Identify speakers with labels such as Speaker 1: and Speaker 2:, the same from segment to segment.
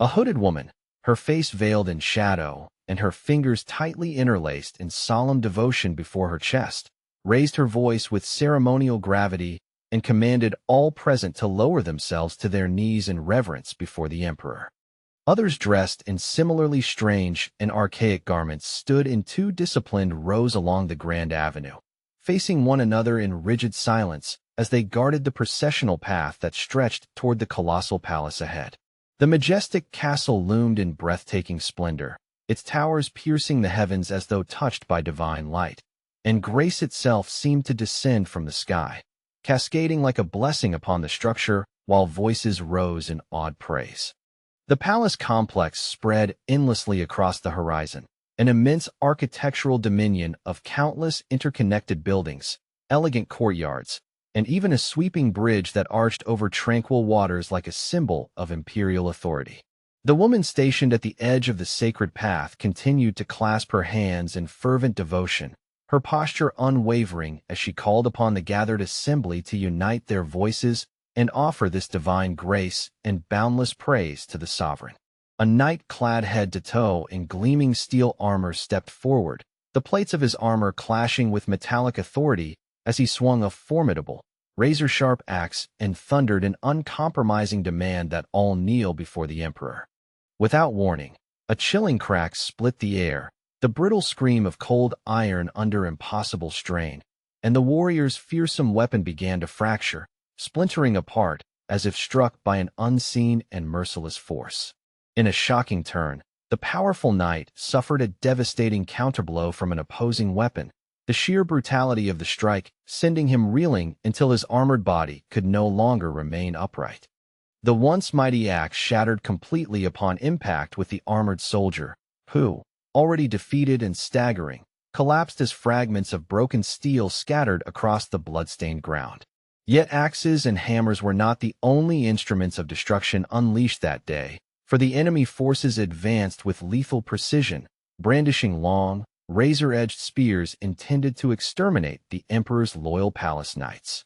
Speaker 1: A hooded woman, her face veiled in shadow, and her fingers tightly interlaced in solemn devotion before her chest, raised her voice with ceremonial gravity and commanded all present to lower themselves to their knees in reverence before the emperor. Others dressed in similarly strange and archaic garments stood in two disciplined rows along the grand avenue, facing one another in rigid silence as they guarded the processional path that stretched toward the colossal palace ahead. The majestic castle loomed in breathtaking splendor, its towers piercing the heavens as though touched by divine light, and grace itself seemed to descend from the sky, cascading like a blessing upon the structure while voices rose in awed praise. The palace complex spread endlessly across the horizon, an immense architectural dominion of countless interconnected buildings, elegant courtyards, and even a sweeping bridge that arched over tranquil waters like a symbol of imperial authority. The woman stationed at the edge of the sacred path continued to clasp her hands in fervent devotion, her posture unwavering as she called upon the gathered assembly to unite their voices and offer this divine grace and boundless praise to the sovereign. A knight clad head to toe in gleaming steel armor stepped forward, the plates of his armor clashing with metallic authority as he swung a formidable, razor-sharp axe and thundered an uncompromising demand that all kneel before the emperor. Without warning, a chilling crack split the air, the brittle scream of cold iron under impossible strain, and the warrior's fearsome weapon began to fracture, splintering apart as if struck by an unseen and merciless force. In a shocking turn, the powerful knight suffered a devastating counterblow from an opposing weapon, the sheer brutality of the strike sending him reeling until his armored body could no longer remain upright. The once mighty axe shattered completely upon impact with the armored soldier, who, already defeated and staggering, collapsed as fragments of broken steel scattered across the blood-stained ground. Yet axes and hammers were not the only instruments of destruction unleashed that day, for the enemy forces advanced with lethal precision, brandishing long, razor-edged spears intended to exterminate the emperor's loyal palace knights.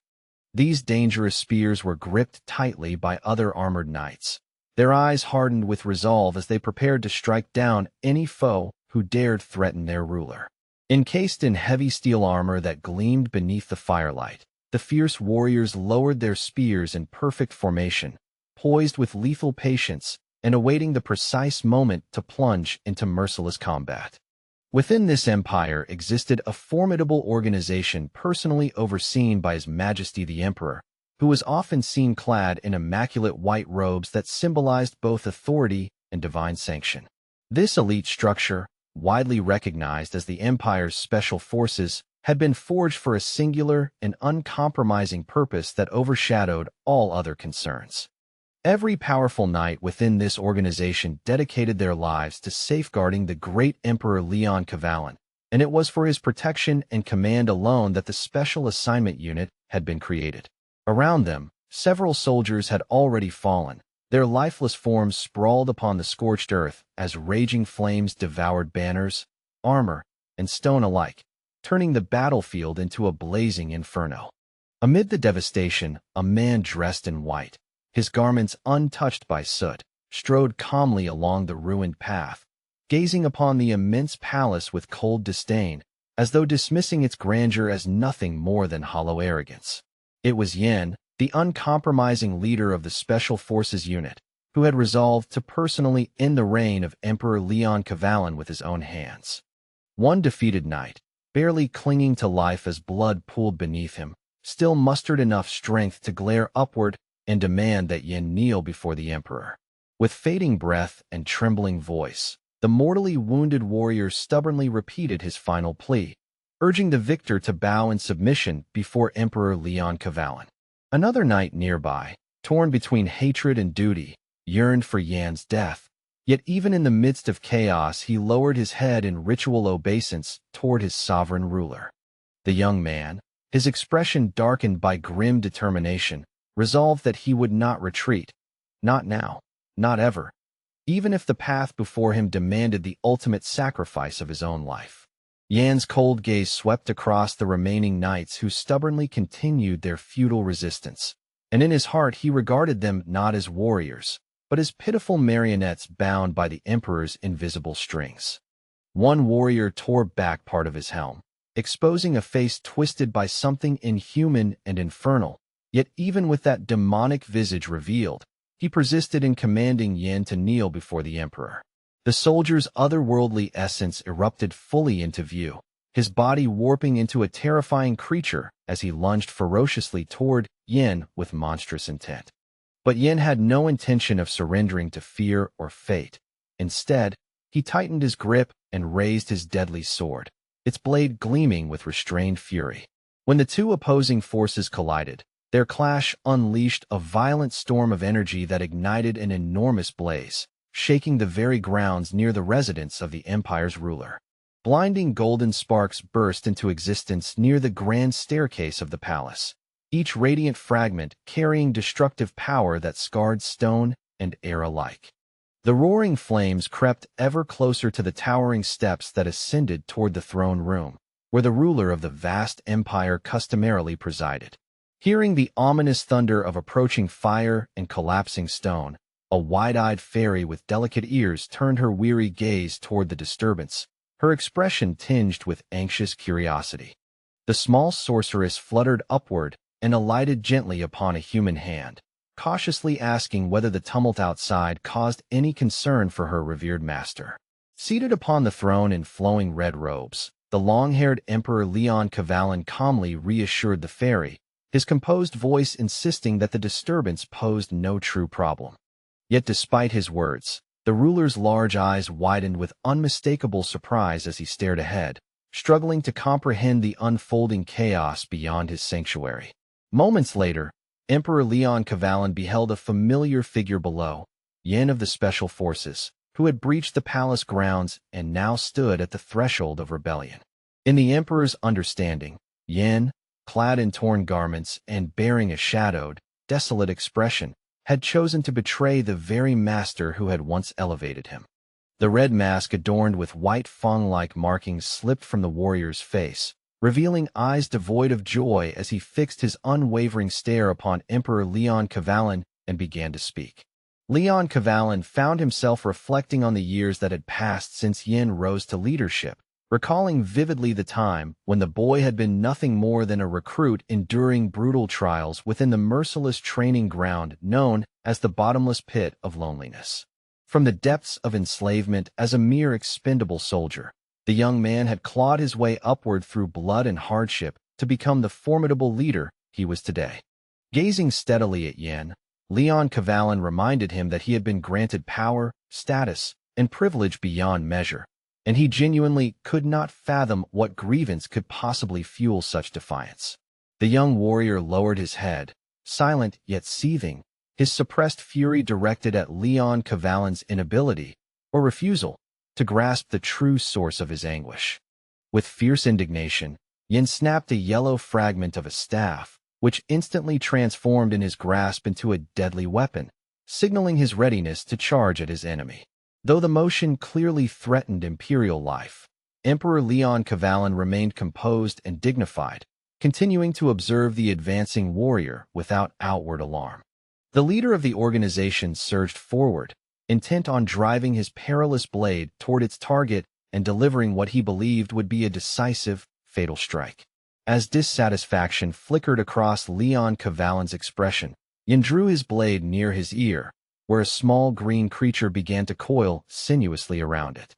Speaker 1: These dangerous spears were gripped tightly by other armored knights, their eyes hardened with resolve as they prepared to strike down any foe who dared threaten their ruler. Encased in heavy steel armor that gleamed beneath the firelight, the fierce warriors lowered their spears in perfect formation, poised with lethal patience and awaiting the precise moment to plunge into merciless combat. Within this empire existed a formidable organization personally overseen by His Majesty the Emperor, who was often seen clad in immaculate white robes that symbolized both authority and divine sanction. This elite structure, widely recognized as the Empire's special forces, had been forged for a singular and uncompromising purpose that overshadowed all other concerns. Every powerful knight within this organization dedicated their lives to safeguarding the great Emperor Leon Kavalan, and it was for his protection and command alone that the Special Assignment Unit had been created. Around them, several soldiers had already fallen, their lifeless forms sprawled upon the scorched earth as raging flames devoured banners, armor, and stone alike, turning the battlefield into a blazing inferno. Amid the devastation, a man dressed in white, his garments untouched by soot, strode calmly along the ruined path, gazing upon the immense palace with cold disdain, as though dismissing its grandeur as nothing more than hollow arrogance. It was Yen, the uncompromising leader of the Special Forces Unit, who had resolved to personally end the reign of Emperor Leon Kavalan with his own hands. One defeated knight, barely clinging to life as blood pooled beneath him, still mustered enough strength to glare upward and demand that Yen kneel before the emperor. With fading breath and trembling voice, the mortally wounded warrior stubbornly repeated his final plea, urging the victor to bow in submission before Emperor Leon Kavalan. Another knight nearby, torn between hatred and duty, yearned for Yan's death, yet even in the midst of chaos he lowered his head in ritual obeisance toward his sovereign ruler. The young man, his expression darkened by grim determination, resolved that he would not retreat, not now, not ever, even if the path before him demanded the ultimate sacrifice of his own life. Yan's cold gaze swept across the remaining knights who stubbornly continued their futile resistance, and in his heart he regarded them not as warriors, but as pitiful marionettes bound by the emperor's invisible strings. One warrior tore back part of his helm, exposing a face twisted by something inhuman and infernal. Yet even with that demonic visage revealed, he persisted in commanding Yin to kneel before the emperor. The soldier's otherworldly essence erupted fully into view, his body warping into a terrifying creature as he lunged ferociously toward Yin with monstrous intent. But Yin had no intention of surrendering to fear or fate. Instead, he tightened his grip and raised his deadly sword, its blade gleaming with restrained fury. When the two opposing forces collided, their clash unleashed a violent storm of energy that ignited an enormous blaze, shaking the very grounds near the residence of the empire's ruler. Blinding golden sparks burst into existence near the grand staircase of the palace, each radiant fragment carrying destructive power that scarred stone and air alike. The roaring flames crept ever closer to the towering steps that ascended toward the throne room, where the ruler of the vast empire customarily presided. Hearing the ominous thunder of approaching fire and collapsing stone, a wide-eyed fairy with delicate ears turned her weary gaze toward the disturbance, her expression tinged with anxious curiosity. The small sorceress fluttered upward and alighted gently upon a human hand, cautiously asking whether the tumult outside caused any concern for her revered master. Seated upon the throne in flowing red robes, the long-haired Emperor Leon Kavalan calmly reassured the fairy, his composed voice insisting that the disturbance posed no true problem. Yet despite his words, the ruler's large eyes widened with unmistakable surprise as he stared ahead, struggling to comprehend the unfolding chaos beyond his sanctuary. Moments later, Emperor Leon Kavalan beheld a familiar figure below, Yin of the Special Forces, who had breached the palace grounds and now stood at the threshold of rebellion. In the emperor's understanding, Yin, clad in torn garments and bearing a shadowed, desolate expression, had chosen to betray the very master who had once elevated him. The red mask adorned with white fang-like markings slipped from the warrior's face, revealing eyes devoid of joy as he fixed his unwavering stare upon Emperor Leon Kavalan and began to speak. Leon Kavalan found himself reflecting on the years that had passed since Yin rose to leadership, recalling vividly the time when the boy had been nothing more than a recruit enduring brutal trials within the merciless training ground known as the bottomless pit of loneliness. From the depths of enslavement as a mere expendable soldier, the young man had clawed his way upward through blood and hardship to become the formidable leader he was today. Gazing steadily at Yin, Leon Kavalan reminded him that he had been granted power, status, and privilege beyond measure, and he genuinely could not fathom what grievance could possibly fuel such defiance. The young warrior lowered his head, silent yet seething, his suppressed fury directed at Leon Kavalan's inability, or refusal, to grasp the true source of his anguish. With fierce indignation, Yin snapped a yellow fragment of a staff, which instantly transformed in his grasp into a deadly weapon, signaling his readiness to charge at his enemy. Though the motion clearly threatened imperial life, Emperor Leon Kavalan remained composed and dignified, continuing to observe the advancing warrior without outward alarm. The leader of the organization surged forward, intent on driving his perilous blade toward its target and delivering what he believed would be a decisive, fatal strike. As dissatisfaction flickered across Leon Kavalan's expression, Yin drew his blade near his ear, where a small green creature began to coil sinuously around it.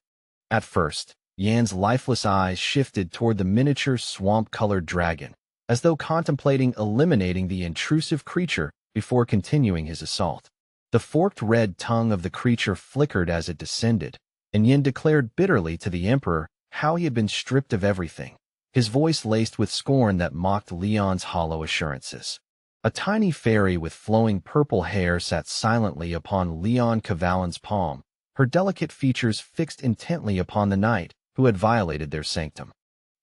Speaker 1: At first, Yan's lifeless eyes shifted toward the miniature swamp-colored dragon, as though contemplating eliminating the intrusive creature before continuing his assault. The forked red tongue of the creature flickered as it descended, and Yin declared bitterly to the emperor how he had been stripped of everything, his voice laced with scorn that mocked Leon's hollow assurances. A tiny fairy with flowing purple hair sat silently upon Leon Kavalan's palm, her delicate features fixed intently upon the knight who had violated their sanctum.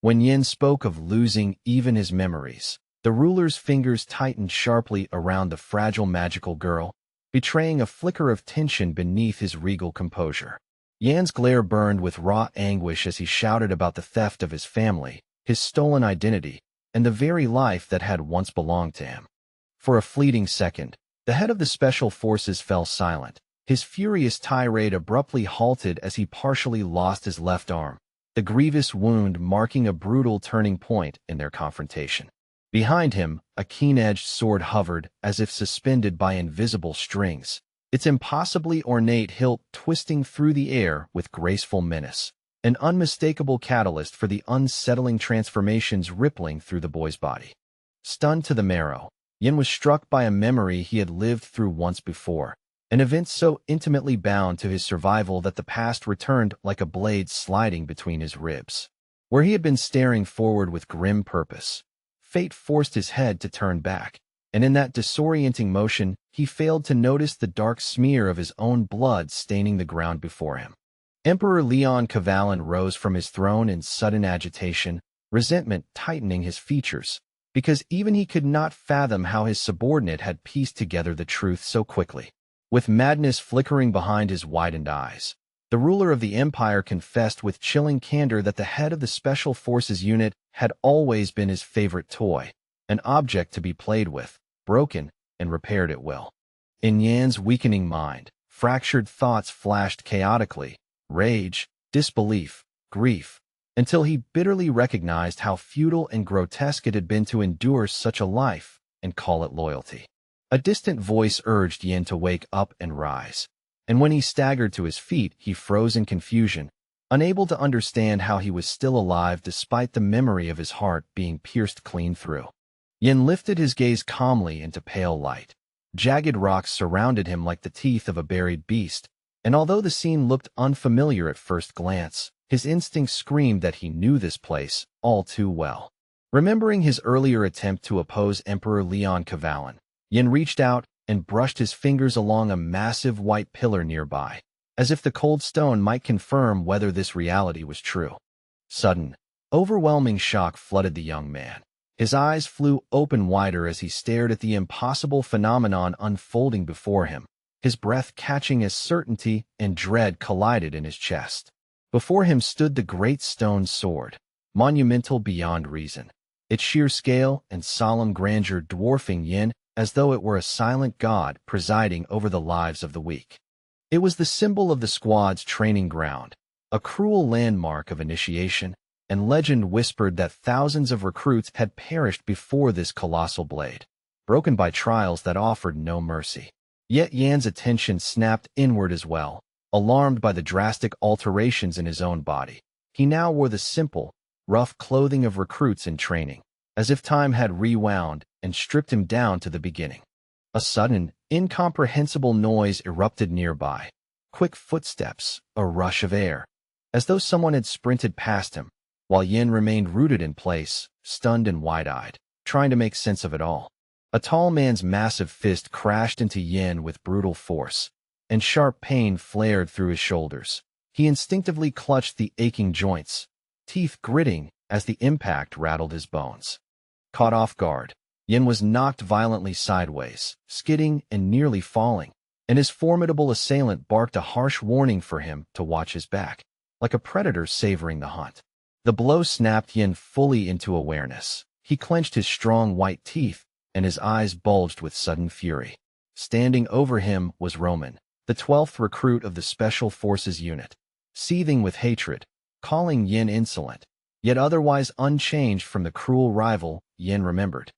Speaker 1: When Yin spoke of losing even his memories, the ruler's fingers tightened sharply around the fragile magical girl, betraying a flicker of tension beneath his regal composure. Yan's glare burned with raw anguish as he shouted about the theft of his family, his stolen identity, and the very life that had once belonged to him. For a fleeting second, the head of the Special Forces fell silent, His furious tirade abruptly halted as he partially lost his left arm, the grievous wound marking a brutal turning point in their confrontation. Behind him, a keen-edged sword hovered as if suspended by invisible strings, its impossibly ornate hilt twisting through the air with graceful menace, an unmistakable catalyst for the unsettling transformations rippling through the boy's body. Stunned to the marrow, Yin was struck by a memory he had lived through once before, an event so intimately bound to his survival that the past returned like a blade sliding between his ribs. Where he had been staring forward with grim purpose, fate forced his head to turn back, and in that disorienting motion, he failed to notice the dark smear of his own blood staining the ground before him. Emperor Leon Kavalan rose from his throne in sudden agitation, resentment tightening his features, because even he could not fathom how his subordinate had pieced together the truth so quickly. With madness flickering behind his widened eyes, the ruler of the empire confessed with chilling candor that the head of the Special Forces unit had always been his favorite toy, an object to be played with, broken, and repaired at will. In Yan's weakening mind, fractured thoughts flashed chaotically, rage, disbelief, grief, until he bitterly recognized how futile and grotesque it had been to endure such a life and call it loyalty. A distant voice urged Yin to wake up and rise, and when he staggered to his feet, he froze in confusion, unable to understand how he was still alive despite the memory of his heart being pierced clean through. Yin lifted his gaze calmly into pale light. Jagged rocks surrounded him like the teeth of a buried beast, and although the scene looked unfamiliar at first glance, his instincts screamed that he knew this place all too well. Remembering his earlier attempt to oppose Emperor Leon Kavalan, Yin reached out and brushed his fingers along a massive white pillar nearby, as if the cold stone might confirm whether this reality was true. Sudden, overwhelming shock flooded the young man. His eyes flew open wider as he stared at the impossible phenomenon unfolding before him, his breath catching as certainty and dread collided in his chest. Before him stood the great stone sword, monumental beyond reason, its sheer scale and solemn grandeur dwarfing Yin as though it were a silent god presiding over the lives of the weak. It was the symbol of the squad's training ground, a cruel landmark of initiation, and legend whispered that thousands of recruits had perished before this colossal blade, broken by trials that offered no mercy. Yet Yan's attention snapped inward as well, alarmed by the drastic alterations in his own body. He now wore the simple, rough clothing of recruits in training, as if time had rewound and stripped him down to the beginning. A sudden, incomprehensible noise erupted nearby. Quick footsteps, a rush of air, as though someone had sprinted past him, while Yin remained rooted in place, stunned and wide-eyed, trying to make sense of it all. A tall man's massive fist crashed into Yin with brutal force, and sharp pain flared through his shoulders. He instinctively clutched the aching joints, teeth gritting as the impact rattled his bones. Caught off guard, Yin was knocked violently sideways, skidding and nearly falling, and his formidable assailant barked a harsh warning for him to watch his back, like a predator savoring the hunt. The blow snapped Yin fully into awareness. He clenched his strong white teeth, and his eyes bulged with sudden fury. Standing over him was Roman, the 12th recruit of the Special Forces unit, seething with hatred, calling Yin insolent, yet otherwise unchanged from the cruel rival Yin remembered.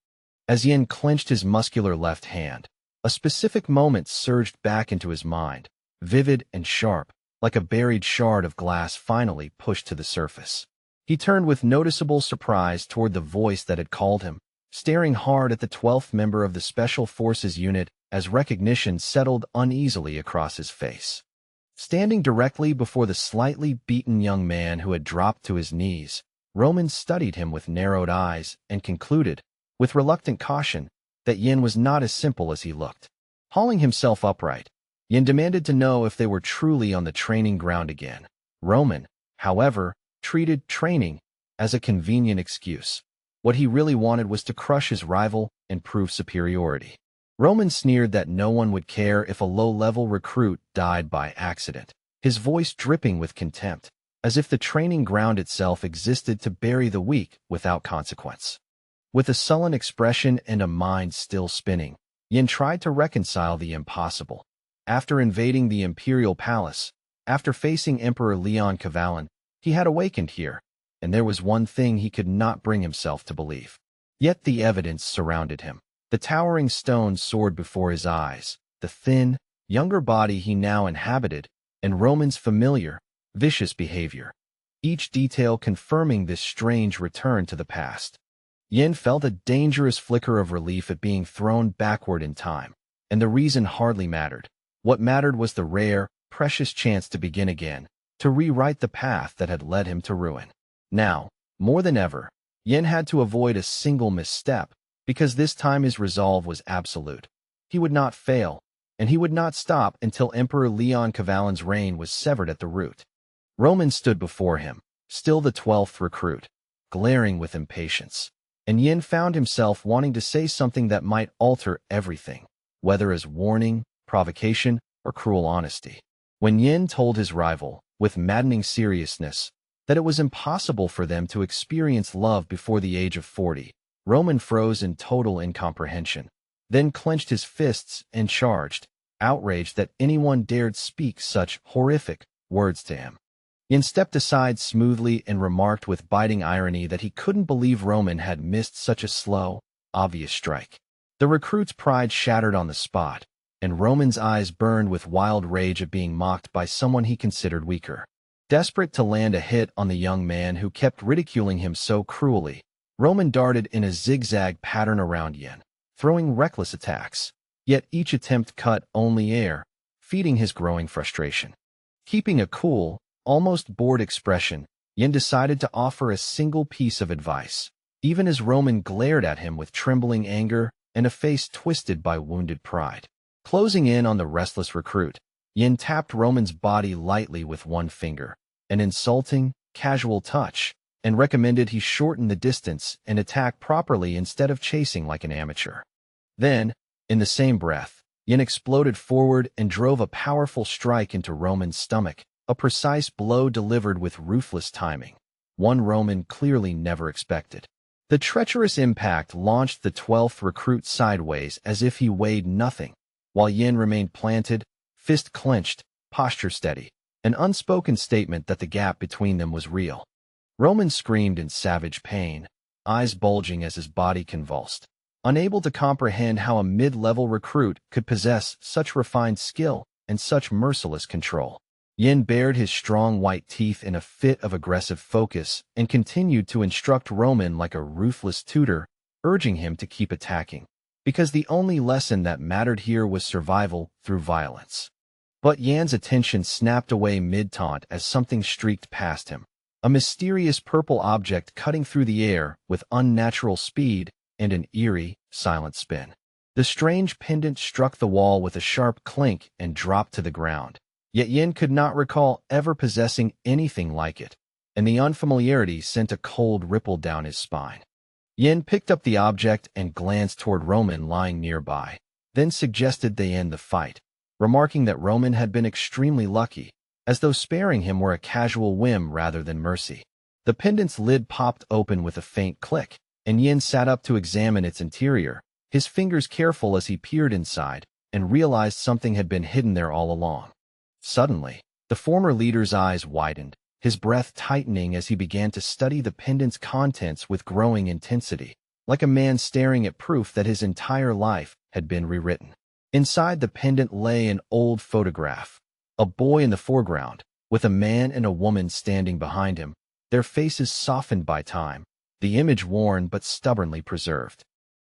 Speaker 1: As Yin clenched his muscular left hand, a specific moment surged back into his mind, vivid and sharp, like a buried shard of glass finally pushed to the surface. He turned with noticeable surprise toward the voice that had called him, staring hard at the 12th member of the Special Forces unit as recognition settled uneasily across his face. Standing directly before the slightly beaten young man who had dropped to his knees, Roman studied him with narrowed eyes and concluded, with reluctant caution, that Yin was not as simple as he looked. Hauling himself upright, Yin demanded to know if they were truly on the training ground again. Roman, however, treated training as a convenient excuse. What he really wanted was to crush his rival and prove superiority. Roman sneered that no one would care if a low-level recruit died by accident, his voice dripping with contempt, as if the training ground itself existed to bury the weak without consequence. With a sullen expression and a mind still spinning, Yin tried to reconcile the impossible. After invading the imperial palace, after facing Emperor Leon Kavalan, he had awakened here, and there was one thing he could not bring himself to believe. Yet the evidence surrounded him. The towering stone soared before his eyes, the thin, younger body he now inhabited, and Roman's familiar, vicious behavior, each detail confirming this strange return to the past. Yin felt a dangerous flicker of relief at being thrown backward in time, and the reason hardly mattered. What mattered was the rare, precious chance to begin again, to rewrite the path that had led him to ruin. Now, more than ever, Yin had to avoid a single misstep, because this time his resolve was absolute. He would not fail, and he would not stop until Emperor Leon Kavalan's reign was severed at the root. Roman stood before him, still the 12th recruit, glaring with impatience, and Yin found himself wanting to say something that might alter everything, whether as warning, provocation, or cruel honesty. When Yin told his rival, with maddening seriousness, that it was impossible for them to experience love before the age of 40, Roman froze in total incomprehension, then clenched his fists and charged, outraged that anyone dared speak such horrific words to him. Yin stepped aside smoothly and remarked with biting irony that he couldn't believe Roman had missed such a slow, obvious strike. The recruit's pride shattered on the spot, and Roman's eyes burned with wild rage at being mocked by someone he considered weaker. Desperate to land a hit on the young man who kept ridiculing him so cruelly, Roman darted in a zigzag pattern around Yin, throwing reckless attacks, yet each attempt cut only air, feeding his growing frustration. Keeping a cool, almost bored expression, Yin decided to offer a single piece of advice, even as Roman glared at him with trembling anger and a face twisted by wounded pride. Closing in on the restless recruit, Yin tapped Roman's body lightly with one finger, an insulting, casual touch, and recommended he shorten the distance and attack properly instead of chasing like an amateur. Then, in the same breath, Yin exploded forward and drove a powerful strike into Roman's stomach, a precise blow delivered with ruthless timing, one Roman clearly never expected. The treacherous impact launched the 12th recruit sideways as if he weighed nothing, while Yin remained planted, fist clenched, posture steady, an unspoken statement that the gap between them was real. Roman screamed in savage pain, eyes bulging as his body convulsed, unable to comprehend how a mid-level recruit could possess such refined skill and such merciless control. Yin bared his strong white teeth in a fit of aggressive focus and continued to instruct Roman like a ruthless tutor, urging him to keep attacking, because the only lesson that mattered here was survival through violence. But Yan's attention snapped away mid-taunt as something streaked past him, a mysterious purple object cutting through the air with unnatural speed and an eerie, silent spin. The strange pendant struck the wall with a sharp clink and dropped to the ground. Yet Yin could not recall ever possessing anything like it, and the unfamiliarity sent a cold ripple down his spine. Yin picked up the object and glanced toward Roman lying nearby, then suggested they end the fight, remarking that Roman had been extremely lucky, as though sparing him were a casual whim rather than mercy. The pendant's lid popped open with a faint click, and Yin sat up to examine its interior, his fingers careful as he peered inside, and realized something had been hidden there all along. Suddenly, the former leader's eyes widened, his breath tightening as he began to study the pendant's contents with growing intensity, like a man staring at proof that his entire life had been rewritten. Inside the pendant lay an old photograph, a boy in the foreground, with a man and a woman standing behind him, their faces softened by time, the image worn but stubbornly preserved.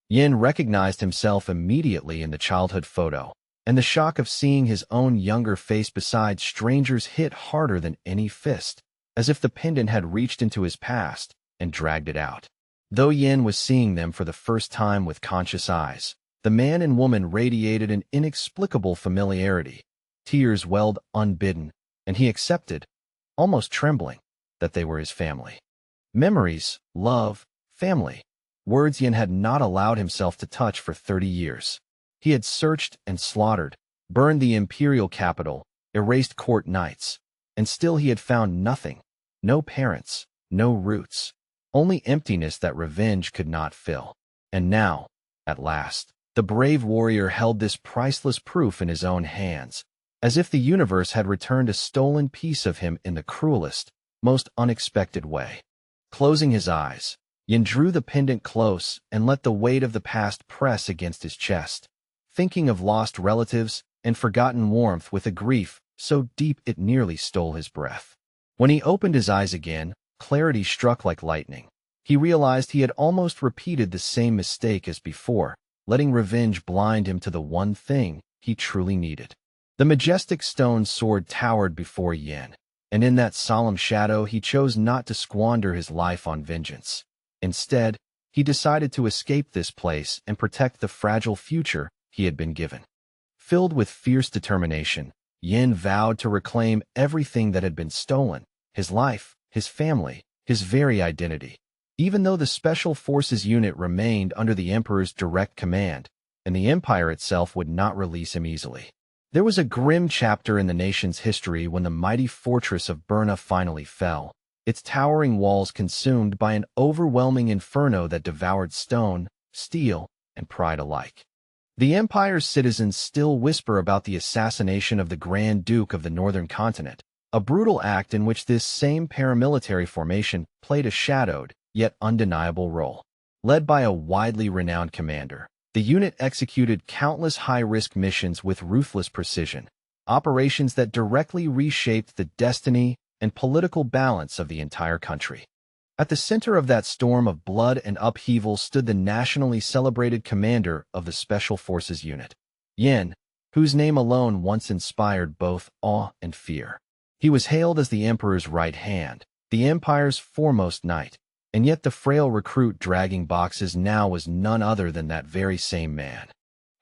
Speaker 1: Yin recognized himself immediately in the childhood photo, and the shock of seeing his own younger face beside strangers hit harder than any fist, as if the pendant had reached into his past and dragged it out. Though Yin was seeing them for the first time with conscious eyes, the man and woman radiated an inexplicable familiarity. Tears welled unbidden, and he accepted, almost trembling, that they were his family. Memories, love, family, words Yin had not allowed himself to touch for 30 years. He had searched and slaughtered, burned the imperial capital, erased court knights, and still he had found nothing. No parents, no roots, only emptiness that revenge could not fill. And now, at last, the brave warrior held this priceless proof in his own hands, as if the universe had returned a stolen piece of him in the cruelest, most unexpected way. Closing his eyes, Yin drew the pendant close and let the weight of the past press against his chest, thinking of lost relatives and forgotten warmth with a grief so deep it nearly stole his breath. When he opened his eyes again, clarity struck like lightning. He realized he had almost repeated the same mistake as before, letting revenge blind him to the one thing he truly needed. The majestic stone sword towered before Yin, and in that solemn shadow he chose not to squander his life on vengeance. Instead, he decided to escape this place and protect the fragile future he had been given. Filled with fierce determination, Yin vowed to reclaim everything that had been stolen: his life, his family, his very identity. Even though the Special Forces unit remained under the Emperor's direct command, and the Empire itself would not release him easily. There was a grim chapter in the nation's history when the mighty fortress of Burna finally fell, its towering walls consumed by an overwhelming inferno that devoured stone, steel, and pride alike. The Empire's citizens still whisper about the assassination of the Grand Duke of the Northern Continent, a brutal act in which this same paramilitary formation played a shadowed, yet undeniable role. Led by a widely renowned commander, the unit executed countless high-risk missions with ruthless precision, operations that directly reshaped the destiny and political balance of the entire country. At the center of that storm of blood and upheaval stood the nationally celebrated commander of the Special Forces unit, Yin, whose name alone once inspired both awe and fear. He was hailed as the Emperor's right hand, the Empire's foremost knight, and yet the frail recruit dragging boxes now was none other than that very same man.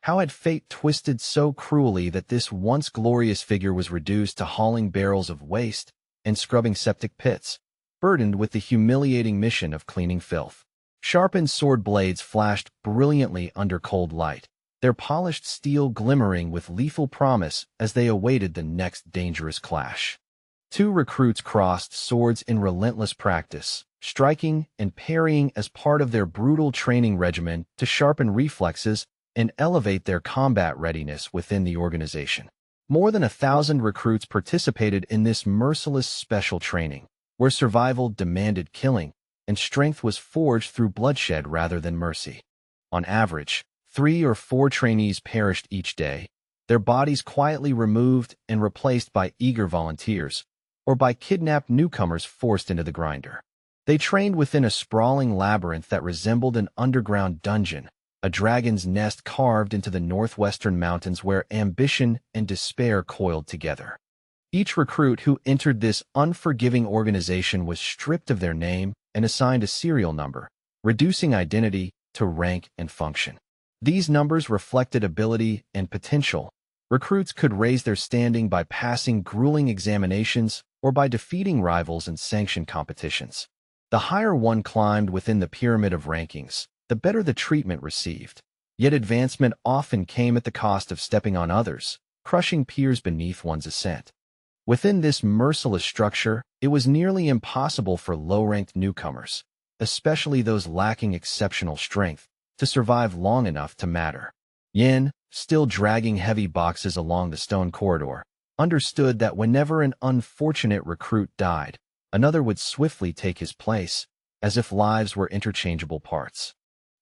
Speaker 1: How had fate twisted so cruelly that this once glorious figure was reduced to hauling barrels of waste and scrubbing septic pits, burdened with the humiliating mission of cleaning filth? Sharpened sword blades flashed brilliantly under cold light, their polished steel glimmering with lethal promise as they awaited the next dangerous clash. Two recruits crossed swords in relentless practice, striking and parrying as part of their brutal training regimen to sharpen reflexes and elevate their combat readiness within the organization. More than 1,000 recruits participated in this merciless special training, where survival demanded killing and strength was forged through bloodshed rather than mercy. On average, 3 or 4 trainees perished each day, their bodies quietly removed and replaced by eager volunteers, or by kidnapped newcomers forced into the grinder. They trained within a sprawling labyrinth that resembled an underground dungeon, a dragon's nest carved into the northwestern mountains where ambition and despair coiled together. Each recruit who entered this unforgiving organization was stripped of their name and assigned a serial number, reducing identity to rank and function. These numbers reflected ability and potential. Recruits could raise their standing by passing grueling examinations or by defeating rivals in sanctioned competitions. The higher one climbed within the pyramid of rankings, the better the treatment received. Yet advancement often came at the cost of stepping on others, crushing peers beneath one's ascent. Within this merciless structure, it was nearly impossible for low-ranked newcomers, especially those lacking exceptional strength, to survive long enough to matter. Yin, still dragging heavy boxes along the stone corridor, understood that whenever an unfortunate recruit died, another would swiftly take his place, as if lives were interchangeable parts.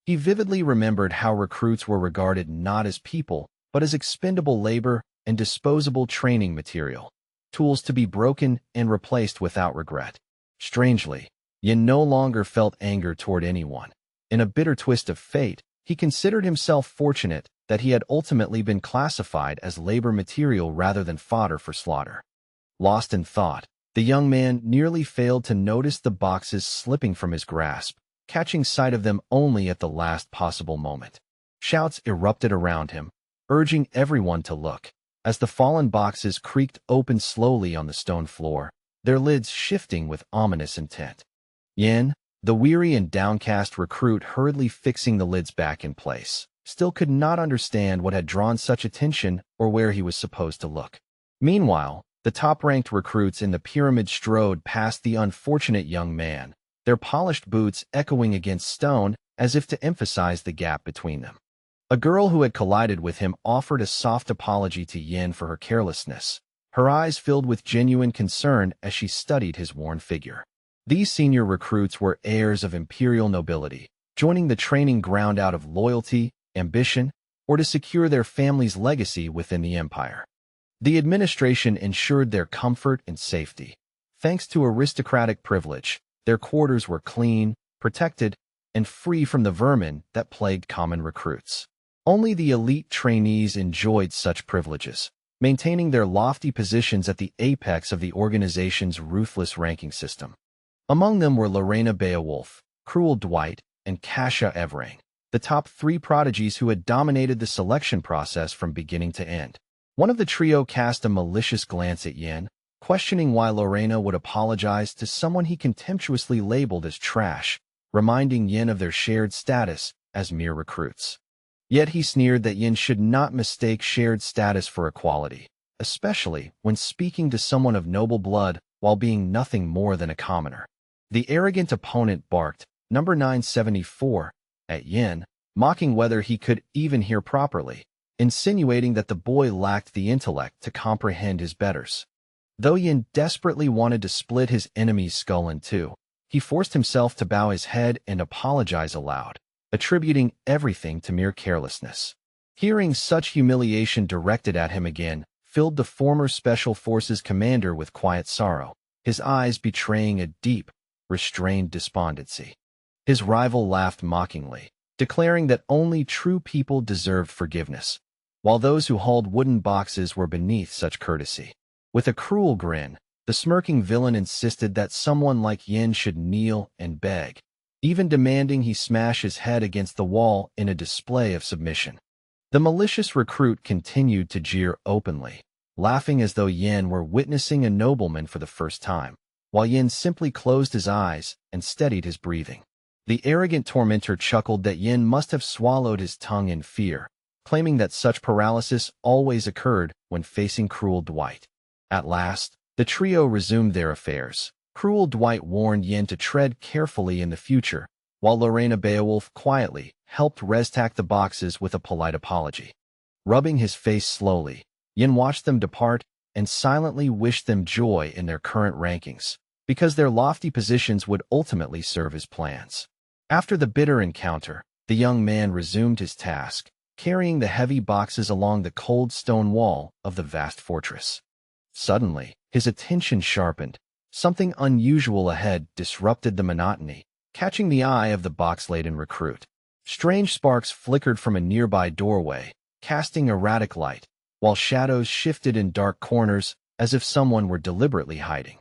Speaker 1: He vividly remembered how recruits were regarded not as people, but as expendable labor and disposable training material, tools to be broken and replaced without regret. Strangely, Yin no longer felt anger toward anyone. In a bitter twist of fate, he considered himself fortunate that he had ultimately been classified as labor material rather than fodder for slaughter. Lost in thought, the young man nearly failed to notice the boxes slipping from his grasp, catching sight of them only at the last possible moment. Shouts erupted around him, urging everyone to look, as the fallen boxes creaked open slowly on the stone floor, their lids shifting with ominous intent. Yin, the weary and downcast recruit hurriedly fixing the lids back in place, still could not understand what had drawn such attention or where he was supposed to look. Meanwhile, the top-ranked recruits in the pyramid strode past the unfortunate young man, their polished boots echoing against stone as if to emphasize the gap between them. A girl who had collided with him offered a soft apology to Yin for her carelessness, her eyes filled with genuine concern as she studied his worn figure. These senior recruits were heirs of imperial nobility, joining the training ground out of loyalty, ambition, or to secure their family's legacy within the empire. The administration ensured their comfort and safety. Thanks to aristocratic privilege, their quarters were clean, protected, and free from the vermin that plagued common recruits. Only the elite trainees enjoyed such privileges, maintaining their lofty positions at the apex of the organization's ruthless ranking system. Among them were Lorena Beowulf, Cruel Dwight, and Kasia Everang, the top 3 prodigies who had dominated the selection process from beginning to end. One of the trio cast a malicious glance at Yin, questioning why Lorena would apologize to someone he contemptuously labeled as trash, reminding Yin of their shared status as mere recruits. Yet he sneered that Yin should not mistake shared status for equality, especially when speaking to someone of noble blood while being nothing more than a commoner. The arrogant opponent barked, "Number 974, at Yin, mocking whether he could even hear properly, insinuating that the boy lacked the intellect to comprehend his betters. Though Yin desperately wanted to split his enemy's skull in two, he forced himself to bow his head and apologize aloud, attributing everything to mere carelessness. Hearing such humiliation directed at him again filled the former Special Forces commander with quiet sorrow, his eyes betraying a deep, restrained despondency. His rival laughed mockingly, declaring that only true people deserved forgiveness, while those who hauled wooden boxes were beneath such courtesy. With a cruel grin, the smirking villain insisted that someone like Yin should kneel and beg, even demanding he smash his head against the wall in a display of submission. The malicious recruit continued to jeer openly, laughing as though Yin were witnessing a nobleman for the first time, while Yin simply closed his eyes and steadied his breathing. The arrogant tormentor chuckled that Yin must have swallowed his tongue in fear, claiming that such paralysis always occurred when facing Cruel Dwight. At last, the trio resumed their affairs. Cruel Dwight warned Yin to tread carefully in the future, while Lorena Beowulf quietly helped restack the boxes with a polite apology. Rubbing his face slowly, Yin watched them depart and silently wished them joy in their current rankings, because their lofty positions would ultimately serve his plans. After the bitter encounter, the young man resumed his task, carrying the heavy boxes along the cold stone wall of the vast fortress. Suddenly, his attention sharpened. Something unusual ahead disrupted the monotony, catching the eye of the box-laden recruit. Strange sparks flickered from a nearby doorway, casting erratic light, while shadows shifted in dark corners as if someone were deliberately hiding.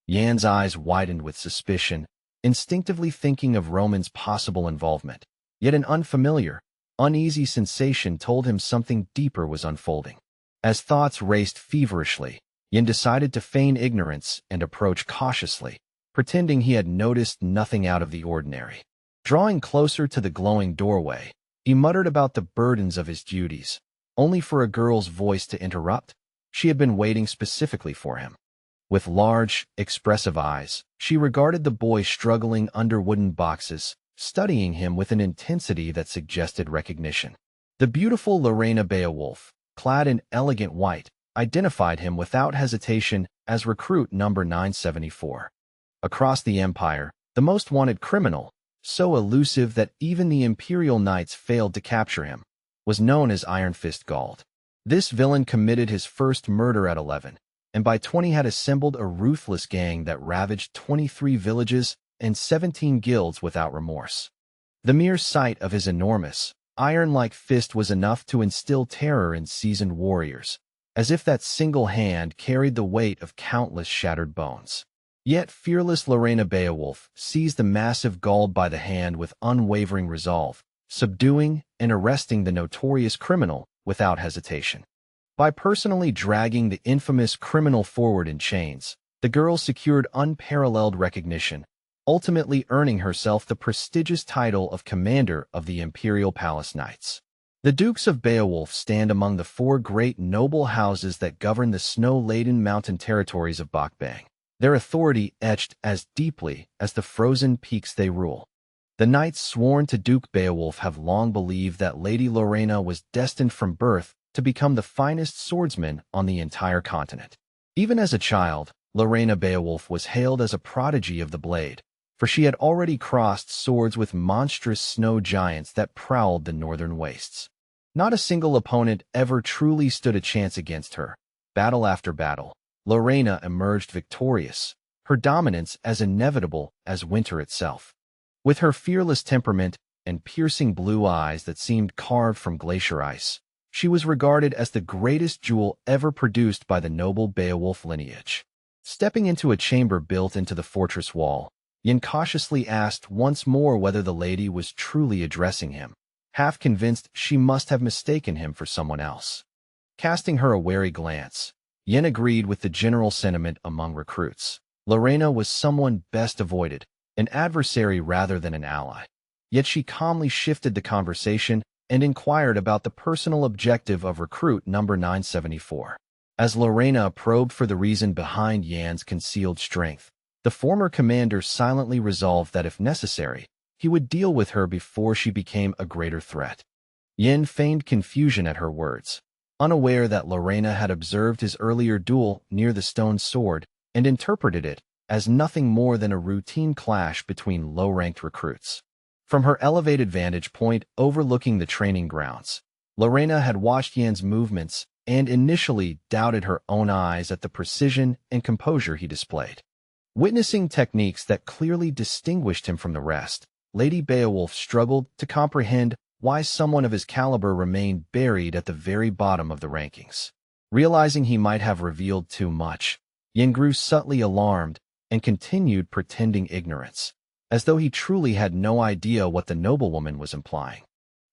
Speaker 1: Yan's eyes widened with suspicion, instinctively thinking of Roman's possible involvement. Yet an unfamiliar, uneasy sensation told him something deeper was unfolding. As thoughts raced feverishly, Yin decided to feign ignorance and approach cautiously, pretending he had noticed nothing out of the ordinary. Drawing closer to the glowing doorway, he muttered about the burdens of his duties, only for a girl's voice to interrupt. She had been waiting specifically for him. With large, expressive eyes, she regarded the boy struggling under wooden boxes, studying him with an intensity that suggested recognition. The beautiful Lorena Beowulf, clad in elegant white, identified him without hesitation as recruit number 974. Across the empire, the most wanted criminal, so elusive that even the Imperial Knights failed to capture him, was known as Iron Fist Gald. This villain committed his first murder at 11, and by 20 had assembled a ruthless gang that ravaged 23 villages and 17 guilds without remorse. The mere sight of his enormous, iron-like fist was enough to instill terror in seasoned warriors, as if that single hand carried the weight of countless shattered bones. Yet fearless Lorena Beowulf seized the massive Gald by the hand with unwavering resolve, subduing and arresting the notorious criminal without hesitation. By personally dragging the infamous criminal forward in chains, the girl secured unparalleled recognition, ultimately earning herself the prestigious title of Commander of the Imperial Palace Knights. The Dukes of Beowulf stand among the 4 great noble houses that govern the snow-laden mountain territories of Bakbang, their authority etched as deeply as the frozen peaks they rule. The knights sworn to Duke Beowulf have long believed that Lady Lorena was destined from birth to become the finest swordsman on the entire continent. Even as a child, Lorena Beowulf was hailed as a prodigy of the blade, for she had already crossed swords with monstrous snow giants that prowled the northern wastes. Not a single opponent ever truly stood a chance against her. Battle after battle, Lorena emerged victorious, her dominance as inevitable as winter itself. With her fearless temperament and piercing blue eyes that seemed carved from glacier ice, she was regarded as the greatest jewel ever produced by the noble Beowulf lineage. Stepping into a chamber built into the fortress wall, Yin cautiously asked once more whether the lady was truly addressing him, half convinced she must have mistaken him for someone else. Casting her a wary glance, Yin agreed with the general sentiment among recruits. Lorena was someone best avoided, an adversary rather than an ally. Yet she calmly shifted the conversation and inquired about the personal objective of recruit number 974. As Lorena probed for the reason behind Yan's concealed strength, the former commander silently resolved that if necessary, he would deal with her before she became a greater threat. Yin feigned confusion at her words, unaware that Lorena had observed his earlier duel near the stone sword and interpreted it as nothing more than a routine clash between low-ranked recruits. From her elevated vantage point overlooking the training grounds, Lorena had watched Yan's movements and initially doubted her own eyes at the precision and composure he displayed. Witnessing techniques that clearly distinguished him from the rest, Lady Beowulf struggled to comprehend why someone of his caliber remained buried at the very bottom of the rankings. Realizing he might have revealed too much, Yin grew subtly alarmed and continued pretending ignorance, as though he truly had no idea what the noblewoman was implying.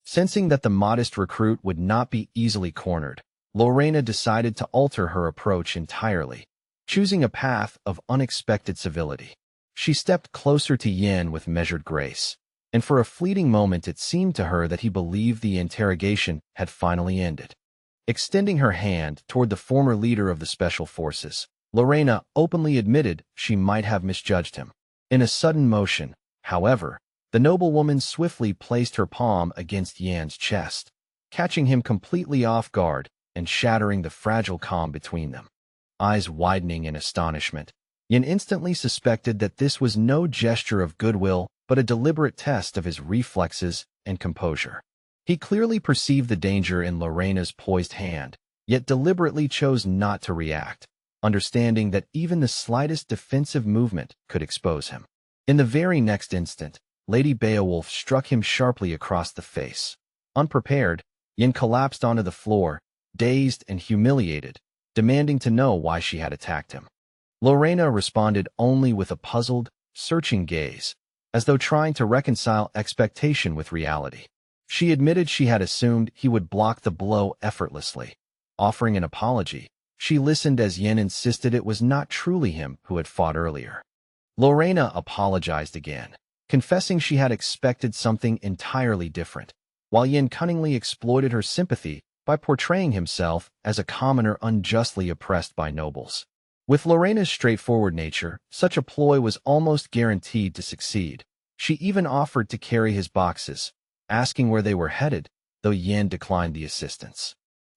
Speaker 1: Sensing that the modest recruit would not be easily cornered, Lorena decided to alter her approach entirely, choosing a path of unexpected civility. She stepped closer to Yin with measured grace, and for a fleeting moment it seemed to her that he believed the interrogation had finally ended. Extending her hand toward the former leader of the special forces, Lorena openly admitted she might have misjudged him. In a sudden motion, however, the noblewoman swiftly placed her palm against Yan's chest, catching him completely off guard and shattering the fragile calm between them. Eyes widening in astonishment, Yin instantly suspected that this was no gesture of goodwill but a deliberate test of his reflexes and composure. He clearly perceived the danger in Lorena's poised hand, yet deliberately chose not to react, understanding that even the slightest defensive movement could expose him. In the very next instant, Lady Beowulf struck him sharply across the face. Unprepared, Yin collapsed onto the floor, dazed and humiliated, demanding to know why she had attacked him. Lorena responded only with a puzzled, searching gaze, as though trying to reconcile expectation with reality. She admitted she had assumed he would block the blow effortlessly. Offering an apology, she listened as Yin insisted it was not truly him who had fought earlier. Lorena apologized again, confessing she had expected something entirely different, while Yin cunningly exploited her sympathy by portraying himself as a commoner unjustly oppressed by nobles. With Lorena's straightforward nature, such a ploy was almost guaranteed to succeed. She even offered to carry his boxes, asking where they were headed, though Yin declined the assistance.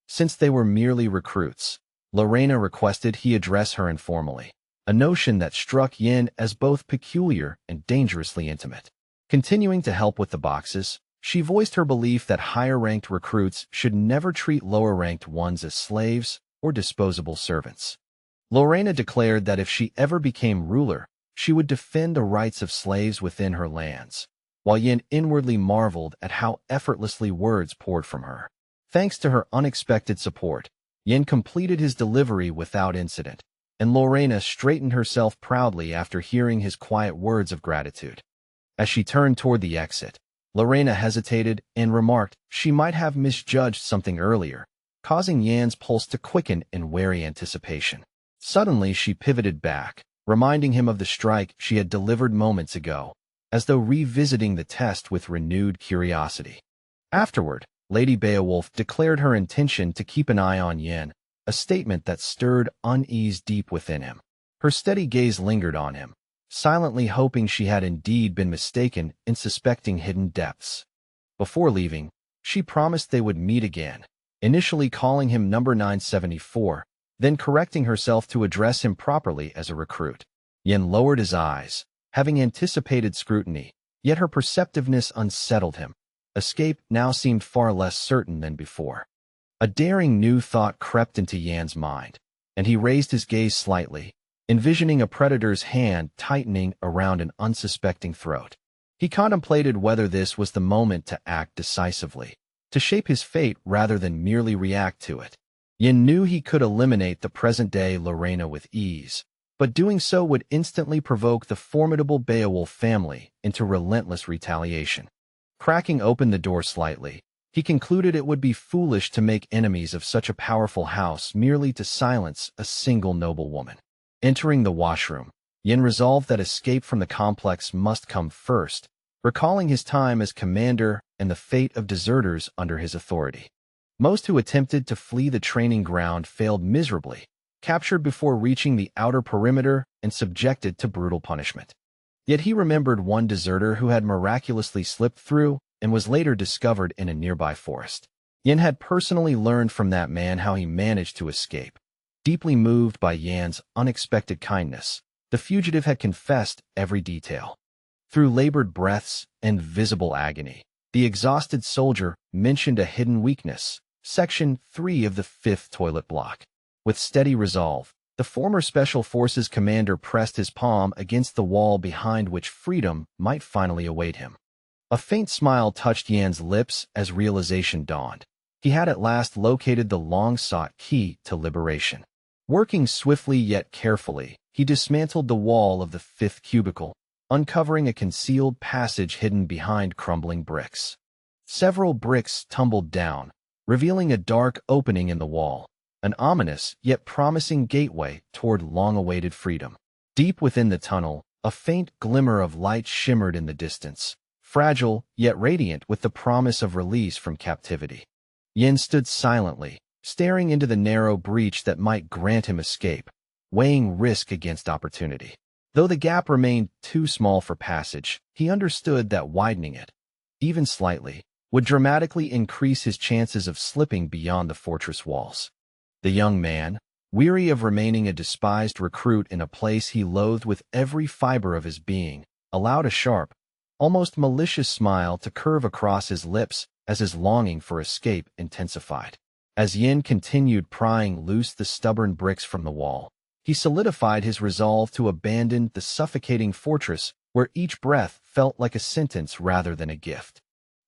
Speaker 1: Since they were merely recruits, Lorena requested he address her informally, a notion that struck Yin as both peculiar and dangerously intimate. Continuing to help with the boxes, she voiced her belief that higher-ranked recruits should never treat lower-ranked ones as slaves or disposable servants. Lorena declared that if she ever became ruler, she would defend the rights of slaves within her lands, while Yin inwardly marveled at how effortlessly words poured from her. Thanks to her unexpected support, Yin completed his delivery without incident, and Lorena straightened herself proudly after hearing his quiet words of gratitude. As she turned toward the exit, Lorena hesitated and remarked she might have misjudged something earlier, causing Yan's pulse to quicken in wary anticipation. Suddenly she pivoted back, reminding him of the strike she had delivered moments ago, as though revisiting the test with renewed curiosity. Afterward, Lady Beowulf declared her intention to keep an eye on Yin, a statement that stirred unease deep within him. Her steady gaze lingered on him, silently hoping she had indeed been mistaken in suspecting hidden depths. Before leaving, she promised they would meet again, initially calling him number 974, then correcting herself to address him properly as a recruit. Yin lowered his eyes, having anticipated scrutiny, yet her perceptiveness unsettled him. Escape now seemed far less certain than before. A daring new thought crept into Yan's mind, and he raised his gaze slightly, envisioning a predator's hand tightening around an unsuspecting throat. He contemplated whether this was the moment to act decisively, to shape his fate rather than merely react to it. Yin knew he could eliminate the present-day Lorena with ease, but doing so would instantly provoke the formidable Beowulf family into relentless retaliation. Cracking open the door slightly, he concluded it would be foolish to make enemies of such a powerful house merely to silence a single noblewoman. Entering the washroom, Yin resolved that escape from the complex must come first, recalling his time as commander and the fate of deserters under his authority. Most who attempted to flee the training ground failed miserably, captured before reaching the outer perimeter and subjected to brutal punishment. Yet he remembered one deserter who had miraculously slipped through and was later discovered in a nearby forest. Yin had personally learned from that man how he managed to escape. Deeply moved by Yan's unexpected kindness, the fugitive had confessed every detail. Through labored breaths and visible agony, the exhausted soldier mentioned a hidden weakness, Section 3 of the 5th toilet block. With steady resolve, the former Special Forces commander pressed his palm against the wall behind which freedom might finally await him. A faint smile touched Yan's lips as realization dawned. He had at last located the long-sought key to liberation. Working swiftly yet carefully, he dismantled the wall of the 5th cubicle, uncovering a concealed passage hidden behind crumbling bricks. Several bricks tumbled down, revealing a dark opening in the wall, an ominous yet promising gateway toward long-awaited freedom. Deep within the tunnel, a faint glimmer of light shimmered in the distance, fragile yet radiant with the promise of release from captivity. Yin stood silently, staring into the narrow breach that might grant him escape, weighing risk against opportunity. Though the gap remained too small for passage, he understood that widening it, even slightly, would dramatically increase his chances of slipping beyond the fortress walls. The young man, weary of remaining a despised recruit in a place he loathed with every fiber of his being, allowed a sharp, almost malicious smile to curve across his lips as his longing for escape intensified. As Yin continued prying loose the stubborn bricks from the wall, he solidified his resolve to abandon the suffocating fortress where each breath felt like a sentence rather than a gift.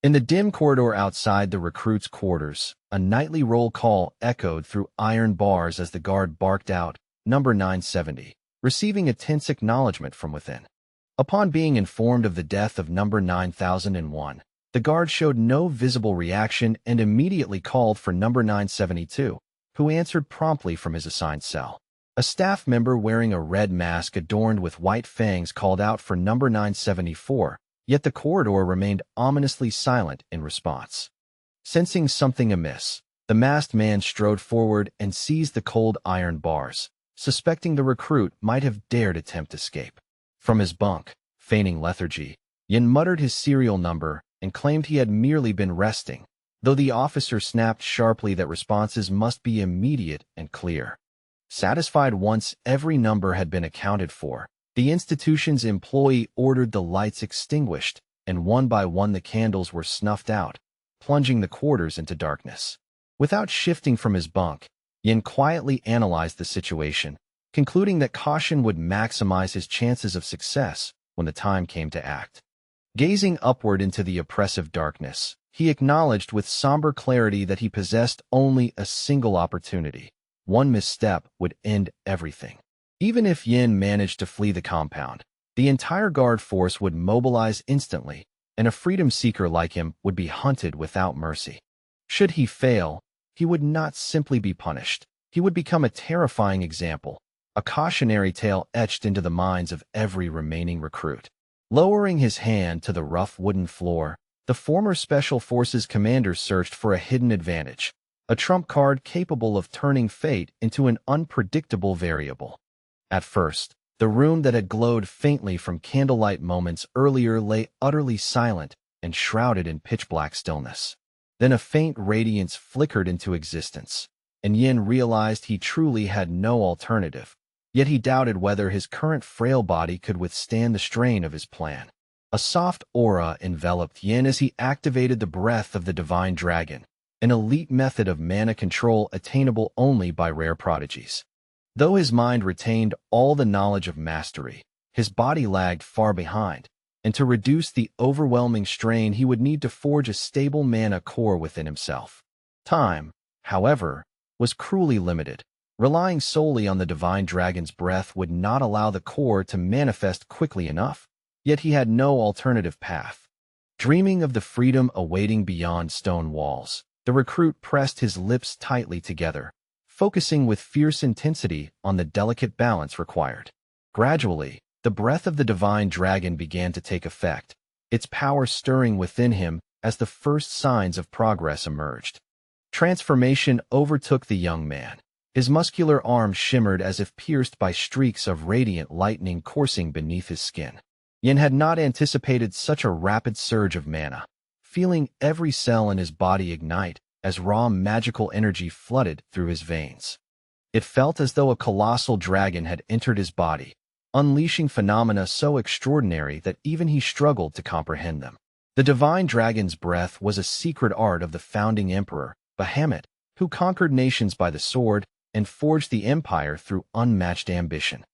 Speaker 1: In the dim corridor outside the recruits' quarters, a nightly roll call echoed through iron bars as the guard barked out, "Number 970, receiving a tense acknowledgement from within." Upon being informed of the death of number 9001, the guard showed no visible reaction and immediately called for number 972, who answered promptly from his assigned cell. A staff member wearing a red mask adorned with white fangs called out for number 974, yet the corridor remained ominously silent in response. Sensing something amiss, the masked man strode forward and seized the cold iron bars, suspecting the recruit might have dared attempt escape. From his bunk, feigning lethargy, Yin muttered his serial number and claimed he had merely been resting, though the officer snapped sharply that responses must be immediate and clear. Satisfied once every number had been accounted for, the institution's employee ordered the lights extinguished, and one by one the candles were snuffed out, plunging the quarters into darkness. Without shifting from his bunk, Yin quietly analyzed the situation, concluding that caution would maximize his chances of success when the time came to act. Gazing upward into the oppressive darkness, he acknowledged with somber clarity that he possessed only a single opportunity. One misstep would end everything. Even if Yin managed to flee the compound, the entire guard force would mobilize instantly, and a freedom seeker like him would be hunted without mercy. Should he fail, he would not simply be punished. He would become a terrifying example, a cautionary tale etched into the minds of every remaining recruit. Lowering his hand to the rough wooden floor, the former Special Forces commander searched for a hidden advantage, a trump card capable of turning fate into an unpredictable variable. At first, The room that had glowed faintly from candlelight moments earlier lay utterly silent and shrouded in pitch-black stillness. Then a faint radiance flickered into existence, and Yin realized he truly had no alternative. Yet he doubted whether his current frail body could withstand the strain of his plan. A soft aura enveloped Yin as he activated the breath of the Divine Dragon, an elite method of mana control attainable only by rare prodigies. Though his mind retained all the knowledge of mastery, his body lagged far behind, and to reduce the overwhelming strain he would need to forge a stable mana core within himself. Time, however, was cruelly limited. Relying solely on the Divine Dragon's breath would not allow the core to manifest quickly enough, yet he had no alternative path. Dreaming of the freedom awaiting beyond stone walls, the recruit pressed his lips tightly together, focusing with fierce intensity on the delicate balance required. Gradually, the breath of the Divine Dragon began to take effect, its power stirring within him as the first signs of progress emerged. Transformation overtook the young man. His muscular arms shimmered as if pierced by streaks of radiant lightning coursing beneath his skin. Yin had not anticipated such a rapid surge of mana, feeling every cell in his body ignite as raw magical energy flooded through his veins. It felt as though a colossal dragon had entered his body, unleashing phenomena so extraordinary that even he struggled to comprehend them. The Divine Dragon's breath was a secret art of the founding emperor, Bahamut, who conquered nations by the sword and forged the empire through unmatched ambition.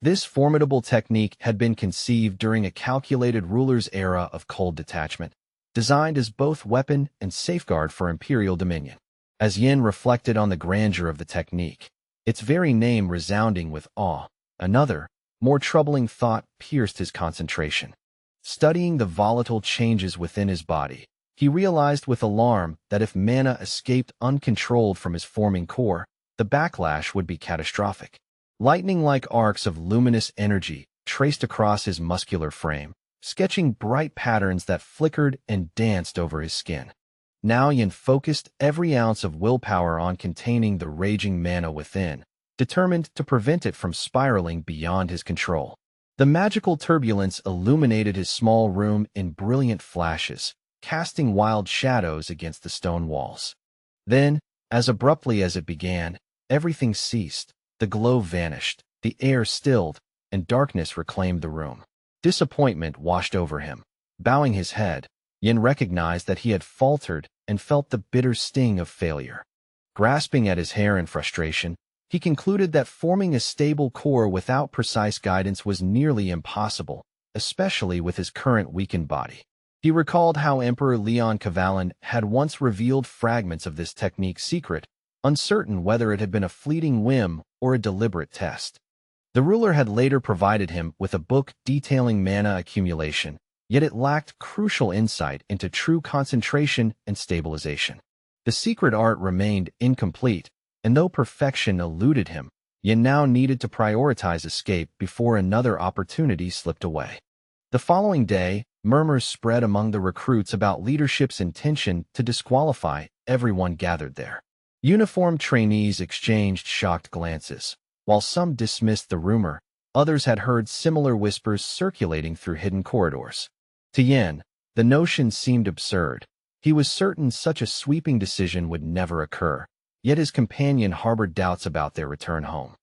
Speaker 1: This formidable technique had been conceived during a calculated ruler's era of cold detachment, designed as both weapon and safeguard for imperial dominion. As Yin reflected on the grandeur of the technique, its very name resounding with awe, another, more troubling thought pierced his concentration. Studying the volatile changes within his body, he realized with alarm that if mana escaped uncontrolled from his forming core, the backlash would be catastrophic. Lightning-like arcs of luminous energy traced across his muscular frame, sketching bright patterns that flickered and danced over his skin. Now Yin focused every ounce of willpower on containing the raging mana within, determined to prevent it from spiraling beyond his control. The magical turbulence illuminated his small room in brilliant flashes, casting wild shadows against the stone walls. Then, as abruptly as it began, everything ceased. The glow vanished, the air stilled, and darkness reclaimed the room. Disappointment washed over him. Bowing his head, Yin recognized that he had faltered and felt the bitter sting of failure. Grasping at his hair in frustration, he concluded that forming a stable core without precise guidance was nearly impossible, especially with his current weakened body. He recalled how Emperor Leon Kavalan had once revealed fragments of this technique's secret, uncertain whether it had been a fleeting whim or a deliberate test. The ruler had later provided him with a book detailing mana accumulation, yet it lacked crucial insight into true concentration and stabilization. The secret art remained incomplete, and though perfection eluded him, Yin now needed to prioritize escape before another opportunity slipped away. The following day, murmurs spread among the recruits about leadership's intention to disqualify everyone gathered there. Uniformed trainees exchanged shocked glances. While some dismissed the rumor, others had heard similar whispers circulating through hidden corridors. To Yin, the notion seemed absurd. He was certain such a sweeping decision would never occur, yet his companion harbored doubts about their return home.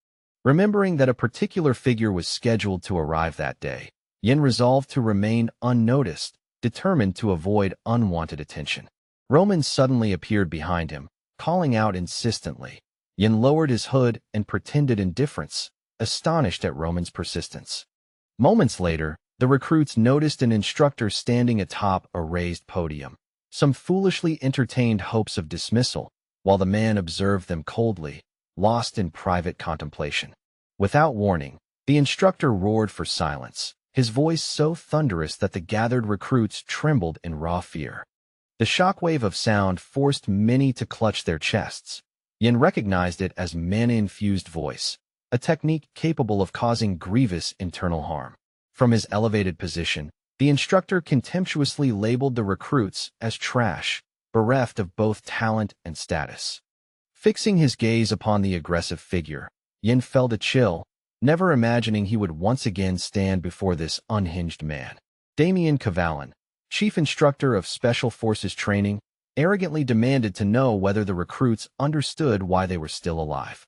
Speaker 1: Remembering that a particular figure was scheduled to arrive that day, Yin resolved to remain unnoticed, determined to avoid unwanted attention. Roman suddenly appeared behind him, calling out insistently. Yin lowered his hood and pretended indifference, astonished at Roman's persistence. Moments later, the recruits noticed an instructor standing atop a raised podium. Some foolishly entertained hopes of dismissal, while the man observed them coldly, lost in private contemplation. Without warning, the instructor roared for silence, his voice so thunderous that the gathered recruits trembled in raw fear. The shockwave of sound forced many to clutch their chests. Yin recognized it as mana-infused voice, a technique capable of causing grievous internal harm. From his elevated position, the instructor contemptuously labeled the recruits as trash, bereft of both talent and status. Fixing his gaze upon the aggressive figure, Yin felt a chill, never imagining he would once again stand before this unhinged man. Damien Cavalin, chief instructor of Special Forces training, arrogantly demanded to know whether the recruits understood why they were still alive.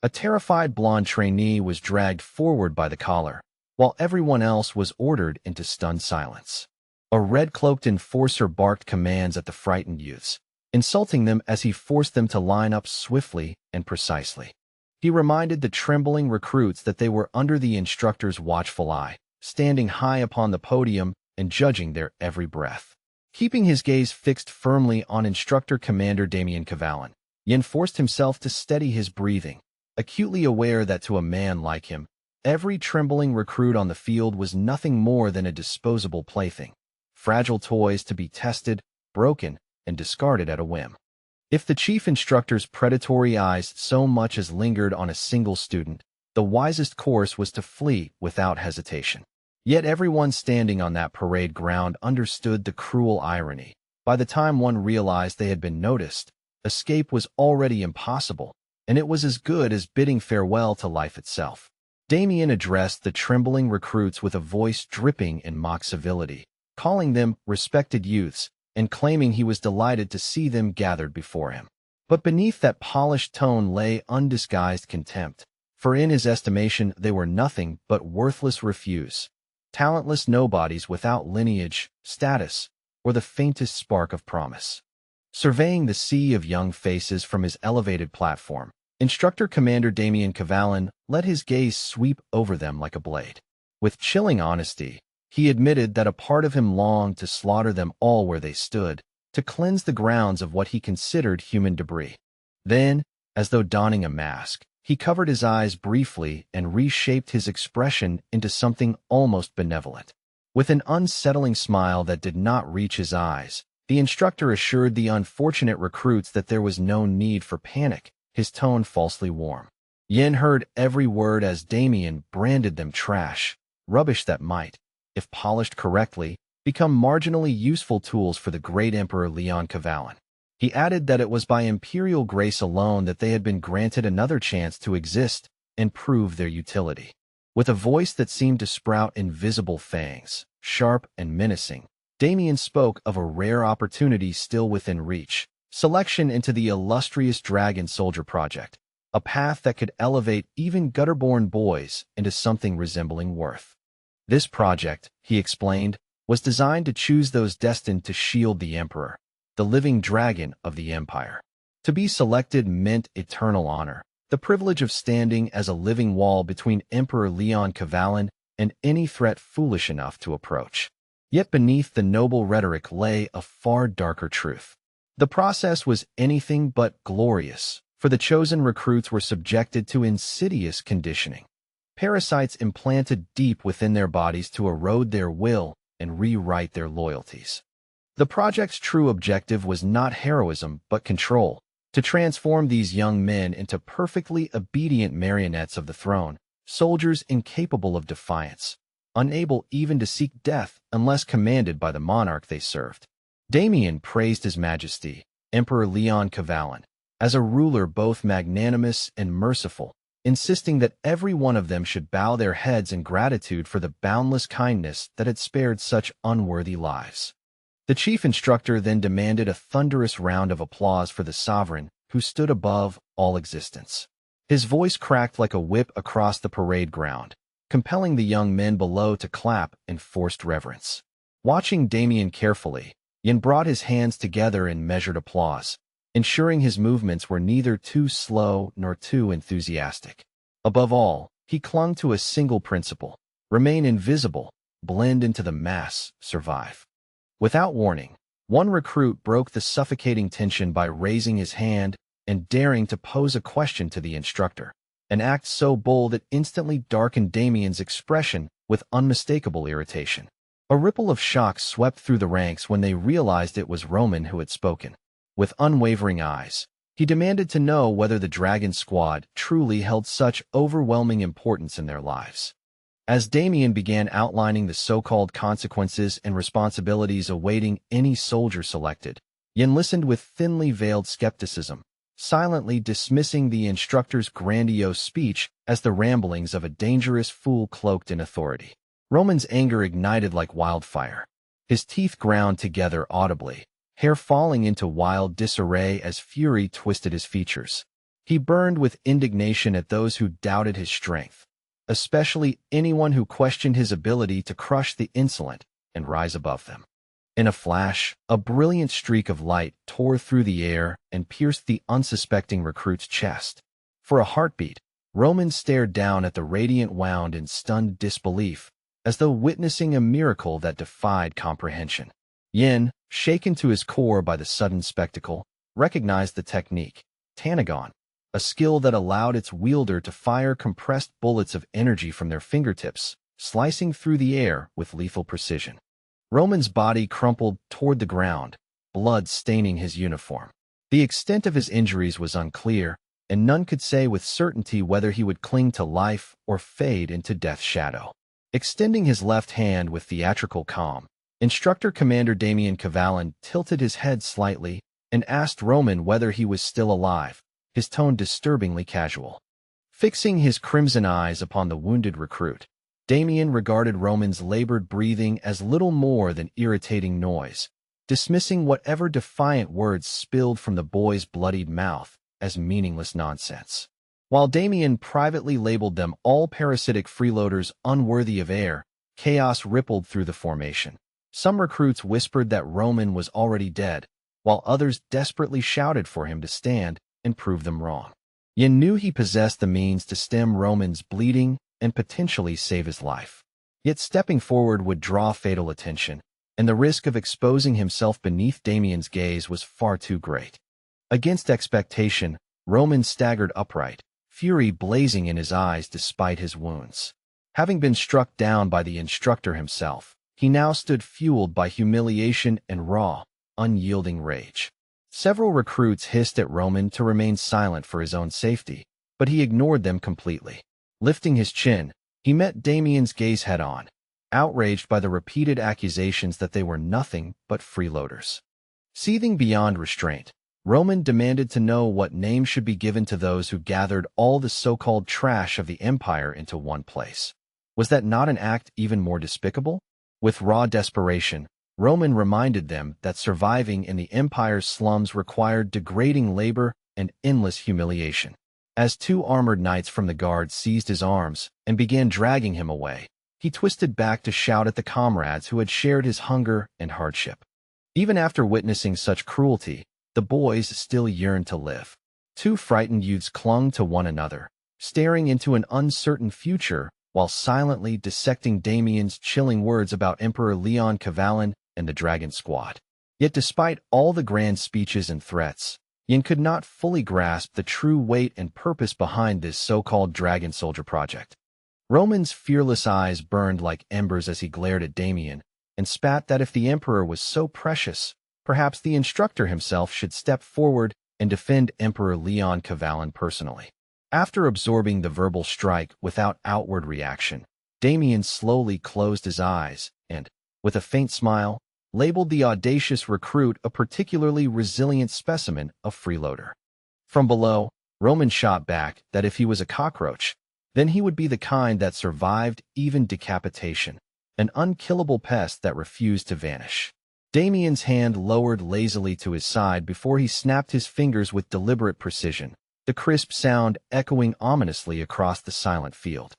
Speaker 1: A terrified blonde trainee was dragged forward by the collar, while everyone else was ordered into stunned silence. A red-cloaked enforcer barked commands at the frightened youths, insulting them as he forced them to line up swiftly and precisely. He reminded the trembling recruits that they were under the instructor's watchful eye, standing high upon the podium and judging their every breath. Keeping his gaze fixed firmly on Instructor Commander Damien Cavalin, Yin forced himself to steady his breathing, acutely aware that to a man like him, every trembling recruit on the field was nothing more than a disposable plaything, fragile toys to be tested, broken, and discarded at a whim. If the chief instructor's predatory eyes so much as lingered on a single student, the wisest course was to flee without hesitation. Yet everyone standing on that parade ground understood the cruel irony. By the time one realized they had been noticed, escape was already impossible, and it was as good as bidding farewell to life itself. Damien addressed the trembling recruits with a voice dripping in mock civility, calling them respected youths, and claiming he was delighted to see them gathered before him. But beneath that polished tone lay undisguised contempt, for in his estimation they were nothing but worthless refuse, talentless nobodies without lineage, status, or the faintest spark of promise. Surveying the sea of young faces from his elevated platform, Instructor Commander Damien Cavalin let his gaze sweep over them like a blade. With chilling honesty, he admitted that a part of him longed to slaughter them all where they stood, to cleanse the grounds of what he considered human debris. Then, as though donning a mask, he covered his eyes briefly and reshaped his expression into something almost benevolent. With an unsettling smile that did not reach his eyes, the instructor assured the unfortunate recruits that there was no need for panic, his tone falsely warm. Yin heard every word as Damien branded them trash, rubbish that might, if polished correctly, become marginally useful tools for the great Emperor Leon Cavalin. He added that it was by imperial grace alone that they had been granted another chance to exist and prove their utility. With a voice that seemed to sprout invisible fangs, sharp and menacing, Damien spoke of a rare opportunity still within reach, selection into the illustrious Dragon Soldier Project, a path that could elevate even gutter-born boys into something resembling worth. This project, he explained, was designed to choose those destined to shield the Emperor, the living dragon of the Empire. To be selected meant eternal honor, the privilege of standing as a living wall between Emperor Leon Cavalin and any threat foolish enough to approach. Yet beneath the noble rhetoric lay a far darker truth. The process was anything but glorious, for the chosen recruits were subjected to insidious conditioning. Parasites implanted deep within their bodies to erode their will and rewrite their loyalties. The project's true objective was not heroism but control, to transform these young men into perfectly obedient marionettes of the throne, soldiers incapable of defiance, unable even to seek death unless commanded by the monarch they served. Damien praised His Majesty, Emperor Leon Cavalin, as a ruler both magnanimous and merciful, insisting that every one of them should bow their heads in gratitude for the boundless kindness that had spared such unworthy lives. The chief instructor then demanded a thunderous round of applause for the sovereign who stood above all existence. His voice cracked like a whip across the parade ground, compelling the young men below to clap in forced reverence. Watching Damien carefully, Yin brought his hands together in measured applause, ensuring his movements were neither too slow nor too enthusiastic. Above all, he clung to a single principle: remain invisible, blend into the mass, survive. Without warning, one recruit broke the suffocating tension by raising his hand and daring to pose a question to the instructor, an act so bold it instantly darkened Damien's expression with unmistakable irritation. A ripple of shock swept through the ranks when they realized it was Roman who had spoken. With unwavering eyes, he demanded to know whether the Dragon Squad truly held such overwhelming importance in their lives. As Damien began outlining the so-called consequences and responsibilities awaiting any soldier selected, Yin listened with thinly veiled skepticism, silently dismissing the instructor's grandiose speech as the ramblings of a dangerous fool cloaked in authority. Roman's anger ignited like wildfire. His teeth ground together audibly, hair falling into wild disarray as fury twisted his features. He burned with indignation at those who doubted his strength, especially anyone who questioned his ability to crush the insolent and rise above them. In a flash, a brilliant streak of light tore through the air and pierced the unsuspecting recruit's chest. For a heartbeat, Roman stared down at the radiant wound in stunned disbelief, as though witnessing a miracle that defied comprehension. Yin, shaken to his core by the sudden spectacle, recognized the technique, Tanagon, a skill that allowed its wielder to fire compressed bullets of energy from their fingertips, slicing through the air with lethal precision. Roman's body crumpled toward the ground, blood staining his uniform. The extent of his injuries was unclear, and none could say with certainty whether he would cling to life or fade into death's shadow. Extending his left hand with theatrical calm, Instructor Commander Damien Cavallan tilted his head slightly and asked Roman whether he was still alive, his tone disturbingly casual. Fixing his crimson eyes upon the wounded recruit, Damien regarded Roman's labored breathing as little more than irritating noise, dismissing whatever defiant words spilled from the boy's bloodied mouth as meaningless nonsense. While Damien privately labeled them all parasitic freeloaders unworthy of air, chaos rippled through the formation. Some recruits whispered that Roman was already dead, while others desperately shouted for him to stand and prove them wrong. Yin knew he possessed the means to stem Roman's bleeding and potentially save his life. Yet stepping forward would draw fatal attention, and the risk of exposing himself beneath Damien's gaze was far too great. Against expectation, Roman staggered upright, fury blazing in his eyes despite his wounds. Having been struck down by the instructor himself, he now stood fueled by humiliation and raw, unyielding rage. Several recruits hissed at Roman to remain silent for his own safety, but he ignored them completely. Lifting his chin, he met Damien's gaze head-on, outraged by the repeated accusations that they were nothing but freeloaders. Seething beyond restraint, Roman demanded to know what name should be given to those who gathered all the so-called trash of the Empire into one place. Was that not an act even more despicable? With raw desperation, Roman reminded them that surviving in the Empire's slums required degrading labor and endless humiliation. As two armored knights from the guard seized his arms and began dragging him away, he twisted back to shout at the comrades who had shared his hunger and hardship. Even after witnessing such cruelty, the boys still yearned to live. Two frightened youths clung to one another, staring into an uncertain future while silently dissecting Damien's chilling words about Emperor Leon Cavallan and the Dragon Squad. Yet despite all the grand speeches and threats, Yin could not fully grasp the true weight and purpose behind this so-called Dragon Soldier project. Roman's fearless eyes burned like embers as he glared at Damien and spat that if the Emperor was so precious, perhaps the instructor himself should step forward and defend Emperor Leon Cavallan personally. After absorbing the verbal strike without outward reaction, Damien slowly closed his eyes and, with a faint smile, labeled the audacious recruit a particularly resilient specimen of freeloader. From below, Roman shot back that if he was a cockroach, then he would be the kind that survived even decapitation, an unkillable pest that refused to vanish. Damien's hand lowered lazily to his side before he snapped his fingers with deliberate precision, the crisp sound echoing ominously across the silent field.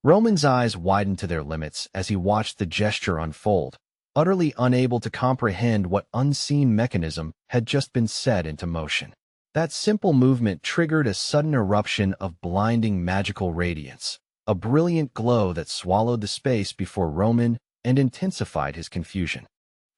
Speaker 1: Roman's eyes widened to their limits as he watched the gesture unfold, utterly unable to comprehend what unseen mechanism had just been set into motion. That simple movement triggered a sudden eruption of blinding magical radiance, a brilliant glow that swallowed the space before Roman and intensified his confusion.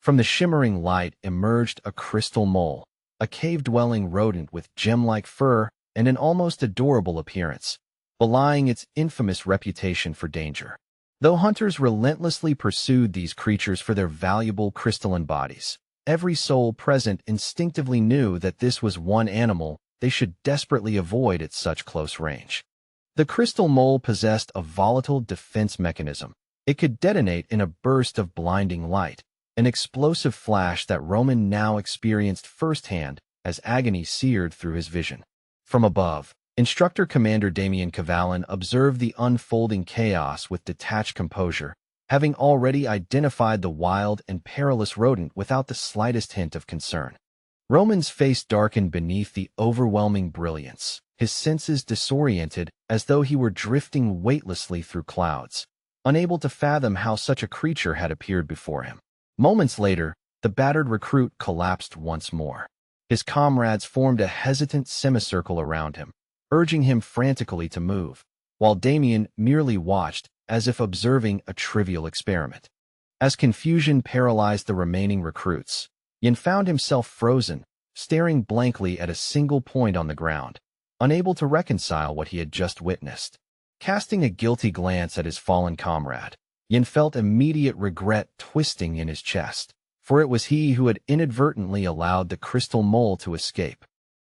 Speaker 1: From the shimmering light emerged a crystal mole, a cave-dwelling rodent with gem-like fur and an almost adorable appearance, belying its infamous reputation for danger. Though hunters relentlessly pursued these creatures for their valuable crystalline bodies, every soul present instinctively knew that this was one animal they should desperately avoid at such close range. The crystal mole possessed a volatile defense mechanism. It could detonate in a burst of blinding light, an explosive flash that Roman now experienced firsthand as agony seared through his vision. From above, Instructor Commander Damien Cavallan observed the unfolding chaos with detached composure, having already identified the wild and perilous rodent without the slightest hint of concern. Roman's face darkened beneath the overwhelming brilliance, his senses disoriented as though he were drifting weightlessly through clouds, unable to fathom how such a creature had appeared before him. Moments later, the battered recruit collapsed once more. His comrades formed a hesitant semicircle around him, urging him frantically to move, while Damien merely watched as if observing a trivial experiment. As confusion paralyzed the remaining recruits, Yin found himself frozen, staring blankly at a single point on the ground, unable to reconcile what he had just witnessed. Casting a guilty glance at his fallen comrade, Yin felt immediate regret twisting in his chest, for it was he who had inadvertently allowed the crystal mole to escape.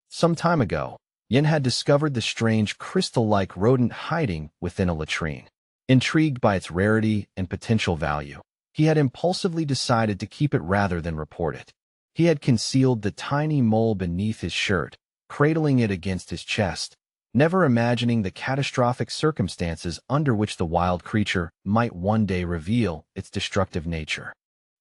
Speaker 1: Some time ago, Yin had discovered the strange crystal-like rodent hiding within a latrine. Intrigued by its rarity and potential value, he had impulsively decided to keep it rather than report it. He had concealed the tiny mole beneath his shirt, cradling it against his chest, never imagining the catastrophic circumstances under which the wild creature might one day reveal its destructive nature.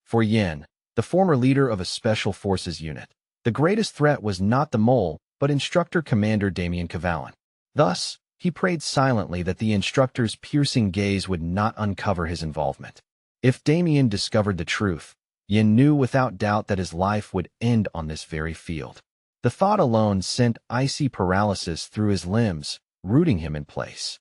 Speaker 1: For Yin, the former leader of a special forces unit, the greatest threat was not the mole, but Instructor Commander Damien Cavallan. Thus, he prayed silently that the instructor's piercing gaze would not uncover his involvement. If Damien discovered the truth, Yin knew without doubt that his life would end on this very field. The thought alone sent icy paralysis through his limbs, rooting him in place.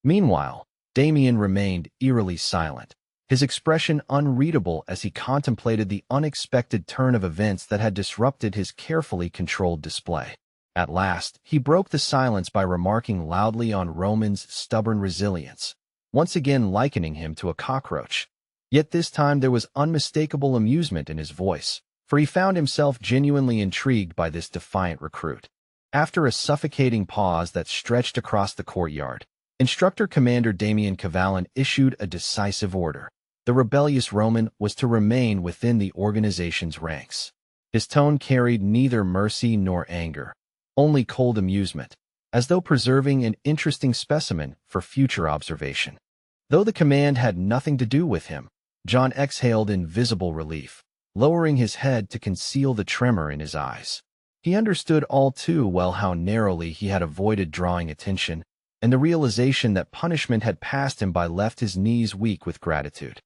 Speaker 1: Meanwhile, Damien remained eerily silent, his expression unreadable as he contemplated the unexpected turn of events that had disrupted his carefully controlled display. At last, he broke the silence by remarking loudly on Roman's stubborn resilience, once again likening him to a cockroach. Yet this time there was unmistakable amusement in his voice, for he found himself genuinely intrigued by this defiant recruit. After a suffocating pause that stretched across the courtyard, Instructor Commander Damien Cavallan issued a decisive order. The rebellious Roman was to remain within the organization's ranks. His tone carried neither mercy nor anger, only cold amusement, as though preserving an interesting specimen for future observation. Though the command had nothing to do with him, John exhaled in visible relief, lowering his head to conceal the tremor in his eyes. He understood all too well how narrowly he had avoided drawing attention, and the realization that punishment had passed him by left his knees weak with gratitude.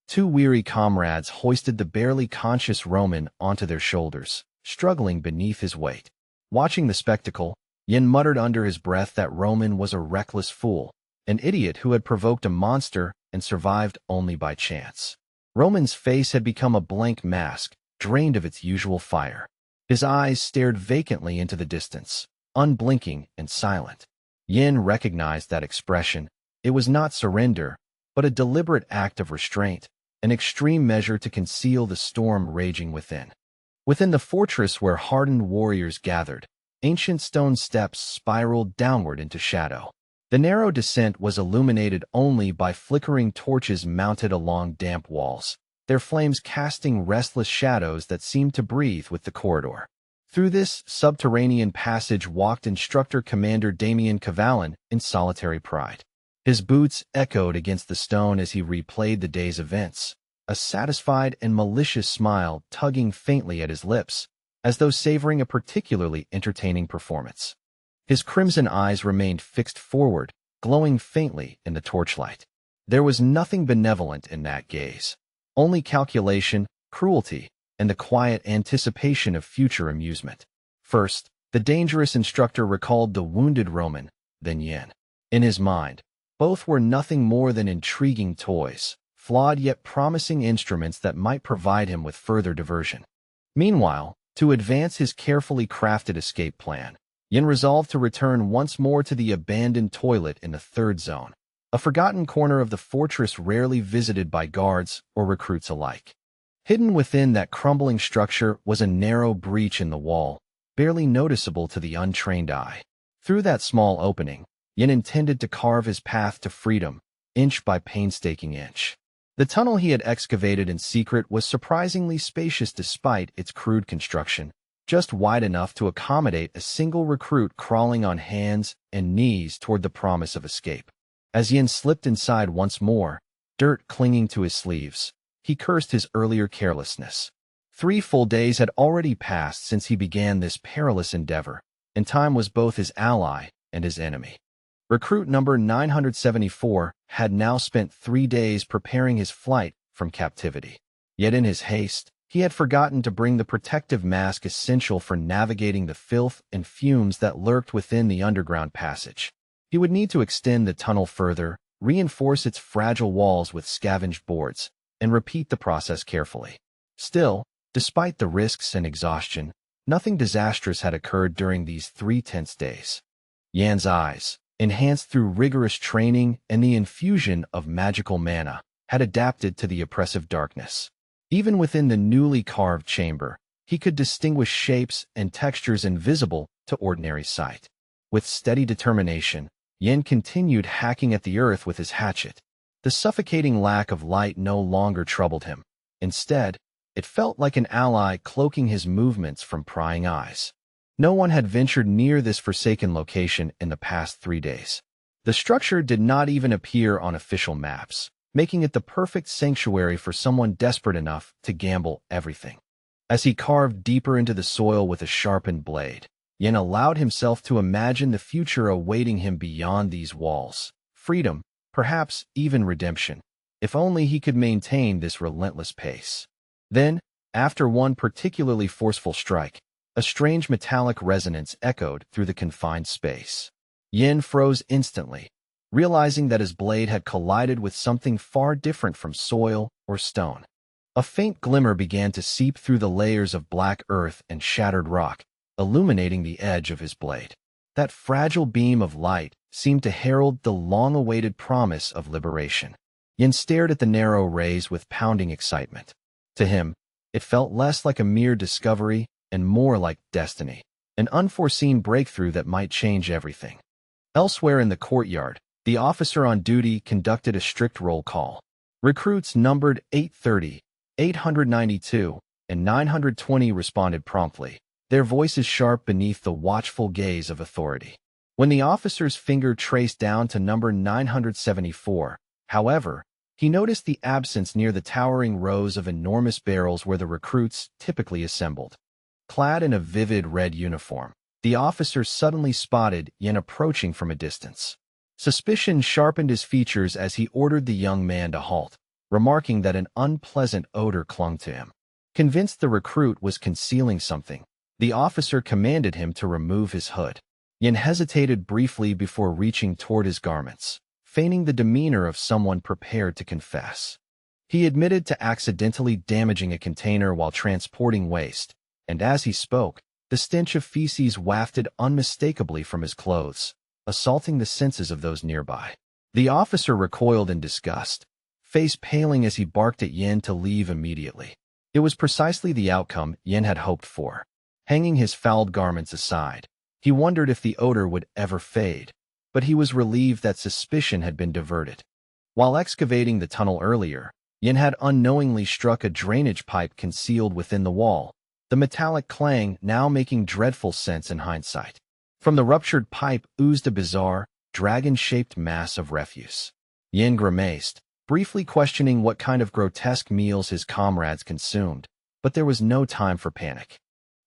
Speaker 1: Two weary comrades hoisted the barely conscious Roman onto their shoulders, struggling beneath his weight. Watching the spectacle, Yin muttered under his breath that Roman was a reckless fool, an idiot who had provoked a monster and survived only by chance. Roman's face had become a blank mask, drained of its usual fire. His eyes stared vacantly into the distance, unblinking and silent. Yin recognized that expression. It was not surrender, but a deliberate act of restraint, an extreme measure to conceal the storm raging within. Within the fortress where hardened warriors gathered, ancient stone steps spiraled downward into shadow. The narrow descent was illuminated only by flickering torches mounted along damp walls, their flames casting restless shadows that seemed to breathe with the corridor. Through this subterranean passage walked Instructor Commander Damien Cavallan in solitary pride. His boots echoed against the stone as he replayed the day's events, a satisfied and malicious smile tugging faintly at his lips, as though savoring a particularly entertaining performance. His crimson eyes remained fixed forward, glowing faintly in the torchlight. There was nothing benevolent in that gaze, only calculation, cruelty, and the quiet anticipation of future amusement. First, the dangerous instructor recalled the wounded Roman, then Yin. In his mind, both were nothing more than intriguing toys, flawed yet promising instruments that might provide him with further diversion. Meanwhile, to advance his carefully crafted escape plan, Yin resolved to return once more to the abandoned toilet in the third zone, a forgotten corner of the fortress rarely visited by guards or recruits alike. Hidden within that crumbling structure was a narrow breach in the wall, barely noticeable to the untrained eye. Through that small opening, Yin intended to carve his path to freedom, inch by painstaking inch. The tunnel he had excavated in secret was surprisingly spacious despite its crude construction, just wide enough to accommodate a single recruit crawling on hands and knees toward the promise of escape. As Yin slipped inside once more, dirt clinging to his sleeves, he cursed his earlier carelessness. 3 full days had already passed since he began this perilous endeavor, and time was both his ally and his enemy. Recruit number 974 had now spent 3 days preparing his flight from captivity. Yet in his haste, he had forgotten to bring the protective mask essential for navigating the filth and fumes that lurked within the underground passage. He would need to extend the tunnel further, reinforce its fragile walls with scavenged boards, and repeat the process carefully. Still, despite the risks and exhaustion, nothing disastrous had occurred during these 3 tense days. Yan's eyes, enhanced through rigorous training and the infusion of magical mana, had adapted to the oppressive darkness. Even within the newly carved chamber, he could distinguish shapes and textures invisible to ordinary sight. With steady determination, Yin continued hacking at the earth with his hatchet. The suffocating lack of light no longer troubled him. Instead, it felt like an ally cloaking his movements from prying eyes. No one had ventured near this forsaken location in the past 3 days. The structure did not even appear on official maps, making it the perfect sanctuary for someone desperate enough to gamble everything. As he carved deeper into the soil with a sharpened blade, Yin allowed himself to imagine the future awaiting him beyond these walls. Freedom, perhaps even redemption, if only he could maintain this relentless pace. Then, after one particularly forceful strike, a strange metallic resonance echoed through the confined space. Yin froze instantly, realizing that his blade had collided with something far different from soil or stone. A faint glimmer began to seep through the layers of black earth and shattered rock, illuminating the edge of his blade. That fragile beam of light seemed to herald the long-awaited promise of liberation. Yin stared at the narrow rays with pounding excitement. To him, it felt less like a mere discovery and more like destiny, an unforeseen breakthrough that might change everything. Elsewhere in the courtyard, the officer on duty conducted a strict roll call. Recruits numbered 830, 892, and 920 responded promptly, their voices sharp beneath the watchful gaze of authority. When the officer's finger traced down to number 974, however, he noticed the absence near the towering rows of enormous barrels where the recruits typically assembled. Clad in a vivid red uniform, the officer suddenly spotted Yin approaching from a distance. Suspicion sharpened his features as he ordered the young man to halt, remarking that an unpleasant odor clung to him. Convinced the recruit was concealing something, the officer commanded him to remove his hood. Yin hesitated briefly before reaching toward his garments, feigning the demeanor of someone prepared to confess. He admitted to accidentally damaging a container while transporting waste, and as he spoke, the stench of feces wafted unmistakably from his clothes, assaulting the senses of those nearby. The officer recoiled in disgust, face paling as he barked at Yin to leave immediately. It was precisely the outcome Yin had hoped for. Hanging his fouled garments aside, he wondered if the odor would ever fade, but he was relieved that suspicion had been diverted. While excavating the tunnel earlier, Yin had unknowingly struck a drainage pipe concealed within the wall, the metallic clang now making dreadful sense in hindsight. From the ruptured pipe oozed a bizarre, dragon-shaped mass of refuse. Yin grimaced, briefly questioning what kind of grotesque meals his comrades consumed, but there was no time for panic.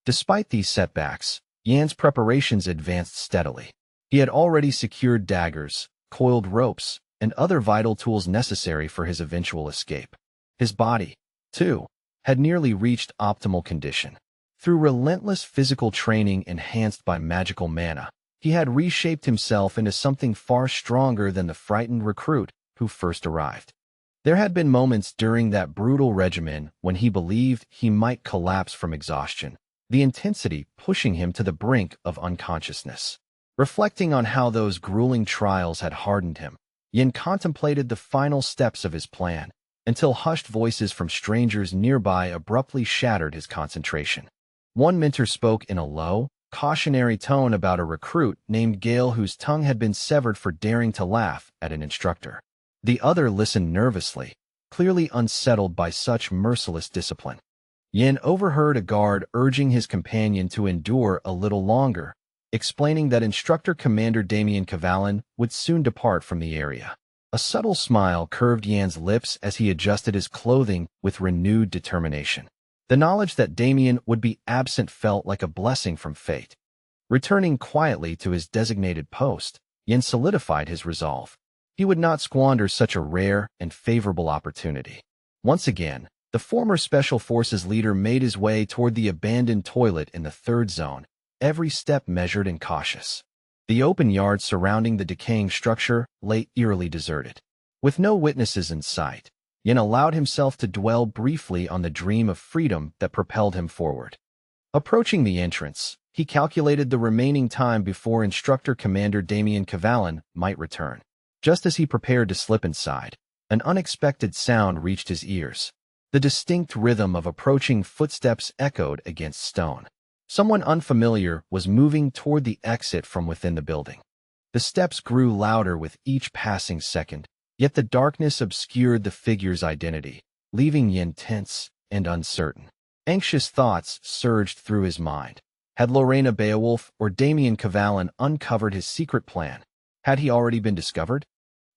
Speaker 1: Despite these setbacks, Yan's preparations advanced steadily. He had already secured daggers, coiled ropes, and other vital tools necessary for his eventual escape. His body, too, had nearly reached optimal condition. Through relentless physical training enhanced by magical mana, he had reshaped himself into something far stronger than the frightened recruit who first arrived. There had been moments during that brutal regimen when he believed he might collapse from exhaustion, the intensity pushing him to the brink of unconsciousness. Reflecting on how those grueling trials had hardened him, Yin contemplated the final steps of his plan, until hushed voices from strangers nearby abruptly shattered his concentration. One mentor spoke in a low, cautionary tone about a recruit named Gale whose tongue had been severed for daring to laugh at an instructor. The other listened nervously, clearly unsettled by such merciless discipline. Yin overheard a guard urging his companion to endure a little longer, explaining that Instructor Commander Damien Cavalin would soon depart from the area. A subtle smile curved Yan's lips as he adjusted his clothing with renewed determination. The knowledge that Damien would be absent felt like a blessing from fate. Returning quietly to his designated post, Yin solidified his resolve. He would not squander such a rare and favorable opportunity. Once again, the former Special Forces leader made his way toward the abandoned toilet in the third zone, every step measured and cautious. The open yard surrounding the decaying structure lay eerily deserted. With no witnesses in sight, Yin allowed himself to dwell briefly on the dream of freedom that propelled him forward. Approaching the entrance, he calculated the remaining time before Instructor Commander Damien Cavalin might return. Just as he prepared to slip inside, an unexpected sound reached his ears. The distinct rhythm of approaching footsteps echoed against stone. Someone unfamiliar was moving toward the exit from within the building. The steps grew louder with each passing second, yet the darkness obscured the figure's identity, leaving Yin tense and uncertain. Anxious thoughts surged through his mind. Had Lorena Beowulf or Damien Cavalin uncovered his secret plan? Had he already been discovered?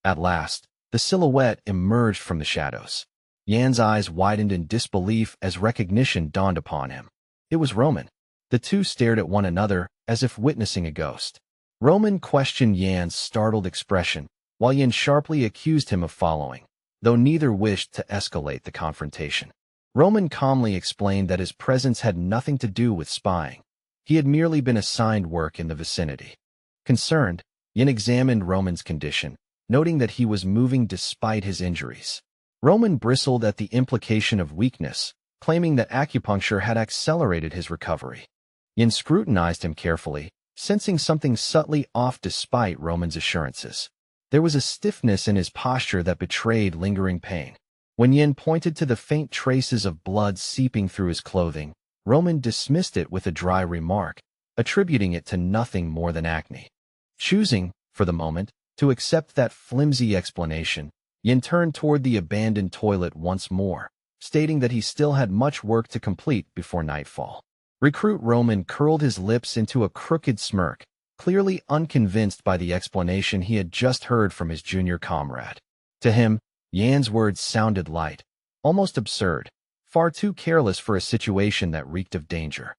Speaker 1: At last, the silhouette emerged from the shadows. Yan's eyes widened in disbelief as recognition dawned upon him. It was Roman. The two stared at one another as if witnessing a ghost. Roman questioned Yan's startled expression, while Yan sharply accused him of following, though neither wished to escalate the confrontation. Roman calmly explained that his presence had nothing to do with spying. He had merely been assigned work in the vicinity. Concerned, Yan examined Roman's condition, noting that he was moving despite his injuries. Roman bristled at the implication of weakness, claiming that acupuncture had accelerated his recovery. Yin scrutinized him carefully, sensing something subtly off despite Roman's assurances. There was a stiffness in his posture that betrayed lingering pain. When Yin pointed to the faint traces of blood seeping through his clothing, Roman dismissed it with a dry remark, attributing it to nothing more than acne. Choosing, for the moment, to accept that flimsy explanation, Yin turned toward the abandoned toilet once more, stating that he still had much work to complete before nightfall. Recruit Roman curled his lips into a crooked smirk, clearly unconvinced by the explanation he had just heard from his junior comrade. To him, Yan's words sounded light, almost absurd, far too careless for a situation that reeked of danger.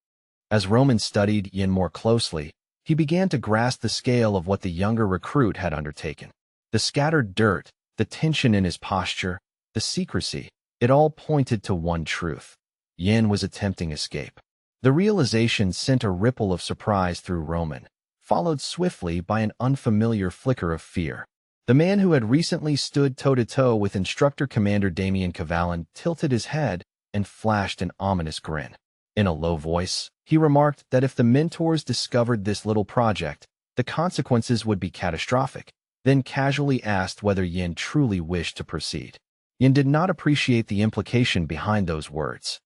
Speaker 1: As Roman studied Yin more closely, he began to grasp the scale of what the younger recruit had undertaken. The scattered dirt, the tension in his posture, the secrecy, it all pointed to one truth. Yin was attempting escape. The realization sent a ripple of surprise through Roman, followed swiftly by an unfamiliar flicker of fear. The man who had recently stood toe-to-toe with Instructor Commander Damien Cavalin tilted his head and flashed an ominous grin. In a low voice, he remarked that if the mentors discovered this little project, the consequences would be catastrophic, then casually asked whether Yin truly wished to proceed. Yin did not appreciate the implication behind those words.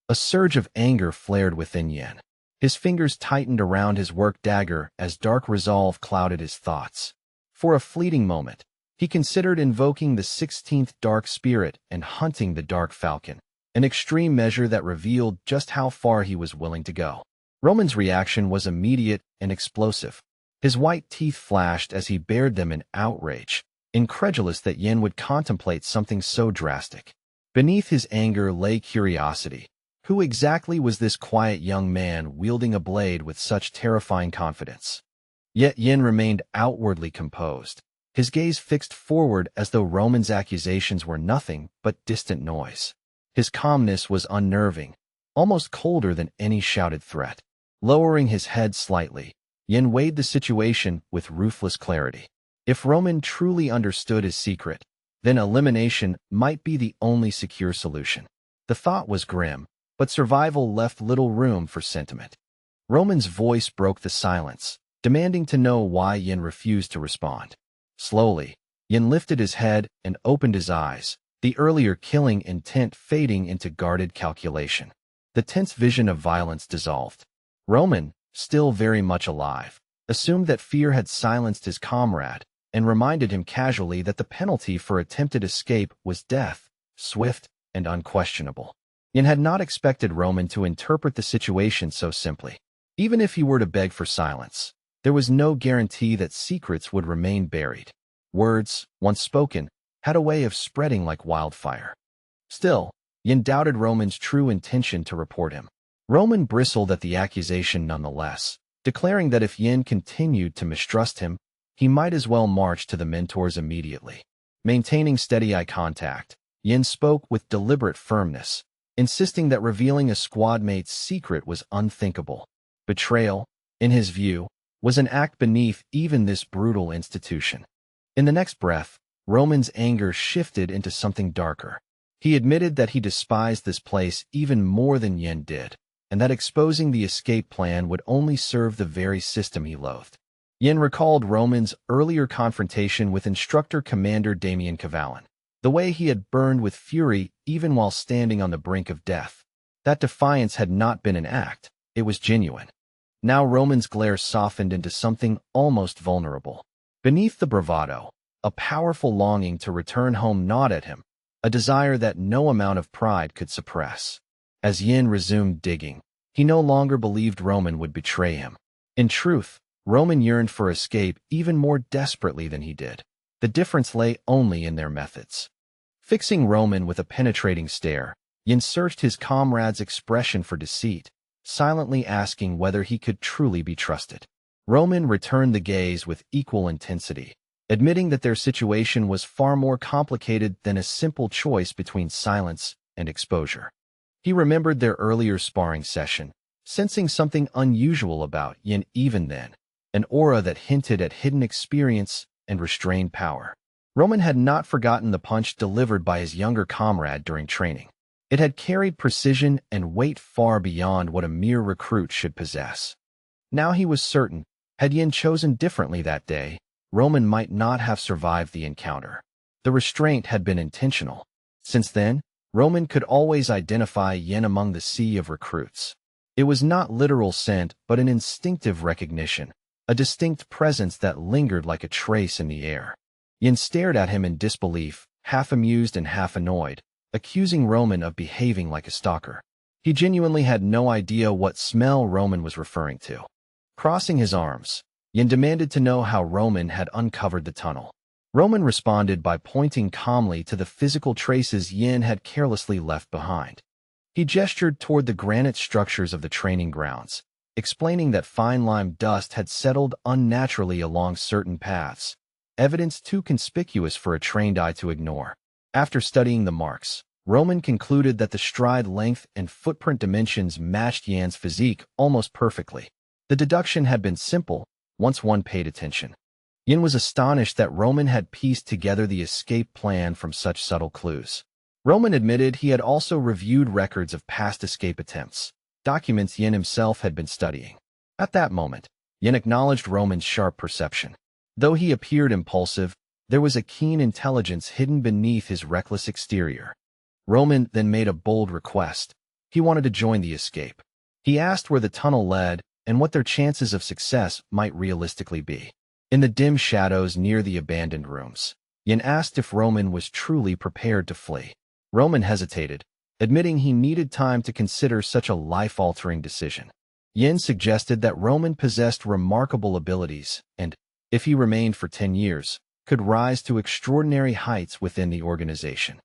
Speaker 1: A surge of anger flared within Yin. His fingers tightened around his work dagger as dark resolve clouded his thoughts. For a fleeting moment, he considered invoking the 16th Dark Spirit and hunting the Dark Falcon, an extreme measure that revealed just how far he was willing to go. Roman's reaction was immediate and explosive. His white teeth flashed as he bared them in outrage, incredulous that Yin would contemplate something so drastic. Beneath his anger lay curiosity. Who exactly was this quiet young man wielding a blade with such terrifying confidence? Yet Yin remained outwardly composed, his gaze fixed forward as though Roman's accusations were nothing but distant noise. His calmness was unnerving, almost colder than any shouted threat. Lowering his head slightly, Yin weighed the situation with ruthless clarity. If Roman truly understood his secret, then elimination might be the only secure solution. The thought was grim, but survival left little room for sentiment. Roman's voice broke the silence, demanding to know why Yin refused to respond. Slowly, Yin lifted his head and opened his eyes, the earlier killing intent fading into guarded calculation. The tense vision of violence dissolved. Roman, still very much alive, assumed that fear had silenced his comrade and reminded him casually that the penalty for attempted escape was death, swift and unquestionable. Yin had not expected Roman to interpret the situation so simply. Even if he were to beg for silence, there was no guarantee that secrets would remain buried. Words, once spoken, had a way of spreading like wildfire. Still, Yin doubted Roman's true intention to report him. Roman bristled at the accusation nonetheless, declaring that if Yin continued to mistrust him, he might as well march to the mentors immediately. Maintaining steady eye contact, Yin spoke with deliberate firmness, insisting that revealing a squad mate's secret was unthinkable. Betrayal, in his view, was an act beneath even this brutal institution. In the next breath, Roman's anger shifted into something darker. He admitted that he despised this place even more than Yin did, and that exposing the escape plan would only serve the very system he loathed. Yin recalled Roman's earlier confrontation with Instructor Commander Damien Cavallan, the way he had burned with fury even while standing on the brink of death. That defiance had not been an act, it was genuine. Now Roman's glare softened into something almost vulnerable. Beneath the bravado, a powerful longing to return home gnawed at him, a desire that no amount of pride could suppress. As Yin resumed digging, he no longer believed Roman would betray him. In truth, Roman yearned for escape even more desperately than he did. The difference lay only in their methods. Fixing Roman with a penetrating stare, Yin searched his comrade's expression for deceit, silently asking whether he could truly be trusted. Roman returned the gaze with equal intensity, admitting that their situation was far more complicated than a simple choice between silence and exposure. He remembered their earlier sparring session, sensing something unusual about Yin even then, an aura that hinted at hidden experience and restrained power. Roman had not forgotten the punch delivered by his younger comrade during training. It had carried precision and weight far beyond what a mere recruit should possess. Now he was certain, had Yin chosen differently that day, Roman might not have survived the encounter. The restraint had been intentional. Since then, Roman could always identify Yin among the sea of recruits. It was not literal scent, but an instinctive recognition, a distinct presence that lingered like a trace in the air. Yin stared at him in disbelief, half amused and half annoyed, accusing Roman of behaving like a stalker. He genuinely had no idea what smell Roman was referring to. Crossing his arms, Yin demanded to know how Roman had uncovered the tunnel. Roman responded by pointing calmly to the physical traces Yin had carelessly left behind. He gestured toward the granite structures of the training grounds, explaining that fine lime dust had settled unnaturally along certain paths, evidence too conspicuous for a trained eye to ignore. After studying the marks, Roman concluded that the stride length and footprint dimensions matched Yin's physique almost perfectly. The deduction had been simple, once one paid attention. Yin was astonished that Roman had pieced together the escape plan from such subtle clues. Roman admitted he had also reviewed records of past escape attempts, documents Yin himself had been studying. At that moment, Yin acknowledged Roman's sharp perception. Though he appeared impulsive, there was a keen intelligence hidden beneath his reckless exterior. Roman then made a bold request. He wanted to join the escape. He asked where the tunnel led and what their chances of success might realistically be. In the dim shadows near the abandoned rooms, Yin asked if Roman was truly prepared to flee. Roman hesitated, admitting he needed time to consider such a life-altering decision. Yin suggested that Roman possessed remarkable abilities and, if he remained for 10 years, could rise to extraordinary heights within the organization.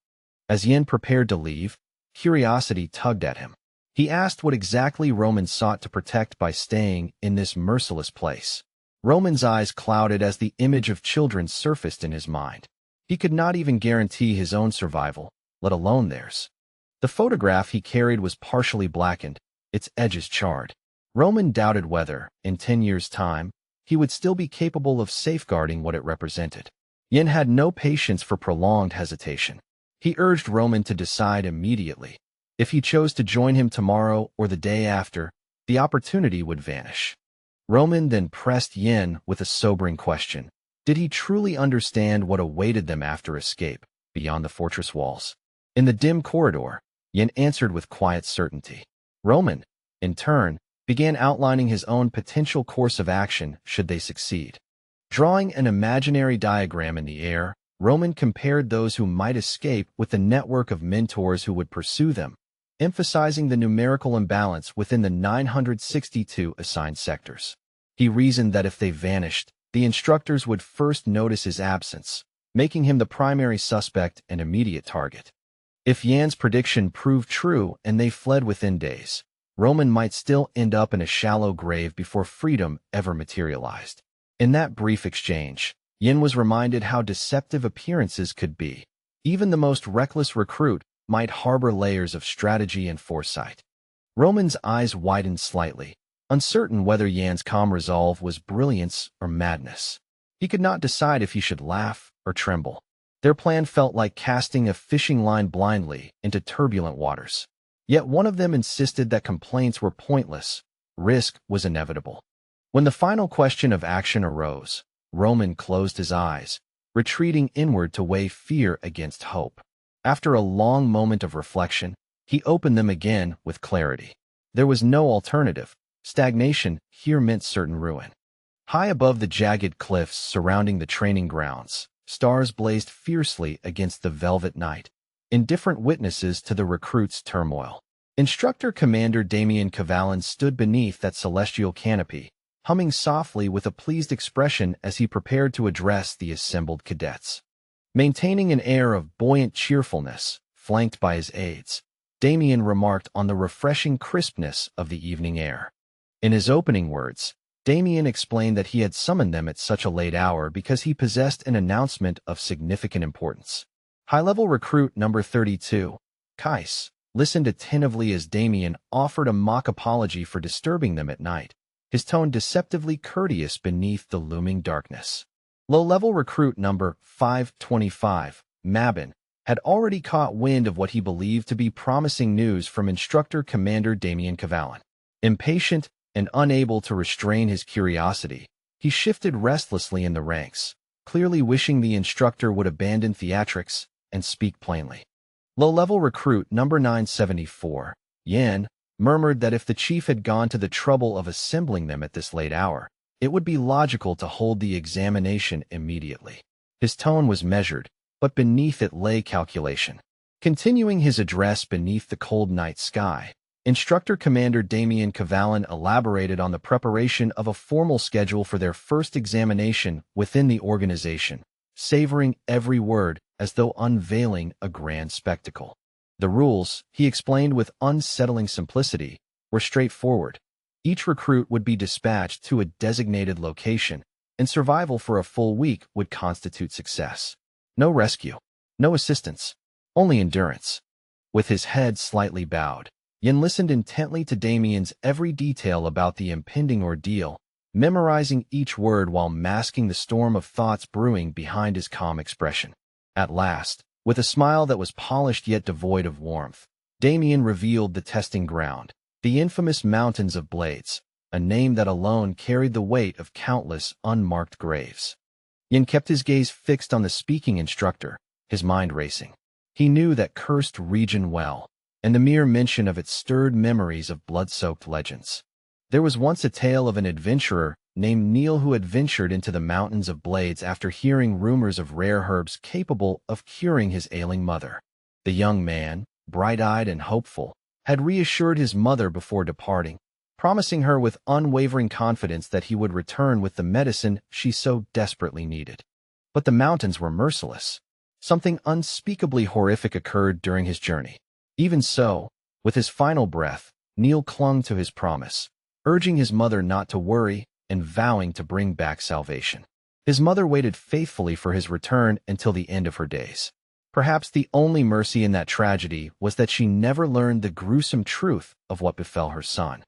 Speaker 1: As Yin prepared to leave, curiosity tugged at him. He asked what exactly Roman sought to protect by staying in this merciless place. Roman's eyes clouded as the image of children surfaced in his mind. He could not even guarantee his own survival, let alone theirs. The photograph he carried was partially blackened, its edges charred. Roman doubted whether, in 10 years' time, he would still be capable of safeguarding what it represented. Yin had no patience for prolonged hesitation. He urged Roman to decide immediately. If he chose to join him tomorrow or the day after, the opportunity would vanish. Roman then pressed Yin with a sobering question. Did he truly understand what awaited them after escape, beyond the fortress walls? In the dim corridor, Yin answered with quiet certainty. Roman, in turn, began outlining his own potential course of action should they succeed. Drawing an imaginary diagram in the air, Roman compared those who might escape with the network of mentors who would pursue them, emphasizing the numerical imbalance within the 962 assigned sectors. He reasoned that if they vanished, the instructors would first notice his absence, making him the primary suspect and immediate target. If Yan's prediction proved true and they fled within days, Roman might still end up in a shallow grave before freedom ever materialized. In that brief exchange, Yin was reminded how deceptive appearances could be. Even the most reckless recruit might harbor layers of strategy and foresight. Roman's eyes widened slightly, uncertain whether Yan's calm resolve was brilliance or madness. He could not decide if he should laugh or tremble. Their plan felt like casting a fishing line blindly into turbulent waters. Yet one of them insisted that complaints were pointless. Risk was inevitable. When the final question of action arose, Roman closed his eyes, retreating inward to weigh fear against hope. After a long moment of reflection, he opened them again with clarity. There was no alternative. Stagnation here meant certain ruin. High above the jagged cliffs surrounding the training grounds, stars blazed fiercely against the velvet night, indifferent witnesses to the recruits' turmoil. Instructor Commander Damien Cavallan stood beneath that celestial canopy, humming softly with a pleased expression as he prepared to address the assembled cadets. Maintaining an air of buoyant cheerfulness, flanked by his aides, Damien remarked on the refreshing crispness of the evening air. In his opening words, Damien explained that he had summoned them at such a late hour because he possessed an announcement of significant importance. High-level recruit number 32, Kais, listened attentively as Damien offered a mock apology for disturbing them at night, his tone deceptively courteous beneath the looming darkness. Low-level recruit number 525, Mabin, had already caught wind of what he believed to be promising news from Instructor Commander Damien Cavallan. Impatient and unable to restrain his curiosity, he shifted restlessly in the ranks, clearly wishing the instructor would abandon theatrics and speak plainly. Low-level recruit number 974, Yan, murmured that if the chief had gone to the trouble of assembling them at this late hour, it would be logical to hold the examination immediately. His tone was measured, but beneath it lay calculation. Continuing his address beneath the cold night sky, Instructor Commander Damien Cavallan elaborated on the preparation of a formal schedule for their first examination within the organization, savoring every word as though unveiling a grand spectacle. The rules, he explained with unsettling simplicity, were straightforward. Each recruit would be dispatched to a designated location, and survival for a full week would constitute success. No rescue, no assistance, only endurance. With his head slightly bowed, Yin listened intently to Damien's every detail about the impending ordeal, memorizing each word while masking the storm of thoughts brewing behind his calm expression. At last, with a smile that was polished yet devoid of warmth, Damien revealed the testing ground, the infamous Mountains of Blades, a name that alone carried the weight of countless unmarked graves. Yin kept his gaze fixed on the speaking instructor, his mind racing. He knew that cursed region well, and the mere mention of it stirred memories of blood-soaked legends. There was once a tale of an adventurer named Neil who had ventured into the Mountains of Blades after hearing rumors of rare herbs capable of curing his ailing mother. The young man, bright-eyed and hopeful, had reassured his mother before departing, promising her with unwavering confidence that he would return with the medicine she so desperately needed. But the mountains were merciless. Something unspeakably horrific occurred during his journey. Even so, with his final breath, Neil clung to his promise, urging his mother not to worry and vowing to bring back salvation. His mother waited faithfully for his return until the end of her days. Perhaps the only mercy in that tragedy was that she never learned the gruesome truth of what befell her son.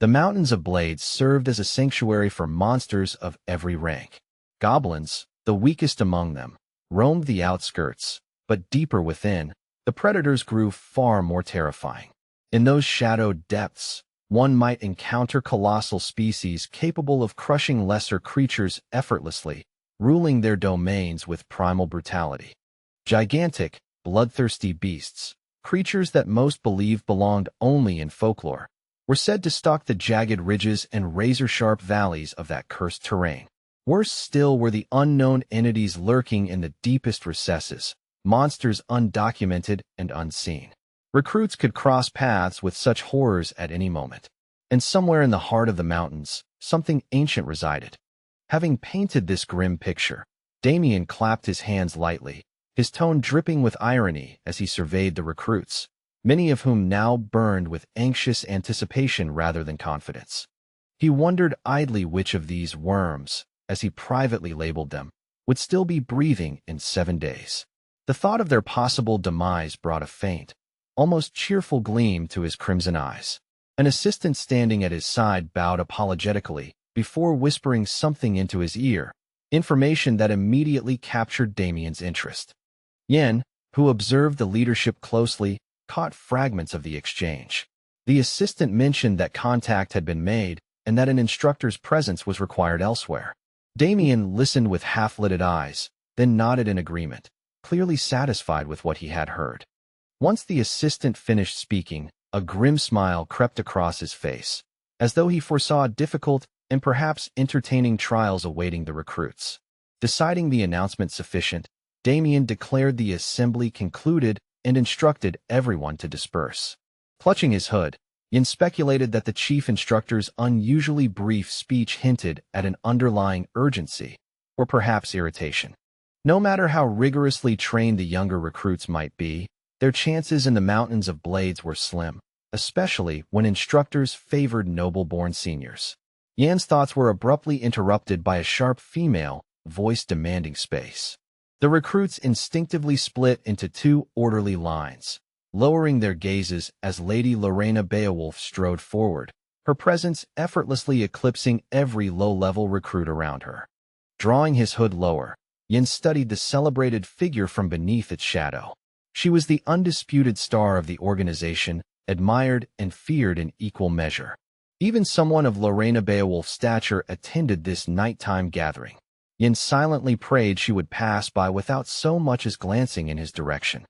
Speaker 1: The Mountains of Blades served as a sanctuary for monsters of every rank. Goblins, the weakest among them, roamed the outskirts, but deeper within, the predators grew far more terrifying. In those shadowed depths, one might encounter colossal species capable of crushing lesser creatures effortlessly, ruling their domains with primal brutality. Gigantic, bloodthirsty beasts, creatures that most believed belonged only in folklore, were said to stalk the jagged ridges and razor-sharp valleys of that cursed terrain. Worse still were the unknown entities lurking in the deepest recesses, monsters undocumented and unseen. Recruits could cross paths with such horrors at any moment. And somewhere in the heart of the mountains, something ancient resided. Having painted this grim picture, Damien clapped his hands lightly, his tone dripping with irony as he surveyed the recruits, many of whom now burned with anxious anticipation rather than confidence. He wondered idly which of these worms, as he privately labeled them, would still be breathing in 7 days. The thought of their possible demise brought a faint, almost cheerful gleam to his crimson eyes. An assistant standing at his side bowed apologetically before whispering something into his ear, information that immediately captured Damien's interest. Yen, who observed the leadership closely, caught fragments of the exchange. The assistant mentioned that contact had been made and that an instructor's presence was required elsewhere. Damien listened with half-lidded eyes, then nodded in agreement, clearly satisfied with what he had heard. Once the assistant finished speaking, a grim smile crept across his face, as though he foresaw difficult and perhaps entertaining trials awaiting the recruits. Deciding the announcement sufficient, Damien declared the assembly concluded and instructed everyone to disperse. Clutching his hood, Yin speculated that the chief instructor's unusually brief speech hinted at an underlying urgency, or perhaps irritation. No matter how rigorously trained the younger recruits might be, their chances in the mountains of blades were slim, especially when instructors favored noble-born seniors. Yan's thoughts were abruptly interrupted by a sharp female voice demanding space. The recruits instinctively split into 2 orderly lines, lowering their gazes as Lady Lorena Beowulf strode forward, her presence effortlessly eclipsing every low-level recruit around her. Drawing his hood lower, Yin studied the celebrated figure from beneath its shadow. She was the undisputed star of the organization, admired and feared in equal measure. Even someone of Lorena Beowulf's stature attended this nighttime gathering. Yin silently prayed she would pass by without so much as glancing in his direction.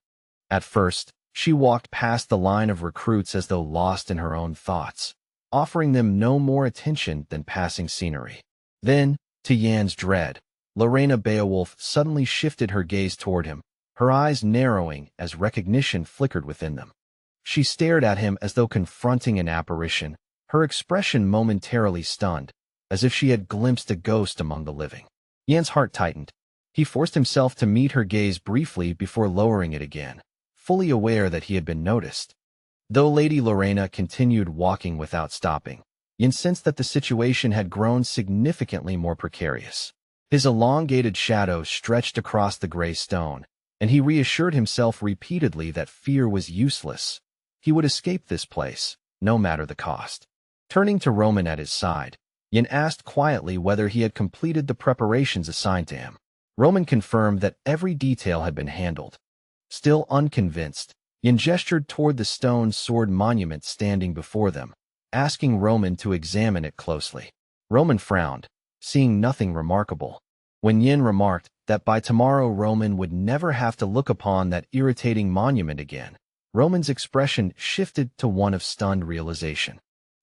Speaker 1: At first, she walked past the line of recruits as though lost in her own thoughts, offering them no more attention than passing scenery. Then, to Yan's dread, Lorena Beowulf suddenly shifted her gaze toward him, her eyes narrowing as recognition flickered within them. She stared at him as though confronting an apparition, her expression momentarily stunned, as if she had glimpsed a ghost among the living. Yan's heart tightened. He forced himself to meet her gaze briefly before lowering it again, fully aware that he had been noticed. Though Lady Lorena continued walking without stopping, Yin sensed that the situation had grown significantly more precarious. His elongated shadow stretched across the gray stone, and he reassured himself repeatedly that fear was useless. He would escape this place, no matter the cost. Turning to Roman at his side, Yin asked quietly whether he had completed the preparations assigned to him. Roman confirmed that every detail had been handled. Still unconvinced, Yin gestured toward the stone sword monument standing before them, asking Roman to examine it closely. Roman frowned, seeing nothing remarkable. When Yin remarked that by tomorrow Roman would never have to look upon that irritating monument again, Roman's expression shifted to one of stunned realization.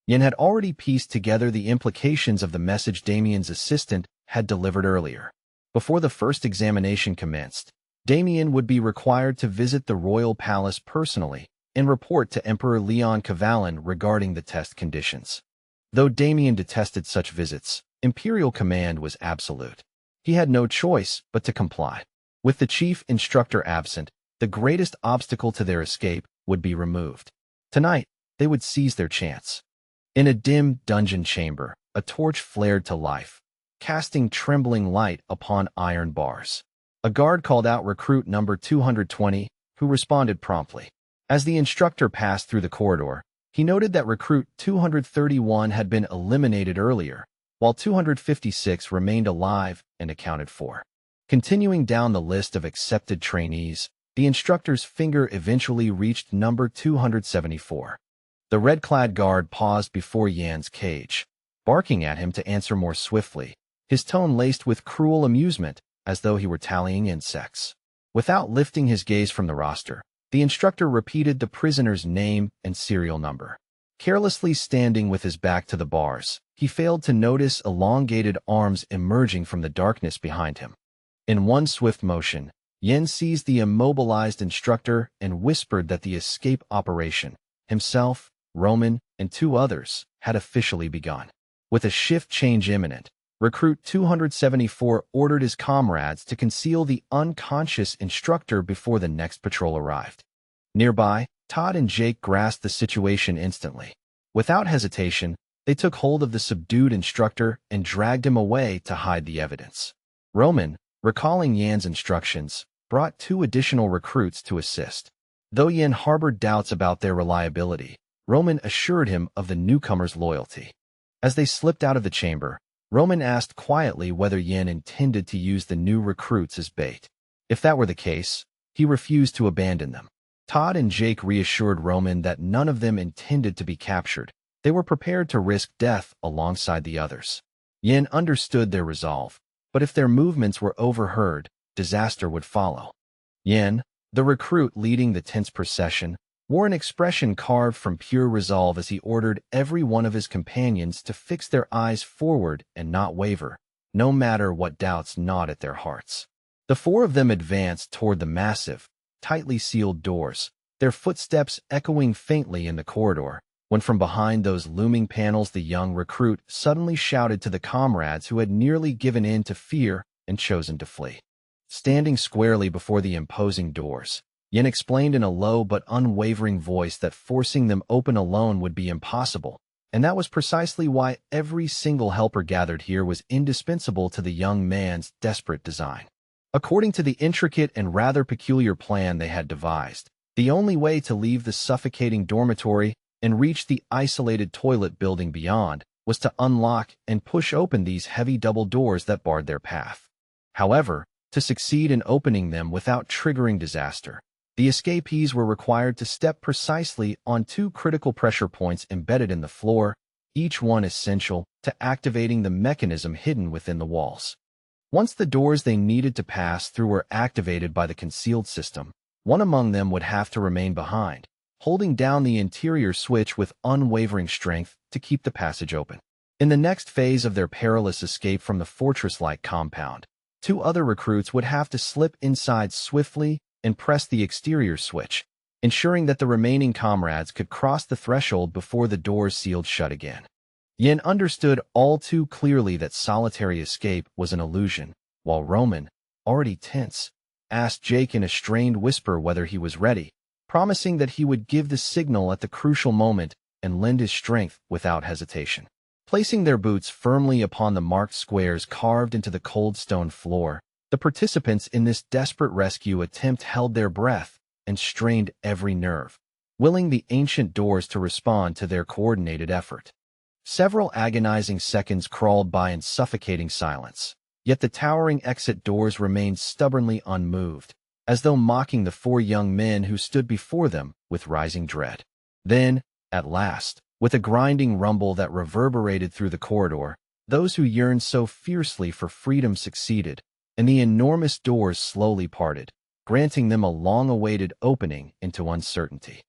Speaker 1: Yin had already pieced together the implications of the message Damien's assistant had delivered earlier. Before the first examination commenced, Damien would be required to visit the royal palace personally and report to Emperor Leon Cavalin regarding the test conditions. Though Damien detested such visits, imperial command was absolute. He had no choice but to comply. With the chief instructor absent, the greatest obstacle to their escape would be removed. Tonight, they would seize their chance. In a dim dungeon chamber, a torch flared to life, casting trembling light upon iron bars. A guard called out recruit number 220, who responded promptly. As the instructor passed through the corridor, he noted that recruit 231 had been eliminated earlier, while 256 remained alive and accounted for. Continuing down the list of accepted trainees, the instructor's finger eventually reached number 274. The red-clad guard paused before Yan's cage, barking at him to answer more swiftly, his tone laced with cruel amusement, as though he were tallying insects. Without lifting his gaze from the roster, the instructor repeated the prisoner's name and serial number. Carelessly standing with his back to the bars, he failed to notice elongated arms emerging from the darkness behind him. In one swift motion, Yen seized the immobilized instructor and whispered that the escape operation, himself, Roman, and 2 others, had officially begun. With a shift change imminent, Recruit 274 ordered his comrades to conceal the unconscious instructor before the next patrol arrived. Nearby, Todd and Jake grasped the situation instantly. Without hesitation, they took hold of the subdued instructor and dragged him away to hide the evidence. Roman, recalling Yan's instructions, brought 2 additional recruits to assist. Though Yan harbored doubts about their reliability, Roman assured him of the newcomer's loyalty. As they slipped out of the chamber, Roman asked quietly whether Yan intended to use the new recruits as bait. If that were the case, he refused to abandon them. Todd and Jake reassured Roman that none of them intended to be captured. They were prepared to risk death alongside the others. Yan understood their resolve, but if their movements were overheard, disaster would follow. Yan, the recruit leading the tense procession, wore an expression carved from pure resolve as he ordered every one of his companions to fix their eyes forward and not waver, no matter what doubts gnawed at their hearts. The 4 of them advanced toward the massive, tightly sealed doors, their footsteps echoing faintly in the corridor, when from behind those looming panels the young recruit suddenly shouted to the comrades who had nearly given in to fear and chosen to flee. Standing squarely before the imposing doors, Yen explained in a low but unwavering voice that forcing them open alone would be impossible, and that was precisely why every single helper gathered here was indispensable to the young man's desperate design. According to the intricate and rather peculiar plan they had devised, the only way to leave the suffocating dormitory and reach the isolated toilet building beyond was to unlock and push open these heavy double doors that barred their path. However, to succeed in opening them without triggering disaster, the escapees were required to step precisely on 2 critical pressure points embedded in the floor, each one essential to activating the mechanism hidden within the walls. Once the doors they needed to pass through were activated by the concealed system, one among them would have to remain behind, holding down the interior switch with unwavering strength to keep the passage open. In the next phase of their perilous escape from the fortress-like compound, 2 other recruits would have to slip inside swiftly and press the exterior switch, ensuring that the remaining comrades could cross the threshold before the doors sealed shut again. Yen understood all too clearly that solitary escape was an illusion, while Roman, already tense, asked Jake in a strained whisper whether he was ready, promising that he would give the signal at the crucial moment and lend his strength without hesitation. Placing their boots firmly upon the marked squares carved into the cold stone floor, the participants in this desperate rescue attempt held their breath and strained every nerve, willing the ancient doors to respond to their coordinated effort. Several agonizing seconds crawled by in suffocating silence, yet the towering exit doors remained stubbornly unmoved, as though mocking the 4 young men who stood before them with rising dread. Then, at last, with a grinding rumble that reverberated through the corridor, those who yearned so fiercely for freedom succeeded, and the enormous doors slowly parted, granting them a long-awaited opening into uncertainty.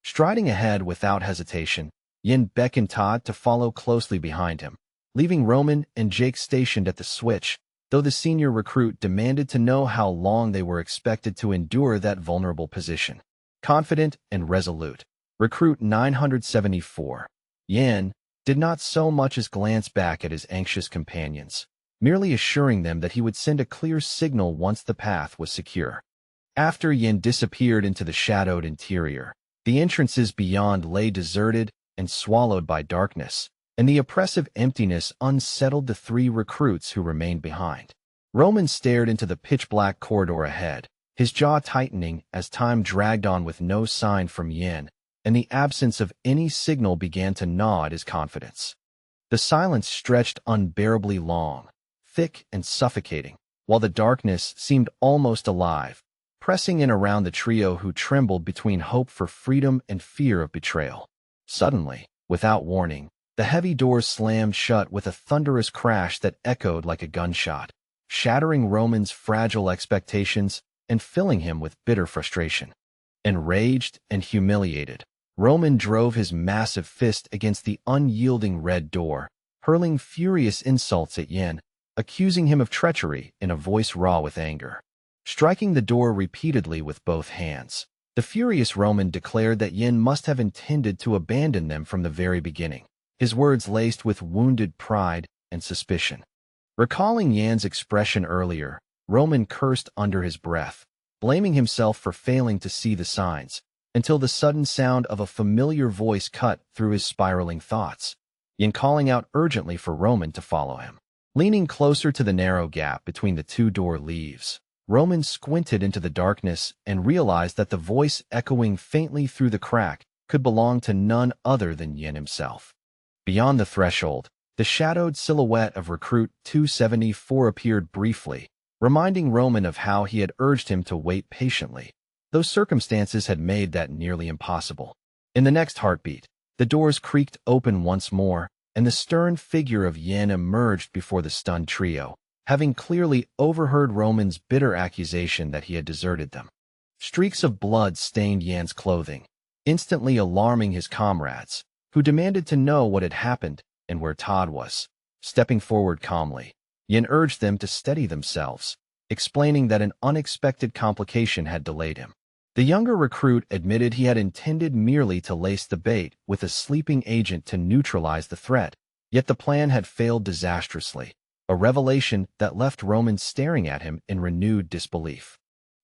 Speaker 1: Striding ahead without hesitation, Yen beckoned Todd to follow closely behind him, leaving Roman and Jake stationed at the switch, though the senior recruit demanded to know how long they were expected to endure that vulnerable position. Confident and resolute, Recruit 974, Yen, did not so much as glance back at his anxious companions, merely assuring them that he would send a clear signal once the path was secure. After Yen disappeared into the shadowed interior, the entrances beyond lay deserted and swallowed by darkness, and the oppressive emptiness unsettled the 3 recruits who remained behind. Roman stared into the pitch-black corridor ahead, his jaw tightening as time dragged on with no sign from Yen, and the absence of any signal began to gnaw at his confidence. The silence stretched unbearably long, thick and suffocating, while the darkness seemed almost alive, pressing in around the trio who trembled between hope for freedom and fear of betrayal. Suddenly, without warning, the heavy doors slammed shut with a thunderous crash that echoed like a gunshot, shattering Roman's fragile expectations and filling him with bitter frustration. Enraged and humiliated, Roman drove his massive fist against the unyielding red door, hurling furious insults at Yen, accusing him of treachery in a voice raw with anger. striking the door repeatedly with both hands. The furious Roman declared that Yin must have intended to abandon them from the very beginning, his words laced with wounded pride and suspicion. Recalling Yan's expression earlier, Roman cursed under his breath, blaming himself for failing to see the signs, until the sudden sound of a familiar voice cut through his spiraling thoughts, Yin calling out urgently for Roman to follow him. Leaning closer to the narrow gap between the two door leaves, Roman squinted into the darkness and realized that the voice echoing faintly through the crack could belong to none other than Yin himself. Beyond the threshold, the shadowed silhouette of Recruit 274 appeared briefly, reminding Roman of how he had urged him to wait patiently. Those circumstances had made that nearly impossible. In the next heartbeat, the doors creaked open once more, and the stern figure of Yin emerged before the stunned trio, having clearly overheard Roman's bitter accusation that he had deserted them. Streaks of blood stained Yan's clothing, instantly alarming his comrades, who demanded to know what had happened and where Todd was. Stepping forward calmly, Yin urged them to steady themselves, explaining that an unexpected complication had delayed him. The younger recruit admitted he had intended merely to lace the bait with a sleeping agent to neutralize the threat, yet the plan had failed disastrously, a revelation that left Roman staring at him in renewed disbelief.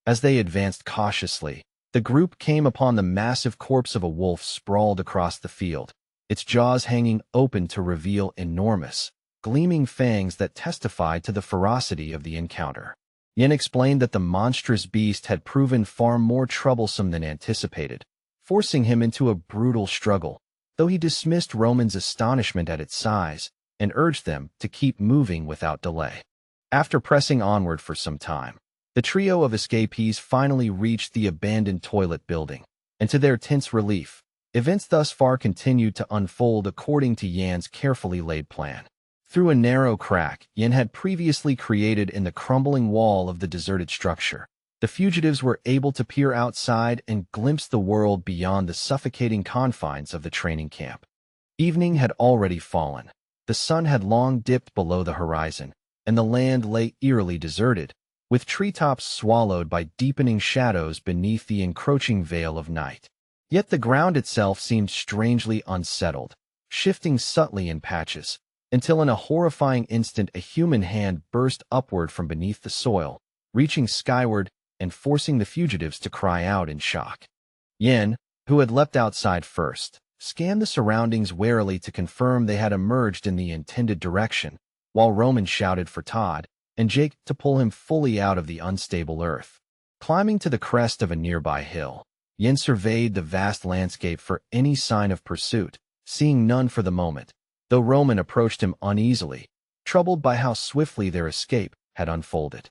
Speaker 1: As they advanced cautiously, the group came upon the massive corpse of a wolf sprawled across the field, its jaws hanging open to reveal enormous, gleaming fangs that testified to the ferocity of the encounter. Yin explained that the monstrous beast had proven far more troublesome than anticipated, forcing him into a brutal struggle, though he dismissed Roman's astonishment at its size and urged them to keep moving without delay. After pressing onward for some time, the trio of escapees finally reached the abandoned toilet building, and to their tense relief, events thus far continued to unfold according to Yan's carefully laid plan. Through a narrow crack Yin had previously created in the crumbling wall of the deserted structure, the fugitives were able to peer outside and glimpse the world beyond the suffocating confines of the training camp. Evening had already fallen. The sun had long dipped below the horizon, and the land lay eerily deserted, with treetops swallowed by deepening shadows beneath the encroaching veil of night. Yet the ground itself seemed strangely unsettled, shifting subtly in patches, until in a horrifying instant a human hand burst upward from beneath the soil, reaching skyward and forcing the fugitives to cry out in shock. Yin, who had leapt outside first, scanned the surroundings warily to confirm they had emerged in the intended direction, while Roman shouted for Todd and Jake to pull him fully out of the unstable earth. Climbing to the crest of a nearby hill, Yin surveyed the vast landscape for any sign of pursuit, seeing none for the moment, though Roman approached him uneasily, troubled by how swiftly their escape had unfolded.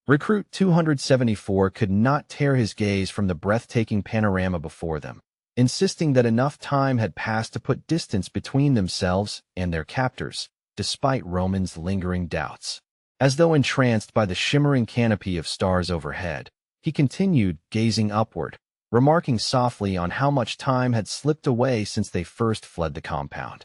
Speaker 1: Recruit 274 could not tear his gaze from the breathtaking panorama before them, insisting that enough time had passed to put distance between themselves and their captors, despite Roman's lingering doubts. As though entranced by the shimmering canopy of stars overhead, he continued gazing upward, remarking softly on how much time had slipped away since they first fled the compound.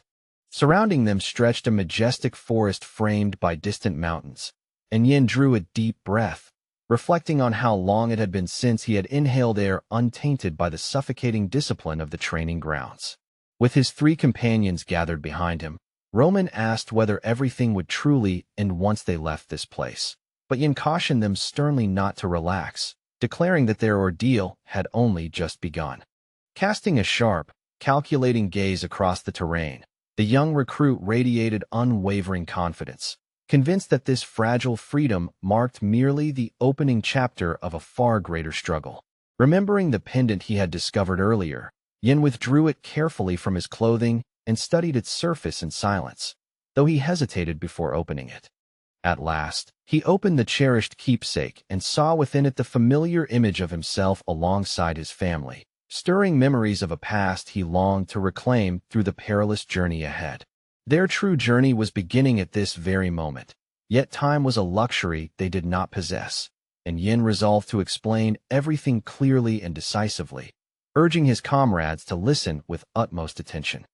Speaker 1: Surrounding them stretched a majestic forest framed by distant mountains, and Yin drew a deep breath, reflecting on how long it had been since he had inhaled air untainted by the suffocating discipline of the training grounds. With his three companions gathered behind him, Roman asked whether everything would truly end once they left this place, but Yin cautioned them sternly not to relax, declaring that their ordeal had only just begun. Casting a sharp, calculating gaze across the terrain, the young recruit radiated unwavering confidence, convinced that this fragile freedom marked merely the opening chapter of a far greater struggle. Remembering the pendant he had discovered earlier, Yin withdrew it carefully from his clothing and studied its surface in silence, though he hesitated before opening it. At last, he opened the cherished keepsake and saw within it the familiar image of himself alongside his family, stirring memories of a past he longed to reclaim through the perilous journey ahead. Their true journey was beginning at this very moment, yet time was a luxury they did not possess, and Yin resolved to explain everything clearly and decisively, urging his comrades to listen with utmost attention.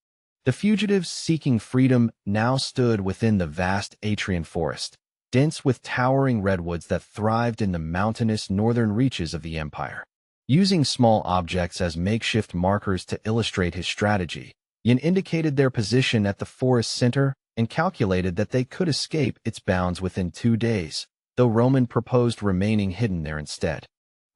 Speaker 1: The fugitives seeking freedom now stood within the vast Atrian forest, dense with towering redwoods that thrived in the mountainous northern reaches of the empire. Using small objects as makeshift markers to illustrate his strategy, Yin indicated their position at the forest center and calculated that they could escape its bounds within 2 days, though Roman proposed remaining hidden there instead.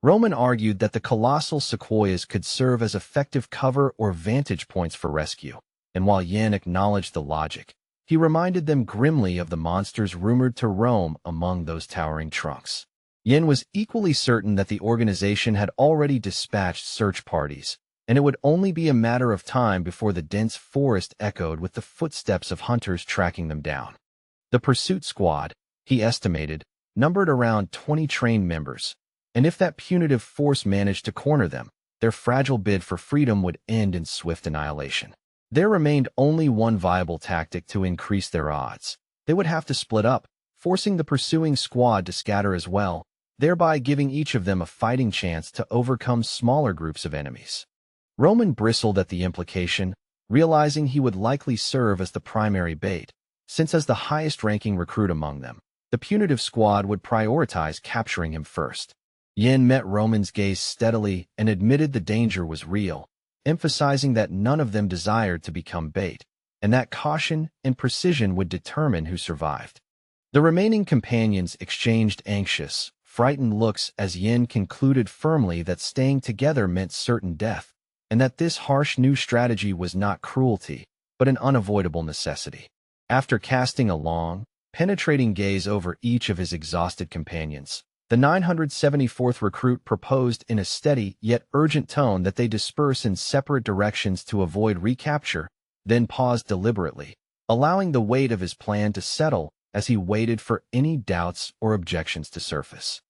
Speaker 1: Roman argued that the colossal sequoias could serve as effective cover or vantage points for rescue, and while Yin acknowledged the logic, he reminded them grimly of the monsters rumored to roam among those towering trunks. Yin was equally certain that the organization had already dispatched search parties, and it would only be a matter of time before the dense forest echoed with the footsteps of hunters tracking them down. The pursuit squad, he estimated, numbered around 20 trained members, and if that punitive force managed to corner them, their fragile bid for freedom would end in swift annihilation. There remained only one viable tactic to increase their odds. They would have to split up, forcing the pursuing squad to scatter as well, thereby giving each of them a fighting chance to overcome smaller groups of enemies. Roman bristled at the implication, realizing he would likely serve as the primary bait, since as the highest-ranking recruit among them, the punitive squad would prioritize capturing him first. Yin met Roman's gaze steadily and admitted the danger was real, emphasizing that none of them desired to become bait, and that caution and precision would determine who survived. The remaining companions exchanged anxious, frightened looks as Yin concluded firmly that staying together meant certain death, and that this harsh new strategy was not cruelty, but an unavoidable necessity. After casting a long, penetrating gaze over each of his exhausted companions, the 974th recruit proposed in a steady yet urgent tone that they disperse in separate directions to avoid recapture, then paused deliberately, allowing the weight of his plan to settle as he waited for any doubts or objections to surface.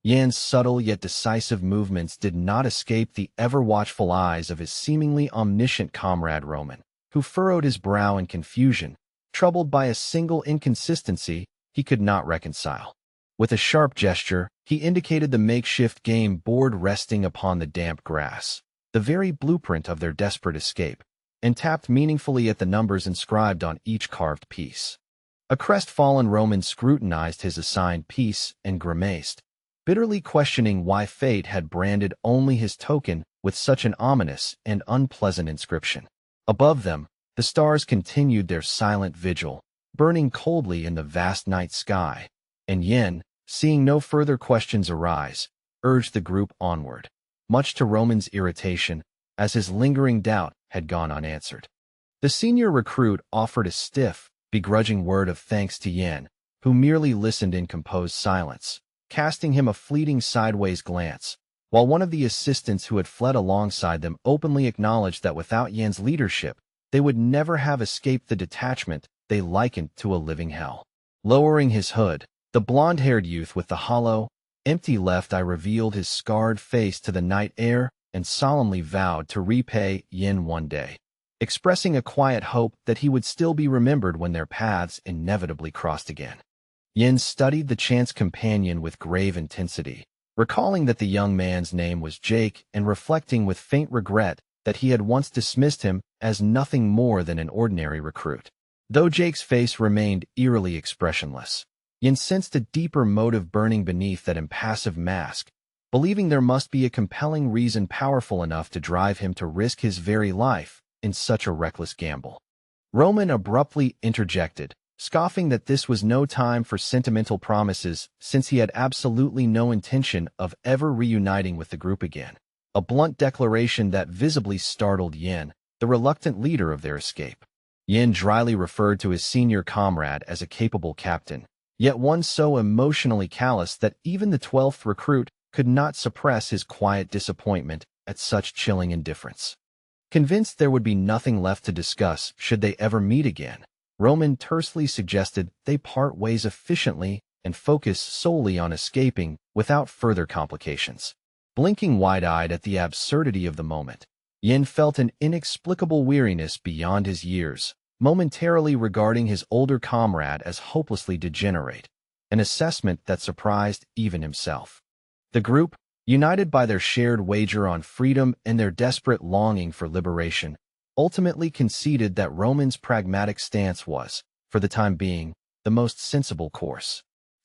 Speaker 1: Yan's subtle yet decisive movements did not escape the ever-watchful eyes of his seemingly omniscient comrade Roman, who furrowed his brow in confusion, troubled by a single inconsistency he could not reconcile. With a sharp gesture, he indicated the makeshift game board resting upon the damp grass, the very blueprint of their desperate escape, and tapped meaningfully at the numbers inscribed on each carved piece. A crestfallen Roman scrutinized his assigned piece and grimaced, bitterly questioning why fate had branded only his token with such an ominous and unpleasant inscription. Above them, the stars continued their silent vigil, burning coldly in the vast night sky, and Yin, seeing no further questions arise, urged the group onward, much to Roman's irritation, as his lingering doubt had gone unanswered. The senior recruit offered a stiff, begrudging word of thanks to Yin, who merely listened in composed silence, casting him a fleeting sideways glance, while one of the assistants who had fled alongside them openly acknowledged that without Yan's leadership, they would never have escaped the detachment they likened to a living hell. Lowering his hood, the blonde-haired youth with the hollow, empty left eye revealed his scarred face to the night air and solemnly vowed to repay Yin one day, expressing a quiet hope that he would still be remembered when their paths inevitably crossed again. Yin studied the chance companion with grave intensity, recalling that the young man's name was Jake and reflecting with faint regret that he had once dismissed him as nothing more than an ordinary recruit. Though Jake's face remained eerily expressionless, Yin sensed a deeper motive burning beneath that impassive mask, believing there must be a compelling reason powerful enough to drive him to risk his very life in such a reckless gamble. Roman abruptly interjected, scoffing that this was no time for sentimental promises since he had absolutely no intention of ever reuniting with the group again, a blunt declaration that visibly startled Yin, the reluctant leader of their escape. Yin dryly referred to his senior comrade as a capable captain, yet one so emotionally callous that even the 12th recruit could not suppress his quiet disappointment at such chilling indifference. Convinced there would be nothing left to discuss should they ever meet again, Roman tersely suggested they part ways efficiently and focus solely on escaping without further complications. Blinking wide-eyed at the absurdity of the moment, Yin felt an inexplicable weariness beyond his years, momentarily regarding his older comrade as hopelessly degenerate, an assessment that surprised even himself. The group, united by their shared wager on freedom and their desperate longing for liberation, ultimately conceded that Roman's pragmatic stance was, for the time being, the most sensible course.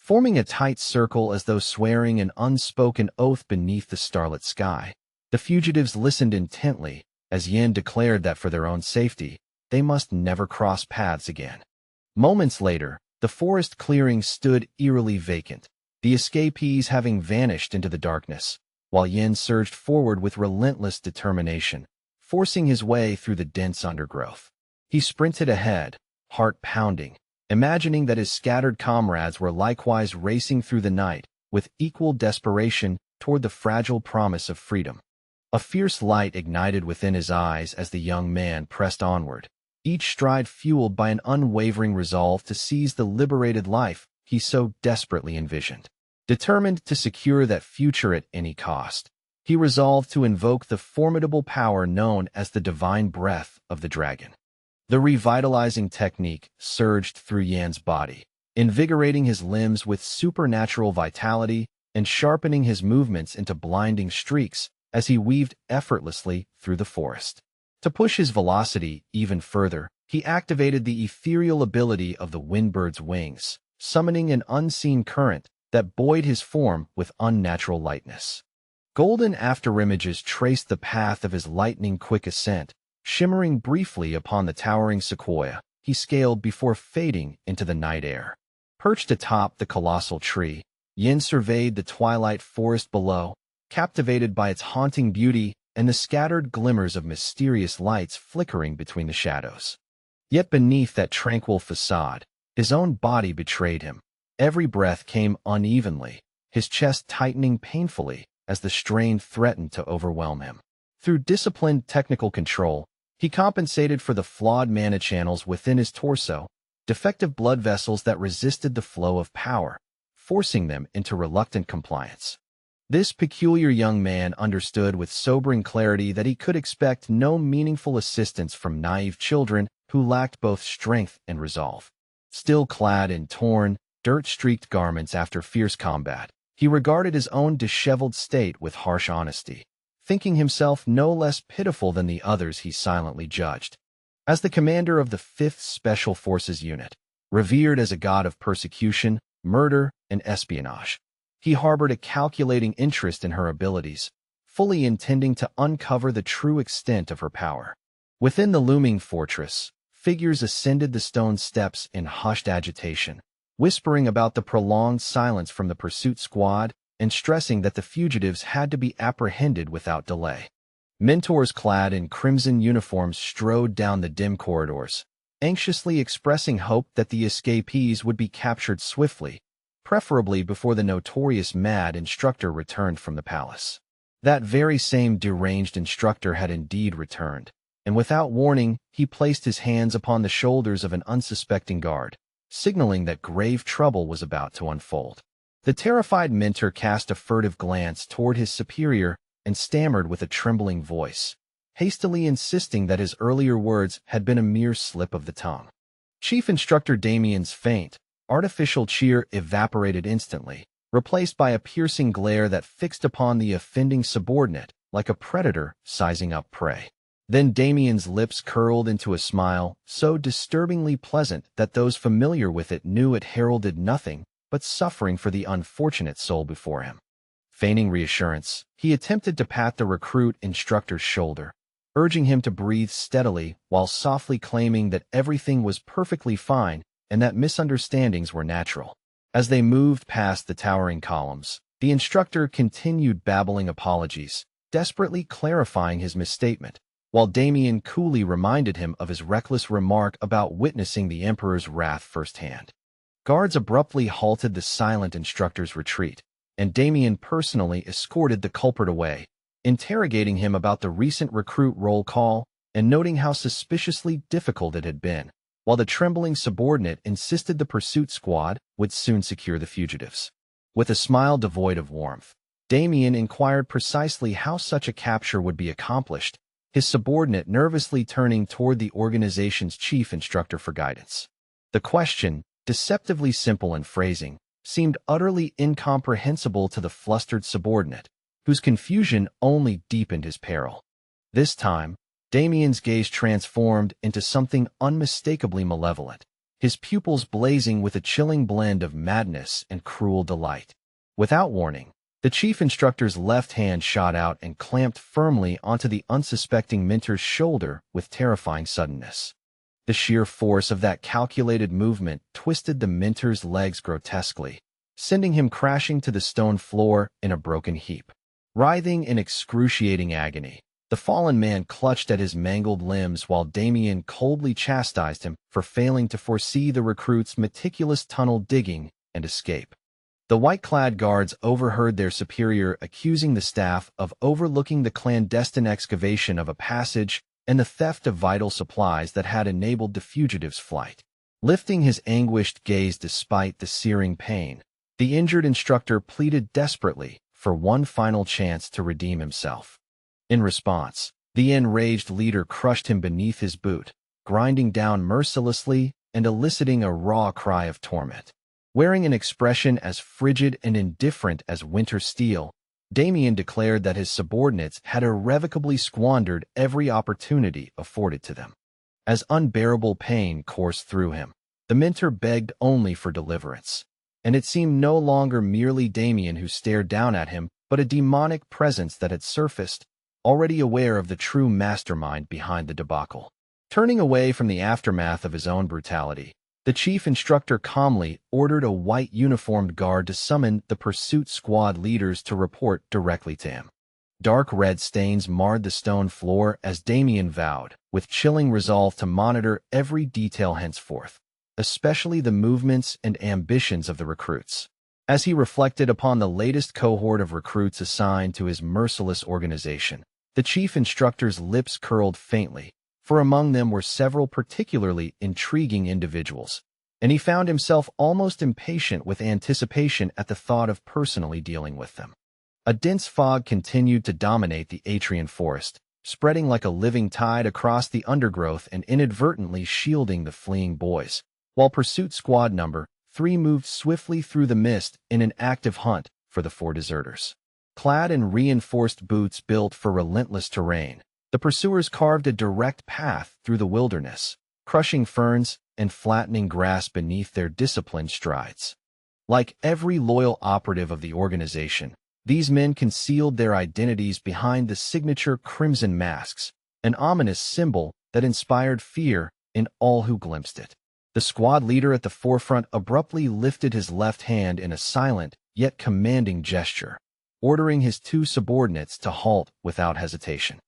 Speaker 1: forming a tight circle as though swearing an unspoken oath beneath the starlit sky. The fugitives listened intently as Yin declared that for their own safety, they must never cross paths again. Moments later, the forest clearing stood eerily vacant, the escapees having vanished into the darkness, while Yin surged forward with relentless determination, forcing his way through the dense undergrowth. He sprinted ahead, heart pounding, imagining that his scattered comrades were likewise racing through the night with equal desperation toward the fragile promise of freedom. A fierce light ignited within his eyes as the young man pressed onward, each stride fueled by an unwavering resolve to seize the liberated life he so desperately envisioned. Determined to secure that future at any cost, he resolved to invoke the formidable power known as the divine breath of the dragon. The revitalizing technique surged through Yan's body, invigorating his limbs with supernatural vitality and sharpening his movements into blinding streaks as he weaved effortlessly through the forest. To push his velocity even further, he activated the ethereal ability of the windbird's wings, summoning an unseen current that buoyed his form with unnatural lightness. Golden afterimages traced the path of his lightning-quick ascent, shimmering briefly upon the towering sequoia he scaled before fading into the night air. Perched atop the colossal tree, Yin surveyed the twilight forest below, captivated by its haunting beauty and the scattered glimmers of mysterious lights flickering between the shadows. Yet beneath that tranquil facade, his own body betrayed him. Every breath came unevenly, his chest tightening painfully as the strain threatened to overwhelm him. Through disciplined technical control, he compensated for the flawed mana channels within his torso, defective blood vessels that resisted the flow of power, forcing them into reluctant compliance. This peculiar young man understood with sobering clarity that he could expect no meaningful assistance from naive children who lacked both strength and resolve. Still clad in torn, dirt-streaked garments after fierce combat, he regarded his own disheveled state with harsh honesty, thinking himself no less pitiful than the others he silently judged. As the commander of the 5th Special Forces Unit, revered as a god of persecution, murder, and espionage, he harbored a calculating interest in her abilities, fully intending to uncover the true extent of her power. Within the looming fortress, figures ascended the stone steps in hushed agitation, whispering about the prolonged silence from the pursuit squad and stressing that the fugitives had to be apprehended without delay. Mentors clad in crimson uniforms strode down the dim corridors, anxiously expressing hope that the escapees would be captured swiftly, preferably before the notorious mad instructor returned from the palace. That very same deranged instructor had indeed returned, and without warning, he placed his hands upon the shoulders of an unsuspecting guard, signaling that grave trouble was about to unfold. The terrified mentor cast a furtive glance toward his superior and stammered with a trembling voice, hastily insisting that his earlier words had been a mere slip of the tongue. Chief Instructor Damien's faint, artificial cheer evaporated instantly, replaced by a piercing glare that fixed upon the offending subordinate like a predator sizing up prey. Then Damien's lips curled into a smile so disturbingly pleasant that those familiar with it knew it heralded nothing but suffering for the unfortunate soul before him. Feigning reassurance, he attempted to pat the recruit instructor's shoulder, urging him to breathe steadily while softly claiming that everything was perfectly fine and that misunderstandings were natural. As they moved past the towering columns, the instructor continued babbling apologies, desperately clarifying his misstatement, while Damien coolly reminded him of his reckless remark about witnessing the Emperor's wrath firsthand. Guards abruptly halted the silent instructor's retreat, and Damien personally escorted the culprit away, interrogating him about the recent recruit roll call and noting how suspiciously difficult it had been, while the trembling subordinate insisted the pursuit squad would soon secure the fugitives. With a smile devoid of warmth, Damien inquired precisely how such a capture would be accomplished, his subordinate nervously turning toward the organization's chief instructor for guidance. The question, deceptively simple in phrasing, seemed utterly incomprehensible to the flustered subordinate, whose confusion only deepened his peril. This time, Damien's gaze transformed into something unmistakably malevolent, his pupils blazing with a chilling blend of madness and cruel delight. Without warning, the chief instructor's left hand shot out and clamped firmly onto the unsuspecting Minter's shoulder with terrifying suddenness. The sheer force of that calculated movement twisted the Minter's legs grotesquely, sending him crashing to the stone floor in a broken heap. Writhing in excruciating agony, the fallen man clutched at his mangled limbs while Damien coldly chastised him for failing to foresee the recruit's meticulous tunnel digging and escape. The white-clad guards overheard their superior accusing the staff of overlooking the clandestine excavation of a passage and the theft of vital supplies that had enabled the fugitive's flight. Lifting his anguished gaze despite the searing pain, the injured instructor pleaded desperately for one final chance to redeem himself. In response, the enraged leader crushed him beneath his boot, grinding down mercilessly and eliciting a raw cry of torment. Wearing an expression as frigid and indifferent as winter steel, Damien declared that his subordinates had irrevocably squandered every opportunity afforded to them. As unbearable pain coursed through him, the Minter begged only for deliverance, and it seemed no longer merely Damien who stared down at him, but a demonic presence that had surfaced, already aware of the true mastermind behind the debacle. Turning away from the aftermath of his own brutality, the chief instructor calmly ordered a white uniformed guard to summon the pursuit squad leaders to report directly to him. Dark red stains marred the stone floor as Damien vowed, with chilling resolve to monitor every detail henceforth, especially the movements and ambitions of the recruits. As he reflected upon the latest cohort of recruits assigned to his merciless organization, the chief instructor's lips curled faintly, for among them were several particularly intriguing individuals, and he found himself almost impatient with anticipation at the thought of personally dealing with them. A dense fog continued to dominate the Atrian forest, spreading like a living tide across the undergrowth and inadvertently shielding the fleeing boys, while Pursuit Squad Number 3 moved swiftly through the mist in an active hunt for the 4 deserters. Clad in reinforced boots built for relentless terrain, the pursuers carved a direct path through the wilderness, crushing ferns and flattening grass beneath their disciplined strides. Like every loyal operative of the organization, these men concealed their identities behind the signature crimson masks, an ominous symbol that inspired fear in all who glimpsed it. The squad leader at the forefront abruptly lifted his left hand in a silent yet commanding gesture, ordering his 2 subordinates to halt without hesitation.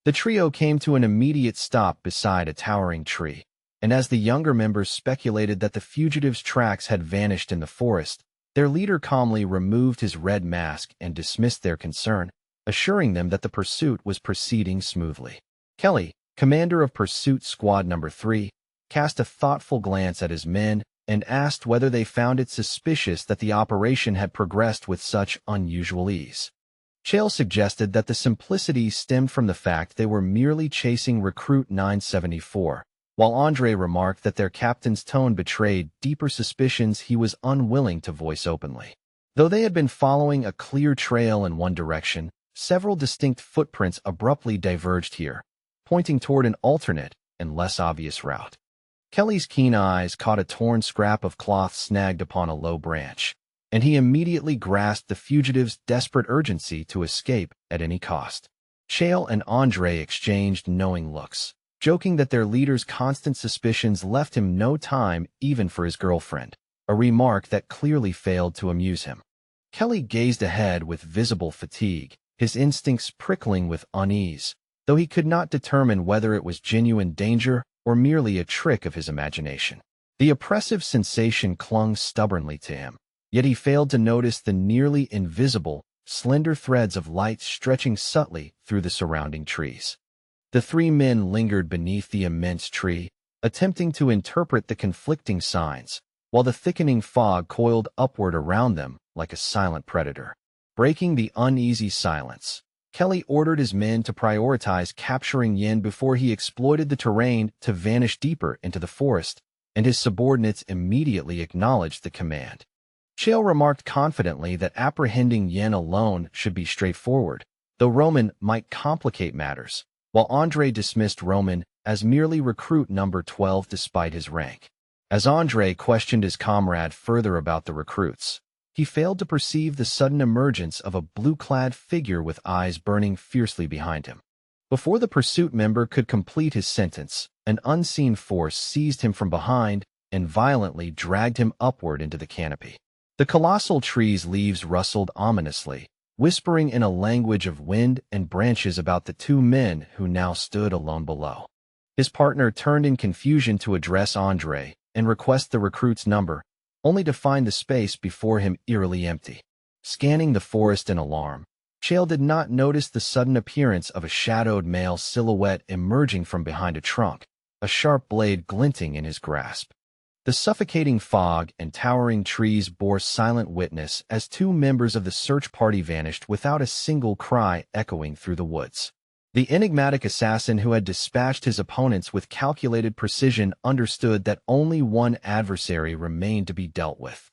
Speaker 1: The trio came to an immediate stop beside a towering tree, and as the younger members speculated that the fugitives' tracks had vanished in the forest, their leader calmly removed his red mask and dismissed their concern, assuring them that the pursuit was proceeding smoothly. Kelly, commander of Pursuit Squad Number 3, cast a thoughtful glance at his men and asked whether they found it suspicious that the operation had progressed with such unusual ease. Chale suggested that the simplicity stemmed from the fact they were merely chasing Recruit 974, while Andre remarked that their captain's tone betrayed deeper suspicions he was unwilling to voice openly. Though they had been following a clear trail in one direction, several distinct footprints abruptly diverged here, pointing toward an alternate and less obvious route. Kelly's keen eyes caught a torn scrap of cloth snagged upon a low branch, and he immediately grasped the fugitive's desperate urgency to escape at any cost. Chale and Andre exchanged knowing looks, joking that their leader's constant suspicions left him no time even for his girlfriend, a remark that clearly failed to amuse him. Kelly gazed ahead with visible fatigue, his instincts prickling with unease, though he could not determine whether it was genuine danger or merely a trick of his imagination. The oppressive sensation clung stubbornly to him, yet he failed to notice the nearly invisible, slender threads of light stretching subtly through the surrounding trees. The 3 men lingered beneath the immense tree, attempting to interpret the conflicting signs, while the thickening fog coiled upward around them like a silent predator. Breaking the uneasy silence, Kelly ordered his men to prioritize capturing Yin before he exploited the terrain to vanish deeper into the forest, and his subordinates immediately acknowledged the command. Chale remarked confidently that apprehending Yin alone should be straightforward, though Roman might complicate matters, while Andre dismissed Roman as merely recruit number 12 despite his rank. As Andre questioned his comrade further about the recruits, he failed to perceive the sudden emergence of a blue-clad figure with eyes burning fiercely behind him. Before the pursuit member could complete his sentence, an unseen force seized him from behind and violently dragged him upward into the canopy. The colossal tree's leaves rustled ominously, whispering in a language of wind and branches about the two men who now stood alone below. His partner turned in confusion to address Andre and request the recruit's number, only to find the space before him eerily empty. Scanning the forest in alarm, Chael did not notice the sudden appearance of a shadowed male silhouette emerging from behind a trunk, a sharp blade glinting in his grasp. The suffocating fog and towering trees bore silent witness as two members of the search party vanished without a single cry echoing through the woods. The enigmatic assassin who had dispatched his opponents with calculated precision understood that only one adversary remained to be dealt with.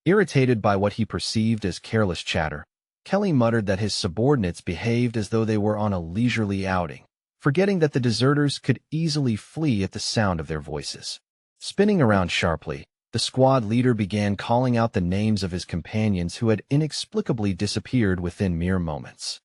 Speaker 1: Irritated by what he perceived as careless chatter, Kelly muttered that his subordinates behaved as though they were on a leisurely outing, forgetting that the deserters could easily flee at the sound of their voices. Spinning around sharply, the squad leader began calling out the names of his companions who had inexplicably disappeared within mere moments.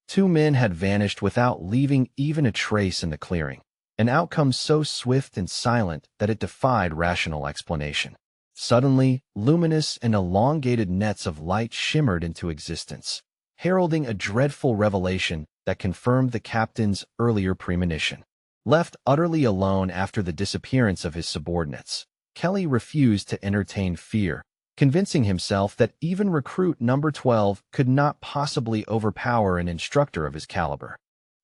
Speaker 1: Two men had vanished without leaving even a trace in the clearing, an outcome so swift and silent that it defied rational explanation. Suddenly, luminous and elongated nets of light shimmered into existence, heralding a dreadful revelation that confirmed the captain's earlier premonition. Left utterly alone after the disappearance of his subordinates, Kelly refused to entertain fear, convincing himself that even recruit number 12 could not possibly overpower an instructor of his caliber.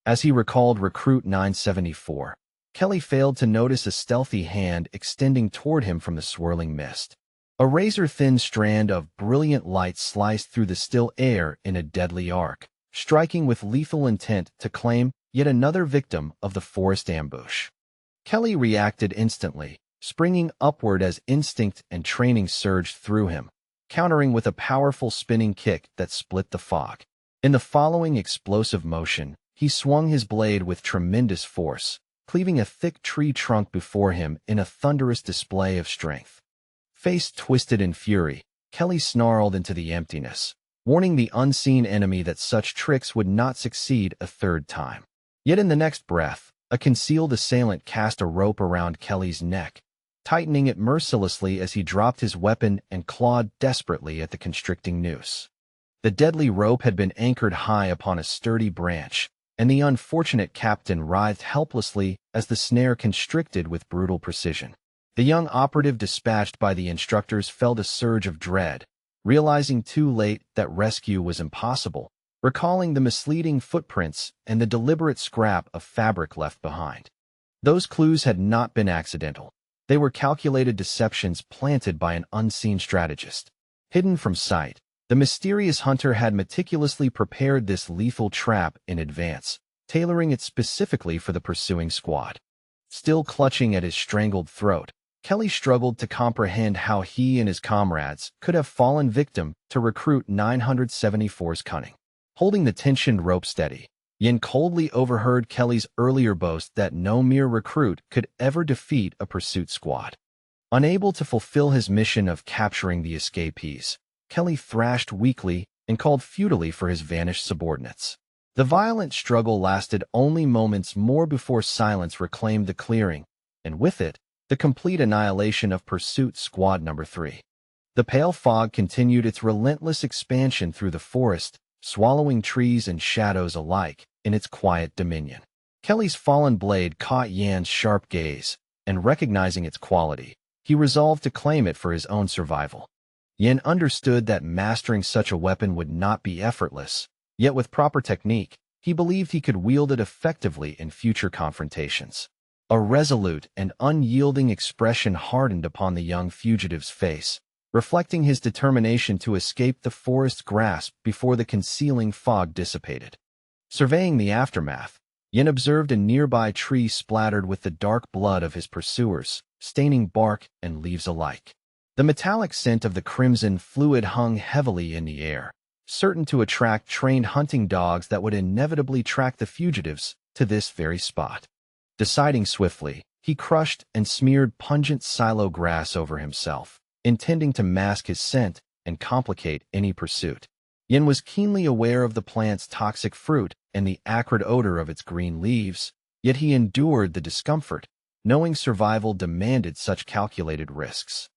Speaker 1: As he recalled recruit 974, Kelly failed to notice a stealthy hand extending toward him from the swirling mist. A razor-thin strand of brilliant light sliced through the still air in a deadly arc, striking with lethal intent to claim yet another victim of the forest ambush. Kelly reacted instantly, springing upward as instinct and training surged through him, countering with a powerful spinning kick that split the fog. In the following explosive motion, he swung his blade with tremendous force, cleaving a thick tree trunk before him in a thunderous display of strength. Face twisted in fury, Kelly snarled into the emptiness, warning the unseen enemy that such tricks would not succeed a third time. Yet in the next breath, a concealed assailant cast a rope around Kelly's neck, tightening it mercilessly as he dropped his weapon and clawed desperately at the constricting noose. The deadly rope had been anchored high upon a sturdy branch, and the unfortunate captain writhed helplessly as the snare constricted with brutal precision. The young operative dispatched by the instructors felt a surge of dread, realizing too late that rescue was impossible, recalling the misleading footprints and the deliberate scrap of fabric left behind. Those clues had not been accidental. They were calculated deceptions planted by an unseen strategist. Hidden from sight, the mysterious hunter had meticulously prepared this lethal trap in advance, tailoring it specifically for the pursuing squad. Still clutching at his strangled throat, Kelly struggled to comprehend how he and his comrades could have fallen victim to recruit 974's cunning. Holding the tensioned rope steady, Yin coldly overheard Kelly's earlier boast that no mere recruit could ever defeat a pursuit squad. Unable to fulfill his mission of capturing the escapees, Kelly thrashed weakly and called futilely for his vanished subordinates. The violent struggle lasted only moments more before silence reclaimed the clearing, and with it, the complete annihilation of pursuit squad number 3. The pale fog continued its relentless expansion through the forest, swallowing trees and shadows alike in its quiet dominion. Kelly's fallen blade caught Yan's sharp gaze, and recognizing its quality, he resolved to claim it for his own survival. Yan understood that mastering such a weapon would not be effortless, yet with proper technique, he believed he could wield it effectively in future confrontations. A resolute and unyielding expression hardened upon the young fugitive's face, reflecting his determination to escape the forest's grasp before the concealing fog dissipated. Surveying the aftermath, Yin observed a nearby tree splattered with the dark blood of his pursuers, staining bark and leaves alike. The metallic scent of the crimson fluid hung heavily in the air, certain to attract trained hunting dogs that would inevitably track the fugitives to this very spot. Deciding swiftly, He crushed and smeared pungent silo grass over himself, intending to mask his scent and complicate any pursuit. Yin was keenly aware of the plant's toxic fruit and the acrid odor of its green leaves, yet he endured the discomfort, knowing survival demanded such calculated risks.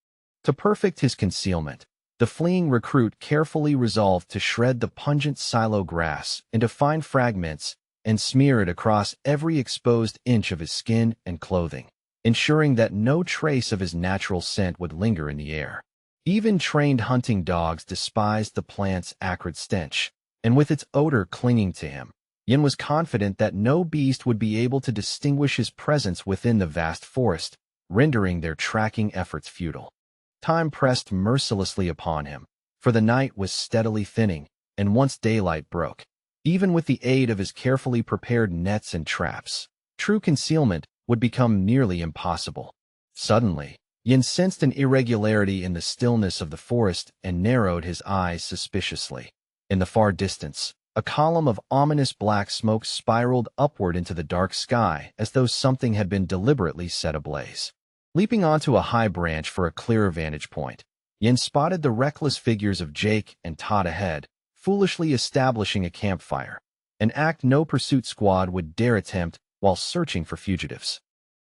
Speaker 1: To perfect his concealment, the fleeing recruit carefully resolved to shred the pungent silo grass into fine fragments and smear it across every exposed inch of his skin and clothing, ensuring that no trace of his natural scent would linger in the air. Even trained hunting dogs despised the plant's acrid stench, and with its odor clinging to him, Yin was confident that no beast would be able to distinguish his presence within the vast forest, rendering their tracking efforts futile. Time pressed mercilessly upon him, for the night was steadily thinning, and once daylight broke, even with the aid of his carefully prepared nets and traps, true concealment would become nearly impossible. Suddenly, Yin sensed an irregularity in the stillness of the forest and narrowed his eyes suspiciously. In the far distance, a column of ominous black smoke spiraled upward into the dark sky as though something had been deliberately set ablaze. Leaping onto a high branch for a clearer vantage point, Yin spotted the reckless figures of Jake and Todd ahead, foolishly establishing a campfire, an act no pursuit squad would dare attempt while searching for fugitives.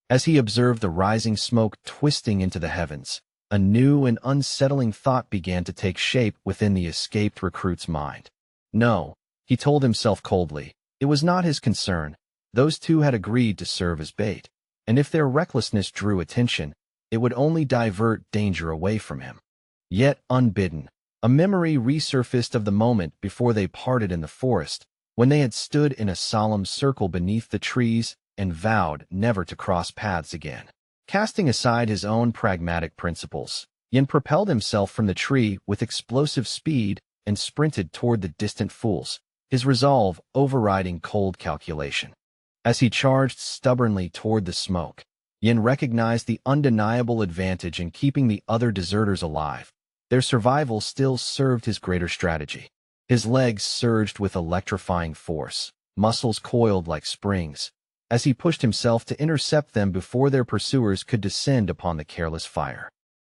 Speaker 1: As he observed the rising smoke twisting into the heavens, a new and unsettling thought began to take shape within the escaped recruit's mind. No, he told himself coldly, it was not his concern. Those two had agreed to serve as bait, and if their recklessness drew attention, it would only divert danger away from him. Yet, unbidden, a memory resurfaced of the moment before they parted in the forest, when they had stood in a solemn circle beneath the trees and vowed never to cross paths again. Casting aside his own pragmatic principles, Yin propelled himself from the tree with explosive speed and sprinted toward the distant fools, his resolve overriding cold calculation. As he charged stubbornly toward the smoke, Yin recognized the undeniable advantage in keeping the other deserters alive. Their survival still served his greater strategy. His legs surged with electrifying force, muscles coiled like springs, as he pushed himself to intercept them before their pursuers could descend upon the careless fire.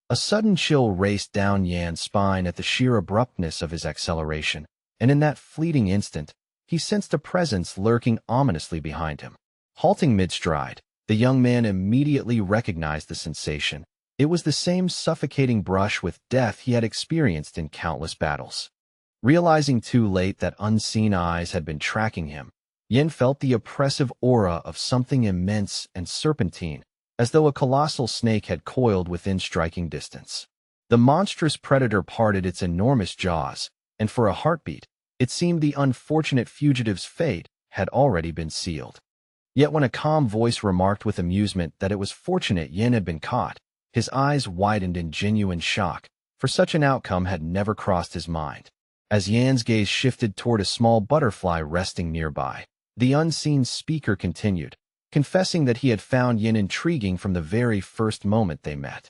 Speaker 1: A sudden chill raced down Yan's spine at the sheer abruptness of his acceleration, and in that fleeting instant, he sensed a presence lurking ominously behind him. Halting mid-stride, the young man immediately recognized the sensation. It was the same suffocating brush with death he had experienced in countless battles. Realizing too late that unseen eyes had been tracking him, Yin felt the oppressive aura of something immense and serpentine, as though a colossal snake had coiled within striking distance. The monstrous predator parted its enormous jaws, and for a heartbeat, it seemed the unfortunate fugitive's fate had already been sealed. Yet when a calm voice remarked with amusement that it was fortunate Yin had been caught, his eyes widened in genuine shock, for such an outcome had never crossed his mind. As Yan's gaze shifted toward a small butterfly resting nearby, the unseen speaker continued, confessing that he had found Yin intriguing from the very first moment they met.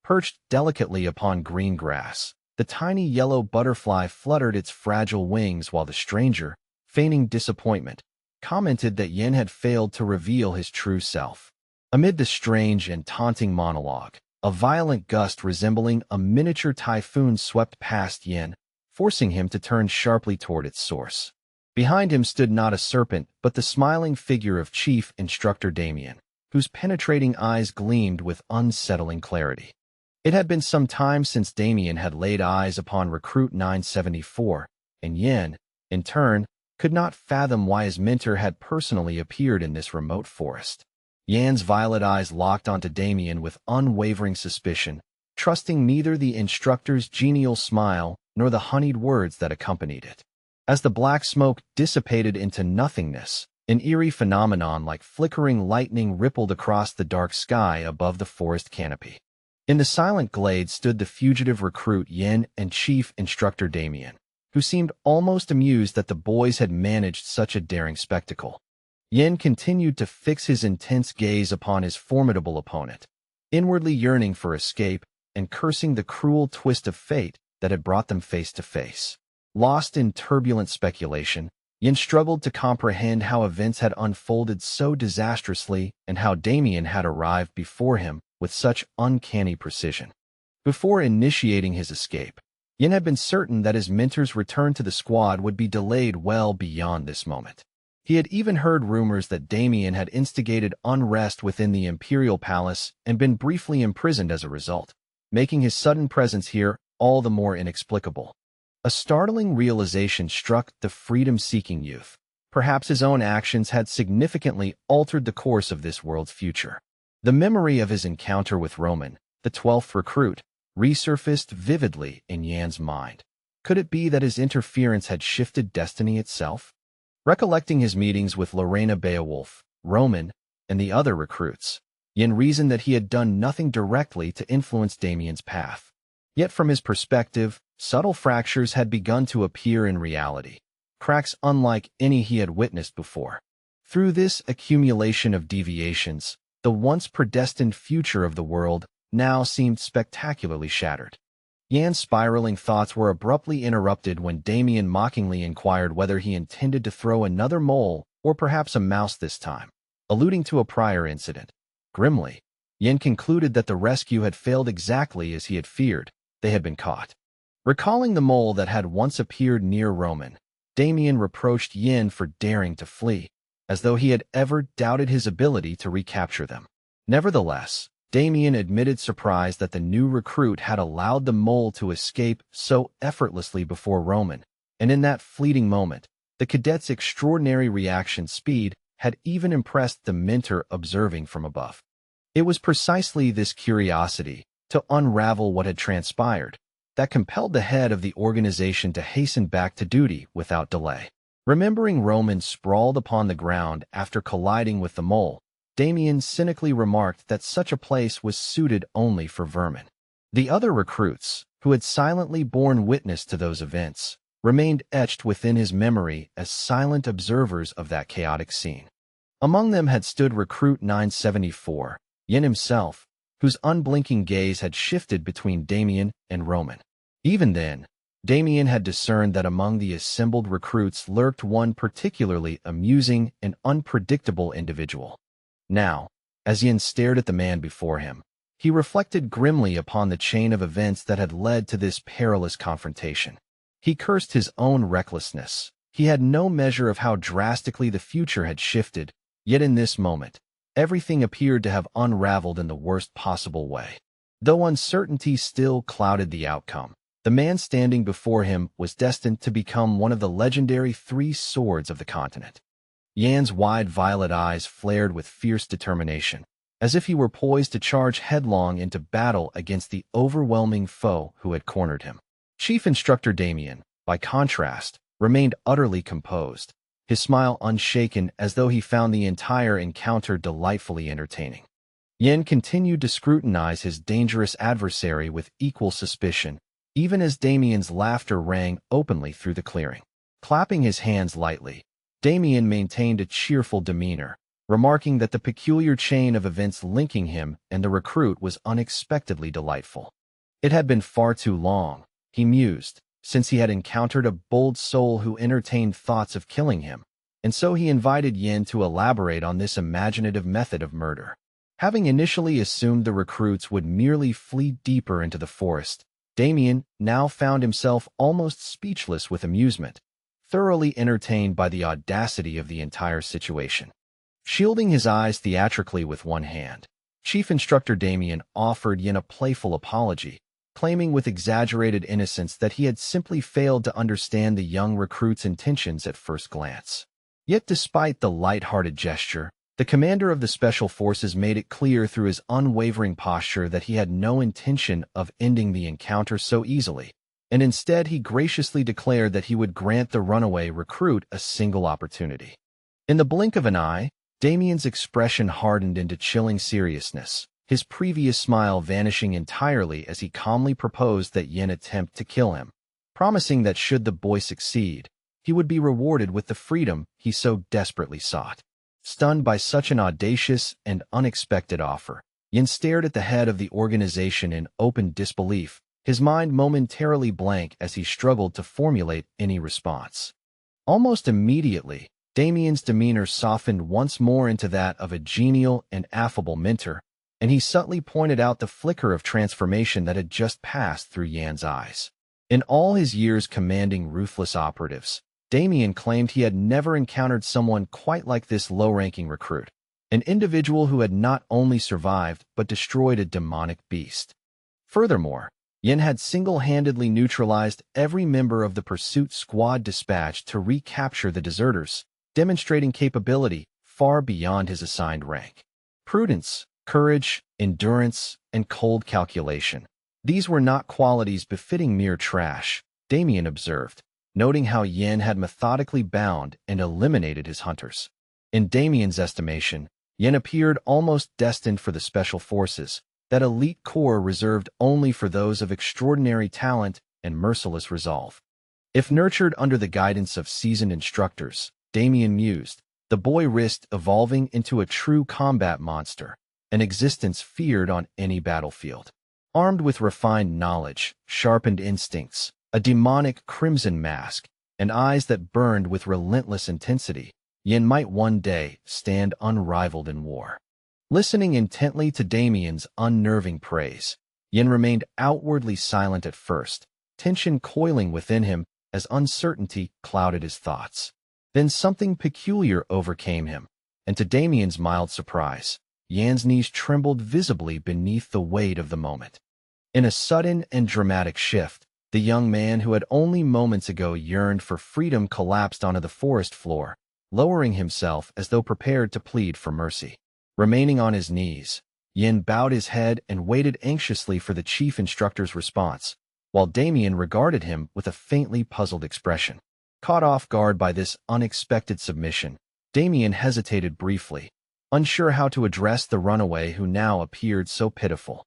Speaker 1: Perched delicately upon green grass, the tiny yellow butterfly fluttered its fragile wings while the stranger, feigning disappointment, commented that Yin had failed to reveal his true self. Amid the strange and taunting monologue, a violent gust resembling a miniature typhoon swept past Yin, forcing him to turn sharply toward its source. Behind him stood not a serpent, but the smiling figure of Chief Instructor Damien, whose penetrating eyes gleamed with unsettling clarity. It had been some time since Damien had laid eyes upon Recruit 974, and Yin, in turn, could not fathom why his mentor had personally appeared in this remote forest. Yan's violet eyes locked onto Damien with unwavering suspicion, trusting neither the instructor's genial smile nor the honeyed words that accompanied it. As the black smoke dissipated into nothingness, an eerie phenomenon like flickering lightning rippled across the dark sky above the forest canopy. In the silent glade stood the fugitive recruit Yin and Chief Instructor Damien, who seemed almost amused that the boys had managed such a daring spectacle. Yin continued to fix his intense gaze upon his formidable opponent, inwardly yearning for escape and cursing the cruel twist of fate that had brought them face to face. Lost in turbulent speculation, Yin struggled to comprehend how events had unfolded so disastrously and how Damien had arrived before him with such uncanny precision. Before initiating his escape, Yin had been certain that his mentor's return to the squad would be delayed well beyond this moment. He had even heard rumors that Damien had instigated unrest within the Imperial Palace and been briefly imprisoned as a result, making his sudden presence here all the more inexplicable. A startling realization struck the freedom-seeking youth. Perhaps his own actions had significantly altered the course of this world's future. The memory of his encounter with Roman, the 12th recruit, resurfaced vividly in Yan's mind. Could it be that his interference had shifted destiny itself? Recollecting his meetings with Lorena Beowulf, Roman, and the other recruits, Yan reasoned that he had done nothing directly to influence Damien's path. Yet from his perspective, subtle fractures had begun to appear in reality, cracks unlike any he had witnessed before. Through this accumulation of deviations, the once predestined future of the world now seemed spectacularly shattered. Yan's spiraling thoughts were abruptly interrupted when Damien mockingly inquired whether he intended to throw another mole or perhaps a mouse this time, alluding to a prior incident. Grimly, Yan concluded that the rescue had failed exactly as he had feared. They had been caught. Recalling the mole that had once appeared near Roman, Damien reproached Yin for daring to flee, as though he had ever doubted his ability to recapture them. Nevertheless, Damien admitted surprise that the new recruit had allowed the mole to escape so effortlessly before Roman, and in that fleeting moment, the cadet's extraordinary reaction speed had even impressed the mentor observing from above. It was precisely this curiosity to unravel what had transpired that compelled the head of the organization to hasten back to duty without delay. Remembering Roman sprawled upon the ground after colliding with the mole, Damien cynically remarked that such a place was suited only for vermin. The other recruits, who had silently borne witness to those events, remained etched within his memory as silent observers of that chaotic scene. Among them had stood Recruit 974, Yin himself, whose unblinking gaze had shifted between Damien and Roman. Even then, Damien had discerned that among the assembled recruits lurked one particularly amusing and unpredictable individual. Now, as Yin stared at the man before him, he reflected grimly upon the chain of events that had led to this perilous confrontation. He cursed his own recklessness. He had no measure of how drastically the future had shifted, yet in this moment, everything appeared to have unraveled in the worst possible way. Though uncertainty still clouded the outcome, the man standing before him was destined to become one of the legendary three swords of the continent. Yan's wide violet eyes flared with fierce determination, as if he were poised to charge headlong into battle against the overwhelming foe who had cornered him. Chief Instructor Damien, by contrast, remained utterly composed, his smile unshaken as though he found the entire encounter delightfully entertaining. Yen continued to scrutinize his dangerous adversary with equal suspicion, even as Damien's laughter rang openly through the clearing. Clapping his hands lightly, Damien maintained a cheerful demeanor, remarking that the peculiar chain of events linking him and the recruit was unexpectedly delightful. It had been far too long, he mused, since he had encountered a bold soul who entertained thoughts of killing him, and so he invited Yin to elaborate on this imaginative method of murder. Having initially assumed the recruits would merely flee deeper into the forest, Damien now found himself almost speechless with amusement, thoroughly entertained by the audacity of the entire situation. Shielding his eyes theatrically with one hand, Chief Instructor Damien offered Yin a playful apology, claiming with exaggerated innocence that he had simply failed to understand the young recruit's intentions at first glance. Yet despite the light-hearted gesture, the commander of the Special Forces made it clear through his unwavering posture that he had no intention of ending the encounter so easily, and instead he graciously declared that he would grant the runaway recruit a single opportunity. In the blink of an eye, Damien's expression hardened into chilling seriousness, his previous smile vanishing entirely as he calmly proposed that Yin attempt to kill him, promising that should the boy succeed, he would be rewarded with the freedom he so desperately sought. Stunned by such an audacious and unexpected offer, Yin stared at the head of the organization in open disbelief, his mind momentarily blank as he struggled to formulate any response. Almost immediately, Damien's demeanor softened once more into that of a genial and affable mentor, and he subtly pointed out the flicker of transformation that had just passed through Yan's eyes. In all his years commanding ruthless operatives, Damien claimed he had never encountered someone quite like this low-ranking recruit, an individual who had not only survived but destroyed a demonic beast. Furthermore, Yin had single-handedly neutralized every member of the pursuit squad dispatched to recapture the deserters, demonstrating capability far beyond his assigned rank. Prudence, courage, endurance, and cold calculation. These were not qualities befitting mere trash, Damien observed, noting how Yin had methodically bound and eliminated his hunters. In Damien's estimation, Yin appeared almost destined for the special forces, that elite corps reserved only for those of extraordinary talent and merciless resolve. If nurtured under the guidance of seasoned instructors, Damien mused, the boy risked evolving into a true combat monster, an existence feared on any battlefield. Armed with refined knowledge, sharpened instincts, a demonic crimson mask, and eyes that burned with relentless intensity, Yin might one day stand unrivaled in war. Listening intently to Damien's unnerving praise, Yin remained outwardly silent at first, tension coiling within him as uncertainty clouded his thoughts. Then something peculiar overcame him, and to Damien's mild surprise, Yan's knees trembled visibly beneath the weight of the moment. In a sudden and dramatic shift, the young man who had only moments ago yearned for freedom collapsed onto the forest floor, lowering himself as though prepared to plead for mercy. Remaining on his knees, Yin bowed his head and waited anxiously for the chief instructor's response, while Damien regarded him with a faintly puzzled expression. Caught off guard by this unexpected submission, Damien hesitated briefly, unsure how to address the runaway who now appeared so pitiful.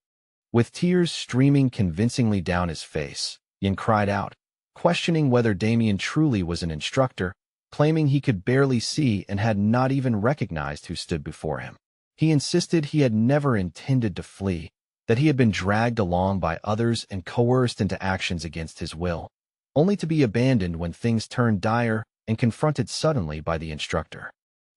Speaker 1: With tears streaming convincingly down his face, Yin cried out, questioning whether Damien truly was an instructor, claiming he could barely see and had not even recognized who stood before him. He insisted he had never intended to flee, that he had been dragged along by others and coerced into actions against his will, only to be abandoned when things turned dire and confronted suddenly by the instructor.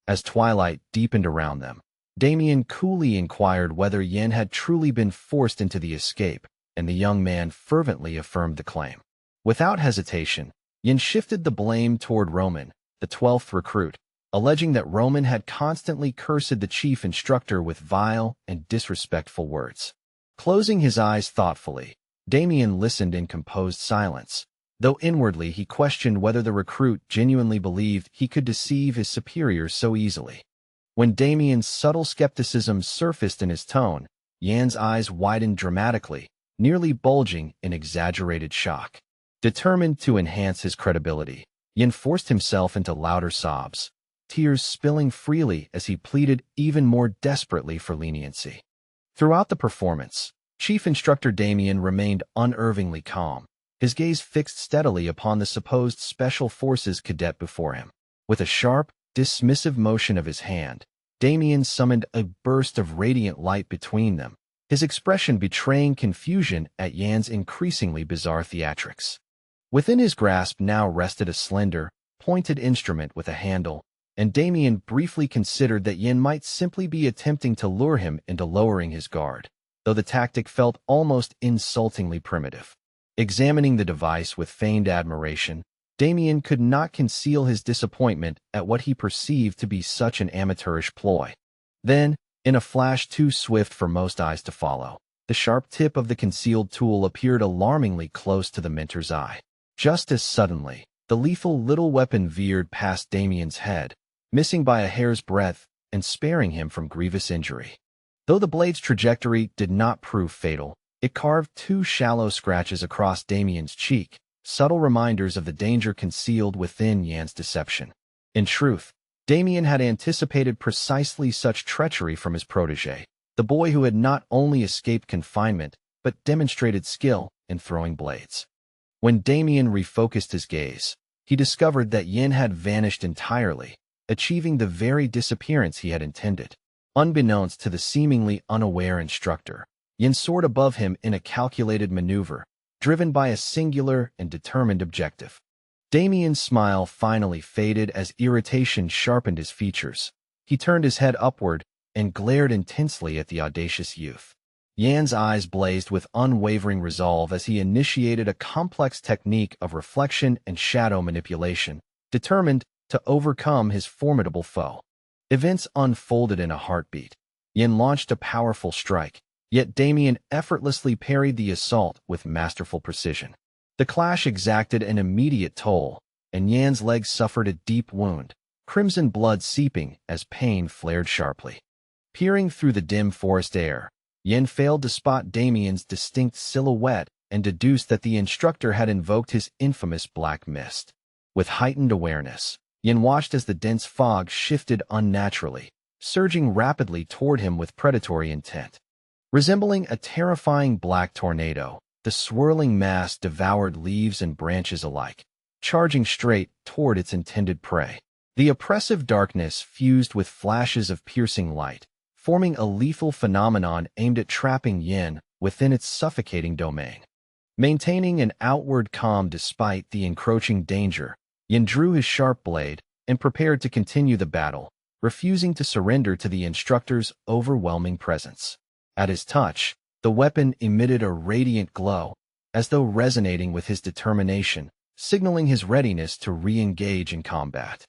Speaker 1: As twilight deepened around them, Damien coolly inquired whether Yin had truly been forced into the escape, and the young man fervently affirmed the claim. Without hesitation, Yin shifted the blame toward Roman, the 12th recruit, alleging that Roman had constantly cursed the chief instructor with vile and disrespectful words. Closing his eyes thoughtfully, Damien listened in composed silence, though inwardly he questioned whether the recruit genuinely believed he could deceive his superiors so easily. When Damien's subtle skepticism surfaced in his tone, Yan's eyes widened dramatically, nearly bulging in exaggerated shock. Determined to enhance his credibility, Yin forced himself into louder sobs, tears spilling freely as he pleaded even more desperately for leniency. Throughout the performance, Chief Instructor Damien remained unervingly calm, his gaze fixed steadily upon the supposed Special Forces cadet before him. With a sharp, dismissive motion of his hand, Damien summoned a burst of radiant light between them, his expression betraying confusion at Yan's increasingly bizarre theatrics. Within his grasp now rested a slender, pointed instrument with a handle, and Damien briefly considered that Yin might simply be attempting to lure him into lowering his guard, though the tactic felt almost insultingly primitive. Examining the device with feigned admiration, Damien could not conceal his disappointment at what he perceived to be such an amateurish ploy. Then, in a flash too swift for most eyes to follow, the sharp tip of the concealed tool appeared alarmingly close to the mentor's eye. Just as suddenly, the lethal little weapon veered past Damien's head, missing by a hair's breadth and sparing him from grievous injury. Though the blade's trajectory did not prove fatal, it carved 2 shallow scratches across Damien's cheek, subtle reminders of the danger concealed within Yan's deception. In truth, Damien had anticipated precisely such treachery from his protégé, the boy who had not only escaped confinement, but demonstrated skill in throwing blades. When Damien refocused his gaze, he discovered that Yin had vanished entirely, achieving the very disappearance he had intended. Unbeknownst to the seemingly unaware instructor, Yin soared above him in a calculated maneuver, driven by a singular and determined objective. Damien's smile finally faded as irritation sharpened his features. He turned his head upward and glared intensely at the audacious youth. Yan's eyes blazed with unwavering resolve as he initiated a complex technique of reflection and shadow manipulation, determined to overcome his formidable foe. Events unfolded in a heartbeat. Yan launched a powerful strike, yet Damien effortlessly parried the assault with masterful precision. The clash exacted an immediate toll, and Yan's leg suffered a deep wound, crimson blood seeping as pain flared sharply. Peering through the dim forest air, Yan failed to spot Damien's distinct silhouette and deduced that the instructor had invoked his infamous black mist. With heightened awareness, Yan watched as the dense fog shifted unnaturally, surging rapidly toward him with predatory intent. Resembling a terrifying black tornado, the swirling mass devoured leaves and branches alike, charging straight toward its intended prey. The oppressive darkness fused with flashes of piercing light, forming a lethal phenomenon aimed at trapping Yin within its suffocating domain. Maintaining an outward calm despite the encroaching danger, Yin drew his sharp blade and prepared to continue the battle, refusing to surrender to the instructor's overwhelming presence. At his touch, the weapon emitted a radiant glow, as though resonating with his determination, signaling his readiness to re-engage in combat.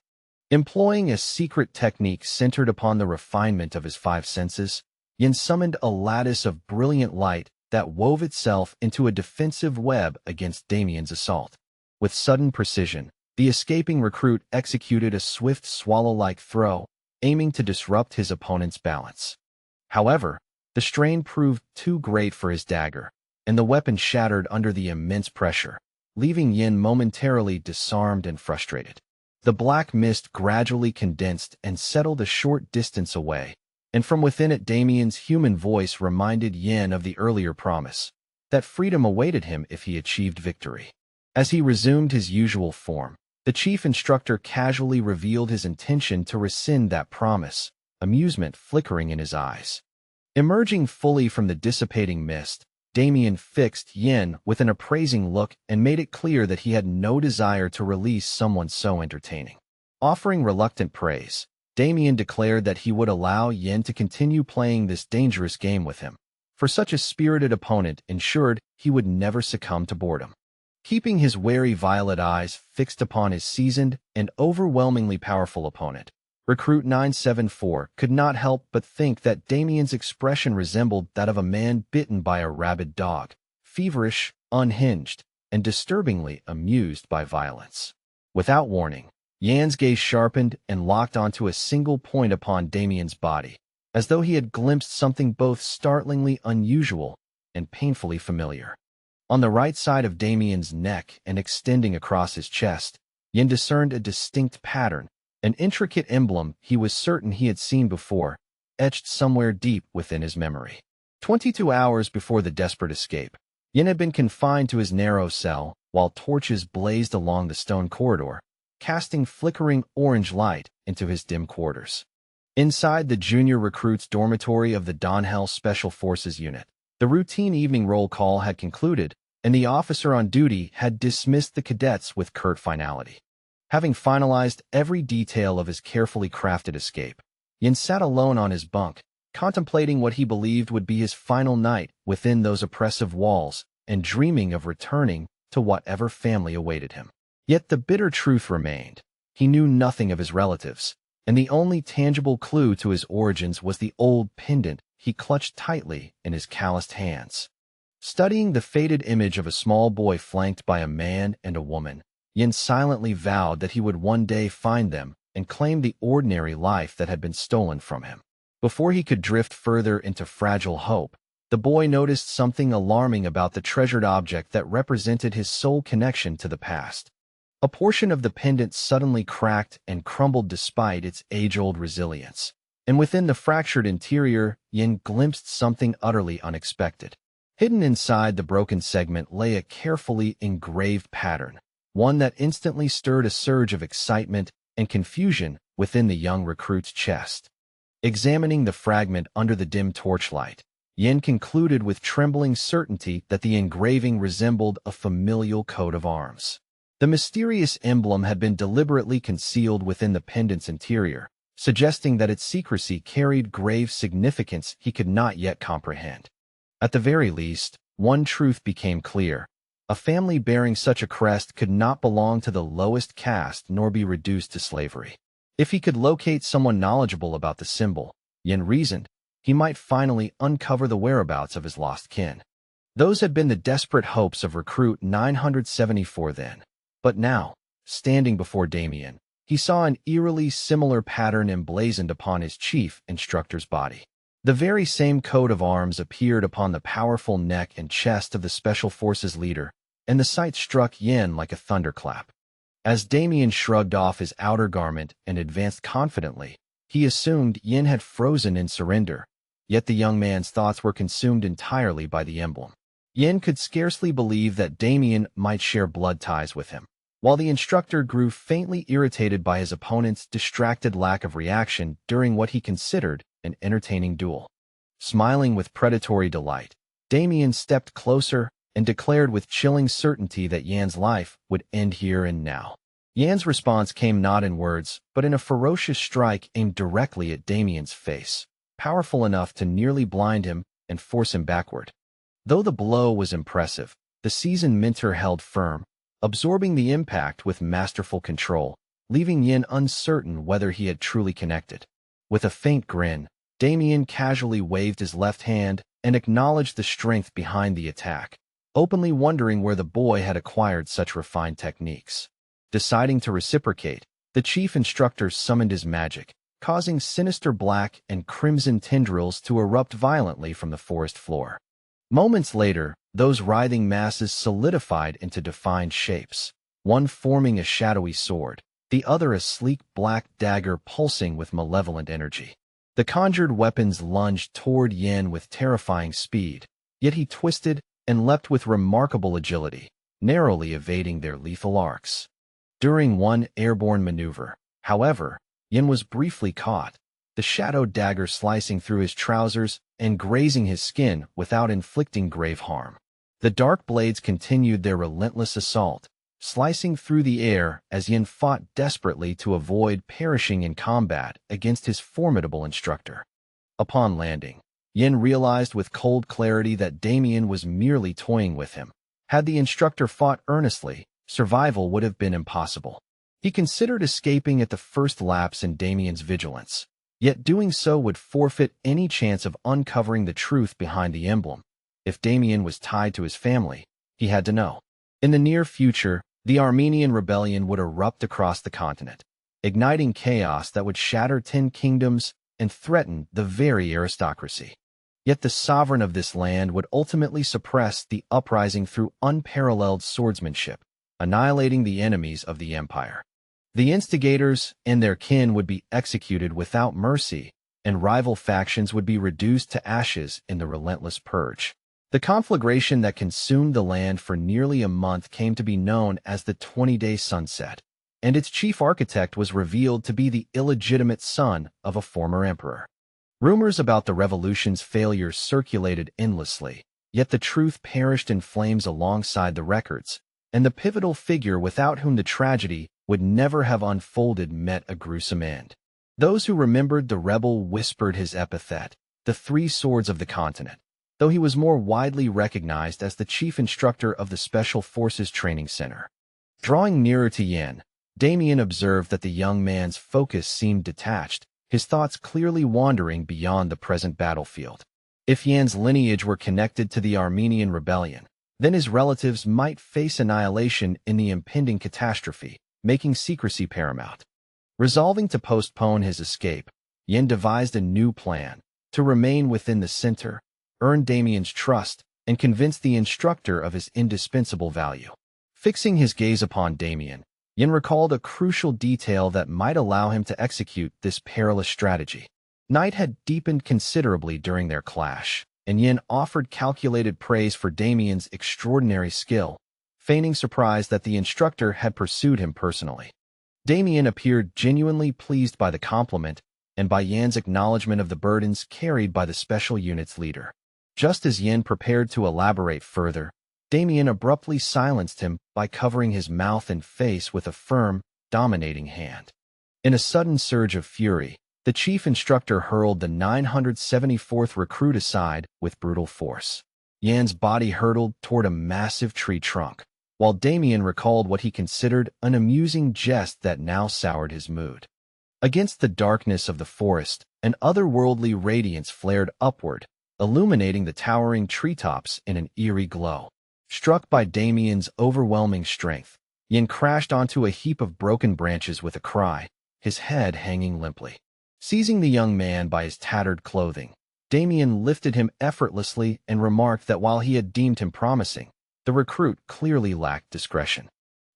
Speaker 1: Employing a secret technique centered upon the refinement of his five senses, Yin summoned a lattice of brilliant light that wove itself into a defensive web against Damien's assault. With sudden precision, the escaping recruit executed a swift swallow-like throw, aiming to disrupt his opponent's balance. However, the strain proved too great for his dagger, and the weapon shattered under the immense pressure, leaving Yin momentarily disarmed and frustrated. The black mist gradually condensed and settled a short distance away, and from within it Damien's human voice reminded Yin of the earlier promise, that freedom awaited him if he achieved victory. As he resumed his usual form, the chief instructor casually revealed his intention to rescind that promise, amusement flickering in his eyes. Emerging fully from the dissipating mist, Damien fixed Yin with an appraising look and made it clear that he had no desire to release someone so entertaining. Offering reluctant praise, Damien declared that he would allow Yin to continue playing this dangerous game with him, for such a spirited opponent ensured he would never succumb to boredom. Keeping his wary violet eyes fixed upon his seasoned and overwhelmingly powerful opponent, Recruit 974 could not help but think that Damien's expression resembled that of a man bitten by a rabid dog, feverish, unhinged, and disturbingly amused by violence. Without warning, Yan's gaze sharpened and locked onto a single point upon Damien's body, as though he had glimpsed something both startlingly unusual and painfully familiar. On the right side of Damien's neck and extending across his chest, Yin discerned a distinct pattern, an intricate emblem he was certain he had seen before, etched somewhere deep within his memory. 22 hours before the desperate escape, Yin had been confined to his narrow cell while torches blazed along the stone corridor, casting flickering orange light into his dim quarters. Inside the junior recruits' dormitory of the Donhell Special Forces Unit, the routine evening roll call had concluded, and the officer on duty had dismissed the cadets with curt finality. Having finalized every detail of his carefully crafted escape, Yin sat alone on his bunk, contemplating what he believed would be his final night within those oppressive walls and dreaming of returning to whatever family awaited him. Yet the bitter truth remained. He knew nothing of his relatives, and the only tangible clue to his origins was the old pendant he clutched tightly in his calloused hands. Studying the faded image of a small boy flanked by a man and a woman, Yin silently vowed that he would one day find them and claim the ordinary life that had been stolen from him. Before he could drift further into fragile hope, the boy noticed something alarming about the treasured object that represented his sole connection to the past. A portion of the pendant suddenly cracked and crumbled despite its age-old resilience, and within the fractured interior, Yin glimpsed something utterly unexpected. Hidden inside the broken segment lay a carefully engraved pattern, one that instantly stirred a surge of excitement and confusion within the young recruit's chest. Examining the fragment under the dim torchlight, Yin concluded with trembling certainty that the engraving resembled a familial coat of arms. The mysterious emblem had been deliberately concealed within the pendant's interior, suggesting that its secrecy carried grave significance he could not yet comprehend. At the very least, one truth became clear. A family bearing such a crest could not belong to the lowest caste nor be reduced to slavery. If he could locate someone knowledgeable about the symbol, Yin reasoned, he might finally uncover the whereabouts of his lost kin. Those had been the desperate hopes of recruit 974 then. But now, standing before Damien, he saw an eerily similar pattern emblazoned upon his chief instructor's body. The very same coat of arms appeared upon the powerful neck and chest of the Special Forces leader, and the sight struck Yin like a thunderclap. As Damien shrugged off his outer garment and advanced confidently, he assumed Yin had frozen in surrender, yet the young man's thoughts were consumed entirely by the emblem. Yin could scarcely believe that Damien might share blood ties with him, while the instructor grew faintly irritated by his opponent's distracted lack of reaction during what he considered an entertaining duel. Smiling with predatory delight, Damien stepped closer and declared with chilling certainty that Yan's life would end here and now. Yan's response came not in words, but in a ferocious strike aimed directly at Damien's face, powerful enough to nearly blind him and force him backward. Though the blow was impressive, the seasoned mentor held firm, absorbing the impact with masterful control, leaving Yin uncertain whether he had truly connected. With a faint grin, Damien casually waved his left hand and acknowledged the strength behind the attack, openly wondering where the boy had acquired such refined techniques. Deciding to reciprocate, the chief instructor summoned his magic, causing sinister black and crimson tendrils to erupt violently from the forest floor. Moments later, those writhing masses solidified into defined shapes, one forming a shadowy sword, the other a sleek black dagger pulsing with malevolent energy. The conjured weapons lunged toward Yin with terrifying speed, yet he twisted and leapt with remarkable agility, narrowly evading their lethal arcs. During one airborne maneuver, however, Yin was briefly caught, the shadow dagger slicing through his trousers and grazing his skin without inflicting grave harm. The dark blades continued their relentless assault, slicing through the air as Yin fought desperately to avoid perishing in combat against his formidable instructor. Upon landing, Yin realized with cold clarity that Damien was merely toying with him. Had the instructor fought earnestly, survival would have been impossible. He considered escaping at the first lapse in Damien's vigilance, yet doing so would forfeit any chance of uncovering the truth behind the emblem. If Damien was tied to his family, he had to know. In the near future, the Armenian rebellion would erupt across the continent, igniting chaos that would shatter 10 kingdoms and threaten the very aristocracy. Yet the sovereign of this land would ultimately suppress the uprising through unparalleled swordsmanship, annihilating the enemies of the empire. The instigators and their kin would be executed without mercy, and rival factions would be reduced to ashes in the relentless purge. The conflagration that consumed the land for nearly a month came to be known as the 20-day sunset, and its chief architect was revealed to be the illegitimate son of a former emperor. Rumors about the revolution's failures circulated endlessly, yet the truth perished in flames alongside the records, and the pivotal figure without whom the tragedy would never have unfolded met a gruesome end. Those who remembered the rebel whispered his epithet, the Three Swords of the Continent, though he was more widely recognized as the chief instructor of the Special Forces Training Center. Drawing nearer to Yin, Damien observed that the young man's focus seemed detached, his thoughts clearly wandering beyond the present battlefield. If Yan's lineage were connected to the Armenian rebellion, then his relatives might face annihilation in the impending catastrophe, making secrecy paramount. Resolving to postpone his escape, Yin devised a new plan: to remain within the center, earn Damien's trust, and convince the instructor of his indispensable value. Fixing his gaze upon Damien, Yin recalled a crucial detail that might allow him to execute this perilous strategy. Night had deepened considerably during their clash, and Yin offered calculated praise for Damien's extraordinary skill, feigning surprise that the instructor had pursued him personally. Damien appeared genuinely pleased by the compliment and by Yan's acknowledgement of the burdens carried by the special unit's leader. Just as Yin prepared to elaborate further, Damien abruptly silenced him by covering his mouth and face with a firm, dominating hand. In a sudden surge of fury, the chief instructor hurled the 974th recruit aside with brutal force. Yan's body hurtled toward a massive tree trunk, while Damien recalled what he considered an amusing jest that now soured his mood. Against the darkness of the forest, an otherworldly radiance flared upward, illuminating the towering treetops in an eerie glow. Struck by Damien's overwhelming strength, Yin crashed onto a heap of broken branches with a cry, his head hanging limply. Seizing the young man by his tattered clothing, Damien lifted him effortlessly and remarked that while he had deemed him promising, the recruit clearly lacked discretion.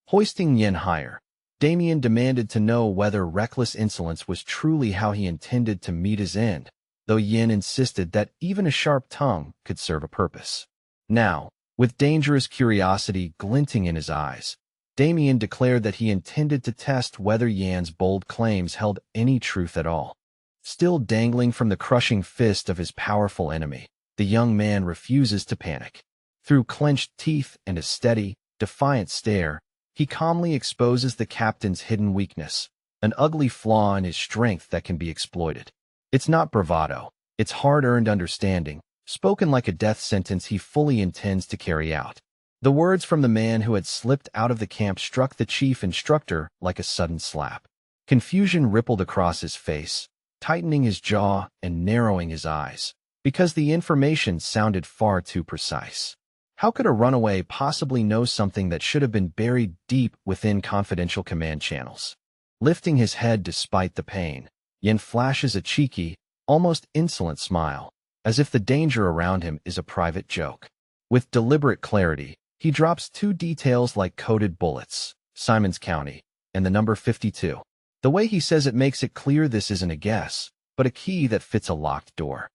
Speaker 1: Hoisting Yin higher, Damien demanded to know whether reckless insolence was truly how he intended to meet his end, though Yin insisted that even a sharp tongue could serve a purpose. Now, with dangerous curiosity glinting in his eyes, Damien declared that he intended to test whether Yan's bold claims held any truth at all. Still dangling from the crushing fist of his powerful enemy, the young man refuses to panic. Through clenched teeth and a steady, defiant stare, he calmly exposes the captain's hidden weakness, an ugly flaw in his strength that can be exploited. It's not bravado, it's hard-earned understanding, spoken like a death sentence he fully intends to carry out. The words from the man who had slipped out of the camp struck the chief instructor like a sudden slap. Confusion rippled across his face, tightening his jaw and narrowing his eyes, because the information sounded far too precise. How could a runaway possibly know something that should have been buried deep within confidential command channels? Lifting his head despite the pain, Yin flashes a cheeky, almost insolent smile, as if the danger around him is a private joke. With deliberate clarity, he drops two details like coded bullets, Simon's County, and the number 52. The way he says it makes it clear this isn't a guess, but a key that fits a locked door.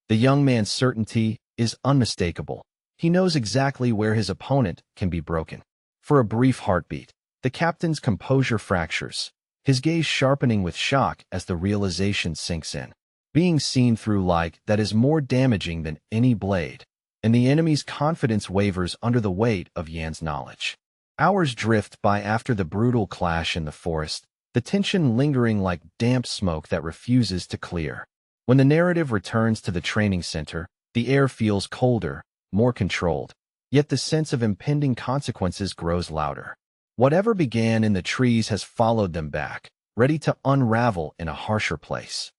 Speaker 1: The young man's certainty is unmistakable. He knows exactly where his opponent can be broken. For a brief heartbeat, the captain's composure fractures, his gaze sharpening with shock as the realization sinks in. Being seen through light that is more damaging than any blade, and the enemy's confidence wavers under the weight of Yan's knowledge. Hours drift by after the brutal clash in the forest, the tension lingering like damp smoke that refuses to clear. When the narrative returns to the training center, the air feels colder, more controlled, yet the sense of impending consequences grows louder. Whatever began in the trees has followed them back, ready to unravel in a harsher place.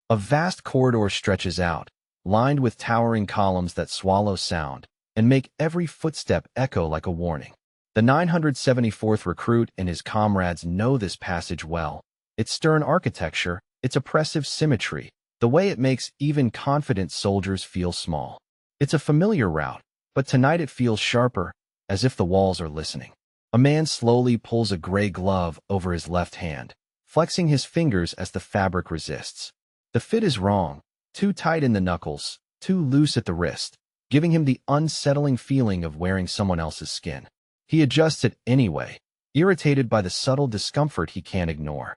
Speaker 1: A vast corridor stretches out, lined with towering columns that swallow sound and make every footstep echo like a warning. The 974th recruit and his comrades know this passage well. Its stern architecture, its oppressive symmetry, the way it makes even confident soldiers feel small. It's a familiar route, but tonight it feels sharper, as if the walls are listening. A man slowly pulls a gray glove over his left hand, flexing his fingers as the fabric resists. The fit is wrong, too tight in the knuckles, too loose at the wrist, giving him the unsettling feeling of wearing someone else's skin. He adjusts it anyway, irritated by the subtle discomfort he can't ignore.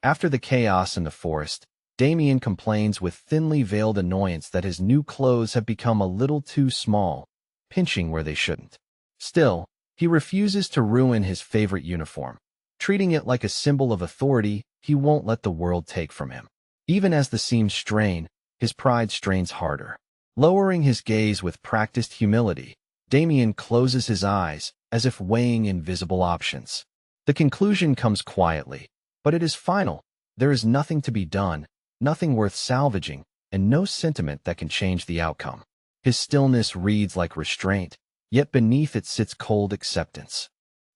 Speaker 1: After the chaos in the forest, Damien complains with thinly veiled annoyance that his new clothes have become a little too small, pinching where they shouldn't. Still, he refuses to ruin his favorite uniform. Treating it like a symbol of authority he won't let the world take from him. Even as the seams strain, his pride strains harder. Lowering his gaze with practiced humility, Damien closes his eyes as if weighing invisible options. The conclusion comes quietly, but it is final. There is nothing to be done, nothing worth salvaging, and no sentiment that can change the outcome. His stillness reads like restraint, yet beneath it sits cold acceptance.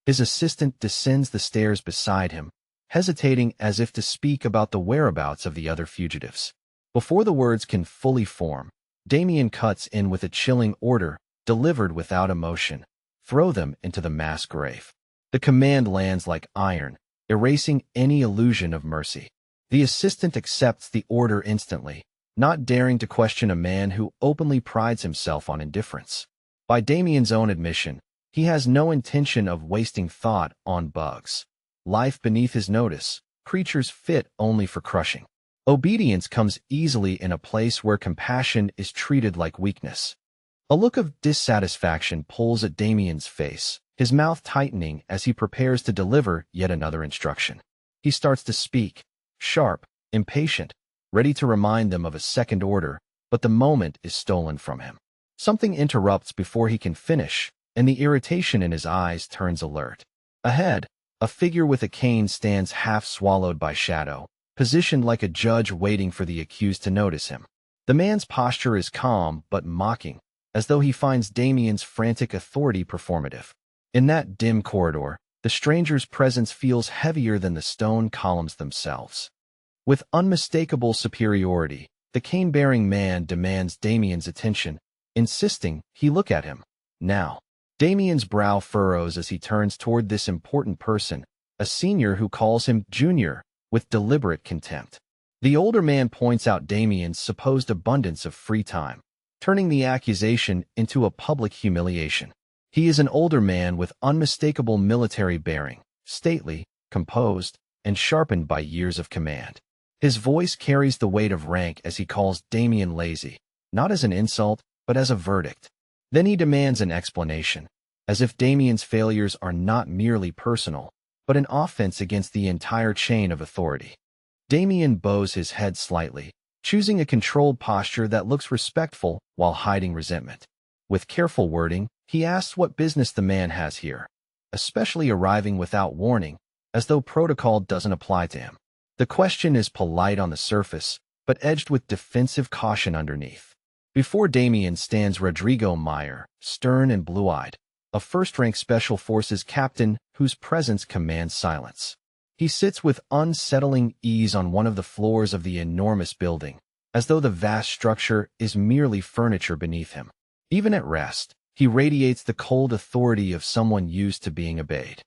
Speaker 1: His assistant descends the stairs beside him, hesitating as if to speak about the whereabouts of the other fugitives. Before the words can fully form, Damien cuts in with a chilling order, delivered without emotion. Throw them into the mass grave. The command lands like iron, erasing any illusion of mercy. The assistant accepts the order instantly, not daring to question a man who openly prides himself on indifference. By Damien's own admission, he has no intention of wasting thought on bugs. Life beneath his notice, creatures fit only for crushing. Obedience comes easily in a place where compassion is treated like weakness. A look of dissatisfaction pulls at Damien's face, his mouth tightening as he prepares to deliver yet another instruction. He starts to speak, sharp, impatient, ready to remind them of a second order, but the moment is stolen from him. Something interrupts before he can finish, and the irritation in his eyes turns alert. Ahead, a figure with a cane stands half swallowed by shadow, positioned like a judge waiting for the accused to notice him. The man's posture is calm but mocking, as though he finds Damien's frantic authority performative. In that dim corridor, the stranger's presence feels heavier than the stone columns themselves. With unmistakable superiority, the cane-bearing man demands Damien's attention, insisting he look at him. Now, Damien's brow furrows as he turns toward this important person, a senior who calls him junior, with deliberate contempt. The older man points out Damien's supposed abundance of free time, turning the accusation into a public humiliation. He is an older man with unmistakable military bearing, stately, composed, and sharpened by years of command. His voice carries the weight of rank as he calls Damien lazy, not as an insult, but as a verdict. Then he demands an explanation, as if Damien's failures are not merely personal, but an offense against the entire chain of authority. Damien bows his head slightly, choosing a controlled posture that looks respectful while hiding resentment. With careful wording, he asks what business the man has here, especially arriving without warning, as though protocol doesn't apply to him. The question is polite on the surface, but edged with defensive caution underneath. Before Damien stands Rodrigo Meyer, stern and blue-eyed, a first-rank Special Forces captain whose presence commands silence. He sits with unsettling ease on one of the floors of the enormous building, as though the vast structure is merely furniture beneath him. Even at rest, he radiates the cold authority of someone used to being obeyed.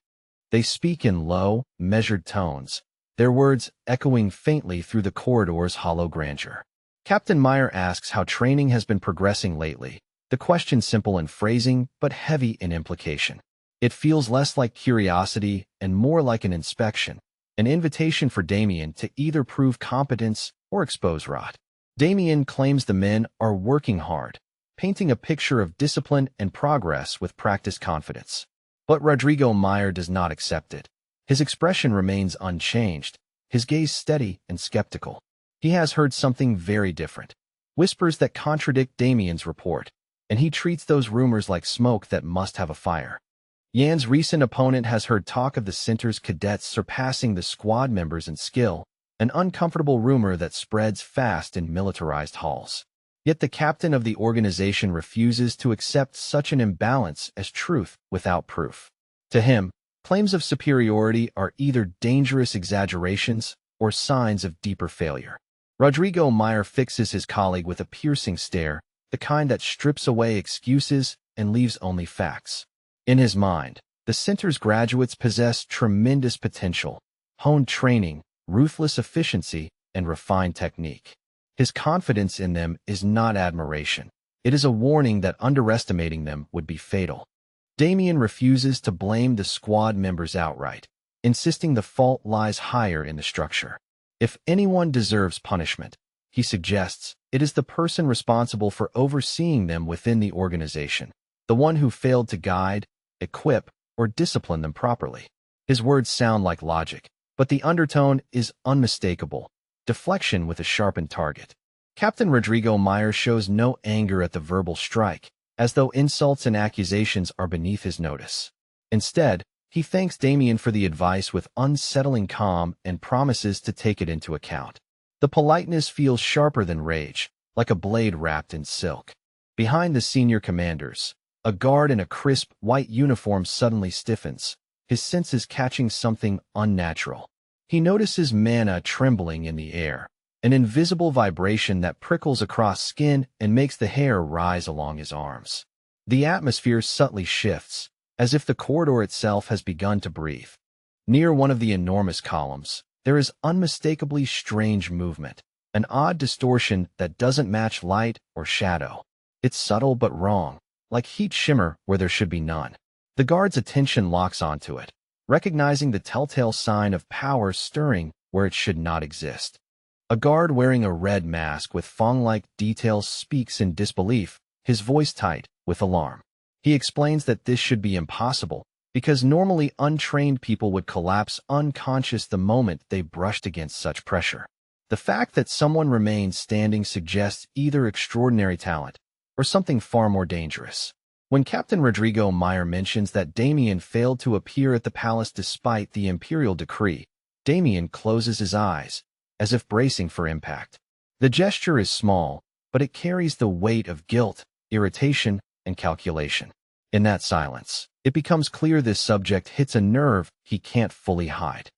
Speaker 1: They speak in low, measured tones, their words echoing faintly through the corridor's hollow grandeur. Captain Meyer asks how training has been progressing lately, the question simple in phrasing but heavy in implication. It feels less like curiosity and more like an inspection, an invitation for Damien to either prove competence or expose rot. Damien claims the men are working hard, painting a picture of discipline and progress with practiced confidence. But Rodrigo Meyer does not accept it. His expression remains unchanged, his gaze steady and skeptical. He has heard something very different, whispers that contradict Damien's report, and he treats those rumors like smoke that must have a fire. Yan's recent opponent has heard talk of the center's cadets surpassing the squad members in skill, an uncomfortable rumor that spreads fast in militarized halls. Yet the captain of the organization refuses to accept such an imbalance as truth without proof. To him, claims of superiority are either dangerous exaggerations or signs of deeper failure. Rodrigo Meyer fixes his colleague with a piercing stare, the kind that strips away excuses and leaves only facts. In his mind, the center's graduates possess tremendous potential, honed training, ruthless efficiency, and refined technique. His confidence in them is not admiration. It is a warning that underestimating them would be fatal. Damien refuses to blame the squad members outright, insisting the fault lies higher in the structure. If anyone deserves punishment, he suggests, it is the person responsible for overseeing them within the organization, the one who failed to guide, equip, or discipline them properly. His words sound like logic, but the undertone is unmistakable, deflection with a sharpened target. Captain Rodrigo Meyer shows no anger at the verbal strike, as though insults and accusations are beneath his notice. Instead, he thanks Damien for the advice with unsettling calm and promises to take it into account. The politeness feels sharper than rage, like a blade wrapped in silk. Behind the senior commanders, a guard in a crisp, white uniform suddenly stiffens, his senses catching something unnatural. He notices mana trembling in the air, an invisible vibration that prickles across skin and makes the hair rise along his arms. The atmosphere subtly shifts, as if the corridor itself has begun to breathe. Near one of the enormous columns, there is unmistakably strange movement, an odd distortion that doesn't match light or shadow. It's subtle but wrong, like heat shimmer where there should be none. The guard's attention locks onto it, recognizing the telltale sign of power stirring where it should not exist. A guard wearing a red mask with fang-like details speaks in disbelief, his voice tight with alarm. He explains that this should be impossible, because normally untrained people would collapse unconscious the moment they brushed against such pressure. The fact that someone remains standing suggests either extraordinary talent or something far more dangerous. When Captain Rodrigo Meyer mentions that Damien failed to appear at the palace despite the imperial decree, Damien closes his eyes, as if bracing for impact. The gesture is small, but it carries the weight of guilt, irritation, and calculation. In that silence, it becomes clear this subject hits a nerve he can't fully hide.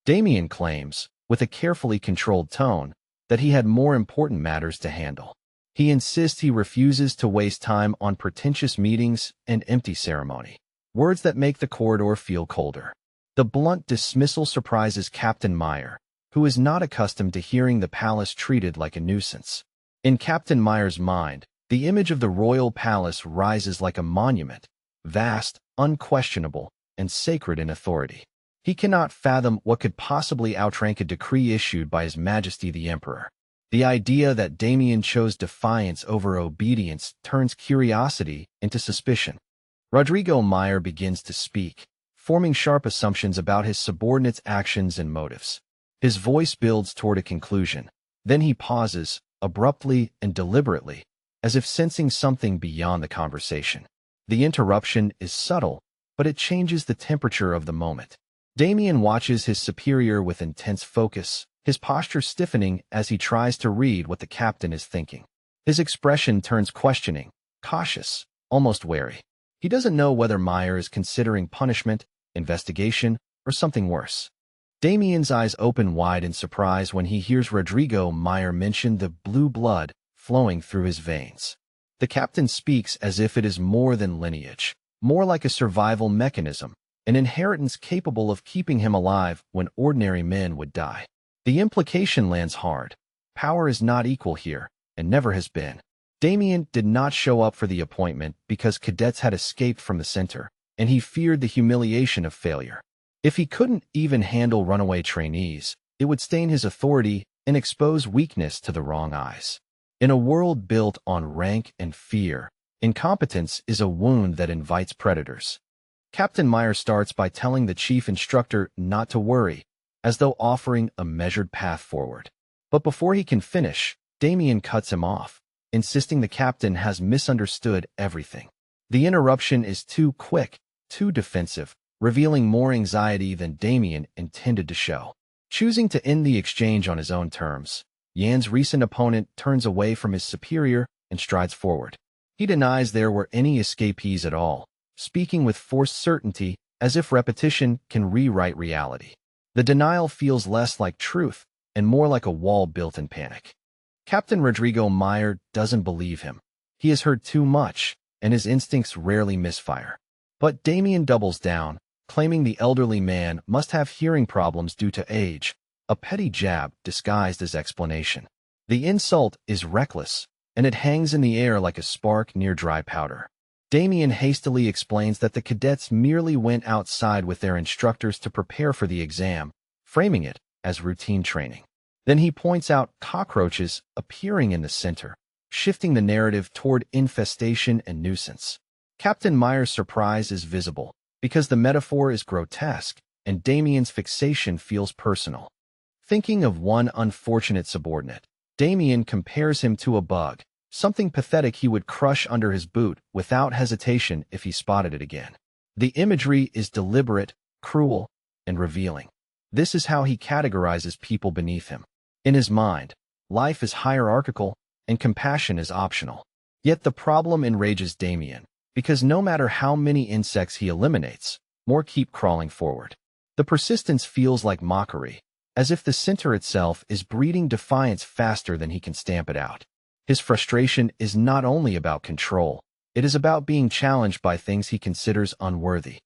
Speaker 1: Damien claims, with a carefully controlled tone, that he had more important matters to handle. He insists he refuses to waste time on pretentious meetings and empty ceremony, words that make the corridor feel colder. The blunt dismissal surprises Captain Meyer, who is not accustomed to hearing the palace treated like a nuisance. In Captain Meyer's mind, the image of the royal palace rises like a monument, vast, unquestionable, and sacred in authority. He cannot fathom what could possibly outrank a decree issued by His Majesty the Emperor. The idea that Damien chose defiance over obedience turns curiosity into suspicion. Rodrigo Meyer begins to speak, forming sharp assumptions about his subordinates' actions and motives. His voice builds toward a conclusion. Then he pauses, abruptly and deliberately, as if sensing something beyond the conversation. The interruption is subtle, but it changes the temperature of the moment. Damien watches his superior with intense focus, his posture stiffening as he tries to read what the captain is thinking. His expression turns questioning, cautious, almost wary. He doesn't know whether Meyer is considering punishment, investigation, or something worse. Damien's eyes open wide in surprise when he hears Rodrigo Meyer mention the blue blood flowing through his veins. The captain speaks as if it is more than lineage, more like a survival mechanism, an inheritance capable of keeping him alive when ordinary men would die. The implication lands hard. Power is not equal here, and never has been. Damien did not show up for the appointment because cadets had escaped from the center, and he feared the humiliation of failure. If he couldn't even handle runaway trainees, it would stain his authority and expose weakness to the wrong eyes. In a world built on rank and fear, incompetence is a wound that invites predators. Captain Meyer starts by telling the chief instructor not to worry, as though offering a measured path forward. But before he can finish, Damien cuts him off, insisting the captain has misunderstood everything. The interruption is too quick, too defensive, revealing more anxiety than Damien intended to show. Choosing to end the exchange on his own terms, Yan's recent opponent turns away from his superior and strides forward. He denies there were any escapees at all, speaking with forced certainty as if repetition can rewrite reality. The denial feels less like truth and more like a wall built in panic. Captain Rodrigo Meyer doesn't believe him. He has heard too much, and his instincts rarely misfire. But Damien doubles down, claiming the elderly man must have hearing problems due to age, a petty jab disguised as explanation. The insult is reckless, and it hangs in the air like a spark near dry powder. Damien hastily explains that the cadets merely went outside with their instructors to prepare for the exam, framing it as routine training. Then he points out cockroaches appearing in the center, shifting the narrative toward infestation and nuisance. Captain Meyer's surprise is visible, because the metaphor is grotesque, and Damien's fixation feels personal. Thinking of one unfortunate subordinate, Damien compares him to a bug, something pathetic he would crush under his boot without hesitation if he spotted it again. The imagery is deliberate, cruel, and revealing. This is how he categorizes people beneath him. In his mind, life is hierarchical and compassion is optional. Yet the problem enrages Damien, because no matter how many insects he eliminates, more keep crawling forward. The persistence feels like mockery, as if the center itself is breeding defiance faster than he can stamp it out. His frustration is not only about control, it is about being challenged by things he considers unworthy.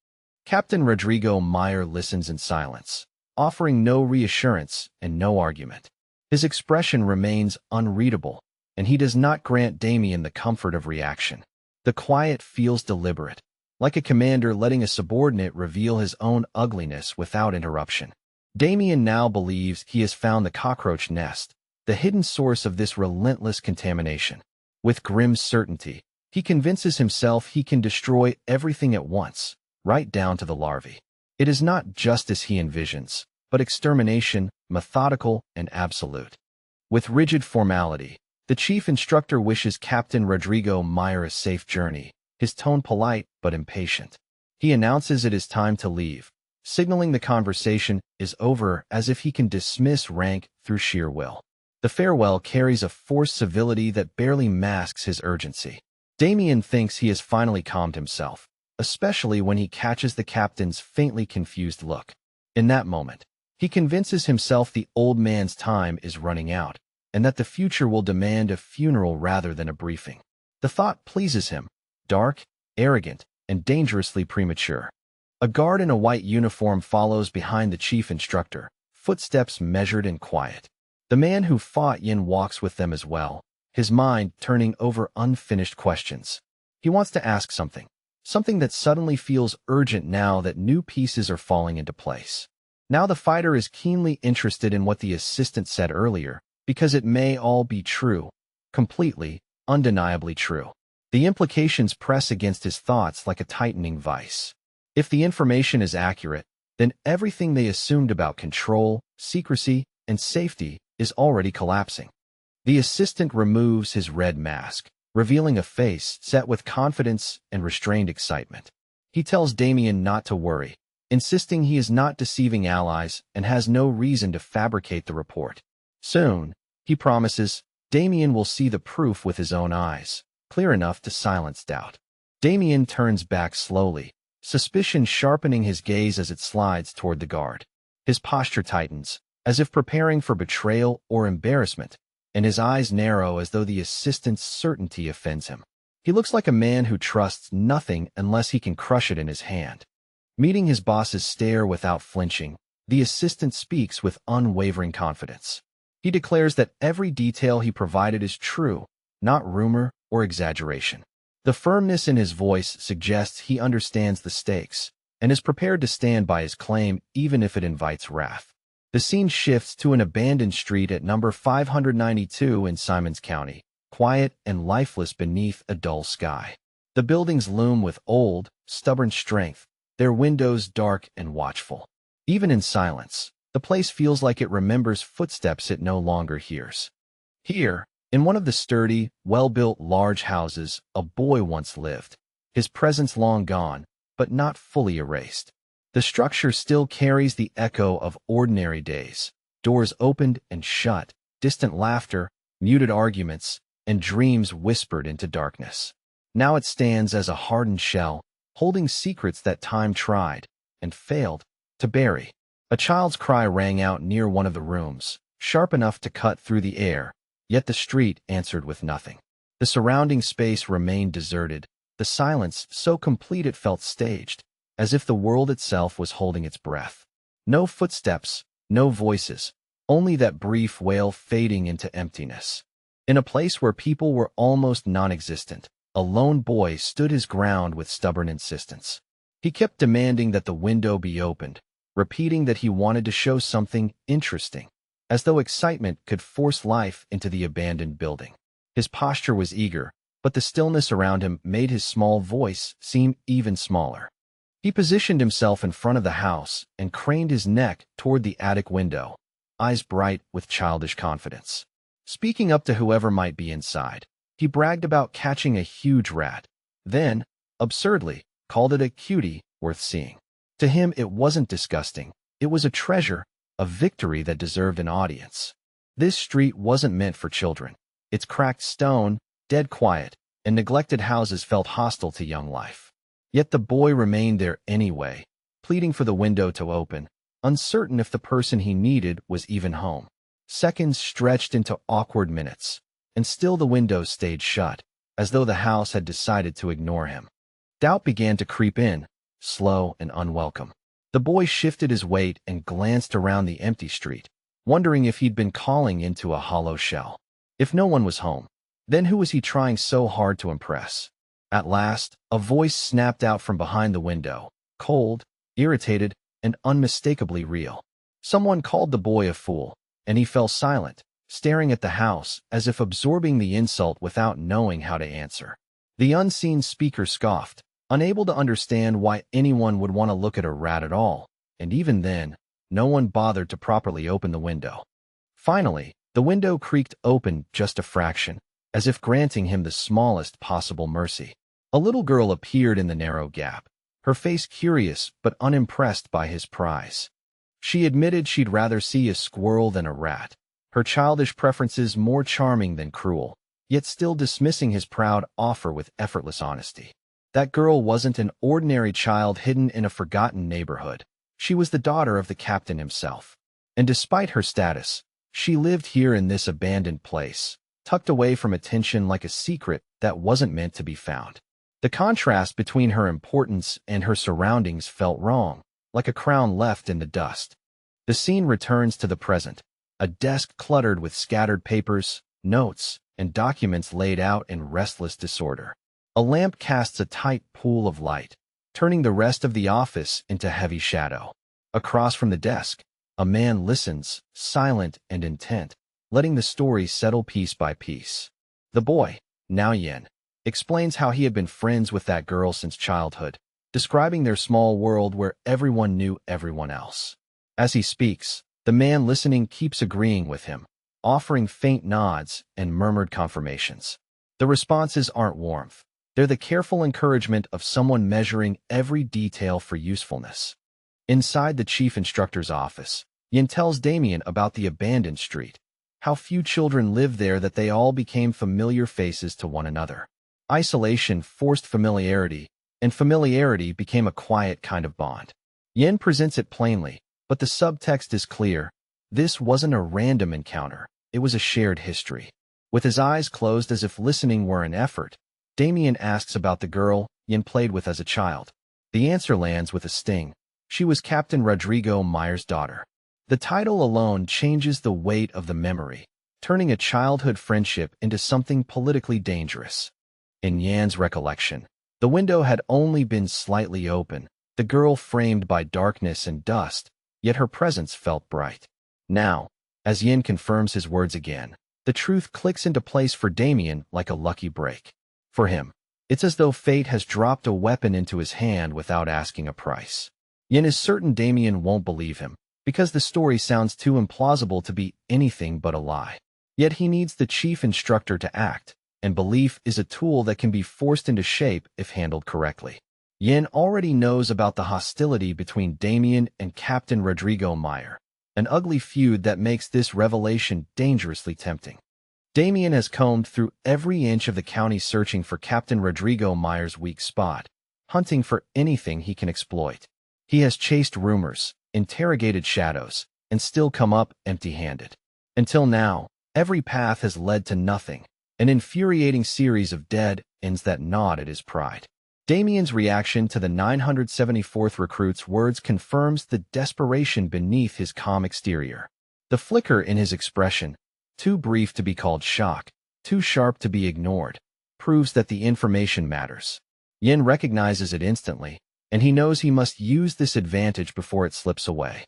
Speaker 1: Captain Rodrigo Meyer listens in silence, offering no reassurance and no argument. His expression remains unreadable, and he does not grant Damien the comfort of reaction. The quiet feels deliberate, like a commander letting a subordinate reveal his own ugliness without interruption. Damien now believes he has found the cockroach nest, the hidden source of this relentless contamination. With grim certainty, He convinces himself he can destroy everything at once, right down to the larvae. It is not justice he envisions, but extermination, methodical and absolute. With rigid formality, the chief instructor wishes Captain Rodrigo Meyer a safe journey, his tone polite but impatient. He announces it is time to leave, signaling the conversation is over as if he can dismiss rank through sheer will. The farewell carries a forced civility that barely masks his urgency. Damien thinks he has finally calmed himself, especially when he catches the captain's faintly confused look. In that moment, he convinces himself the old man's time is running out, and that the future will demand a funeral rather than a briefing. The thought pleases him, dark, arrogant, and dangerously premature. A guard in a white uniform follows behind the chief instructor, footsteps measured and quiet. The man who fought Yin walks with them as well, his mind turning over unfinished questions. He wants to ask something that suddenly feels urgent now that new pieces are falling into place. Now the fighter is keenly interested in what the assistant said earlier, because it may all be true, completely, undeniably true. The implications press against his thoughts like a tightening vice. If the information is accurate, then everything they assumed about control, secrecy, and safety is already collapsing. The assistant removes his red mask, revealing a face set with confidence and restrained excitement. He tells Damien not to worry, insisting he is not deceiving allies and has no reason to fabricate the report. Soon, he promises, Damien will see the proof with his own eyes, clear enough to silence doubt. Damien turns back slowly, suspicion sharpening his gaze as it slides toward the guard. His posture tightens, as if preparing for betrayal or embarrassment, and his eyes narrow as though the assistant's certainty offends him. He looks like a man who trusts nothing unless he can crush it in his hand. Meeting his boss's stare without flinching, the assistant speaks with unwavering confidence. He declares that every detail he provided is true, not rumor or exaggeration. The firmness in his voice suggests he understands the stakes and is prepared to stand by his claim even if it invites wrath. The scene shifts to an abandoned street at number 592 in Simons County, quiet and lifeless beneath a dull sky. The buildings loom with old, stubborn strength, their windows dark and watchful. Even in silence, the place feels like it remembers footsteps it no longer hears. Here, in one of the sturdy, well-built large houses, a boy once lived, his presence long gone, but not fully erased. The structure still carries the echo of ordinary days, doors opened and shut, distant laughter, muted arguments, and dreams whispered into darkness. Now it stands as a hardened shell, holding secrets that time tried, and failed, to bury. A child's cry rang out near one of the rooms, sharp enough to cut through the air, yet the street answered with nothing. The surrounding space remained deserted, the silence so complete it felt staged, as if the world itself was holding its breath. No footsteps, no voices, only that brief wail fading into emptiness. In a place where people were almost non-existent, a lone boy stood his ground with stubborn insistence. He kept demanding that the window be opened, repeating that he wanted to show something interesting, as though excitement could force life into the abandoned building. His posture was eager, but the stillness around him made his small voice seem even smaller. He positioned himself in front of the house and craned his neck toward the attic window, eyes bright with childish confidence. Speaking up to whoever might be inside, he bragged about catching a huge rat, then, absurdly, called it a cutie worth seeing. To him it wasn't disgusting, it was a treasure, a victory that deserved an audience. This street wasn't meant for children. Its cracked stone, dead quiet, and neglected houses felt hostile to young life. Yet the boy remained there anyway, pleading for the window to open, uncertain if the person he needed was even home. Seconds stretched into awkward minutes, and still the window stayed shut, as though the house had decided to ignore him. Doubt began to creep in, slow and unwelcome. The boy shifted his weight and glanced around the empty street, wondering if he'd been calling into a hollow shell. If no one was home, then who was he trying so hard to impress? At last, a voice snapped out from behind the window, cold, irritated, and unmistakably real. Someone called the boy a fool, and he fell silent, staring at the house as if absorbing the insult without knowing how to answer. The unseen speaker scoffed, unable to understand why anyone would want to look at a rat at all, and even then, no one bothered to properly open the window. Finally, the window creaked open just a fraction, as if granting him the smallest possible mercy. A little girl appeared in the narrow gap, her face curious but unimpressed by his prize. She admitted she'd rather see a squirrel than a rat, her childish preferences more charming than cruel, yet still dismissing his proud offer with effortless honesty. That girl wasn't an ordinary child hidden in a forgotten neighborhood. She was the daughter of the captain himself. And despite her status, she lived here in this abandoned place, tucked away from attention like a secret that wasn't meant to be found. The contrast between her importance and her surroundings felt wrong, like a crown left in the dust. The scene returns to the present, a desk cluttered with scattered papers, notes, and documents laid out in restless disorder. A lamp casts a tight pool of light, turning the rest of the office into heavy shadow. Across from the desk, a man listens, silent and intent, letting the story settle piece by piece. The boy, now Yin, explains how he had been friends with that girl since childhood, describing their small world where everyone knew everyone else. As he speaks, the man listening keeps agreeing with him, offering faint nods and murmured confirmations. The responses aren't warmth. They're the careful encouragement of someone measuring every detail for usefulness. Inside the chief instructor's office, Yin tells Damien about the abandoned street, how few children live there that they all became familiar faces to one another. Isolation forced familiarity, and familiarity became a quiet kind of bond. Yin presents it plainly, but the subtext is clear. This wasn't a random encounter, it was a shared history. With his eyes closed as if listening were an effort, Damien asks about the girl Yin played with as a child. The answer lands with a sting. She was Captain Rodrigo Meyer's daughter. The title alone changes the weight of the memory, turning a childhood friendship into something politically dangerous. In Yan's recollection, the window had only been slightly open, the girl framed by darkness and dust, yet her presence felt bright. Now, as Yin confirms his words again, the truth clicks into place for Damien like a lucky break. For him, it's as though fate has dropped a weapon into his hand without asking a price. Yin is certain Damien won't believe him, because the story sounds too implausible to be anything but a lie. Yet he needs the chief instructor to act, and belief is a tool that can be forced into shape if handled correctly. Yin already knows about the hostility between Damien and Captain Rodrigo Meyer, an ugly feud that makes this revelation dangerously tempting. Damien has combed through every inch of the county searching for Captain Rodrigo Meyer's weak spot, hunting for anything he can exploit. He has chased rumors, interrogated shadows, and still come up empty-handed. Until now, every path has led to nothing, an infuriating series of dead ends that gnawed at his pride. Damien's reaction to the 974th recruit's words confirms the desperation beneath his calm exterior. The flicker in his expression, too brief to be called shock, too sharp to be ignored, proves that the information matters. Yin recognizes it instantly, and he knows he must use this advantage before it slips away.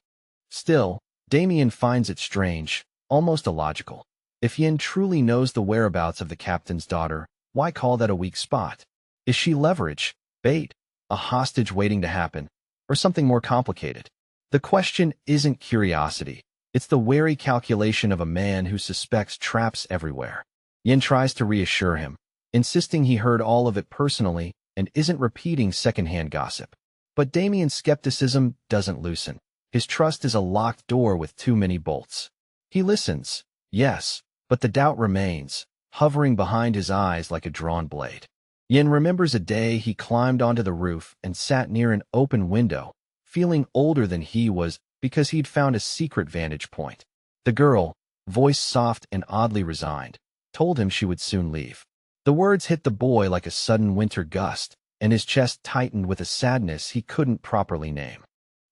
Speaker 1: Still, Damien finds it strange, almost illogical. If Yin truly knows the whereabouts of the captain's daughter, why call that a weak spot? Is she leverage, bait, a hostage waiting to happen, or something more complicated? The question isn't curiosity. It's the wary calculation of a man who suspects traps everywhere. Yin tries to reassure him, insisting he heard all of it personally and isn't repeating secondhand gossip. But Damien's skepticism doesn't loosen. His trust is a locked door with too many bolts. He listens, yes, but the doubt remains, hovering behind his eyes like a drawn blade. Yin remembers a day he climbed onto the roof and sat near an open window, feeling older than he was because he'd found a secret vantage point. The girl, voice soft and oddly resigned, told him she would soon leave. The words hit the boy like a sudden winter gust, and his chest tightened with a sadness he couldn't properly name.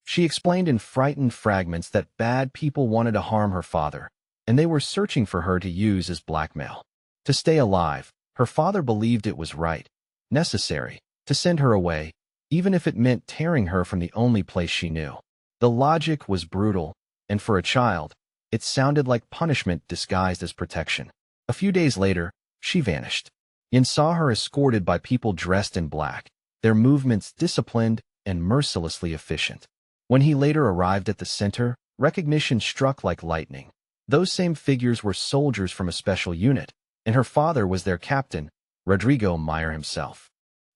Speaker 1: She explained in frightened fragments that bad people wanted to harm her father, and they were searching for her to use as blackmail. To stay alive, her father believed it was right, necessary, to send her away, even if it meant tearing her from the only place she knew. The logic was brutal, and for a child, it sounded like punishment disguised as protection. A few days later, she vanished. Yin saw her escorted by people dressed in black, their movements disciplined and mercilessly efficient. When he later arrived at the center, recognition struck like lightning. Those same figures were soldiers from a special unit, and her father was their captain, Rodrigo Meyer himself.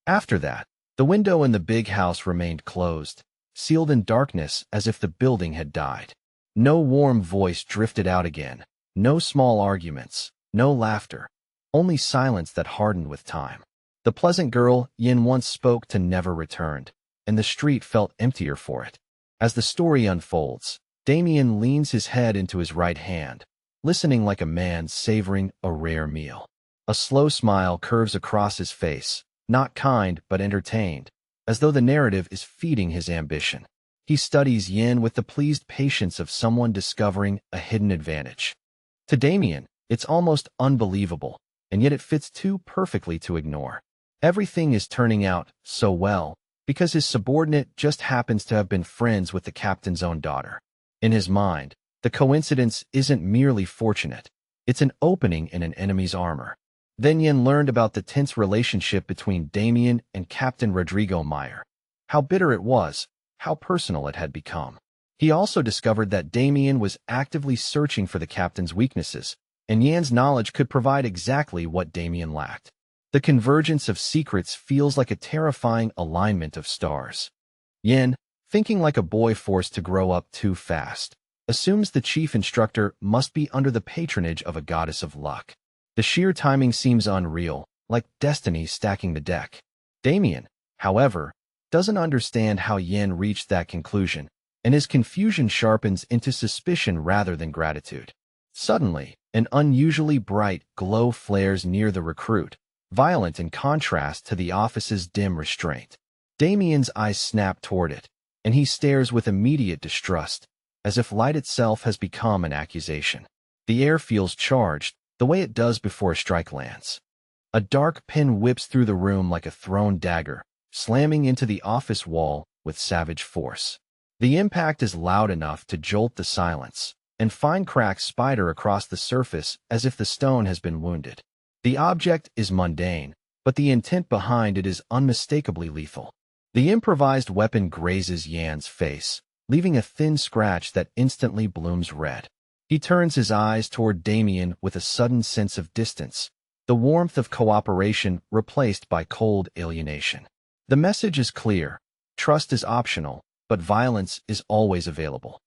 Speaker 1: After that, the window in the big house remained closed, sealed in darkness as if the building had died. No warm voice drifted out again, no small arguments, no laughter, only silence that hardened with time. The pleasant girl Yin once spoke to never returned, and the street felt emptier for it. As the story unfolds, Damien leans his head into his right hand, listening like a man savoring a rare meal. A slow smile curves across his face, not kind but entertained, as though the narrative is feeding his ambition. He studies Yin with the pleased patience of someone discovering a hidden advantage. To Damien, it's almost unbelievable, and yet it fits too perfectly to ignore. Everything is turning out so well because his subordinate just happens to have been friends with the captain's own daughter. In his mind, the coincidence isn't merely fortunate, it's an opening in an enemy's armor. Then Yin learned about the tense relationship between Damien and Captain Rodrigo Meyer. How bitter it was, how personal it had become. He also discovered that Damien was actively searching for the captain's weaknesses, and Yan's knowledge could provide exactly what Damien lacked. The convergence of secrets feels like a terrifying alignment of stars. Yin, thinking like a boy forced to grow up too fast, assumes the chief instructor must be under the patronage of a goddess of luck. The sheer timing seems unreal, like destiny stacking the deck. Damien, however, doesn't understand how Yin reached that conclusion, and his confusion sharpens into suspicion rather than gratitude. Suddenly, an unusually bright glow flares near the recruit, violent in contrast to the office's dim restraint. Damien's eyes snap toward it, and he stares with immediate distrust, as if light itself has become an accusation. The air feels charged, the way it does before a strike lands. A dark pin whips through the room like a thrown dagger, slamming into the office wall with savage force. The impact is loud enough to jolt the silence, and fine cracks spider across the surface as if the stone has been wounded. The object is mundane, but the intent behind it is unmistakably lethal. The improvised weapon grazes Yan's face, leaving a thin scratch that instantly blooms red. He turns his eyes toward Damien with a sudden sense of distance, the warmth of cooperation replaced by cold alienation. The message is clear: trust is optional, but violence is always available.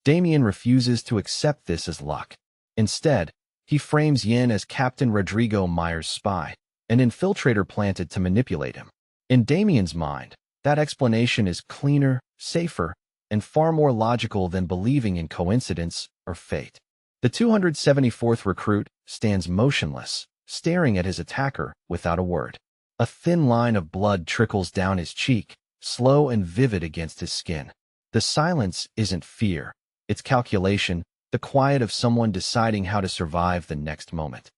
Speaker 1: Damien refuses to accept this as luck. Instead, he frames Yin as Captain Rodrigo Meyer's spy, an infiltrator planted to manipulate him. In Damien's mind, that explanation is cleaner, safer, and far more logical than believing in coincidence or fate. The 274th recruit stands motionless, staring at his attacker without a word. A thin line of blood trickles down his cheek, slow and vivid against his skin. The silence isn't fear, it's calculation, the quiet of someone deciding how to survive the next moment.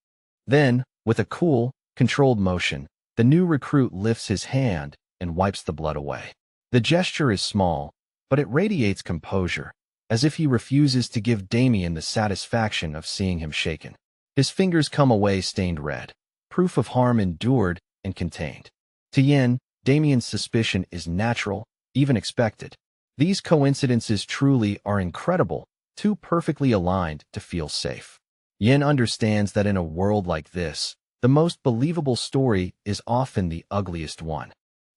Speaker 1: Then, with a cool, controlled motion, the new recruit lifts his hand and wipes the blood away. The gesture is small, but it radiates composure, as if he refuses to give Damien the satisfaction of seeing him shaken. His fingers come away stained red, proof of harm endured and contained. To Yin, Damien's suspicion is natural, even expected. These coincidences truly are incredible, too perfectly aligned to feel safe. Yin understands that in a world like this, the most believable story is often the ugliest one.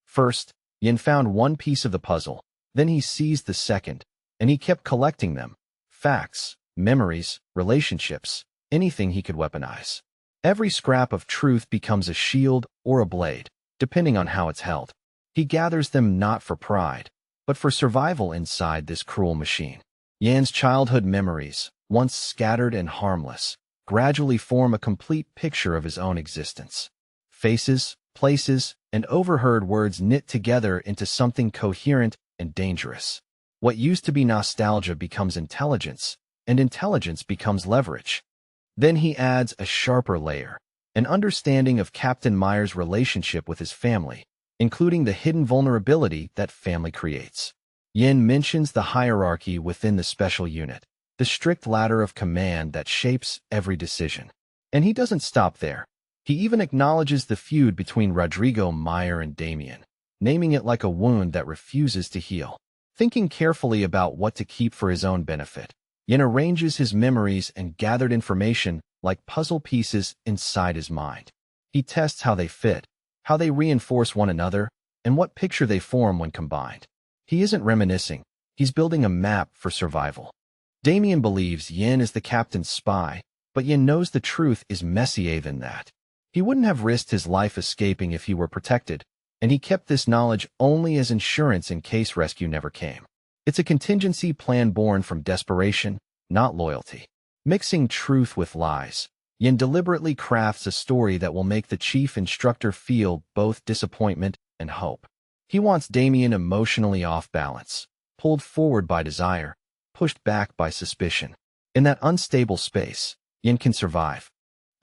Speaker 1: First, Yin found one piece of the puzzle, then he seized the second, and he kept collecting them: facts, memories, relationships, anything he could weaponize. Every scrap of truth becomes a shield or a blade, depending on how it's held. He gathers them not for pride, but for survival inside this cruel machine. Yan's childhood memories, once scattered and harmless, gradually form a complete picture of his own existence. Faces, places, and overheard words knit together into something coherent and dangerous. What used to be nostalgia becomes intelligence, and intelligence becomes leverage. Then he adds a sharper layer, an understanding of Captain Meyer's relationship with his family, including the hidden vulnerability that family creates. Yin mentions the hierarchy within the special unit, the strict ladder of command that shapes every decision. And he doesn't stop there. He even acknowledges the feud between Rodrigo Meyer and Damien, naming it like a wound that refuses to heal. Thinking carefully about what to keep for his own benefit, Yin arranges his memories and gathered information like puzzle pieces inside his mind. He tests how they fit, how they reinforce one another, and what picture they form when combined. He isn't reminiscing, he's building a map for survival. Damien believes Yin is the captain's spy, but Yin knows the truth is messier than that. He wouldn't have risked his life escaping if he were protected, and he kept this knowledge only as insurance in case rescue never came. It's a contingency plan born from desperation, not loyalty. Mixing truth with lies, Yin deliberately crafts a story that will make the chief instructor feel both disappointment and hope. He wants Damien emotionally off balance, pulled forward by desire, pushed back by suspicion. In that unstable space, Yin can survive.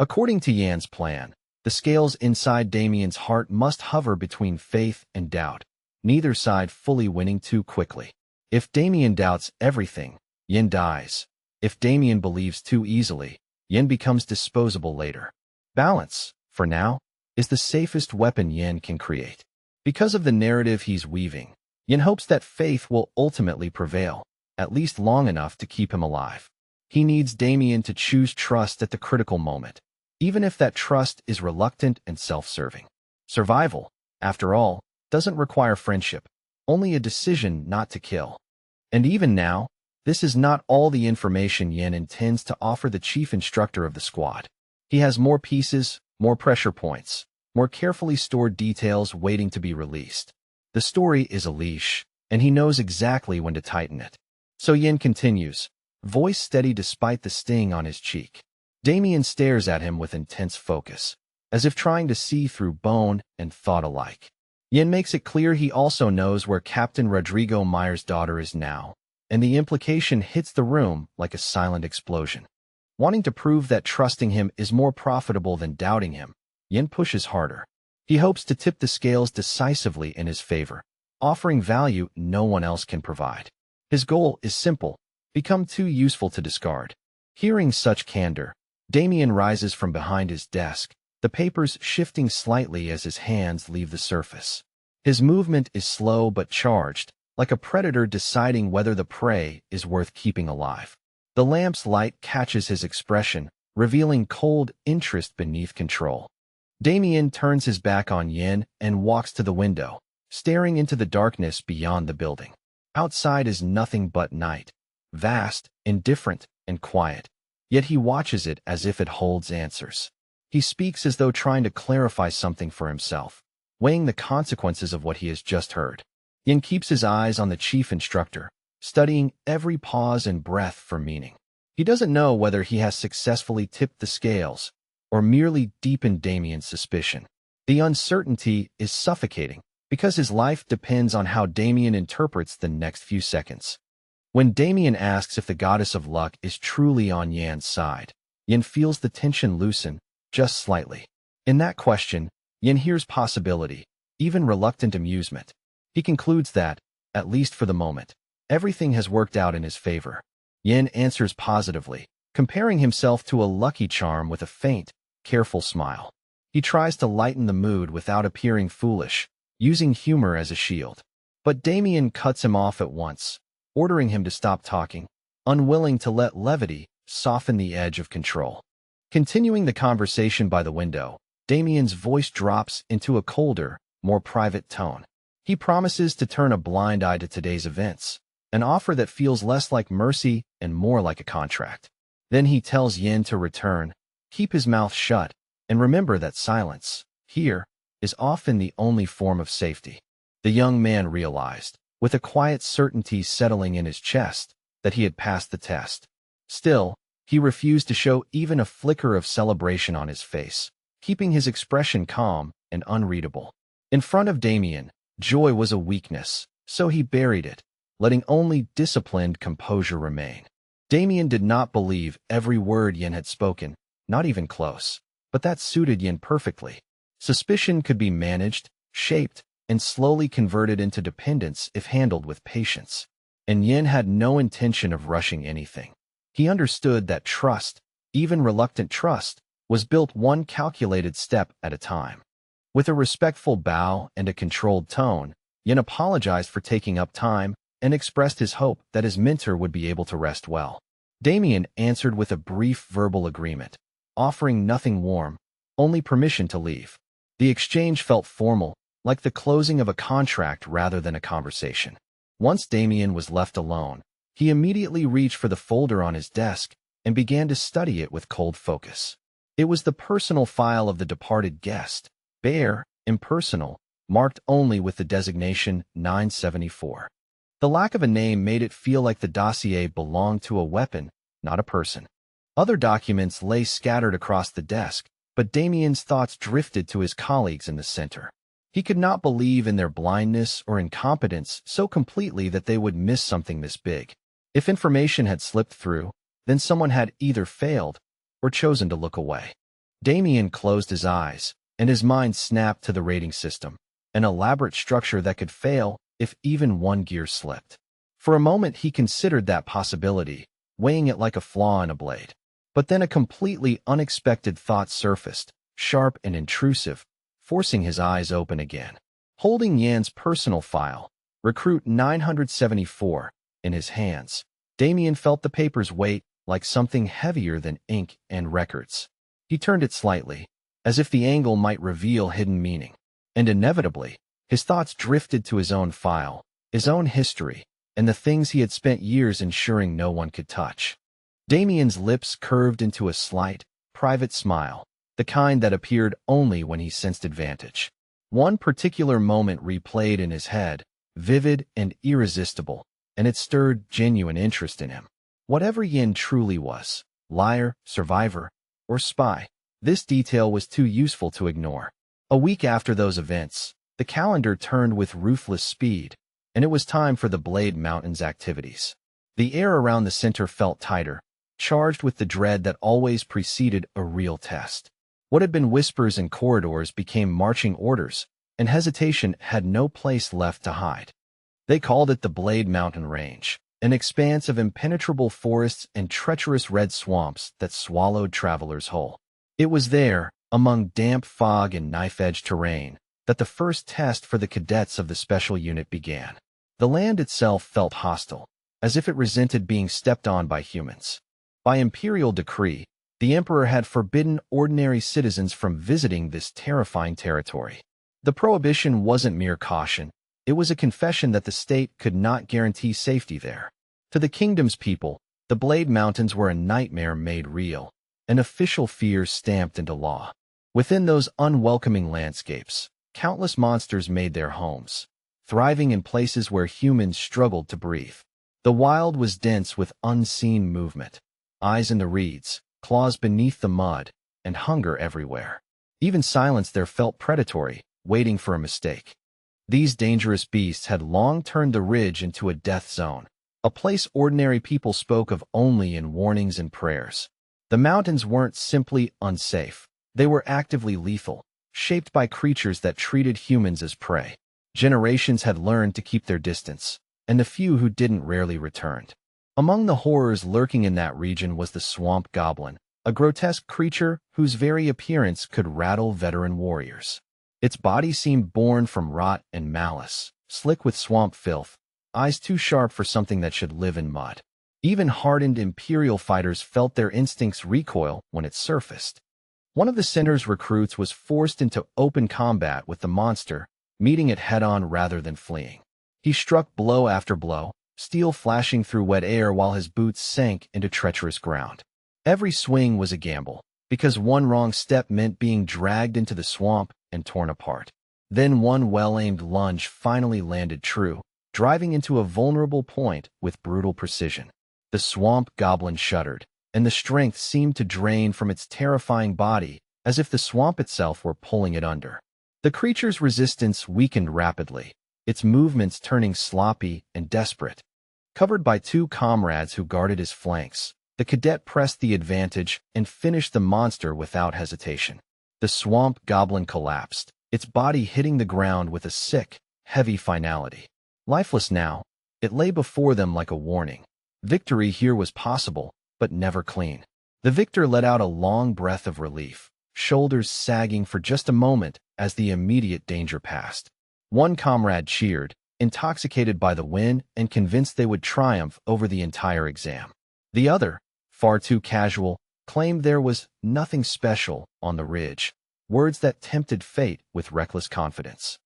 Speaker 1: According to Yan's plan, the scales inside Damien's heart must hover between faith and doubt, neither side fully winning too quickly. If Damien doubts everything, Yin dies. If Damien believes too easily, Yin becomes disposable later. Balance, for now, is the safest weapon Yin can create. Because of the narrative he's weaving, Yin hopes that faith will ultimately prevail, at least long enough to keep him alive. He needs Damien to choose trust at the critical moment, even if that trust is reluctant and self-serving. Survival, after all, doesn't require friendship, only a decision not to kill. And even now, this is not all the information Yin intends to offer the chief instructor of the squad. He has more pieces, more pressure points, more carefully stored details waiting to be released. The story is a leash, and he knows exactly when to tighten it. So Yin continues, voice steady despite the sting on his cheek. Damien stares at him with intense focus, as if trying to see through bone and thought alike. Yin makes it clear he also knows where Captain Rodrigo Meyer's daughter is now, and the implication hits the room like a silent explosion. Wanting to prove that trusting him is more profitable than doubting him, Yin pushes harder. He hopes to tip the scales decisively in his favor, offering value no one else can provide. His goal is simple, become too useful to discard. Hearing such candor, Damien rises from behind his desk, the papers shifting slightly as his hands leave the surface. His movement is slow but charged, like a predator deciding whether the prey is worth keeping alive. The lamp's light catches his expression, revealing cold interest beneath control. Damien turns his back on Yin and walks to the window, staring into the darkness beyond the building. Outside is nothing but night, vast, indifferent, and quiet. Yet he watches it as if it holds answers. He speaks as though trying to clarify something for himself, weighing the consequences of what he has just heard. Yin keeps his eyes on the chief instructor, studying every pause and breath for meaning. He doesn't know whether he has successfully tipped the scales or merely deepened Damien's suspicion. The uncertainty is suffocating because his life depends on how Damien interprets the next few seconds. When Damien asks if the goddess of luck is truly on Yan's side, Yin feels the tension loosen, just slightly. In that question, Yin hears possibility, even reluctant amusement. He concludes that, at least for the moment, everything has worked out in his favor. Yin answers positively, comparing himself to a lucky charm with a faint, careful smile. He tries to lighten the mood without appearing foolish, using humor as a shield. But Damien cuts him off at once, ordering him to stop talking, unwilling to let levity soften the edge of control. Continuing the conversation by the window, Damien's voice drops into a colder, more private tone. He promises to turn a blind eye to today's events, an offer that feels less like mercy and more like a contract. Then he tells Yin to return, keep his mouth shut, and remember that silence, here, is often the only form of safety. The young man realized, with a quiet certainty settling in his chest, that he had passed the test. Still, he refused to show even a flicker of celebration on his face, keeping his expression calm and unreadable. In front of Damien, joy was a weakness, so he buried it, letting only disciplined composure remain. Damien did not believe every word Yin had spoken, not even close, but that suited Yin perfectly. Suspicion could be managed, shaped, and slowly converted into dependence if handled with patience. And Yin had no intention of rushing anything. He understood that trust, even reluctant trust, was built one calculated step at a time. With a respectful bow and a controlled tone, Yin apologized for taking up time and expressed his hope that his mentor would be able to rest well. Damien answered with a brief verbal agreement, offering nothing warm, only permission to leave. The exchange felt formal, like the closing of a contract rather than a conversation. Once Damien was left alone, he immediately reached for the folder on his desk and began to study it with cold focus. It was the personal file of the departed guest, bare, impersonal, marked only with the designation 974. The lack of a name made it feel like the dossier belonged to a weapon, not a person. Other documents lay scattered across the desk, but Damien's thoughts drifted to his colleagues in the center. He could not believe in their blindness or incompetence so completely that they would miss something this big. If information had slipped through, then someone had either failed or chosen to look away. Damien closed his eyes, and his mind snapped to the rating system, an elaborate structure that could fail if even one gear slipped. For a moment he considered that possibility, weighing it like a flaw in a blade. But then a completely unexpected thought surfaced, sharp and intrusive, forcing his eyes open again. Holding Yan's personal file, Recruit 974, in his hands, Damien felt the paper's weight like something heavier than ink and records. He turned it slightly, as if the angle might reveal hidden meaning. And inevitably, his thoughts drifted to his own file, his own history, and the things he had spent years ensuring no one could touch. Damien's lips curved into a slight, private smile, the kind that appeared only when he sensed advantage. One particular moment replayed in his head, vivid and irresistible, and it stirred genuine interest in him. Whatever Yin truly was, liar, survivor, or spy, this detail was too useful to ignore. A week after those events, the calendar turned with ruthless speed, and it was time for the Blade Mountains activities. The air around the center felt tighter, charged with the dread that always preceded a real test. What had been whispers in corridors became marching orders, and hesitation had no place left to hide. They called it the Blade Mountain Range, an expanse of impenetrable forests and treacherous red swamps that swallowed travelers whole. It was there, among damp fog and knife-edged terrain, that the first test for the cadets of the special unit began. The land itself felt hostile, as if it resented being stepped on by humans. By imperial decree, the emperor had forbidden ordinary citizens from visiting this terrifying territory. The prohibition wasn't mere caution, it was a confession that the state could not guarantee safety there. To the kingdom's people, the Blade Mountains were a nightmare made real, an official fear stamped into law. Within those unwelcoming landscapes, countless monsters made their homes, thriving in places where humans struggled to breathe. The wild was dense with unseen movement, eyes in the reeds, claws beneath the mud, and hunger everywhere. Even silence there felt predatory, waiting for a mistake. These dangerous beasts had long turned the ridge into a death zone, a place ordinary people spoke of only in warnings and prayers. The mountains weren't simply unsafe, they were actively lethal, shaped by creatures that treated humans as prey. Generations had learned to keep their distance, and the few who didn't rarely returned. Among the horrors lurking in that region was the swamp goblin, a grotesque creature whose very appearance could rattle veteran warriors. Its body seemed born from rot and malice, slick with swamp filth, eyes too sharp for something that should live in mud. Even hardened imperial fighters felt their instincts recoil when it surfaced. One of the center's recruits was forced into open combat with the monster, meeting it head-on rather than fleeing. He struck blow after blow, steel flashing through wet air while his boots sank into treacherous ground. Every swing was a gamble, because one wrong step meant being dragged into the swamp and torn apart. Then one well-aimed lunge finally landed true, driving into a vulnerable point with brutal precision. The swamp goblin shuddered, and the strength seemed to drain from its terrifying body as if the swamp itself were pulling it under. The creature's resistance weakened rapidly, its movements turning sloppy and desperate. Covered by two comrades who guarded his flanks, the cadet pressed the advantage and finished the monster without hesitation. The swamp goblin collapsed, its body hitting the ground with a sick, heavy finality. Lifeless now, it lay before them like a warning. Victory here was possible, but never clean. The victor let out a long breath of relief, shoulders sagging for just a moment as the immediate danger passed. One comrade cheered, intoxicated by the win and convinced they would triumph over the entire exam. The other, far too casual, claimed there was nothing special on the ridge, words that tempted fate with reckless confidence.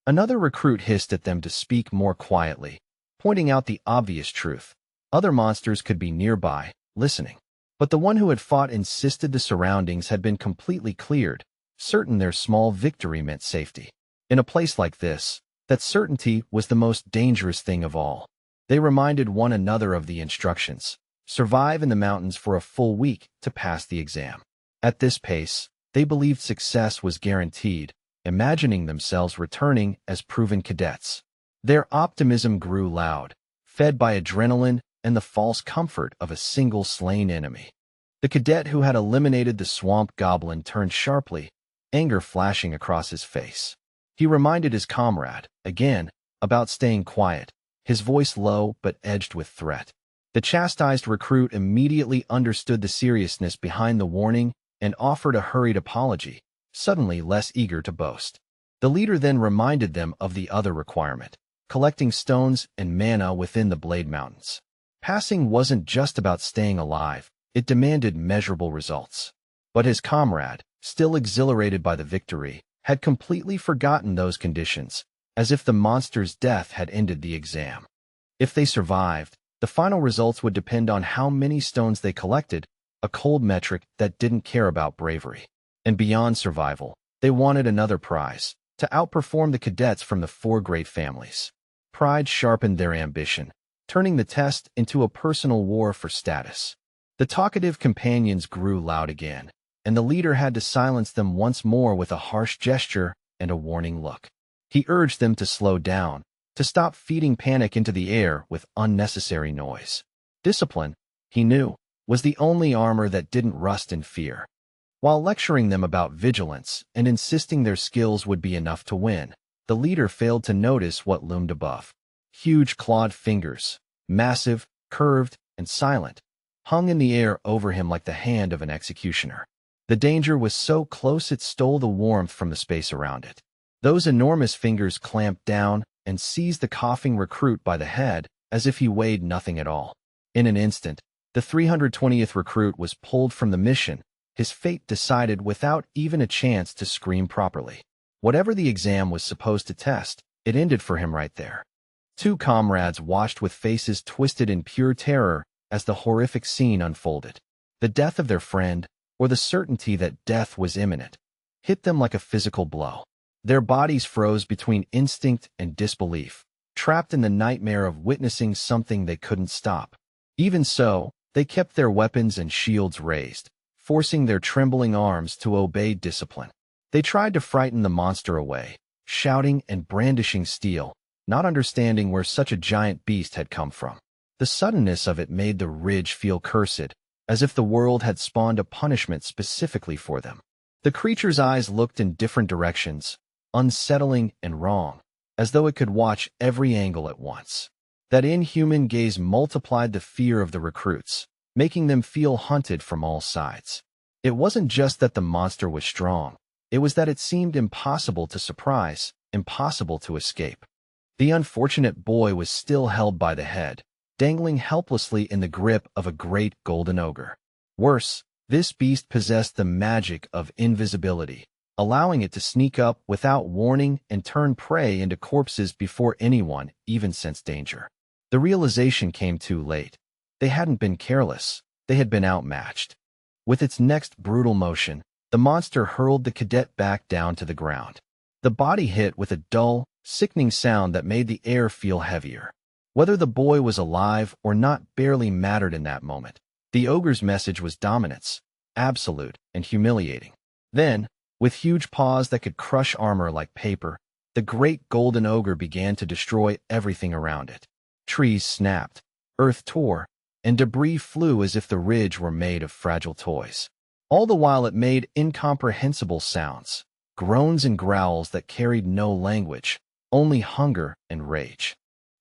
Speaker 1: Another recruit hissed at them to speak more quietly, pointing out the obvious truth. Other monsters could be nearby, listening. But the one who had fought insisted the surroundings had been completely cleared, certain their small victory meant safety. In a place like this, that certainty was the most dangerous thing of all. They reminded one another of the instructions. Survive in the mountains for a full week to pass the exam. At this pace, they believed success was guaranteed, imagining themselves returning as proven cadets. Their optimism grew loud, fed by adrenaline and the false comfort of a single slain enemy. The cadet who had eliminated the swamp goblin turned sharply, anger flashing across his face. He reminded his comrade, again, about staying quiet, his voice low but edged with threat. The chastised recruit immediately understood the seriousness behind the warning and offered a hurried apology, suddenly less eager to boast. The leader then reminded them of the other requirement, collecting stones and mana within the Blade Mountains. Passing wasn't just about staying alive, it demanded measurable results. But his comrade, still exhilarated by the victory, had completely forgotten those conditions, as if the monster's death had ended the exam. If they survived, the final results would depend on how many stones they collected, a cold metric that didn't care about bravery. And beyond survival, they wanted another prize, to outperform the cadets from the 4 great families. Pride sharpened their ambition, turning the test into a personal war for status. The talkative companions grew loud again, and the leader had to silence them once more with a harsh gesture and a warning look. He urged them to slow down, to stop feeding panic into the air with unnecessary noise. Discipline, he knew, was the only armor that didn't rust in fear. While lecturing them about vigilance and insisting their skills would be enough to win, the leader failed to notice what loomed above. Huge clawed fingers, massive, curved, and silent, hung in the air over him like the hand of an executioner. The danger was so close it stole the warmth from the space around it. Those enormous fingers clamped down and seized the coughing recruit by the head as if he weighed nothing at all. In an instant, the 320th recruit was pulled from the mission, his fate decided without even a chance to scream properly. Whatever the exam was supposed to test, it ended for him right there. 2 comrades watched with faces twisted in pure terror as the horrific scene unfolded. The death of their friend, or the certainty that death was imminent, hit them like a physical blow. Their bodies froze between instinct and disbelief, trapped in the nightmare of witnessing something they couldn't stop. Even so, they kept their weapons and shields raised, forcing their trembling arms to obey discipline. They tried to frighten the monster away, shouting and brandishing steel, not understanding where such a giant beast had come from. The suddenness of it made the ridge feel cursed, as if the world had spawned a punishment specifically for them. The creature's eyes looked in different directions, unsettling and wrong, as though it could watch every angle at once. That inhuman gaze multiplied the fear of the recruits, making them feel hunted from all sides. It wasn't just that the monster was strong, it was that it seemed impossible to surprise, impossible to escape. The unfortunate boy was still held by the head, dangling helplessly in the grip of a great golden ogre. Worse, this beast possessed the magic of invisibility, allowing it to sneak up without warning and turn prey into corpses before anyone even sensed danger. The realization came too late. They hadn't been careless, they had been outmatched. With its next brutal motion, the monster hurled the cadet back down to the ground. The body hit with a dull, sickening sound that made the air feel heavier. Whether the boy was alive or not barely mattered in that moment. The ogre's message was dominance, absolute and humiliating. Then, with huge paws that could crush armor like paper, the great golden ogre began to destroy everything around it. Trees snapped, earth tore, and debris flew as if the ridge were made of fragile toys. All the while it made incomprehensible sounds, groans and growls that carried no language, only hunger and rage.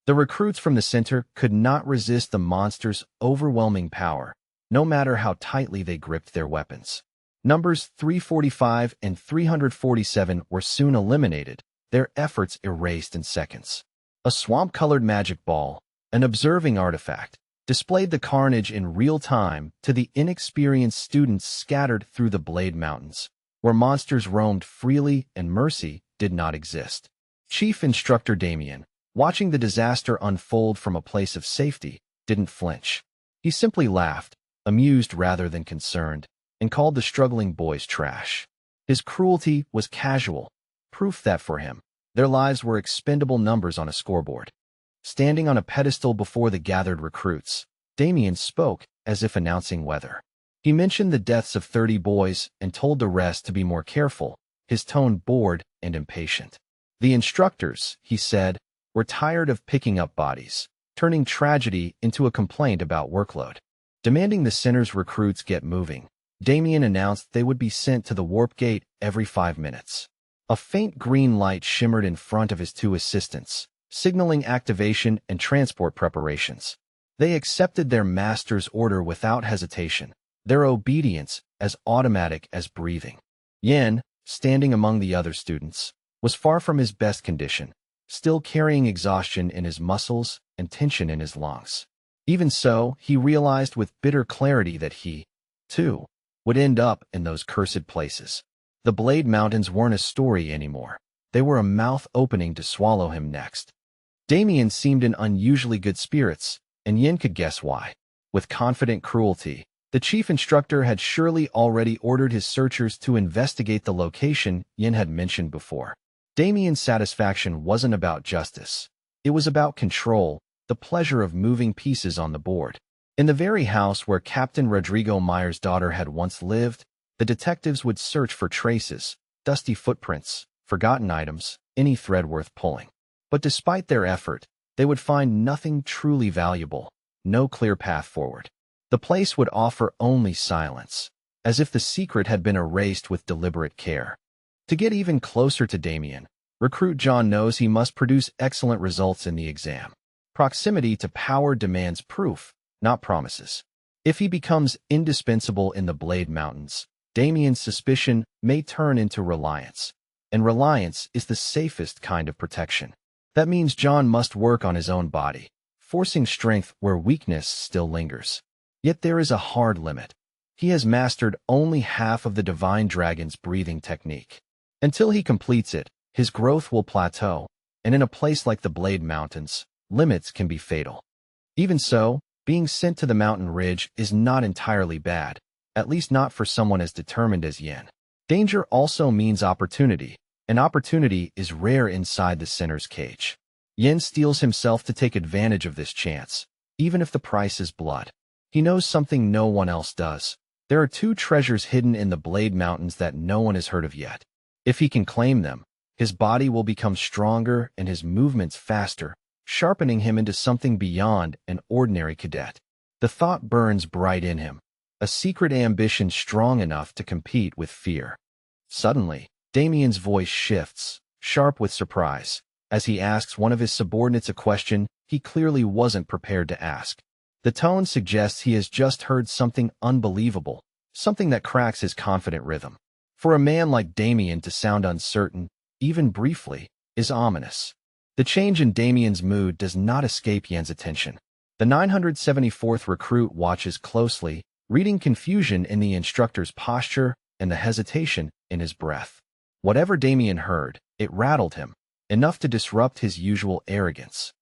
Speaker 1: The recruits from the center could not resist the monster's overwhelming power, no matter how tightly they gripped their weapons. Numbers 345 and 347 were soon eliminated, their efforts erased in seconds. A swamp-colored magic ball, an observing artifact, displayed the carnage in real time to the inexperienced students scattered through the Blade Mountains, where monsters roamed freely and mercy did not exist. Chief Instructor Damien, watching the disaster unfold from a place of safety, didn't flinch. He simply laughed, amused rather than concerned, and called the struggling boys trash. His cruelty was casual, proof that for him, their lives were expendable numbers on a scoreboard. Standing on a pedestal before the gathered recruits, Damien spoke as if announcing weather. He mentioned the deaths of 30 boys and told the rest to be more careful, his tone bored and impatient. The instructors, he said, were tired of picking up bodies, turning tragedy into a complaint about workload. Demanding the center's recruits get moving, Damien announced they would be sent to the warp gate every 5 minutes. A faint green light shimmered in front of his 2 assistants, signaling activation and transport preparations. They accepted their master's order without hesitation, their obedience as automatic as breathing. Yen, standing among the other students, was far from his best condition, still carrying exhaustion in his muscles and tension in his lungs. Even so, he realized with bitter clarity that he, too, would end up in those cursed places. The Blade Mountains weren't a story anymore. They were a mouth opening to swallow him next. Damien seemed in unusually good spirits, and Yin could guess why. With confident cruelty, the chief instructor had surely already ordered his searchers to investigate the location Yin had mentioned before. Damien's satisfaction wasn't about justice. It was about control, the pleasure of moving pieces on the board. In the very house where Captain Rodrigo Meyer's daughter had once lived, the detectives would search for traces, dusty footprints, forgotten items, any thread worth pulling. But despite their effort, they would find nothing truly valuable, no clear path forward. The place would offer only silence, as if the secret had been erased with deliberate care. To get even closer to Damien, Recruit John knows he must produce excellent results in the exam. Proximity to power demands proof, not promises. If he becomes indispensable in the Blade Mountains, Damien's suspicion may turn into reliance, and reliance is the safest kind of protection. That means John must work on his own body, forcing strength where weakness still lingers. Yet there is a hard limit. He has mastered only half of the Divine Dragon's breathing technique. Until he completes it, his growth will plateau, and in a place like the Blade Mountains, limits can be fatal. Even so, being sent to the mountain ridge is not entirely bad, at least not for someone as determined as Yin. Danger also means opportunity, and opportunity is rare inside the sinner's cage. Yin steels himself to take advantage of this chance, even if the price is blood. He knows something no one else does. There are 2 treasures hidden in the Blade Mountains that no one has heard of yet. If he can claim them, his body will become stronger and his movements faster, sharpening him into something beyond an ordinary cadet. The thought burns bright in him, a secret ambition strong enough to compete with fear. Suddenly, Damien's voice shifts, sharp with surprise, as he asks one of his subordinates a question he clearly wasn't prepared to ask. The tone suggests he has just heard something unbelievable, something that cracks his confident rhythm. For a man like Damien to sound uncertain, even briefly, is ominous. The change in Damien's mood does not escape Yen's attention. The 974th recruit watches closely, reading confusion in the instructor's posture and the hesitation in his breath. Whatever Damien heard, it rattled him, enough to disrupt his usual arrogance.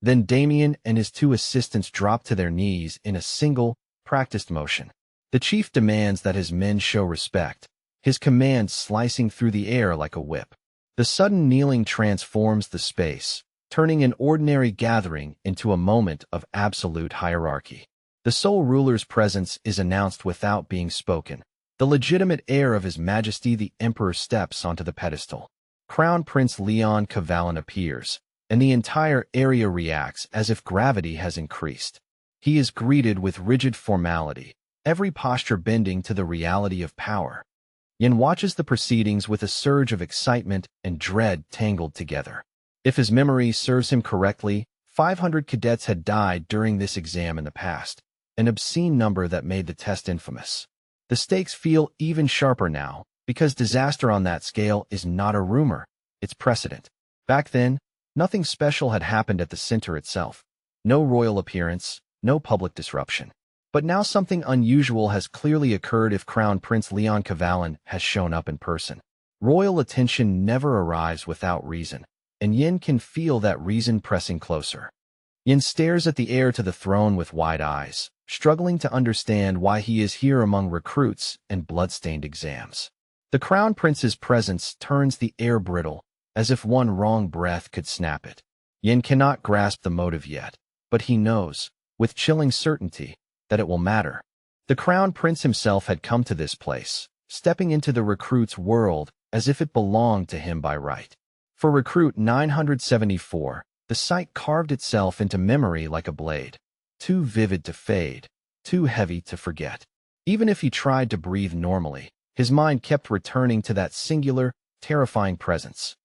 Speaker 1: Then Damien and his 2 assistants drop to their knees in a single, practiced motion. The chief demands that his men show respect, his command slicing through the air like a whip. The sudden kneeling transforms the space, turning an ordinary gathering into a moment of absolute hierarchy. The sole ruler's presence is announced without being spoken. The legitimate heir of His Majesty the Emperor steps onto the pedestal. Crown Prince Leon Cavalin appears, and the entire area reacts as if gravity has increased. He is greeted with rigid formality, every posture bending to the reality of power. Yin watches the proceedings with a surge of excitement and dread tangled together. If his memory serves him correctly, 500 cadets had died during this exam in the past, an obscene number that made the test infamous. The stakes feel even sharper now, because disaster on that scale is not a rumor, it's precedent. Back then, nothing special had happened at the center itself. No royal appearance, no public disruption. But now something unusual has clearly occurred if Crown Prince Leon Kavalan has shown up in person. Royal attention never arrives without reason, and Yin can feel that reason pressing closer. Yin stares at the heir to the throne with wide eyes, struggling to understand why he is here among recruits and blood-stained exams. The Crown Prince's presence turns the air brittle, as if one wrong breath could snap it. Yin cannot grasp the motive yet, but he knows, with chilling certainty, that it will matter. The Crown Prince himself had come to this place, stepping into the recruit's world as if it belonged to him by right. For Recruit 974, the sight carved itself into memory like a blade, too vivid to fade, too heavy to forget. Even if he tried to breathe normally, his mind kept returning to that singular, terrifying presence.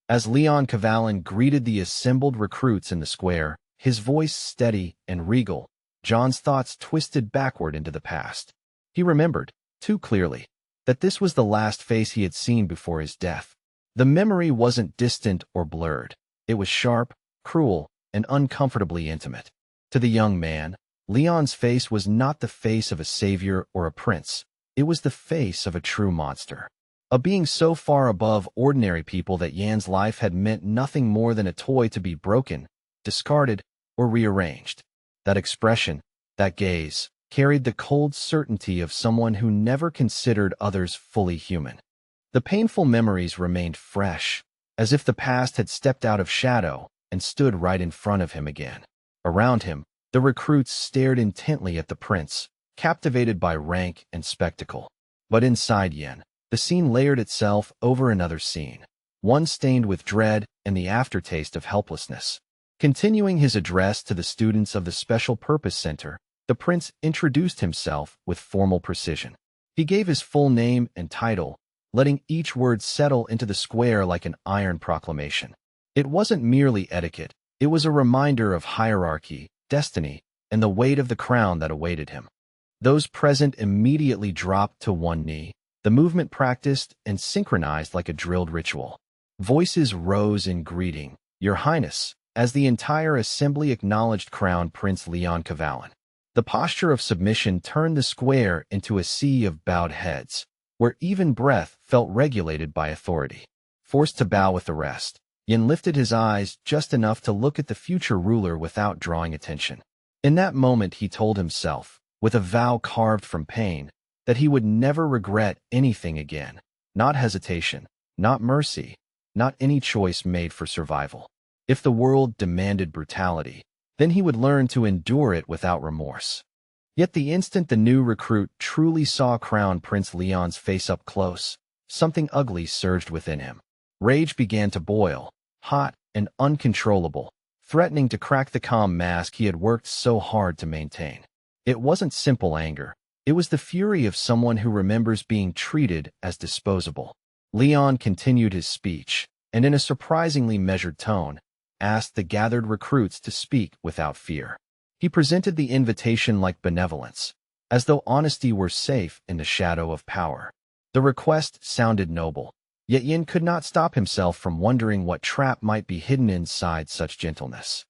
Speaker 1: As Leon Kavalan greeted the assembled recruits in the square, his voice steady and regal, John's thoughts twisted backward into the past. He remembered, too clearly, that this was the last face he had seen before his death. The memory wasn't distant or blurred. It was sharp, cruel, and uncomfortably intimate. To the young man, Leon's face was not the face of a savior or a prince. It was the face of a true monster. A being so far above ordinary people that Yan's life had meant nothing more than a toy to be broken, discarded, or rearranged. That expression, that gaze, carried the cold certainty of someone who never considered others fully human. The painful memories remained fresh, as if the past had stepped out of shadow and stood right in front of him again. Around him, the recruits stared intently at the prince, captivated by rank and spectacle. But inside Yen, the scene layered itself over another scene, one stained with dread and the aftertaste of helplessness. Continuing his address to the students of the Special Purpose Center, the prince introduced himself with formal precision. He gave his full name and title, letting each word settle into the square like an iron proclamation. It wasn't merely etiquette, it was a reminder of hierarchy, destiny, and the weight of the crown that awaited him. Those present immediately dropped to one knee, the movement practiced and synchronized like a drilled ritual. Voices rose in greeting, "Your Highness," as the entire assembly acknowledged Crown Prince Leon Kavalan. The posture of submission turned the square into a sea of bowed heads, where even breath felt regulated by authority. Forced to bow with the rest, Yin lifted his eyes just enough to look at the future ruler without drawing attention. In that moment he told himself, with a vow carved from pain, that he would never regret anything again. Not hesitation, not mercy, not any choice made for survival. If the world demanded brutality, then he would learn to endure it without remorse. Yet the instant the new recruit truly saw Crown Prince Leon's face up close, something ugly surged within him. Rage began to boil, hot and uncontrollable, threatening to crack the calm mask he had worked so hard to maintain. It wasn't simple anger. It was the fury of someone who remembers being treated as disposable. Leon continued his speech, and in a surprisingly measured tone, asked the gathered recruits to speak without fear. He presented the invitation like benevolence, as though honesty were safe in the shadow of power. The request sounded noble, yet Yin could not stop himself from wondering what trap might be hidden inside such gentleness.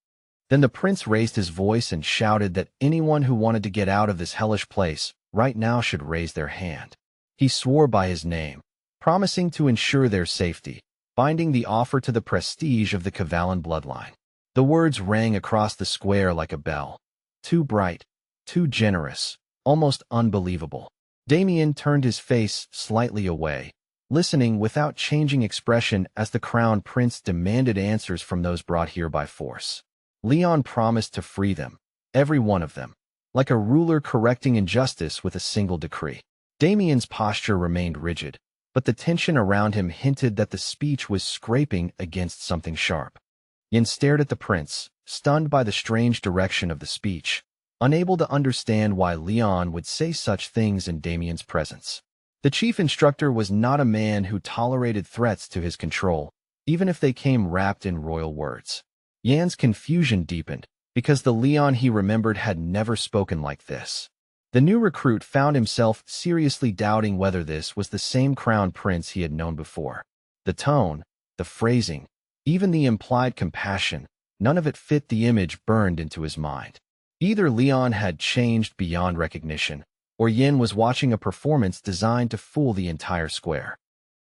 Speaker 1: Then the prince raised his voice and shouted that anyone who wanted to get out of this hellish place right now should raise their hand. He swore by his name, promising to ensure their safety, binding the offer to the prestige of the Kavalan bloodline. The words rang across the square like a bell. Too bright, too generous, almost unbelievable. Damien turned his face slightly away, listening without changing expression as the crown prince demanded answers from those brought here by force. Leon promised to free them, every one of them, like a ruler correcting injustice with a single decree. Damien's posture remained rigid, but the tension around him hinted that the speech was scraping against something sharp. Yin stared at the prince, stunned by the strange direction of the speech, unable to understand why Leon would say such things in Damien's presence. The chief instructor was not a man who tolerated threats to his control, even if they came wrapped in royal words. Yan's confusion deepened, because the Leon he remembered had never spoken like this. The new recruit found himself seriously doubting whether this was the same crown prince he had known before. The tone, the phrasing, even the implied compassion, none of it fit the image burned into his mind. Either Leon had changed beyond recognition, or Yin was watching a performance designed to fool the entire square.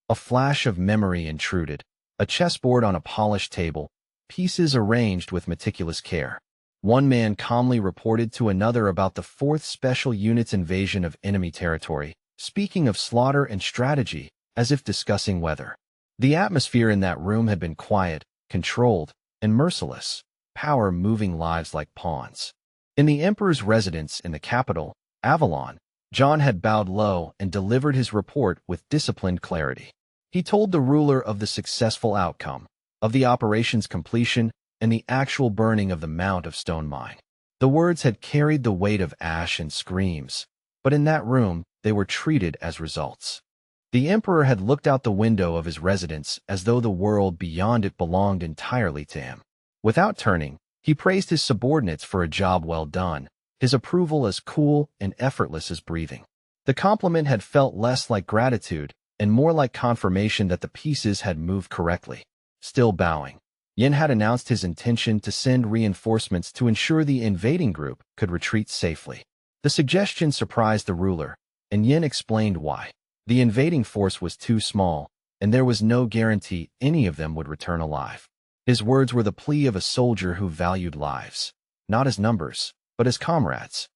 Speaker 1: A flash of memory intruded, a chessboard on a polished table, pieces arranged with meticulous care. One man calmly reported to another about the 4th Special Unit's invasion of enemy territory, speaking of slaughter and strategy, as if discussing weather. The atmosphere in that room had been quiet, controlled, and merciless, power moving lives like pawns. In the Emperor's residence in the capital, Avalon, John had bowed low and delivered his report with disciplined clarity. He told the ruler of the successful outcome, of the operation's completion, and the actual burning of the Mount of Stone mine. The words had carried the weight of ash and screams, but in that room they were treated as results. The Emperor had looked out the window of his residence as though the world beyond it belonged entirely to him. Without turning, he praised his subordinates for a job well done, his approval as cool and effortless as breathing. The compliment had felt less like gratitude and more like confirmation that the pieces had moved correctly. Still bowing, Yin had announced his intention to send reinforcements to ensure the invading group could retreat safely. The suggestion surprised the ruler, and Yin explained why. The invading force was too small, and there was no guarantee any of them would return alive. His words were the plea of a soldier who valued lives, not as numbers, but as comrades.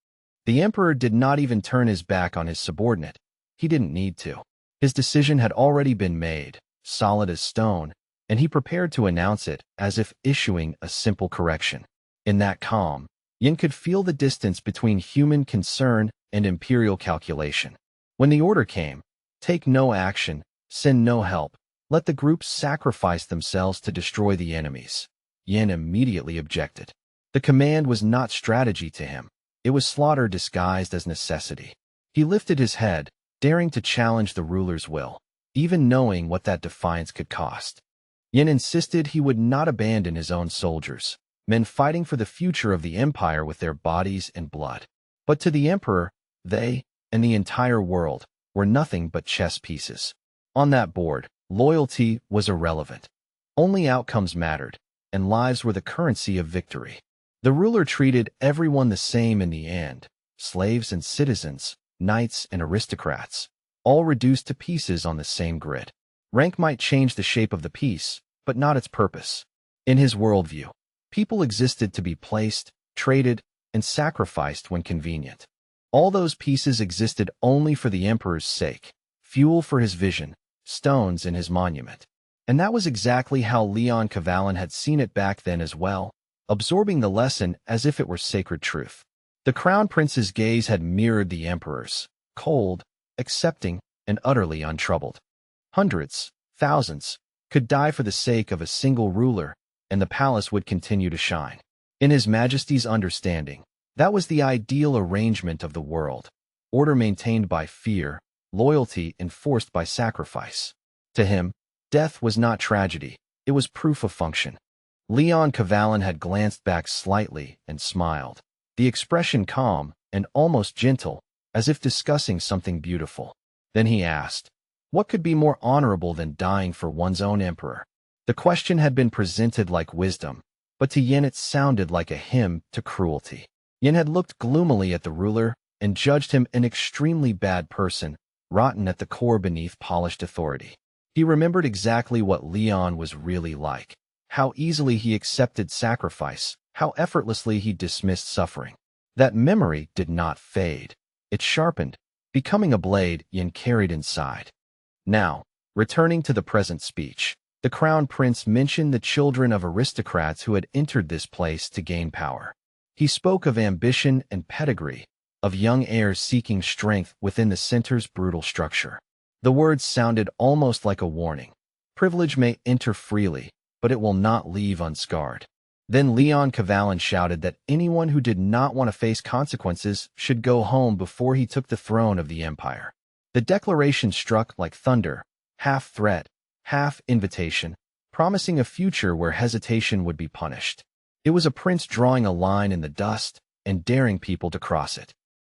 Speaker 1: The Emperor did not even turn his back on his subordinate. He didn't need to. His decision had already been made, solid as stone, and he prepared to announce it as if issuing a simple correction. In that calm, Yin could feel the distance between human concern and imperial calculation. When the order came, take no action, send no help, let the groups sacrifice themselves to destroy the enemies, Yin immediately objected. The command was not strategy to him. It was slaughter disguised as necessity. He lifted his head, daring to challenge the ruler's will, even knowing what that defiance could cost. Yin insisted he would not abandon his own soldiers, men fighting for the future of the empire with their bodies and blood. But to the Emperor, they, and the entire world, were nothing but chess pieces. On that board, loyalty was irrelevant. Only outcomes mattered, and lives were the currency of victory. The ruler treated everyone the same in the end, slaves and citizens, knights and aristocrats, all reduced to pieces on the same grid. Rank might change the shape of the piece, but not its purpose. In his worldview, people existed to be placed, traded, and sacrificed when convenient. All those pieces existed only for the Emperor's sake, fuel for his vision, stones in his monument. And that was exactly how Leon Cavallan had seen it back then as well, absorbing the lesson as if it were sacred truth. The Crown Prince's gaze had mirrored the Emperor's, cold, accepting, and utterly untroubled. Hundreds, thousands, could die for the sake of a single ruler, and the palace would continue to shine. In His Majesty's understanding, that was the ideal arrangement of the world, order maintained by fear, loyalty enforced by sacrifice. To him, death was not tragedy, it was proof of function. Leon Cavallan had glanced back slightly and smiled, the expression calm and almost gentle, as if discussing something beautiful. Then he asked, what could be more honorable than dying for one's own emperor? The question had been presented like wisdom, but to Yin it sounded like a hymn to cruelty. Yin had looked gloomily at the ruler and judged him an extremely bad person, rotten at the core beneath polished authority. He remembered exactly what Leon was really like, how easily he accepted sacrifice, how effortlessly he dismissed suffering. That memory did not fade. It sharpened, becoming a blade Yin carried inside. Now, returning to the present speech, the Crown Prince mentioned the children of aristocrats who had entered this place to gain power. He spoke of ambition and pedigree, of young heirs seeking strength within the center's brutal structure. The words sounded almost like a warning. Privilege may enter freely, but it will not leave unscarred. Then Leon Cavallan shouted that anyone who did not want to face consequences should go home before he took the throne of the empire. The declaration struck like thunder, half threat, half invitation, promising a future where hesitation would be punished. It was a prince drawing a line in the dust and daring people to cross it.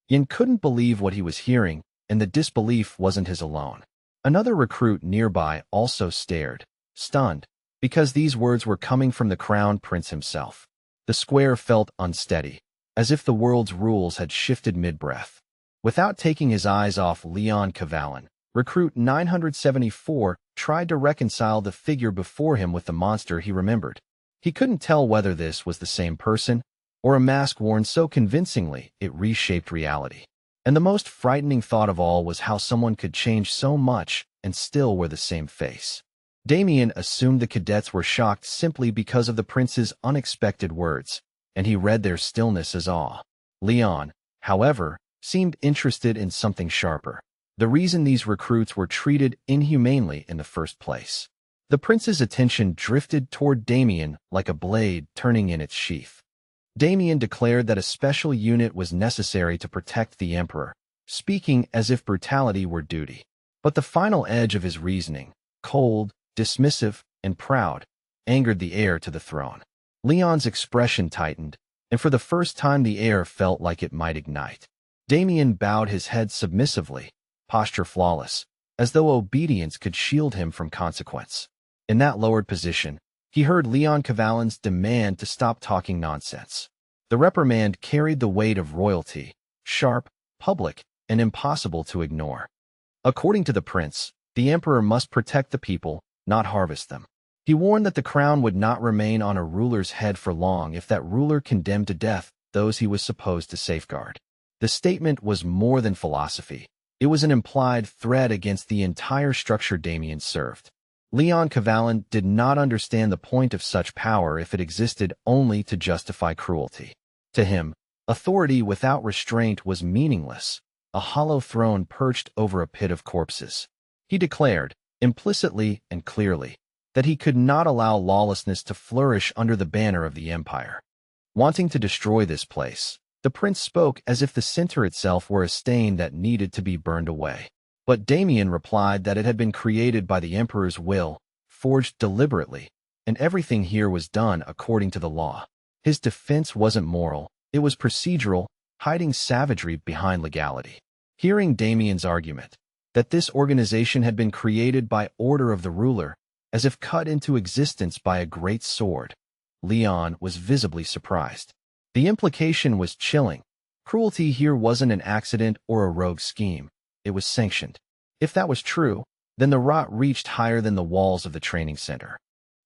Speaker 1: Yin couldn't believe what he was hearing, and the disbelief wasn't his alone. Another recruit nearby also stared, stunned, because these words were coming from the crown prince himself. The square felt unsteady, as if the world's rules had shifted mid-breath. Without taking his eyes off Leon Cavalin, recruit 974 tried to reconcile the figure before him with the monster he remembered. He couldn't tell whether this was the same person, or a mask worn so convincingly it reshaped reality. And the most frightening thought of all was how someone could change so much and still wear the same face. Damien assumed the cadets were shocked simply because of the prince's unexpected words, and he read their stillness as awe. Leon, however, seemed interested in something sharper. The reason these recruits were treated inhumanely in the first place. The prince's attention drifted toward Damien like a blade turning in its sheath. Damien declared that a special unit was necessary to protect the emperor, speaking as if brutality were duty. But the final edge of his reasoning, cold, dismissive, and proud, angered the heir to the throne. Leon's expression tightened, and for the first time the air felt like it might ignite. Damien bowed his head submissively, posture flawless, as though obedience could shield him from consequence. In that lowered position, he heard Leon Cavalin's demand to stop talking nonsense. The reprimand carried the weight of royalty, sharp, public, and impossible to ignore. According to the prince, the emperor must protect the people, not harvest them. He warned that the crown would not remain on a ruler's head for long if that ruler condemned to death those he was supposed to safeguard. The statement was more than philosophy. It was an implied threat against the entire structure Damien served. Leon Cavalin did not understand the point of such power if it existed only to justify cruelty. To him, authority without restraint was meaningless, a hollow throne perched over a pit of corpses. He declared, implicitly and clearly, that he could not allow lawlessness to flourish under the banner of the empire. Wanting to destroy this place, the prince spoke as if the center itself were a stain that needed to be burned away. But Damien replied that it had been created by the emperor's will, forged deliberately, and everything here was done according to the law. His defense wasn't moral, it was procedural, hiding savagery behind legality. Hearing Damien's argument, that this organization had been created by order of the ruler, as if cut into existence by a great sword, Leon was visibly surprised. The implication was chilling. Cruelty here wasn't an accident or a rogue scheme. It was sanctioned. If that was true, then the rot reached higher than the walls of the training center.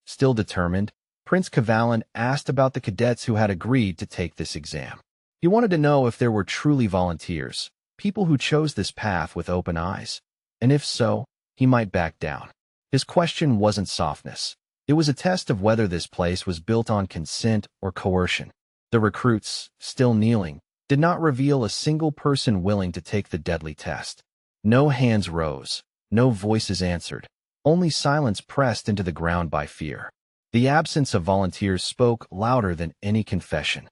Speaker 1: Still determined, Prince Cavalin asked about the cadets who had agreed to take this exam. He wanted to know if there were truly volunteers, people who chose this path with open eyes, and if so, he might back down. His question wasn't softness. It was a test of whether this place was built on consent or coercion. The recruits, still kneeling, did not reveal a single person willing to take the deadly test. No hands rose, no voices answered, only silence pressed into the ground by fear. The absence of volunteers spoke louder than any confession.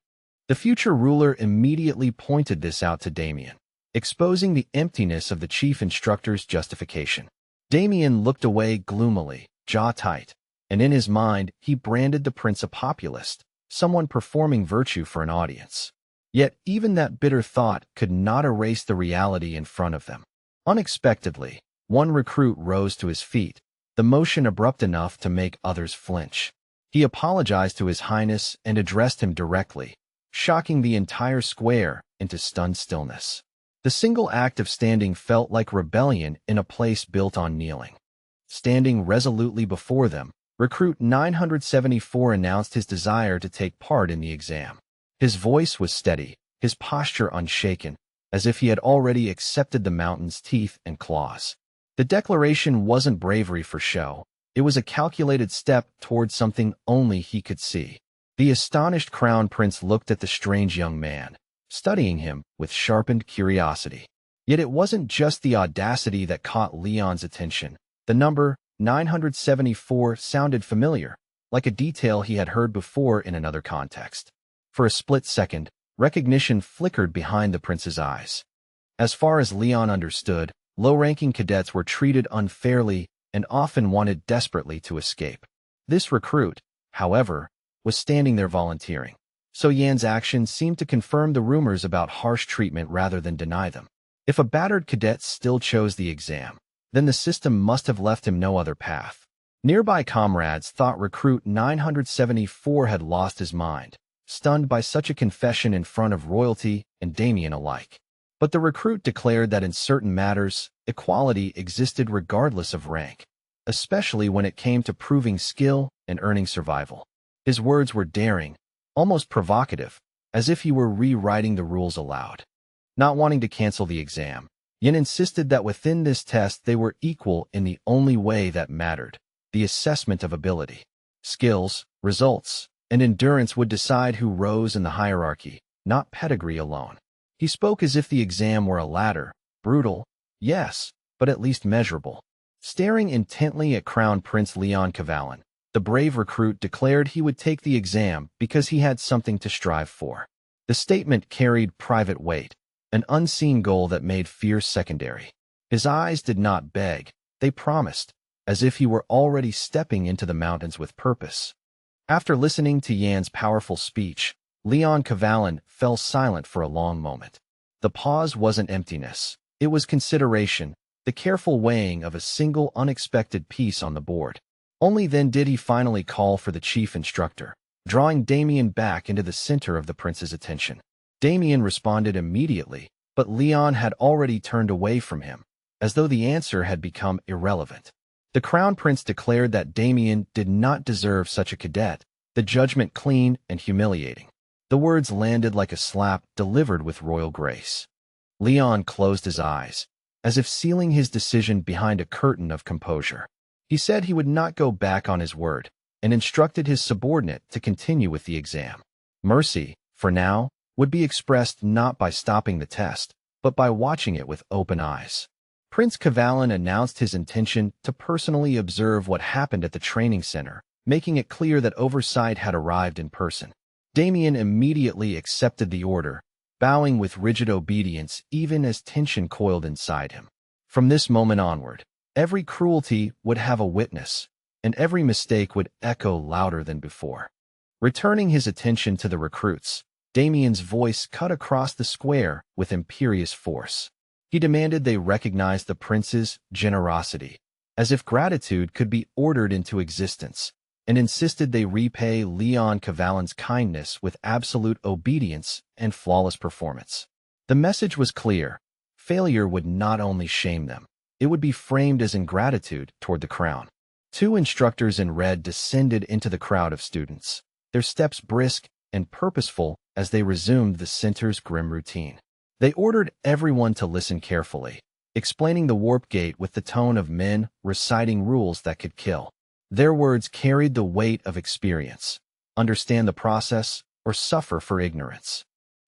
Speaker 1: The future ruler immediately pointed this out to Damien, exposing the emptiness of the chief instructor's justification. Damien looked away gloomily, jaw tight, and in his mind he branded the prince a populist, someone performing virtue for an audience. Yet even that bitter thought could not erase the reality in front of them. Unexpectedly, one recruit rose to his feet, the motion abrupt enough to make others flinch. He apologized to His Highness and addressed him directly, shocking the entire square into stunned stillness. The single act of standing felt like rebellion in a place built on kneeling. Standing resolutely before them, Recruit 974 announced his desire to take part in the exam. His voice was steady, his posture unshaken, as if he had already accepted the mountain's teeth and claws. The declaration wasn't bravery for show. It was a calculated step toward something only he could see. The astonished crown prince looked at the strange young man, studying him with sharpened curiosity. Yet it wasn't just the audacity that caught Leon's attention. The number 974 sounded familiar, like a detail he had heard before in another context. For a split second, recognition flickered behind the prince's eyes. As far as Leon understood, low-ranking cadets were treated unfairly and often wanted desperately to escape. This recruit, however, was standing there volunteering. So Yan's actions seemed to confirm the rumors about harsh treatment rather than deny them. If a battered cadet still chose the exam, then the system must have left him no other path. Nearby comrades thought recruit 974 had lost his mind, stunned by such a confession in front of royalty and Damien alike. But the recruit declared that in certain matters, equality existed regardless of rank, especially when it came to proving skill and earning survival. His words were daring, almost provocative, as if he were rewriting the rules aloud. Not wanting to cancel the exam, Yin insisted that within this test they were equal in the only way that mattered, the assessment of ability. Skills, results, and endurance would decide who rose in the hierarchy, not pedigree alone. He spoke as if the exam were a ladder, brutal, yes, but at least measurable. Staring intently at Crown Prince Leon Cavallan, the brave recruit declared he would take the exam because he had something to strive for. The statement carried private weight, an unseen goal that made fear secondary. His eyes did not beg, they promised, as if he were already stepping into the mountains with purpose. After listening to Yan's powerful speech, Leon Cavallan fell silent for a long moment. The pause wasn't emptiness, it was consideration, the careful weighing of a single unexpected piece on the board. Only then did he finally call for the chief instructor, drawing Damien back into the center of the prince's attention. Damien responded immediately, but Leon had already turned away from him, as though the answer had become irrelevant. The crown prince declared that Damien did not deserve such a cadet, the judgment clean and humiliating. The words landed like a slap delivered with royal grace. Leon closed his eyes, as if sealing his decision behind a curtain of composure. He said he would not go back on his word, and instructed his subordinate to continue with the exam. Mercy, for now, would be expressed not by stopping the test, but by watching it with open eyes. Prince Cavallan announced his intention to personally observe what happened at the training center, making it clear that oversight had arrived in person. Damien immediately accepted the order, bowing with rigid obedience even as tension coiled inside him. From this moment onward, every cruelty would have a witness, and every mistake would echo louder than before. Returning his attention to the recruits, Damien's voice cut across the square with imperious force. He demanded they recognize the prince's generosity, as if gratitude could be ordered into existence, and insisted they repay Leon Cavallan's kindness with absolute obedience and flawless performance. The message was clear. Failure would not only shame them, it would be framed as ingratitude toward the crown. Two instructors in red descended into the crowd of students, their steps brisk and purposeful as they resumed the center's grim routine. They ordered everyone to listen carefully, explaining the warp gate with the tone of men reciting rules that could kill. Their words carried the weight of experience. Understand the process or suffer for ignorance.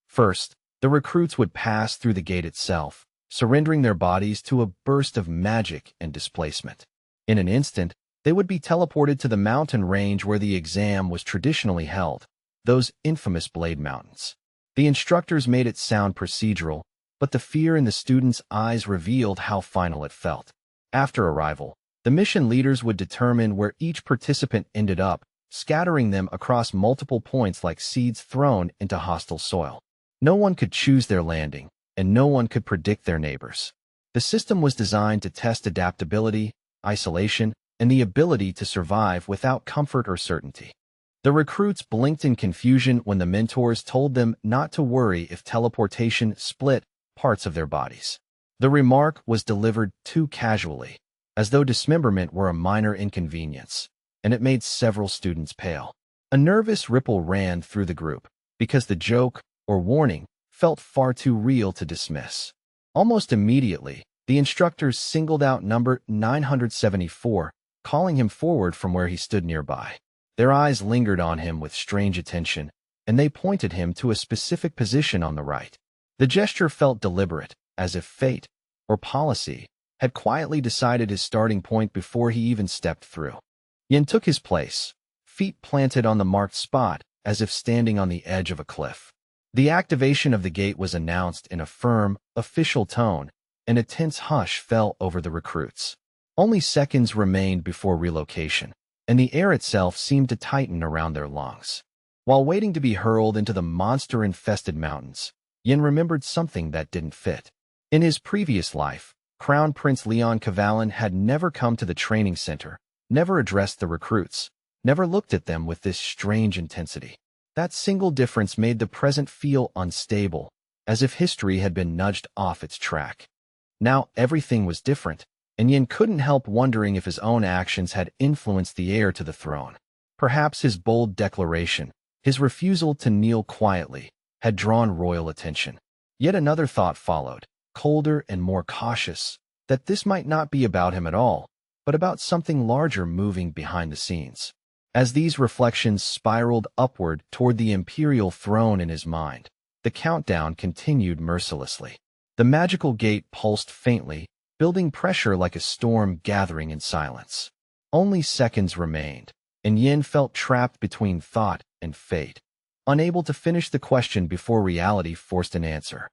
Speaker 1: First, the recruits would pass through the gate itself, surrendering their bodies to a burst of magic and displacement. In an instant, they would be teleported to the mountain range where the exam was traditionally held, those infamous Blade Mountains. The instructors made it sound procedural, but the fear in the students' eyes revealed how final it felt. After arrival, the mission leaders would determine where each participant ended up, scattering them across multiple points like seeds thrown into hostile soil. No one could choose their landing, and no one could predict their neighbors. The system was designed to test adaptability, isolation, and the ability to survive without comfort or certainty. The recruits blinked in confusion when the mentors told them not to worry if teleportation split parts of their bodies. The remark was delivered too casually, as though dismemberment were a minor inconvenience, and it made several students pale. A nervous ripple ran through the group, because the joke, or warning, felt far too real to dismiss. Almost immediately, the instructors singled out number 974, calling him forward from where he stood nearby. Their eyes lingered on him with strange attention, and they pointed him to a specific position on the right. The gesture felt deliberate, as if fate, or policy, had quietly decided his starting point before he even stepped through. Yin took his place, feet planted on the marked spot, as if standing on the edge of a cliff. The activation of the gate was announced in a firm, official tone, and a tense hush fell over the recruits. Only seconds remained before relocation, and the air itself seemed to tighten around their lungs. While waiting to be hurled into the monster-infested mountains, Yin remembered something that didn't fit. In his previous life, Crown Prince Leon Cavalin had never come to the training center, never addressed the recruits, never looked at them with this strange intensity. That single difference made the present feel unstable, as if history had been nudged off its track. Now everything was different, and Yin couldn't help wondering if his own actions had influenced the heir to the throne. Perhaps his bold declaration, his refusal to kneel quietly, had drawn royal attention. Yet another thought followed, colder and more cautious, that this might not be about him at all, but about something larger moving behind the scenes. As these reflections spiraled upward toward the imperial throne in his mind, the countdown continued mercilessly. The magical gate pulsed faintly, building pressure like a storm gathering in silence. Only seconds remained, and Yin felt trapped between thought and fate, unable to finish the question before reality forced an answer.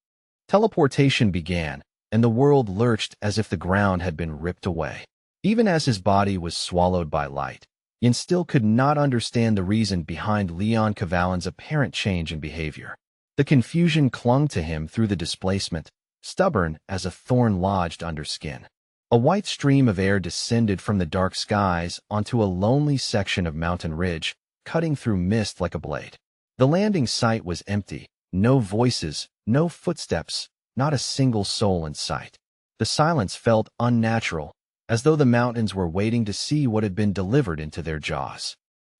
Speaker 1: Teleportation began, and the world lurched as if the ground had been ripped away. Even as his body was swallowed by light, Yin still could not understand the reason behind Leon Cavalin's apparent change in behavior. The confusion clung to him through the displacement, stubborn as a thorn lodged under skin. A white stream of air descended from the dark skies onto a lonely section of mountain ridge, cutting through mist like a blade. The landing site was empty, no voices, no footsteps, not a single soul in sight. The silence felt unnatural, as though the mountains were waiting to see what had been delivered into their jaws.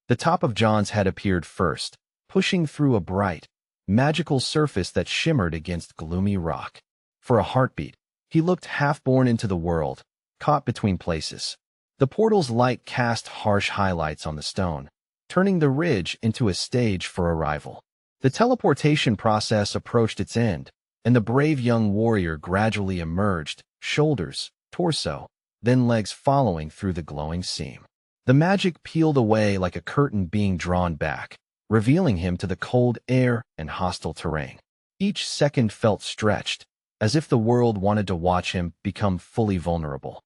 Speaker 1: The top of John's head appeared first, pushing through a bright, magical surface that shimmered against gloomy rock. For a heartbeat, he looked half-born into the world, caught between places. The portal's light cast harsh highlights on the stone, turning the ridge into a stage for arrival. The teleportation process approached its end, and the brave young warrior gradually emerged, shoulders, torso, then legs following through the glowing seam. The magic peeled away like a curtain being drawn back, revealing him to the cold air and hostile terrain. Each second felt stretched, as if the world wanted to watch him become fully vulnerable.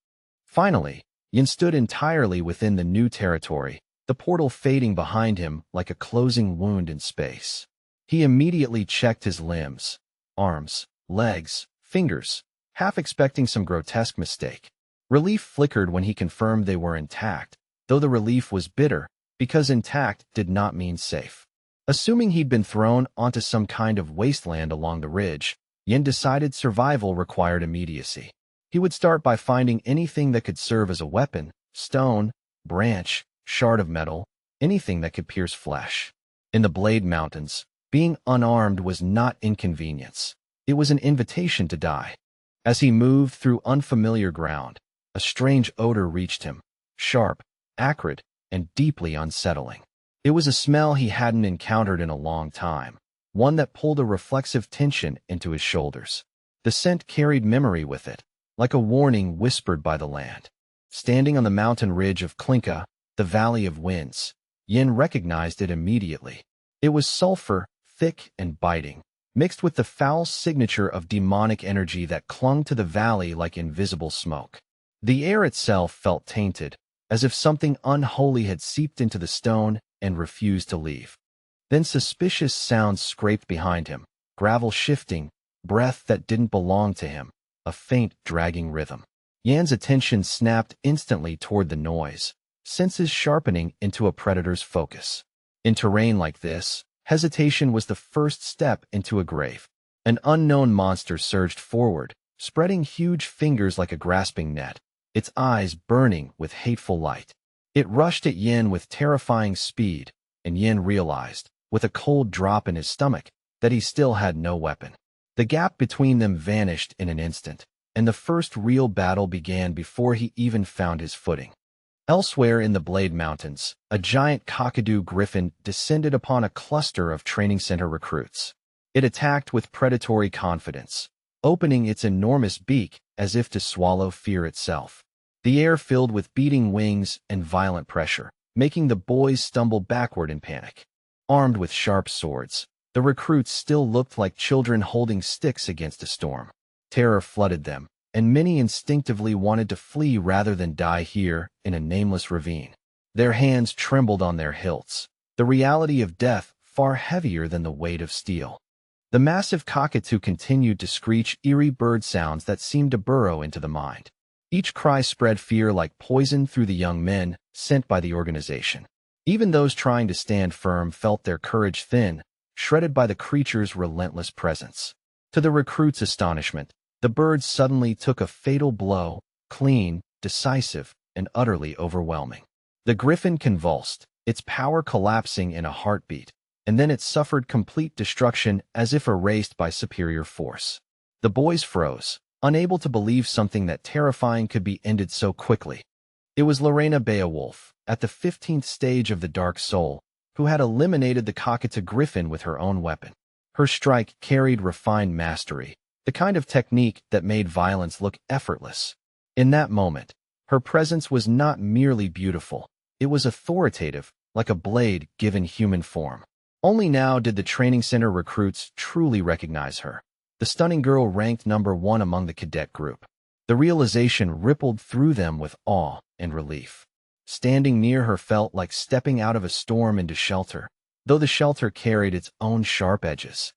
Speaker 1: Finally, Yin stood entirely within the new territory, the portal fading behind him like a closing wound in space. He immediately checked his limbs, arms, legs, fingers, half expecting some grotesque mistake. Relief flickered when he confirmed they were intact, though the relief was bitter, because intact did not mean safe. Assuming he'd been thrown onto some kind of wasteland along the ridge, Yin decided survival required immediacy. He would start by finding anything that could serve as a weapon, stone, branch, shard of metal, anything that could pierce flesh. In the Blade Mountains, being unarmed was not inconvenience. It was an invitation to die. As he moved through unfamiliar ground, a strange odor reached him, sharp, acrid, and deeply unsettling. It was a smell he hadn't encountered in a long time, one that pulled a reflexive tension into his shoulders. The scent carried memory with it, like a warning whispered by the land. Standing on the mountain ridge of Klinka, the Valley of Winds, Yin recognized it immediately. It was sulfur, thick and biting, mixed with the foul signature of demonic energy that clung to the valley like invisible smoke. The air itself felt tainted, as if something unholy had seeped into the stone and refused to leave. Then suspicious sounds scraped behind him, gravel shifting, breath that didn't belong to him, a faint dragging rhythm. Yan's attention snapped instantly toward the noise, senses sharpening into a predator's focus. In terrain like this, hesitation was the first step into a grave. An unknown monster surged forward, spreading huge fingers like a grasping net, its eyes burning with hateful light. It rushed at Yin with terrifying speed, and Yin realized, with a cold drop in his stomach, that he still had no weapon. The gap between them vanished in an instant, and the first real battle began before he even found his footing. Elsewhere in the Blade Mountains, a giant cockadoo griffin descended upon a cluster of training center recruits. It attacked with predatory confidence, opening its enormous beak as if to swallow fear itself. The air filled with beating wings and violent pressure, making the boys stumble backward in panic. Armed with sharp swords, the recruits still looked like children holding sticks against a storm. Terror flooded them, and many instinctively wanted to flee rather than die here in a nameless ravine. Their hands trembled on their hilts, the reality of death far heavier than the weight of steel. The massive cockatoo continued to screech eerie bird sounds that seemed to burrow into the mind. Each cry spread fear like poison through the young men sent by the organization. Even those trying to stand firm felt their courage thin, shredded by the creature's relentless presence. To the recruits' astonishment, the birds suddenly took a fatal blow, clean, decisive, and utterly overwhelming. The griffin convulsed, its power collapsing in a heartbeat, and then it suffered complete destruction as if erased by superior force. The boys froze, unable to believe something that terrifying could be ended so quickly. It was Lorena Beowulf, at the 15th stage of the Dark Soul, who had eliminated the cockatoo griffin with her own weapon. Her strike carried refined mastery, the kind of technique that made violence look effortless. In that moment, her presence was not merely beautiful, it was authoritative, like a blade given human form. Only now did the training center recruits truly recognize her. The stunning girl ranked #1 among the cadet group. The realization rippled through them with awe and relief. Standing near her felt like stepping out of a storm into shelter, though the shelter carried its own sharp edges.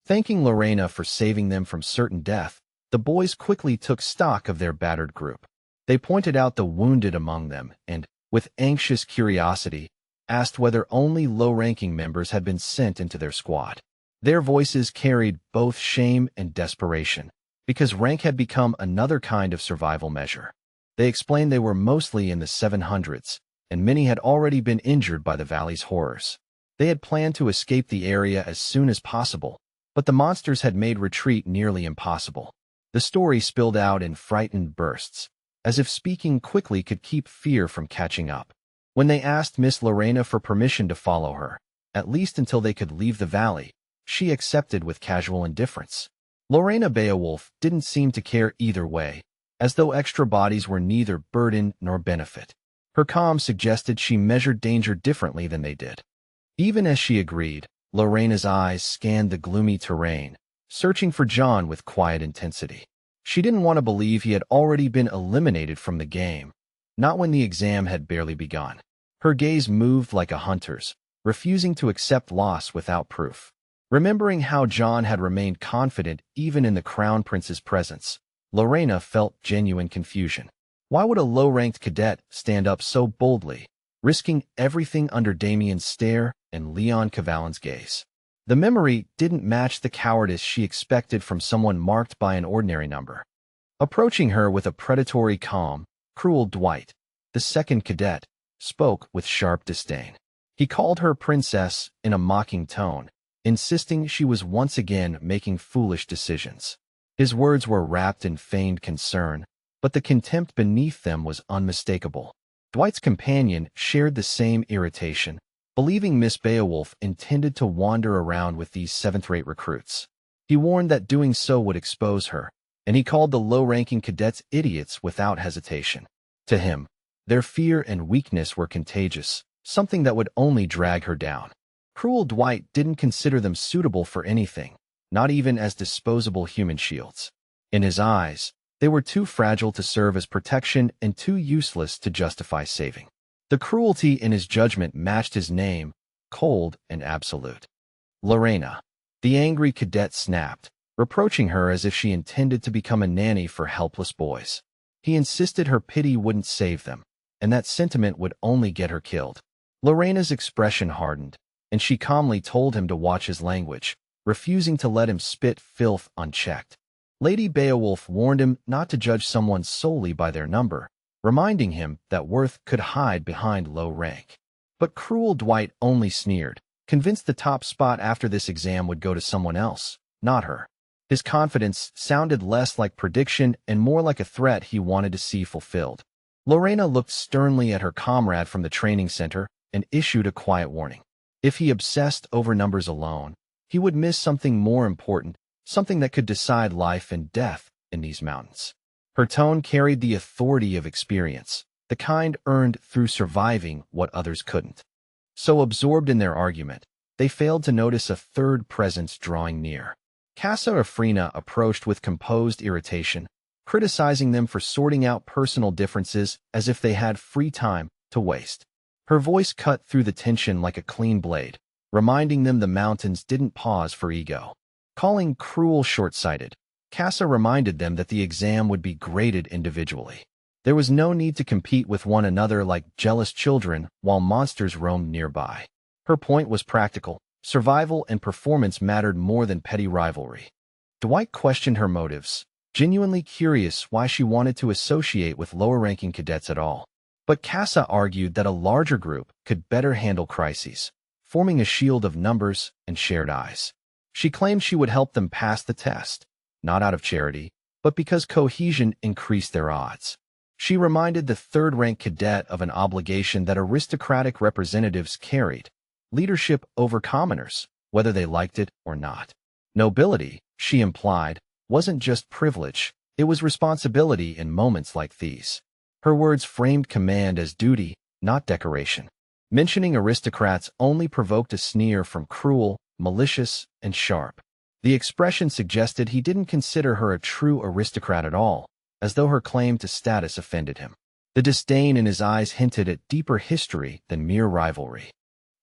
Speaker 1: Thanking Lorena for saving them from certain death, the boys quickly took stock of their battered group. They pointed out the wounded among them and, with anxious curiosity, asked whether only low-ranking members had been sent into their squad. Their voices carried both shame and desperation, because rank had become another kind of survival measure. They explained they were mostly in the 700s, and many had already been injured by the valley's horrors. They had planned to escape the area as soon as possible, but the monsters had made retreat nearly impossible. The story spilled out in frightened bursts, as if speaking quickly could keep fear from catching up. When they asked Miss Lorena for permission to follow her, at least until they could leave the valley, she accepted with casual indifference. Lorena Beowulf didn't seem to care either way, as though extra bodies were neither burden nor benefit. Her calm suggested she measured danger differently than they did. Even as she agreed, Lorena's eyes scanned the gloomy terrain, searching for John with quiet intensity. She didn't want to believe he had already been eliminated from the game, not when the exam had barely begun. Her gaze moved like a hunter's, refusing to accept loss without proof. Remembering how John had remained confident even in the Crown Prince's presence, Lorena felt genuine confusion. Why would a low-ranked cadet stand up so boldly, risking everything under Damien's stare and Leon Cavallin's gaze? The memory didn't match the cowardice she expected from someone marked by an ordinary number. Approaching her with a predatory calm, cruel Dwight, the second cadet, spoke with sharp disdain. He called her princess in a mocking tone, insisting she was once again making foolish decisions. His words were wrapped in feigned concern, but the contempt beneath them was unmistakable. Dwight's companion shared the same irritation, believing Miss Beowulf intended to wander around with these seventh-rate recruits. He warned that doing so would expose her, and he called the low-ranking cadets idiots without hesitation. To him, their fear and weakness were contagious, something that would only drag her down. Cruel Dwight didn't consider them suitable for anything, not even as disposable human shields. In his eyes, they were too fragile to serve as protection and too useless to justify saving. The cruelty in his judgment matched his name, cold and absolute. Lorena. The angry cadet snapped, reproaching her as if she intended to become a nanny for helpless boys. He insisted her pity wouldn't save them, and that sentiment would only get her killed. Lorena's expression hardened, and she calmly told him to watch his language, refusing to let him spit filth unchecked. Lady Beowulf warned him not to judge someone solely by their number, reminding him that worth could hide behind low rank. But cruel Dwight only sneered, convinced the top spot after this exam would go to someone else, not her. His confidence sounded less like prediction and more like a threat he wanted to see fulfilled. Lorena looked sternly at her comrade from the training center and issued a quiet warning. If he obsessed over numbers alone, he would miss something more important, something that could decide life and death in these mountains. Her tone carried the authority of experience, the kind earned through surviving what others couldn't. So absorbed in their argument, they failed to notice a third presence drawing near. Casa Afrina approached with composed irritation, criticizing them for sorting out personal differences as if they had free time to waste. Her voice cut through the tension like a clean blade. reminding them the mountains didn't pause for ego. Calling Cruel short-sighted, Casa reminded them that the exam would be graded individually. There was no need to compete with one another like jealous children while monsters roamed nearby. Her point was practical. Survival and performance mattered more than petty rivalry. Dwight questioned her motives, genuinely curious why she wanted to associate with lower-ranking cadets at all. But Casa argued that a larger group could better handle crises, forming a shield of numbers and shared eyes. She claimed she would help them pass the test, not out of charity, but because cohesion increased their odds. She reminded the third-rank cadet of an obligation that aristocratic representatives carried: leadership over commoners, whether they liked it or not. Nobility, she implied, wasn't just privilege, it was responsibility in moments like these. Her words framed command as duty, not decoration. Mentioning aristocrats only provoked a sneer from Cruel, malicious, and sharp. The expression suggested he didn't consider her a true aristocrat at all, as though her claim to status offended him. The disdain in his eyes hinted at deeper history than mere rivalry.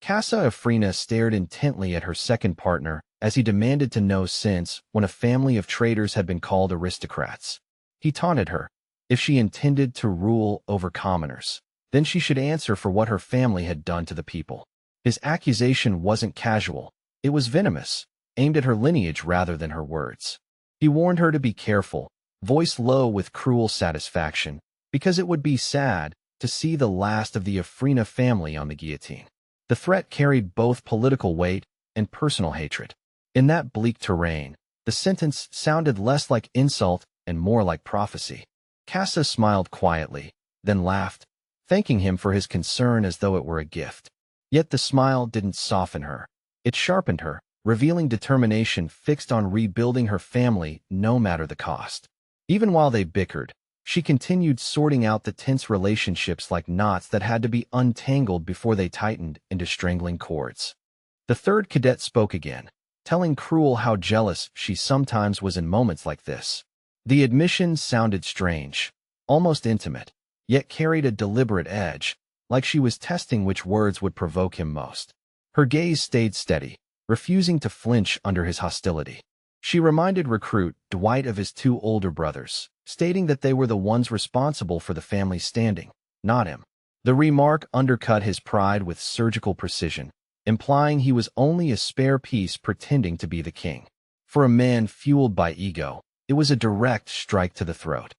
Speaker 1: Casa Afrina stared intently at her second partner as he demanded to know since when a family of traitors had been called aristocrats. He taunted her. If she intended to rule over commoners, then she should answer for what her family had done to the people. His accusation wasn't casual, it was venomous, aimed at her lineage rather than her words. He warned her to be careful, voiced low with cruel satisfaction, because it would be sad to see the last of the Afrina family on the guillotine. The threat carried both political weight and personal hatred. In that bleak terrain, the sentence sounded less like insult and more like prophecy. Casa smiled quietly, then laughed, thanking him for his concern as though it were a gift. Yet the smile didn't soften her. It sharpened her, revealing determination fixed on rebuilding her family no matter the cost. Even while they bickered, she continued sorting out the tense relationships like knots that had to be untangled before they tightened into strangling cords. The third cadet spoke again, telling Cruel how jealous she sometimes was in moments like this. The admission sounded strange, almost intimate, yet carried a deliberate edge, like she was testing which words would provoke him most. Her gaze stayed steady, refusing to flinch under his hostility. She reminded recruit Dwight of his two older brothers, stating that they were the ones responsible for the family's standing, not him. The remark undercut his pride with surgical precision, implying he was only a spare piece pretending to be the king. For a man fueled by ego, it was a direct strike to the throat.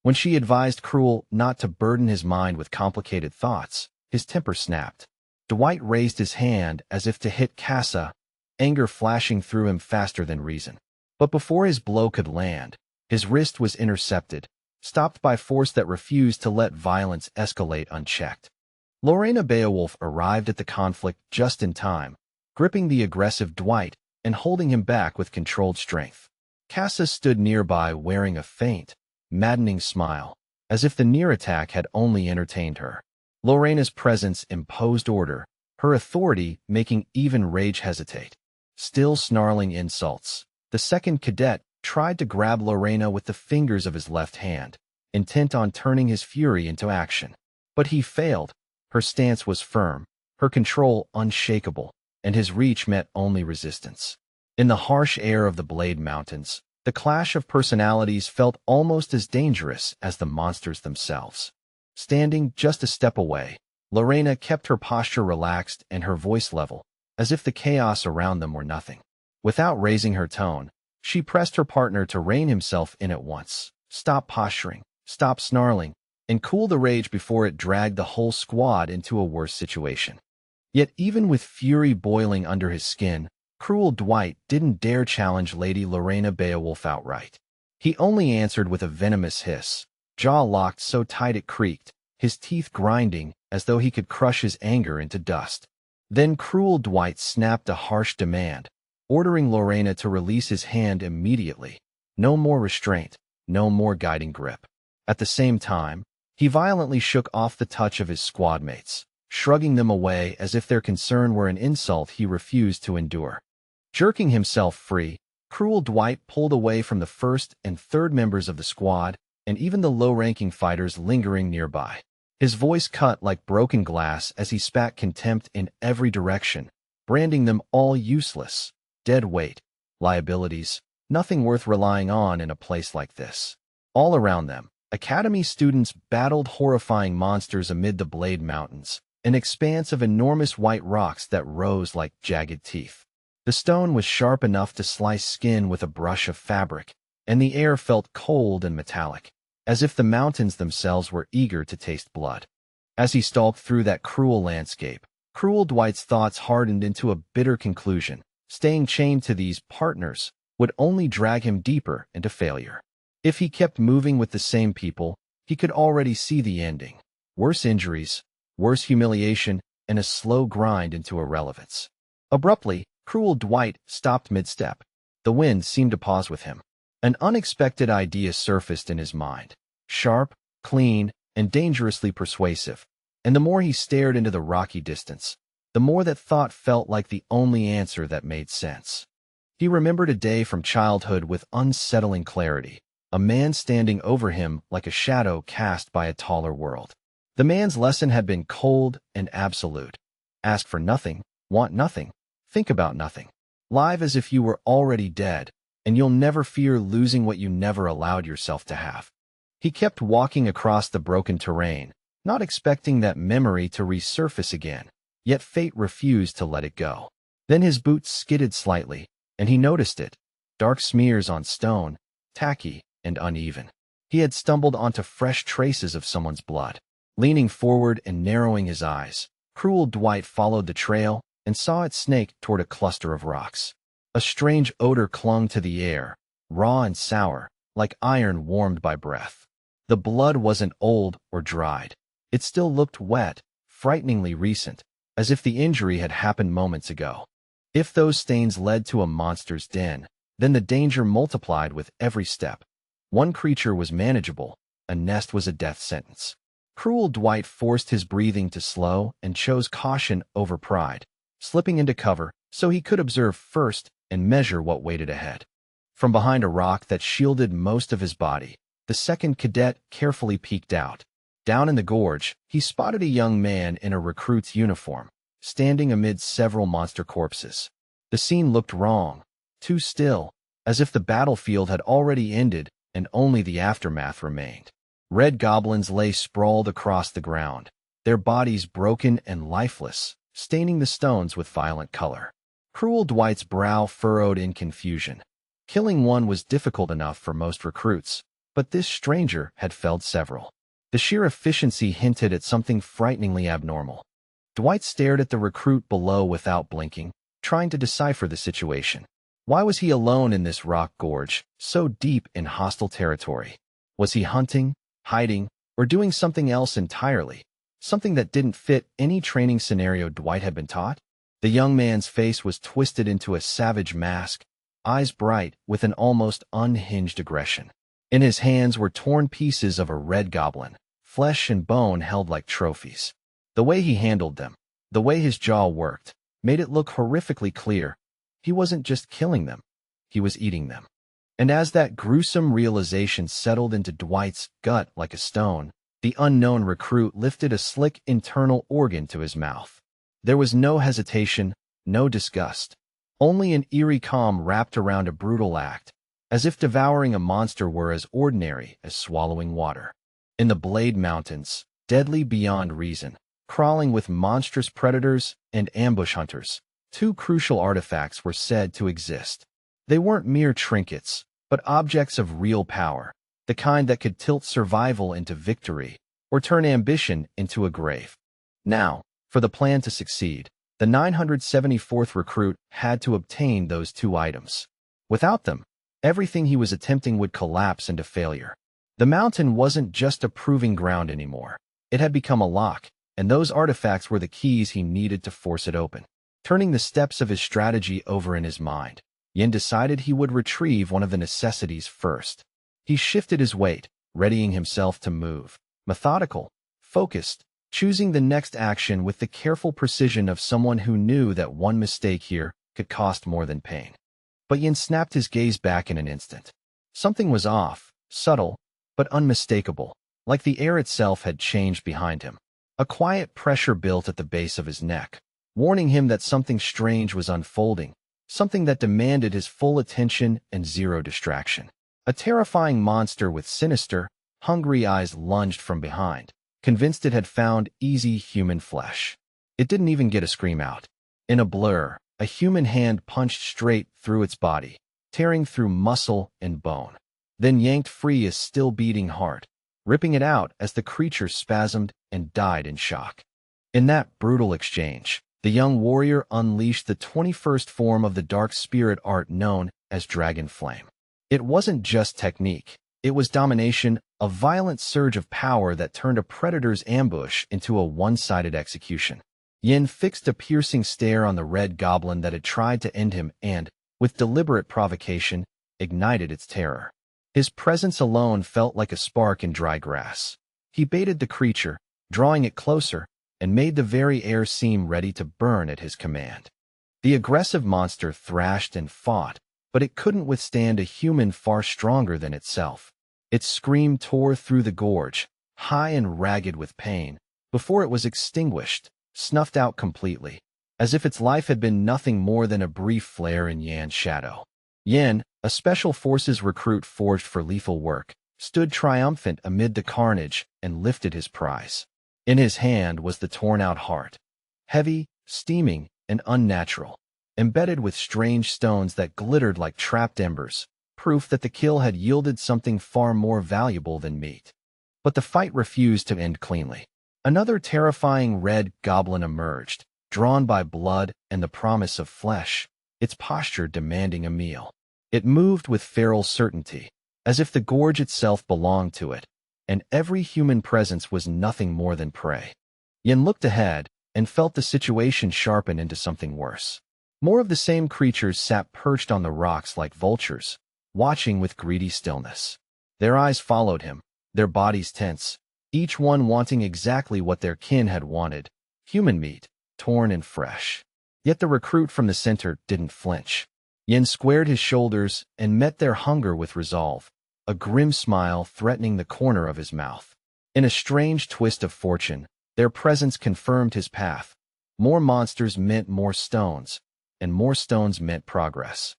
Speaker 1: When she advised Cruel not to burden his mind with complicated thoughts, his temper snapped. Dwight raised his hand as if to hit Casa, anger flashing through him faster than reason. But before his blow could land, his wrist was intercepted, stopped by force that refused to let violence escalate unchecked. Lorena Beowulf arrived at the conflict just in time, gripping the aggressive Dwight and holding him back with controlled strength. Casa stood nearby wearing a faint, maddening smile, as if the near attack had only entertained her. Lorena's presence imposed order, her authority making even rage hesitate. Still snarling insults, the second cadet tried to grab Lorena with the fingers of his left hand, intent on turning his fury into action. But he failed. Her stance was firm, her control unshakable, and his reach met only resistance. In the harsh air of the Blade Mountains, the clash of personalities felt almost as dangerous as the monsters themselves. Standing just a step away, Lorena kept her posture relaxed and her voice level, as if the chaos around them were nothing. Without raising her tone, she pressed her partner to rein himself in at once. Stop posturing, stop snarling, and cool the rage before it dragged the whole squad into a worse situation. Yet even with fury boiling under his skin, Cruel Dwight didn't dare challenge Lady Lorena Beowulf outright. He only answered with a venomous hiss, jaw locked so tight it creaked, his teeth grinding as though he could crush his anger into dust. Then Cruel Dwight snapped a harsh demand, ordering Lorena to release his hand immediately. No more restraint, no more guiding grip. At the same time, he violently shook off the touch of his squadmates, shrugging them away as if their concern were an insult he refused to endure. Jerking himself free, Cruel Dwight pulled away from the first and third members of the squad and even the low-ranking fighters lingering nearby. His voice cut like broken glass as he spat contempt in every direction, branding them all useless, dead weight, liabilities, nothing worth relying on in a place like this. All around them, Academy students battled horrifying monsters amid the Blade Mountains, an expanse of enormous white rocks that rose like jagged teeth. The stone was sharp enough to slice skin with a brush of fabric, and the air felt cold and metallic, as if the mountains themselves were eager to taste blood. As he stalked through that cruel landscape, Cruel Dwight's thoughts hardened into a bitter conclusion. Staying chained to these partners would only drag him deeper into failure. If he kept moving with the same people, he could already see the ending. Worse injuries, worse humiliation, and a slow grind into irrelevance. Abruptly, Cruel Dwight stopped mid-step. The wind seemed to pause with him. An unexpected idea surfaced in his mind. Sharp, clean, and dangerously persuasive. And the more he stared into the rocky distance, the more that thought felt like the only answer that made sense. He remembered a day from childhood with unsettling clarity, a man standing over him like a shadow cast by a taller world. The man's lesson had been cold and absolute. Ask for nothing, want nothing, think about nothing. Live as if you were already dead, and you'll never fear losing what you never allowed yourself to have. He kept walking across the broken terrain, not expecting that memory to resurface again, yet fate refused to let it go. Then his boots skidded slightly, and he noticed it. Dark smears on stone, tacky and uneven. He had stumbled onto fresh traces of someone's blood. Leaning forward and narrowing his eyes, Cruel Dwight followed the trail and saw it snake toward a cluster of rocks. A strange odor clung to the air, raw and sour, like iron warmed by breath. The blood wasn't old or dried. It still looked wet, frighteningly recent, as if the injury had happened moments ago. If those stains led to a monster's den, then the danger multiplied with every step. One creature was manageable, a nest was a death sentence. Cruel Dwight forced his breathing to slow and chose caution over pride, slipping into cover so he could observe first and measure what waited ahead. From behind a rock that shielded most of his body, the second cadet carefully peeked out. Down in the gorge, he spotted a young man in a recruit's uniform, standing amid several monster corpses. The scene looked wrong, too still, as if the battlefield had already ended and only the aftermath remained. Red goblins lay sprawled across the ground, their bodies broken and lifeless, staining the stones with violent color. Cruel Dwight's brow furrowed in confusion. Killing one was difficult enough for most recruits, but this stranger had felled several. The sheer efficiency hinted at something frighteningly abnormal. Dwight stared at the recruit below without blinking, trying to decipher the situation. Why was he alone in this rock gorge, so deep in hostile territory? Was he hunting, hiding, or doing something else entirely? Something that didn't fit any training scenario Dwight had been taught? The young man's face was twisted into a savage mask, eyes bright with an almost unhinged aggression. In his hands were torn pieces of a red goblin, flesh and bone held like trophies. The way he handled them, the way his jaw worked, made it look horrifically clear. He wasn't just killing them, he was eating them. And as that gruesome realization settled into Dwight's gut like a stone, the unknown recruit lifted a slick internal organ to his mouth. There was no hesitation, no disgust, only an eerie calm wrapped around a brutal act, as if devouring a monster were as ordinary as swallowing water. In the Blade Mountains, deadly beyond reason, crawling with monstrous predators and ambush hunters, two crucial artifacts were said to exist. They weren't mere trinkets, but objects of real power, the kind that could tilt survival into victory or turn ambition into a grave. Now, for the plan to succeed, the 974th recruit had to obtain those two items. Without them, everything he was attempting would collapse into failure. The mountain wasn't just a proving ground anymore. It had become a lock, and those artifacts were the keys he needed to force it open. Turning the steps of his strategy over in his mind, Yin decided he would retrieve one of the necessities first. He shifted his weight, readying himself to move. Methodical, focused, choosing the next action with the careful precision of someone who knew that one mistake here could cost more than pain. But Yin snapped his gaze back in an instant. Something was off, subtle, but unmistakable, like the air itself had changed behind him. A quiet pressure built at the base of his neck, warning him that something strange was unfolding, something that demanded his full attention and zero distraction. A terrifying monster with sinister, hungry eyes lunged from behind, convinced it had found easy human flesh. It didn't even get a scream out. In a blur, a human hand punched straight through its body, tearing through muscle and bone, then yanked free a still-beating heart, ripping it out as the creature spasmed and died in shock. In that brutal exchange, the young warrior unleashed the 21st form of the dark spirit art known as Dragon Flame. It wasn't just technique. It was domination, a violent surge of power that turned a predator's ambush into a one-sided execution. Yin fixed a piercing stare on the red goblin that had tried to end him and, with deliberate provocation, ignited its terror. His presence alone felt like a spark in dry grass. He baited the creature, drawing it closer, and made the very air seem ready to burn at his command. The aggressive monster thrashed and fought, but it couldn't withstand a human far stronger than itself. Its scream tore through the gorge, high and ragged with pain, before it was extinguished, snuffed out completely, as if its life had been nothing more than a brief flare in Yan's shadow. Yin, a special forces recruit forged for lethal work, stood triumphant amid the carnage and lifted his prize. In his hand was the torn-out heart, heavy, steaming, and unnatural, embedded with strange stones that glittered like trapped embers, proof that the kill had yielded something far more valuable than meat. But the fight refused to end cleanly. Another terrifying red goblin emerged, drawn by blood and the promise of flesh, its posture demanding a meal. It moved with feral certainty, as if the gorge itself belonged to it, and every human presence was nothing more than prey. Yin looked ahead and felt the situation sharpen into something worse. More of the same creatures sat perched on the rocks like vultures, watching with greedy stillness. Their eyes followed him, their bodies tense, each one wanting exactly what their kin had wanted, human meat, torn and fresh. Yet the recruit from the center didn't flinch. Yin squared his shoulders and met their hunger with resolve, a grim smile threatening the corner of his mouth. In a strange twist of fortune, their presence confirmed his path. More monsters meant more stones, and more stones meant progress.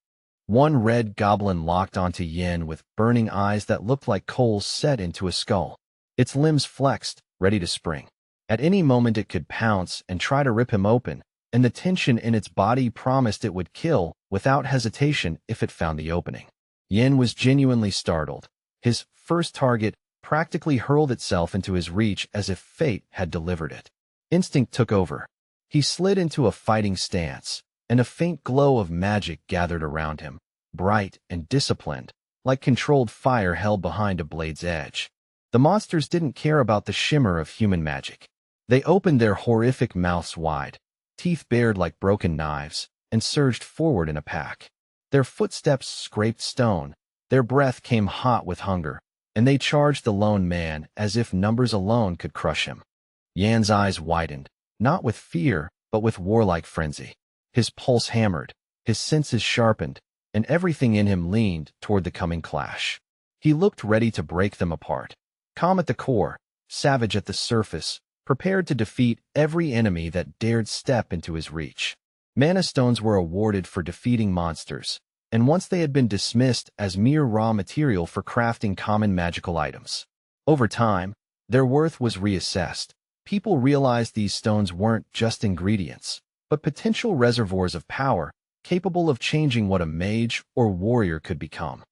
Speaker 1: One red goblin locked onto Yin with burning eyes that looked like coals set into a skull. Its limbs flexed, ready to spring. At any moment it could pounce and try to rip him open, and the tension in its body promised it would kill without hesitation if it found the opening. Yin was genuinely startled. His first target practically hurled itself into his reach as if fate had delivered it. Instinct took over. He slid into a fighting stance, and a faint glow of magic gathered around him, bright and disciplined, like controlled fire held behind a blade's edge. The monsters didn't care about the shimmer of human magic. They opened their horrific mouths wide, teeth bared like broken knives, and surged forward in a pack. Their footsteps scraped stone, their breath came hot with hunger, and they charged the lone man as if numbers alone could crush him. Yan's eyes widened, not with fear, but with warlike frenzy. His pulse hammered, his senses sharpened, and everything in him leaned toward the coming clash. He looked ready to break them apart. Calm at the core, savage at the surface, prepared to defeat every enemy that dared step into his reach. Mana stones were awarded for defeating monsters, and once they had been dismissed as mere raw material for crafting common magical items. Over time, their worth was reassessed. People realized these stones weren't just ingredients, but potential reservoirs of power, capable of changing what a mage or warrior could become.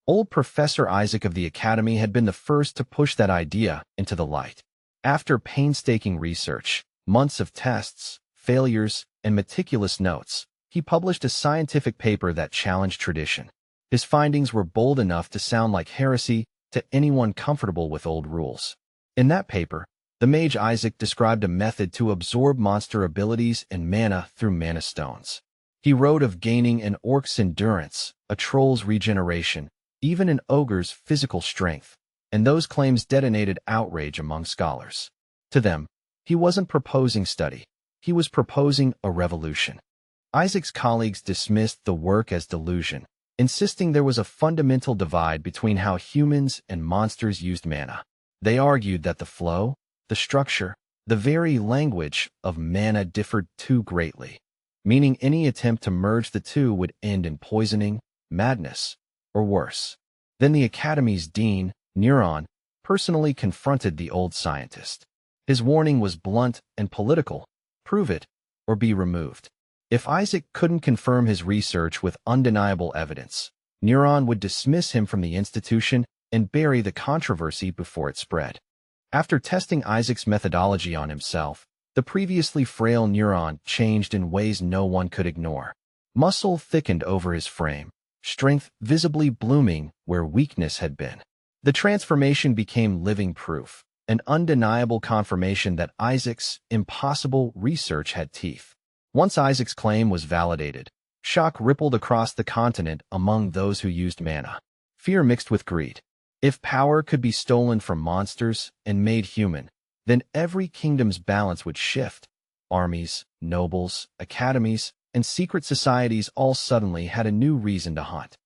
Speaker 1: Old Professor Isaac of the Academy had been the first to push that idea into the light. After painstaking research, months of tests, failures, and meticulous notes, he published a scientific paper that challenged tradition. His findings were bold enough to sound like heresy to anyone comfortable with old rules. In that paper, the mage Isaac described a method to absorb monster abilities and mana through mana stones. He wrote of gaining an orc's endurance, a troll's regeneration, even an ogre's physical strength, and those claims detonated outrage among scholars. To them, he wasn't proposing study. He was proposing a revolution. Isaac's colleagues dismissed the work as delusion, insisting there was a fundamental divide between how humans and monsters used mana. They argued that the flow, the structure, The very language of mana differed too greatly, meaning any attempt to merge the two would end in poisoning, madness, or worse. Then the Academy's dean, Neuron, personally confronted the old scientist. His warning was blunt and political: prove it, or be removed. If Isaac couldn't confirm his research with undeniable evidence, Neuron would dismiss him from the institution and bury the controversy before it spread. After testing Isaac's methodology on himself, the previously frail Neuron changed in ways no one could ignore. Muscle thickened over his frame, strength visibly blooming where weakness had been. The transformation became living proof, an undeniable confirmation that Isaac's impossible research had teeth. Once Isaac's claim was validated, shock rippled across the continent among those who used mana. Fear mixed with greed. If power could be stolen from monsters and made human, then every kingdom's balance would shift. Armies, nobles, academies, and secret societies all suddenly had a new reason to hunt.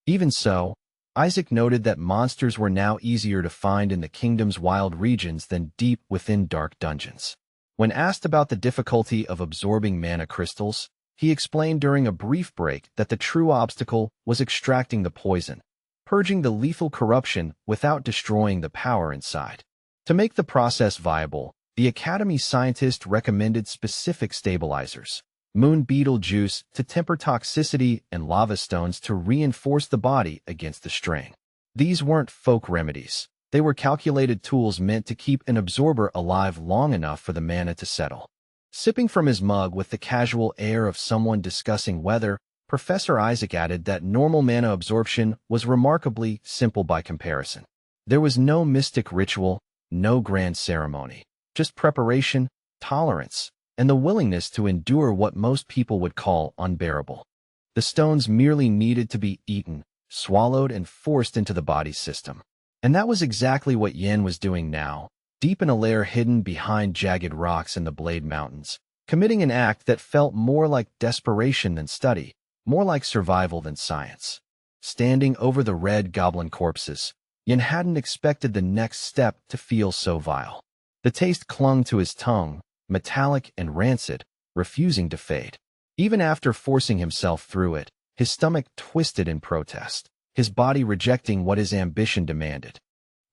Speaker 1: Even so, Isaac noted that monsters were now easier to find in the kingdom's wild regions than deep within dark dungeons. When asked about the difficulty of absorbing mana crystals, he explained during a brief break that the true obstacle was extracting the poison, purging the lethal corruption without destroying the power inside. To make the process viable, the Academy scientist recommended specific stabilizers: moon beetle juice to temper toxicity and lava stones to reinforce the body against the strain. These weren't folk remedies. They were calculated tools meant to keep an absorber alive long enough for the mana to settle. Sipping from his mug with the casual air of someone discussing weather, Professor Isaac added that normal mana absorption was remarkably simple by comparison. There was no mystic ritual, no grand ceremony, just preparation, tolerance, and the willingness to endure what most people would call unbearable. The stones merely needed to be eaten, swallowed, and forced into the body's system. And that was exactly what Yin was doing now, deep in a lair hidden behind jagged rocks in the Blade Mountains, committing an act that felt more like desperation than study, more like survival than science. Standing over the red goblin corpses, Yin hadn't expected the next step to feel so vile. The taste clung to his tongue, metallic and rancid, refusing to fade. Even after forcing himself through it, his stomach twisted in protest, his body rejecting what his ambition demanded.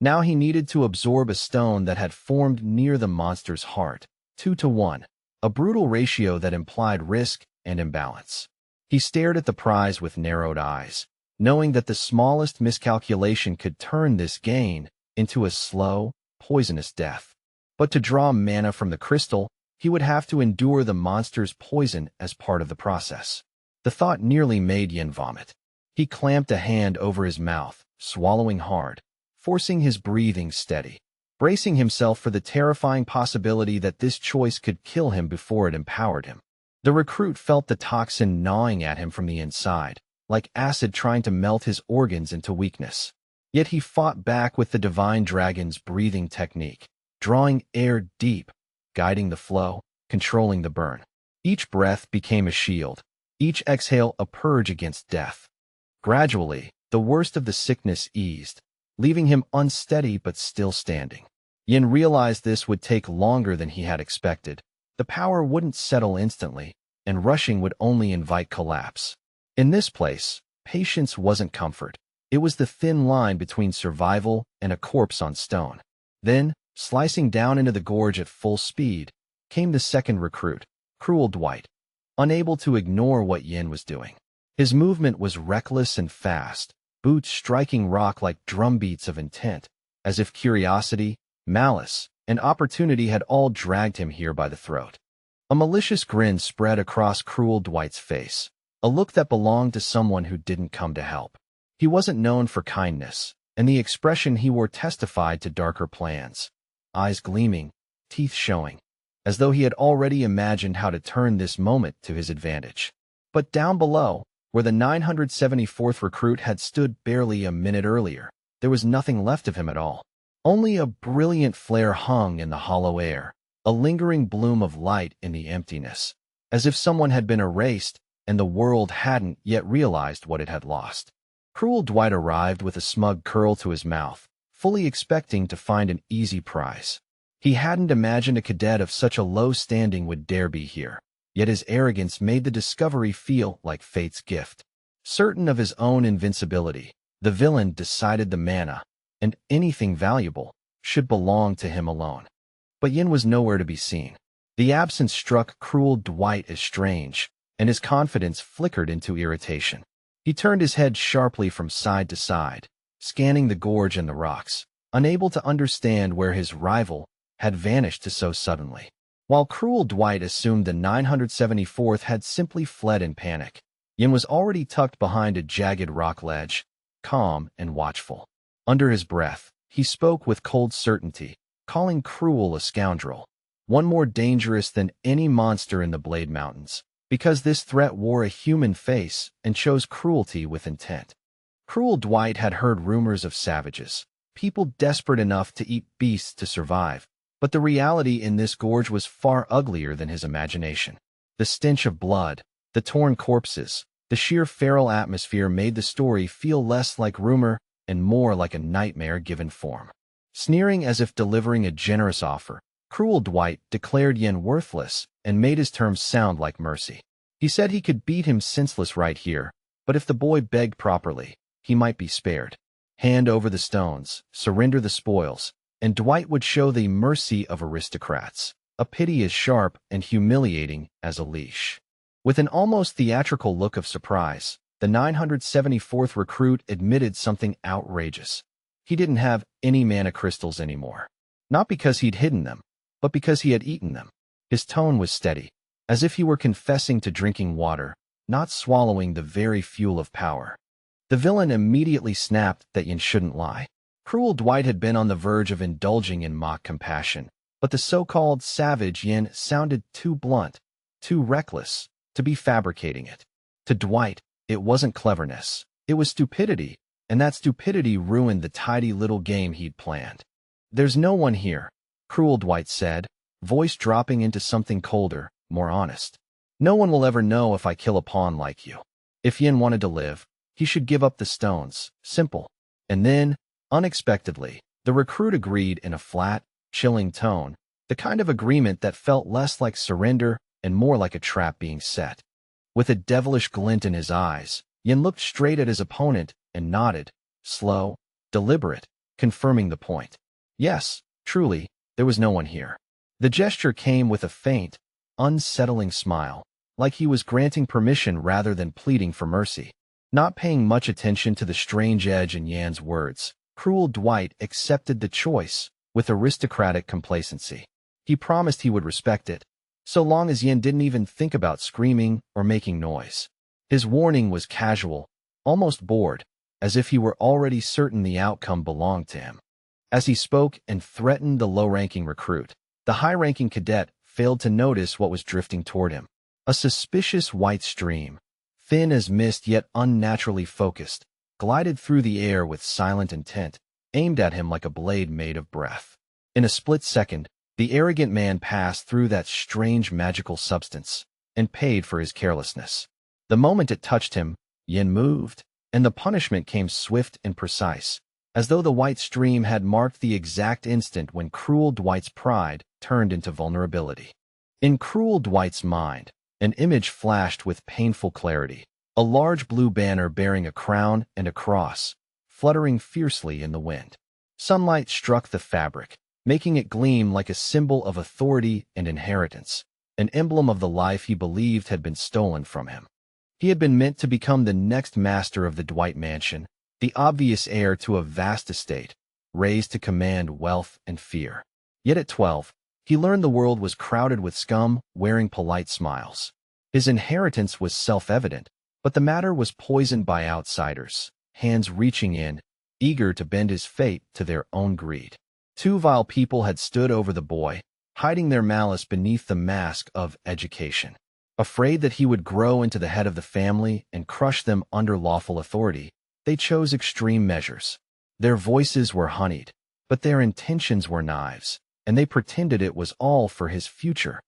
Speaker 1: Now he needed to absorb a stone that had formed near the monster's heart, 2-to-1, a brutal ratio that implied risk and imbalance. He stared at the prize with narrowed eyes, knowing that the smallest miscalculation could turn this gain into a slow, poisonous death. But to draw mana from the crystal, he would have to endure the monster's poison as part of the process. The thought nearly made Yin vomit. He clamped a hand over his mouth, swallowing hard, forcing his breathing steady, bracing himself for the terrifying possibility that this choice could kill him before it empowered him. The recruit felt the toxin gnawing at him from the inside, like acid trying to melt his organs into weakness. Yet he fought back with the divine dragon's breathing technique, drawing air deep, guiding the flow, controlling the burn. Each breath became a shield, each exhale a purge against death. Gradually, the worst of the sickness eased, leaving him unsteady but still standing. Yin realized this would take longer than he had expected. The power wouldn't settle instantly, and rushing would only invite collapse. In this place, patience wasn't comfort. It was the thin line between survival and a corpse on stone. Then, slicing down into the gorge at full speed, came the second recruit, Cruel Dwight, unable to ignore what Yin was doing. His movement was reckless and fast, boots striking rock like drumbeats of intent, as if curiosity, malice, and opportunity had all dragged him here by the throat. A malicious grin spread across Cruel Dwight's face, a look that belonged to someone who didn't come to help. He wasn't known for kindness, and the expression he wore testified to darker plans. Eyes gleaming, teeth showing, as though he had already imagined how to turn this moment to his advantage. But down below, where the 974th recruit had stood barely a minute earlier, there was nothing left of him at all. Only a brilliant flare hung in the hollow air, a lingering bloom of light in the emptiness, as if someone had been erased and the world hadn't yet realized what it had lost. Cruel Dwight arrived with a smug curl to his mouth, fully expecting to find an easy prize. He hadn't imagined a cadet of such a low standing would dare be here, yet his arrogance made the discovery feel like fate's gift. Certain of his own invincibility, the villain decided the mana, and anything valuable, should belong to him alone. But Yin was nowhere to be seen. The absence struck cruel Dwight as strange, and his confidence flickered into irritation. He turned his head sharply from side to side, scanning the gorge and the rocks, unable to understand where his rival had vanished to so suddenly. While cruel Dwight assumed the 974th had simply fled in panic, Yin was already tucked behind a jagged rock ledge, calm and watchful. Under his breath, he spoke with cold certainty, calling Cruel a scoundrel, one more dangerous than any monster in the Blade Mountains, because this threat wore a human face and chose cruelty with intent. Cruel Dwight had heard rumors of savages, people desperate enough to eat beasts to survive, but the reality in this gorge was far uglier than his imagination. The stench of blood, the torn corpses, the sheer feral atmosphere made the story feel less like rumor and more like a nightmare given form. Sneering as if delivering a generous offer, Cruel Dwight declared Yin worthless and made his terms sound like mercy. He said he could beat him senseless right here, but if the boy begged properly, he might be spared. Hand over the stones, surrender the spoils, and Dwight would show the mercy of aristocrats, a pity as sharp and humiliating as a leash. With an almost theatrical look of surprise, the 974th recruit admitted something outrageous. He didn't have any mana crystals anymore. Not because he'd hidden them, but because he had eaten them. His tone was steady, as if he were confessing to drinking water, not swallowing the very fuel of power. The villain immediately snapped that Yin shouldn't lie. Cruel Dwight had been on the verge of indulging in mock compassion, but the so-called savage Yin sounded too blunt, too reckless, to be fabricating it. To Dwight, it wasn't cleverness, it was stupidity, and that stupidity ruined the tidy little game he'd planned. "There's no one here," Cruel Dwight said, voice dropping into something colder, more honest. "No one will ever know if I kill a pawn like you. If Yin wanted to live, he should give up the stones, simple." And then, unexpectedly, the recruit agreed in a flat, chilling tone, the kind of agreement that felt less like surrender and more like a trap being set. With a devilish glint in his eyes, Yin looked straight at his opponent and nodded, slow, deliberate, confirming the point. Yes, truly, there was no one here. The gesture came with a faint, unsettling smile, like he was granting permission rather than pleading for mercy. Not paying much attention to the strange edge in Yan's words, Cruel Dwight accepted the choice with aristocratic complacency. He promised he would respect it, so long as Yin didn't even think about screaming or making noise. His warning was casual, almost bored, as if he were already certain the outcome belonged to him. As he spoke and threatened the low-ranking recruit, the high-ranking cadet failed to notice what was drifting toward him. A suspicious white stream, thin as mist yet unnaturally focused, glided through the air with silent intent, aimed at him like a blade made of breath. In a split second, the arrogant man passed through that strange magical substance and paid for his carelessness. The moment it touched him, Yin moved, and the punishment came swift and precise, as though the white stream had marked the exact instant when Cruel Dwight's pride turned into vulnerability. In Cruel Dwight's mind, an image flashed with painful clarity, a large blue banner bearing a crown and a cross, fluttering fiercely in the wind. Sunlight struck the fabric, making it gleam like a symbol of authority and inheritance, an emblem of the life he believed had been stolen from him. He had been meant to become the next master of the Dwight mansion, the obvious heir to a vast estate, raised to command wealth and fear. Yet at 12, he learned the world was crowded with scum wearing polite smiles. His inheritance was self-evident, but the matter was poisoned by outsiders, hands reaching in, eager to bend his fate to their own greed. Two vile people had stood over the boy, hiding their malice beneath the mask of education. Afraid that he would grow into the head of the family and crush them under lawful authority, they chose extreme measures. Their voices were honeyed, but their intentions were knives, and they pretended it was all for his future.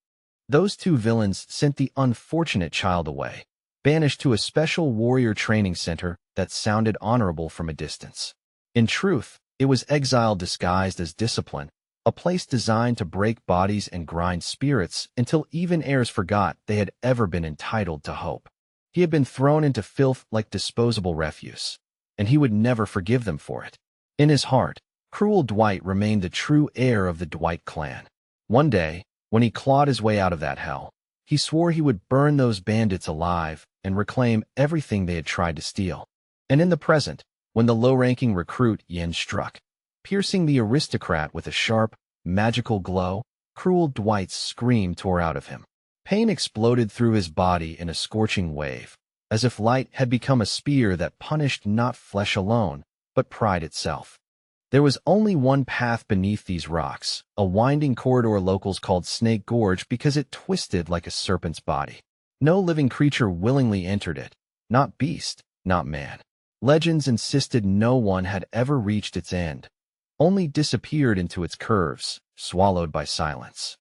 Speaker 1: Those two villains sent the unfortunate child away, banished to a special warrior training center that sounded honorable from a distance. In truth, it was exile disguised as discipline, a place designed to break bodies and grind spirits until even heirs forgot they had ever been entitled to hope. He had been thrown into filth like disposable refuse, and he would never forgive them for it. In his heart, Cruel Dwight remained the true heir of the Dwight clan. One day, when he clawed his way out of that hell, he swore he would burn those bandits alive and reclaim everything they had tried to steal. And in the present, when the low-ranking recruit Yin struck, piercing the aristocrat with a sharp, magical glow, Cruel Dwight's scream tore out of him. Pain exploded through his body in a scorching wave, as if light had become a spear that punished not flesh alone, but pride itself. There was only one path beneath these rocks, a winding corridor locals called Snake Gorge because it twisted like a serpent's body. No living creature willingly entered it, not beast, not man. Legends insisted no one had ever reached its end, only disappeared into its curves, swallowed by silence.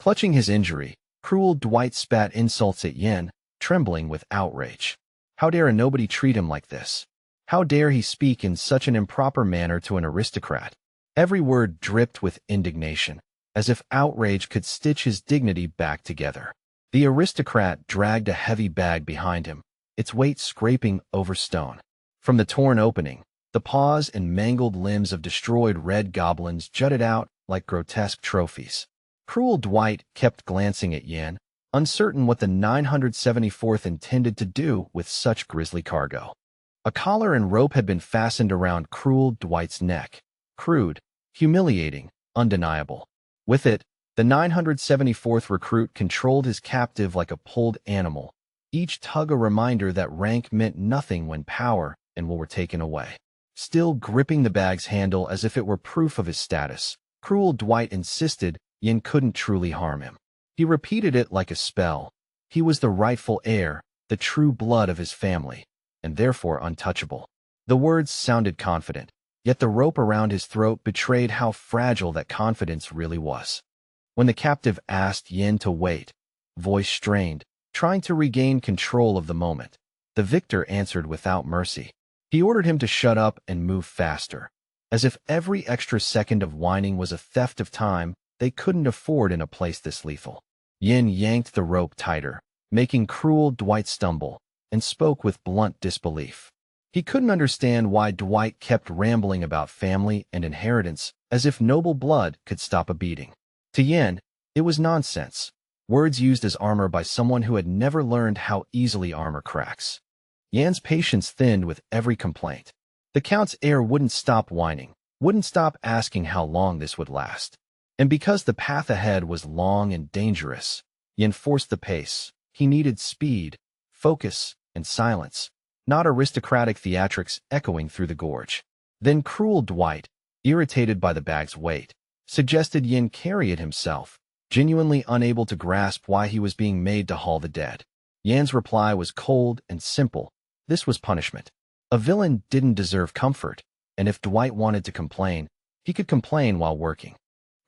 Speaker 1: Clutching his injury, Cruel Dwight spat insults at Yin, trembling with outrage. How dare a nobody treat him like this? How dare he speak in such an improper manner to an aristocrat? Every word dripped with indignation, as if outrage could stitch his dignity back together. The aristocrat dragged a heavy bag behind him, its weight scraping over stone. From the torn opening, the paws and mangled limbs of destroyed red goblins jutted out like grotesque trophies. Cruel Dwight kept glancing at Yin, uncertain what the 974th intended to do with such grisly cargo. A collar and rope had been fastened around Cruel Dwight's neck. Crude, humiliating, undeniable. With it, the 974th recruit controlled his captive like a pulled animal, each tug a reminder that rank meant nothing when power and will were taken away. Still gripping the bag's handle as if it were proof of his status, Cruel Dwight insisted Yin couldn't truly harm him. He repeated it like a spell. He was the rightful heir, the true blood of his family, and therefore untouchable. The words sounded confident, yet the rope around his throat betrayed how fragile that confidence really was. When the captive asked Yin to wait, voice strained, trying to regain control of the moment, the victor answered without mercy. He ordered him to shut up and move faster, as if every extra second of whining was a theft of time they couldn't afford in a place this lethal. Yin yanked the rope tighter, making Cruel Dwight stumble, and spoke with blunt disbelief. He couldn't understand why Dwight kept rambling about family and inheritance as if noble blood could stop a beating. To Yin, it was nonsense, words used as armor by someone who had never learned how easily armor cracks. Yin's patience thinned with every complaint. The Count's heir wouldn't stop whining, wouldn't stop asking how long this would last. And because the path ahead was long and dangerous, Yin forced the pace. He needed speed, focus, and silence, not aristocratic theatrics echoing through the gorge. Then Cruel Dwight, irritated by the bag's weight, suggested Yin carry it himself, genuinely unable to grasp why he was being made to haul the dead. Yin's reply was cold and simple. This was punishment. A villain didn't deserve comfort, and if Dwight wanted to complain, he could complain while working.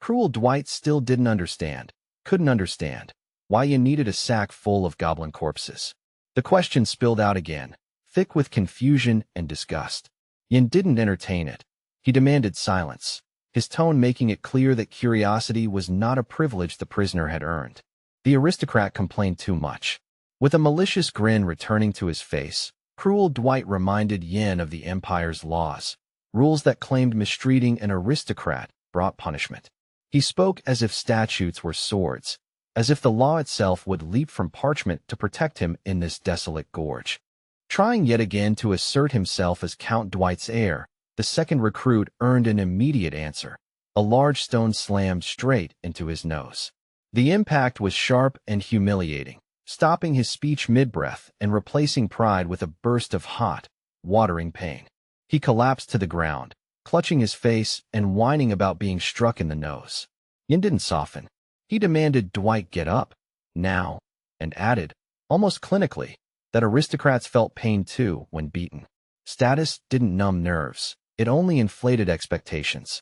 Speaker 1: Cruel Dwight still didn't understand, couldn't understand, why Yin needed a sack full of goblin corpses. The question spilled out again, thick with confusion and disgust. Yin didn't entertain it. He demanded silence, his tone making it clear that curiosity was not a privilege the prisoner had earned. The aristocrat complained too much. With a malicious grin returning to his face, Cruel Dwight reminded Yin of the Empire's laws, rules that claimed mistreating an aristocrat brought punishment. He spoke as if statutes were swords, as if the law itself would leap from parchment to protect him in this desolate gorge. Trying yet again to assert himself as Count Dwight's heir, the second recruit earned an immediate answer. A large stone slammed straight into his nose. The impact was sharp and humiliating, stopping his speech mid-breath and replacing pride with a burst of hot, watering pain. He collapsed to the ground, clutching his face and whining about being struck in the nose. Yin didn't soften. He demanded Dwight get up, now, and added, almost clinically, that aristocrats felt pain too when beaten. Status didn't numb nerves, it only inflated expectations.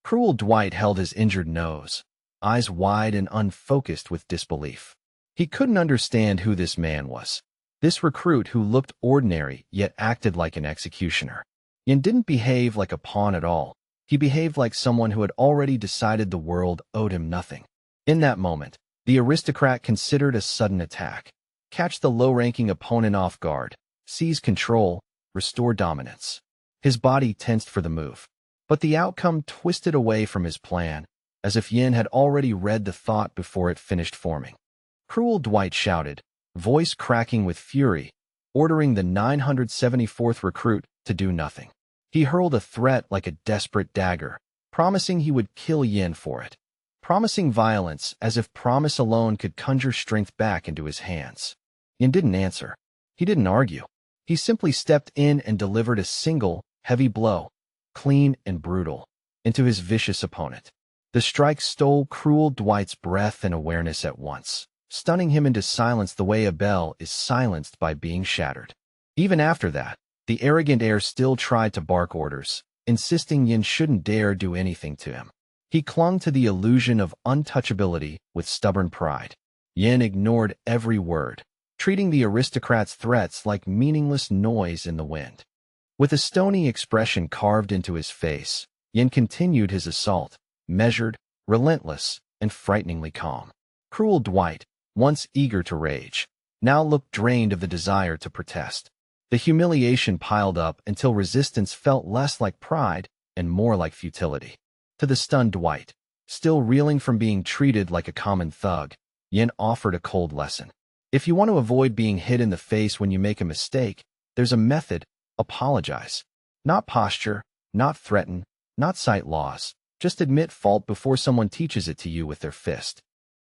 Speaker 1: Cruel Dwight held his injured nose, eyes wide and unfocused with disbelief. He couldn't understand who this man was, this recruit who looked ordinary yet acted like an executioner. Yin didn't behave like a pawn at all. He behaved like someone who had already decided the world owed him nothing. In that moment, the aristocrat considered a sudden attack. Catch the low-ranking opponent off guard, seize control, restore dominance. His body tensed for the move. But the outcome twisted away from his plan, as if Yin had already read the thought before it finished forming. Cruel Dwight shouted, voice cracking with fury, ordering the 974th recruit to do nothing. He hurled a threat like a desperate dagger, promising he would kill Yin for it. Promising violence as if promise alone could conjure strength back into his hands. Yin didn't answer. He didn't argue. He simply stepped in and delivered a single, heavy blow, clean and brutal, into his vicious opponent. The strike stole Cruel Dwight's breath and awareness at once, stunning him into silence the way a bell is silenced by being shattered. Even after that, the arrogant heir still tried to bark orders, insisting Yin shouldn't dare do anything to him. He clung to the illusion of untouchability with stubborn pride. Yin ignored every word, treating the aristocrat's threats like meaningless noise in the wind. With a stony expression carved into his face, Yin continued his assault, measured, relentless, and frighteningly calm. Cruel Dwight, once eager to rage, now looked drained of the desire to protest. The humiliation piled up until resistance felt less like pride and more like futility. To the stunned Dwight, still reeling from being treated like a common thug, Yin offered a cold lesson. If you want to avoid being hit in the face when you make a mistake, there's a method: apologize. Not posture, not threaten, not cite laws. Just admit fault before someone teaches it to you with their fist.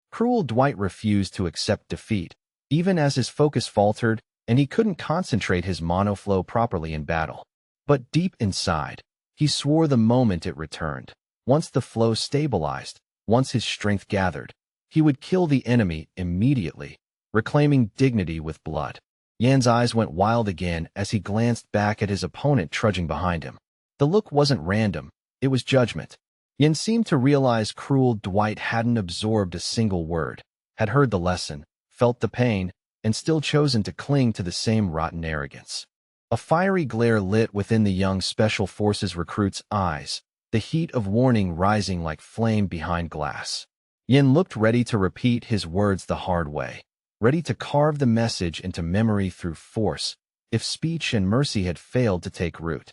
Speaker 1: Cruel Dwight refused to accept defeat, even as his focus faltered and he couldn't concentrate his monoflow properly in battle. But deep inside, he swore the moment it returned, once the flow stabilized, once his strength gathered, he would kill the enemy immediately, reclaiming dignity with blood. Yan's eyes went wild again as he glanced back at his opponent trudging behind him. The look wasn't random, it was judgment. Yin seemed to realize Cruel Dwight hadn't absorbed a single word, had heard the lesson, felt the pain, and still chosen to cling to the same rotten arrogance. A fiery glare lit within the young Special Forces recruit's eyes, the heat of warning rising like flame behind glass. Yin looked ready to repeat his words the hard way, ready to carve the message into memory through force, if speech and mercy had failed to take root.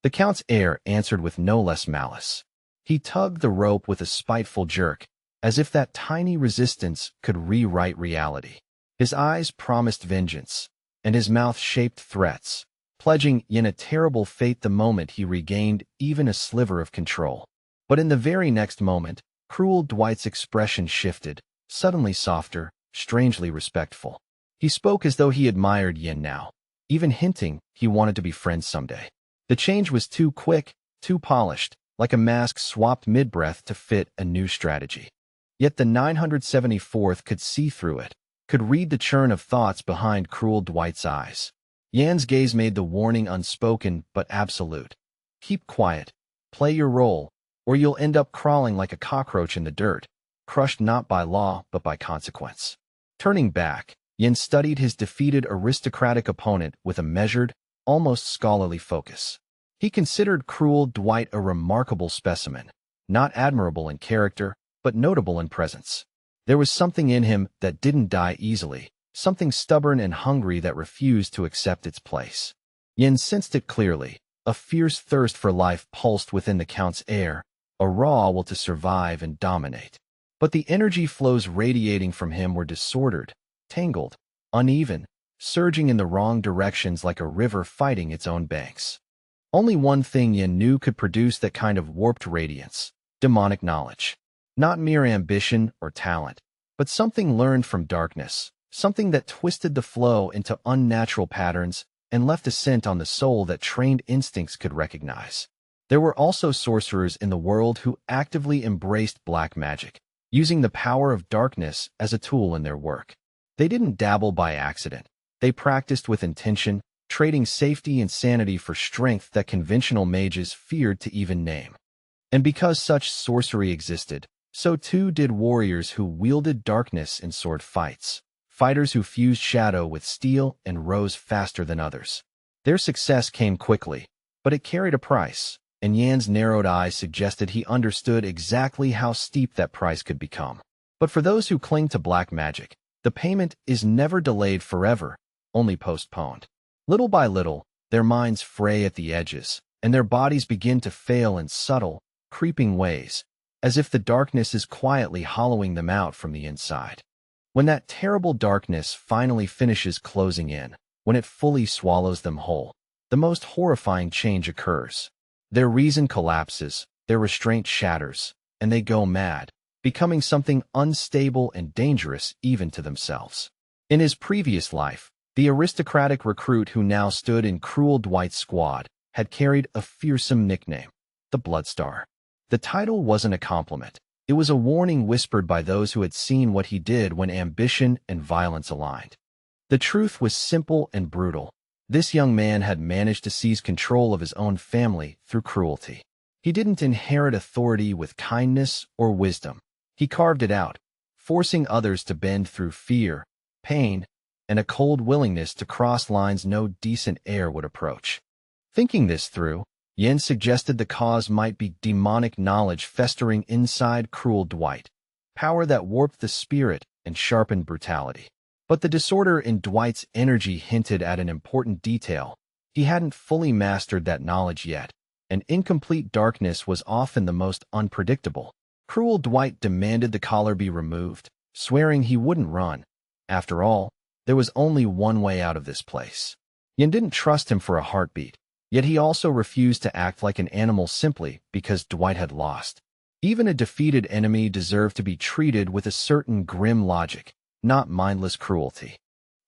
Speaker 1: The Count's heir answered with no less malice. He tugged the rope with a spiteful jerk, as if that tiny resistance could rewrite reality. His eyes promised vengeance, and his mouth shaped threats, pledging Yin a terrible fate the moment he regained even a sliver of control. But in the very next moment, Cruel Dwight's expression shifted, suddenly softer, strangely respectful. He spoke as though he admired Yin now, even hinting he wanted to be friends someday. The change was too quick, too polished, like a mask swapped mid-breath to fit a new strategy. Yet the 974th could see through it, could read the churn of thoughts behind Cruel Dwight's eyes. Yan's gaze made the warning unspoken but absolute. Keep quiet, play your role, or you'll end up crawling like a cockroach in the dirt, crushed not by law but by consequence. Turning back, Yin studied his defeated aristocratic opponent with a measured, almost scholarly focus. He considered Cruel Dwight a remarkable specimen, not admirable in character, but notable in presence. There was something in him that didn't die easily, something stubborn and hungry that refused to accept its place. Yin sensed it clearly. A fierce thirst for life pulsed within the Count's heir, a raw will to survive and dominate. But the energy flows radiating from him were disordered, tangled, uneven, surging in the wrong directions like a river fighting its own banks. Only one thing Yin knew could produce that kind of warped radiance: demonic knowledge. Not mere ambition or talent, but something learned from darkness, something that twisted the flow into unnatural patterns and left a scent on the soul that trained instincts could recognize. There were also sorcerers in the world who actively embraced black magic, using the power of darkness as a tool in their work. They didn't dabble by accident. They practiced with intention, trading safety and sanity for strength that conventional mages feared to even name. And because such sorcery existed, so too did warriors who wielded darkness in sword fights, fighters who fused shadow with steel and rose faster than others. Their success came quickly, but it carried a price: and Yan's narrowed eyes suggested he understood exactly how steep that price could become. But for those who cling to black magic, the payment is never delayed forever, only postponed. Little by little, their minds fray at the edges, and their bodies begin to fail in subtle, creeping ways, as if the darkness is quietly hollowing them out from the inside. When that terrible darkness finally finishes closing in, when it fully swallows them whole, the most horrifying change occurs. Their reason collapses, their restraint shatters, and they go mad, becoming something unstable and dangerous even to themselves. In his previous life, the aristocratic recruit who now stood in Cruel Dwight's squad had carried a fearsome nickname, the Bloodstar. The title wasn't a compliment. It was a warning whispered by those who had seen what he did when ambition and violence aligned. The truth was simple and brutal. This young man had managed to seize control of his own family through cruelty. He didn't inherit authority with kindness or wisdom. He carved it out, forcing others to bend through fear, pain, and a cold willingness to cross lines no decent heir would approach. Thinking this through, Yen suggested the cause might be demonic knowledge festering inside Cruel Dwight, power that warped the spirit and sharpened brutality. But the disorder in Dwight's energy hinted at an important detail. He hadn't fully mastered that knowledge yet, and incomplete darkness was often the most unpredictable. Cruel Dwight demanded the collar be removed, swearing he wouldn't run. After all, there was only one way out of this place. Yen didn't trust him for a heartbeat, yet he also refused to act like an animal simply because Dwight had lost. Even a defeated enemy deserved to be treated with a certain grim logic, not mindless cruelty.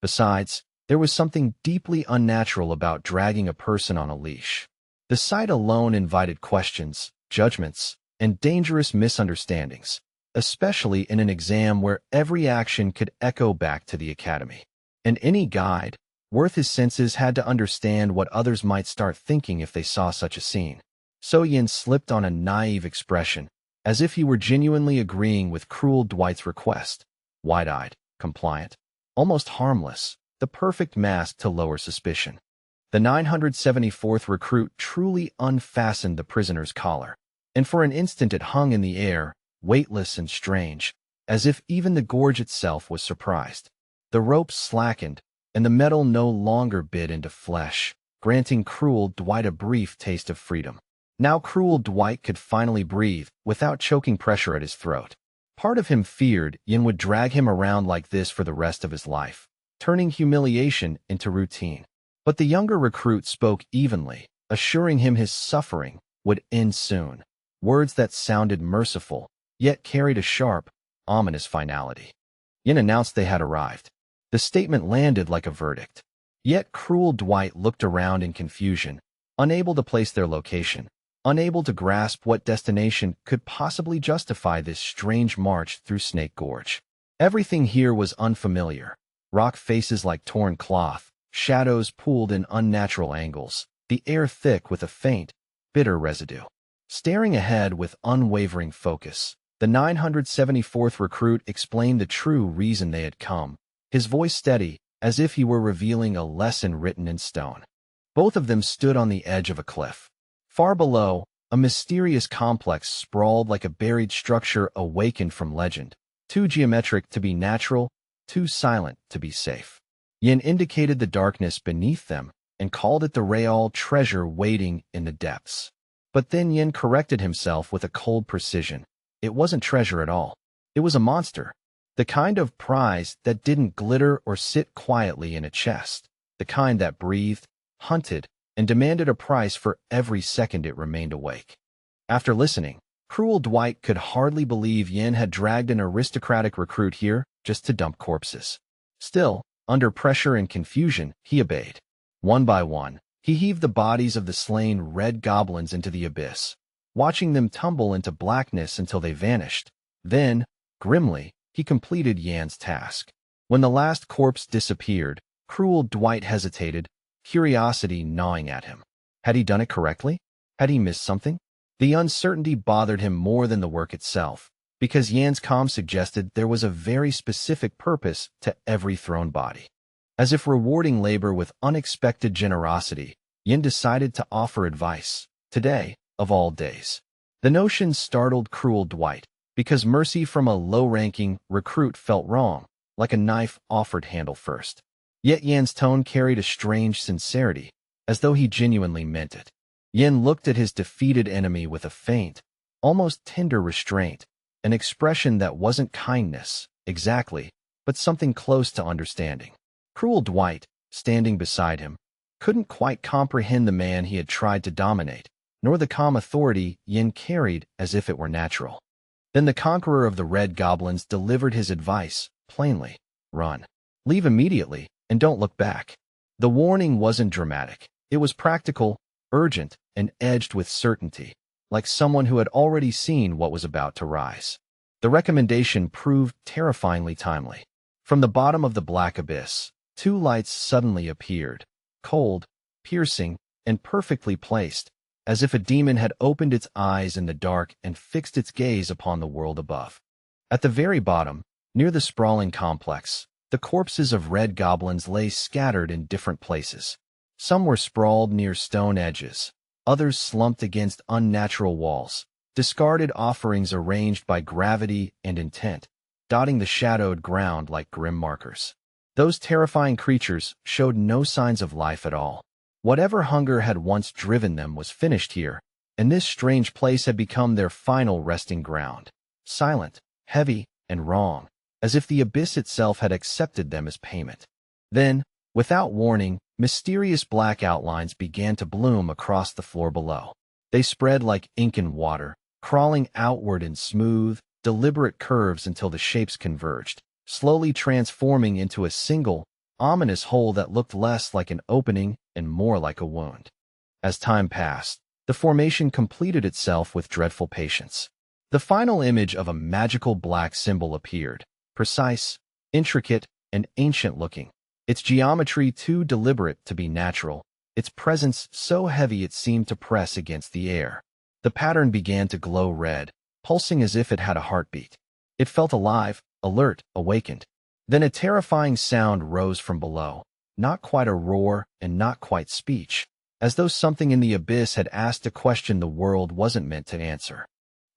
Speaker 1: Besides, there was something deeply unnatural about dragging a person on a leash. The sight alone invited questions, judgments, and dangerous misunderstandings, especially in an exam where every action could echo back to the academy. And any guide, worth his senses, had to understand what others might start thinking if they saw such a scene. So Yen slipped on a naive expression, as if he were genuinely agreeing with Cruel Dwight's request. Wide-eyed, compliant, almost harmless, the perfect mask to lower suspicion. The 974th recruit truly unfastened the prisoner's collar, and for an instant it hung in the air, weightless and strange, as if even the gorge itself was surprised. The ropes slackened, and the metal no longer bit into flesh, granting Cruel Dwight a brief taste of freedom. Now Cruel Dwight could finally breathe, without choking pressure at his throat. Part of him feared Yen would drag him around like this for the rest of his life, turning humiliation into routine. But the younger recruit spoke evenly, assuring him his suffering would end soon, words that sounded merciful, yet carried a sharp, ominous finality. Yen announced they had arrived. The statement landed like a verdict. Yet Cruel Dwight looked around in confusion, unable to place their location, unable to grasp what destination could possibly justify this strange march through Snake Gorge. Everything here was unfamiliar. Rock faces like torn cloth, shadows pooled in unnatural angles, the air thick with a faint, bitter residue. Staring ahead with unwavering focus, the 974th recruit explained the true reason they had come, his voice steady, as if he were revealing a lesson written in stone. Both of them stood on the edge of a cliff. Far below, a mysterious complex sprawled like a buried structure awakened from legend, too geometric to be natural, too silent to be safe. Yen indicated the darkness beneath them and called it the Real treasure waiting in the depths. But then Yen corrected himself with a cold precision. It wasn't treasure at all. It was a monster. The kind of prize that didn't glitter or sit quietly in a chest. The kind that breathed, hunted, and demanded a price for every second it remained awake. After listening, Cruel Dwight could hardly believe Yen had dragged an aristocratic recruit here just to dump corpses. Still, under pressure and confusion, he obeyed. One by one, he heaved the bodies of the slain red goblins into the abyss, watching them tumble into blackness until they vanished. Then, grimly, he completed Yan's task. When the last corpse disappeared, Cruel Dwight hesitated, curiosity gnawing at him. Had he done it correctly? Had he missed something? The uncertainty bothered him more than the work itself, because Yan's calm suggested there was a very specific purpose to every thrown body. As if rewarding labor with unexpected generosity, Yen decided to offer advice. Today, of all days. The notion startled cruel Dwight, because mercy from a low-ranking recruit felt wrong, like a knife offered handle first. Yet Yan's tone carried a strange sincerity, as though he genuinely meant it. Yan looked at his defeated enemy with a faint, almost tender restraint, an expression that wasn't kindness, exactly, but something close to understanding. Cruel Dwight, standing beside him, couldn't quite comprehend the man he had tried to dominate, nor the calm authority Yin carried as if it were natural. Then the conqueror of the Red Goblins delivered his advice, plainly. Run. Leave immediately, and don't look back. The warning wasn't dramatic. It was practical, urgent, and edged with certainty, like someone who had already seen what was about to rise. The recommendation proved terrifyingly timely. From the bottom of the black abyss, two lights suddenly appeared, cold, piercing, and perfectly placed, as if a demon had opened its eyes in the dark and fixed its gaze upon the world above. At the very bottom, near the sprawling complex, the corpses of red goblins lay scattered in different places. Some were sprawled near stone edges, others slumped against unnatural walls, discarded offerings arranged by gravity and intent, dotting the shadowed ground like grim markers. Those terrifying creatures showed no signs of life at all. Whatever hunger had once driven them was finished here, and this strange place had become their final resting ground. Silent, heavy, and wrong, as if the abyss itself had accepted them as payment. Then, without warning, mysterious black outlines began to bloom across the floor below. They spread like ink in water, crawling outward in smooth, deliberate curves until the shapes converged, slowly transforming into a single, ominous hole that looked less like an opening and more like a wound. As time passed, the formation completed itself with dreadful patience. The final image of a magical black symbol appeared, precise, intricate, and ancient-looking, its geometry too deliberate to be natural, its presence so heavy it seemed to press against the air. The pattern began to glow red, pulsing as if it had a heartbeat. It felt alive, alert, awakened. Then a terrifying sound rose from below, not quite a roar and not quite speech, as though something in the abyss had asked a question the world wasn't meant to answer.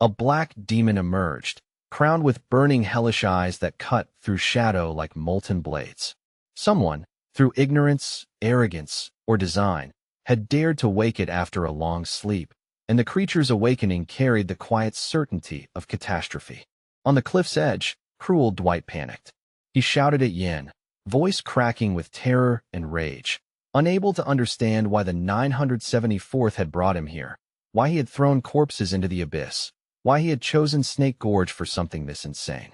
Speaker 1: A black demon emerged, crowned with burning hellish eyes that cut through shadow like molten blades. Someone, through ignorance, arrogance, or design, had dared to wake it after a long sleep, and the creature's awakening carried the quiet certainty of catastrophe. On the cliff's edge, cruel Dwight panicked. He shouted at Yin, voice cracking with terror and rage, unable to understand why the 974th had brought him here, why he had thrown corpses into the abyss, why he had chosen Snake Gorge for something this insane.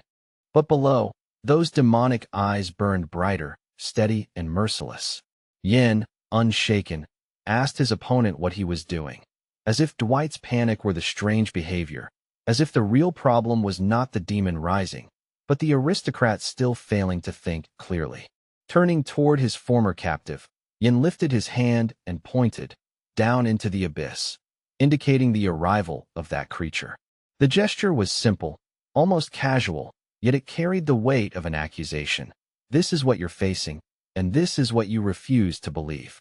Speaker 1: But below, those demonic eyes burned brighter, steady, and merciless. Yin, unshaken, asked his opponent what he was doing, as if Dwight's panic were the strange behavior, as if the real problem was not the demon rising, but the aristocrat still failing to think clearly. Turning toward his former captive, Yin lifted his hand and pointed, down into the abyss, indicating the arrival of that creature. The gesture was simple, almost casual, yet it carried the weight of an accusation. This is what you're facing, and this is what you refuse to believe.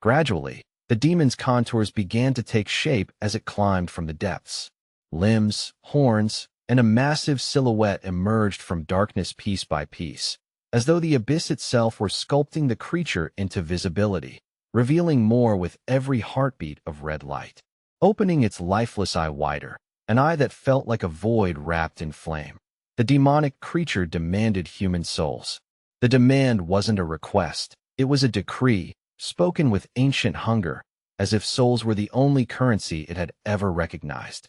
Speaker 1: Gradually, the demon's contours began to take shape as it climbed from the depths. Limbs, horns, and a massive silhouette emerged from darkness piece by piece, as though the abyss itself were sculpting the creature into visibility, revealing more with every heartbeat of red light. Opening its lifeless eye wider, an eye that felt like a void wrapped in flame, the demonic creature demanded human souls. The demand wasn't a request, it was a decree, spoken with ancient hunger, as if souls were the only currency it had ever recognized.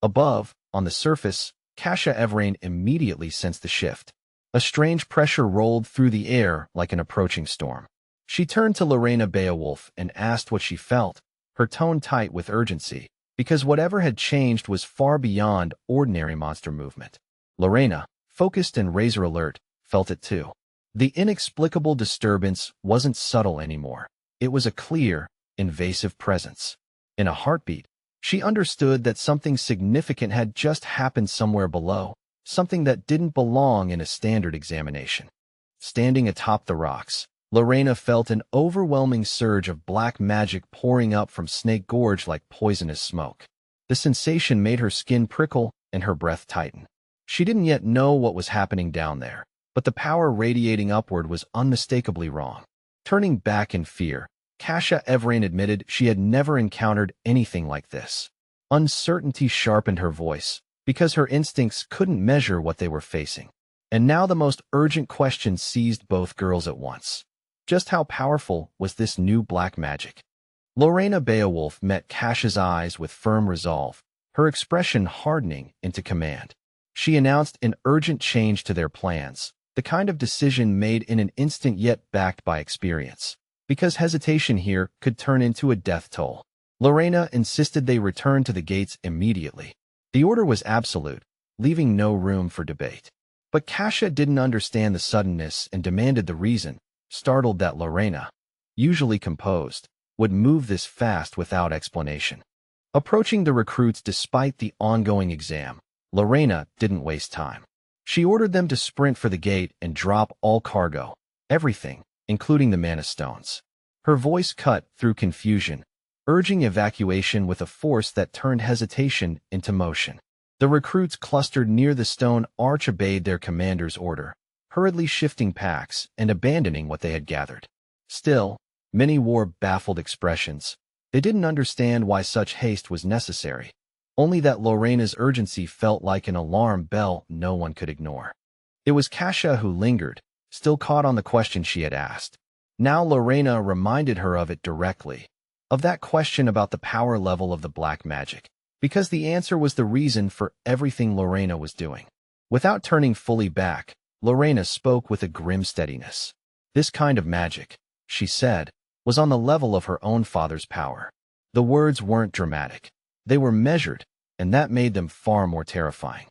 Speaker 1: Above, on the surface, Kasha Evrain immediately sensed the shift. A strange pressure rolled through the air like an approaching storm. She turned to Lorena Beowulf and asked what she felt, her tone tight with urgency, because whatever had changed was far beyond ordinary monster movement. Lorena, focused and razor alert, felt it too. The inexplicable disturbance wasn't subtle anymore. It was a clear, invasive presence. In a heartbeat, she understood that something significant had just happened somewhere below, something that didn't belong in a standard examination. Standing atop the rocks, Lorena felt an overwhelming surge of black magic pouring up from Snake Gorge like poisonous smoke. The sensation made her skin prickle and her breath tighten. She didn't yet know what was happening down there, but the power radiating upward was unmistakably wrong. Turning back in fear, Kasia Evrain admitted she had never encountered anything like this. Uncertainty sharpened her voice, because her instincts couldn't measure what they were facing. And now the most urgent question seized both girls at once. Just how powerful was this new black magic? Lorena Beowulf met Kasia's eyes with firm resolve, her expression hardening into command. She announced an urgent change to their plans, the kind of decision made in an instant yet backed by experience. Because hesitation here could turn into a death toll. Lorena insisted they return to the gates immediately. The order was absolute, leaving no room for debate. But Kasia didn't understand the suddenness and demanded the reason, startled that Lorena, usually composed, would move this fast without explanation. Approaching the recruits despite the ongoing exam, Lorena didn't waste time. She ordered them to sprint for the gate and drop all cargo, everything, including the mana stones. Her voice cut through confusion, urging evacuation with a force that turned hesitation into motion. The recruits clustered near the stone arch obeyed their commander's order, hurriedly shifting packs and abandoning what they had gathered. Still, many wore baffled expressions. They didn't understand why such haste was necessary, only that Lorena's urgency felt like an alarm bell no one could ignore. It was Kasia who lingered, still caught on the question she had asked. Now Lorena reminded her of it directly, of that question about the power level of the black magic, because the answer was the reason for everything Lorena was doing. Without turning fully back, Lorena spoke with a grim steadiness. This kind of magic, she said, was on the level of her own father's power. The words weren't dramatic. They were measured, and that made them far more terrifying.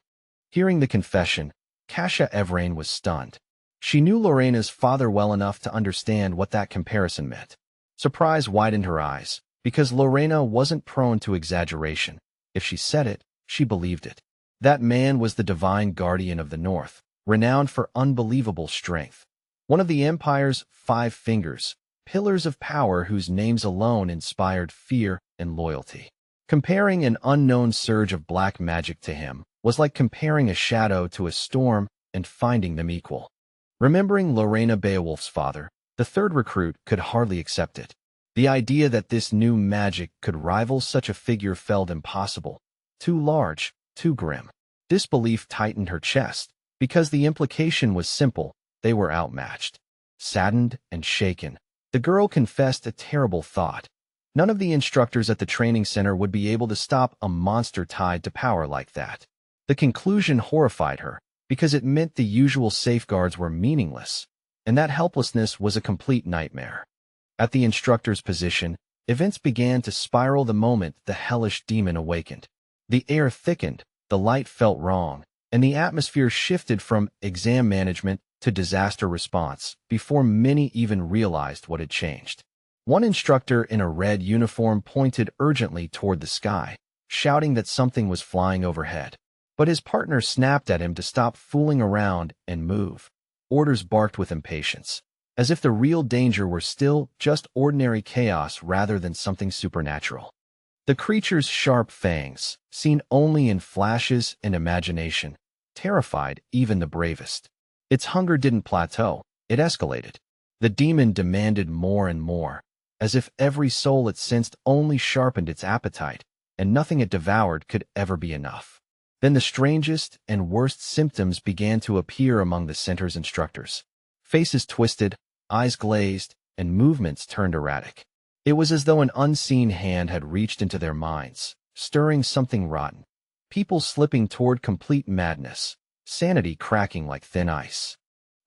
Speaker 1: Hearing the confession, Kasia Evrain was stunned. She knew Lorena's father well enough to understand what that comparison meant. Surprise widened her eyes, because Lorena wasn't prone to exaggeration. If she said it, she believed it. That man was the divine guardian of the North, renowned for unbelievable strength. One of the Empire's 5 fingers, pillars of power whose names alone inspired fear and loyalty. Comparing an unknown surge of black magic to him was like comparing a shadow to a storm and finding them equal. Remembering Lorena Beowulf's father, the third recruit could hardly accept it. The idea that this new magic could rival such a figure felt impossible. Too large, too grim. Disbelief tightened her chest, because the implication was simple: they were outmatched. Saddened and shaken, the girl confessed a terrible thought. None of the instructors at the training center would be able to stop a monster tied to power like that. The conclusion horrified her, because it meant the usual safeguards were meaningless, and that helplessness was a complete nightmare. At the instructor's position, events began to spiral the moment the hellish demon awakened. The air thickened, the light felt wrong, and the atmosphere shifted from exam management to disaster response before many even realized what had changed. One instructor in a red uniform pointed urgently toward the sky, shouting that something was flying overhead. But his partner snapped at him to stop fooling around and move. Orders barked with impatience, as if the real danger were still just ordinary chaos rather than something supernatural. The creature's sharp fangs, seen only in flashes and imagination, terrified even the bravest. Its hunger didn't plateau, it escalated. The demon demanded more and more, as if every soul it sensed only sharpened its appetite, and nothing it devoured could ever be enough. Then the strangest and worst symptoms began to appear among the center's instructors. Faces twisted, eyes glazed, and movements turned erratic. It was as though an unseen hand had reached into their minds, stirring something rotten. People slipping toward complete madness, sanity cracking like thin ice.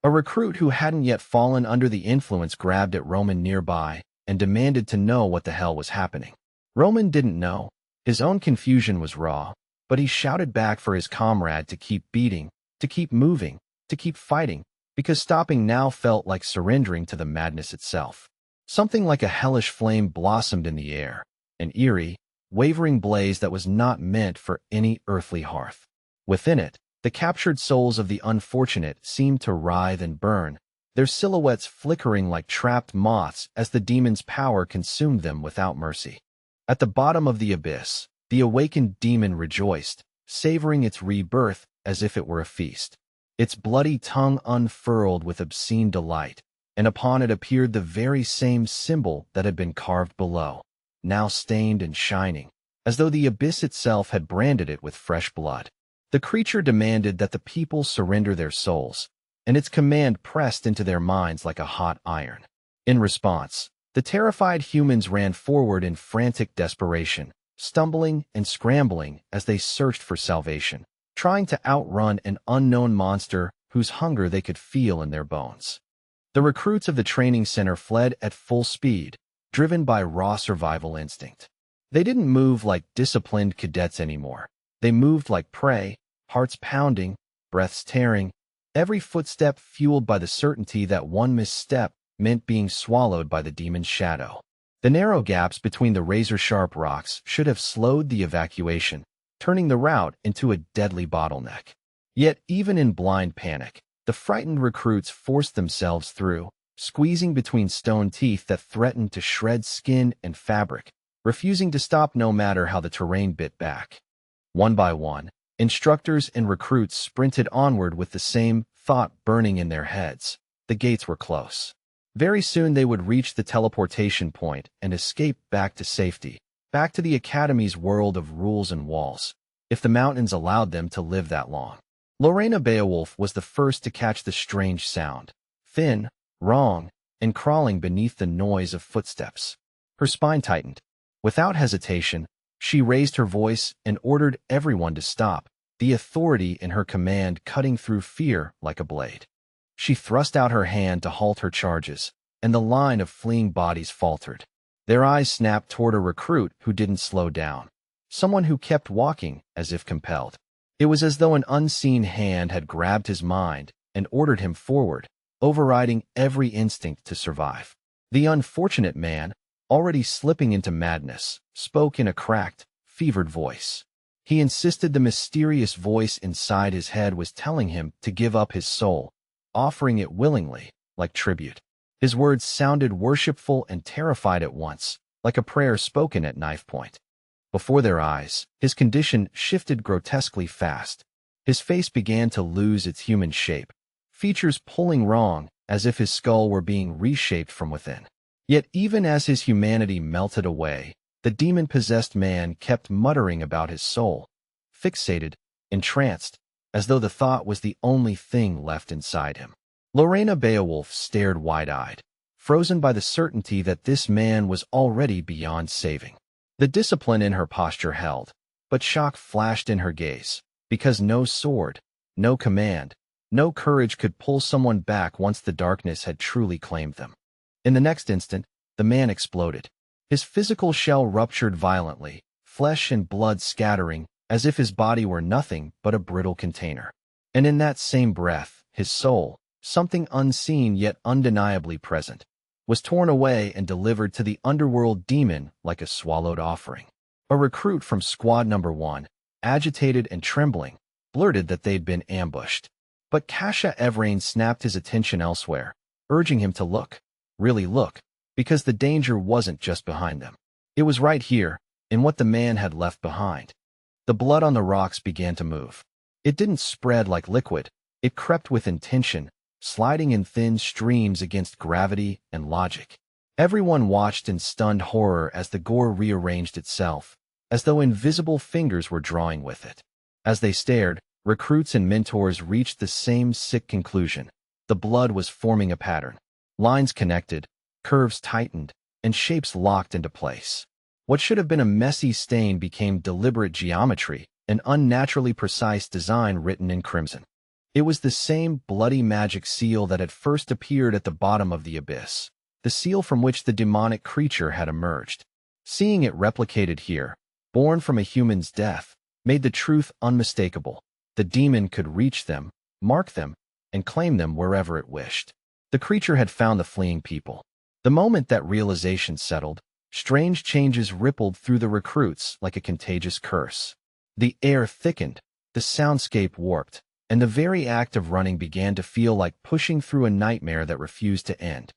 Speaker 1: A recruit who hadn't yet fallen under the influence grabbed at Roman nearby and demanded to know what the hell was happening. Roman didn't know. His own confusion was raw, but he shouted back for his comrade to keep beating, to keep moving, to keep fighting, because stopping now felt like surrendering to the madness itself. Something like a hellish flame blossomed in the air, an eerie, wavering blaze that was not meant for any earthly hearth. Within it, the captured souls of the unfortunate seemed to writhe and burn, their silhouettes flickering like trapped moths as the demon's power consumed them without mercy. At the bottom of the abyss, The awakened demon rejoiced, savoring its rebirth as if it were a feast. Its bloody tongue unfurled with obscene delight, and upon it appeared the very same symbol that had been carved below, now stained and shining, as though the abyss itself had branded it with fresh blood. The creature demanded that the people surrender their souls, and its command pressed into their minds like a hot iron. In response, the terrified humans ran forward in frantic desperation, stumbling and scrambling as they searched for salvation, trying to outrun an unknown monster whose hunger they could feel in their bones. The recruits of the training center fled at full speed, driven by raw survival instinct. They didn't move like disciplined cadets anymore. They moved like prey, hearts pounding, breaths tearing, every footstep fueled by the certainty that one misstep meant being swallowed by the demon's shadow. The narrow gaps between the razor-sharp rocks should have slowed the evacuation, turning the route into a deadly bottleneck. Yet even in blind panic, the frightened recruits forced themselves through, squeezing between stone teeth that threatened to shred skin and fabric, refusing to stop no matter how the terrain bit back. One by one, instructors and recruits sprinted onward with the same thought burning in their heads. The gates were close. Very soon they would reach the teleportation point and escape back to safety, back to the Academy's world of rules and walls, if the mountains allowed them to live that long. Lorena Beowulf was the first to catch the strange sound, thin, wrong, and crawling beneath the noise of footsteps. Her spine tightened. Without hesitation, she raised her voice and ordered everyone to stop, the authority in her command cutting through fear like a blade. She thrust out her hand to halt her charges, and the line of fleeing bodies faltered. Their eyes snapped toward a recruit who didn't slow down, someone who kept walking as if compelled. It was as though an unseen hand had grabbed his mind and ordered him forward, overriding every instinct to survive. The unfortunate man, already slipping into madness, spoke in a cracked, fevered voice. He insisted the mysterious voice inside his head was telling him to give up his soul, offering it willingly, like tribute. His words sounded worshipful and terrified at once, like a prayer spoken at knife point. Before their eyes, his condition shifted grotesquely fast. His face began to lose its human shape, features pulling wrong, as if his skull were being reshaped from within. Yet even as his humanity melted away, the demon-possessed man kept muttering about his soul, fixated, entranced, as though the thought was the only thing left inside him. Lorena Beowulf stared wide-eyed, frozen by the certainty that this man was already beyond saving. The discipline in her posture held, but shock flashed in her gaze, because no sword, no command, no courage could pull someone back once the darkness had truly claimed them. In the next instant, the man exploded. His physical shell ruptured violently, flesh and blood scattering, as if his body were nothing but a brittle container. And in that same breath, his soul, something unseen yet undeniably present, was torn away and delivered to the underworld demon like a swallowed offering. A recruit from Squad Number 1, agitated and trembling, blurted that they'd been ambushed. But Kasha Evrain snapped his attention elsewhere, urging him to look, really look, because the danger wasn't just behind them. It was right here, in what the man had left behind. The blood on the rocks began to move. It didn't spread like liquid, it crept with intention, sliding in thin streams against gravity and logic. Everyone watched in stunned horror as the gore rearranged itself, as though invisible fingers were drawing with it. As they stared, recruits and mentors reached the same sick conclusion. The blood was forming a pattern. Lines connected, curves tightened, and shapes locked into place. What should have been a messy stain became deliberate geometry, an unnaturally precise design written in crimson. It was the same bloody magic seal that had first appeared at the bottom of the abyss, the seal from which the demonic creature had emerged. Seeing it replicated here, born from a human's death, made the truth unmistakable. The demon could reach them, mark them, and claim them wherever it wished. The creature had found the fleeing people. The moment that realization settled, strange changes rippled through the recruits like a contagious curse. The air thickened, the soundscape warped, and the very act of running began to feel like pushing through a nightmare that refused to end.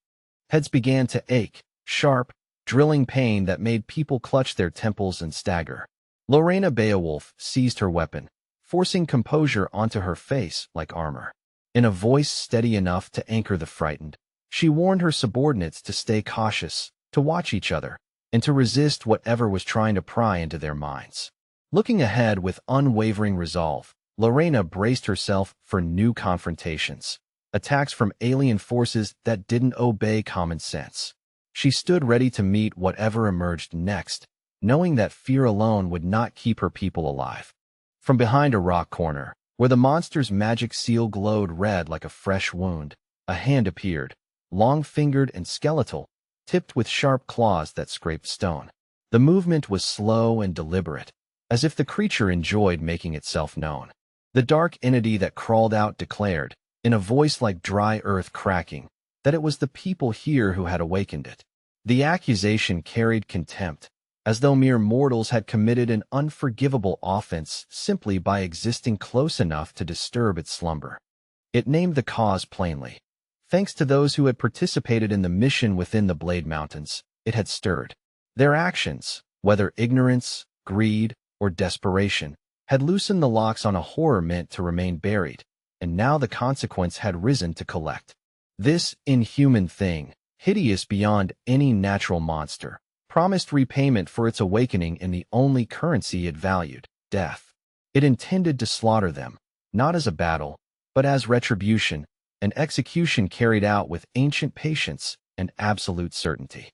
Speaker 1: Heads began to ache, sharp, drilling pain that made people clutch their temples and stagger. Lorena Beowulf seized her weapon, forcing composure onto her face like armor. In a voice steady enough to anchor the frightened, she warned her subordinates to stay cautious, to watch each other, and to resist whatever was trying to pry into their minds. Looking ahead with unwavering resolve, Lorena braced herself for new confrontations, attacks from alien forces that didn't obey common sense. She stood ready to meet whatever emerged next, knowing that fear alone would not keep her people alive. From behind a rock corner, where the monster's magic seal glowed red like a fresh wound, a hand appeared, long-fingered and skeletal, tipped with sharp claws that scraped stone. The movement was slow and deliberate, as if the creature enjoyed making itself known. The dark entity that crawled out declared, in a voice like dry earth cracking, that it was the people here who had awakened it. The accusation carried contempt, as though mere mortals had committed an unforgivable offense simply by existing close enough to disturb its slumber. It named the cause plainly. Thanks to those who had participated in the mission within the Blade Mountains, it had stirred. Their actions, whether ignorance, greed, or desperation, had loosened the locks on a horror meant to remain buried, and now the consequence had risen to collect. This inhuman thing, hideous beyond any natural monster, promised repayment for its awakening in the only currency it valued, death. It intended to slaughter them, not as a battle, but as retribution, an execution carried out with ancient patience and absolute certainty.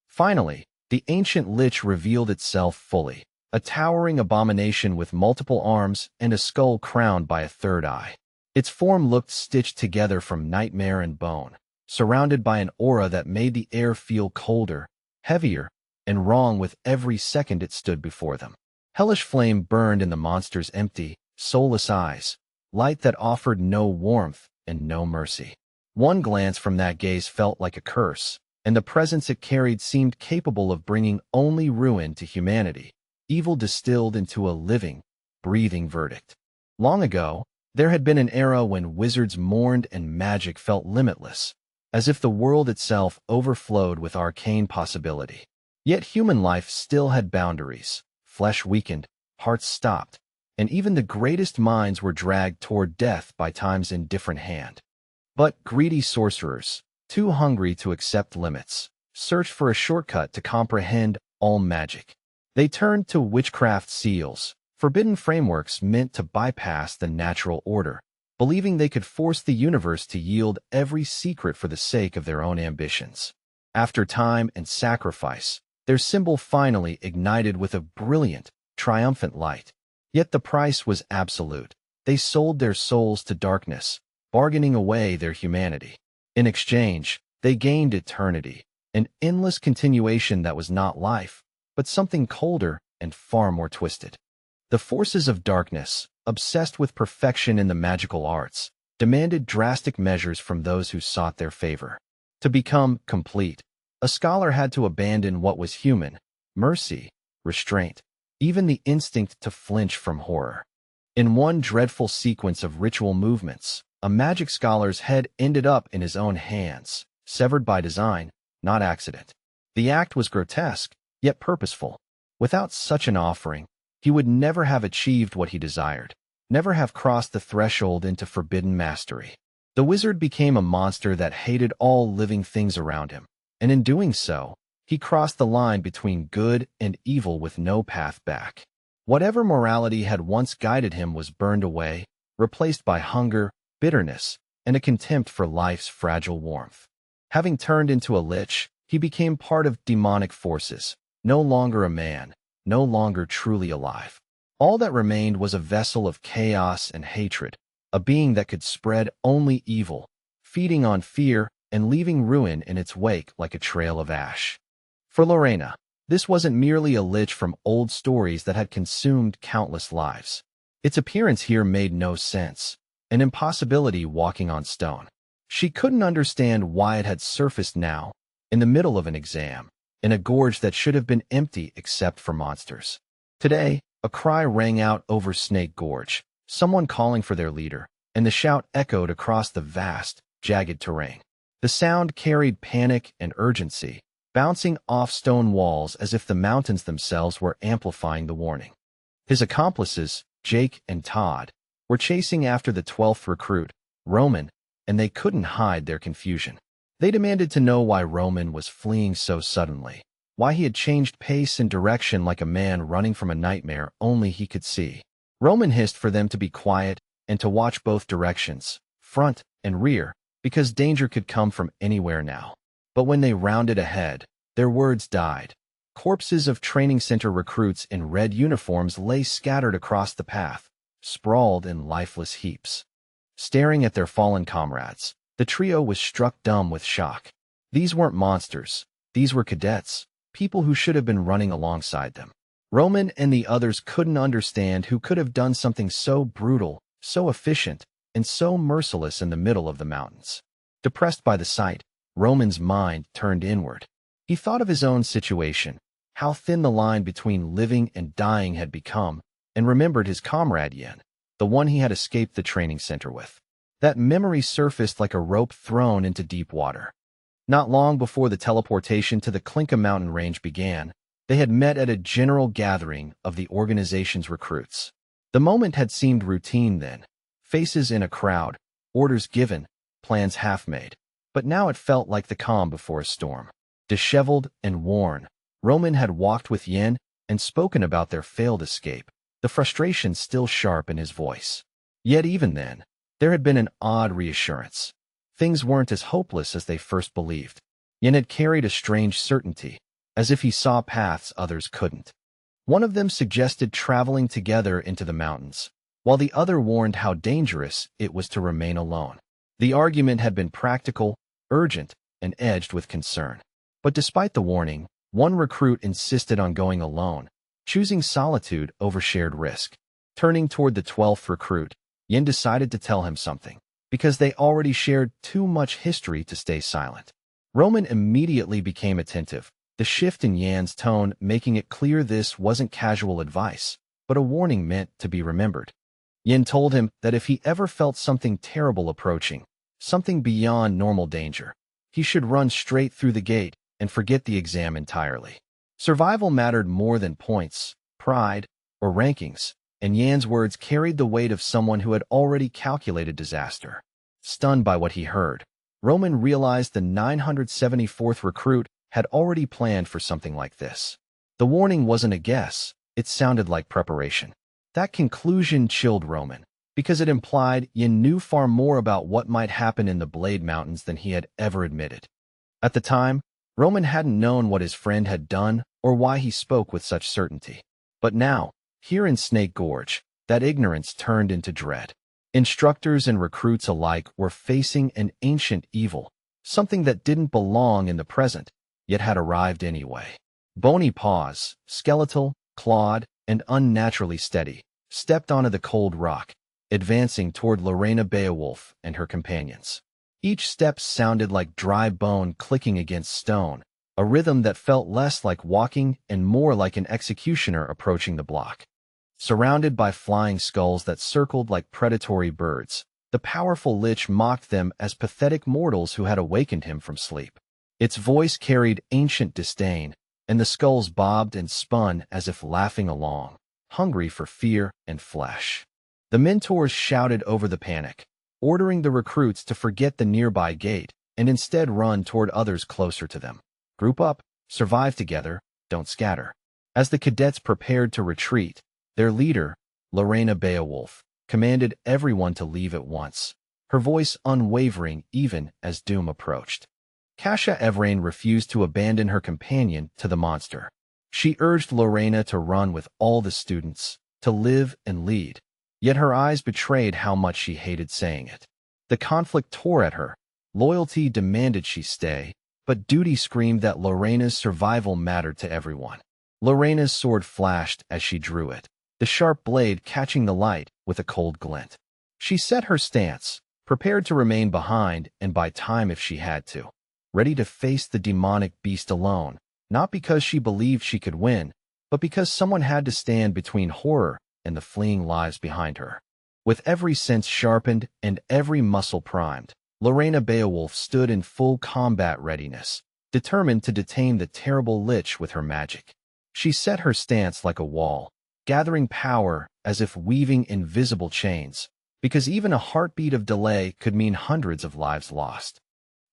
Speaker 1: Finally, the ancient lich revealed itself fully, a towering abomination with multiple arms and a skull crowned by a third eye. Its form looked stitched together from nightmare and bone, surrounded by an aura that made the air feel colder, heavier, and wrong with every second it stood before them. Hellish flame burned in the monster's empty, soulless eyes, light that offered no warmth and no mercy. One glance from that gaze felt like a curse, and the presence it carried seemed capable of bringing only ruin to humanity, evil distilled into a living, breathing verdict. Long ago, there had been an era when wizards mourned and magic felt limitless, as if the world itself overflowed with arcane possibility. Yet human life still had boundaries, flesh weakened, hearts stopped, and even the greatest minds were dragged toward death by time's indifferent hand. But greedy sorcerers, too hungry to accept limits, searched for a shortcut to comprehend all magic. They turned to witchcraft seals, forbidden frameworks meant to bypass the natural order, believing they could force the universe to yield every secret for the sake of their own ambitions. After time and sacrifice, their symbol finally ignited with a brilliant, triumphant light. Yet the price was absolute. They sold their souls to darkness, bargaining away their humanity. In exchange, they gained eternity, an endless continuation that was not life, but something colder and far more twisted. The forces of darkness, obsessed with perfection in the magical arts, demanded drastic measures from those who sought their favor. To become complete, a scholar had to abandon what was human: mercy, restraint, even the instinct to flinch from horror. In one dreadful sequence of ritual movements, a magic scholar's head ended up in his own hands, severed by design, not accident. The act was grotesque, yet purposeful. Without such an offering, he would never have achieved what he desired, never have crossed the threshold into forbidden mastery. The wizard became a monster that hated all living things around him, and in doing so, he crossed the line between good and evil with no path back. Whatever morality had once guided him was burned away, replaced by hunger, bitterness, and a contempt for life's fragile warmth. Having turned into a lich, he became part of demonic forces, no longer a man, no longer truly alive. All that remained was a vessel of chaos and hatred, a being that could spread only evil, feeding on fear and leaving ruin in its wake like a trail of ash. For Lorena, this wasn't merely a lich from old stories that had consumed countless lives. Its appearance here made no sense, an impossibility walking on stone. She couldn't understand why it had surfaced now, in the middle of an exam, in a gorge that should have been empty except for monsters. Today, a cry rang out over Snake Gorge, someone calling for their leader, and the shout echoed across the vast, jagged terrain. The sound carried panic and urgency, bouncing off stone walls as if the mountains themselves were amplifying the warning. His accomplices, Jake and Todd, were chasing after the 12th recruit, Roman, and they couldn't hide their confusion. They demanded to know why Roman was fleeing so suddenly, why he had changed pace and direction like a man running from a nightmare only he could see. Roman hissed for them to be quiet and to watch both directions, front and rear, because danger could come from anywhere now. But when they rounded ahead, their words died. Corpses of training center recruits in red uniforms lay scattered across the path, sprawled in lifeless heaps. Staring at their fallen comrades, the trio was struck dumb with shock. These weren't monsters. These were cadets, people who should have been running alongside them. Roman and the others couldn't understand who could have done something so brutal, so efficient, and so merciless in the middle of the mountains. Depressed by the sight, Roman's mind turned inward. He thought of his own situation, how thin the line between living and dying had become, and remembered his comrade Yen, the one he had escaped the training center with. That memory surfaced like a rope thrown into deep water. Not long before the teleportation to the Klinka mountain range began, they had met at a general gathering of the organization's recruits. The moment had seemed routine then, faces in a crowd, orders given, plans half-made. But now it felt like the calm before a storm. Disheveled and worn, Roman had walked with Yen and spoken about their failed escape, the frustration still sharp in his voice. Yet even then, there had been an odd reassurance. Things weren't as hopeless as they first believed. Yen had carried a strange certainty, as if he saw paths others couldn't. One of them suggested traveling together into the mountains, while the other warned how dangerous it was to remain alone. The argument had been practical, urgent, and edged with concern. But despite the warning, one recruit insisted on going alone, choosing solitude over shared risk. Turning toward the 12th recruit, Yen decided to tell him something, because they already shared too much history to stay silent. Roman immediately became attentive, the shift in Yan's tone making it clear this wasn't casual advice, but a warning meant to be remembered. Yen told him that if he ever felt something terrible approaching, something beyond normal danger, he should run straight through the gate and forget the exam entirely. Survival mattered more than points, pride, or rankings, and Yan's words carried the weight of someone who had already calculated disaster. Stunned by what he heard, Roman realized the 974th recruit had already planned for something like this. The warning wasn't a guess, it sounded like preparation. That conclusion chilled Roman, because it implied Yen knew far more about what might happen in the Blade Mountains than he had ever admitted. At the time, Roman hadn't known what his friend had done or why he spoke with such certainty. But now, here in Snake Gorge, that ignorance turned into dread. Instructors and recruits alike were facing an ancient evil, something that didn't belong in the present, yet had arrived anyway. Bony paws, skeletal, clawed, and unnaturally steady, stepped onto the cold rock, advancing toward Lorena Beowulf and her companions. Each step sounded like dry bone clicking against stone, a rhythm that felt less like walking and more like an executioner approaching the block. Surrounded by flying skulls that circled like predatory birds, the powerful lich mocked them as pathetic mortals who had awakened him from sleep. Its voice carried ancient disdain, and the skulls bobbed and spun as if laughing along, hungry for fear and flesh. The mentors shouted over the panic, ordering the recruits to forget the nearby gate and instead run toward others closer to them. Group up, survive together, don't scatter. As the cadets prepared to retreat, their leader, Lorena Beowulf, commanded everyone to leave at once, her voice unwavering even as doom approached. Kasia Evrain refused to abandon her companion to the monster. She urged Lorena to run with all the students, to live and lead. Yet her eyes betrayed how much she hated saying it. The conflict tore at her. Loyalty demanded she stay, but duty screamed that Lorena's survival mattered to everyone. Lorena's sword flashed as she drew it, the sharp blade catching the light with a cold glint. She set her stance, prepared to remain behind and buy time if she had to, ready to face the demonic beast alone, not because she believed she could win, but because someone had to stand between horror and the fleeing lives behind her. With every sense sharpened and every muscle primed, Lorena Beowulf stood in full combat readiness, determined to detain the terrible lich with her magic. She set her stance like a wall, gathering power as if weaving invisible chains, because even a heartbeat of delay could mean hundreds of lives lost.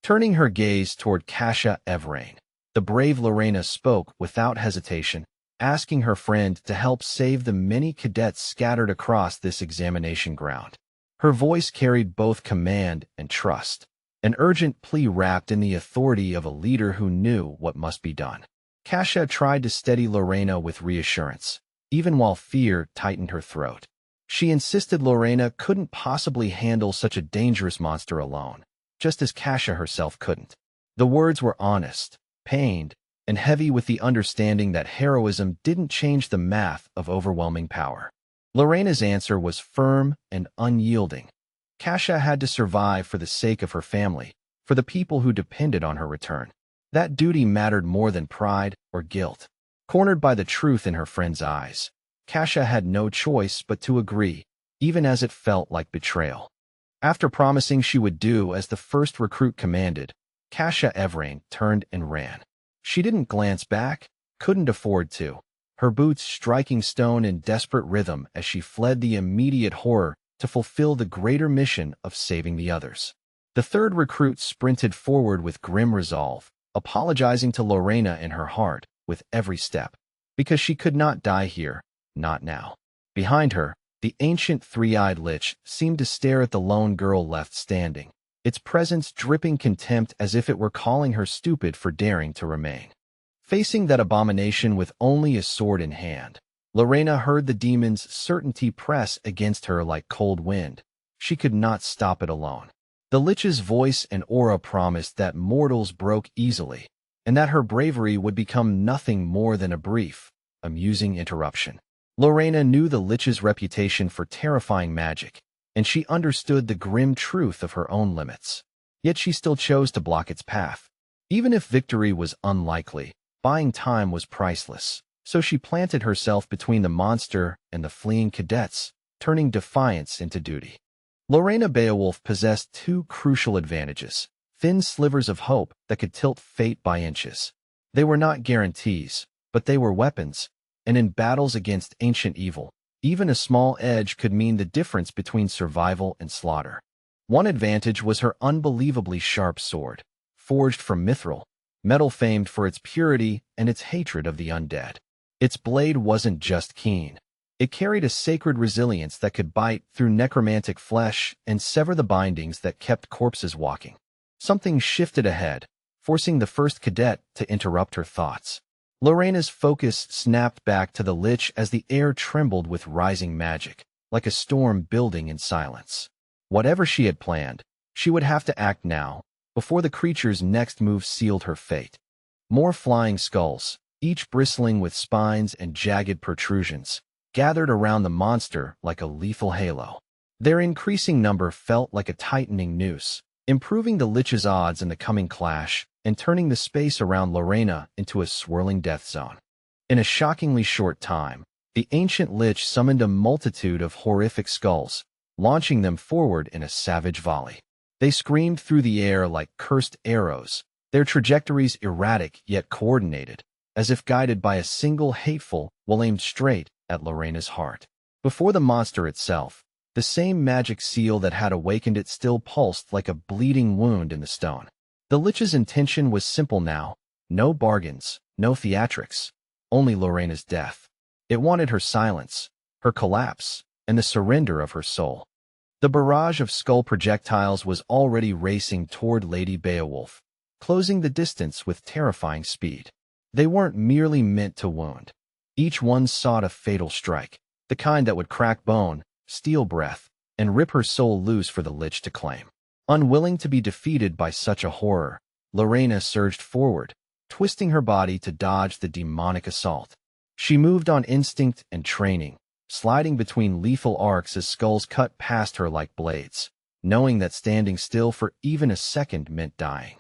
Speaker 1: Turning her gaze toward Kasia Evrain, the brave Lorena spoke without hesitation, asking her friend to help save the many cadets scattered across this examination ground. Her voice carried both command and trust, an urgent plea wrapped in the authority of a leader who knew what must be done. Kasia tried to steady Lorena with reassurance, even while fear tightened her throat. She insisted Lorena couldn't possibly handle such a dangerous monster alone, just as Kasia herself couldn't. The words were honest, pained, and heavy with the understanding that heroism didn't change the math of overwhelming power. Lorena's answer was firm and unyielding. Kasia had to survive for the sake of her family, for the people who depended on her return. That duty mattered more than pride or guilt. Cornered by the truth in her friend's eyes, Kasia had no choice but to agree, even as it felt like betrayal. After promising she would do as the first recruit commanded, Kasia Evrain turned and ran. She didn't glance back, couldn't afford to, her boots striking stone in desperate rhythm as she fled the immediate horror to fulfill the greater mission of saving the others. The third recruit sprinted forward with grim resolve, apologizing to Lorena in her heart with every step, because she could not die here, not now. Behind her, the ancient three-eyed lich seemed to stare at the lone girl left standing, its presence dripping contempt as if it were calling her stupid for daring to remain. Facing that abomination with only a sword in hand, Lorena heard the demon's certainty press against her like cold wind. She could not stop it alone. The lich's voice and aura promised that mortals broke easily, and that her bravery would become nothing more than a brief, amusing interruption. Lorena knew the lich's reputation for terrifying magic, and she understood the grim truth of her own limits. Yet she still chose to block its path. Even if victory was unlikely, buying time was priceless, so she planted herself between the monster and the fleeing cadets, turning defiance into duty. Lorena Beowulf possessed two crucial advantages, thin slivers of hope that could tilt fate by inches. They were not guarantees, but they were weapons, and in battles against ancient evil, even a small edge could mean the difference between survival and slaughter. One advantage was her unbelievably sharp sword, forged from mithril, metal famed for its purity and its hatred of the undead. Its blade wasn't just keen. It carried a sacred resilience that could bite through necromantic flesh and sever the bindings that kept corpses walking. Something shifted ahead, forcing the first cadet to interrupt her thoughts. Lorena's focus snapped back to the lich as the air trembled with rising magic, like a storm building in silence. Whatever she had planned, she would have to act now, before the creature's next move sealed her fate. More flying skulls, each bristling with spines and jagged protrusions, gathered around the monster like a lethal halo. Their increasing number felt like a tightening noose, improving the lich's odds in the coming clash and turning the space around Lorena into a swirling death zone. In a shockingly short time, the ancient lich summoned a multitude of horrific skulls, launching them forward in a savage volley. They screamed through the air like cursed arrows, their trajectories erratic yet coordinated, as if guided by a single hateful will aimed straight at Lorena's heart. Before the monster itself, the same magic seal that had awakened it still pulsed like a bleeding wound in the stone. The lich's intention was simple now, no bargains, no theatrics, only Lorena's death. It wanted her silence, her collapse, and the surrender of her soul. The barrage of skull projectiles was already racing toward Lady Beowulf, closing the distance with terrifying speed. They weren't merely meant to wound. Each one sought a fatal strike, the kind that would crack bone, steal breath, and rip her soul loose for the lich to claim. Unwilling to be defeated by such a horror, Lorena surged forward, twisting her body to dodge the demonic assault. She moved on instinct and training, sliding between lethal arcs as skulls cut past her like blades, knowing that standing still for even a second meant dying.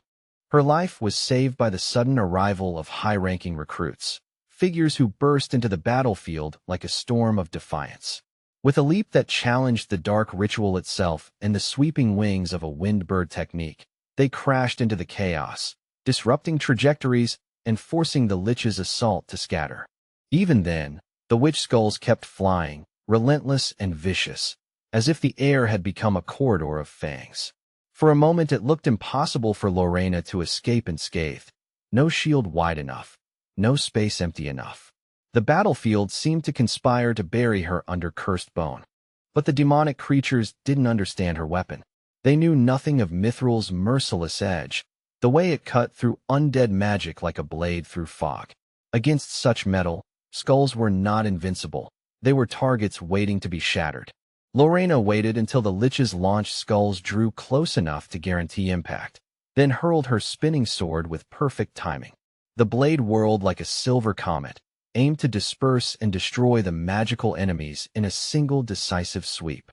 Speaker 1: Her life was saved by the sudden arrival of high-ranking recruits, figures who burst into the battlefield like a storm of defiance. With a leap that challenged the dark ritual itself and the sweeping wings of a windbird technique, they crashed into the chaos, disrupting trajectories and forcing the lich's assault to scatter. Even then, The witch skulls kept flying, relentless and vicious, as if the air had become a corridor of fangs. For a moment it looked impossible for Lorena to escape unscathed. No shield wide enough, no space empty enough. The battlefield seemed to conspire to bury her under cursed bone. But the demonic creatures didn't understand her weapon. They knew nothing of Mithril's merciless edge, the way it cut through undead magic like a blade through fog. Against such metal, skulls were not invincible. They were targets waiting to be shattered. Lorena waited until the lich's launched skulls drew close enough to guarantee impact, then hurled her spinning sword with perfect timing. The blade whirled like a silver comet, aimed to disperse and destroy the magical enemies in a single decisive sweep.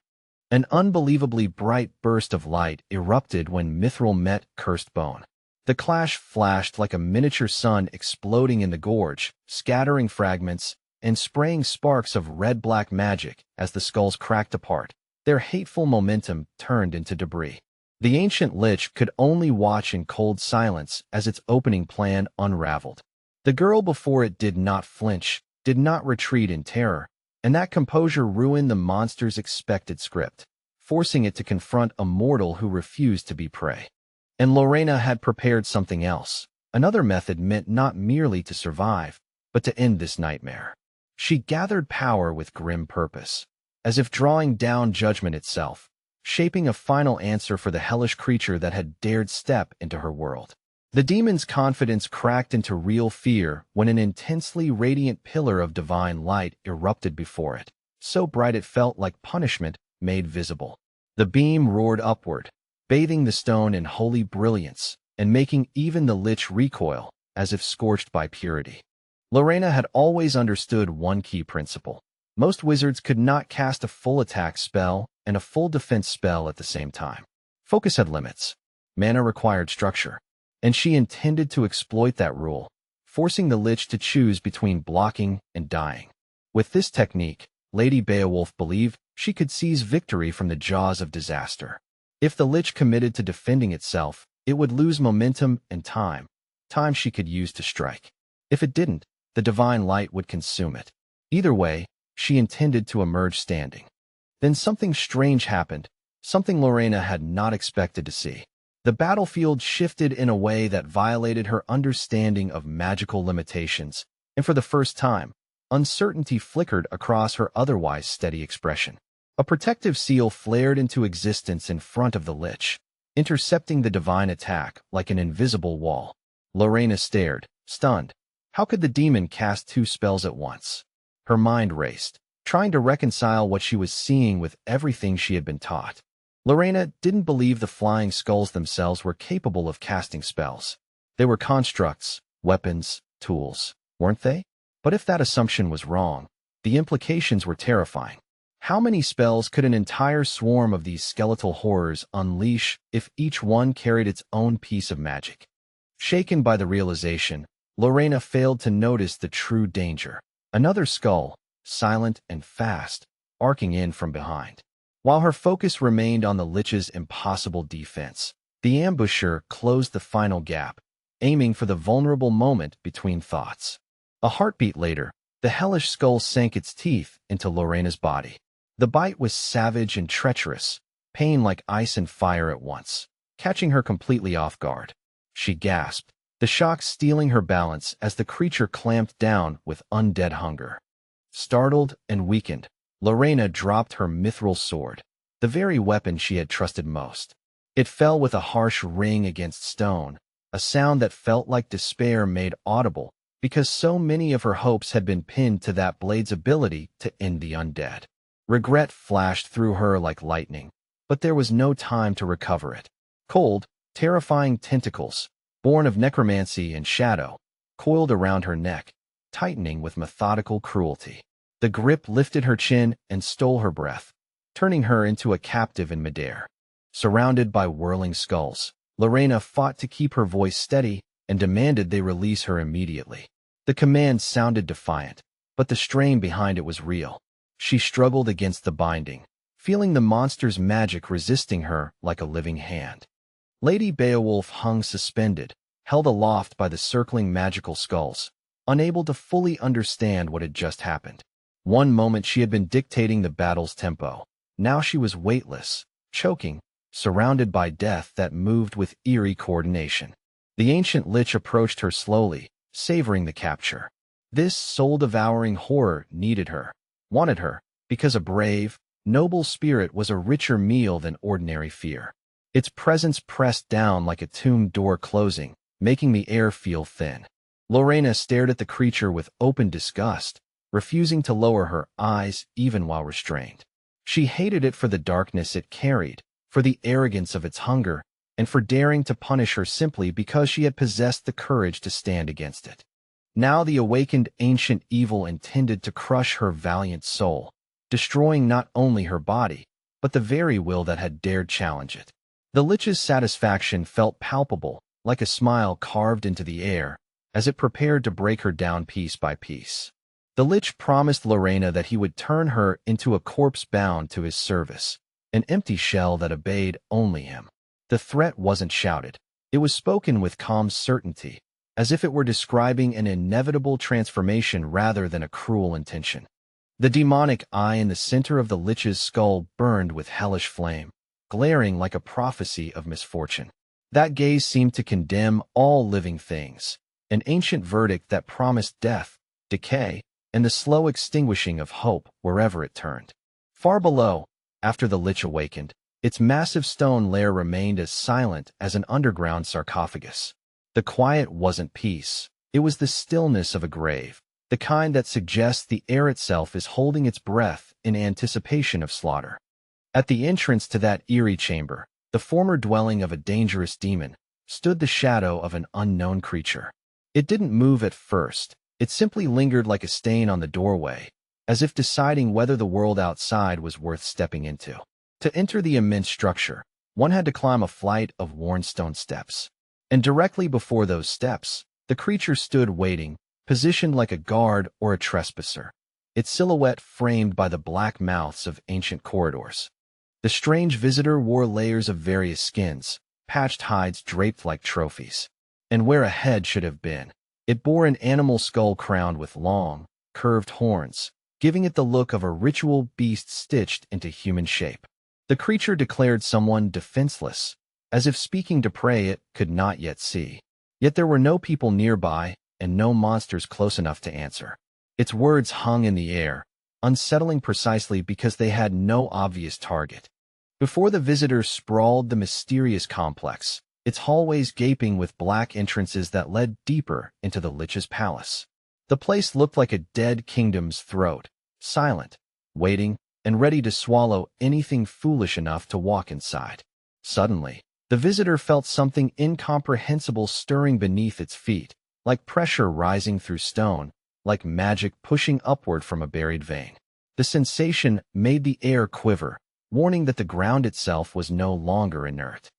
Speaker 1: An unbelievably bright burst of light erupted when Mithril met cursed bone. The clash flashed like a miniature sun exploding in the gorge, scattering fragments and spraying sparks of red-black magic as the skulls cracked apart. Their hateful momentum turned into debris. The ancient lich could only watch in cold silence as its opening plan unraveled. The girl before it did not flinch, did not retreat in terror, and that composure ruined the monster's expected script, forcing it to confront a mortal who refused to be prey. And Lorena had prepared something else, another method meant not merely to survive, but to end this nightmare. She gathered power with grim purpose, as if drawing down judgment itself, shaping a final answer for the hellish creature that had dared step into her world. The demon's confidence cracked into real fear when an intensely radiant pillar of divine light erupted before it, so bright it felt like punishment made visible. The beam roared upward, bathing the stone in holy brilliance and making even the lich recoil, as if scorched by purity. Lorena had always understood one key principle. Most wizards could not cast a full attack spell and a full defense spell at the same time. Focus had limits. Mana required structure, and she intended to exploit that rule, forcing the lich to choose between blocking and dying. With this technique, Lady Beowulf believed she could seize victory from the jaws of disaster. If the lich committed to defending itself, it would lose momentum and time she could use to strike. If it didn't, the divine light would consume it. Either way, she intended to emerge standing. Then something strange happened, something Lorena had not expected to see. The battlefield shifted in a way that violated her understanding of magical limitations, and for the first time, uncertainty flickered across her otherwise steady expression. A protective seal flared into existence in front of the lich, intercepting the divine attack like an invisible wall. Lorena stared, stunned. How could the demon cast two spells at once? Her mind raced, trying to reconcile what she was seeing with everything she had been taught. Lorena didn't believe the flying skulls themselves were capable of casting spells. They were constructs, weapons, tools, weren't they? But if that assumption was wrong, the implications were terrifying. How many spells could an entire swarm of these skeletal horrors unleash if each one carried its own piece of magic? Shaken by the realization, Lorena failed to notice the true danger. Another skull, silent and fast, arcing in from behind. While her focus remained on the lich's impossible defense, the ambusher closed the final gap, aiming for the vulnerable moment between thoughts. A heartbeat later, the hellish skull sank its teeth into Lorena's body. The bite was savage and treacherous, pain like ice and fire at once, catching her completely off guard. She gasped, the shock stealing her balance as the creature clamped down with undead hunger. Startled and weakened, Lorena dropped her mithril sword, the very weapon she had trusted most. It fell with a harsh ring against stone, a sound that felt like despair made audible because so many of her hopes had been pinned to that blade's ability to end the undead. Regret flashed through her like lightning, but there was no time to recover it. Cold, terrifying tentacles, born of necromancy and shadow, coiled around her neck, tightening with methodical cruelty. The grip lifted her chin and stole her breath, turning her into a captive in midair. Surrounded by whirling skulls, Lorena fought to keep her voice steady and demanded they release her immediately. The command sounded defiant, but the strain behind it was real. She struggled against the binding, feeling the monster's magic resisting her like a living hand. Lady Beowulf hung suspended, held aloft by the circling magical skulls, unable to fully understand what had just happened. One moment she had been dictating the battle's tempo. Now she was weightless, choking, surrounded by death that moved with eerie coordination. The ancient lich approached her slowly, savoring the capture. This soul-devouring horror needed her, wanted her, because a brave, noble spirit was a richer meal than ordinary fear. Its presence pressed down like a tomb door closing, making the air feel thin. Lorena stared at the creature with open disgust, refusing to lower her eyes even while restrained. She hated it for the darkness it carried, for the arrogance of its hunger, and for daring to punish her simply because she had possessed the courage to stand against it. Now the awakened ancient evil intended to crush her valiant soul, destroying not only her body, but the very will that had dared challenge it. The lich's satisfaction felt palpable, like a smile carved into the air, as it prepared to break her down piece by piece. The lich promised Lorena that he would turn her into a corpse bound to his service, an empty shell that obeyed only him. The threat wasn't shouted. It was spoken with calm certainty, as if it were describing an inevitable transformation rather than a cruel intention. The demonic eye in the center of the lich's skull burned with hellish flame, glaring like a prophecy of misfortune. That gaze seemed to condemn all living things, an ancient verdict that promised death, decay, and the slow extinguishing of hope wherever it turned. Far below, after the lich awakened, its massive stone lair remained as silent as an underground sarcophagus. The quiet wasn't peace. It was the stillness of a grave, the kind that suggests the air itself is holding its breath in anticipation of slaughter. At the entrance to that eerie chamber, the former dwelling of a dangerous demon, stood the shadow of an unknown creature. It didn't move at first. It simply lingered like a stain on the doorway, as if deciding whether the world outside was worth stepping into. To enter the immense structure, one had to climb a flight of worn stone steps. And directly before those steps, the creature stood waiting, positioned like a guard or a trespasser, its silhouette framed by the black mouths of ancient corridors. The strange visitor wore layers of various skins, patched hides draped like trophies. And where a head should have been, it bore an animal skull crowned with long, curved horns, giving it the look of a ritual beast stitched into human shape. The creature declared someone defenseless, as if speaking to prey it could not yet see. Yet there were no people nearby and no monsters close enough to answer. Its words hung in the air, unsettling precisely because they had no obvious target. Before the visitors sprawled the mysterious complex, its hallways gaping with black entrances that led deeper into the lich's palace. The place looked like a dead kingdom's throat, silent, waiting, and ready to swallow anything foolish enough to walk inside. Suddenly, the visitor felt something incomprehensible stirring beneath its feet, like pressure rising through stone, like magic pushing upward from a buried vein. The sensation made the air quiver, warning that the ground itself was no longer inert.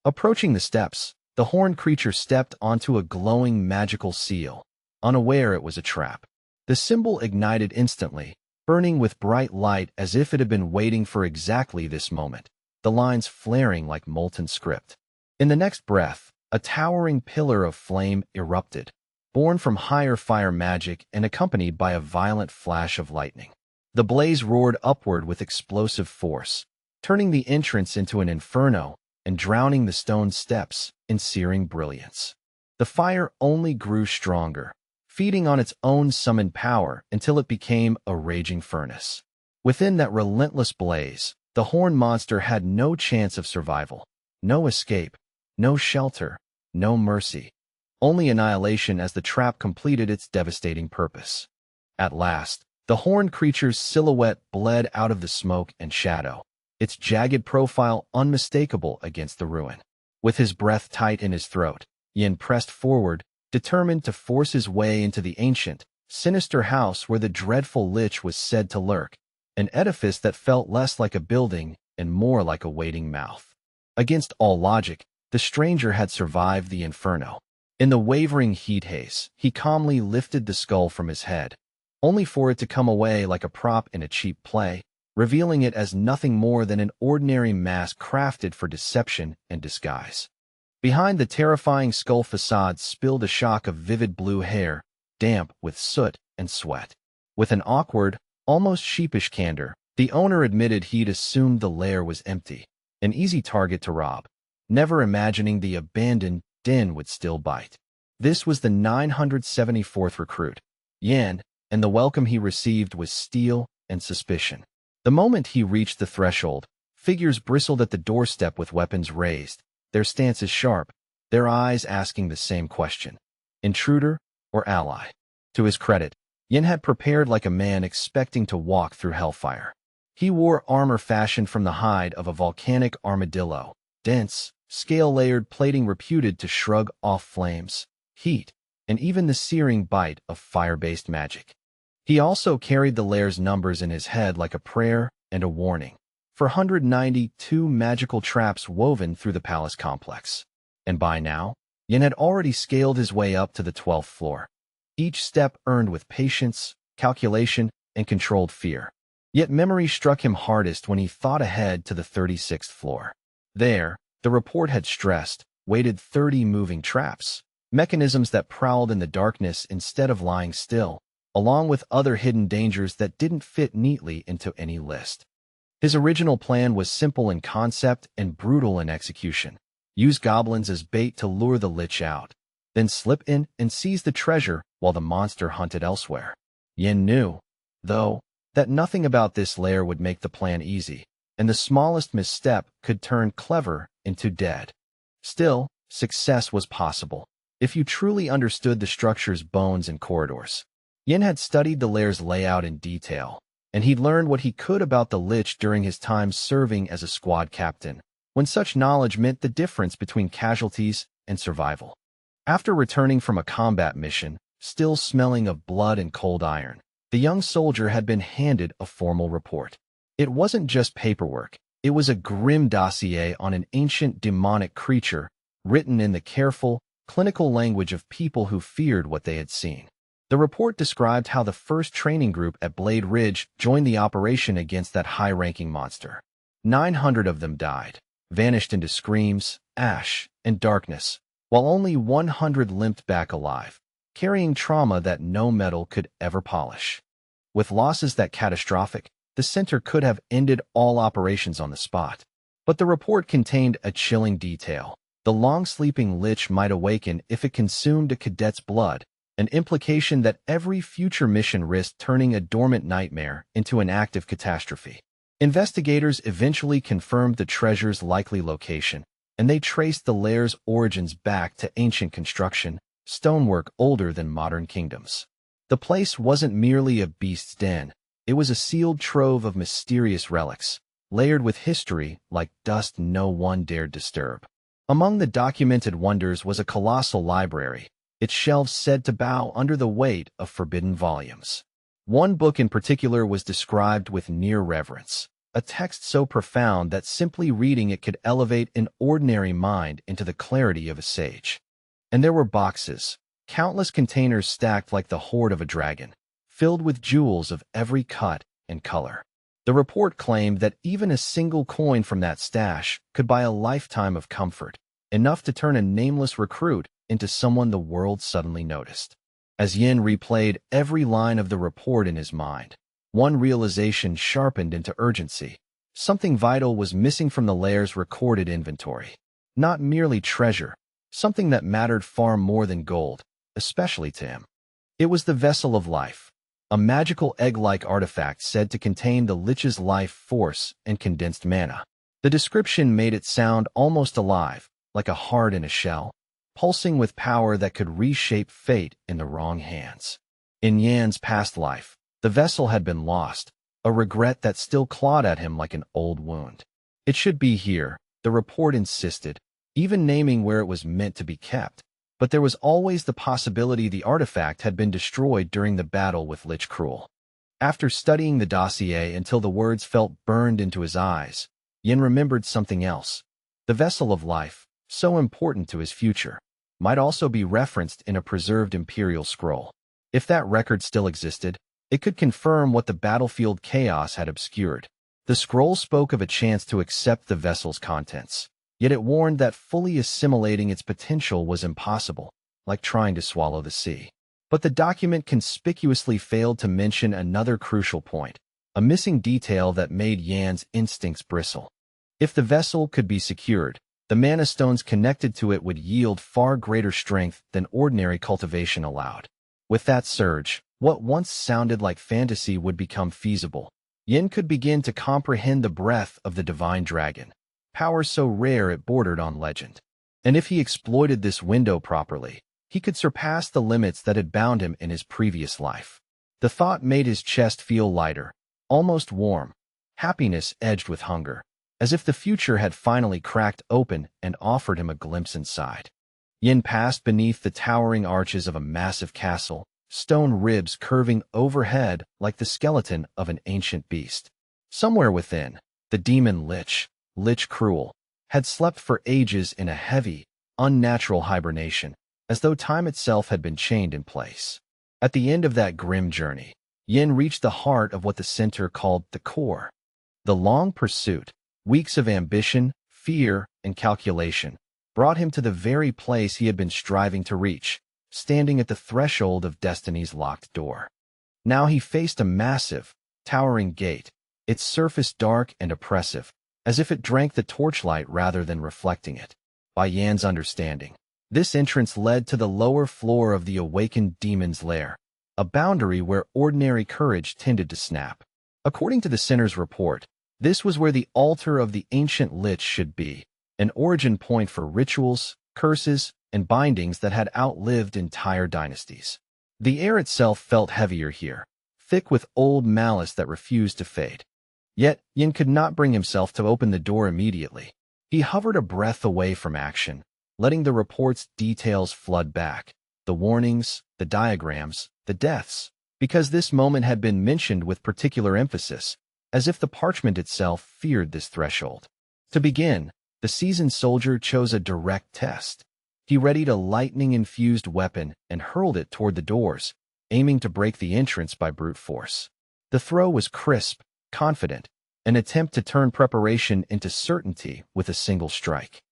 Speaker 1: Approaching the steps, the horned creature stepped onto a glowing magical seal, unaware it was a trap. The symbol ignited instantly, burning with bright light as if it had been waiting for exactly this moment, the lines flaring like molten script. In the next breath, a towering pillar of flame erupted, born from higher fire magic and accompanied by a violent flash of lightning. The blaze roared upward with explosive force, turning the entrance into an inferno and drowning the stone steps in searing brilliance. The fire only grew stronger, feeding on its own summoned power until it became a raging furnace. Within that relentless blaze, the horned monster had no chance of survival, no escape, no shelter, no mercy, only annihilation as the trap completed its devastating purpose. At last, the horned creature's silhouette bled out of the smoke and shadow, its jagged profile unmistakable against the ruin. With his breath tight in his throat, Yin pressed forward, determined to force his way into the ancient, sinister house where the dreadful lich was said to lurk, an edifice that felt less like a building and more like a waiting mouth. Against all logic, the stranger had survived the inferno. In the wavering heat haze, he calmly lifted the skull from his head, only for it to come away like a prop in a cheap play, revealing it as nothing more than an ordinary mask crafted for deception and disguise. Behind the terrifying skull facade spilled a shock of vivid blue hair, damp with soot and sweat. With an awkward, almost sheepish candor, the owner admitted he'd assumed the lair was empty, an easy target to rob, never imagining the abandoned den would still bite. This was the 974th recruit, Yan, and the welcome he received was steel and suspicion. The moment he reached the threshold, figures bristled at the doorstep with weapons raised, their stances sharp, their eyes asking the same question: intruder or ally? To his credit, Yin had prepared like a man expecting to walk through hellfire. He wore armor fashioned from the hide of a volcanic armadillo, dense, scale-layered plating reputed to shrug off flames, heat, and even the searing bite of fire-based magic. He also carried the lair's numbers in his head like a prayer and a warning, for 192 magical traps woven through the palace complex. And by now, Yin had already scaled his way up to the 12th floor, each step earned with patience, calculation, and controlled fear. Yet memory struck him hardest when he thought ahead to the 36th floor. There, the report had stressed, weighted 30 moving traps, mechanisms that prowled in the darkness instead of lying still, along with other hidden dangers that didn't fit neatly into any list. His original plan was simple in concept and brutal in execution. Use goblins as bait to lure the lich out, then slip in and seize the treasure while the monster hunted elsewhere. Yin knew, though, that nothing about this lair would make the plan easy, and the smallest misstep could turn clever into dead. Still, success was possible, if you truly understood the structure's bones and corridors. Yin had studied the lair's layout in detail, and he'd learned what he could about the lich during his time serving as a squad captain, when such knowledge meant the difference between casualties and survival. After returning from a combat mission, still smelling of blood and cold iron, the young soldier had been handed a formal report. It wasn't just paperwork, it was a grim dossier on an ancient demonic creature, written in the careful, clinical language of people who feared what they had seen. The report described how the first training group at Blade Ridge joined the operation against that high-ranking monster. 900 of them died, vanished into screams, ash, and darkness, while only 100 limped back alive, carrying trauma that no metal could ever polish. With losses that catastrophic, the center could have ended all operations on the spot. But the report contained a chilling detail. The long-sleeping lich might awaken if it consumed a cadet's blood, an implication that every future mission risked turning a dormant nightmare into an active catastrophe. Investigators eventually confirmed the treasure's likely location, and they traced the lair's origins back to ancient construction, stonework older than modern kingdoms. The place wasn't merely a beast's den, it was a sealed trove of mysterious relics, layered with history like dust no one dared disturb. Among the documented wonders was a colossal library, its shelves said to bow under the weight of forbidden volumes. One book in particular was described with near reverence, a text so profound that simply reading it could elevate an ordinary mind into the clarity of a sage. And there were boxes, countless containers stacked like the hoard of a dragon, filled with jewels of every cut and color. The report claimed that even a single coin from that stash could buy a lifetime of comfort, enough to turn a nameless recruit into someone the world suddenly noticed. As Yin replayed every line of the report in his mind, one realization sharpened into urgency. Something vital was missing from the lair's recorded inventory. Not merely treasure, something that mattered far more than gold, especially to him. It was the Vessel of Life, a magical egg-like artifact said to contain the lich's life force and condensed mana. The description made it sound almost alive, like a heart in a shell, pulsing with power that could reshape fate in the wrong hands. In Yan's past life, the vessel had been lost, a regret that still clawed at him like an old wound. It should be here, the report insisted, even naming where it was meant to be kept. But there was always the possibility the artifact had been destroyed during the battle with Lich Cruel. After studying the dossier until the words felt burned into his eyes, Yin remembered something else. The Vessel of Life, so important to his future, might also be referenced in a preserved imperial scroll. If that record still existed, it could confirm what the battlefield chaos had obscured. The scroll spoke of a chance to accept the vessel's contents, yet it warned that fully assimilating its potential was impossible, like trying to swallow the sea. But the document conspicuously failed to mention another crucial point, a missing detail that made Yan's instincts bristle. If the vessel could be secured, the mana stones connected to it would yield far greater strength than ordinary cultivation allowed. With that surge, what once sounded like fantasy would become feasible. Yin could begin to comprehend the breath of the divine dragon, power so rare it bordered on legend. And if he exploited this window properly, he could surpass the limits that had bound him in his previous life. The thought made his chest feel lighter, almost warm, happiness edged with hunger, as if the future had finally cracked open and offered him a glimpse inside. Yin passed beneath the towering arches of a massive castle, stone ribs curving overhead like the skeleton of an ancient beast. Somewhere within, the demon Lich Cruel, had slept for ages in a heavy, unnatural hibernation, as though time itself had been chained in place. At the end of that grim journey, Yin reached the heart of what the center called the core. The long pursuit, weeks of ambition, fear, and calculation, brought him to the very place he had been striving to reach, standing at the threshold of destiny's locked door. Now he faced a massive, towering gate, its surface dark and oppressive, as if it drank the torchlight rather than reflecting it. By Yan's understanding, this entrance led to the lower floor of the awakened demon's lair, a boundary where ordinary courage tended to snap. According to the center's report, this was where the altar of the ancient Lich should be, an origin point for rituals, curses, and bindings that had outlived entire dynasties. The air itself felt heavier here, thick with old malice that refused to fade. Yet, Yin could not bring himself to open the door immediately. He hovered a breath away from action, letting the report's details flood back, the warnings, the diagrams, the deaths, because this moment had been mentioned with particular emphasis, as if the parchment itself feared this threshold. To begin, the seasoned soldier chose a direct test. He readied a lightning-infused weapon and hurled it toward the doors, aiming to break the entrance by brute force. The throw was crisp, confident, an attempt to turn preparation into certainty with a single strike.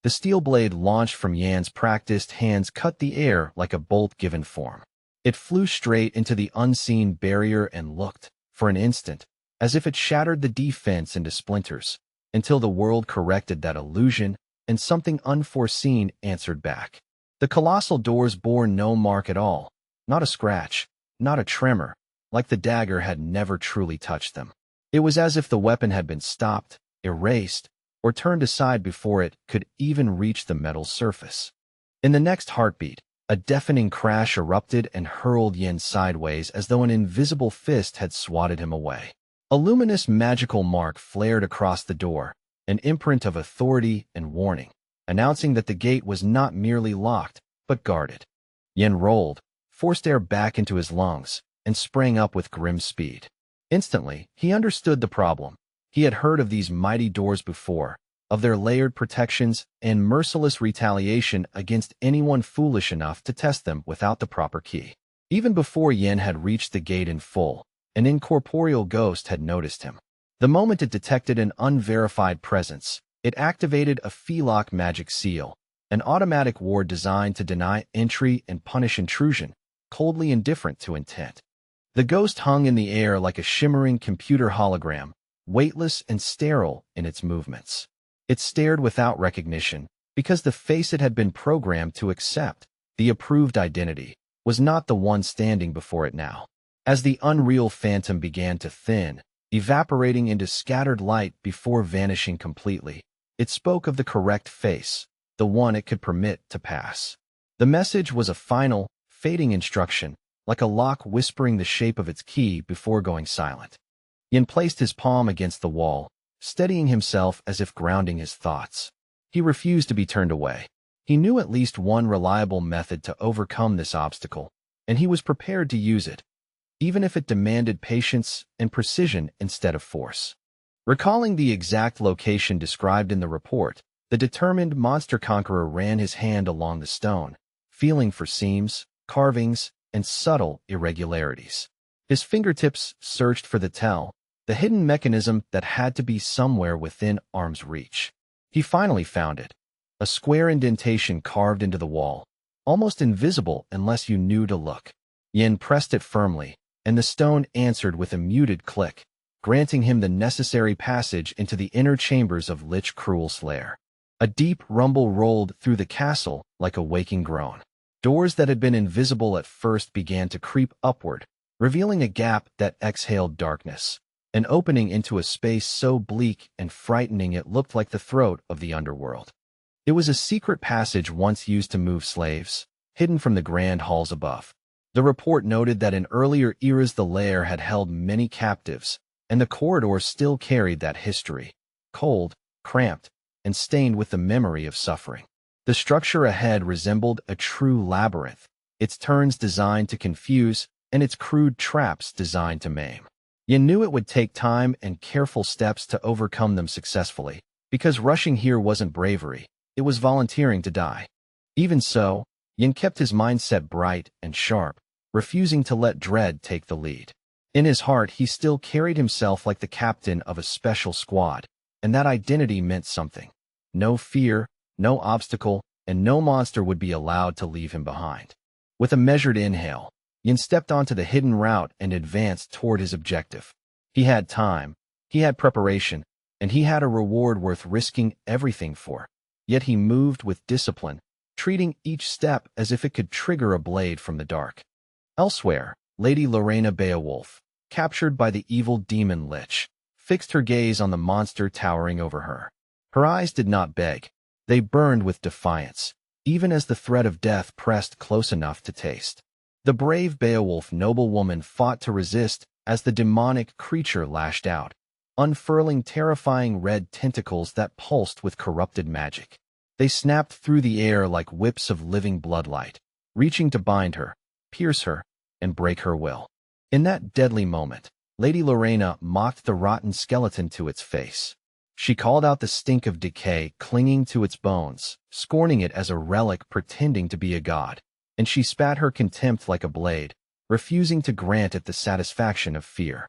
Speaker 1: The steel blade launched from Yan's practiced hands cut the air like a bolt given form. It flew straight into the unseen barrier and looked, for an instant, as if it shattered the defense into splinters, until the world corrected that illusion and something unforeseen answered back. The colossal doors bore no mark at all, not a scratch, not a tremor, like the dagger had never truly touched them. It was as if the weapon had been stopped, erased, or turned aside before it could even reach the metal surface. In the next heartbeat, a deafening crash erupted and hurled Yin sideways as though an invisible fist had swatted him away. A luminous magical mark flared across the door, an imprint of authority and warning, announcing that the gate was not merely locked, but guarded. Yin rolled, forced air back into his lungs, and sprang up with grim speed. Instantly, he understood the problem. He had heard of these mighty doors before, of their layered protections and merciless retaliation against anyone foolish enough to test them without the proper key. Even before Yin had reached the gate in full, an incorporeal ghost had noticed him. The moment it detected an unverified presence, it activated a Felock magic seal, an automatic ward designed to deny entry and punish intrusion, coldly indifferent to intent. The ghost hung in the air like a shimmering computer hologram, weightless and sterile in its movements. It stared without recognition, because the face it had been programmed to accept, the approved identity, was not the one standing before it now. As the unreal phantom began to thin, evaporating into scattered light before vanishing completely, it spoke of the correct face, the one it could permit to pass. The message was a final, fading instruction, like a lock whispering the shape of its key before going silent. Yin placed his palm against the wall, steadying himself as if grounding his thoughts. He refused to be turned away. He knew at least one reliable method to overcome this obstacle, and he was prepared to use it, even if it demanded patience and precision instead of force. Recalling the exact location described in the report, the determined monster conqueror ran his hand along the stone, feeling for seams, carvings, and subtle irregularities. His fingertips searched for the tell, the hidden mechanism that had to be somewhere within arm's reach. He finally found it, a square indentation carved into the wall, almost invisible unless you knew to look. Yin pressed it firmly, and the stone answered with a muted click, granting him the necessary passage into the inner chambers of Lich Cruel's lair. A deep rumble rolled through the castle like a waking groan. Doors that had been invisible at first began to creep upward, revealing a gap that exhaled darkness, an opening into a space so bleak and frightening it looked like the throat of the underworld. It was a secret passage once used to move slaves, hidden from the grand halls above. The report noted that in earlier eras the lair had held many captives, and the corridors still carried that history, cold, cramped, and stained with the memory of suffering. The structure ahead resembled a true labyrinth, its turns designed to confuse, and its crude traps designed to maim. Yin knew it would take time and careful steps to overcome them successfully, because rushing here wasn't bravery, it was volunteering to die. Even so, Yin kept his mindset bright and sharp, refusing to let dread take the lead. In his heart, he still carried himself like the captain of a special squad, and that identity meant something. No fear, no obstacle, and no monster would be allowed to leave him behind. With a measured inhale, Yin stepped onto the hidden route and advanced toward his objective. He had time, he had preparation, and he had a reward worth risking everything for. Yet he moved with discipline, treating each step as if it could trigger a blade from the dark. Elsewhere, Lady Lorena Beowulf, captured by the evil demon Lich, fixed her gaze on the monster towering over her. Her eyes did not beg, they burned with defiance, even as the threat of death pressed close enough to taste. The brave Beowulf noblewoman fought to resist as the demonic creature lashed out, unfurling terrifying red tentacles that pulsed with corrupted magic. They snapped through the air like whips of living bloodlight, reaching to bind her, pierce her, and break her will. In that deadly moment, Lady Lorena mocked the rotten skeleton to its face. She called out the stink of decay clinging to its bones, scorning it as a relic pretending to be a god, and she spat her contempt like a blade, refusing to grant it the satisfaction of fear.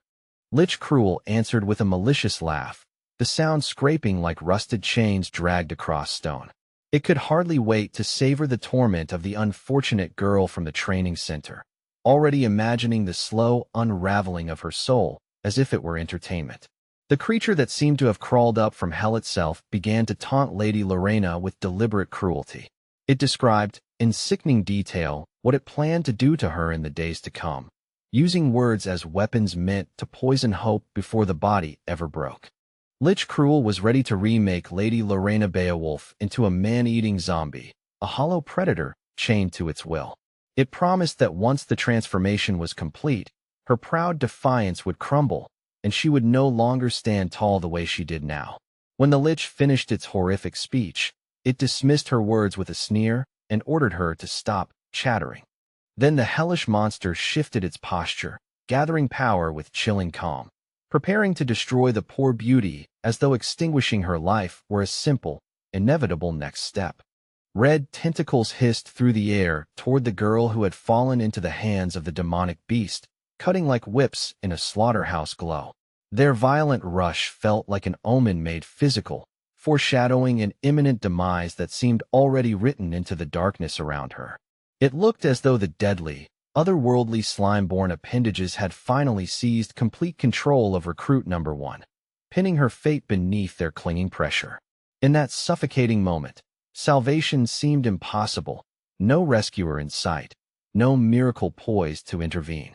Speaker 1: Lich Cruel answered with a malicious laugh, the sound scraping like rusted chains dragged across stone. It could hardly wait to savor the torment of the unfortunate girl from the training center, already imagining the slow unraveling of her soul as if it were entertainment. The creature that seemed to have crawled up from hell itself began to taunt Lady Lorena with deliberate cruelty. It described, in sickening detail, what it planned to do to her in the days to come, using words as weapons meant to poison hope before the body ever broke. Lich Cruel was ready to remake Lady Lorena Beowulf into a man-eating zombie, a hollow predator chained to its will. It promised that once the transformation was complete, her proud defiance would crumble, and she would no longer stand tall the way she did now. When the Lich finished its horrific speech, it dismissed her words with a sneer and ordered her to stop chattering. Then the hellish monster shifted its posture, gathering power with chilling calm, preparing to destroy the poor beauty as though extinguishing her life were a simple, inevitable next step. Red tentacles hissed through the air toward the girl who had fallen into the hands of the demonic beast, cutting like whips in a slaughterhouse glow. Their violent rush felt like an omen made physical, foreshadowing an imminent demise that seemed already written into the darkness around her. It looked as though the deadly, otherworldly slime-born appendages had finally seized complete control of recruit number 1, pinning her fate beneath their clinging pressure. In that suffocating moment, salvation seemed impossible, no rescuer in sight, no miracle poised to intervene.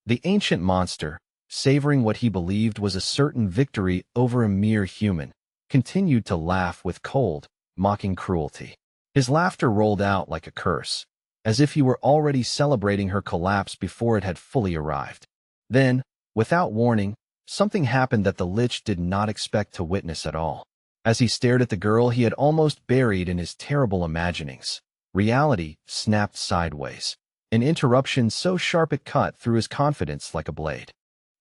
Speaker 1: The ancient monster, savoring what he believed was a certain victory over a mere human, continued to laugh with cold, mocking cruelty. His laughter rolled out like a curse, as if he were already celebrating her collapse before it had fully arrived. Then, without warning, something happened that the Lich did not expect to witness at all. As he stared at the girl he had almost buried in his terrible imaginings, reality snapped sideways, an interruption so sharp it cut through his confidence like a blade.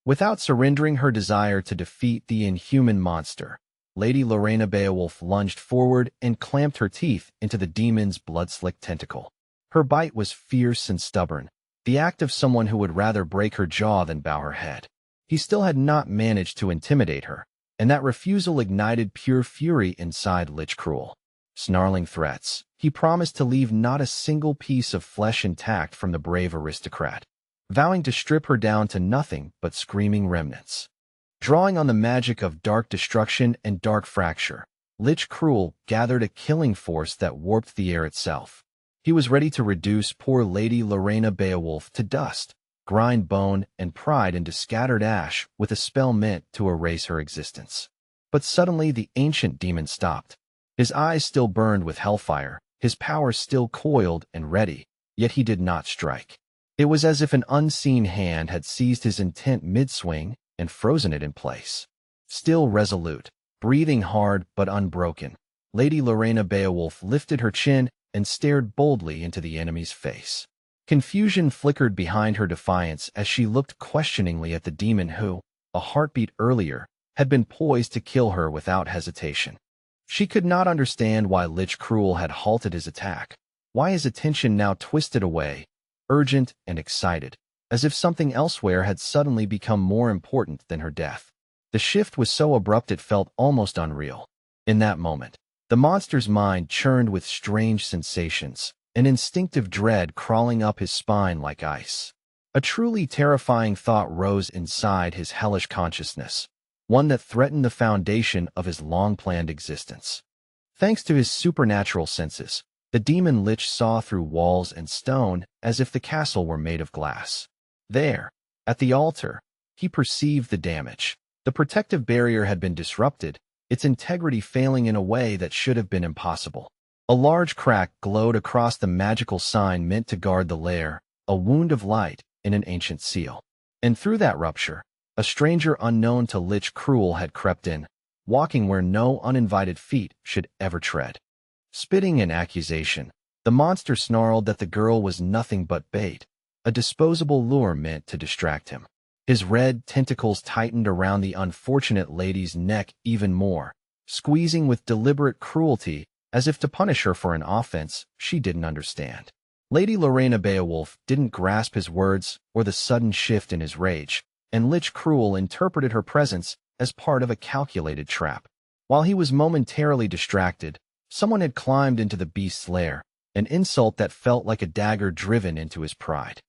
Speaker 1: Without surrendering her desire to defeat the inhuman monster, Lady Lorena Beowulf lunged forward and clamped her teeth into the demon's blood-slicked tentacle. Her bite was fierce and stubborn, the act of someone who would rather break her jaw than bow her head. He still had not managed to intimidate her, and that refusal ignited pure fury inside Lich Cruel. Snarling threats, he promised to leave not a single piece of flesh intact from the brave aristocrat. vowing to strip her down to nothing but screaming remnants. Drawing on the magic of dark destruction and dark fracture, Lich Cruel gathered a killing force that warped the air itself. He was ready to reduce poor Lady Lorena Beowulf to dust, grind bone and pride into scattered ash with a spell meant to erase her existence. But suddenly the ancient demon stopped. His eyes still burned with hellfire, his power still coiled and ready, yet he did not strike. It was as if an unseen hand had seized his intent mid-swing and frozen it in place. Still resolute, breathing hard but unbroken, Lady Lorena Beowulf lifted her chin and stared boldly into the enemy's face. Confusion flickered behind her defiance as she looked questioningly at the demon who, a heartbeat earlier, had been poised to kill her without hesitation. She could not understand why Lich Cruel had halted his attack, why his attention now twisted away, urgent and excited, as if something elsewhere had suddenly become more important than her death. The shift was so abrupt it felt almost unreal. In that moment, the monster's mind churned with strange sensations, an instinctive dread crawling up his spine like ice. A truly terrifying thought rose inside his hellish consciousness, one that threatened the foundation of his long-planned existence. Thanks to his supernatural senses, the demon Lich saw through walls and stone as if the castle were made of glass. There, at the altar, he perceived the damage. The protective barrier had been disrupted, its integrity failing in a way that should have been impossible. A large crack glowed across the magical sign meant to guard the lair, a wound of light in an ancient seal. And through that rupture, a stranger unknown to Lich Cruel had crept in, walking where no uninvited feet should ever tread. Spitting in accusation, the monster snarled that the girl was nothing but bait, a disposable lure meant to distract him. His red tentacles tightened around the unfortunate lady's neck even more, squeezing with deliberate cruelty as if to punish her for an offense she didn't understand. Lady Lorena Beowulf didn't grasp his words or the sudden shift in his rage, and Lich Cruel interpreted her presence as part of a calculated trap. While he was momentarily distracted, someone had climbed into the beast's lair, an insult that felt like a dagger driven into his pride.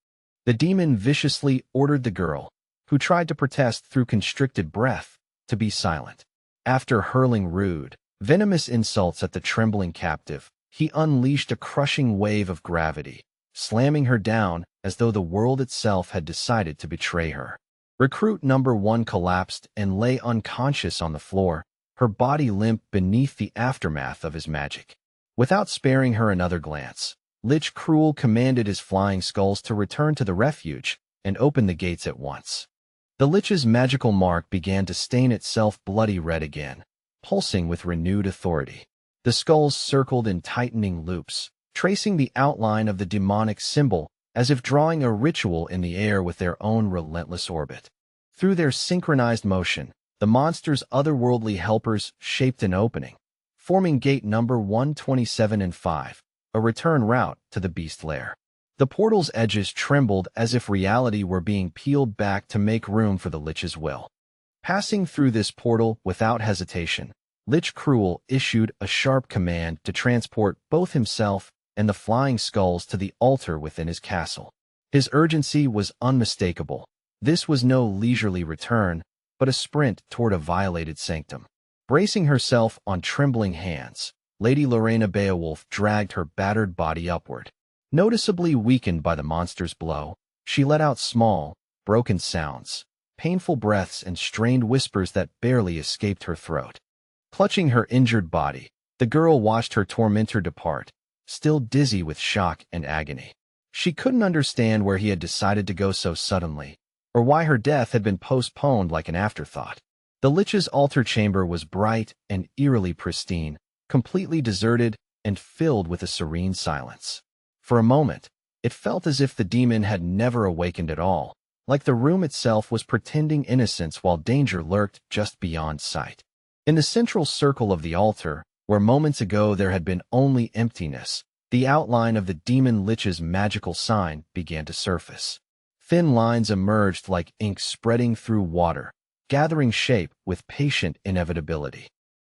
Speaker 1: The demon viciously ordered the girl, who tried to protest through constricted breath, to be silent. After hurling rude, venomous insults at the trembling captive, he unleashed a crushing wave of gravity, slamming her down as though the world itself had decided to betray her. Recruit number 1 collapsed and lay unconscious on the floor, her body limp beneath the aftermath of his magic. Without sparing her another glance, Lich Cruel commanded his flying skulls to return to the refuge and open the gates at once. The Lich's magical mark began to stain itself bloody red again, pulsing with renewed authority. The skulls circled in tightening loops, tracing the outline of the demonic symbol as if drawing a ritual in the air with their own relentless orbit. Through their synchronized motion, the monster's otherworldly helpers shaped an opening, forming gate number 127 and 5, a return route to the beast lair. The portal's edges trembled as if reality were being peeled back to make room for the Lich's will. Passing through this portal without hesitation, Lich Cruel issued a sharp command to transport both himself and the flying skulls to the altar within his castle. His urgency was unmistakable. This was no leisurely return, but a sprint toward a violated sanctum. Bracing herself on trembling hands, Lady Lorena Beowulf dragged her battered body upward. Noticeably weakened by the monster's blow, she let out small, broken sounds, painful breaths and strained whispers that barely escaped her throat. Clutching her injured body, the girl watched her tormentor depart, still dizzy with shock and agony. She couldn't understand where he had decided to go so suddenly, or why her death had been postponed like an afterthought. The Lich's altar chamber was bright and eerily pristine, completely deserted and filled with a serene silence. For a moment, it felt as if the demon had never awakened at all, like the room itself was pretending innocence while danger lurked just beyond sight. In the central circle of the altar, where moments ago there had been only emptiness, the outline of the demon Lich's magical sign began to surface. Thin lines emerged like ink spreading through water, gathering shape with patient inevitability.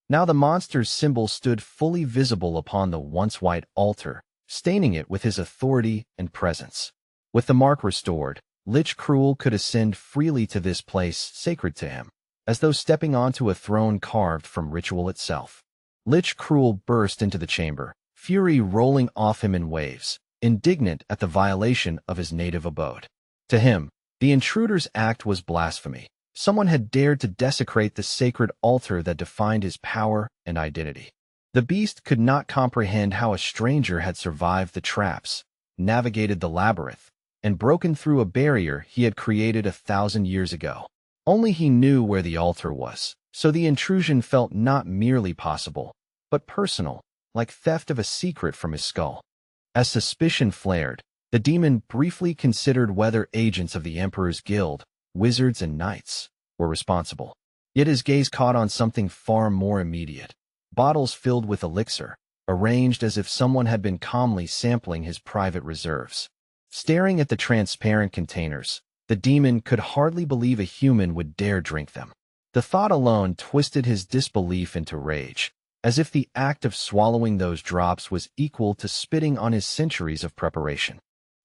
Speaker 1: Now the monster's symbol stood fully visible upon the once white altar, staining it with his authority and presence. With the mark restored, Lich Cruel could ascend freely to this place sacred to him, as though stepping onto a throne carved from ritual itself. Lich Cruel burst into the chamber, fury rolling off him in waves, indignant at the violation of his native abode. To him, the intruder's act was blasphemy. Someone had dared to desecrate the sacred altar that defined his power and identity. The beast could not comprehend how a stranger had survived the traps, navigated the labyrinth, and broken through a barrier he had created 1,000 years ago. Only he knew where the altar was, so the intrusion felt not merely possible, but personal, like theft of a secret from his skull. As suspicion flared, the demon briefly considered whether agents of the Emperor's Guild, wizards and knights, were responsible. Yet his gaze caught on something far more immediate. Bottles filled with elixir, arranged as if someone had been calmly sampling his private reserves. Staring at the transparent containers, the demon could hardly believe a human would dare drink them. The thought alone twisted his disbelief into rage, as if the act of swallowing those drops was equal to spitting on his centuries of preparation.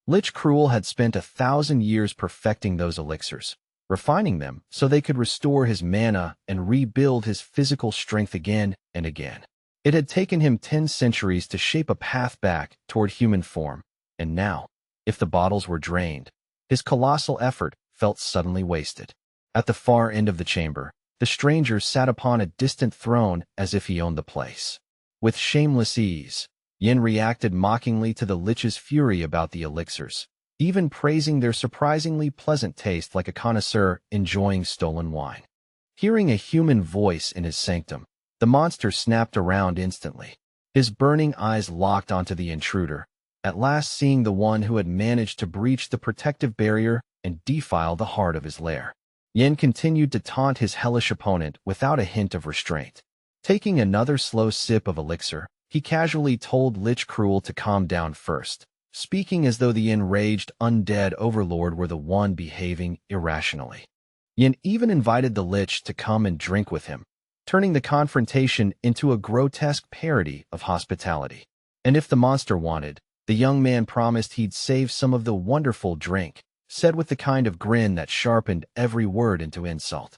Speaker 1: Lich Cruel had spent 1,000 years perfecting those elixirs, refining them so they could restore his mana and rebuild his physical strength again and again. It had taken him 10 centuries to shape a path back toward human form, and now, if the bottles were drained, his colossal effort felt suddenly wasted. At the far end of the chamber, the stranger sat upon a distant throne as if he owned the place. With shameless ease, Yin reacted mockingly to the Lich's fury about the elixirs, even praising their surprisingly pleasant taste like a connoisseur enjoying stolen wine. Hearing a human voice in his sanctum, the monster snapped around instantly. His burning eyes locked onto the intruder, at last seeing the one who had managed to breach the protective barrier and defile the heart of his lair. Yin continued to taunt his hellish opponent without a hint of restraint. Taking another slow sip of elixir, he casually told Lich Cruel to calm down first, speaking as though the enraged undead overlord were the one behaving irrationally. Yin even invited the Lich to come and drink with him, turning the confrontation into a grotesque parody of hospitality. And if the monster wanted, the young man promised he'd save some of the wonderful drink, said with the kind of grin that sharpened every word into insult.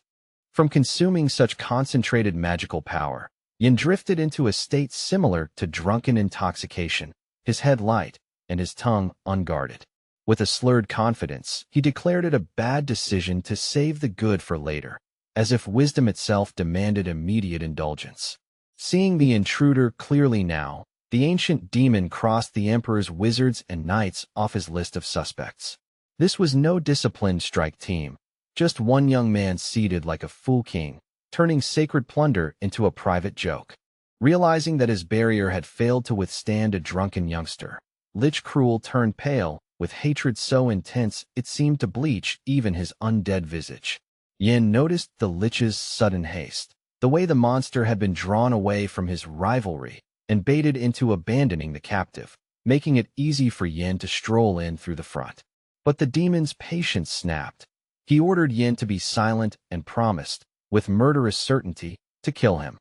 Speaker 1: From consuming such concentrated magical power, Yin drifted into a state similar to drunken intoxication, his head light and his tongue unguarded. With a slurred confidence, he declared it a bad decision to save the good for later, as if wisdom itself demanded immediate indulgence. Seeing the intruder clearly now, the ancient demon crossed the Emperor's wizards and knights off his list of suspects. This was no disciplined strike team, just one young man seated like a fool king, turning sacred plunder into a private joke. Realizing that his barrier had failed to withstand a drunken youngster, Lich Cruel turned pale, with hatred so intense it seemed to bleach even his undead visage. Yin noticed the Lich's sudden haste, the way the monster had been drawn away from his rivalry and baited into abandoning the captive, making it easy for Yin to stroll in through the front. But the demon's patience snapped. He ordered Yin to be silent and promised, with murderous certainty, to kill him.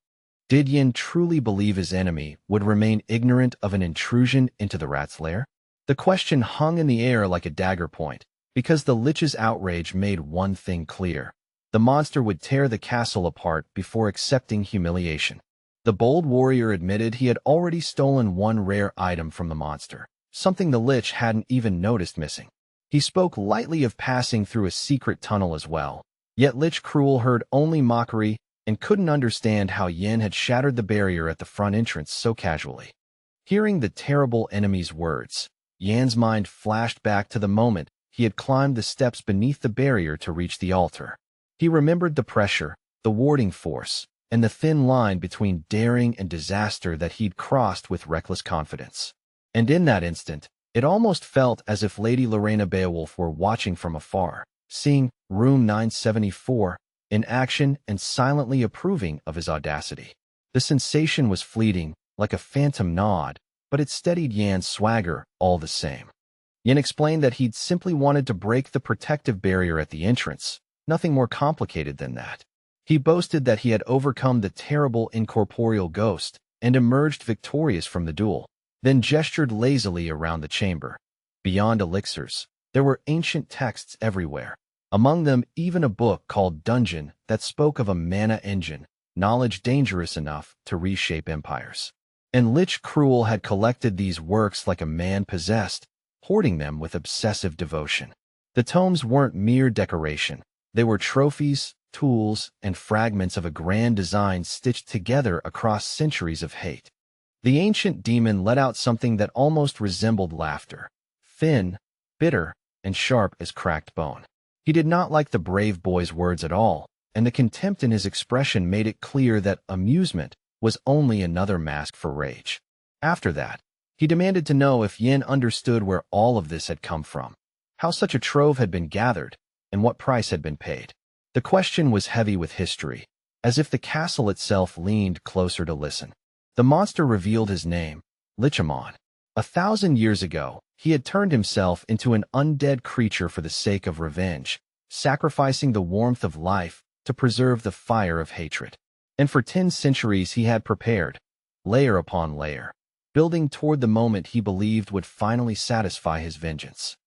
Speaker 1: Did Yin truly believe his enemy would remain ignorant of an intrusion into the rat's lair? The question hung in the air like a dagger point, because the Lich's outrage made one thing clear. The monster would tear the castle apart before accepting humiliation. The bold warrior admitted he had already stolen one rare item from the monster, something the Lich hadn't even noticed missing. He spoke lightly of passing through a secret tunnel as well, yet Lich Cruel heard only mockery and couldn't understand how Yin had shattered the barrier at the front entrance so casually. Hearing the terrible enemy's words, Yan's mind flashed back to the moment he had climbed the steps beneath the barrier to reach the altar. He remembered the pressure, the warding force, and the thin line between daring and disaster that he'd crossed with reckless confidence. And in that instant, it almost felt as if Lady Lorena Beowulf were watching from afar, seeing Room 974 in action and silently approving of his audacity. The sensation was fleeting, like a phantom nod, but it steadied Yan's swagger all the same. Yin explained that he'd simply wanted to break the protective barrier at the entrance, nothing more complicated than that. He boasted that he had overcome the terrible incorporeal ghost and emerged victorious from the duel, then gestured lazily around the chamber. Beyond elixirs, There were ancient texts everywhere, among them even a book called Dungeon that spoke of a mana engine, knowledge dangerous enough to reshape empires. And Lich Cruel had collected these works like a man possessed, hoarding them with obsessive devotion. The tomes weren't mere decoration. They were trophies, tools, and fragments of a grand design stitched together across centuries of hate. The ancient demon let out something that almost resembled laughter, thin, bitter, and sharp as cracked bone. He did not like the brave boy's words at all, and the contempt in his expression made it clear that amusement was only another mask for rage. After that, he demanded to know if Yin understood where all of this had come from, how such a trove had been gathered, and what price had been paid. The question was heavy with history, as if the castle itself leaned closer to listen. The monster revealed his name, Lichamon. 1,000 years ago, he had turned himself into an undead creature for the sake of revenge, sacrificing the warmth of life to preserve the fire of hatred. And for 10 centuries he had prepared, layer upon layer, building toward the moment he believed would finally satisfy his vengeance.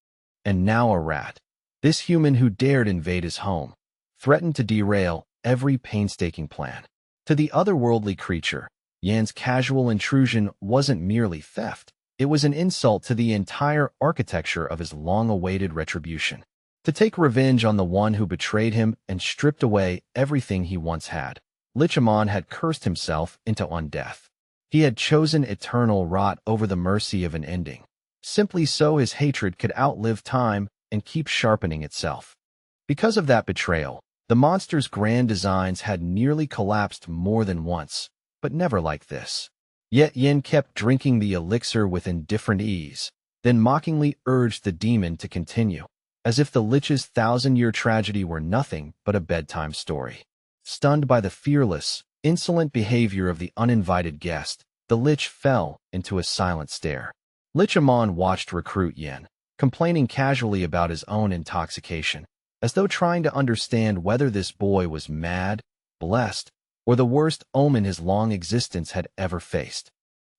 Speaker 1: And now a rat, this human who dared invade his home, threatened to derail every painstaking plan. To the otherworldly creature, Yan's casual intrusion wasn't merely theft. It was an insult to the entire architecture of his long-awaited retribution. To take revenge on the one who betrayed him and stripped away everything he once had, Lichamon had cursed himself into undeath. He had chosen eternal rot over the mercy of an ending, simply so his hatred could outlive time and keep sharpening itself. Because of that betrayal, the monster's grand designs had nearly collapsed more than once, but never like this. Yet Yin kept drinking the elixir with indifferent ease, then mockingly urged the demon to continue, as if the Lich's 1,000-year tragedy were nothing but a bedtime story. Stunned by the fearless, insolent behavior of the uninvited guest, the Lich fell into a silent stare. Lichamon watched recruit Yin, complaining casually about his own intoxication, as though trying to understand whether this boy was mad, blessed, or the worst omen his long existence had ever faced.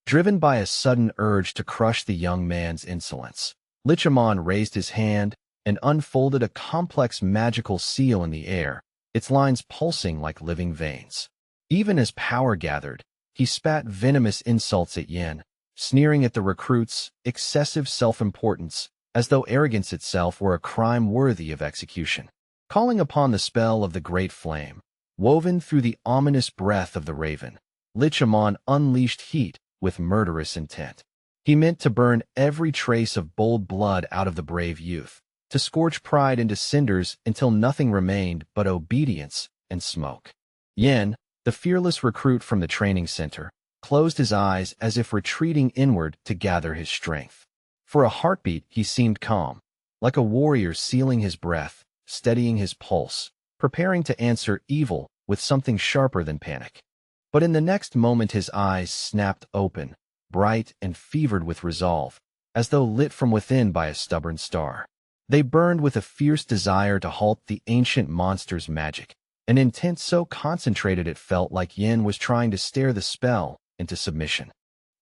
Speaker 1: Driven by a sudden urge to crush the young man's insolence, Lichamon raised his hand and unfolded a complex magical seal in the air, its lines pulsing like living veins. Even as power gathered, he spat venomous insults at Yin, sneering at the recruit's excessive self-importance, as though arrogance itself were a crime worthy of execution. Calling upon the spell of the Great Flame, woven through the ominous breath of the raven, Lichamon unleashed heat with murderous intent. He meant to burn every trace of bold blood out of the brave youth, to scorch pride into cinders until nothing remained but obedience and smoke. Yin, the fearless recruit from the training center, closed his eyes as if retreating inward to gather his strength. For a heartbeat he seemed calm, like a warrior sealing his breath, steadying his pulse, preparing to answer evil with something sharper than panic. But in the next moment his eyes snapped open, bright and fevered with resolve, as though lit from within by a stubborn star. They burned with a fierce desire to halt the ancient monster's magic, an intent so concentrated it felt like Yin was trying to stare the spell into submission.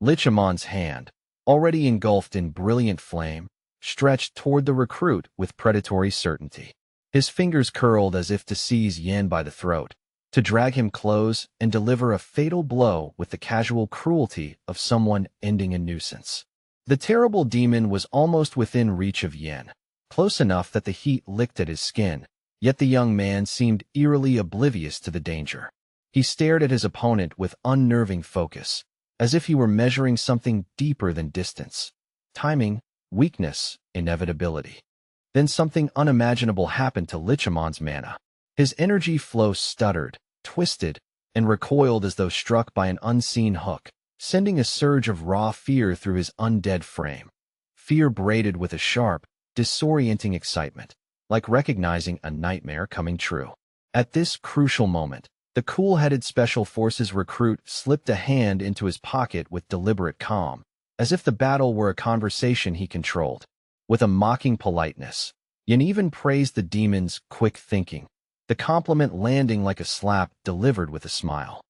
Speaker 1: Lichamon's hand, already engulfed in brilliant flame, stretched toward the recruit with predatory certainty. His fingers curled as if to seize Yin by the throat, to drag him close and deliver a fatal blow with the casual cruelty of someone ending a nuisance. The terrible demon was almost within reach of Yin, close enough that the heat licked at his skin, yet the young man seemed eerily oblivious to the danger. He stared at his opponent with unnerving focus, as if he were measuring something deeper than distance. Timing, weakness, inevitability. Then something unimaginable happened to Lichamon's mana. His energy flow stuttered, twisted, and recoiled as though struck by an unseen hook, sending a surge of raw fear through his undead frame. Fear braided with a sharp, disorienting excitement, like recognizing a nightmare coming true. At this crucial moment, the cool-headed Special Forces recruit slipped a hand into his pocket with deliberate calm, as if the battle were a conversation he controlled. With a mocking politeness, Yin even praised the demon's quick thinking, the compliment landing like a slap delivered with a smile.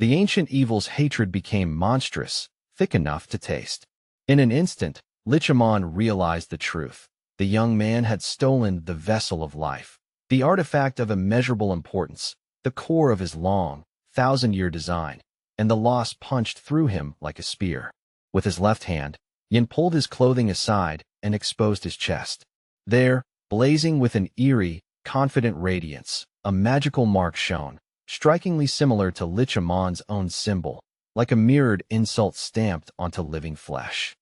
Speaker 1: The ancient evil's hatred became monstrous, thick enough to taste. In an instant, Lichamon realized the truth. the young man had stolen the vessel of life, the artifact of immeasurable importance, the core of his long, thousand-year design, and the loss punched through him like a spear. With his left hand, Yin pulled his clothing aside and exposed his chest. There, blazing with an eerie, confident radiance, a magical mark shone, strikingly similar to Lichamon's own symbol, like a mirrored insult stamped onto living flesh.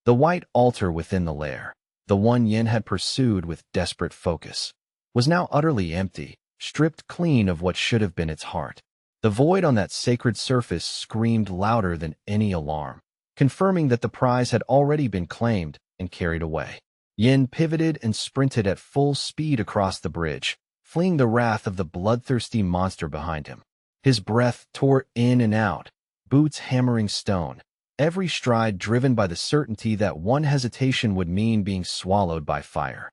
Speaker 1: The white altar within the lair, the one Yin had pursued with desperate focus, was now utterly empty, stripped clean of what should have been its heart. The void on that sacred surface screamed louder than any alarm, confirming that the prize had already been claimed and carried away. Yin pivoted and sprinted at full speed across the bridge, fleeing the wrath of the bloodthirsty monster behind him. His breath tore in and out, boots hammering stone, every stride driven by the certainty that one hesitation would mean being swallowed by fire.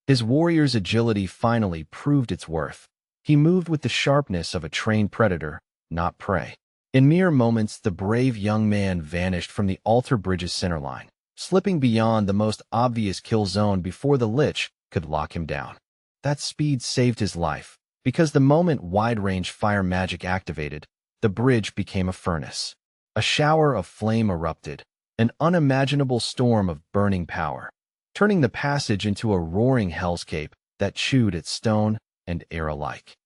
Speaker 1: His warrior's agility finally proved its worth. He moved with the sharpness of a trained predator, not prey. In mere moments, the brave young man vanished from the altar bridge's centerline, slipping beyond the most obvious kill zone before the Lich could lock him down. That speed saved his life, because the moment wide-range fire magic activated, the bridge became a furnace. A shower of flame erupted, an unimaginable storm of burning power, turning the passage into a roaring hellscape that chewed at stone and air alike.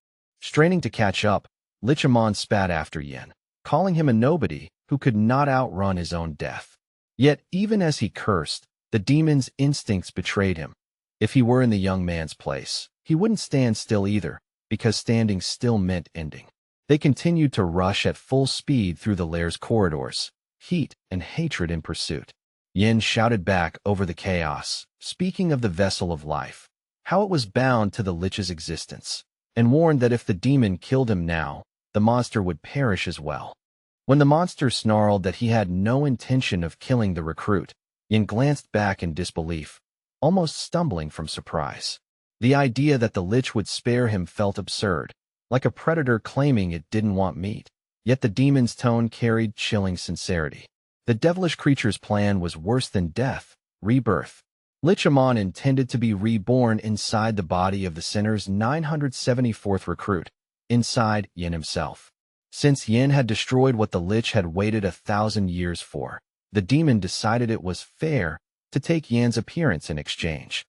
Speaker 1: Straining to catch up, Lichamon spat after Yin, calling him a nobody who could not outrun his own death. Yet even as he cursed, the demon's instincts betrayed him. If he were in the young man's place, he wouldn't stand still either, because standing still meant ending. They continued to rush at full speed through the lair's corridors, heat and hatred in pursuit. Yin shouted back over the chaos, speaking of the vessel of life, how it was bound to the Lich's existence, and warned that if the demon killed him now, the monster would perish as well. When the monster snarled that he had no intention of killing the recruit, Yin glanced back in disbelief, almost stumbling from surprise. The idea that the Lich would spare him felt absurd, like a predator claiming it didn't want meat. Yet the demon's tone carried chilling sincerity. The devilish creature's plan was worse than death, rebirth. Lichamon intended to be reborn inside the body of the sinner's 974th recruit, inside Yin himself. Since Yin had destroyed what the Lich had waited 1,000 years for, the demon decided it was fair to take Yan's appearance in exchange.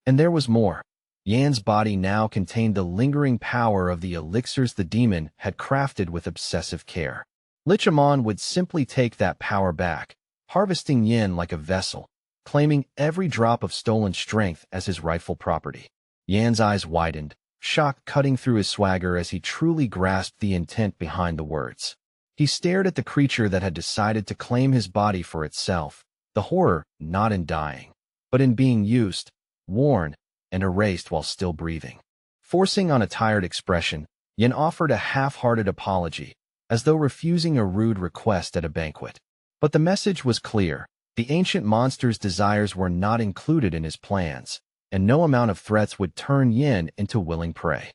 Speaker 1: And there was more. Yan's body now contained the lingering power of the elixirs the demon had crafted with obsessive care. Lichamon would simply take that power back, harvesting Yin like a vessel, claiming every drop of stolen strength as his rightful property. Yan's eyes widened, shock cutting through his swagger as he truly grasped the intent behind the words. He stared at the creature that had decided to claim his body for itself, the horror not in dying, but in being used, worn, and erased while still breathing. Forcing on a tired expression, Yin offered a half-hearted apology, as though refusing a rude request at a banquet. But the message was clear. The ancient monster's desires were not included in his plans, and no amount of threats would turn Yin into willing prey.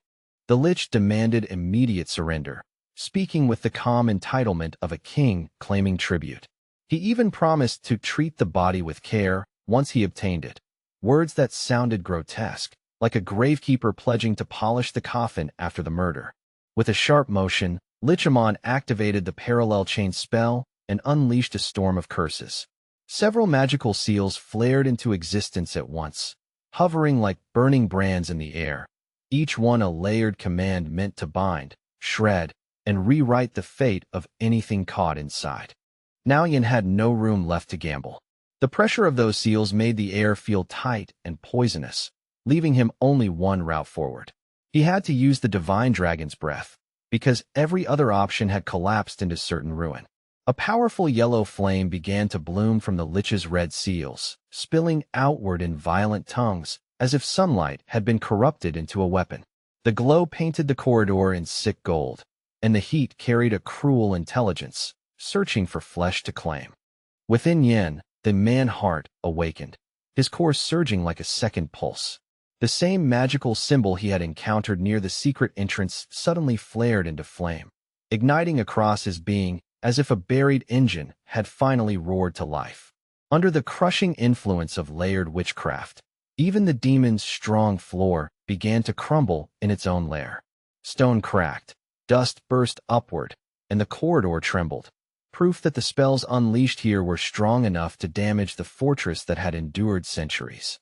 Speaker 1: The Lich demanded immediate surrender, speaking with the calm entitlement of a king claiming tribute. He even promised to treat the body with care once he obtained it. Words that sounded grotesque, like a gravekeeper pledging to polish the coffin after the murder. With a sharp motion, Lichamon activated the parallel chain spell and unleashed a storm of curses. Several magical seals flared into existence at once, hovering like burning brands in the air, each one a layered command meant to bind, shred, and rewrite the fate of anything caught inside. Now Yin had no room left to gamble. The pressure of those seals made the air feel tight and poisonous, leaving him only one route forward. He had to use the divine dragon's breath, because every other option had collapsed into certain ruin. A powerful yellow flame began to bloom from the Lich's red seals, spilling outward in violent tongues, as if sunlight had been corrupted into a weapon. The glow painted the corridor in sick gold, and the heat carried a cruel intelligence, searching for flesh to claim. Within Yin, the man-heart awakened, his core surging like a second pulse. The same magical symbol he had encountered near the secret entrance suddenly flared into flame, igniting across his being as if a buried engine had finally roared to life. Under the crushing influence of layered witchcraft, Even the demon's strong floor began to crumble in its own lair. Stone cracked, dust burst upward, and the corridor trembled. Proof that the spells unleashed here were strong enough to damage the fortress that had endured centuries.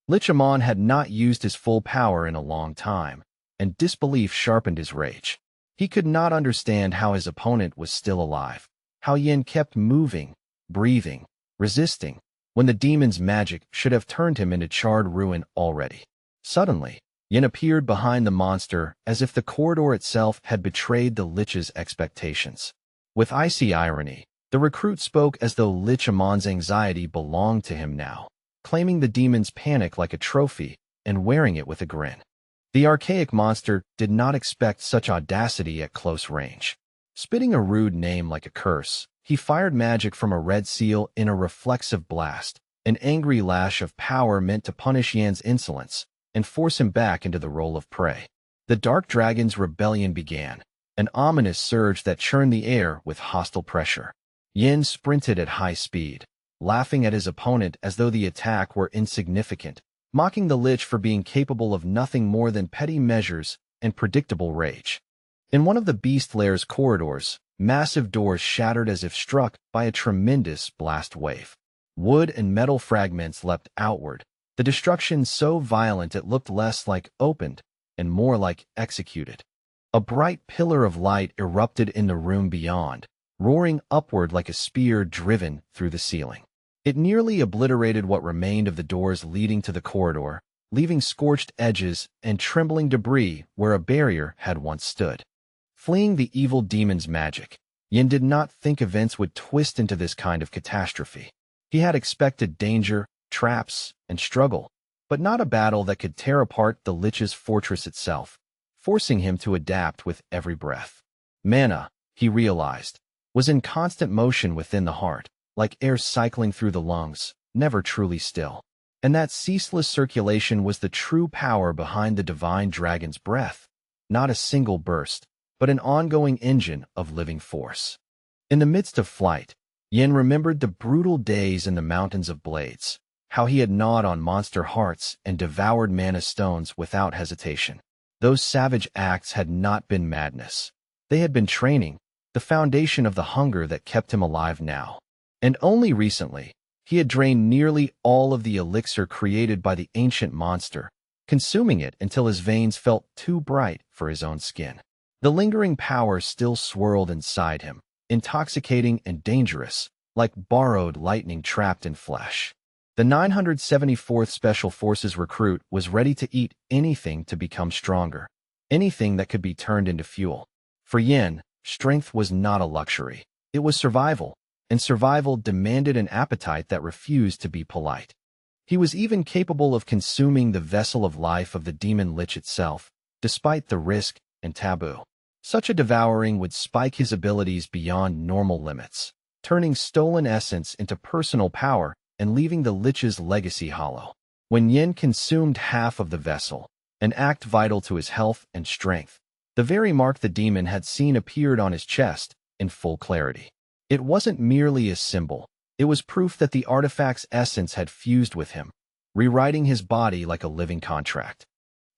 Speaker 1: Lichamon had not used his full power in a long time, and disbelief sharpened his rage. He could not understand how his opponent was still alive, how Yin kept moving, breathing, resisting, when the demon's magic should have turned him into charred ruin already. Suddenly, Yin appeared behind the monster as if the corridor itself had betrayed the Lich's expectations. With icy irony, the recruit spoke as though Lichamon's anxiety belonged to him now, claiming the demon's panic like a trophy and wearing it with a grin. The archaic monster did not expect such audacity at close range. Spitting a rude name like a curse, he fired magic from a red seal in a reflexive blast, an angry lash of power meant to punish Yan's insolence and force him back into the role of prey. The dark dragon's rebellion began, an ominous surge that churned the air with hostile pressure. Yin sprinted at high speed, laughing at his opponent as though the attack were insignificant, mocking the Lich for being capable of nothing more than petty measures and predictable rage. In one of the beast lair's corridors, massive doors shattered as if struck by a tremendous blast wave. Wood and metal fragments leapt outward, the destruction so violent it looked less like opened and more like executed. A bright pillar of light erupted in the room beyond, roaring upward like a spear driven through the ceiling. It nearly obliterated what remained of the doors leading to the corridor, leaving scorched edges and trembling debris where a barrier had once stood. Fleeing the evil demon's magic, Yin did not think events would twist into this kind of catastrophe. He had expected danger, traps, and struggle, but not a battle that could tear apart the Lich's fortress itself, forcing him to adapt with every breath. Mana, he realized, was in constant motion within the heart, like air cycling through the lungs, never truly still. And that ceaseless circulation was the true power behind the divine dragon's breath, not a single burst, but an ongoing engine of living force. In the midst of flight, Yin remembered the brutal days in the Mountains of Blades, how he had gnawed on monster hearts and devoured mana stones without hesitation. Those savage acts had not been madness. They had been training, the foundation of the hunger that kept him alive now. And only recently, he had drained nearly all of the elixir created by the ancient monster, consuming it until his veins felt too bright for his own skin. The lingering power still swirled inside him, intoxicating and dangerous, like borrowed lightning trapped in flesh. The 974th Special Forces recruit was ready to eat anything to become stronger, anything that could be turned into fuel. For Yin, strength was not a luxury. It was survival, and survival demanded an appetite that refused to be polite. He was even capable of consuming the vessel of life of the demon Lich itself, despite the risk and taboo. Such a devouring would spike his abilities beyond normal limits, turning stolen essence into personal power and leaving the Lich's legacy hollow. When Yin consumed half of the vessel, an act vital to his health and strength, the very mark the demon had seen appeared on his chest in full clarity. It wasn't merely a symbol, it was proof that the artifact's essence had fused with him, rewriting his body like a living contract.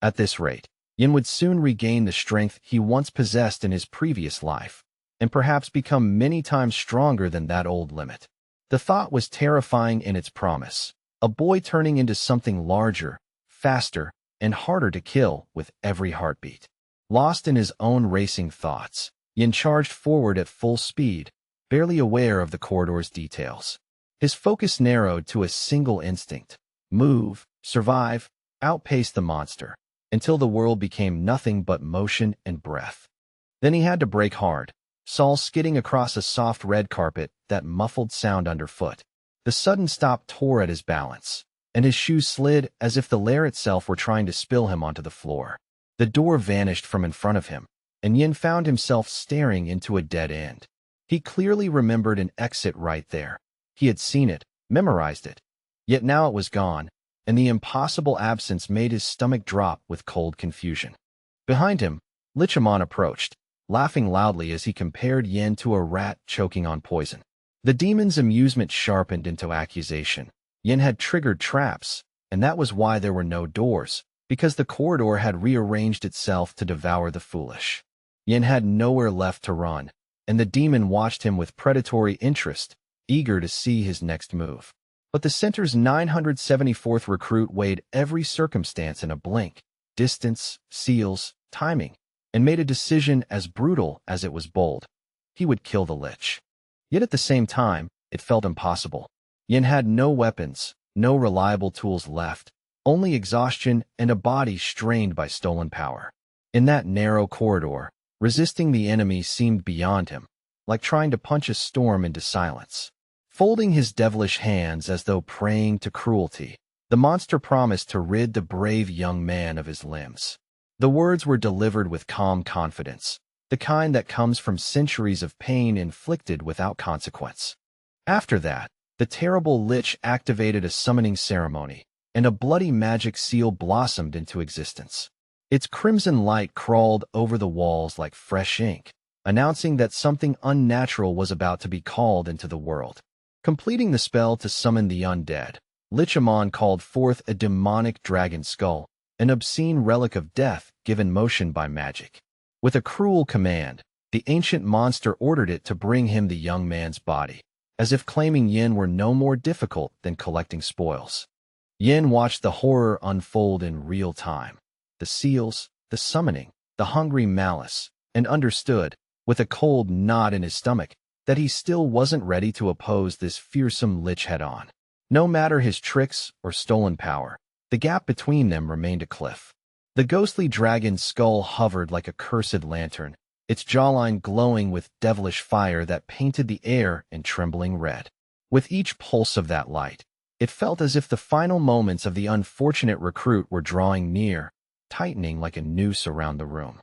Speaker 1: At this rate, Yin would soon regain the strength he once possessed in his previous life, and perhaps become many times stronger than that old limit. The thought was terrifying in its promise, a boy turning into something larger, faster, and harder to kill with every heartbeat. Lost in his own racing thoughts, Yin charged forward at full speed, barely aware of the corridor's details. His focus narrowed to a single instinct: move, survive, outpace the monster, until the world became nothing but motion and breath. Then he had to brake hard, Saul skidding across a soft red carpet, that muffled sound underfoot. The sudden stop tore at his balance, and his shoes slid as if the lair itself were trying to spill him onto the floor. The door vanished from in front of him, and Yin found himself staring into a dead end. He clearly remembered an exit right there. He had seen it, memorized it. Yet now it was gone, and the impossible absence made his stomach drop with cold confusion. Behind him, Lichamon approached, laughing loudly as he compared Yin to a rat choking on poison. The demon's amusement sharpened into accusation. Yin had triggered traps, and that was why there were no doors, because the corridor had rearranged itself to devour the foolish. Yin had nowhere left to run, and the demon watched him with predatory interest, eager to see his next move. But the center's 974th recruit weighed every circumstance in a blink, distance, seals, timing, and made a decision as brutal as it was bold. He would kill the lich. Yet at the same time, it felt impossible. Yin had no weapons, no reliable tools left, only exhaustion and a body strained by stolen power. In that narrow corridor, resisting the enemy seemed beyond him, like trying to punch a storm into silence. Folding his devilish hands as though praying to cruelty, the monster promised to rid the brave young man of his limbs. The words were delivered with calm confidence, the kind that comes from centuries of pain inflicted without consequence. After that, the terrible lich activated a summoning ceremony, and a bloody magic seal blossomed into existence. Its crimson light crawled over the walls like fresh ink, announcing that something unnatural was about to be called into the world. Completing the spell to summon the undead, Lichamon called forth a demonic dragon skull, an obscene relic of death given motion by magic. With a cruel command, the ancient monster ordered it to bring him the young man's body, as if claiming Yin were no more difficult than collecting spoils. Yin watched the horror unfold in real time. The seals, the summoning, the hungry malice, and understood, with a cold knot in his stomach, that he still wasn't ready to oppose this fearsome lich head-on. No matter his tricks or stolen power, the gap between them remained a cliff. The ghostly dragon's skull hovered like a cursed lantern, its jawline glowing with devilish fire that painted the air in trembling red. With each pulse of that light, it felt as if the final moments of the unfortunate recruit were drawing near, tightening like a noose around the room.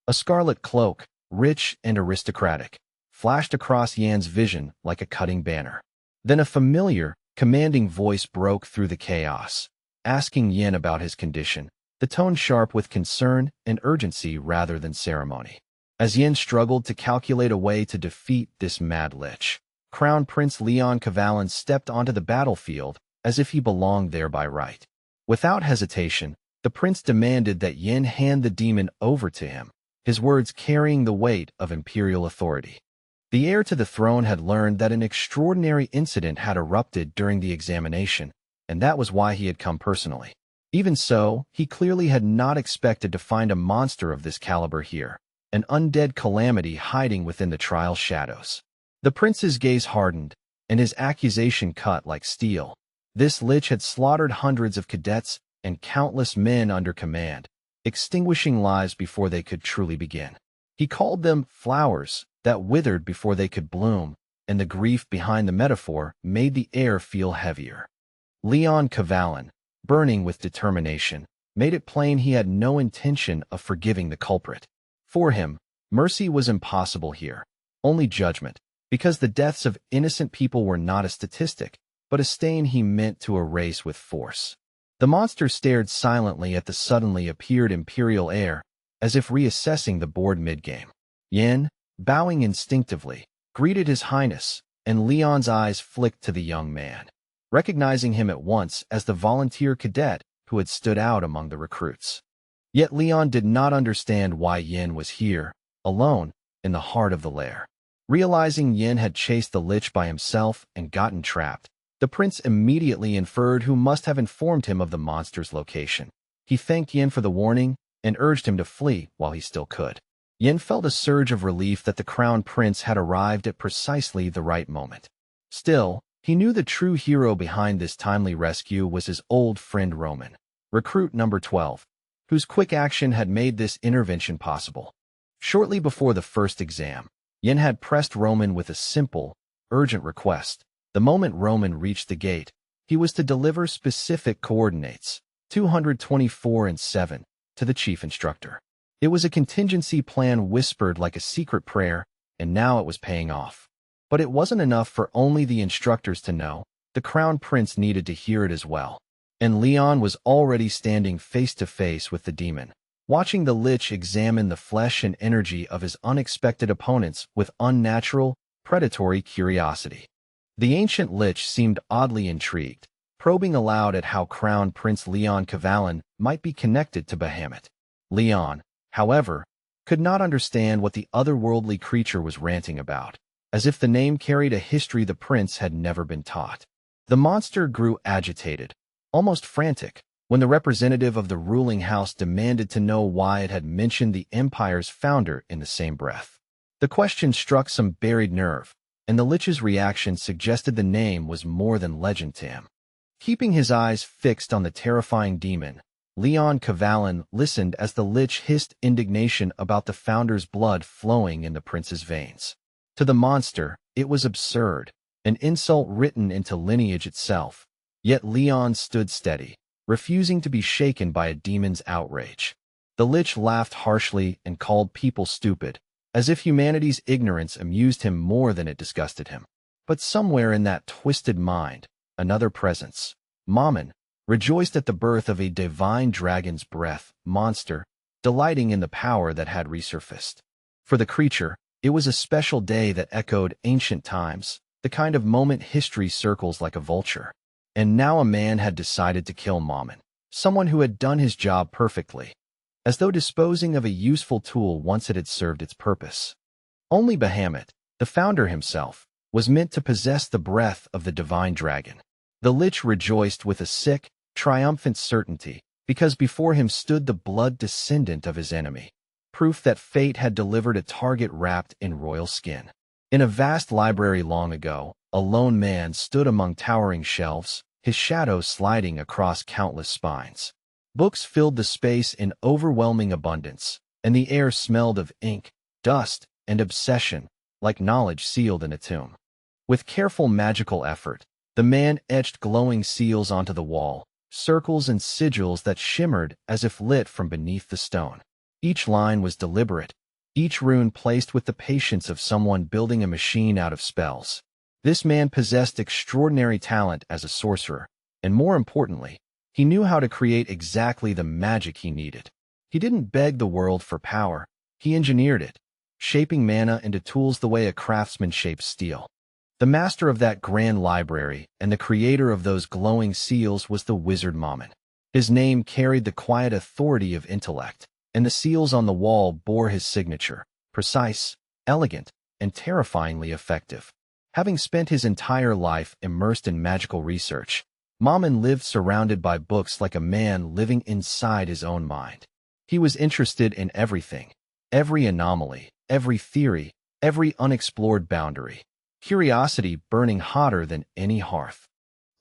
Speaker 1: A scarlet cloak, rich and aristocratic, flashed across Yan's vision like a cutting banner. Then a familiar, commanding voice broke through the chaos, asking Yin about his condition, the tone sharp with concern and urgency rather than ceremony. As Yin struggled to calculate a way to defeat this mad lich, Crown Prince Leon Kavalan stepped onto the battlefield as if he belonged there by right. Without hesitation, the prince demanded that Yin hand the demon over to him, his words carrying the weight of imperial authority. The heir to the throne had learned that an extraordinary incident had erupted during the examination, and that was why he had come personally. Even so, he clearly had not expected to find a monster of this caliber here, an undead calamity hiding within the trial's shadows. The prince's gaze hardened, and his accusation cut like steel. This lich had slaughtered hundreds of cadets and countless men under command, extinguishing lives before they could truly begin. He called them flowers that withered before they could bloom, and the grief behind the metaphor made the air feel heavier. Leon Kavalan, burning with determination, made it plain he had no intention of forgiving the culprit. For him, mercy was impossible here, only judgment, because the deaths of innocent people were not a statistic, but a stain he meant to erase with force. The monster stared silently at the suddenly appeared imperial heir, as if reassessing the board mid-game. Yin, bowing instinctively, greeted His Highness, and Leon's eyes flicked to the young man, recognizing him at once as the volunteer cadet who had stood out among the recruits. Yet Leon did not understand why Yin was here, alone, in the heart of the lair. Realizing Yin had chased the lich by himself and gotten trapped, the prince immediately inferred who must have informed him of the monster's location. He thanked Yin for the warning and urged him to flee while he still could. Yin felt a surge of relief that the crown prince had arrived at precisely the right moment. Still, he knew the true hero behind this timely rescue was his old friend Roman, recruit number 12, whose quick action had made this intervention possible. Shortly before the first exam, Yin had pressed Roman with a simple, urgent request. The moment Roman reached the gate, he was to deliver specific coordinates, 224 and 7, to the chief instructor. It was a contingency plan whispered like a secret prayer, and now it was paying off. But it wasn't enough for only the instructors to know. The crown prince needed to hear it as well. And Leon was already standing face to face with the demon, watching the lich examine the flesh and energy of his unexpected opponents with unnatural, predatory curiosity. The ancient lich seemed oddly intrigued, probing aloud at how Crown Prince Leon Kavalan might be connected to Bahamut. Leon, however, could not understand what the otherworldly creature was ranting about, as if the name carried a history the prince had never been taught. The monster grew agitated, almost frantic, when the representative of the ruling house demanded to know why it had mentioned the empire's founder in the same breath. The question struck some buried nerve, and the Lich's reaction suggested the name was more than legend to him. Keeping his eyes fixed on the terrifying demon, Leon Kavalan listened as the Lich hissed indignation about the founder's blood flowing in the prince's veins. To the monster, it was absurd, an insult written into lineage itself. Yet Leon stood steady, refusing to be shaken by a demon's outrage. The Lich laughed harshly and called people stupid, as if humanity's ignorance amused him more than it disgusted him. But somewhere in that twisted mind, another presence, Mammon, rejoiced at the birth of a divine dragon's breath monster, delighting in the power that had resurfaced. For the creature, it was a special day that echoed ancient times, the kind of moment history circles like a vulture. And now a man had decided to kill Mammon, someone who had done his job perfectly, as though disposing of a useful tool once it had served its purpose. Only Bahamut, the founder himself, was meant to possess the breath of the divine dragon. The Lich rejoiced with a sick, triumphant certainty, because before him stood the blood descendant of his enemy, proof that fate had delivered a target wrapped in royal skin. In a vast library long ago, a lone man stood among towering shelves, his shadow sliding across countless spines. Books filled the space in overwhelming abundance, and the air smelled of ink, dust, and obsession, like knowledge sealed in a tomb. With careful magical effort, the man etched glowing seals onto the wall, circles and sigils that shimmered as if lit from beneath the stone. Each line was deliberate, each rune placed with the patience of someone building a machine out of spells. This man possessed extraordinary talent as a sorcerer, and more importantly, he knew how to create exactly the magic he needed. He didn't beg the world for power, he engineered it, shaping mana into tools the way a craftsman shapes steel. The master of that grand library and the creator of those glowing seals was the wizard Mammon. His name carried the quiet authority of intellect, and the seals on the wall bore his signature, precise, elegant, and terrifyingly effective. Having spent his entire life immersed in magical research, Mammon lived surrounded by books like a man living inside his own mind. He was interested in everything, every anomaly, every theory, every unexplored boundary, curiosity burning hotter than any hearth.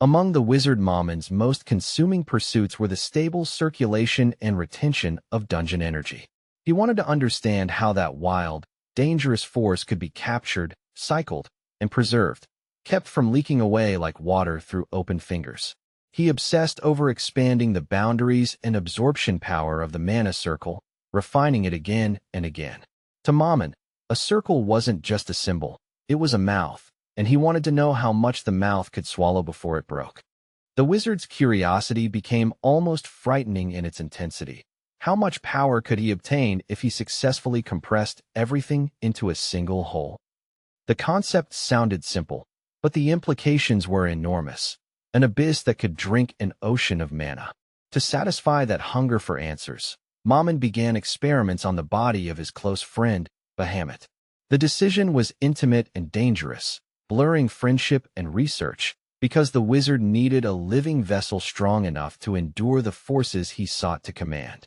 Speaker 1: Among the wizard Mammon's most consuming pursuits were the stable circulation and retention of dungeon energy. He wanted to understand how that wild, dangerous force could be captured, cycled, and preserved, kept from leaking away like water through open fingers. He obsessed over expanding the boundaries and absorption power of the mana circle, refining it again and again. To Mammon, a circle wasn't just a symbol, it was a mouth, and he wanted to know how much the mouth could swallow before it broke. The wizard's curiosity became almost frightening in its intensity. How much power could he obtain if he successfully compressed everything into a single whole? The concept sounded simple, but the implications were enormous. An abyss that could drink an ocean of mana. To satisfy that hunger for answers, Mammon began experiments on the body of his close friend, Bahamut. The decision was intimate and dangerous, blurring friendship and research, because the wizard needed a living vessel strong enough to endure the forces he sought to command.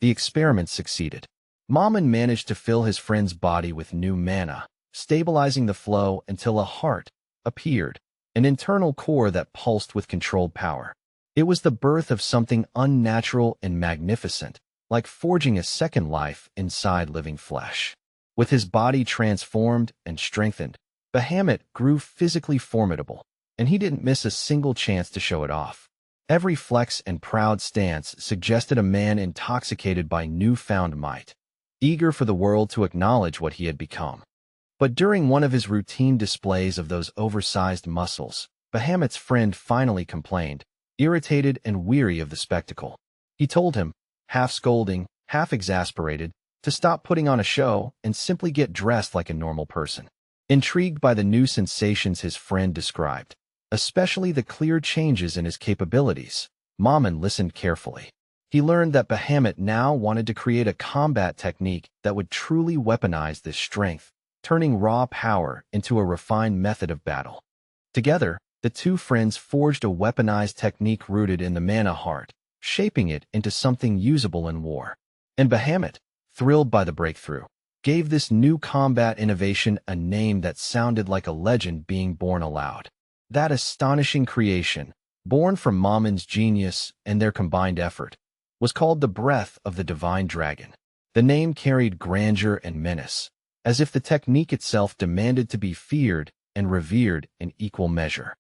Speaker 1: The experiment succeeded. Mammon managed to fill his friend's body with new mana, stabilizing the flow until a heart appeared, an internal core that pulsed with controlled power. It was the birth of something unnatural and magnificent, like forging a second life inside living flesh. With his body transformed and strengthened, Bahamut grew physically formidable, and he didn't miss a single chance to show it off. Every flex and proud stance suggested a man intoxicated by newfound might, eager for the world to acknowledge what he had become. But during one of his routine displays of those oversized muscles, Bahamut's friend finally complained, irritated and weary of the spectacle. He told him, half scolding, half exasperated, to stop putting on a show and simply get dressed like a normal person. Intrigued by the new sensations his friend described, especially the clear changes in his capabilities. Mammon listened carefully. He learned that Bahamut now wanted to create a combat technique that would truly weaponize this strength, turning raw power into a refined method of battle. Together, the two friends forged a weaponized technique rooted in the mana heart, shaping it into something usable in war. And Bahamut, thrilled by the breakthrough, gave this new combat innovation a name that sounded like a legend being born aloud. That astonishing creation, born from Mammon's genius and their combined effort, was called the Breath of the Divine Dragon. The name carried grandeur and menace, as if the technique itself demanded to be feared and revered in equal measure.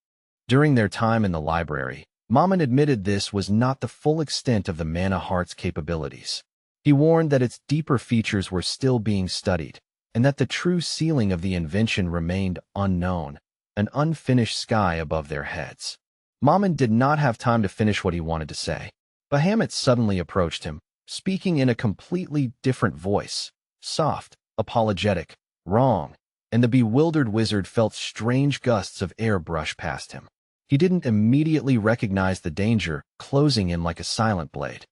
Speaker 1: During their time in the library, Mammon admitted this was not the full extent of the Mana Heart's capabilities. He warned that its deeper features were still being studied, and that the true ceiling of the invention remained unknown, an unfinished sky above their heads. Mammon did not have time to finish what he wanted to say. Bahamut suddenly approached him, speaking in a completely different voice, soft, apologetic, wrong, and the bewildered wizard felt strange gusts of air brush past him. He didn't immediately recognize the danger closing in like a silent blade.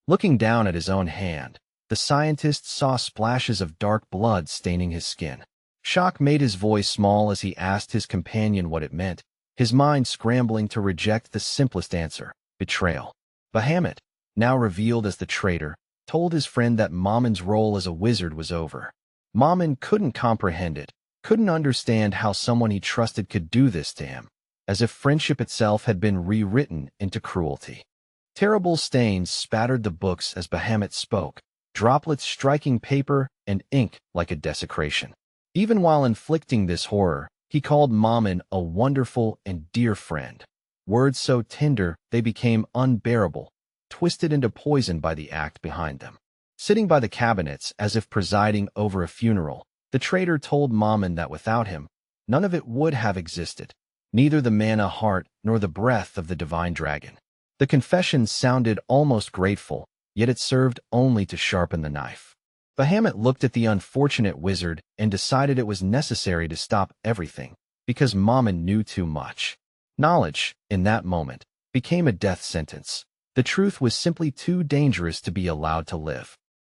Speaker 1: Looking down at his own hand, the scientist saw splashes of dark blood staining his skin. Shock made his voice small as he asked his companion what it meant, his mind scrambling to reject the simplest answer: betrayal. Bahamut, now revealed as the traitor, told his friend that Mammon's role as a wizard was over. Mammon couldn't comprehend it, couldn't understand how someone he trusted could do this to him, as if friendship itself had been rewritten into cruelty. Terrible stains spattered the books as Bahamut spoke, droplets striking paper and ink like a desecration. Even while inflicting this horror, he called Mammon a wonderful and dear friend. Words so tender they became unbearable, twisted into poison by the act behind them. Sitting by the cabinets as if presiding over a funeral, the traitor told Mammon that without him, none of it would have existed, neither the Mana Heart nor the Breath of the Divine Dragon. The confession sounded almost grateful, yet it served only to sharpen the knife. Bahamut looked at the unfortunate wizard and decided it was necessary to stop everything, because Mammon knew too much. Knowledge, in that moment, became a death sentence. The truth was simply too dangerous to be allowed to live.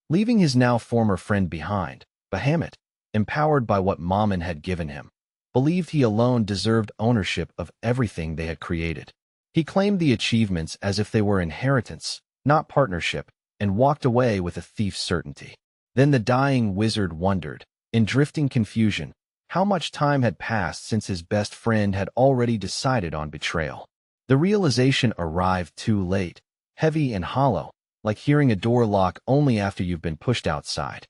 Speaker 1: Leaving his now former friend behind, Bahamut, empowered by what Mammon had given him, believed he alone deserved ownership of everything they had created. He claimed the achievements as if they were inheritance, not partnership, and walked away with a thief's certainty. Then the dying wizard wondered, in drifting confusion, how much time had passed since his best friend had already decided on betrayal. The realization arrived too late, heavy and hollow, like hearing a door lock only after you've been pushed outside.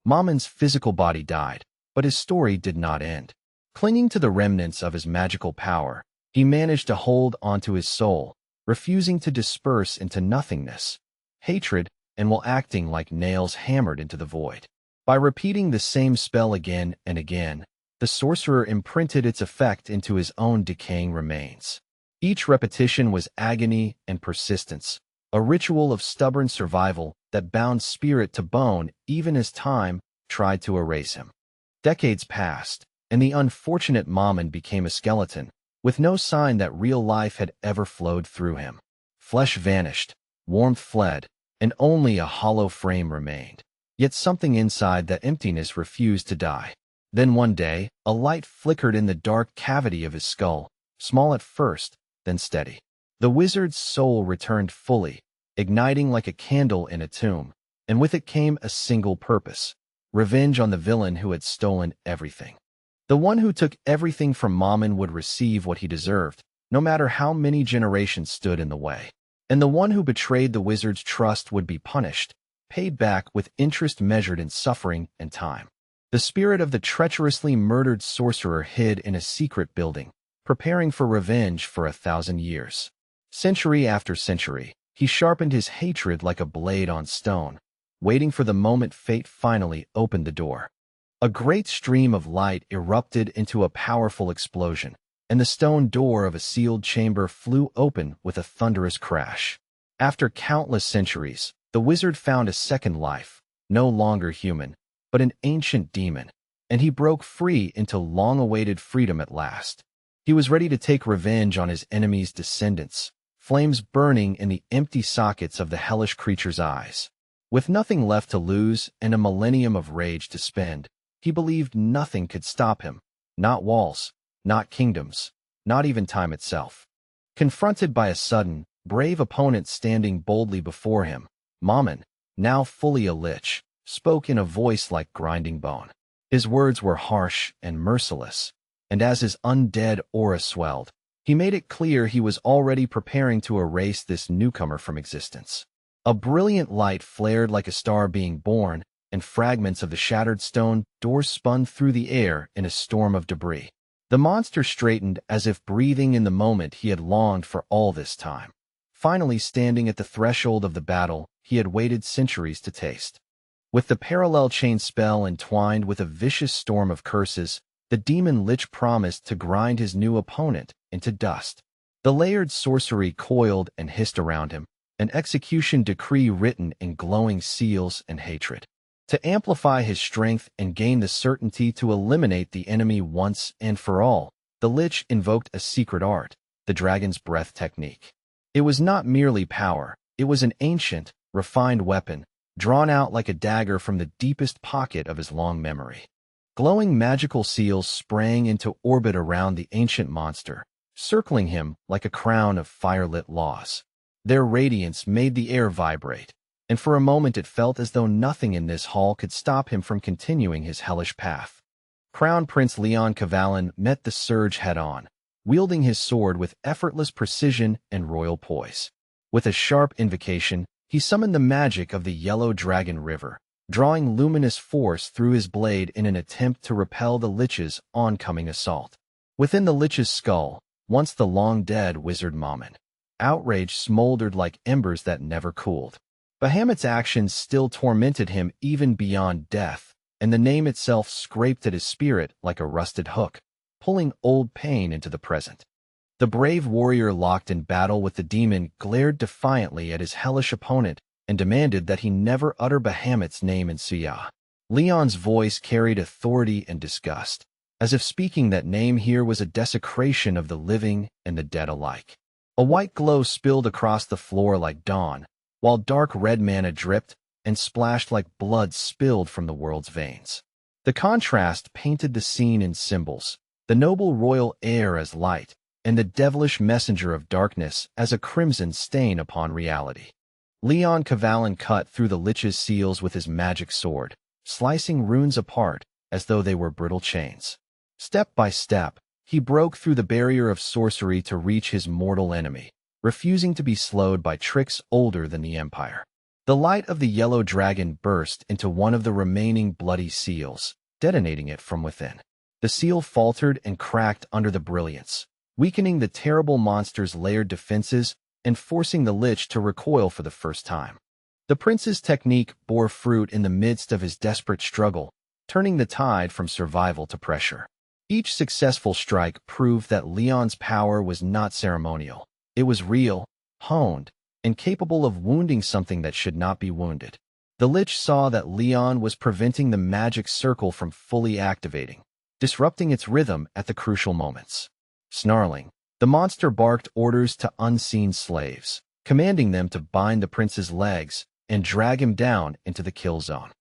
Speaker 1: Mammon's physical body died, but his story did not end. Clinging to the remnants of his magical power, he managed to hold onto his soul, refusing to disperse into nothingness, hatred, and while acting like nails hammered into the void. By repeating the same spell again and again, the sorcerer imprinted its effect into his own decaying remains. Each repetition was agony and persistence, a ritual of stubborn survival that bound spirit to bone even as time tried to erase him. Decades passed, and the unfortunate Mammon became a skeleton, with no sign that real life had ever flowed through him. Flesh vanished, warmth fled, and only a hollow frame remained. Yet something inside that emptiness refused to die. Then one day, a light flickered in the dark cavity of his skull, small at first, then steady. The wizard's soul returned fully, igniting like a candle in a tomb, and with it came a single purpose: revenge on the villain who had stolen everything. The one who took everything from Mammon would receive what he deserved, no matter how many generations stood in the way. And the one who betrayed the wizard's trust would be punished, paid back with interest measured in suffering and time. The spirit of the treacherously murdered sorcerer hid in a secret building, preparing for revenge for 1,000 years. Century after century, he sharpened his hatred like a blade on stone, waiting for the moment fate finally opened the door. A great stream of light erupted into a powerful explosion, and the stone door of a sealed chamber flew open with a thunderous crash. After countless centuries, the wizard found a second life, no longer human, but an ancient demon, and he broke free into long-awaited freedom at last. He was ready to take revenge on his enemy's descendants, flames burning in the empty sockets of the hellish creature's eyes. With nothing left to lose and a millennium of rage to spend, he believed nothing could stop him, not walls, not kingdoms, not even time itself. Confronted by a sudden, brave opponent standing boldly before him, Mammon, now fully a lich, spoke in a voice like grinding bone. His words were harsh and merciless, and as his undead aura swelled, he made it clear he was already preparing to erase this newcomer from existence. A brilliant light flared like a star being born, and fragments of the shattered stone doors spun through the air in a storm of debris. The monster straightened as if breathing in the moment he had longed for all this time. Finally standing at the threshold of the battle he had waited centuries to taste. With the parallel chain spell entwined with a vicious storm of curses, the demon lich promised to grind his new opponent into dust. The layered sorcery coiled and hissed around him, an execution decree written in glowing seals and hatred. To amplify his strength and gain the certainty to eliminate the enemy once and for all, the lich invoked a secret art, the dragon's breath technique. It was not merely power, it was an ancient, refined weapon, drawn out like a dagger from the deepest pocket of his long memory. Glowing magical seals sprang into orbit around the ancient monster, circling him like a crown of fire-lit laws. Their radiance made the air vibrate, and for a moment it felt as though nothing in this hall could stop him from continuing his hellish path. Crown Prince Leon Kavalan met the surge head-on, wielding his sword with effortless precision and royal poise. With a sharp invocation, he summoned the magic of the Yellow Dragon River, drawing luminous force through his blade in an attempt to repel the lich's oncoming assault. Within the lich's skull, once the long-dead wizard Mammon, outrage smoldered like embers that never cooled. Bahamut's actions still tormented him even beyond death, and the name itself scraped at his spirit like a rusted hook, pulling old pain into the present. The brave warrior locked in battle with the demon glared defiantly at his hellish opponent and demanded that he never utter Bahamut's name in Suya. Leon's voice carried authority and disgust, as if speaking that name here was a desecration of the living and the dead alike. A white glow spilled across the floor like dawn, while dark red mana dripped and splashed like blood spilled from the world's veins. The contrast painted the scene in symbols, the noble royal air as light, and the devilish messenger of darkness as a crimson stain upon reality. Leon Kavalan cut through the lich's seals with his magic sword, slicing runes apart as though they were brittle chains. Step by step, he broke through the barrier of sorcery to reach his mortal enemy, refusing to be slowed by tricks older than the Empire. The light of the yellow dragon burst into one of the remaining bloody seals, detonating it from within. The seal faltered and cracked under the brilliance, weakening the terrible monster's layered defenses and forcing the lich to recoil for the first time. The prince's technique bore fruit in the midst of his desperate struggle, turning the tide from survival to pressure. Each successful strike proved that Leon's power was not ceremonial. It was real, honed, and capable of wounding something that should not be wounded. The lich saw that Leon was preventing the magic circle from fully activating, disrupting its rhythm at the crucial moments. Snarling, the monster barked orders to unseen slaves, commanding them to bind the prince's legs and drag him down into the kill zone.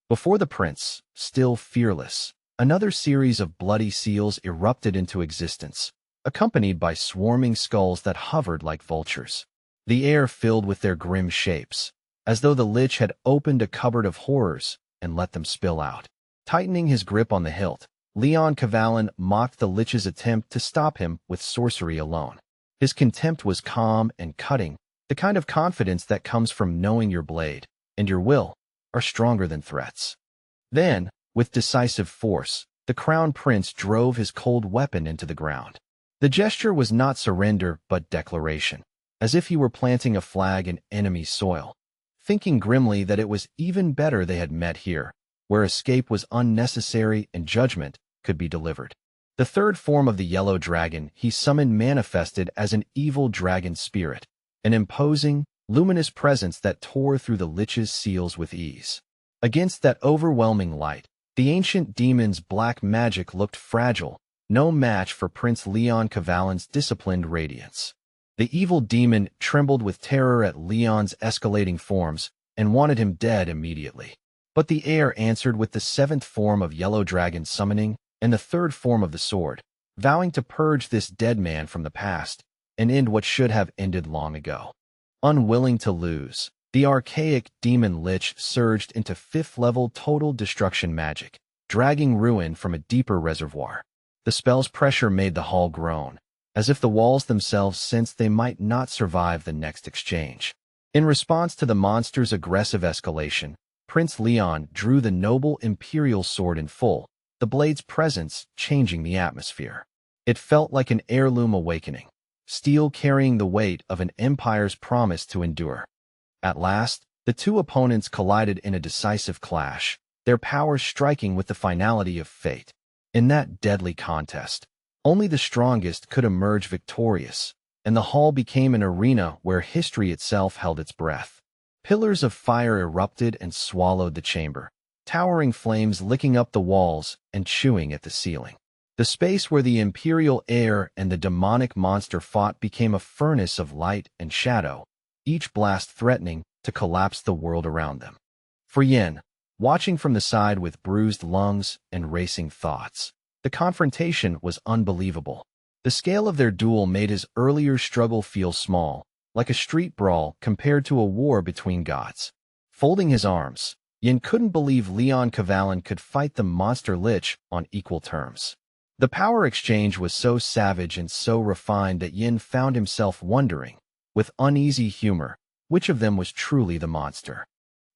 Speaker 1: Before the prince, still fearless, another series of bloody seals erupted into existence, accompanied by swarming skulls that hovered like vultures. The air filled with their grim shapes, as though the lich had opened a cupboard of horrors and let them spill out. Tightening his grip on the hilt, Leon Kavalan mocked the lich's attempt to stop him with sorcery alone. His contempt was calm and cutting, the kind of confidence that comes from knowing your blade and your will are stronger than threats. Then, with decisive force, the crown prince drove his cold weapon into the ground. The gesture was not surrender but declaration, as if he were planting a flag in enemy soil, thinking grimly that it was even better they had met here, where escape was unnecessary and judgment could be delivered. The third form of the yellow dragon he summoned manifested as an evil dragon spirit, an imposing, luminous presence that tore through the lich's seals with ease. Against that overwhelming light, the ancient demon's black magic looked fragile, no match for Prince Leon Cavallin's disciplined radiance. The evil demon trembled with terror at Leon's escalating forms and wanted him dead immediately. But the heir answered with the seventh form of Yellow Dragon summoning and the third form of the sword, vowing to purge this dead man from the past and end what should have ended long ago. Unwilling to lose, the archaic demon lich surged into fifth-level total destruction magic, dragging ruin from a deeper reservoir. The spell's pressure made the hall groan, as if the walls themselves sensed they might not survive the next exchange. In response to the monster's aggressive escalation, Prince Leon drew the noble imperial sword in full, the blade's presence changing the atmosphere. It felt like an heirloom awakening, steel carrying the weight of an empire's promise to endure. At last, the two opponents collided in a decisive clash, their powers striking with the finality of fate. In that deadly contest, only the strongest could emerge victorious, and the hall became an arena where history itself held its breath. Pillars of fire erupted and swallowed the chamber, towering flames licking up the walls and chewing at the ceiling. The space where the imperial heir and the demonic monster fought became a furnace of light and shadow, each blast threatening to collapse the world around them. For Yin, watching from the side with bruised lungs and racing thoughts, the confrontation was unbelievable. The scale of their duel made his earlier struggle feel small, like a street brawl compared to a war between gods. Folding his arms, Yin couldn't believe Leon Cavallin could fight the monster lich on equal terms. The power exchange was so savage and so refined that Yin found himself wondering, with uneasy humor, which of them was truly the monster.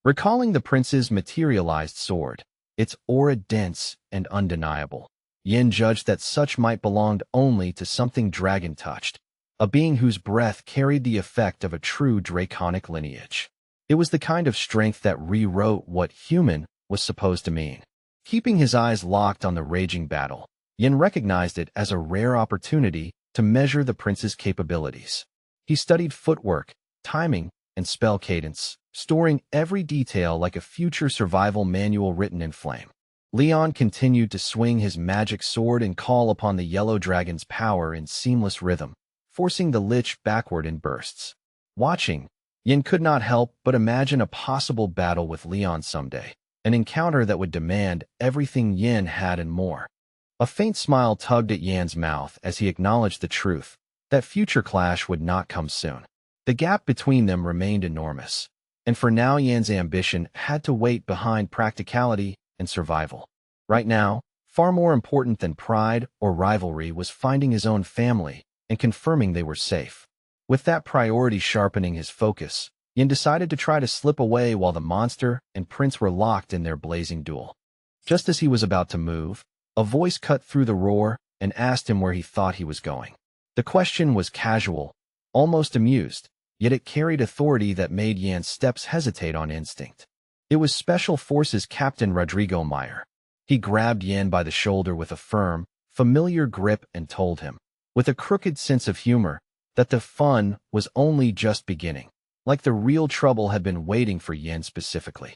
Speaker 1: Recalling the prince's materialized sword, its aura dense and undeniable, Yin judged that such might belonged only to something dragon-touched, a being whose breath carried the effect of a true draconic lineage. It was the kind of strength that rewrote what human was supposed to mean. Keeping his eyes locked on the raging battle, Yin recognized it as a rare opportunity to measure the prince's capabilities. He studied footwork, timing, and spell cadence, storing every detail like a future survival manual written in flame. Leon continued to swing his magic sword and call upon the yellow dragon's power in seamless rhythm, forcing the lich backward in bursts. Watching, Yin could not help but imagine a possible battle with Leon someday, an encounter that would demand everything Yin had and more. A faint smile tugged at Yan's mouth as he acknowledged the truth, that future clash would not come soon. The gap between them remained enormous, and for now Yan's ambition had to wait behind practicality and survival. Right now, far more important than pride or rivalry was finding his own family and confirming they were safe. With that priority sharpening his focus, Yin decided to try to slip away while the monster and prince were locked in their blazing duel. Just as he was about to move, a voice cut through the roar and asked him where he thought he was going. The question was casual, almost amused, yet it carried authority that made Yan's steps hesitate on instinct. It was Special Forces Captain Rodrigo Meyer. He grabbed Yan by the shoulder with a firm, familiar grip and told him, with a crooked sense of humor, that the fun was only just beginning, like the real trouble had been waiting for Yin specifically.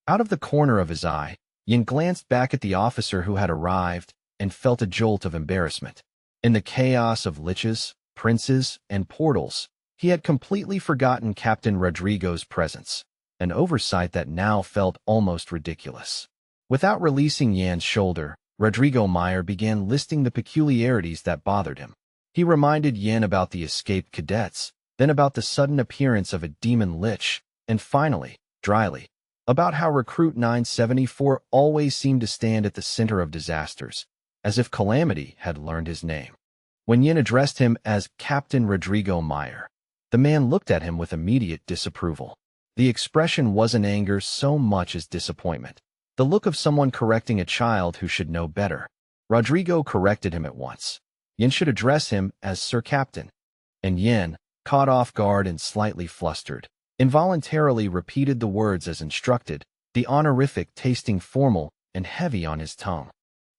Speaker 1: Out of the corner of his eye, Yin glanced back at the officer who had arrived and felt a jolt of embarrassment. In the chaos of liches, princes, and portals, he had completely forgotten Captain Rodrigo's presence, an oversight that now felt almost ridiculous. Without releasing Yan's shoulder, Rodrigo Meyer began listing the peculiarities that bothered him. He reminded Yin about the escaped cadets, then about the sudden appearance of a demon lich, and finally, dryly, about how Recruit 974 always seemed to stand at the center of disasters, as if calamity had learned his name. When Yin addressed him as Captain Rodrigo Meyer, the man looked at him with immediate disapproval. The expression wasn't anger so much as disappointment, the look of someone correcting a child who should know better. Rodrigo corrected him at once. Yin should address him as Sir Captain. And Yin, caught off guard and slightly flustered, involuntarily repeated the words as instructed, the honorific tasting formal and heavy on his tongue.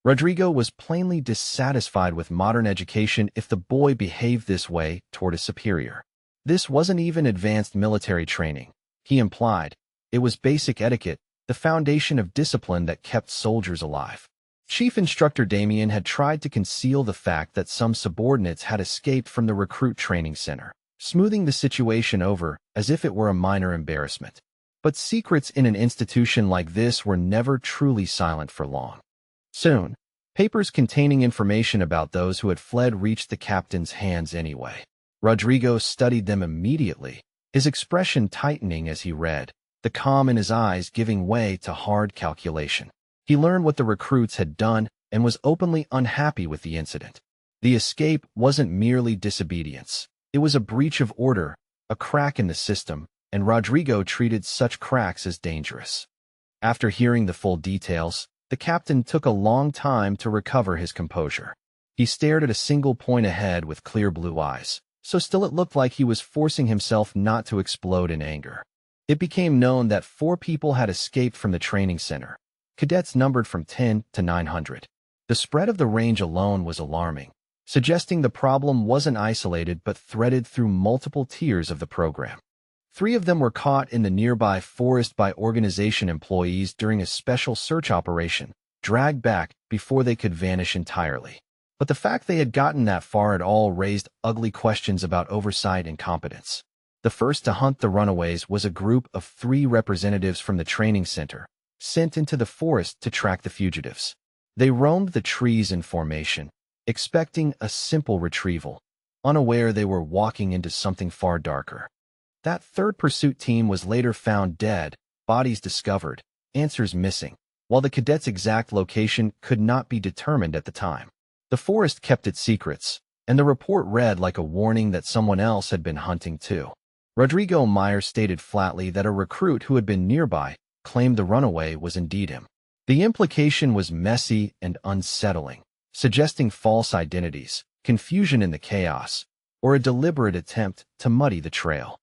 Speaker 1: Rodrigo was plainly dissatisfied with modern education if the boy behaved this way toward a superior. This wasn't even advanced military training, he implied. It was basic etiquette, the foundation of discipline that kept soldiers alive. Chief Instructor Damien had tried to conceal the fact that some subordinates had escaped from the recruit training center, smoothing the situation over as if it were a minor embarrassment. But secrets in an institution like this were never truly silent for long. Soon, papers containing information about those who had fled reached the captain's hands anyway. Rodrigo studied them immediately, his expression tightening as he read, the calm in his eyes giving way to hard calculation. He learned what the recruits had done and was openly unhappy with the incident. The escape wasn't merely disobedience. It was a breach of order, a crack in the system, and Rodrigo treated such cracks as dangerous. After hearing the full details, the captain took a long time to recover his composure. He stared at a single point ahead with clear blue eyes, so still it looked like he was forcing himself not to explode in anger. It became known that 4 people had escaped from the training center, cadets numbered from 10 to 900. The spread of the range alone was alarming, suggesting the problem wasn't isolated but threaded through multiple tiers of the program. 3 of them were caught in the nearby forest by organization employees during a special search operation, dragged back before they could vanish entirely. But the fact they had gotten that far at all raised ugly questions about oversight and competence. The first to hunt the runaways was a group of 3 representatives from the training center, sent into the forest to track the fugitives. They roamed the trees in formation, expecting a simple retrieval, unaware they were walking into something far darker. That third pursuit team was later found dead, bodies discovered, answers missing, while the cadets' exact location could not be determined at the time. The forest kept its secrets, and the report read like a warning that someone else had been hunting too. Rodrigo Meyer stated flatly that a recruit who had been nearby claimed the runaway was indeed him. The implication was messy and unsettling, suggesting false identities, confusion in the chaos, or a deliberate attempt to muddy the trail.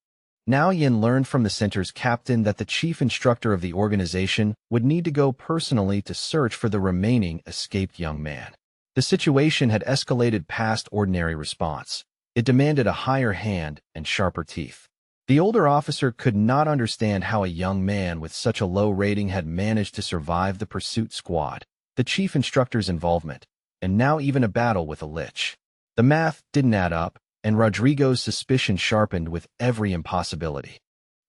Speaker 1: Now Yin learned from the center's captain that the chief instructor of the organization would need to go personally to search for the remaining escaped young man. The situation had escalated past ordinary response. It demanded a higher hand and sharper teeth. The older officer could not understand how a young man with such a low rating had managed to survive the pursuit squad, the chief instructor's involvement, and now even a battle with a lich. The math didn't add up, and Rodrigo's suspicion sharpened with every impossibility.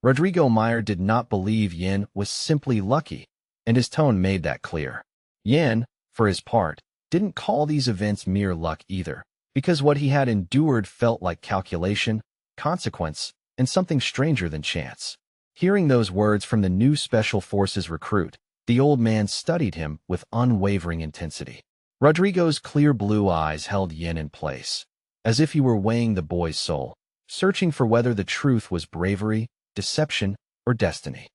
Speaker 1: Rodrigo Meyer did not believe Yin was simply lucky, and his tone made that clear. Yin, for his part, didn't call these events mere luck either, because what he had endured felt like calculation, consequence, and something stranger than chance. Hearing those words from the new Special Forces recruit, the old man studied him with unwavering intensity. Rodrigo's clear blue eyes held Yin in place, as if he were weighing the boy's soul, searching for whether the truth was bravery, deception, or destiny.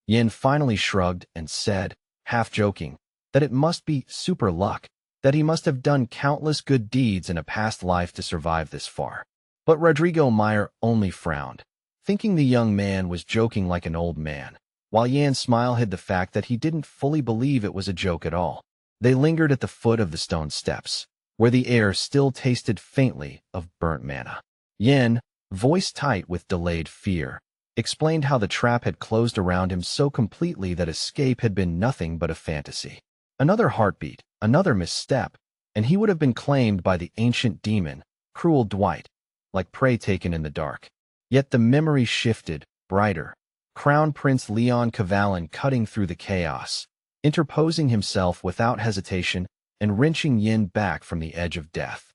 Speaker 1: Yin finally shrugged and said, half joking, that it must be super luck, that he must have done countless good deeds in a past life to survive this far. But Rodrigo Meyer only frowned, thinking the young man was joking like an old man, while Yan's smile hid the fact that he didn't fully believe it was a joke at all. They lingered at the foot of the stone steps, where the air still tasted faintly of burnt manna. Yin, voice tight with delayed fear, explained how the trap had closed around him so completely that escape had been nothing but a fantasy. Another heartbeat, another misstep, and he would have been claimed by the ancient demon, Cruel Dwight, like prey taken in the dark. Yet the memory shifted, brighter. Crown Prince Leon Cavalin cutting through the chaos, interposing himself without hesitation and wrenching Yin back from the edge of death.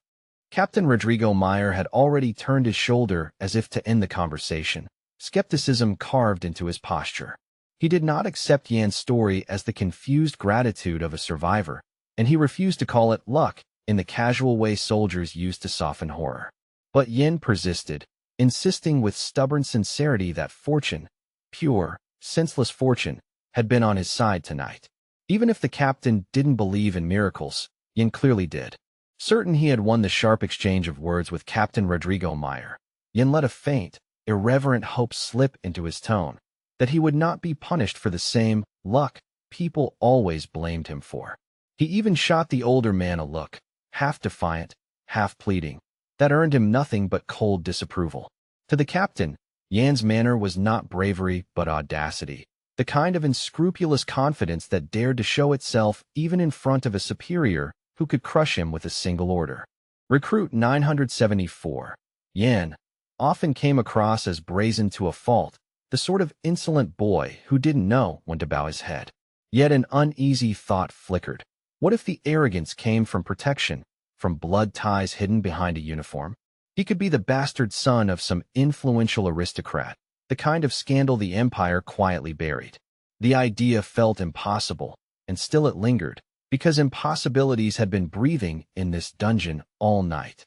Speaker 1: Captain Rodrigo Meyer had already turned his shoulder as if to end the conversation, skepticism carved into his posture. He did not accept Yan's story as the confused gratitude of a survivor, and he refused to call it luck in the casual way soldiers used to soften horror. But Yin persisted, insisting with stubborn sincerity that fortune, pure, senseless fortune, had been on his side tonight. Even if the captain didn't believe in miracles, Yin clearly did. Certain he had won the sharp exchange of words with Captain Rodrigo Meyer, Yin let a faint, irreverent hope slip into his tone, that he would not be punished for the same luck people always blamed him for. He even shot the older man a look, half defiant, half pleading, that earned him nothing but cold disapproval. To the captain, Yan's manner was not bravery but audacity, the kind of unscrupulous confidence that dared to show itself even in front of a superior who could crush him with a single order. Recruit 974. Yan often came across as brazen to a fault, the sort of insolent boy who didn't know when to bow his head. Yet an uneasy thought flickered. What if the arrogance came from protection, from blood ties hidden behind a uniform? He could be the bastard son of some influential aristocrat, the kind of scandal the empire quietly buried. The idea felt impossible, and still it lingered, because impossibilities had been breathing in this dungeon all night.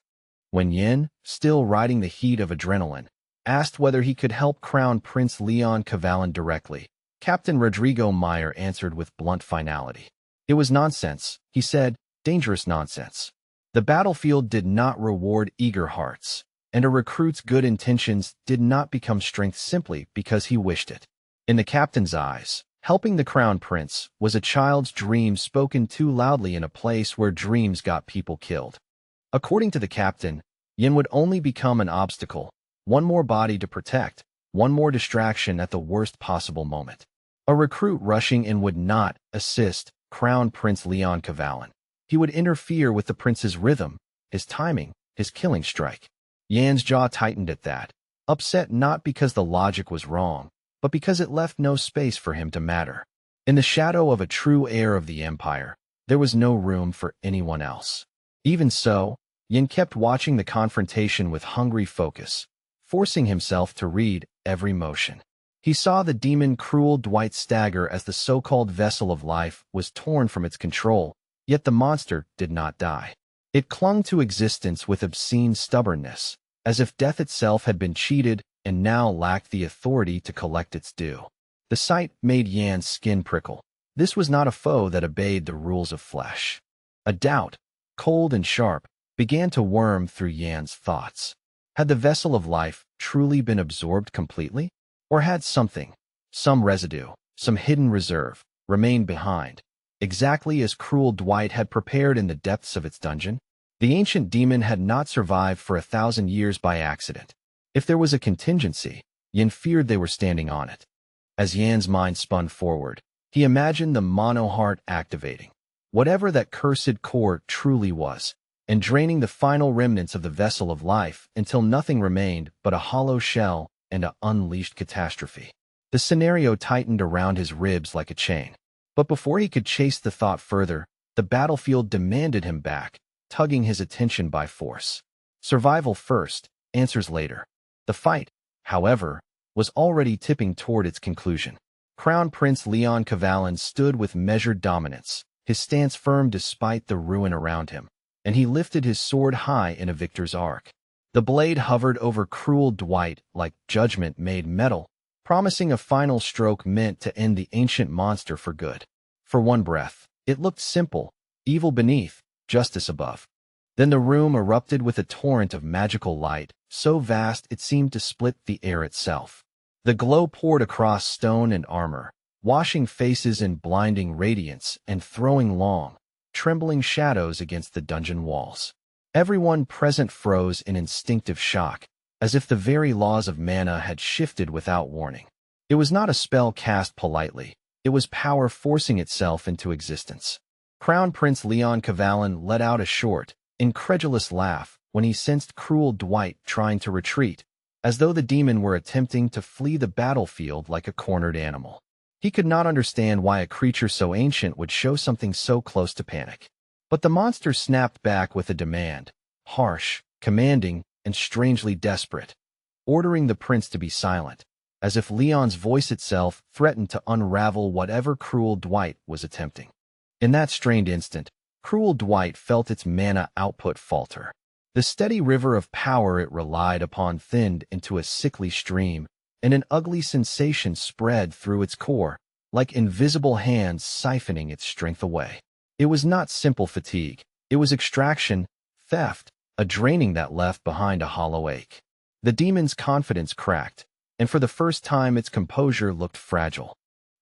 Speaker 1: When Yin, still riding the heat of adrenaline, asked whether he could help Crown Prince Leon Cavallan directly, Captain Rodrigo Meyer answered with blunt finality. It was nonsense, he said, dangerous nonsense. The battlefield did not reward eager hearts, and a recruit's good intentions did not become strength simply because he wished it. In the captain's eyes, helping the Crown Prince was a child's dream spoken too loudly in a place where dreams got people killed. According to the captain, Yin would only become an obstacle, one more body to protect, one more distraction at the worst possible moment. A recruit rushing in would not assist Crown Prince Leon Cavallan. He would interfere with the prince's rhythm, his timing, his killing strike. Yan's jaw tightened at that, upset not because the logic was wrong, but because it left no space for him to matter. In the shadow of a true heir of the empire, there was no room for anyone else. Even so, Yin kept watching the confrontation with hungry focus, forcing himself to read every motion. He saw the demon Cruel Dwight stagger as the so-called vessel of life was torn from its control, yet the monster did not die. It clung to existence with obscene stubbornness, as if death itself had been cheated and now lacked the authority to collect its due. The sight made Yan's skin prickle. This was not a foe that obeyed the rules of flesh. A doubt, cold and sharp, began to worm through Yan's thoughts. Had the vessel of life truly been absorbed completely? Or had something, some residue, some hidden reserve, remained behind, exactly as Cruel Dwight had prepared in the depths of its dungeon? The ancient demon had not survived for 1,000 years by accident. If there was a contingency, Yin feared they were standing on it. As Yan's mind spun forward, he imagined the mono heart activating, whatever that cursed core truly was, and draining the final remnants of the vessel of life until nothing remained but a hollow shell and an unleashed catastrophe. The scenario tightened around his ribs like a chain. But before he could chase the thought further, the battlefield demanded him back, tugging his attention by force. Survival first, answers later. The fight, however, was already tipping toward its conclusion. Crown Prince Leon Cavallan stood with measured dominance, his stance firm despite the ruin around him, and he lifted his sword high in a victor's arc. The blade hovered over Cruel Dwight like judgment made metal, promising a final stroke meant to end the ancient monster for good. For one breath, it looked simple, evil beneath, justice above. Then the room erupted with a torrent of magical light, so vast it seemed to split the air itself. The glow poured across stone and armor, washing faces in blinding radiance and throwing long, trembling shadows against the dungeon walls. Everyone present froze in instinctive shock, as if the very laws of mana had shifted without warning. It was not a spell cast politely, it was power forcing itself into existence. Crown Prince Leon Cavallan let out a short, incredulous laugh when he sensed Cruel Dwight trying to retreat, as though the demon were attempting to flee the battlefield like a cornered animal. He could not understand why a creature so ancient would show something so close to panic. But the monster snapped back with a demand, harsh, commanding, and strangely desperate, ordering the prince to be silent, as if Leon's voice itself threatened to unravel whatever Cruel Dwight was attempting. In that strained instant, Cruel Dwight felt its mana output falter. The steady river of power it relied upon thinned into a sickly stream, and an ugly sensation spread through its core, like invisible hands siphoning its strength away. It was not simple fatigue. It was extraction, theft, a draining that left behind a hollow ache. The demon's confidence cracked, and for the first time its composure looked fragile.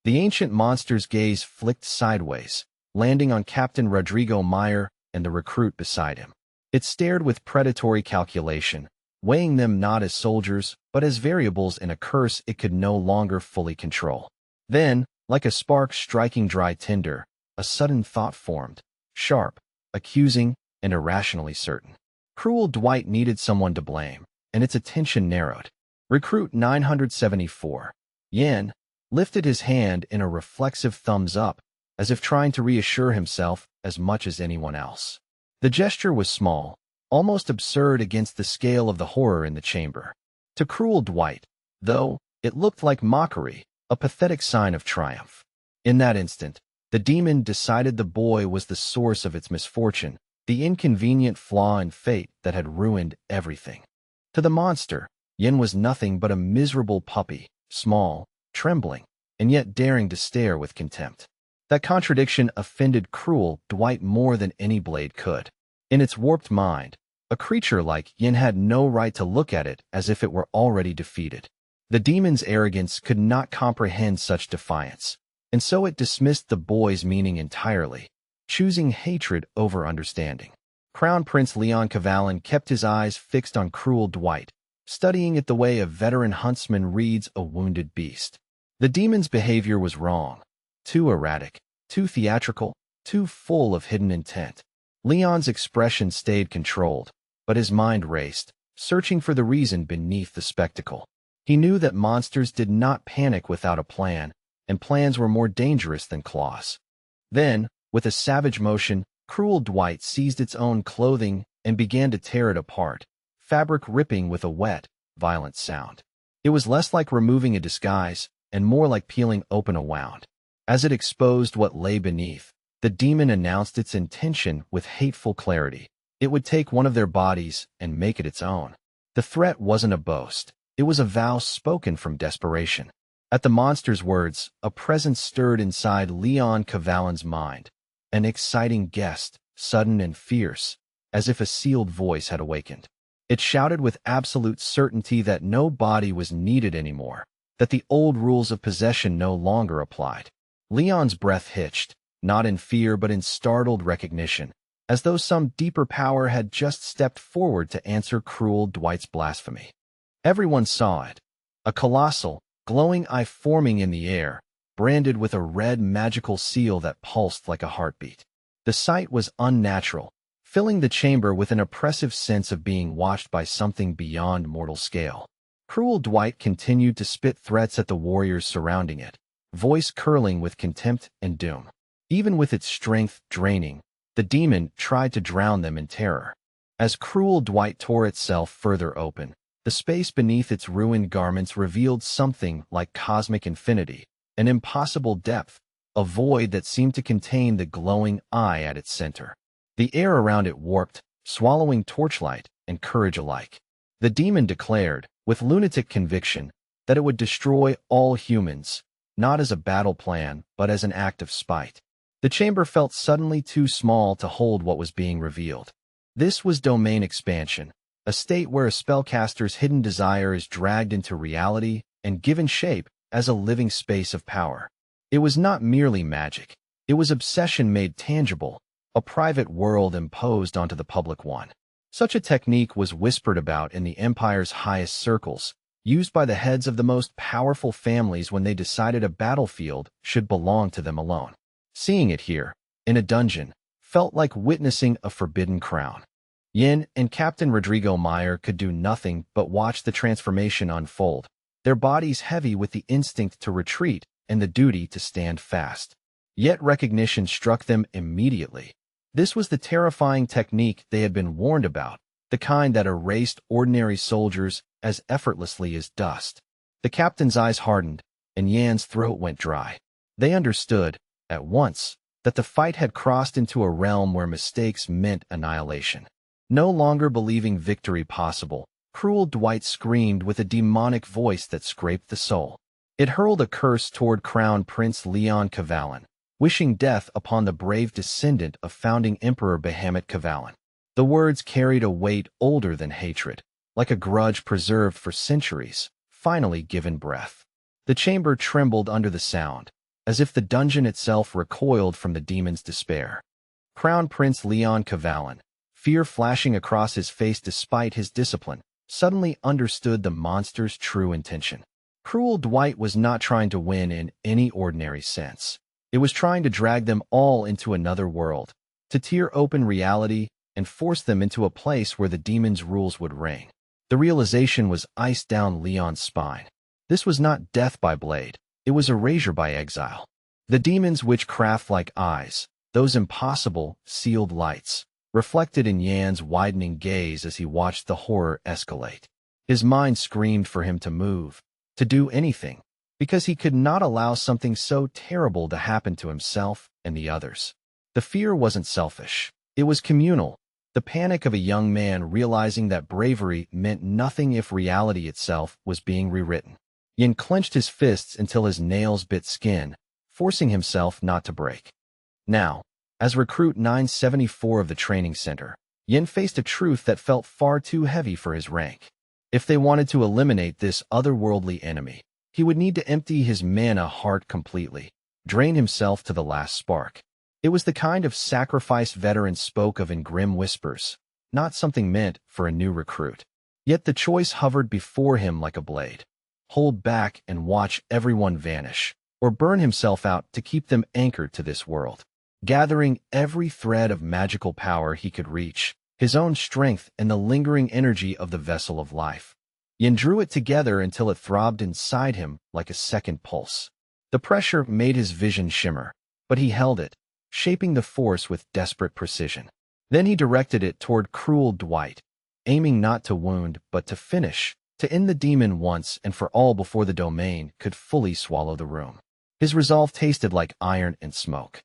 Speaker 1: The ancient monster's gaze flicked sideways, landing on Captain Rodrigo Meyer and the recruit beside him. It stared with predatory calculation, weighing them not as soldiers, but as variables in a curse it could no longer fully control. Then, like a spark striking dry tinder, a sudden thought formed, sharp, accusing, and irrationally certain. Cruel Dwight needed someone to blame, and its attention narrowed. Recruit 974. Yan lifted his hand in a reflexive thumbs up, as if trying to reassure himself as much as anyone else. The gesture was small, almost absurd against the scale of the horror in the chamber. To Cruel Dwight, though, it looked like mockery, a pathetic sign of triumph. In that instant, the demon decided the boy was the source of its misfortune, the inconvenient flaw in fate that had ruined everything. To the monster, Yin was nothing but a miserable puppy, small, trembling, and yet daring to stare with contempt. That contradiction offended Cruel Dwight more than any blade could. In its warped mind, a creature like Yin had no right to look at it as if it were already defeated. The demon's arrogance could not comprehend such defiance, and so it dismissed the boy's meaning entirely, choosing hatred over understanding. Crown Prince Leon Cavallan kept his eyes fixed on Cruel Dwight, studying it the way a veteran huntsman reads a wounded beast. The demon's behavior was wrong, too erratic, too theatrical, too full of hidden intent. Leon's expression stayed controlled, but his mind raced, searching for the reason beneath the spectacle. He knew that monsters did not panic without a plan, and plans were more dangerous than claws. Then, with a savage motion, Cruel Dwight seized its own clothing and began to tear it apart, fabric ripping with a wet, violent sound. It was less like removing a disguise and more like peeling open a wound. As it exposed what lay beneath, the demon announced its intention with hateful clarity. It would take one of their bodies and make it its own. The threat wasn't a boast. It was a vow spoken from desperation. At the monster's words, a presence stirred inside Leon Cavallan's mind. An exciting guest, sudden and fierce, as if a sealed voice had awakened. It shouted with absolute certainty that no body was needed anymore, that the old rules of possession no longer applied. Leon's breath hitched, not in fear but in startled recognition, as though some deeper power had just stepped forward to answer Cruel Dwight's blasphemy. Everyone saw it. A colossal, glowing eye forming in the air, branded with a red magical seal that pulsed like a heartbeat. The sight was unnatural, filling the chamber with an oppressive sense of being watched by something beyond mortal scale. Cruel Dwight continued to spit threats at the warriors surrounding it, voice curling with contempt and doom. Even with its strength draining, the demon tried to drown them in terror. As Cruel Dwight tore itself further open, the space beneath its ruined garments revealed something like cosmic infinity, an impossible depth, a void that seemed to contain the glowing eye at its center. The air around it warped, swallowing torchlight and courage alike. The demon declared, with lunatic conviction, that it would destroy all humans, not as a battle plan, but as an act of spite. The chamber felt suddenly too small to hold what was being revealed. This was domain expansion, a state where a spellcaster's hidden desire is dragged into reality and given shape as a living space of power. It was not merely magic. It was obsession made tangible, a private world imposed onto the public one. Such a technique was whispered about in the Empire's highest circles, used by the heads of the most powerful families when they decided a battlefield should belong to them alone. Seeing it here, in a dungeon, felt like witnessing a forbidden crown. Yin and Captain Rodrigo Meyer could do nothing but watch the transformation unfold, their bodies heavy with the instinct to retreat and the duty to stand fast. Yet recognition struck them immediately. This was the terrifying technique they had been warned about, the kind that erased ordinary soldiers as effortlessly as dust. The captain's eyes hardened, and Yan's throat went dry. They understood, at once, that the fight had crossed into a realm where mistakes meant annihilation. No longer believing victory possible, Cruel Dwight screamed with a demonic voice that scraped the soul. It hurled a curse toward Crown Prince Leon Cavallan, wishing death upon the brave descendant of founding Emperor Bahamut Cavallan. The words carried a weight older than hatred, like a grudge preserved for centuries, finally given breath. The chamber trembled under the sound, as if the dungeon itself recoiled from the demon's despair. Crown Prince Leon Cavallan, fear flashing across his face despite his discipline, suddenly understood the monster's true intention. Cruel Dwight was not trying to win in any ordinary sense. It was trying to drag them all into another world, to tear open reality and force them into a place where the demon's rules would reign. The realization was iced down Leon's spine. This was not death by blade. It was erasure by exile. The demon's witchcraft-like eyes, those impossible, sealed lights, reflected in Yan's widening gaze as he watched the horror escalate. His mind screamed for him to move, to do anything, because he could not allow something so terrible to happen to himself and the others. The fear wasn't selfish. It was communal, the panic of a young man realizing that bravery meant nothing if reality itself was being rewritten. Yan clenched his fists until his nails bit skin, forcing himself not to break. Now, as recruit 974 of the training center, Yan faced a truth that felt far too heavy for his rank. If they wanted to eliminate this otherworldly enemy, he would need to empty his mana heart completely, drain himself to the last spark. It was the kind of sacrifice veterans spoke of in grim whispers, not something meant for a new recruit. Yet the choice hovered before him like a blade. Hold back and watch everyone vanish, or burn himself out to keep them anchored to this world. Gathering every thread of magical power he could reach, his own strength and the lingering energy of the vessel of life. Yan drew it together until it throbbed inside him like a second pulse. The pressure made his vision shimmer, but he held it, shaping the force with desperate precision. Then he directed it toward Cruel Dwight, aiming not to wound but to finish, to end the demon once and for all before the domain could fully swallow the room. His resolve tasted like iron and smoke.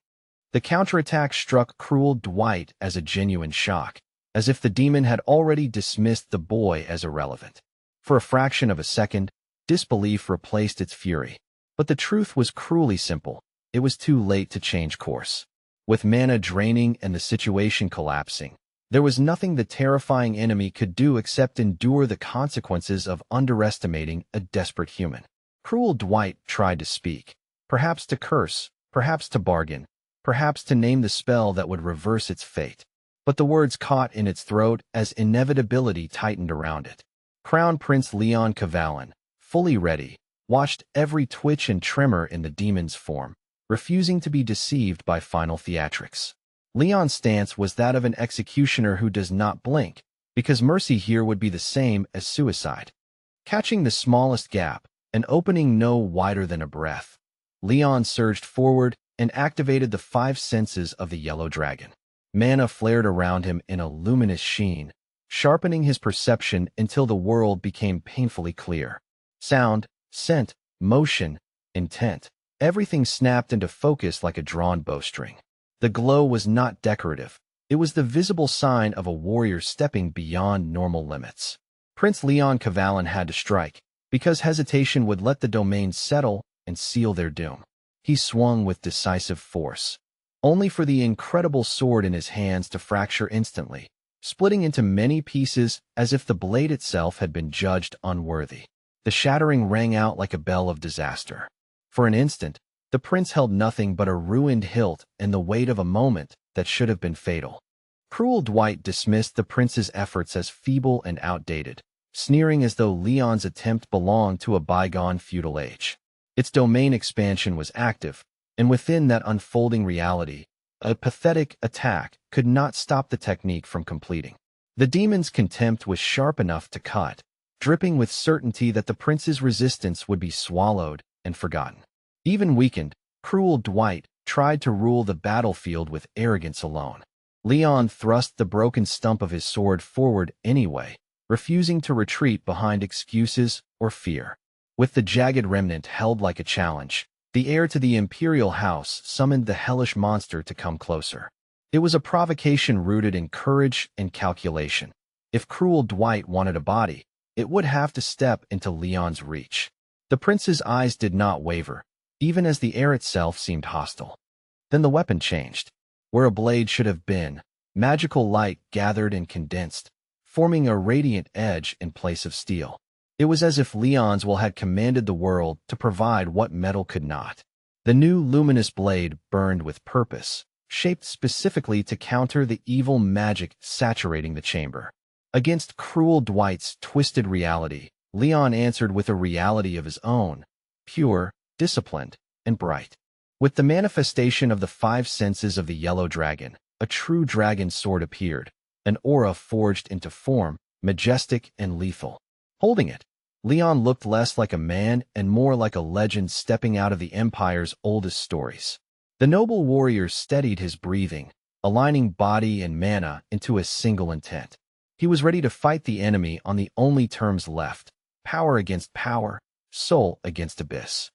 Speaker 1: The counterattack struck Cruel Dwight as a genuine shock, as if the demon had already dismissed the boy as irrelevant. For a fraction of a second, disbelief replaced its fury. But the truth was cruelly simple. It was too late to change course. With mana draining and the situation collapsing, there was nothing the terrifying enemy could do except endure the consequences of underestimating a desperate human. Cruel Dwight tried to speak, perhaps to curse, perhaps to bargain, perhaps to name the spell that would reverse its fate. But the words caught in its throat as inevitability tightened around it. Crown Prince Leon Cavalin, fully ready, watched every twitch and tremor in the demon's form, refusing to be deceived by final theatrics. Leon's stance was that of an executioner who does not blink, because mercy here would be the same as suicide. Catching the smallest gap, an opening no wider than a breath, Leon surged forward and activated the 5 senses of the yellow dragon. Mana flared around him in a luminous sheen, sharpening his perception until the world became painfully clear. Sound, scent, motion, intent, everything snapped into focus like a drawn bowstring. The glow was not decorative. It was the visible sign of a warrior stepping beyond normal limits. Prince Leon Cavalin had to strike, because hesitation would let the domain settle and seal their doom. He swung with decisive force, only for the incredible sword in his hands to fracture instantly, splitting into many pieces as if the blade itself had been judged unworthy. The shattering rang out like a bell of disaster. For an instant, the prince held nothing but a ruined hilt and the weight of a moment that should have been fatal. Cruel Dwight dismissed the prince's efforts as feeble and outdated, sneering as though Leon's attempt belonged to a bygone feudal age. Its domain expansion was active, and within that unfolding reality, a pathetic attack could not stop the technique from completing. The demon's contempt was sharp enough to cut, dripping with certainty that the prince's resistance would be swallowed and forgotten. Even weakened, Cruel Dwight tried to rule the battlefield with arrogance alone. Leon thrust the broken stump of his sword forward anyway, refusing to retreat behind excuses or fear. With the jagged remnant held like a challenge, the heir to the imperial house summoned the hellish monster to come closer. It was a provocation rooted in courage and calculation. If Cruel Dwight wanted a body, it would have to step into Leon's reach. The prince's eyes did not waver, even as the air itself seemed hostile. Then the weapon changed. Where a blade should have been, magical light gathered and condensed, forming a radiant edge in place of steel. It was as if Leon's will had commanded the world to provide what metal could not. The new luminous blade burned with purpose, shaped specifically to counter the evil magic saturating the chamber. Against Cruel Dwight's twisted reality, Leon answered with a reality of his own, pure, disciplined, and bright. With the manifestation of the 5 senses of the yellow dragon, a true dragon sword appeared, an aura forged into form, majestic and lethal. Holding it, Leon looked less like a man and more like a legend stepping out of the Empire's oldest stories. The noble warrior steadied his breathing, aligning body and mana into a single intent. He was ready to fight the enemy on the only terms left, power against power, soul against abyss.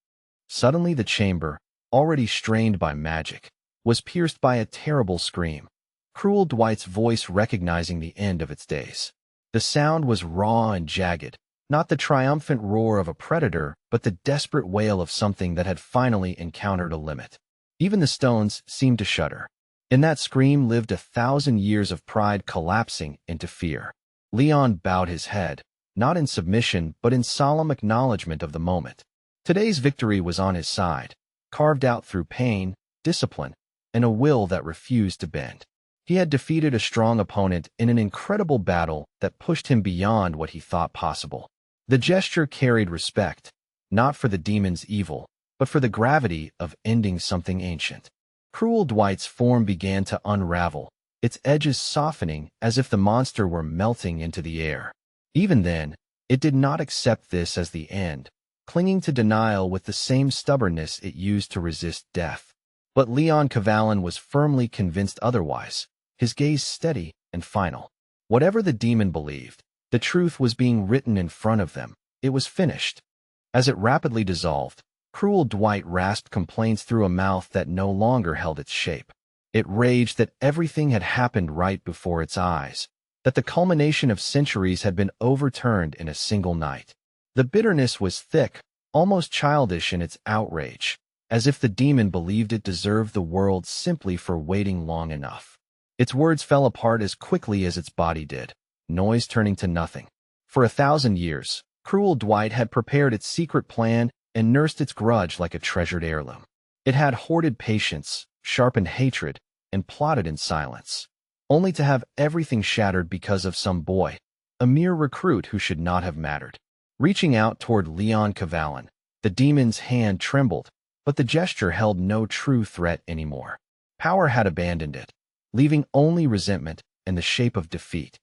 Speaker 1: Suddenly the chamber, already strained by magic, was pierced by a terrible scream, cruel Dwight's voice recognizing the end of its days. The sound was raw and jagged, not the triumphant roar of a predator, but the desperate wail of something that had finally encountered a limit. Even the stones seemed to shudder. In that scream lived 1,000 years of pride collapsing into fear. Leon bowed his head, not in submission but in solemn acknowledgement of the moment. Today's victory was on his side, carved out through pain, discipline, and a will that refused to bend. He had defeated a strong opponent in an incredible battle that pushed him beyond what he thought possible. The gesture carried respect, not for the demon's evil, but for the gravity of ending something ancient. Cruel Dwight's form began to unravel, its edges softening as if the monster were melting into the air. Even then, it did not accept this as the end, clinging to denial with the same stubbornness it used to resist death. But Leon Cavallan was firmly convinced otherwise, his gaze steady and final. Whatever the demon believed, the truth was being written in front of them. It was finished. As it rapidly dissolved, Cruel Dwight rasped complaints through a mouth that no longer held its shape. It raged that everything had happened right before its eyes, that the culmination of centuries had been overturned in a single night. The bitterness was thick, almost childish in its outrage, as if the demon believed it deserved the world simply for waiting long enough. Its words fell apart as quickly as its body did, noise turning to nothing. For 1,000 years, Cruel Dwight had prepared its secret plan and nursed its grudge like a treasured heirloom. It had hoarded patience, sharpened hatred, and plotted in silence, only to have everything shattered because of some boy, a mere recruit who should not have mattered. Reaching out toward Leon Cavallan, the demon's hand trembled, but the gesture held no true threat anymore. Power had abandoned it, leaving only resentment and the shape of defeat.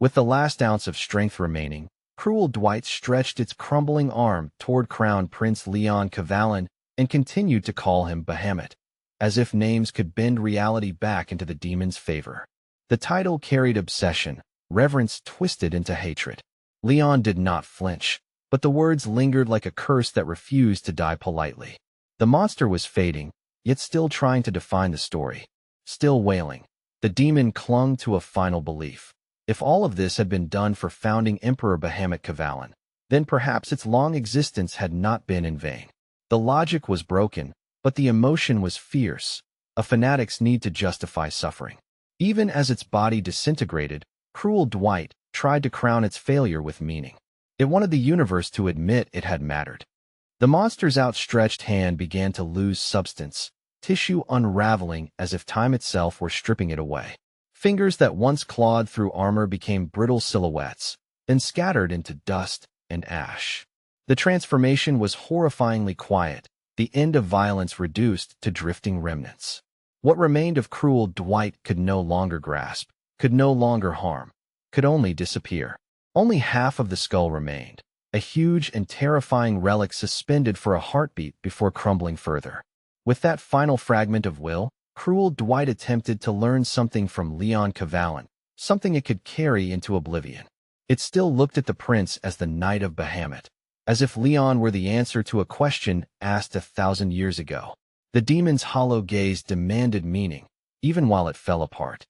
Speaker 1: With the last ounce of strength remaining, Cruel Dwight stretched its crumbling arm toward Crown Prince Leon Cavallan and continued to call him Bahamut, as if names could bend reality back into the demon's favor. The title carried obsession, reverence twisted into hatred. Leon did not flinch, but the words lingered like a curse that refused to die politely. The monster was fading, yet still trying to define the story. Still wailing. The demon clung to a final belief. If all of this had been done for founding Emperor Bahamut Cavallan, then perhaps its long existence had not been in vain. The logic was broken, but the emotion was fierce, a fanatic's need to justify suffering. Even as its body disintegrated, Cruel Dwight tried to crown its failure with meaning. It wanted the universe to admit it had mattered. The monster's outstretched hand began to lose substance, tissue unraveling as if time itself were stripping it away. Fingers that once clawed through armor became brittle silhouettes, then scattered into dust and ash. The transformation was horrifyingly quiet, the end of violence reduced to drifting remnants. What remained of Cruel Dwight could no longer grasp, could no longer harm, could only disappear. Only half of the skull remained, a huge and terrifying relic suspended for a heartbeat before crumbling further. With that final fragment of will, Cruel Dwight attempted to learn something from Leon Cavallan, something it could carry into oblivion. It still looked at the prince as the Knight of Bahamut, as if Leon were the answer to a question asked 1,000 years ago. The demon's hollow gaze demanded meaning, even while it fell apart.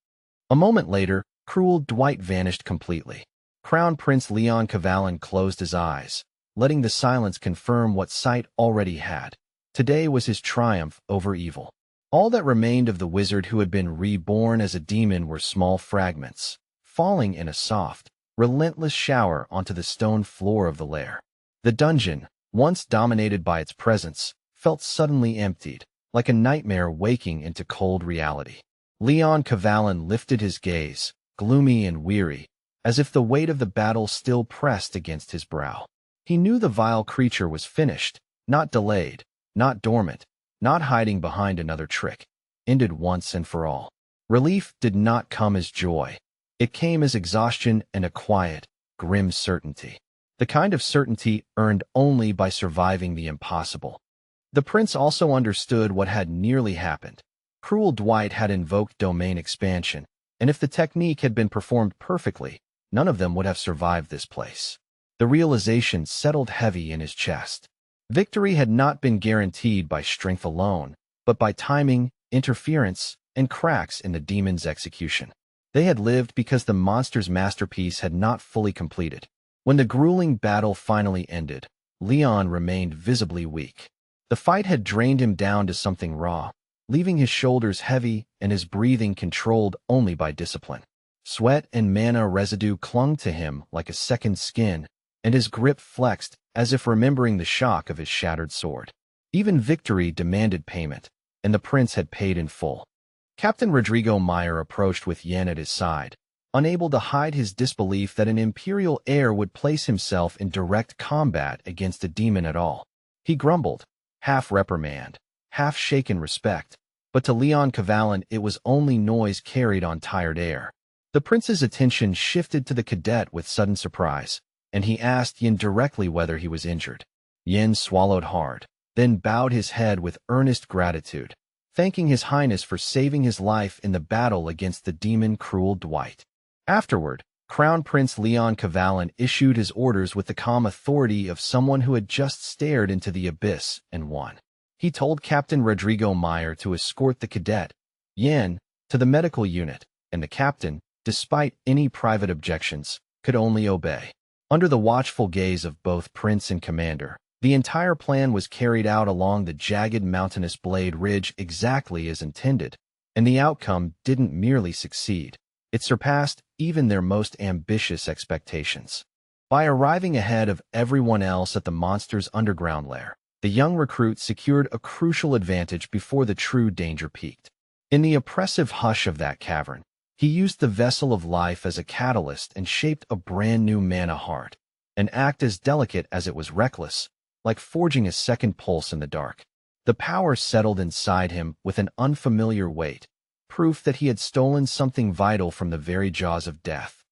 Speaker 1: A moment later, Cruel Dwight vanished completely. Crown Prince Leon Cavallan closed his eyes, letting the silence confirm what sight already had. Today was his triumph over evil. All that remained of the wizard who had been reborn as a demon were small fragments, falling in a soft, relentless shower onto the stone floor of the lair. The dungeon, once dominated by its presence, felt suddenly emptied, like a nightmare waking into cold reality. Leon Cavallan lifted his gaze, gloomy and weary, as if the weight of the battle still pressed against his brow. He knew the vile creature was finished, not delayed, not dormant, not hiding behind another trick. Ended once and for all. Relief did not come as joy. It came as exhaustion and a quiet, grim certainty. The kind of certainty earned only by surviving the impossible. The prince also understood what had nearly happened. Cruel Dwight had invoked domain expansion, and if the technique had been performed perfectly, none of them would have survived this place. The realization settled heavy in his chest. Victory had not been guaranteed by strength alone, but by timing, interference, and cracks in the demon's execution. They had lived because the monster's masterpiece had not fully completed. When the grueling battle finally ended, Leon remained visibly weak. The fight had drained him down to something raw, leaving his shoulders heavy and his breathing controlled only by discipline. Sweat and mana residue clung to him like a second skin, and his grip flexed as if remembering the shock of his shattered sword. Even victory demanded payment, and the prince had paid in full. Captain Rodrigo Meyer approached with Yen at his side, unable to hide his disbelief that an imperial heir would place himself in direct combat against a demon at all. He grumbled, half reprimand, half shaken respect, but to Leon Cavallan it was only noise carried on tired air. The prince's attention shifted to the cadet with sudden surprise, and he asked Yen directly whether he was injured. Yen swallowed hard, then bowed his head with earnest gratitude, thanking His Highness for saving his life in the battle against the demon Cruel Dwight. Afterward, Crown Prince Leon Cavallan issued his orders with the calm authority of someone who had just stared into the abyss and won. He told Captain Rodrigo Meyer to escort the cadet, Yen, to the medical unit, and the captain, despite any private objections, could only obey. Under the watchful gaze of both prince and commander, the entire plan was carried out along the jagged mountainous blade ridge exactly as intended, and the outcome didn't merely succeed. It surpassed even their most ambitious expectations. By arriving ahead of everyone else at the monster's underground lair, the young recruit secured a crucial advantage before the true danger peaked. In the oppressive hush of that cavern, he used the vessel of life as a catalyst and shaped a brand new mana heart, an act as delicate as it was reckless, like forging a second pulse in the dark. The power settled inside him with an unfamiliar weight, proof that he had stolen something vital from the very jaws of death.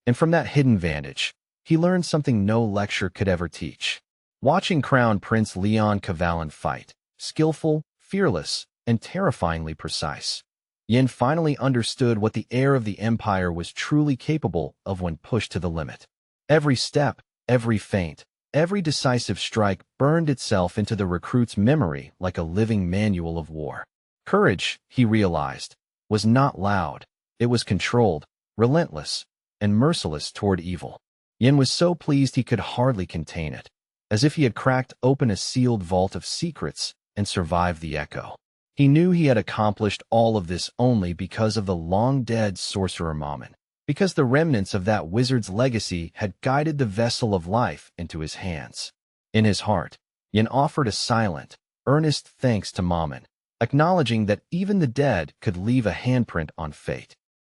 Speaker 1: And from that hidden vantage, he learned something no lecture could ever teach. Watching Crown Prince Leon Cavallan fight, skillful, fearless, and terrifyingly precise, Yen finally understood what the heir of the Empire was truly capable of when pushed to the limit. Every step, every feint, every decisive strike burned itself into the recruit's memory like a living manual of war. Courage, he realized, was not loud. It was controlled, relentless, and merciless toward evil. Yen was so pleased he could hardly contain it, as if he had cracked open a sealed vault of secrets and survived the echo. He knew he had accomplished all of this only because of the long-dead sorcerer Mammon, because the remnants of that wizard's legacy had guided the vessel of life into his hands. In his heart, Yen offered a silent, earnest thanks to Mammon, acknowledging that even the dead could leave a handprint on fate.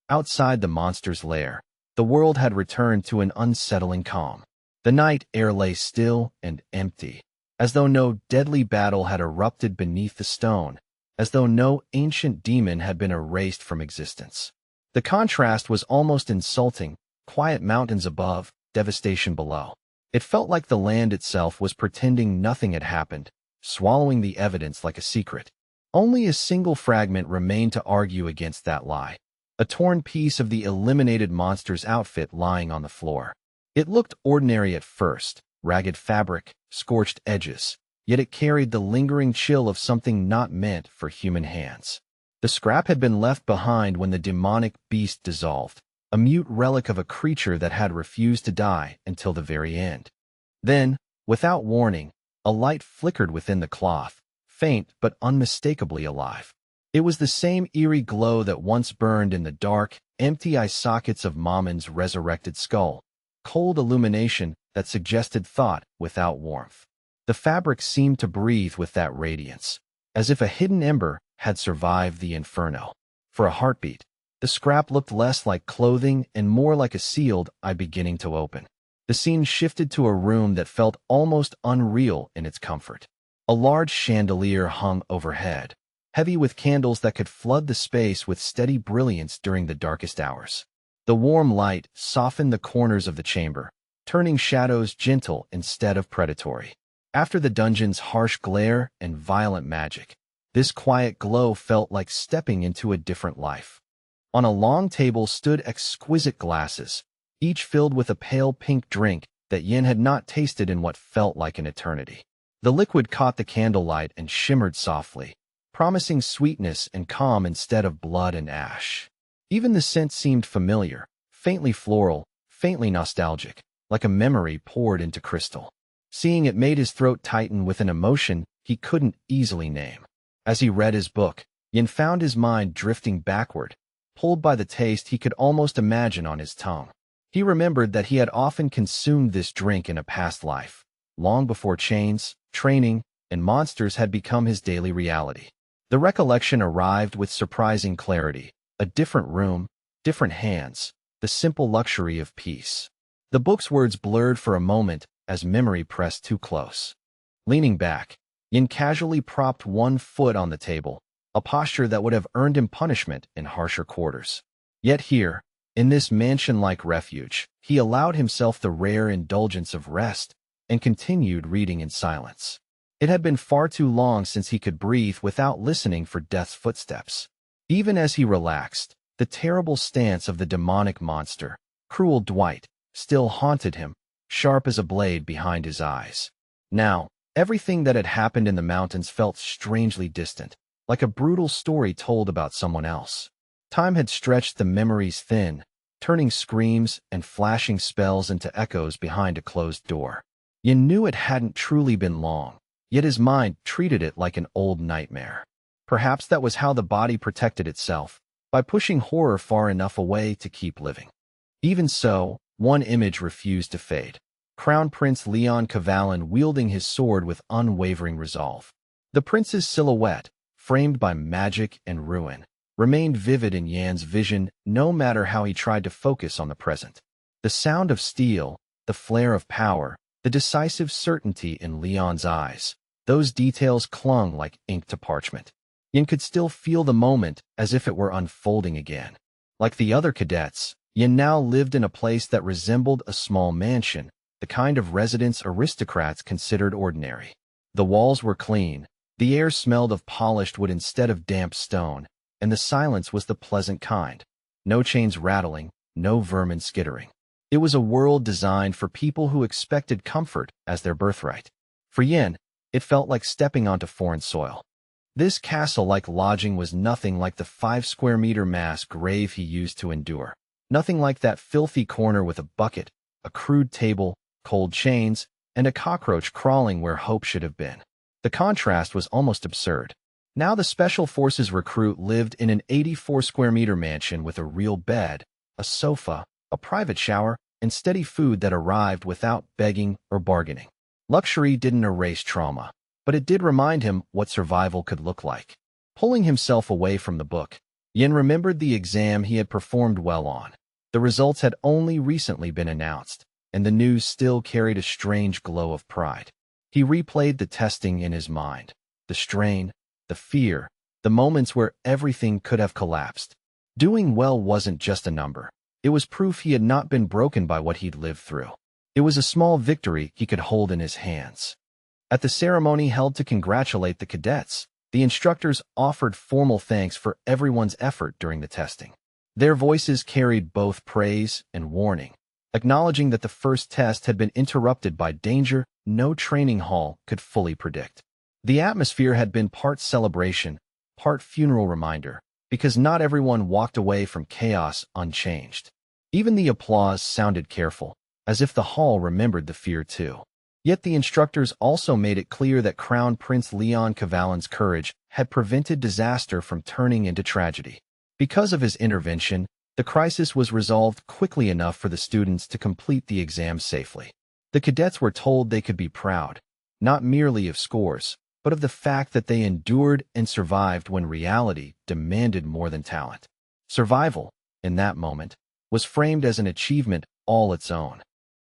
Speaker 1: Outside the monster's lair, the world had returned to an unsettling calm. The night air lay still and empty, as though no deadly battle had erupted beneath the stone, as though no ancient demon had been erased from existence. The contrast was almost insulting: quiet mountains above, devastation below. It felt like the land itself was pretending nothing had happened, swallowing the evidence like a secret. Only a single fragment remained to argue against that lie: a torn piece of the eliminated monster's outfit lying on the floor. It looked ordinary at first, ragged fabric, scorched edges, yet it carried the lingering chill of something not meant for human hands. The scrap had been left behind when the demonic beast dissolved, a mute relic of a creature that had refused to die until the very end. Then, without warning, a light flickered within the cloth, faint but unmistakably alive. It was the same eerie glow that once burned in the dark, empty eye sockets of Mammon's resurrected skull, cold illumination that suggested thought without warmth. The fabric seemed to breathe with that radiance, as if a hidden ember had survived the inferno. For a heartbeat, the scrap looked less like clothing and more like a sealed eye beginning to open. The scene shifted to a room that felt almost unreal in its comfort. A large chandelier hung overhead, heavy with candles that could flood the space with steady brilliance during the darkest hours. The warm light softened the corners of the chamber, turning shadows gentle instead of predatory. After the dungeon's harsh glare and violent magic, this quiet glow felt like stepping into a different life. On a long table stood exquisite glasses, each filled with a pale pink drink that Yin had not tasted in what felt like an eternity. The liquid caught the candlelight and shimmered softly, promising sweetness and calm instead of blood and ash. Even the scent seemed familiar, faintly floral, faintly nostalgic, like a memory poured into crystal. Seeing it made his throat tighten with an emotion he couldn't easily name. As he read his book, Yin found his mind drifting backward, pulled by the taste he could almost imagine on his tongue. He remembered that he had often consumed this drink in a past life, long before chains, training, and monsters had become his daily reality. The recollection arrived with surprising clarity, a different room, different hands, the simple luxury of peace. The book's words blurred for a moment as memory pressed too close. Leaning back, Yin casually propped one foot on the table, a posture that would have earned him punishment in harsher quarters. Yet here, in this mansion-like refuge, he allowed himself the rare indulgence of rest and continued reading in silence. It had been far too long since he could breathe without listening for death's footsteps. Even as he relaxed, the terrible stance of the demonic monster, cruel Dwight, still haunted him, sharp as a blade behind his eyes. Now, everything that had happened in the mountains felt strangely distant, like a brutal story told about someone else. Time had stretched the memories thin, turning screams and flashing spells into echoes behind a closed door. Yin knew it hadn't truly been long, yet his mind treated it like an old nightmare. Perhaps that was how the body protected itself, by pushing horror far enough away to keep living. Even so, one image refused to fade. Crown Prince Leon Kavalan wielding his sword with unwavering resolve. The prince's silhouette, framed by magic and ruin, remained vivid in Yan's vision no matter how he tried to focus on the present. The sound of steel, the flare of power, the decisive certainty in Leon's eyes, those details clung like ink to parchment. Yin could still feel the moment as if it were unfolding again. Like the other cadets, Yin now lived in a place that resembled a small mansion, the kind of residence aristocrats considered ordinary. The walls were clean, the air smelled of polished wood instead of damp stone, and the silence was the pleasant kind. No chains rattling, no vermin skittering. It was a world designed for people who expected comfort as their birthright. For Yin, it felt like stepping onto foreign soil. This castle-like lodging was nothing like the 5-square-meter mass grave he used to endure. Nothing like that filthy corner with a bucket, a crude table, cold chains, and a cockroach crawling where hope should have been. The contrast was almost absurd. Now the Special Forces recruit lived in an 84-square-meter mansion with a real bed, a sofa, a private shower, and steady food that arrived without begging or bargaining. Luxury didn't erase trauma, but it did remind him what survival could look like. Pulling himself away from the book, Yin remembered the exam he had performed well on. The results had only recently been announced, and the news still carried a strange glow of pride. He replayed the testing in his mind, the strain, the fear, the moments where everything could have collapsed. Doing well wasn't just a number. It was proof he had not been broken by what he'd lived through. It was a small victory he could hold in his hands. At the ceremony held to congratulate the cadets, the instructors offered formal thanks for everyone's effort during the testing. Their voices carried both praise and warning, acknowledging that the first test had been interrupted by danger no training hall could fully predict. The atmosphere had been part celebration, part funeral reminder, because not everyone walked away from chaos unchanged. Even the applause sounded careful, as if the hall remembered the fear too. Yet the instructors also made it clear that Crown Prince Leon Kavalan's courage had prevented disaster from turning into tragedy. Because of his intervention, the crisis was resolved quickly enough for the students to complete the exam safely. The cadets were told they could be proud, not merely of scores, but of the fact that they endured and survived when reality demanded more than talent. Survival, in that moment, was framed as an achievement all its own.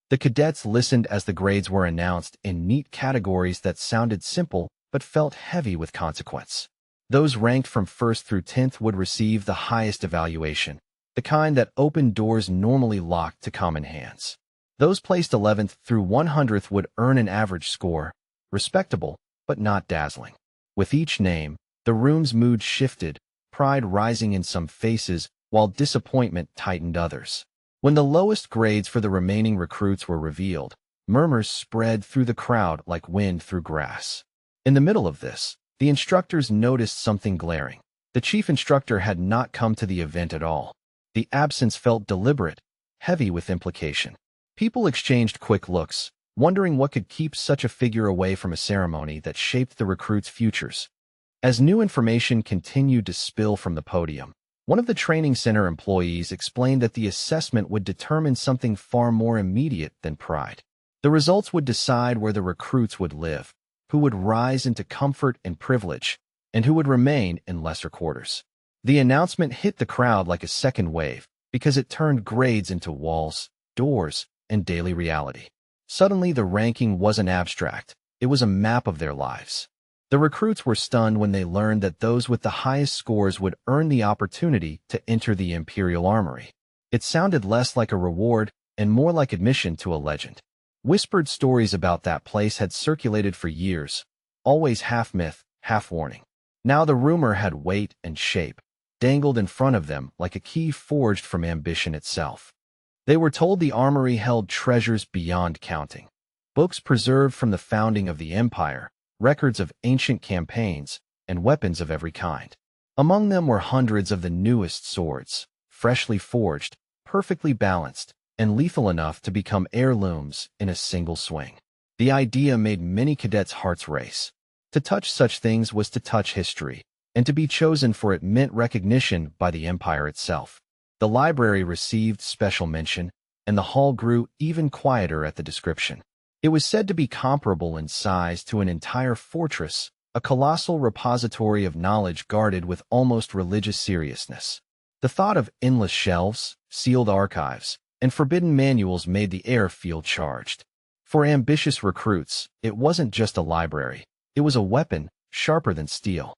Speaker 1: The cadets listened as the grades were announced in neat categories that sounded simple but felt heavy with consequence. Those ranked from 1st through 10th would receive the highest evaluation, the kind that opened doors normally locked to common hands. Those placed 11th through 100th would earn an average score, respectable but not dazzling. With each name, the room's mood shifted, pride rising in some faces while disappointment tightened others. When the lowest grades for the remaining recruits were revealed, murmurs spread through the crowd like wind through grass. In the middle of this, the instructors noticed something glaring. The chief instructor had not come to the event at all. The absence felt deliberate, heavy with implication. People exchanged quick looks, wondering what could keep such a figure away from a ceremony that shaped the recruits' futures. As new information continued to spill from the podium, one of the training center employees explained that the assessment would determine something far more immediate than pride. The results would decide where the recruits would live, who would rise into comfort and privilege, and who would remain in lesser quarters. The announcement hit the crowd like a second wave because it turned grades into walls, doors, and daily reality. Suddenly, the ranking wasn't abstract. It was a map of their lives. The recruits were stunned when they learned that those with the highest scores would earn the opportunity to enter the Imperial Armory. It sounded less like a reward and more like admission to a legend. Whispered stories about that place had circulated for years, always half myth, half warning. Now the rumor had weight and shape, dangled in front of them like a key forged from ambition itself. They were told the armory held treasures beyond counting. Books preserved from the founding of the empire, records of ancient campaigns, and weapons of every kind. Among them were hundreds of the newest swords, freshly forged, perfectly balanced, and lethal enough to become heirlooms in a single swing. The idea made many cadets' hearts race. To touch such things was to touch history, and to be chosen for it meant recognition by the empire itself. The library received special mention, and the hall grew even quieter at the description. It was said to be comparable in size to an entire fortress, a colossal repository of knowledge guarded with almost religious seriousness. The thought of endless shelves, sealed archives, and forbidden manuals made the air feel charged. For ambitious recruits, it wasn't just a library. It was a weapon, sharper than steel.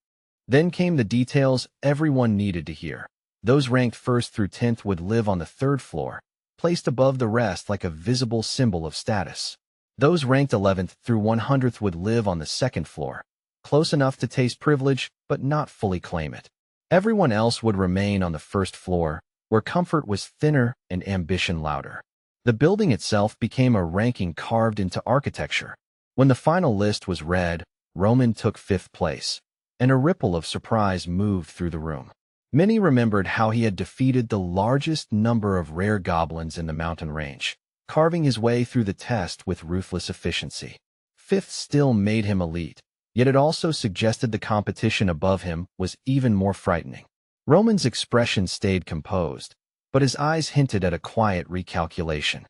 Speaker 1: Then came the details everyone needed to hear. Those ranked 1st through 10th would live on the 3rd floor, placed above the rest like a visible symbol of status. Those ranked 11th through 100th would live on the 2nd floor, close enough to taste privilege but not fully claim it. Everyone else would remain on the 1st floor, where comfort was thinner and ambition louder. The building itself became a ranking carved into architecture. When the final list was read, Roman took 5th place, and a ripple of surprise moved through the room. Many remembered how he had defeated the largest number of rare goblins in the mountain range, carving his way through the test with ruthless efficiency. 5th still made him elite, yet it also suggested the competition above him was even more frightening. Roman's expression stayed composed, but his eyes hinted at a quiet recalculation.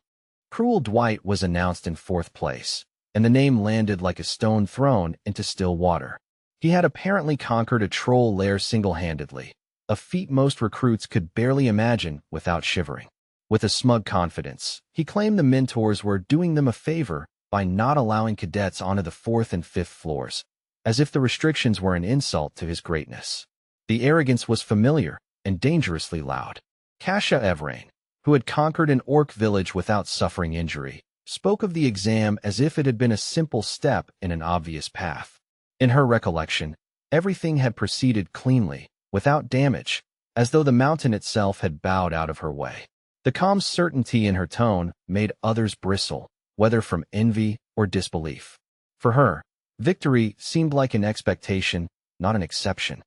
Speaker 1: Cruel Dwight was announced in 4th place, and the name landed like a stone thrown into still water. He had apparently conquered a troll lair single-handedly, a feat most recruits could barely imagine without shivering. With a smug confidence, he claimed the mentors were doing them a favor by not allowing cadets onto the 4th and 5th floors, as if the restrictions were an insult to his greatness. The arrogance was familiar and dangerously loud. Kasha Evrain, who had conquered an orc village without suffering injury, spoke of the exam as if it had been a simple step in an obvious path. In her recollection, everything had proceeded cleanly, without damage, as though the mountain itself had bowed out of her way. The calm certainty in her tone made others bristle, whether from envy or disbelief. For her, victory seemed like an expectation, not an exception.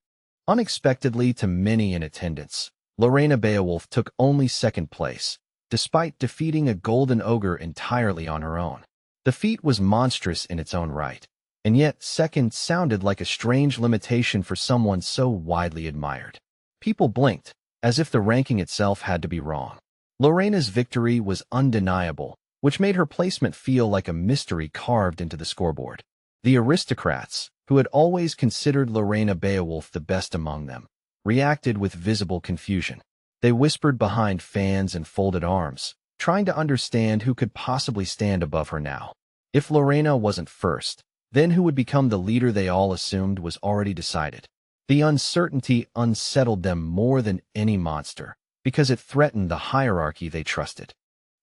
Speaker 1: Unexpectedly to many in attendance, Lorena Beowulf took only 2nd place, despite defeating a golden ogre entirely on her own. The feat was monstrous in its own right, and yet 2nd sounded like a strange limitation for someone so widely admired. People blinked, as if the ranking itself had to be wrong. Lorena's victory was undeniable, which made her placement feel like a mystery carved into the scoreboard. The aristocrats, who had always considered Lorena Beowulf the best among them, reacted with visible confusion. They whispered behind fans and folded arms, trying to understand who could possibly stand above her now. If Lorena wasn't first, then who would become the leader they all assumed was already decided. The uncertainty unsettled them more than any monster, because it threatened the hierarchy they trusted.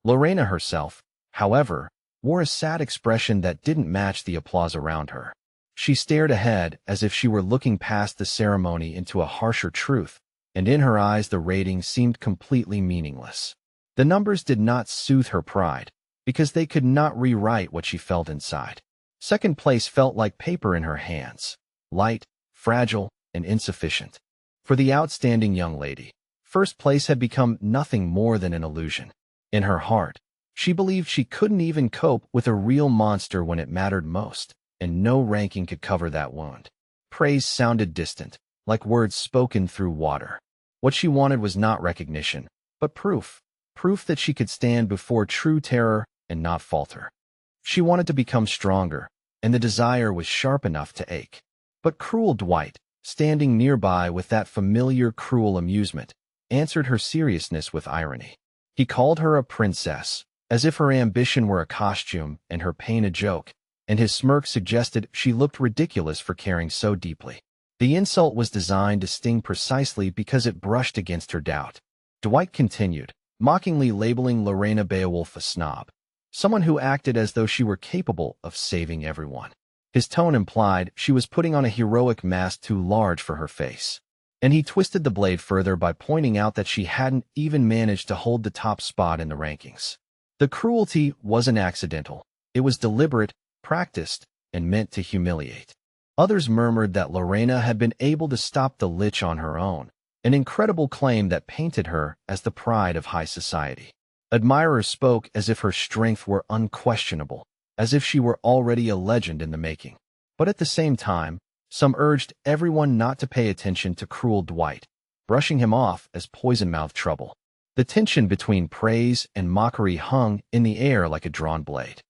Speaker 1: Lorena herself, however, wore a sad expression that didn't match the applause around her. She stared ahead as if she were looking past the ceremony into a harsher truth, and in her eyes the rating seemed completely meaningless. The numbers did not soothe her pride, because they could not rewrite what she felt inside. Second place felt like paper in her hands, light, fragile, and insufficient. For the outstanding young lady, first place had become nothing more than an illusion. In her heart, she believed she couldn't even cope with a real monster when it mattered most, and no ranking could cover that wound. Praise sounded distant, like words spoken through water. What she wanted was not recognition, but proof that she could stand before true terror and not falter. She wanted to become stronger, and the desire was sharp enough to ache. But cruel Dwight, standing nearby with that familiar cruel amusement, answered her seriousness with irony. He called her a princess, as if her ambition were a costume and her pain a joke, and his smirk suggested she looked ridiculous for caring so deeply. The insult was designed to sting precisely because it brushed against her doubt. Dwight continued, mockingly labeling Lorena Beowulf a snob, someone who acted as though she were capable of saving everyone. His tone implied she was putting on a heroic mask too large for her face, and he twisted the blade further by pointing out that she hadn't even managed to hold the top spot in the rankings. The cruelty wasn't accidental. It was deliberate, practiced, and meant to humiliate. Others murmured that Lorena had been able to stop the Lich on her own, an incredible claim that painted her as the pride of high society. Admirers spoke as if her strength were unquestionable, as if she were already a legend in the making. But at the same time, some urged everyone not to pay attention to cruel Dwight, brushing him off as poison-mouthed trouble. The tension between praise and mockery hung in the air like a drawn blade.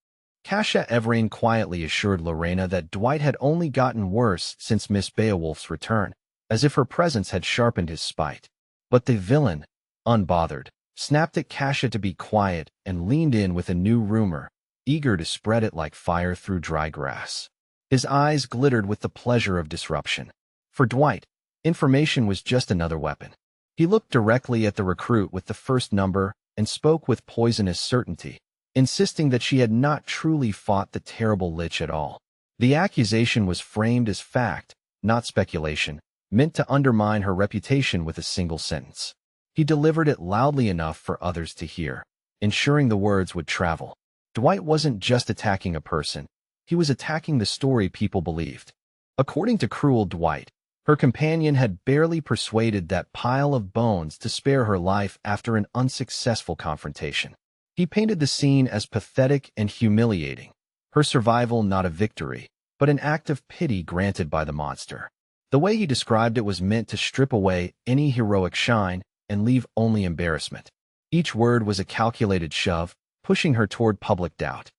Speaker 1: Kasia Evrain quietly assured Lorena that Dwight had only gotten worse since Miss Beowulf's return, as if her presence had sharpened his spite. But the villain, unbothered, snapped at Kasia to be quiet and leaned in with a new rumor, eager to spread it like fire through dry grass. His eyes glittered with the pleasure of disruption. For Dwight, information was just another weapon. He looked directly at the recruit with the first number and spoke with poisonous certainty, insisting that she had not truly fought the terrible Lich at all. The accusation was framed as fact, not speculation, meant to undermine her reputation with a single sentence. He delivered it loudly enough for others to hear, ensuring the words would travel. Dwight wasn't just attacking a person, he was attacking the story people believed. According to cruel Dwight, her companion had barely persuaded that pile of bones to spare her life after an unsuccessful confrontation. He painted the scene as pathetic and humiliating, her survival not a victory, but an act of pity granted by the monster. The way he described it was meant to strip away any heroic shine and leave only embarrassment. Each word was a calculated shove, pushing her toward public doubt.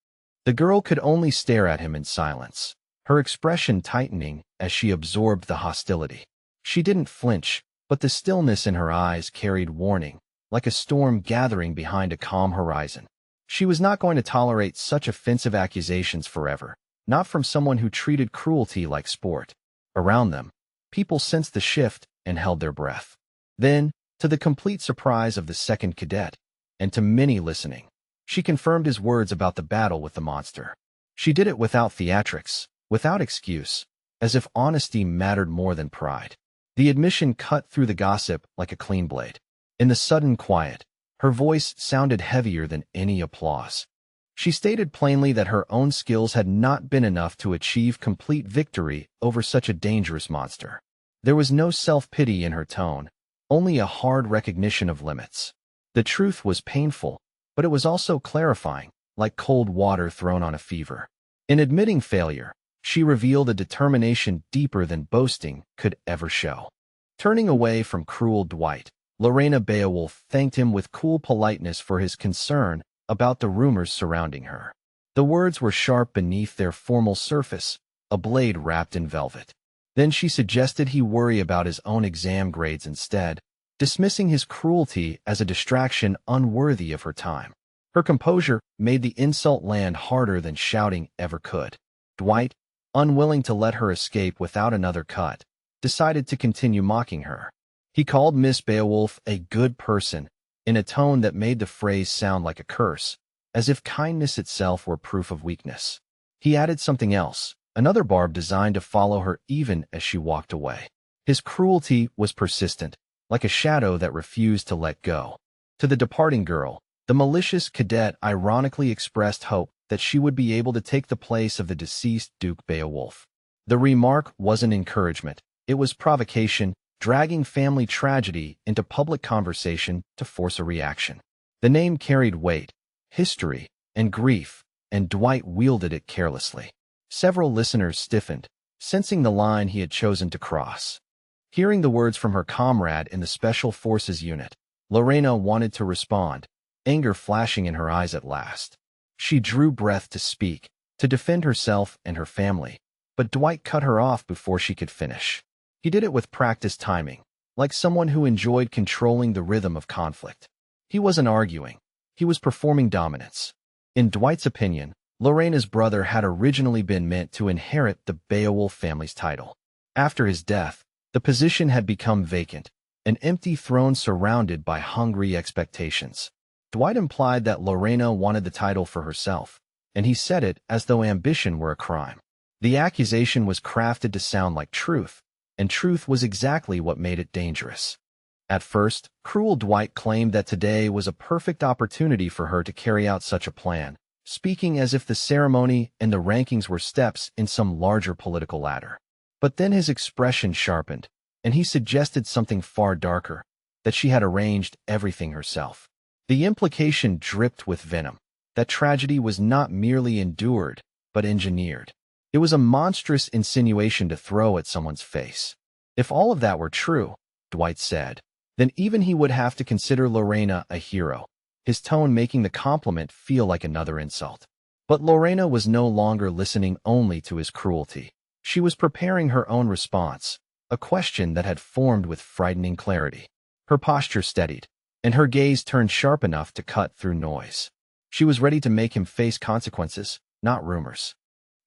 Speaker 1: The girl could only stare at him in silence, her expression tightening as she absorbed the hostility. She didn't flinch, but the stillness in her eyes carried warning, like a storm gathering behind a calm horizon. She was not going to tolerate such offensive accusations forever, not from someone who treated cruelty like sport. Around them, people sensed the shift and held their breath. Then, to the complete surprise of the second cadet, and to many listening, she confirmed his words about the battle with the monster. She did it without theatrics, without excuse, as if honesty mattered more than pride. The admission cut through the gossip like a clean blade. In the sudden quiet, her voice sounded heavier than any applause. She stated plainly that her own skills had not been enough to achieve complete victory over such a dangerous monster. There was no self-pity in her tone, only a hard recognition of limits. The truth was painful, but it was also clarifying, like cold water thrown on a fever. In admitting failure, she revealed a determination deeper than boasting could ever show. Turning away from cruel Dwight, Lorena Beowulf thanked him with cool politeness for his concern about the rumors surrounding her. The words were sharp beneath their formal surface, a blade wrapped in velvet. Then she suggested he worry about his own exam grades instead, dismissing his cruelty as a distraction unworthy of her time. Her composure made the insult land harder than shouting ever could. Dwight, unwilling to let her escape without another cut, decided to continue mocking her. He called Miss Beowulf a good person in a tone that made the phrase sound like a curse, as if kindness itself were proof of weakness. He added something else, another barb designed to follow her even as she walked away. His cruelty was persistent, like a shadow that refused to let go. To the departing girl, the malicious cadet ironically expressed hope that she would be able to take the place of the deceased Duke Beowulf. The remark wasn't encouragement, it was provocation, dragging family tragedy into public conversation to force a reaction. The name carried weight, history, and grief, and Dwight wielded it carelessly. Several listeners stiffened, sensing the line he had chosen to cross. Hearing the words from her comrade in the Special Forces unit, Lorena wanted to respond, anger flashing in her eyes at last. She drew breath to speak, to defend herself and her family, but Dwight cut her off before she could finish. He did it with practiced timing, like someone who enjoyed controlling the rhythm of conflict. He wasn't arguing. He was performing dominance. In Dwight's opinion, Lorena's brother had originally been meant to inherit the Beowulf family's title. After his death, the position had become vacant, an empty throne surrounded by hungry expectations. Dwight implied that Lorena wanted the title for herself, and he said it as though ambition were a crime. The accusation was crafted to sound like truth, and truth was exactly what made it dangerous. At first, cruel Dwight claimed that today was a perfect opportunity for her to carry out such a plan, speaking as if the ceremony and the rankings were steps in some larger political ladder. But then his expression sharpened, and he suggested something far darker, that she had arranged everything herself. The implication dripped with venom, that tragedy was not merely endured, but engineered. It was a monstrous insinuation to throw at someone's face. If all of that were true, Dwight said, then even he would have to consider Lorena a hero, his tone making the compliment feel like another insult. But Lorena was no longer listening only to his cruelty. She was preparing her own response, a question that had formed with frightening clarity. Her posture steadied, and her gaze turned sharp enough to cut through noise. She was ready to make him face consequences, not rumors.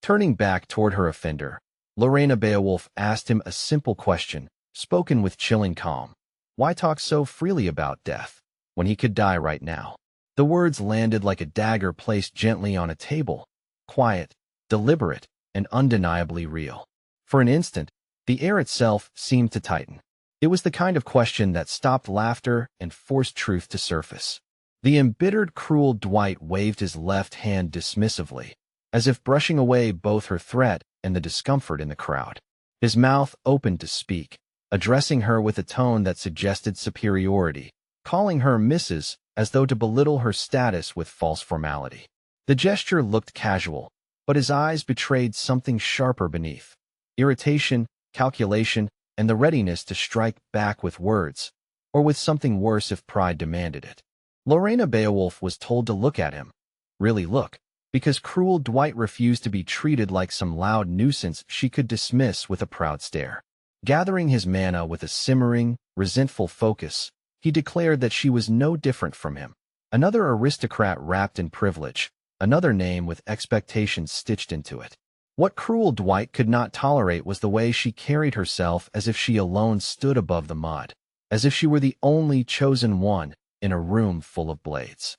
Speaker 1: Turning back toward her offender, Lorena Beowulf asked him a simple question, spoken with chilling calm. Why talk so freely about death, when he could die right now? The words landed like a dagger placed gently on a table, quiet, deliberate, and undeniably real. For an instant, the air itself seemed to tighten. It was the kind of question that stopped laughter and forced truth to surface. The embittered, cruel Dwight waved his left hand dismissively, as if brushing away both her threat and the discomfort in the crowd. His mouth opened to speak, addressing her with a tone that suggested superiority, calling her Mrs. as though to belittle her status with false formality. The gesture looked casual, but his eyes betrayed something sharper beneath: irritation, calculation, and the readiness to strike back with words, or with something worse if pride demanded it. Lorena Beowulf was told to look at him, really look, because cruel Dwight refused to be treated like some loud nuisance she could dismiss with a proud stare. Gathering his mana with a simmering, resentful focus, he declared that she was no different from him. Another aristocrat wrapped in privilege, another name with expectations stitched into it. What cruel Dwight could not tolerate was the way she carried herself, as if she alone stood above the mud, as if she were the only chosen one in a room full of blades.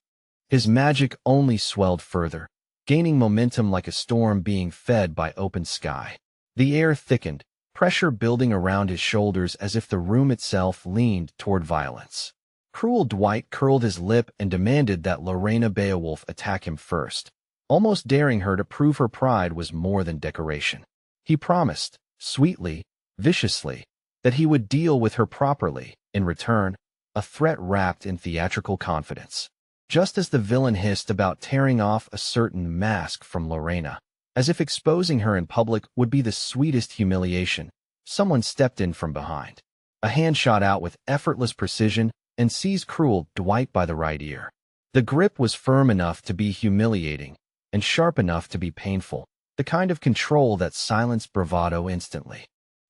Speaker 1: His magic only swelled further, gaining momentum like a storm being fed by open sky. The air thickened, pressure building around his shoulders as if the room itself leaned toward violence. Cruel Dwight curled his lip and demanded that Lorena Beowulf attack him first, almost daring her to prove her pride was more than decoration. He promised, sweetly, viciously, that he would deal with her properly, in return, a threat wrapped in theatrical confidence. Just as the villain hissed about tearing off a certain mask from Lorena, as if exposing her in public would be the sweetest humiliation, someone stepped in from behind. A hand shot out with effortless precision and seized cruel Dwight by the right ear. The grip was firm enough to be humiliating and sharp enough to be painful, the kind of control that silenced bravado instantly.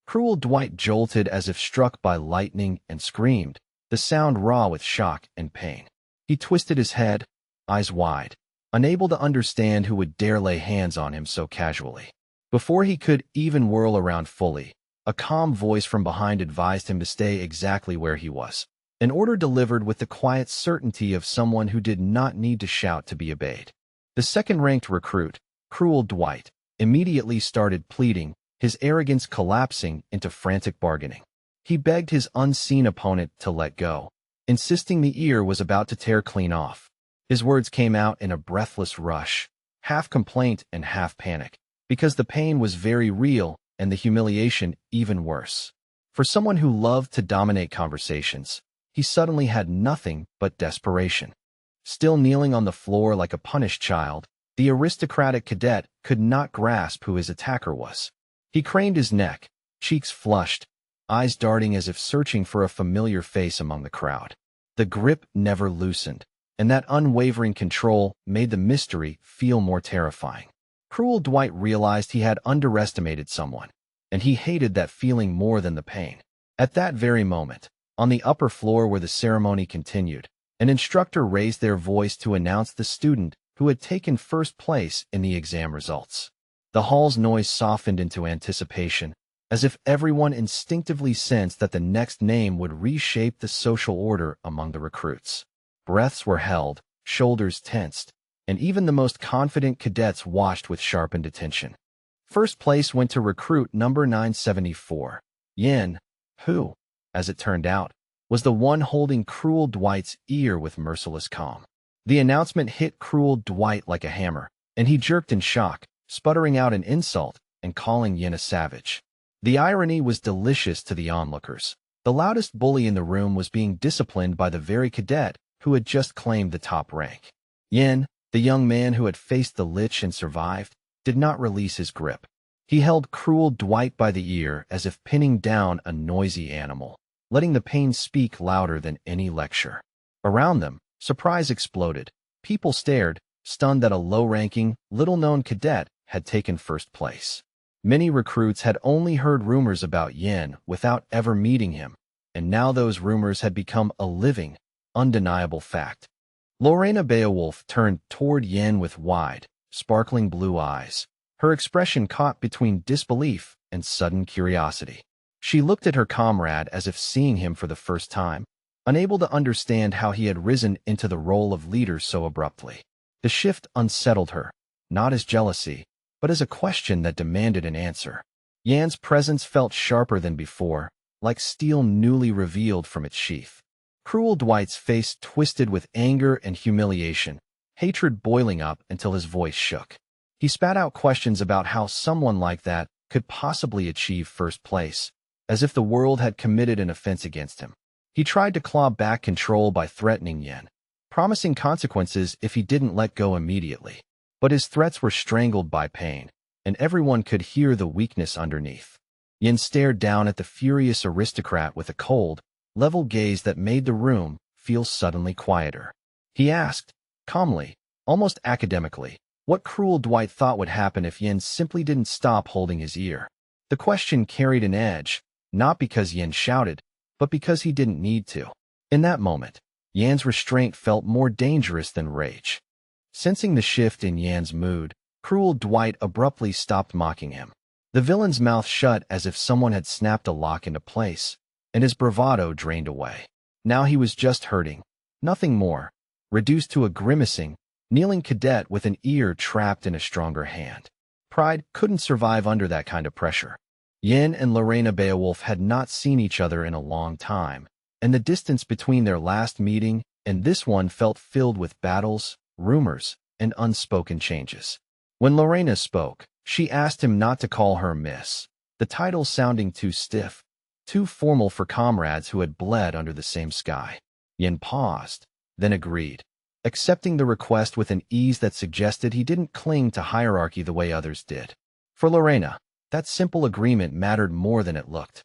Speaker 1: Cruel Dwight jolted as if struck by lightning and screamed, the sound raw with shock and pain. He twisted his head, eyes wide, unable to understand who would dare lay hands on him so casually. Before he could even whirl around fully, a calm voice from behind advised him to stay exactly where he was, an order delivered with the quiet certainty of someone who did not need to shout to be obeyed. The second-ranked recruit, Cruel Dwight, immediately started pleading, his arrogance collapsing into frantic bargaining. He begged his unseen opponent to let go, insisting the ear was about to tear clean off. His words came out in a breathless rush, half complaint and half panic, because the pain was very real and the humiliation even worse. For someone who loved to dominate conversations, he suddenly had nothing but desperation. Still kneeling on the floor like a punished child, the aristocratic cadet could not grasp who his attacker was. He craned his neck, cheeks flushed, eyes darting as if searching for a familiar face among the crowd. The grip never loosened, and that unwavering control made the mystery feel more terrifying. Cruel Dwight realized he had underestimated someone, and he hated that feeling more than the pain. At that very moment, on the upper floor where the ceremony continued, an instructor raised their voice to announce the student who had taken first place in the exam results. The hall's noise softened into anticipation, as if everyone instinctively sensed that the next name would reshape the social order among the recruits. Breaths were held, shoulders tensed, and even the most confident cadets watched with sharpened attention. First place went to recruit number 974, Yin, who, as it turned out, was the one holding Cruel Dwight's ear with merciless calm. The announcement hit Cruel Dwight like a hammer, and he jerked in shock, sputtering out an insult and calling Yin a savage. The irony was delicious to the onlookers. The loudest bully in the room was being disciplined by the very cadet who had just claimed the top rank. Yin, the young man who had faced the Lich and survived, did not release his grip. He held Cruel Dwight by the ear as if pinning down a noisy animal, letting the pain speak louder than any lecture. Around them, surprise exploded. People stared, stunned that a low-ranking, little-known cadet had taken first place. Many recruits had only heard rumors about Yin without ever meeting him, and now those rumors had become a living, undeniable fact. Lorena Beowulf turned toward Yin with wide, sparkling blue eyes, her expression caught between disbelief and sudden curiosity. She looked at her comrade as if seeing him for the first time, unable to understand how he had risen into the role of leader so abruptly. The shift unsettled her, not as jealousy, but as a question that demanded an answer. Yan's presence felt sharper than before, like steel newly revealed from its sheath. Cruel Dwight's face twisted with anger and humiliation, hatred boiling up until his voice shook. He spat out questions about how someone like that could possibly achieve first place, as if the world had committed an offense against him. He tried to claw back control by threatening Yin, promising consequences if he didn't let go immediately. But his threats were strangled by pain, and everyone could hear the weakness underneath. Yin stared down at the furious aristocrat with a cold, level gaze that made the room feel suddenly quieter. He asked, calmly, almost academically, what Cruel Dwight thought would happen if Yin simply didn't stop holding his ear. The question carried an edge, not because Yin shouted, but because he didn't need to. In that moment, Yan's restraint felt more dangerous than rage. Sensing the shift in Yan's mood, Cruel Dwight abruptly stopped mocking him. The villain's mouth shut as if someone had snapped a lock into place, and his bravado drained away. Now he was just hurting, nothing more, reduced to a grimacing, kneeling cadet with an ear trapped in a stronger hand. Pride couldn't survive under that kind of pressure. Yin and Lorena Beowulf had not seen each other in a long time, and the distance between their last meeting and this one felt filled with battles, rumors, and unspoken changes. When Lorena spoke, she asked him not to call her Miss, the title sounding too stiff, too formal for comrades who had bled under the same sky. Yin paused, then agreed, accepting the request with an ease that suggested he didn't cling to hierarchy the way others did. For Lorena, that simple agreement mattered more than it looked.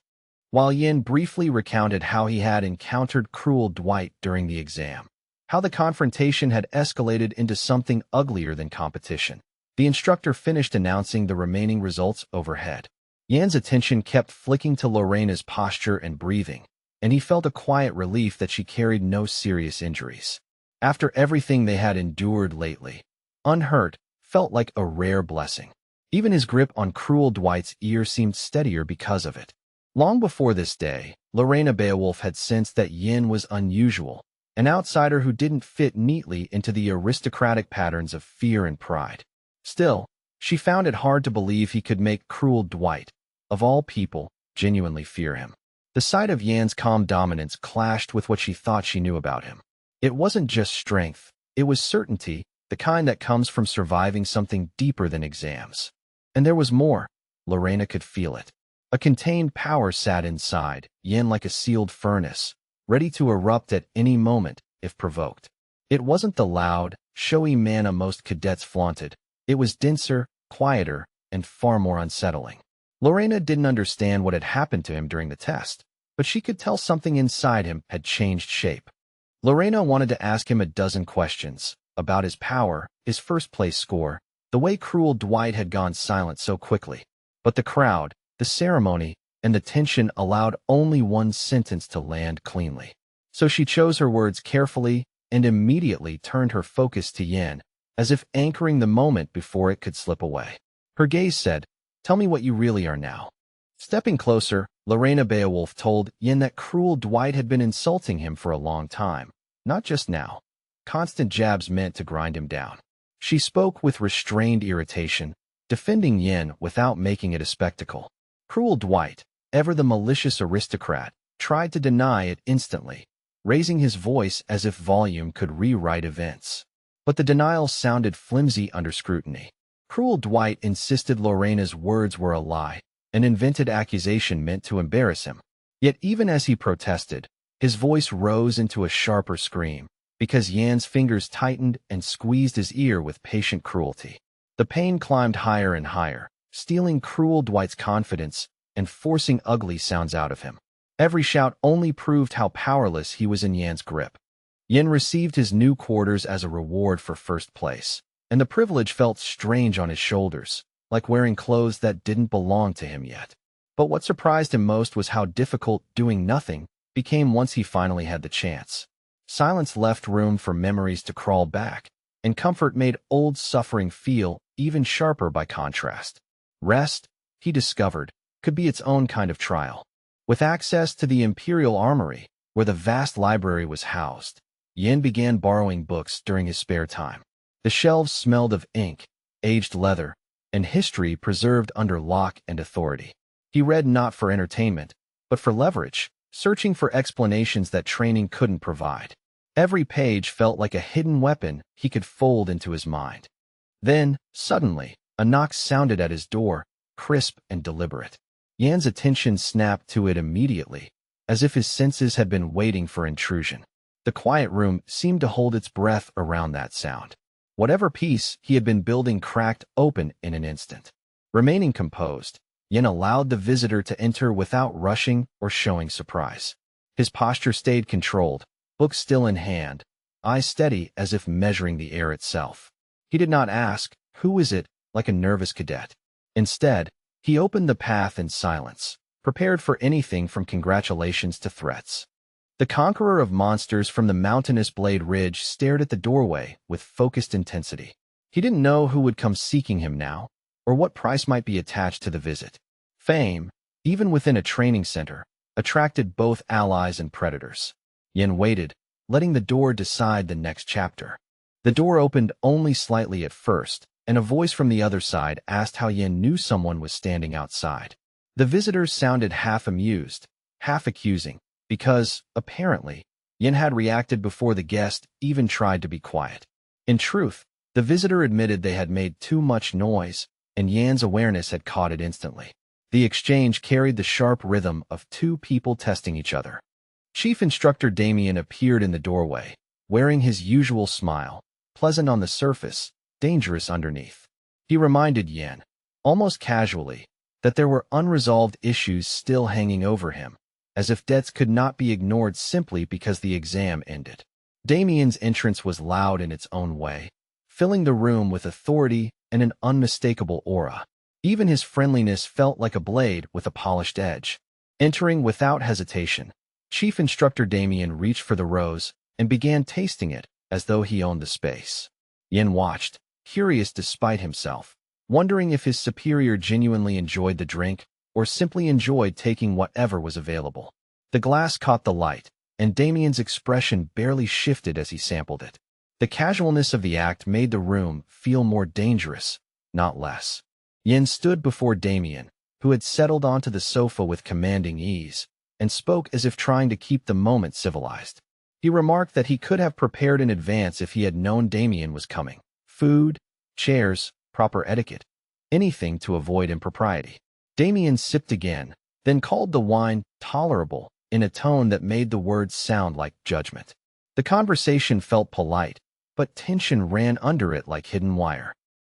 Speaker 1: While Yin briefly recounted how he had encountered Cruel Dwight during the exam, how the confrontation had escalated into something uglier than competition, the instructor finished announcing the remaining results overhead. Yan's attention kept flicking to Lorena's posture and breathing, and he felt a quiet relief that she carried no serious injuries. After everything they had endured lately, unhurt felt like a rare blessing. Even his grip on cruel Dwight's ear seemed steadier because of it. Long before this day, Lorena Beowulf had sensed that Yin was unusual, an outsider who didn't fit neatly into the aristocratic patterns of fear and pride. Still, she found it hard to believe he could make cruel Dwight, of all people, genuinely fear him. The sight of Yan's calm dominance clashed with what she thought she knew about him. It wasn't just strength, it was certainty, the kind that comes from surviving something deeper than exams. And there was more. Lorena could feel it. A contained power sat inside, Yin like a sealed furnace, ready to erupt at any moment, if provoked. It wasn't the loud, showy mana most cadets flaunted. It was denser, quieter, and far more unsettling. Lorena didn't understand what had happened to him during the test, but she could tell something inside him had changed shape. Lorena wanted to ask him a dozen questions about his power, his first-place score, the way cruel Dwight had gone silent so quickly. But the crowd, the ceremony, and the tension allowed only one sentence to land cleanly. So she chose her words carefully and immediately turned her focus to Yin, as if anchoring the moment before it could slip away. Her gaze said, "Tell me what you really are now." Stepping closer, Lorena Beowulf told Yin that cruel Dwight had been insulting him for a long time, not just now. Constant jabs meant to grind him down. She spoke with restrained irritation, defending Yin without making it a spectacle. Cruel Dwight, ever the malicious aristocrat, tried to deny it instantly, raising his voice as if volume could rewrite events. But the denial sounded flimsy under scrutiny. Cruel Dwight insisted Lorena's words were a lie, an invented accusation meant to embarrass him. Yet even as he protested, his voice rose into a sharper scream, because Yan's fingers tightened and squeezed his ear with patient cruelty. The pain climbed higher and higher, stealing cruel Dwight's confidence and forcing ugly sounds out of him. Every shout only proved how powerless he was in Yan's grip. Yin received his new quarters as a reward for first place, and the privilege felt strange on his shoulders, like wearing clothes that didn't belong to him yet. But what surprised him most was how difficult doing nothing became once he finally had the chance. Silence left room for memories to crawl back, and comfort made old suffering feel even sharper by contrast. Rest, he discovered, could be its own kind of trial. With access to the Imperial Armory, where the vast library was housed, Yin began borrowing books during his spare time. The shelves smelled of ink, aged leather, and history preserved under lock and authority. He read not for entertainment, but for leverage, searching for explanations that training couldn't provide. Every page felt like a hidden weapon he could fold into his mind. Then, suddenly, a knock sounded at his door, crisp and deliberate. Yan's attention snapped to it immediately, as if his senses had been waiting for intrusion. The quiet room seemed to hold its breath around that sound. Whatever peace he had been building cracked open in an instant. Remaining composed, Yin allowed the visitor to enter without rushing or showing surprise. His posture stayed controlled, book still in hand, eyes steady as if measuring the air itself. He did not ask, "Who is it?" like a nervous cadet. Instead, he opened the path in silence, prepared for anything from congratulations to threats. The conqueror of monsters from the mountainous Blade Ridge stared at the doorway with focused intensity. He didn't know who would come seeking him now, or what price might be attached to the visit. Fame, even within a training center, attracted both allies and predators. Yin waited, letting the door decide the next chapter. The door opened only slightly at first, and a voice from the other side asked how Yin knew someone was standing outside. The visitor sounded half amused, half accusing, because, apparently, Yin had reacted before the guest even tried to be quiet. In truth, the visitor admitted they had made too much noise, and Yan's awareness had caught it instantly. The exchange carried the sharp rhythm of two people testing each other. Chief Instructor Damien appeared in the doorway, wearing his usual smile, pleasant on the surface, dangerous underneath. He reminded Yin, almost casually, that there were unresolved issues still hanging over him, as if debts could not be ignored simply because the exam ended. Damien's entrance was loud in its own way, filling the room with authority and an unmistakable aura. Even his friendliness felt like a blade with a polished edge. Entering without hesitation, Chief Instructor Damien reached for the rose and began tasting it, as though he owned the space. Yin watched, curious despite himself, wondering if his superior genuinely enjoyed the drink or simply enjoyed taking whatever was available. The glass caught the light, and Damien's expression barely shifted as he sampled it. The casualness of the act made the room feel more dangerous, not less. Yin stood before Damien, who had settled onto the sofa with commanding ease, and spoke as if trying to keep the moment civilized. He remarked that he could have prepared in advance if he had known Damien was coming. Food, chairs, proper etiquette, anything to avoid impropriety. Damien sipped again, then called the wine tolerable in a tone that made the words sound like judgment. The conversation felt polite, but tension ran under it like hidden wire.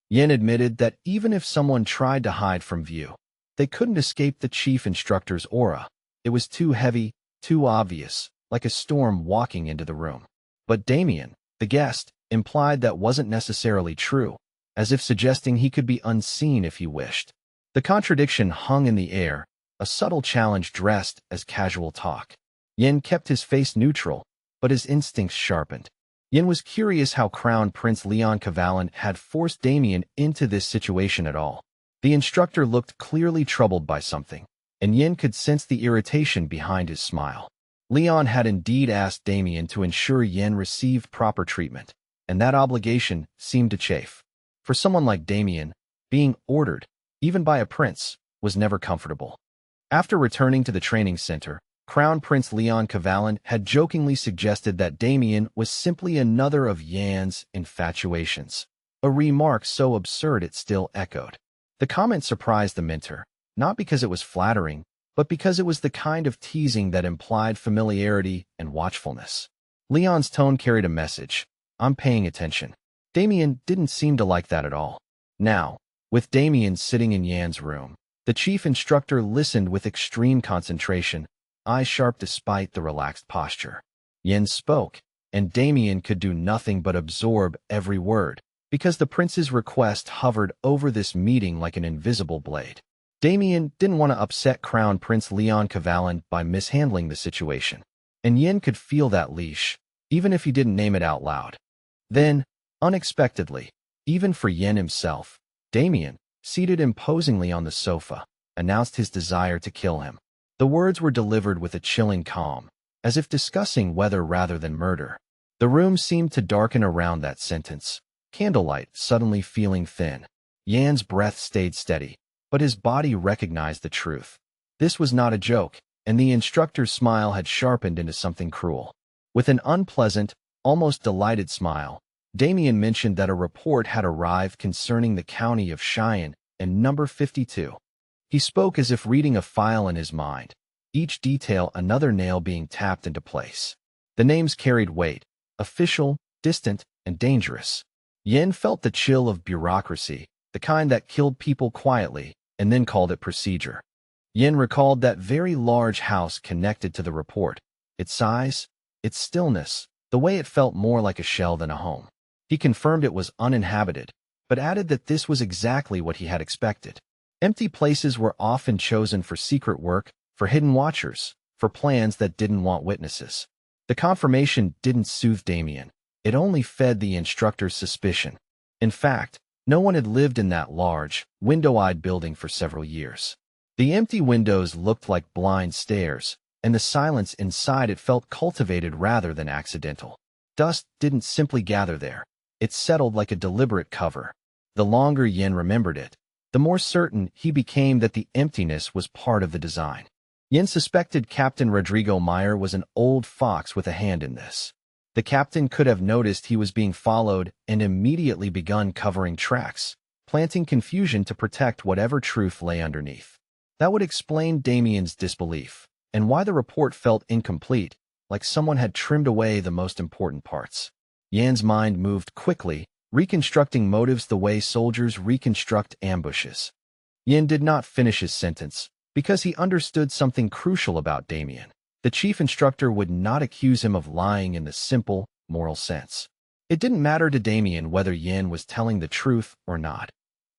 Speaker 1: Yin admitted that even if someone tried to hide from view, they couldn't escape the chief instructor's aura. It was too heavy, too obvious, like a storm walking into the room. But Damien, the guest, implied that wasn't necessarily true, as if suggesting he could be unseen if he wished. The contradiction hung in the air, a subtle challenge dressed as casual talk. Yin kept his face neutral, but his instincts sharpened. Yin was curious how Crown Prince Leon Cavallan had forced Damien into this situation at all. The instructor looked clearly troubled by something, and Yin could sense the irritation behind his smile. Leon had indeed asked Damien to ensure Yin received proper treatment, and that obligation seemed to chafe. For someone like Damien, being ordered, even by a prince, was never comfortable. After returning to the training center, Crown Prince Leon Cavallan had jokingly suggested that Damien was simply another of Yan's infatuations, a remark so absurd it still echoed. The comment surprised the mentor, not because it was flattering, but because it was the kind of teasing that implied familiarity and watchfulness. Leon's tone carried a message: I'm paying attention. Damien didn't seem to like that at all. Now, with Damien sitting in Yan's room, the chief instructor listened with extreme concentration, eyes sharp despite the relaxed posture. Yin spoke, and Damien could do nothing but absorb every word, because the prince's request hovered over this meeting like an invisible blade. Damien didn't want to upset Crown Prince Leon Cavallan by mishandling the situation, and Yin could feel that leash, even if he didn't name it out loud. Then, unexpectedly, even for Yin himself, Damien, seated imposingly on the sofa, announced his desire to kill him. The words were delivered with a chilling calm, as if discussing whether rather than murder. The room seemed to darken around that sentence, candlelight suddenly feeling thin. Yan's breath stayed steady, but his body recognized the truth. This was not a joke, and the instructor's smile had sharpened into something cruel. With an unpleasant, almost delighted smile, Damien mentioned that a report had arrived concerning the county of Cheyenne and number 52. He spoke as if reading a file in his mind, each detail another nail being tapped into place. The names carried weight, official, distant, and dangerous. Yin felt the chill of bureaucracy, the kind that killed people quietly, and then called it procedure. Yin recalled that very large house connected to the report, its size, its stillness, the way it felt more like a shell than a home. He confirmed it was uninhabited, but added that this was exactly what he had expected. Empty places were often chosen for secret work, for hidden watchers, for plans that didn't want witnesses. The confirmation didn't soothe Damien. It only fed the instructor's suspicion. In fact, no one had lived in that large, window-eyed building for several years. The empty windows looked like blind stares, and the silence inside it felt cultivated rather than accidental. Dust didn't simply gather there. It settled like a deliberate cover. The longer Yin remembered it, the more certain he became that the emptiness was part of the design. Yin suspected Captain Rodrigo Meyer was an old fox with a hand in this. The captain could have noticed he was being followed and immediately begun covering tracks, planting confusion to protect whatever truth lay underneath. That would explain Damien's disbelief, and why the report felt incomplete, like someone had trimmed away the most important parts. Yan's mind moved quickly, reconstructing motives the way soldiers reconstruct ambushes. Yin did not finish his sentence, because he understood something crucial about Damien. The chief instructor would not accuse him of lying in the simple, moral sense. It didn't matter to Damien whether Yin was telling the truth or not,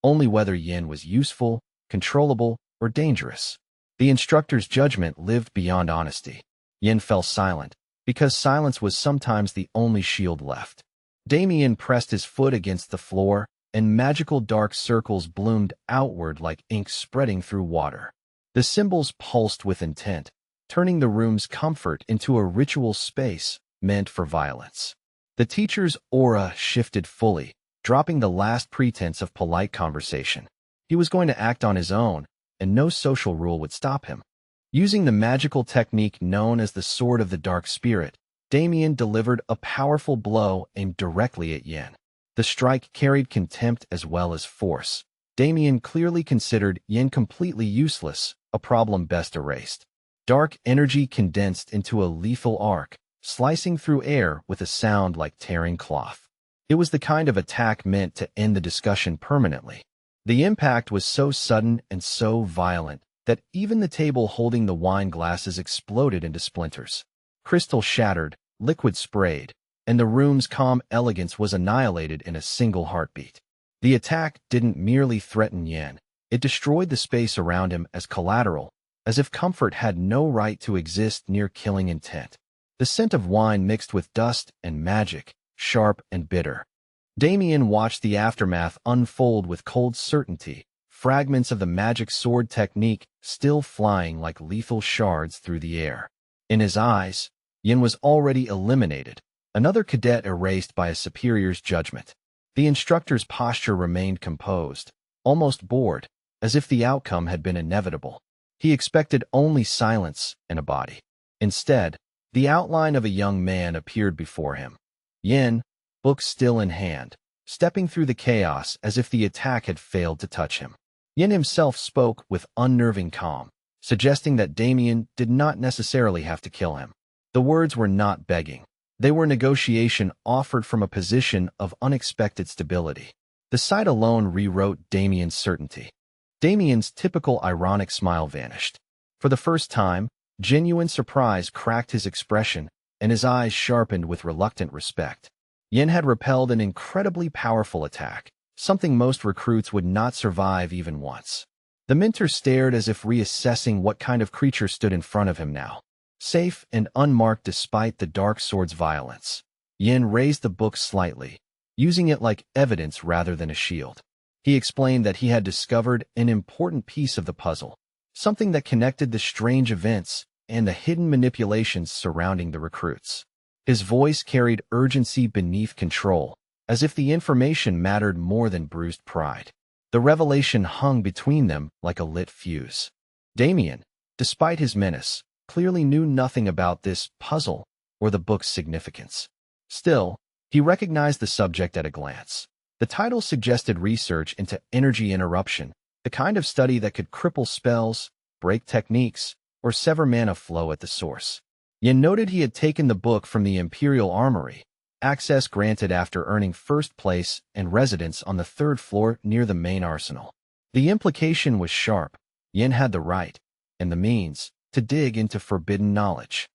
Speaker 1: only whether Yin was useful, controllable, or dangerous. The instructor's judgment lived beyond honesty. Yin fell silent, because silence was sometimes the only shield left. Damien pressed his foot against the floor, and magical dark circles bloomed outward like ink spreading through water. The symbols pulsed with intent, turning the room's comfort into a ritual space meant for violence. The teacher's aura shifted fully, dropping the last pretense of polite conversation. He was going to act on his own, and no social rule would stop him. Using the magical technique known as the Sword of the Dark Spirit, Damien delivered a powerful blow aimed directly at Yin. The strike carried contempt as well as force. Damien clearly considered Yin completely useless, a problem best erased. Dark energy condensed into a lethal arc, slicing through air with a sound like tearing cloth. It was the kind of attack meant to end the discussion permanently. The impact was so sudden and so violent that even the table holding the wine glasses exploded into splinters. Crystal shattered, liquid sprayed, and the room's calm elegance was annihilated in a single heartbeat. The attack didn't merely threaten Yin, it destroyed the space around him as collateral, as if comfort had no right to exist near killing intent. The scent of wine mixed with dust and magic, sharp and bitter. Damien watched the aftermath unfold with cold certainty, fragments of the magic sword technique still flying like lethal shards through the air. In his eyes, Yin was already eliminated, another cadet erased by a superior's judgment. The instructor's posture remained composed, almost bored, as if the outcome had been inevitable. He expected only silence and a body. Instead, the outline of a young man appeared before him. Yin, book still in hand, stepping through the chaos as if the attack had failed to touch him. Yin himself spoke with unnerving calm, suggesting that Damien did not necessarily have to kill him. The words were not begging. They were negotiation offered from a position of unexpected stability. The sight alone rewrote Damien's certainty. Damien's typical ironic smile vanished. For the first time, genuine surprise cracked his expression, and his eyes sharpened with reluctant respect. Yin had repelled an incredibly powerful attack, something most recruits would not survive even once. The mentor stared as if reassessing what kind of creature stood in front of him now. Safe and unmarked despite the dark sword's violence. Yin raised the book slightly, using it like evidence rather than a shield. He explained that he had discovered an important piece of the puzzle, something that connected the strange events and the hidden manipulations surrounding the recruits. His voice carried urgency beneath control, as if the information mattered more than bruised pride. The revelation hung between them like a lit fuse. Damien, despite his menace, clearly knew nothing about this puzzle or the book's significance. Still, he recognized the subject at a glance. The title suggested research into energy interruption, the kind of study that could cripple spells, break techniques, or sever mana flow at the source. Yin noted he had taken the book from the Imperial Armory, access granted after earning first place and residence on the third floor near the main arsenal. The implication was sharp. Yin had the right, and the means, to dig into forbidden knowledge.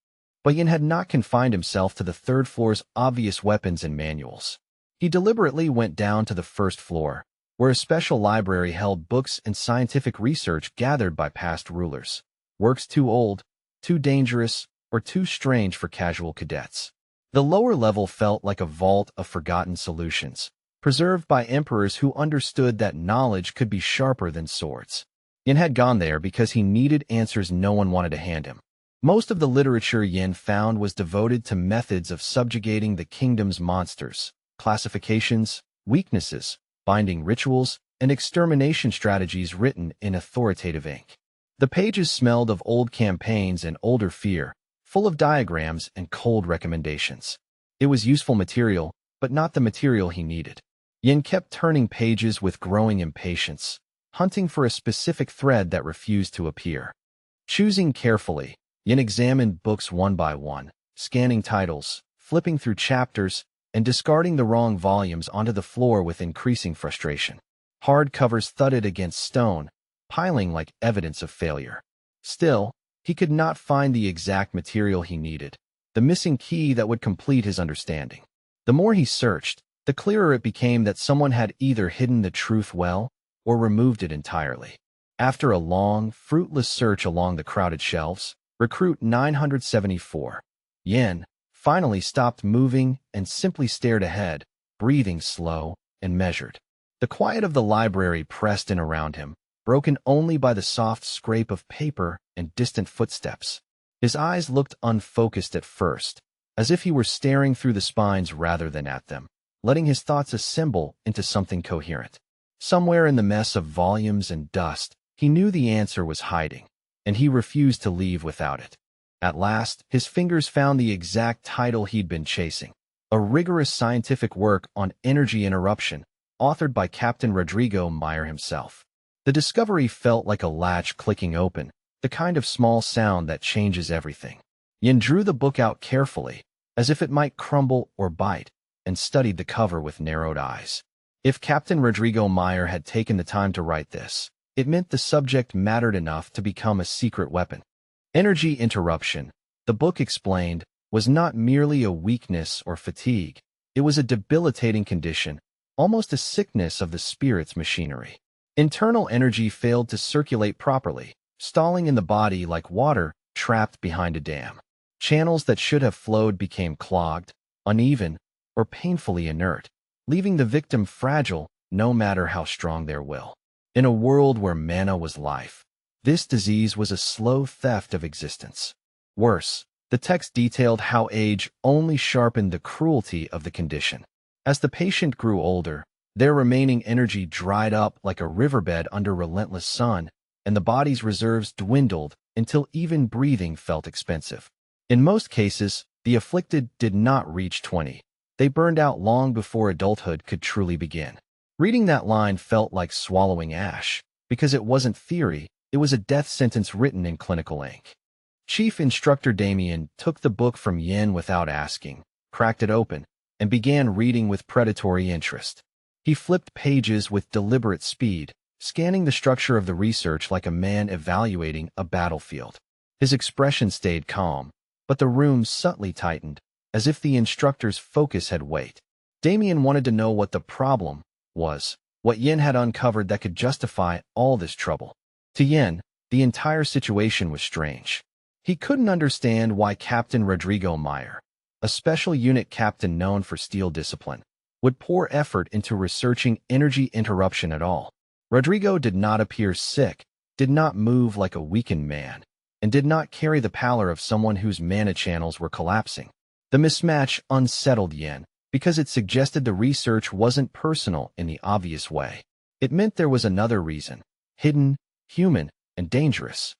Speaker 1: But Yin had not confined himself to the third floor's obvious weapons and manuals. He deliberately went down to the first floor, where a special library held books and scientific research gathered by past rulers. Works too old, too dangerous, or too strange for casual cadets. The lower level felt like a vault of forgotten solutions, preserved by emperors who understood that knowledge could be sharper than swords. Yin had gone there because he needed answers no one wanted to hand him. Most of the literature Yin found was devoted to methods of subjugating the kingdom's monsters, classifications, weaknesses, binding rituals, and extermination strategies written in authoritative ink. The pages smelled of old campaigns and older fear, full of diagrams and cold recommendations. It was useful material, but not the material he needed. Yin kept turning pages with growing impatience, hunting for a specific thread that refused to appear. Choosing carefully, Yin examined books one by one, scanning titles, flipping through chapters, and discarding the wrong volumes onto the floor with increasing frustration. Hard covers thudded against stone, piling like evidence of failure. Still, he could not find the exact material he needed, the missing key that would complete his understanding. The more he searched, the clearer it became that someone had either hidden the truth well or removed it entirely. After a long, fruitless search along the crowded shelves, Recruit 974, Yin, finally stopped moving and simply stared ahead, breathing slow and measured. The quiet of the library pressed in around him, broken only by the soft scrape of paper and distant footsteps. His eyes looked unfocused at first, as if he were staring through the spines rather than at them, letting his thoughts assemble into something coherent. Somewhere in the mess of volumes and dust, he knew the answer was hiding, and he refused to leave without it. At last, his fingers found the exact title he'd been chasing, a rigorous scientific work on energy interruption, authored by Captain Rodrigo Meyer himself. The discovery felt like a latch clicking open, the kind of small sound that changes everything. Yin drew the book out carefully, as if it might crumble or bite, and studied the cover with narrowed eyes. If Captain Rodrigo Meyer had taken the time to write this, it meant the subject mattered enough to become a secret weapon. Energy interruption, the book explained, was not merely a weakness or fatigue. It was a debilitating condition, almost a sickness of the spirit's machinery. Internal energy failed to circulate properly, stalling in the body like water trapped behind a dam. Channels that should have flowed became clogged, uneven, or painfully inert, leaving the victim fragile no matter how strong their will. In a world where mana was life, this disease was a slow theft of existence. Worse, the text detailed how age only sharpened the cruelty of the condition. As the patient grew older, their remaining energy dried up like a riverbed under relentless sun, and the body's reserves dwindled until even breathing felt expensive. In most cases, the afflicted did not reach 20. They burned out long before adulthood could truly begin. Reading that line felt like swallowing ash, because it wasn't theory, it was a death sentence written in clinical ink. Chief Instructor Damien took the book from Yin without asking, cracked it open, and began reading with predatory interest. He flipped pages with deliberate speed, scanning the structure of the research like a man evaluating a battlefield. His expression stayed calm, but the room subtly tightened, as if the instructor's focus had weight. Damien wanted to know what the problem was, what Yin had uncovered that could justify all this trouble. To Yin, the entire situation was strange. He couldn't understand why Captain Rodrigo Meyer, a special unit captain known for steel discipline, would pour effort into researching energy interruption at all. Rodrigo did not appear sick, did not move like a weakened man, and did not carry the pallor of someone whose mana channels were collapsing. The mismatch unsettled Yin, because it suggested the research wasn't personal in the obvious way. It meant there was another reason, hidden, human, and dangerous.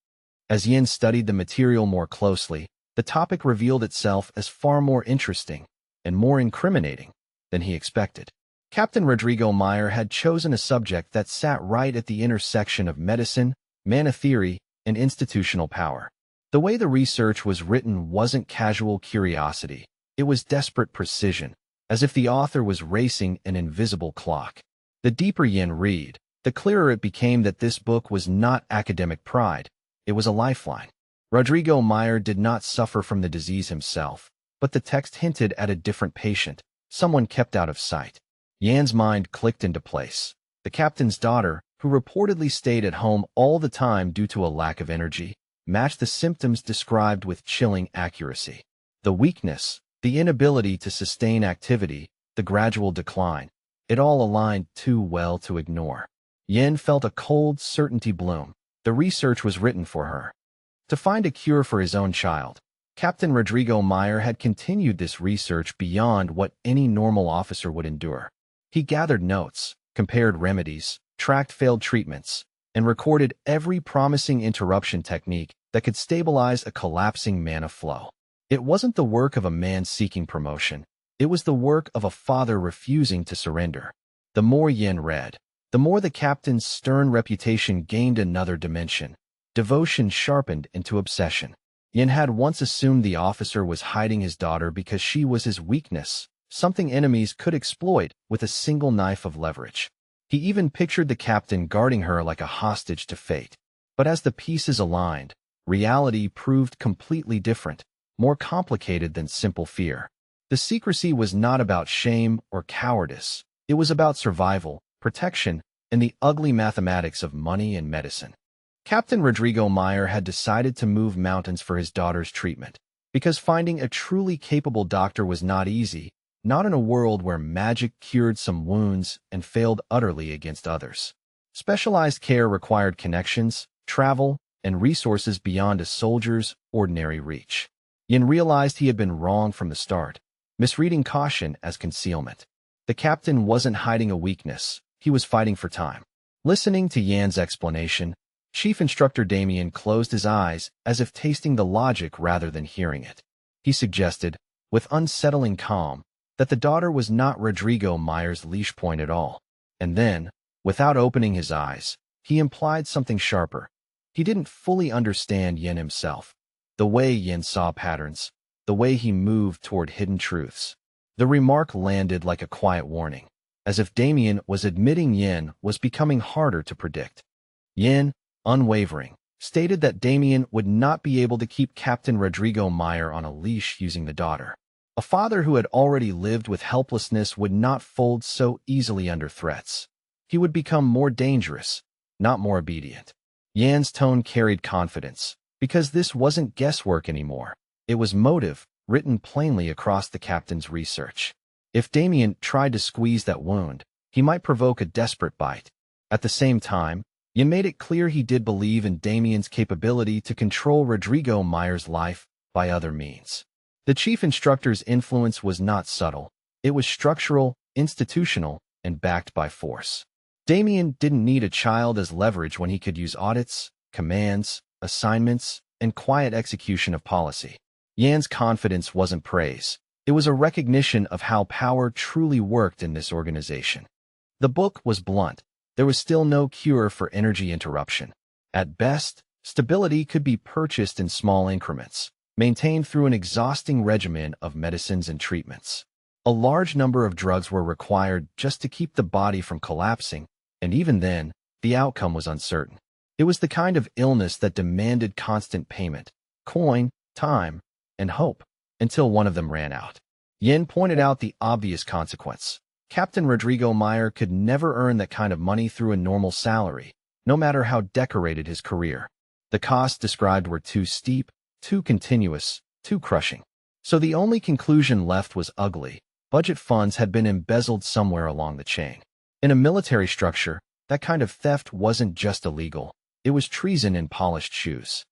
Speaker 1: As Yin studied the material more closely, the topic revealed itself as far more interesting and more incriminating than he expected. Captain Rodrigo Meyer had chosen a subject that sat right at the intersection of medicine, mana theory, and institutional power. The way the research was written wasn't casual curiosity, it was desperate precision, as if the author was racing an invisible clock. The deeper Yin read, the clearer it became that this book was not academic pride, it was a lifeline. Rodrigo Meyer did not suffer from the disease himself, but the text hinted at a different patient, someone kept out of sight. Yan's mind clicked into place. The captain's daughter, who reportedly stayed at home all the time due to a lack of energy, matched the symptoms described with chilling accuracy. The weakness, the inability to sustain activity, the gradual decline, it all aligned too well to ignore. Yin felt a cold certainty bloom. The research was written for her. To find a cure for his own child, Captain Rodrigo Meyer had continued this research beyond what any normal officer would endure. He gathered notes, compared remedies, tracked failed treatments, and recorded every promising interruption technique that could stabilize a collapsing mana flow. It wasn't the work of a man seeking promotion. It was the work of a father refusing to surrender. The more Yin read, the more the captain's stern reputation gained another dimension. Devotion sharpened into obsession. Yin had once assumed the officer was hiding his daughter because she was his weakness, something enemies could exploit with a single knife of leverage. He even pictured the captain guarding her like a hostage to fate. But as the pieces aligned, reality proved completely different, more complicated than simple fear. The secrecy was not about shame or cowardice. It was about survival, protection, and the ugly mathematics of money and medicine. Captain Rodrigo Meyer had decided to move mountains for his daughter's treatment. Because finding a truly capable doctor was not easy, not in a world where magic cured some wounds and failed utterly against others. Specialized care required connections, travel, and resources beyond a soldier's ordinary reach. Yin realized he had been wrong from the start, misreading caution as concealment. The captain wasn't hiding a weakness, he was fighting for time. Listening to Yan's explanation, Chief Instructor Damien closed his eyes as if tasting the logic rather than hearing it. He suggested, with unsettling calm, that the daughter was not Rodrigo Meyer's leash point at all. And then, without opening his eyes, he implied something sharper. He didn't fully understand Yin himself. The way Yin saw patterns, the way he moved toward hidden truths. The remark landed like a quiet warning, as if Damien was admitting Yin was becoming harder to predict. Yin, unwavering, stated that Damien would not be able to keep Captain Rodrigo Meyer on a leash using the daughter. A father who had already lived with helplessness would not fold so easily under threats. He would become more dangerous, not more obedient. Yan's tone carried confidence, because this wasn't guesswork anymore. It was motive, written plainly across the captain's research. If Damien tried to squeeze that wound, he might provoke a desperate bite. At the same time, Yin made it clear he did believe in Damien's capability to control Rodrigo Meyer's life by other means. The chief instructor's influence was not subtle. It was structural, institutional, and backed by force. Damien didn't need a child as leverage when he could use audits, commands, assignments, and quiet execution of policy. Yan's confidence wasn't praise. It was a recognition of how power truly worked in this organization. The book was blunt. There was still no cure for energy interruption. At best, stability could be purchased in small increments, maintained through an exhausting regimen of medicines and treatments. A large number of drugs were required just to keep the body from collapsing, and even then, the outcome was uncertain. It was the kind of illness that demanded constant payment, coin, time, and hope, until one of them ran out. Yin pointed out the obvious consequence. Captain Rodrigo Meyer could never earn that kind of money through a normal salary, no matter how decorated his career. The costs described were too steep, too continuous, too crushing. So the only conclusion left was ugly. Budget funds had been embezzled somewhere along the chain. In a military structure, that kind of theft wasn't just illegal. It was treason in polished shoes.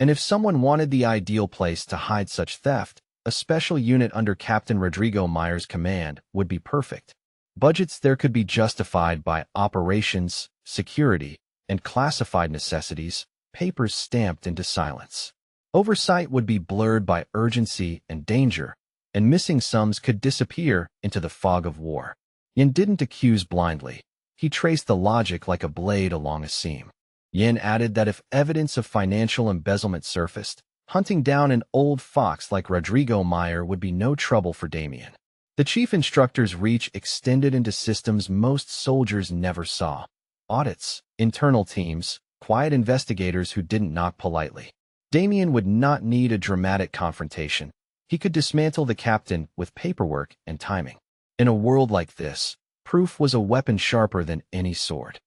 Speaker 1: And if someone wanted the ideal place to hide such theft, a special unit under Captain Rodrigo Meyer's command would be perfect. Budgets there could be justified by operations, security, and classified necessities, papers stamped into silence. Oversight would be blurred by urgency and danger, and missing sums could disappear into the fog of war. Yin didn't accuse blindly. He traced the logic like a blade along a seam. Yin added that if evidence of financial embezzlement surfaced, hunting down an old fox like Rodrigo Meyer would be no trouble for Damien. The chief instructor's reach extended into systems most soldiers never saw. Audits, internal teams, quiet investigators who didn't knock politely. Damien would not need a dramatic confrontation. He could dismantle the captain with paperwork and timing. In a world like this, proof was a weapon sharper than any sword.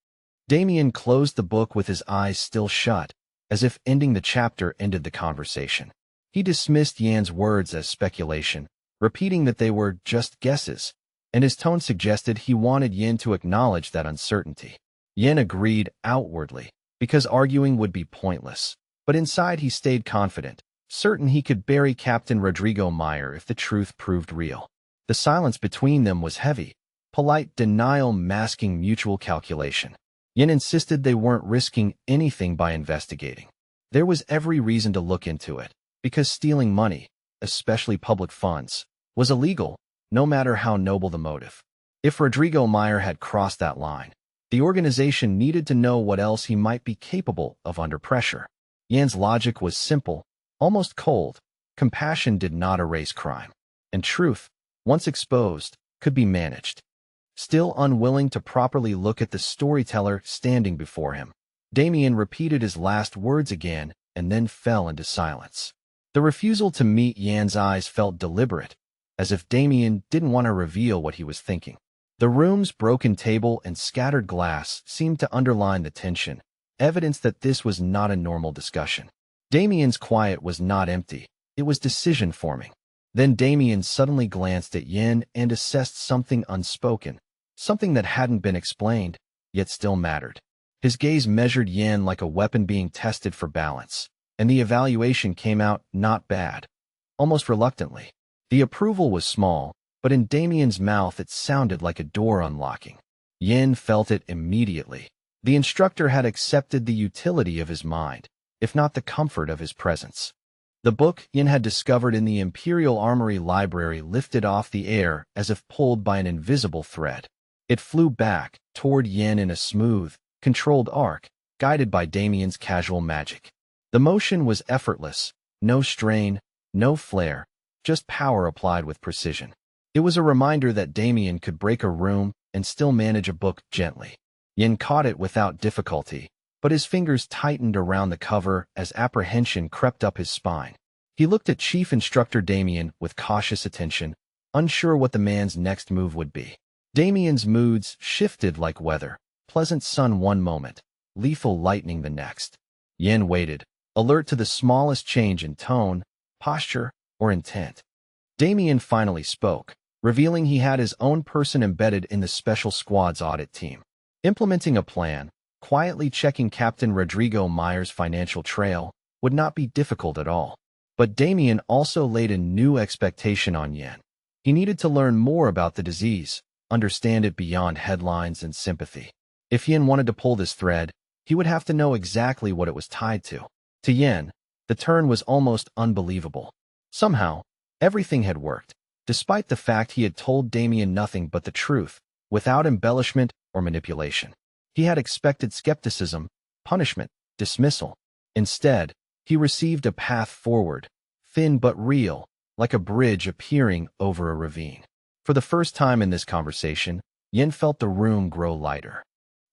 Speaker 1: Damien closed the book with his eyes still shut, as if ending the chapter ended the conversation. He dismissed Yan's words as speculation, repeating that they were just guesses, and his tone suggested he wanted Yin to acknowledge that uncertainty. Yin agreed outwardly, because arguing would be pointless, but inside he stayed confident, certain he could bury Captain Rodrigo Meyer if the truth proved real. The silence between them was heavy, polite denial masking mutual calculation. Yin insisted they weren't risking anything by investigating. There was every reason to look into it, because stealing money, especially public funds, was illegal, no matter how noble the motive. If Rodrigo Meyer had crossed that line, the organization needed to know what else he might be capable of under pressure. Yan's logic was simple, almost cold. Compassion did not erase crime, and truth, once exposed, could be managed. Still unwilling to properly look at the storyteller standing before him, Damien repeated his last words again and then fell into silence. The refusal to meet Yan's eyes felt deliberate, as if Damien didn't want to reveal what he was thinking. The room's broken table and scattered glass seemed to underline the tension, evidence that this was not a normal discussion. Damien's quiet was not empty. It was decision-forming. Then Damien suddenly glanced at Yin and assessed something unspoken, something that hadn't been explained, yet still mattered. His gaze measured Yin like a weapon being tested for balance, and the evaluation came out not bad, almost reluctantly. The approval was small, but in Damien's mouth it sounded like a door unlocking. Yin felt it immediately. The instructor had accepted the utility of his mind, if not the comfort of his presence. The book Yin had discovered in the Imperial Armory Library lifted off the air as if pulled by an invisible thread. It flew back toward Yin in a smooth, controlled arc, guided by Damien's casual magic. The motion was effortless, no strain, no flare, just power applied with precision. It was a reminder that Damien could break a room and still manage a book gently. Yin caught it without difficulty, but his fingers tightened around the cover as apprehension crept up his spine. He looked at Chief Instructor Damien with cautious attention, unsure what the man's next move would be. Damien's moods shifted like weather, pleasant sun one moment, lethal lightning the next. Yin waited, alert to the smallest change in tone, posture, or intent. Damien finally spoke, revealing he had his own person embedded in the Special Squad's audit team. Implementing a plan, quietly checking Captain Rodrigo Meyer's financial trail, would not be difficult at all. But Damien also laid a new expectation on Yin. He needed to learn more about the disease, understand it beyond headlines and sympathy. If Yin wanted to pull this thread, he would have to know exactly what it was tied to. To Yin, the turn was almost unbelievable. Somehow, everything had worked, despite the fact he had told Damien nothing but the truth, without embellishment or manipulation. He had expected skepticism, punishment, dismissal. Instead, he received a path forward, thin but real, like a bridge appearing over a ravine. For the first time in this conversation, Yin felt the room grow lighter.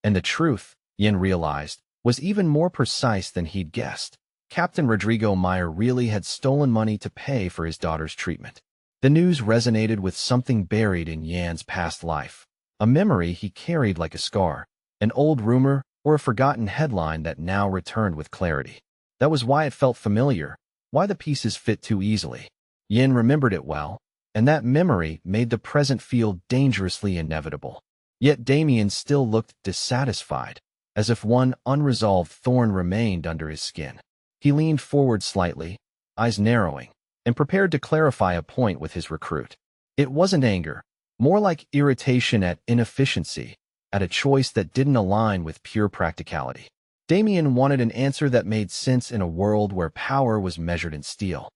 Speaker 1: And the truth, Yin realized, was even more precise than he'd guessed. Captain Rodrigo Meyer really had stolen money to pay for his daughter's treatment. The news resonated with something buried in Yin's past life, a memory he carried like a scar, an old rumor or a forgotten headline that now returned with clarity. That was why it felt familiar, why the pieces fit too easily. Yin remembered it well, and that memory made the present feel dangerously inevitable. Yet Damien still looked dissatisfied, as if one unresolved thorn remained under his skin. He leaned forward slightly, eyes narrowing, and prepared to clarify a point with his recruit. It wasn't anger, more like irritation at inefficiency, at a choice that didn't align with pure practicality. Damien wanted an answer that made sense in a world where power was measured in steel.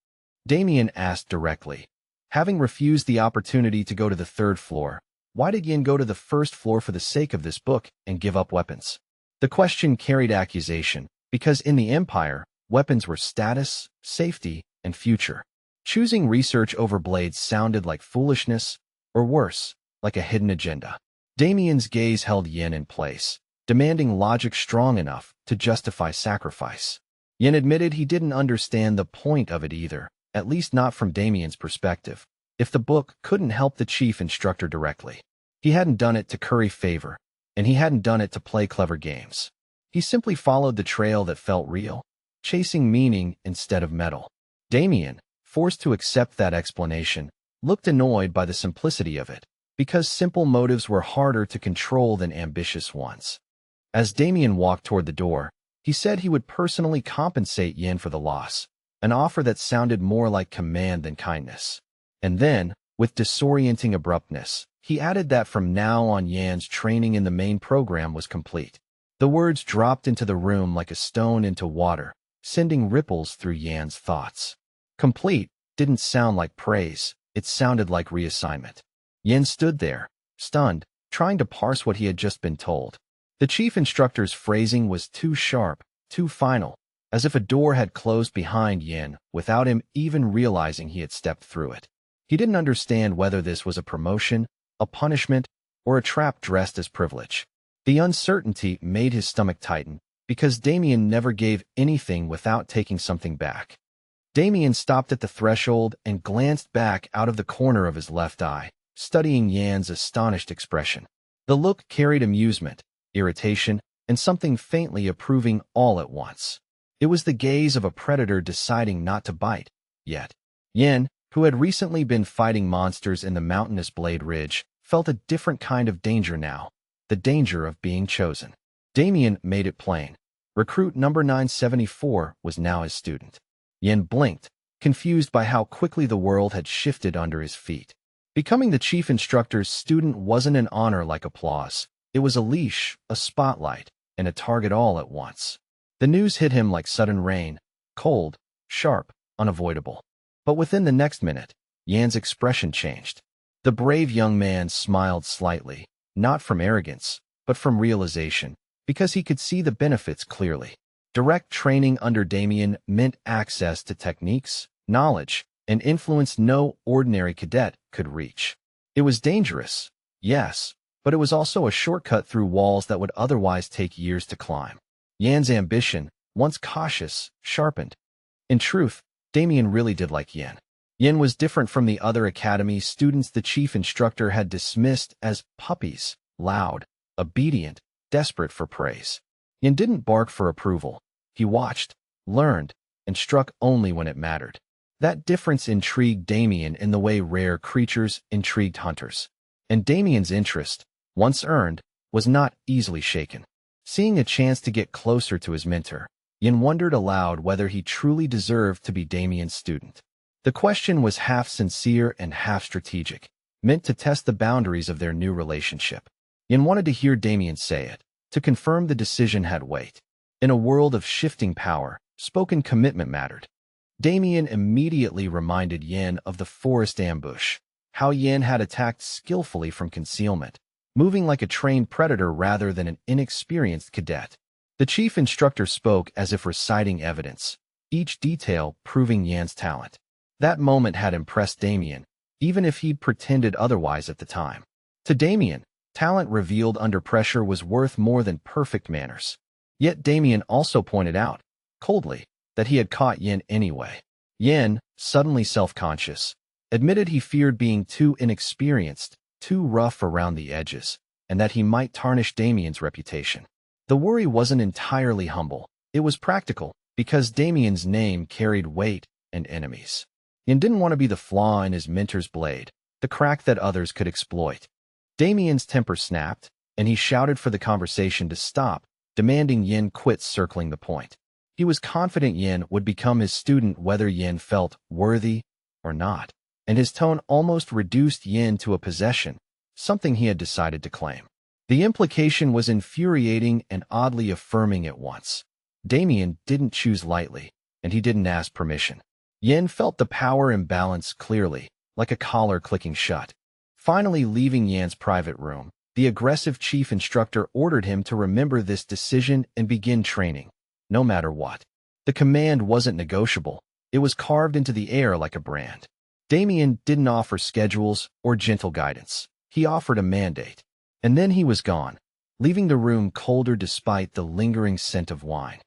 Speaker 1: Damien asked directly, having refused the opportunity to go to the third floor, why did Yin go to the first floor for the sake of this book and give up weapons? The question carried accusation, because in the Empire, weapons were status, safety, and future. Choosing research over blades sounded like foolishness, or worse, like a hidden agenda. Damien's gaze held Yin in place, demanding logic strong enough to justify sacrifice. Yin admitted he didn't understand the point of it either, at least not from Damien's perspective. If the book couldn't help the chief instructor directly, he hadn't done it to curry favor, and he hadn't done it to play clever games. He simply followed the trail that felt real, chasing meaning instead of metal. Damien, forced to accept that explanation, looked annoyed by the simplicity of it, because simple motives were harder to control than ambitious ones. As Damien walked toward the door, he said he would personally compensate Yin for the loss, an offer that sounded more like command than kindness. And then, with disorienting abruptness, he added that from now on Yin's training in the main program was complete. The words dropped into the room like a stone into water, sending ripples through Yin's thoughts. Complete didn't sound like praise, it sounded like reassignment. Yin stood there, stunned, trying to parse what he had just been told. The chief instructor's phrasing was too sharp, too final, as if a door had closed behind Yin without him even realizing he had stepped through it. He didn't understand whether this was a promotion, a punishment, or a trap dressed as privilege. The uncertainty made his stomach tighten, because Damien never gave anything without taking something back. Damien stopped at the threshold and glanced back out of the corner of his left eye, studying Yin's astonished expression. The look carried amusement, irritation, and something faintly approving all at once. It was the gaze of a predator deciding not to bite, yet. Yin, who had recently been fighting monsters in the mountainous Blade Ridge, felt a different kind of danger now, the danger of being chosen. Damien made it plain. Recruit number 974 was now his student. Yin blinked, confused by how quickly the world had shifted under his feet. Becoming the chief instructor's student wasn't an honor like applause. It was a leash, a spotlight, and a target all at once. The news hit him like sudden rain, cold, sharp, unavoidable. But within the next minute, Yan's expression changed. The brave young man smiled slightly, not from arrogance, but from realization, because he could see the benefits clearly. Direct training under Damien meant access to techniques, knowledge, and influence no ordinary cadet could reach. It was dangerous, yes, but it was also a shortcut through walls that would otherwise take years to climb. Yan's ambition, once cautious, sharpened. In truth, Damien really did like Yin. Yin was different from the other academy students the chief instructor had dismissed as puppies, loud, obedient, desperate for praise. Yin didn't bark for approval. He watched, learned, and struck only when it mattered. That difference intrigued Damien in the way rare creatures intrigued hunters. And Damien's interest, once earned, was not easily shaken. Seeing a chance to get closer to his mentor, Yin wondered aloud whether he truly deserved to be Damien's student. The question was half sincere and half strategic, meant to test the boundaries of their new relationship. Yin wanted to hear Damien say it, to confirm the decision had weight. In a world of shifting power, spoken commitment mattered. Damien immediately reminded Yin of the forest ambush, how Yin had attacked skillfully from concealment, moving like a trained predator rather than an inexperienced cadet. The chief instructor spoke as if reciting evidence, each detail proving Yan's talent. That moment had impressed Damien, even if he'd pretended otherwise at the time. To Damien, talent revealed under pressure was worth more than perfect manners. Yet Damien also pointed out, coldly, that he had caught Yin anyway. Yin, suddenly self-conscious, admitted he feared being too inexperienced, too rough around the edges, and that he might tarnish Damien's reputation. The worry wasn't entirely humble. It was practical, because Damien's name carried weight and enemies. Yin didn't want to be the flaw in his mentor's blade, the crack that others could exploit. Damien's temper snapped, and he shouted for the conversation to stop, demanding Yin quit circling the point. He was confident Yin would become his student whether Yin felt worthy or not, and his tone almost reduced Yin to a possession, something he had decided to claim. The implication was infuriating and oddly affirming at once. Damien didn't choose lightly, and he didn't ask permission. Yin felt the power imbalance clearly, like a collar clicking shut. Finally leaving Yan's private room, the aggressive chief instructor ordered him to remember this decision and begin training, no matter what. The command wasn't negotiable. It was carved into the air like a brand. Damien didn't offer schedules or gentle guidance. He offered a mandate. And then he was gone, leaving the room colder despite the lingering scent of wine.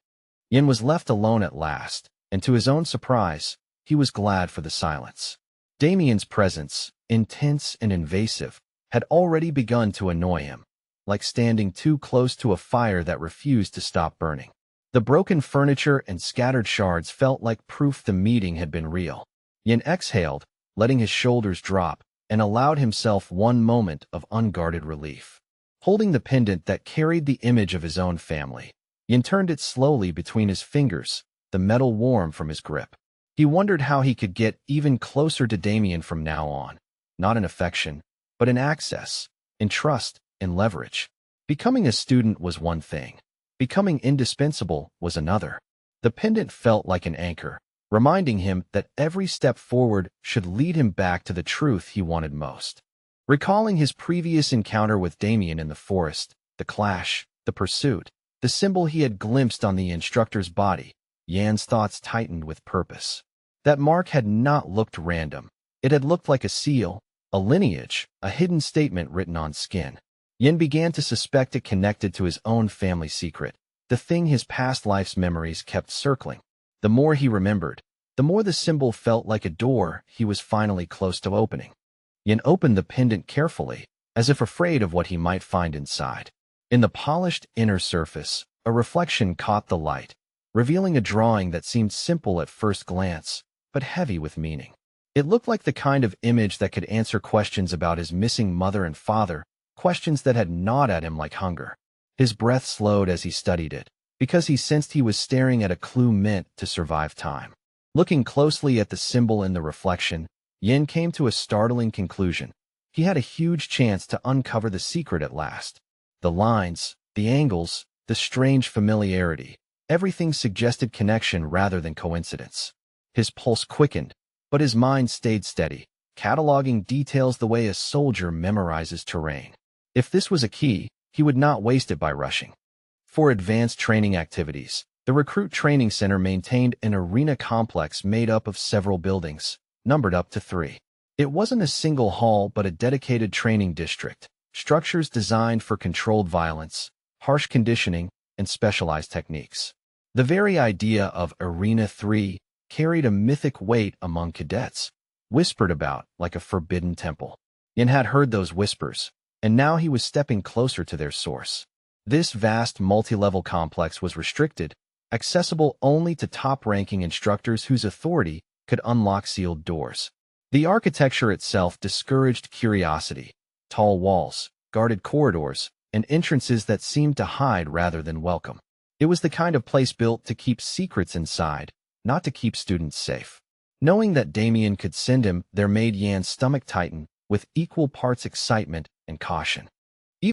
Speaker 1: Yin was left alone at last, and to his own surprise, he was glad for the silence. Damien's presence, intense and invasive, had already begun to annoy him, like standing too close to a fire that refused to stop burning. The broken furniture and scattered shards felt like proof the meeting had been real. Yin exhaled, letting his shoulders drop, and allowed himself one moment of unguarded relief. Holding the pendant that carried the image of his own family, Yin turned it slowly between his fingers, the metal warm from his grip. He wondered how he could get even closer to Damien from now on, not in affection, but in access, in trust, in leverage. Becoming a student was one thing. Becoming indispensable was another. The pendant felt like an anchor, reminding him that every step forward should lead him back to the truth he wanted most. Recalling his previous encounter with Damien in the forest, the clash, the pursuit, the symbol he had glimpsed on the instructor's body, Yan's thoughts tightened with purpose. That mark had not looked random. It had looked like a seal, a lineage, a hidden statement written on skin. Yin began to suspect it connected to his own family secret, the thing his past life's memories kept circling. The more he remembered, the more the symbol felt like a door he was finally close to opening. Yin opened the pendant carefully, as if afraid of what he might find inside. In the polished inner surface, a reflection caught the light, revealing a drawing that seemed simple at first glance, but heavy with meaning. It looked like the kind of image that could answer questions about his missing mother and father, questions that had gnawed at him like hunger. His breath slowed as he studied it, because he sensed he was staring at a clue meant to survive time. Looking closely at the symbol in the reflection, Yin came to a startling conclusion. He had a huge chance to uncover the secret at last. The lines, the angles, the strange familiarity, everything suggested connection rather than coincidence. His pulse quickened, but his mind stayed steady, cataloging details the way a soldier memorizes terrain. If this was a key, he would not waste it by rushing. For advanced training activities, the Recruit Training Center maintained an arena complex made up of several buildings, numbered up to 3. It wasn't a single hall but a dedicated training district, structures designed for controlled violence, harsh conditioning, and specialized techniques. The very idea of Arena 3 carried a mythic weight among cadets, whispered about like a forbidden temple. Yin had heard those whispers, and now he was stepping closer to their source. This vast multi-level complex was restricted, accessible only to top-ranking instructors whose authority could unlock sealed doors. The architecture itself discouraged curiosity: tall walls, guarded corridors, and entrances that seemed to hide rather than welcome. It was the kind of place built to keep secrets inside, not to keep students safe. Knowing that Damien could send him there made Yan's stomach tighten, with equal parts excitement and caution.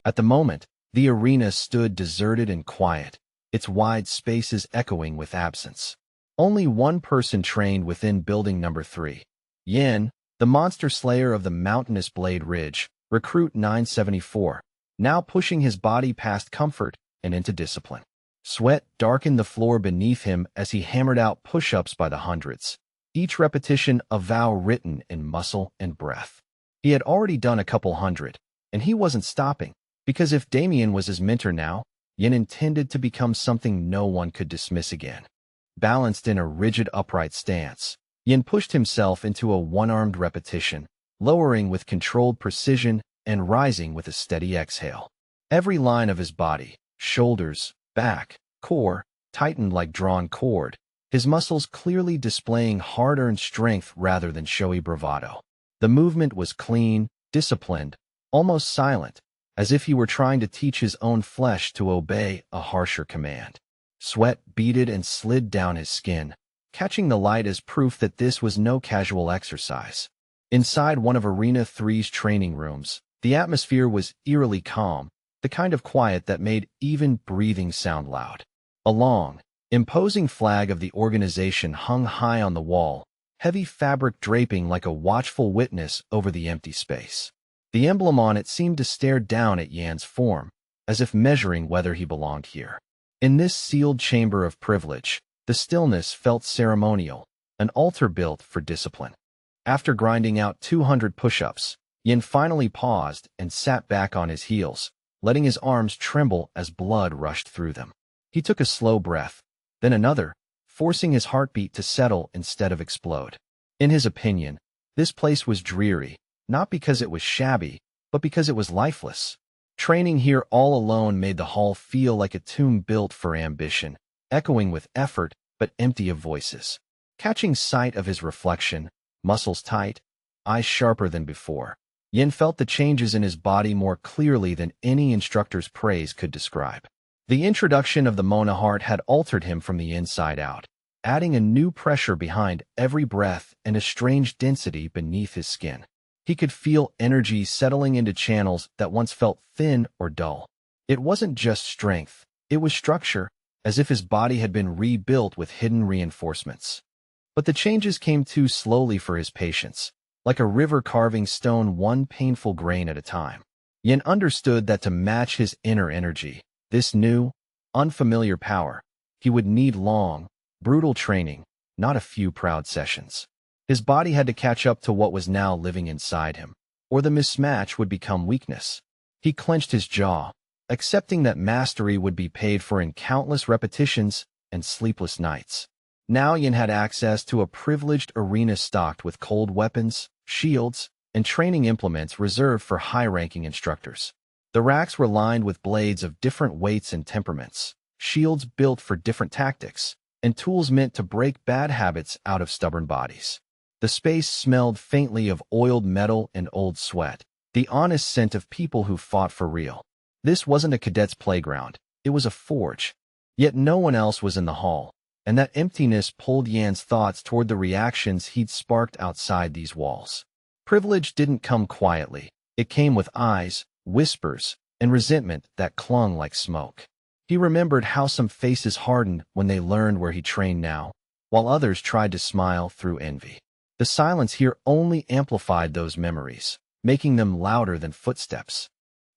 Speaker 1: At the moment, the arena stood deserted and quiet, its wide spaces echoing with absence. Only one person trained within building number 3. Yin, the monster slayer of the mountainous Blade Ridge, Recruit 974, now pushing his body past comfort and into discipline. Sweat darkened the floor beneath him as he hammered out push-ups by the hundreds, each repetition a vow written in muscle and breath. He had already done a couple hundred, and he wasn't stopping, because if Damien was his mentor now, Yin intended to become something no one could dismiss again. Balanced in a rigid upright stance, Yin pushed himself into a one-armed repetition, lowering with controlled precision and rising with a steady exhale. Every line of his body, shoulders, back, core, tightened like drawn cord, his muscles clearly displaying hard-earned strength rather than showy bravado. The movement was clean, disciplined, almost silent, as if he were trying to teach his own flesh to obey a harsher command. Sweat beaded and slid down his skin, catching the light as proof that this was no casual exercise. Inside one of Arena 3's training rooms, the atmosphere was eerily calm, the kind of quiet that made even breathing sound loud. A long, imposing flag of the organization hung high on the wall, heavy fabric draping like a watchful witness over the empty space. The emblem on it seemed to stare down at Yan's form, as if measuring whether he belonged here. In this sealed chamber of privilege, the stillness felt ceremonial, an altar built for discipline. After grinding out 200 push-ups, Yin finally paused and sat back on his heels, letting his arms tremble as blood rushed through them. He took a slow breath, then another, forcing his heartbeat to settle instead of explode. In his opinion, this place was dreary, not because it was shabby, but because it was lifeless. Training here all alone made the hall feel like a tomb built for ambition, echoing with effort but empty of voices. Catching sight of his reflection, muscles tight, eyes sharper than before, Yin felt the changes in his body more clearly than any instructor's praise could describe. The introduction of the Mona heart had altered him from the inside out, adding a new pressure behind every breath and a strange density beneath his skin. He could feel energy settling into channels that once felt thin or dull. It wasn't just strength, it was structure, as if his body had been rebuilt with hidden reinforcements. But the changes came too slowly for his patience, like a river carving stone one painful grain at a time. Yin understood that to match his inner energy, this new, unfamiliar power, he would need long, brutal training, not a few proud sessions. His body had to catch up to what was now living inside him, or the mismatch would become weakness. He clenched his jaw, accepting that mastery would be paid for in countless repetitions and sleepless nights. Now Yin had access to a privileged arena stocked with cold weapons, shields, and training implements reserved for high-ranking instructors. The racks were lined with blades of different weights and temperaments, shields built for different tactics, and tools meant to break bad habits out of stubborn bodies. The space smelled faintly of oiled metal and old sweat, the honest scent of people who fought for real. This wasn't a cadet's playground, it was a forge. Yet no one else was in the hall, and that emptiness pulled Yan's thoughts toward the reactions he'd sparked outside these walls. Privilege didn't come quietly. It came with eyes, whispers, and resentment that clung like smoke. He remembered how some faces hardened when they learned where he trained now, while others tried to smile through envy. The silence here only amplified those memories, making them louder than footsteps.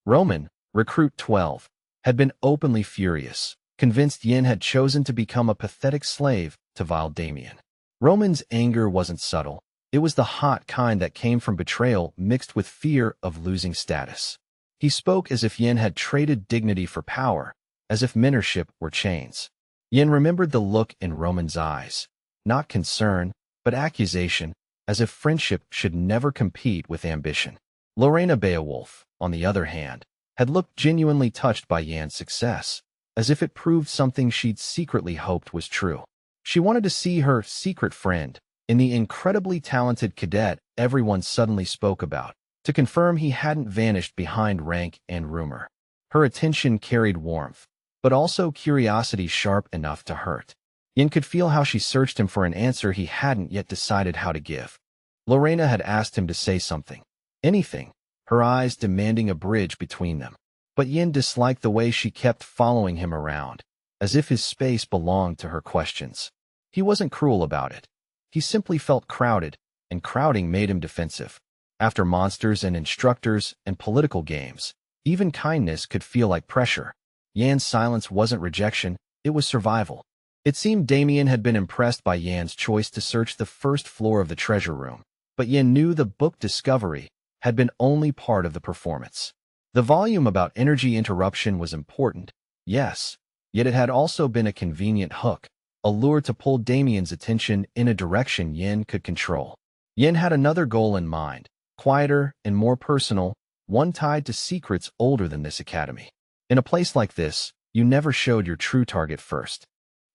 Speaker 1: Roman, recruit 12, had been openly furious, convinced Yin had chosen to become a pathetic slave to vile Damien. Roman's anger wasn't subtle. It was the hot kind that came from betrayal mixed with fear of losing status. He spoke as if Yin had traded dignity for power, as if mentorship were chains. Yin remembered the look in Roman's eyes, not concern, but accusation, as if friendship should never compete with ambition. Lorena Beowulf, on the other hand, had looked genuinely touched by Yan's success, as if it proved something she'd secretly hoped was true. She wanted to see her secret friend, in the incredibly talented cadet everyone suddenly spoke about, to confirm he hadn't vanished behind rank and rumor. Her attention carried warmth, but also curiosity sharp enough to hurt. Yin could feel how she searched him for an answer he hadn't yet decided how to give. Lorena had asked him to say something. Anything, her eyes demanding a bridge between them. But Yin disliked the way she kept following him around, as if his space belonged to her questions. He wasn't cruel about it. He simply felt crowded, and crowding made him defensive. After monsters and instructors and political games, even kindness could feel like pressure. Yan's silence wasn't rejection, it was survival. It seemed Damien had been impressed by Yan's choice to search the first floor of the treasure room, but Yan knew the book discovery had been only part of the performance. The volume about energy interruption was important, yes, yet it had also been a convenient hook, a lure to pull Damien's attention in a direction Yin could control. Yin had another goal in mind, quieter and more personal, one tied to secrets older than this academy. In a place like this, you never showed your true target first.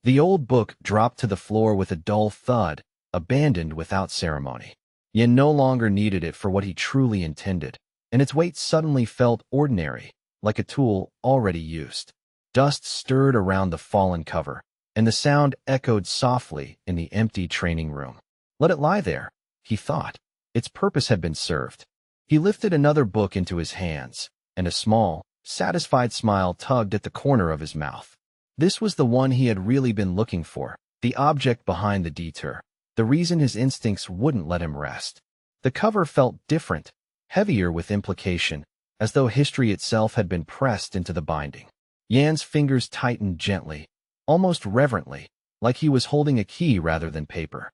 Speaker 1: The old book dropped to the floor with a dull thud, abandoned without ceremony. Yin no longer needed it for what he truly intended, and its weight suddenly felt ordinary, like a tool already used. Dust stirred around the fallen cover, and the sound echoed softly in the empty training room. Let it lie there, he thought. Its purpose had been served. He lifted another book into his hands, and a small, satisfied smile tugged at the corner of his mouth. This was the one he had really been looking for, the object behind the detour, the reason his instincts wouldn't let him rest. The cover felt different, heavier with implication, as though history itself had been pressed into the binding. Yan's fingers tightened gently, almost reverently, like he was holding a key rather than paper.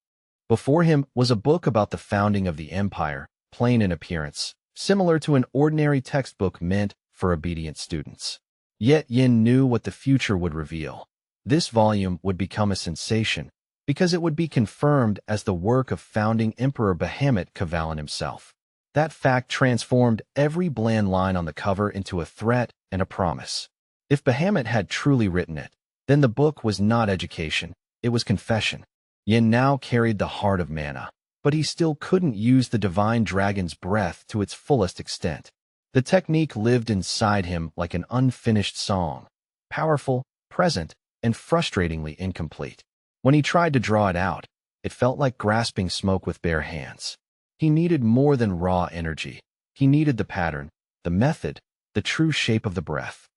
Speaker 1: Before him was a book about the founding of the empire, plain in appearance, similar to an ordinary textbook meant for obedient students. Yet Yin knew what the future would reveal. This volume would become a sensation, because it would be confirmed as the work of founding Emperor Bahamut Kavalan himself. That fact transformed every bland line on the cover into a threat and a promise. If Bahamut had truly written it, then the book was not education, it was confession. Yin now carried the heart of mana, but he still couldn't use the divine dragon's breath to its fullest extent. The technique lived inside him like an unfinished song, powerful, present, and frustratingly incomplete. When he tried to draw it out, it felt like grasping smoke with bare hands. He needed more than raw energy. He needed the pattern, the method, the true shape of the breath.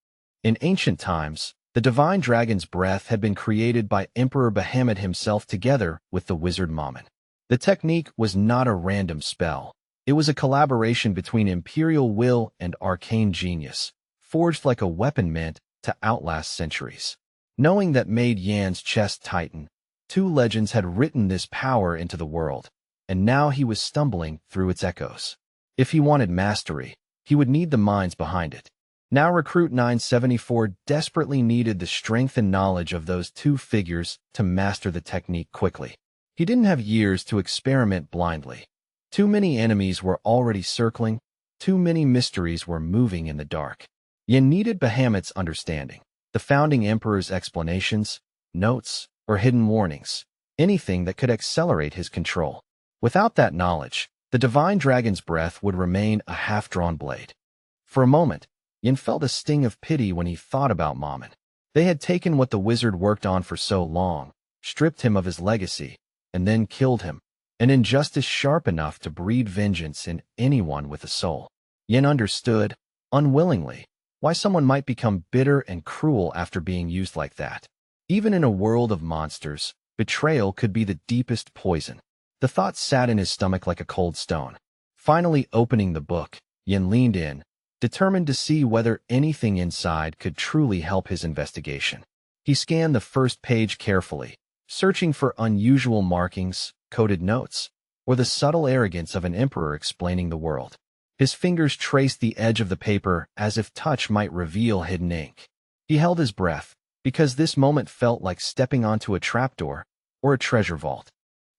Speaker 1: In ancient times, the divine dragon's breath had been created by Emperor Bahamut himself together with the wizard Mammon. The technique was not a random spell. It was a collaboration between imperial will and arcane genius, forged like a weapon meant to outlast centuries. Knowing that made Yan's chest tighten. Two legends had written this power into the world, and now he was stumbling through its echoes. If he wanted mastery, he would need the minds behind it. Now Recruit 974 desperately needed the strength and knowledge of those two figures to master the technique quickly. He didn't have years to experiment blindly. Too many enemies were already circling, too many mysteries were moving in the dark. Yin needed Bahamut's understanding, the founding emperor's explanations, notes, or hidden warnings, anything that could accelerate his control. Without that knowledge, the divine dragon's breath would remain a half-drawn blade. For a moment, Yin felt a sting of pity when he thought about Mammon. They had taken what the wizard worked on for so long, stripped him of his legacy, and then killed him, an injustice sharp enough to breed vengeance in anyone with a soul. Yin understood, unwillingly, why someone might become bitter and cruel after being used like that. Even in a world of monsters, betrayal could be the deepest poison. The thought sat in his stomach like a cold stone. Finally opening the book, Yin leaned in, determined to see whether anything inside could truly help his investigation. He scanned the first page carefully, searching for unusual markings, coded notes, or the subtle arrogance of an emperor explaining the world. His fingers traced the edge of the paper as if touch might reveal hidden ink. He held his breath, because this moment felt like stepping onto a trapdoor or a treasure vault.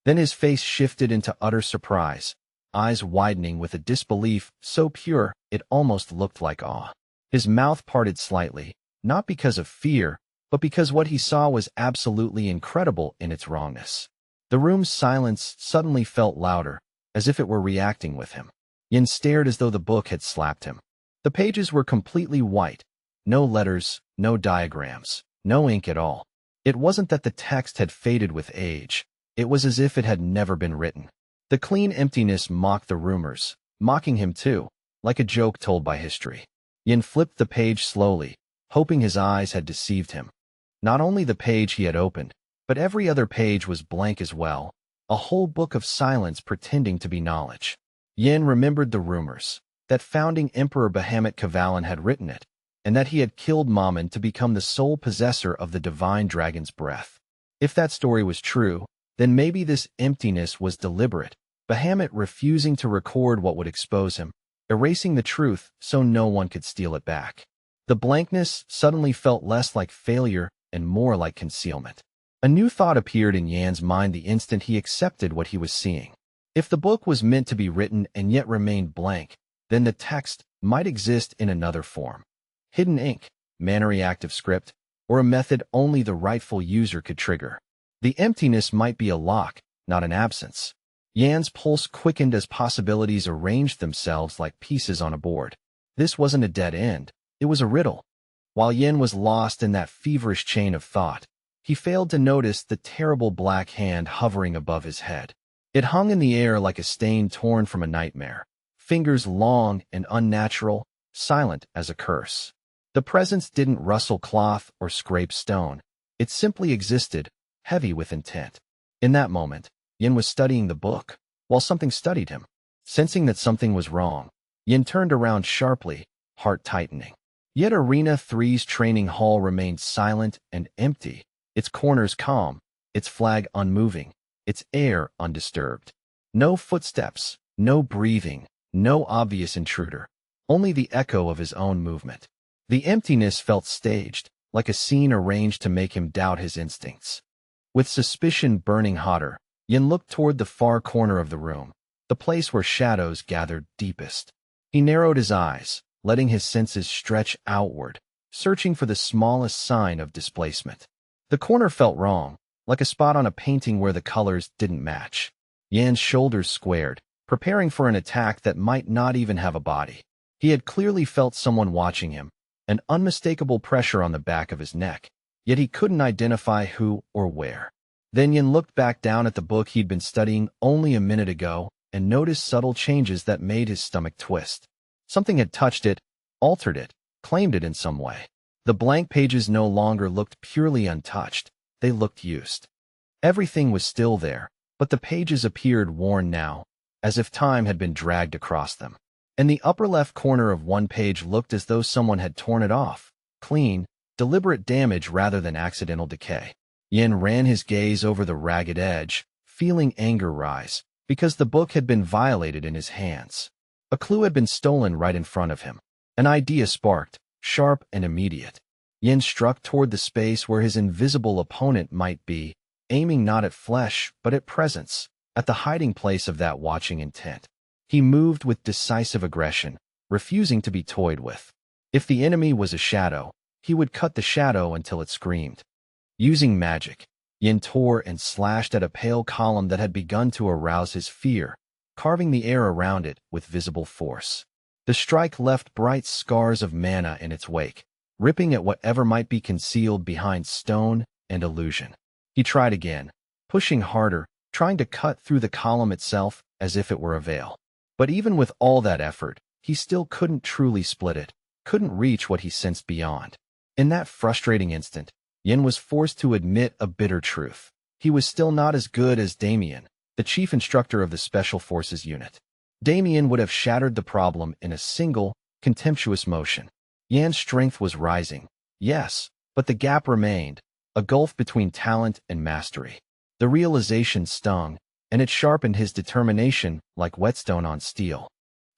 Speaker 1: Then his face shifted into utter surprise, eyes widening with a disbelief so pure it almost looked like awe. His mouth parted slightly, not because of fear, but because what he saw was absolutely incredible in its wrongness. The room's silence suddenly felt louder, as if it were reacting with him. Yin stared as though the book had slapped him. The pages were completely white, no letters, no diagrams, no ink at all. It wasn't that the text had faded with age. It was as if it had never been written. The clean emptiness mocked the rumors, mocking him too, like a joke told by history. Yin flipped the page slowly, hoping his eyes had deceived him. Not only the page he had opened, but every other page was blank as well, a whole book of silence pretending to be knowledge. Yin remembered the rumors, that founding Emperor Bahamut Kavalan had written it, and that he had killed Mammon to become the sole possessor of the divine dragon's breath. If that story was true, then maybe this emptiness was deliberate, Bahamut refusing to record what would expose him, erasing the truth so no one could steal it back. The blankness suddenly felt less like failure and more like concealment. A new thought appeared in Yan's mind the instant he accepted what he was seeing. If the book was meant to be written and yet remained blank, then the text might exist in another form. Hidden ink, mannery active script, or a method only the rightful user could trigger. The emptiness might be a lock, not an absence. Yan's pulse quickened as possibilities arranged themselves like pieces on a board. This wasn't a dead end, it was a riddle. While Yin was lost in that feverish chain of thought, he failed to notice the terrible black hand hovering above his head. It hung in the air like a stain torn from a nightmare, fingers long and unnatural, silent as a curse. The presence didn't rustle cloth or scrape stone. It simply existed, heavy with intent. In that moment, Yin was studying the book, while something studied him. Sensing that something was wrong, Yin turned around sharply, heart tightening. Yet Arena 3's training hall remained silent and empty, its corners calm, its flag unmoving, its air undisturbed. No footsteps, no breathing, no obvious intruder, only the echo of his own movement. The emptiness felt staged, like a scene arranged to make him doubt his instincts. With suspicion burning hotter, Yin looked toward the far corner of the room, the place where shadows gathered deepest. He narrowed his eyes, letting his senses stretch outward, searching for the smallest sign of displacement. The corner felt wrong, like a spot on a painting where the colors didn't match. Yan's shoulders squared, preparing for an attack that might not even have a body. He had clearly felt someone watching him, an unmistakable pressure on the back of his neck, yet he couldn't identify who or where. Then Yin looked back down at the book he'd been studying only a minute ago and noticed subtle changes that made his stomach twist. Something had touched it, altered it, claimed it in some way. The blank pages no longer looked purely untouched, they looked used. Everything was still there, but the pages appeared worn now, as if time had been dragged across them. And the upper left corner of one page looked as though someone had torn it off, clean, deliberate damage rather than accidental decay. Yin ran his gaze over the ragged edge, feeling anger rise, because the book had been violated in his hands. A clue had been stolen right in front of him. An idea sparked, sharp and immediate. Yin struck toward the space where his invisible opponent might be, aiming not at flesh but at presence, at the hiding place of that watching intent. He moved with decisive aggression, refusing to be toyed with. If the enemy was a shadow, he would cut the shadow until it screamed. Using magic, Yin tore and slashed at a pale column that had begun to arouse his fear, carving the air around it with visible force. The strike left bright scars of mana in its wake, ripping at whatever might be concealed behind stone and illusion. He tried again, pushing harder, trying to cut through the column itself as if it were a veil. But even with all that effort, he still couldn't truly split it, couldn't reach what he sensed beyond. In that frustrating instant, Yin was forced to admit a bitter truth. He was still not as good as Damien, the chief instructor of the Special Forces unit. Damien would have shattered the problem in a single, contemptuous motion. Yan's strength was rising, yes, but the gap remained, a gulf between talent and mastery. The realization stung, and it sharpened his determination like whetstone on steel.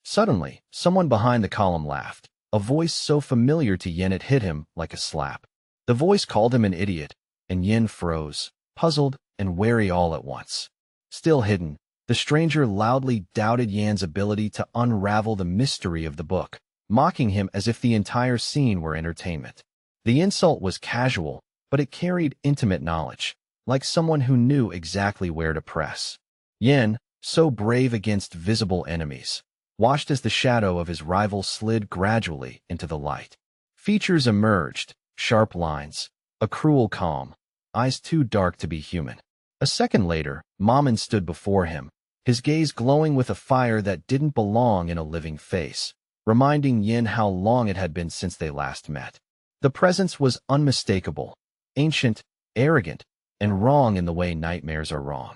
Speaker 1: Suddenly, someone behind the column laughed, a voice so familiar to Yin it hit him like a slap. The voice called him an idiot, and Yin froze, puzzled and wary all at once. Still hidden, the stranger loudly doubted Yan's ability to unravel the mystery of the book, mocking him as if the entire scene were entertainment. The insult was casual, but it carried intimate knowledge, like someone who knew exactly where to press. Yin, so brave against visible enemies, watched as the shadow of his rival slid gradually into the light. Features emerged, sharp lines, a cruel calm, eyes too dark to be human. A second later, Maman stood before him, his gaze glowing with a fire that didn't belong in a living face, reminding Yin how long it had been since they last met. The presence was unmistakable, ancient, arrogant, and wrong in the way nightmares are wrong.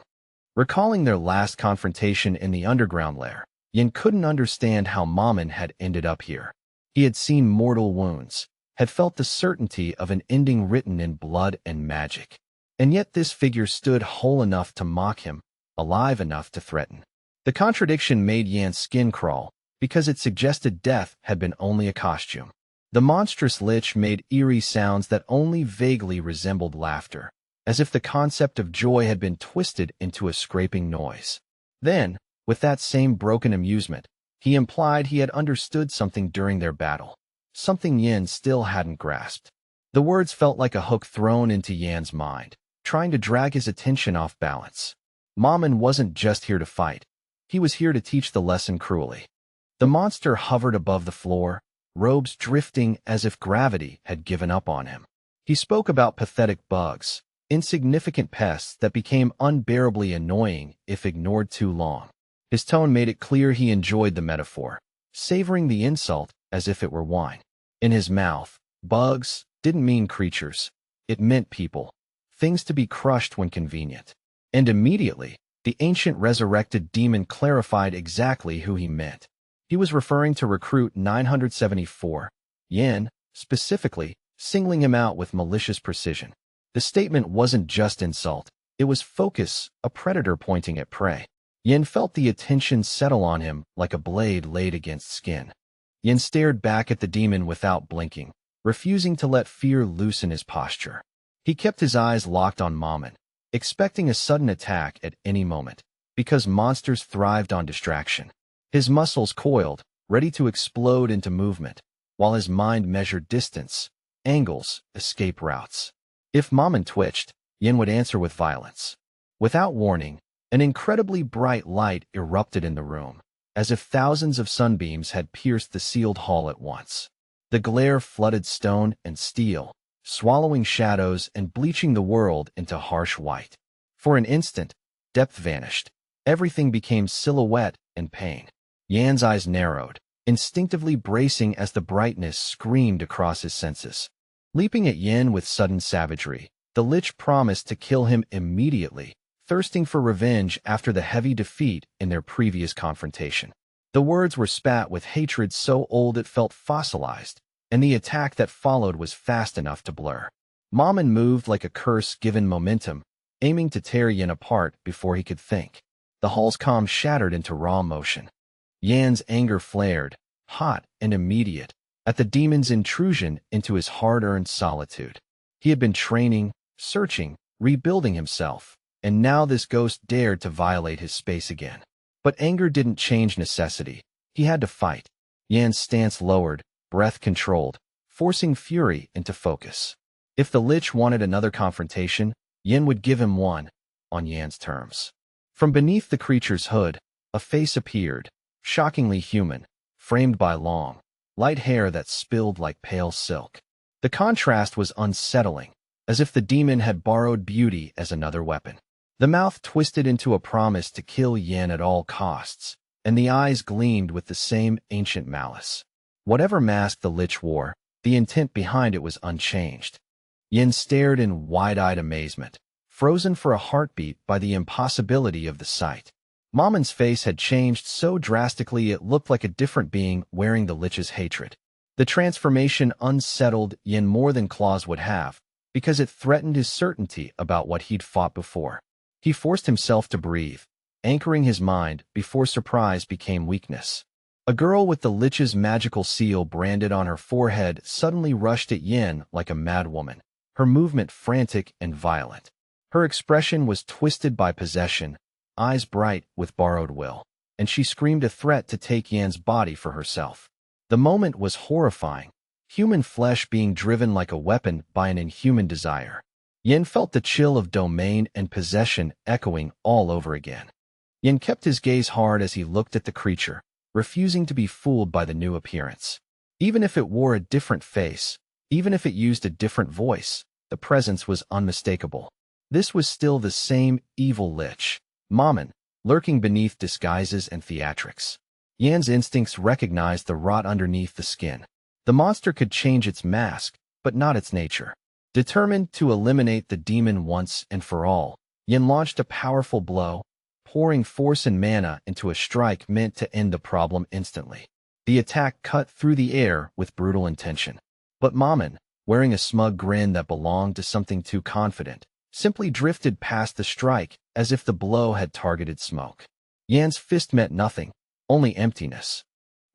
Speaker 1: Recalling their last confrontation in the underground lair, Yin couldn't understand how Maman had ended up here. He had seen mortal wounds, had felt the certainty of an ending written in blood and magic. And yet this figure stood whole enough to mock him, alive enough to threaten. The contradiction made Yan's skin crawl, because it suggested death had been only a costume. The monstrous lich made eerie sounds that only vaguely resembled laughter, as if the concept of joy had been twisted into a scraping noise. Then, with that same broken amusement, he implied he had understood something during their battle, something Yin still hadn't grasped. The words felt like a hook thrown into Yan's mind, trying to drag his attention off balance. Maman wasn't just here to fight. He was here to teach the lesson cruelly. The monster hovered above the floor, robes drifting as if gravity had given up on him. He spoke about pathetic bugs, insignificant pests that became unbearably annoying if ignored too long. His tone made it clear he enjoyed the metaphor, savoring the insult as if it were wine. In his mouth, bugs didn't mean creatures. It meant people, things to be crushed when convenient. And immediately, the ancient resurrected demon clarified exactly who he meant. He was referring to recruit 974, Yin, specifically, singling him out with malicious precision. The statement wasn't just insult, it was focus, a predator pointing at prey. Yin felt the attention settle on him like a blade laid against skin. Yin stared back at the demon without blinking, refusing to let fear loosen his posture. He kept his eyes locked on Maman, expecting a sudden attack at any moment, because monsters thrived on distraction. His muscles coiled, ready to explode into movement, while his mind measured distance, angles, escape routes. If Maman twitched, Yin would answer with violence. Without warning, an incredibly bright light erupted in the room, as if thousands of sunbeams had pierced the sealed hall at once. The glare flooded stone and steel, swallowing shadows and bleaching the world into harsh white. For an instant, depth vanished. Everything became silhouette and pain. Yan's eyes narrowed, instinctively bracing as the brightness screamed across his senses. Leaping at Yin with sudden savagery, the lich promised to kill him immediately, thirsting for revenge after the heavy defeat in their previous confrontation. The words were spat with hatred so old it felt fossilized, and the attack that followed was fast enough to blur. Maman moved like a curse given momentum, aiming to tear Yin apart before he could think. The hall's calm shattered into raw motion. Yan's anger flared, hot and immediate, at the demon's intrusion into his hard-earned solitude. He had been training, searching, rebuilding himself, and now this ghost dared to violate his space again. But anger didn't change necessity. He had to fight. Yan's stance lowered, breath controlled, forcing fury into focus. If the lich wanted another confrontation, Yin would give him one, on Yan's terms. From beneath the creature's hood, a face appeared, shockingly human, framed by long, light hair that spilled like pale silk. The contrast was unsettling, as if the demon had borrowed beauty as another weapon. The mouth twisted into a promise to kill Yin at all costs, and the eyes gleamed with the same ancient malice. Whatever mask the lich wore, the intent behind it was unchanged. Yin stared in wide-eyed amazement, frozen for a heartbeat by the impossibility of the sight. Mamon's face had changed so drastically it looked like a different being wearing the lich's hatred. The transformation unsettled Yin more than claws would have, because it threatened his certainty about what he'd fought before. He forced himself to breathe, anchoring his mind before surprise became weakness. A girl with the lich's magical seal branded on her forehead suddenly rushed at Yin like a madwoman, her movement frantic and violent. Her expression was twisted by possession, eyes bright with borrowed will, and she screamed a threat to take Yan's body for herself. The moment was horrifying, human flesh being driven like a weapon by an inhuman desire. Yin felt the chill of domain and possession echoing all over again. Yin kept his gaze hard as he looked at the creature, refusing to be fooled by the new appearance. Even if it wore a different face, even if it used a different voice, the presence was unmistakable. This was still the same evil lich, Mamon, lurking beneath disguises and theatrics. Yan's instincts recognized the rot underneath the skin. The monster could change its mask, but not its nature. Determined to eliminate the demon once and for all, Yin launched a powerful blow, pouring force and mana into a strike meant to end the problem instantly. The attack cut through the air with brutal intention. But Mamon, wearing a smug grin that belonged to something too confident, simply drifted past the strike as if the blow had targeted smoke. Yan's fist meant nothing, only emptiness.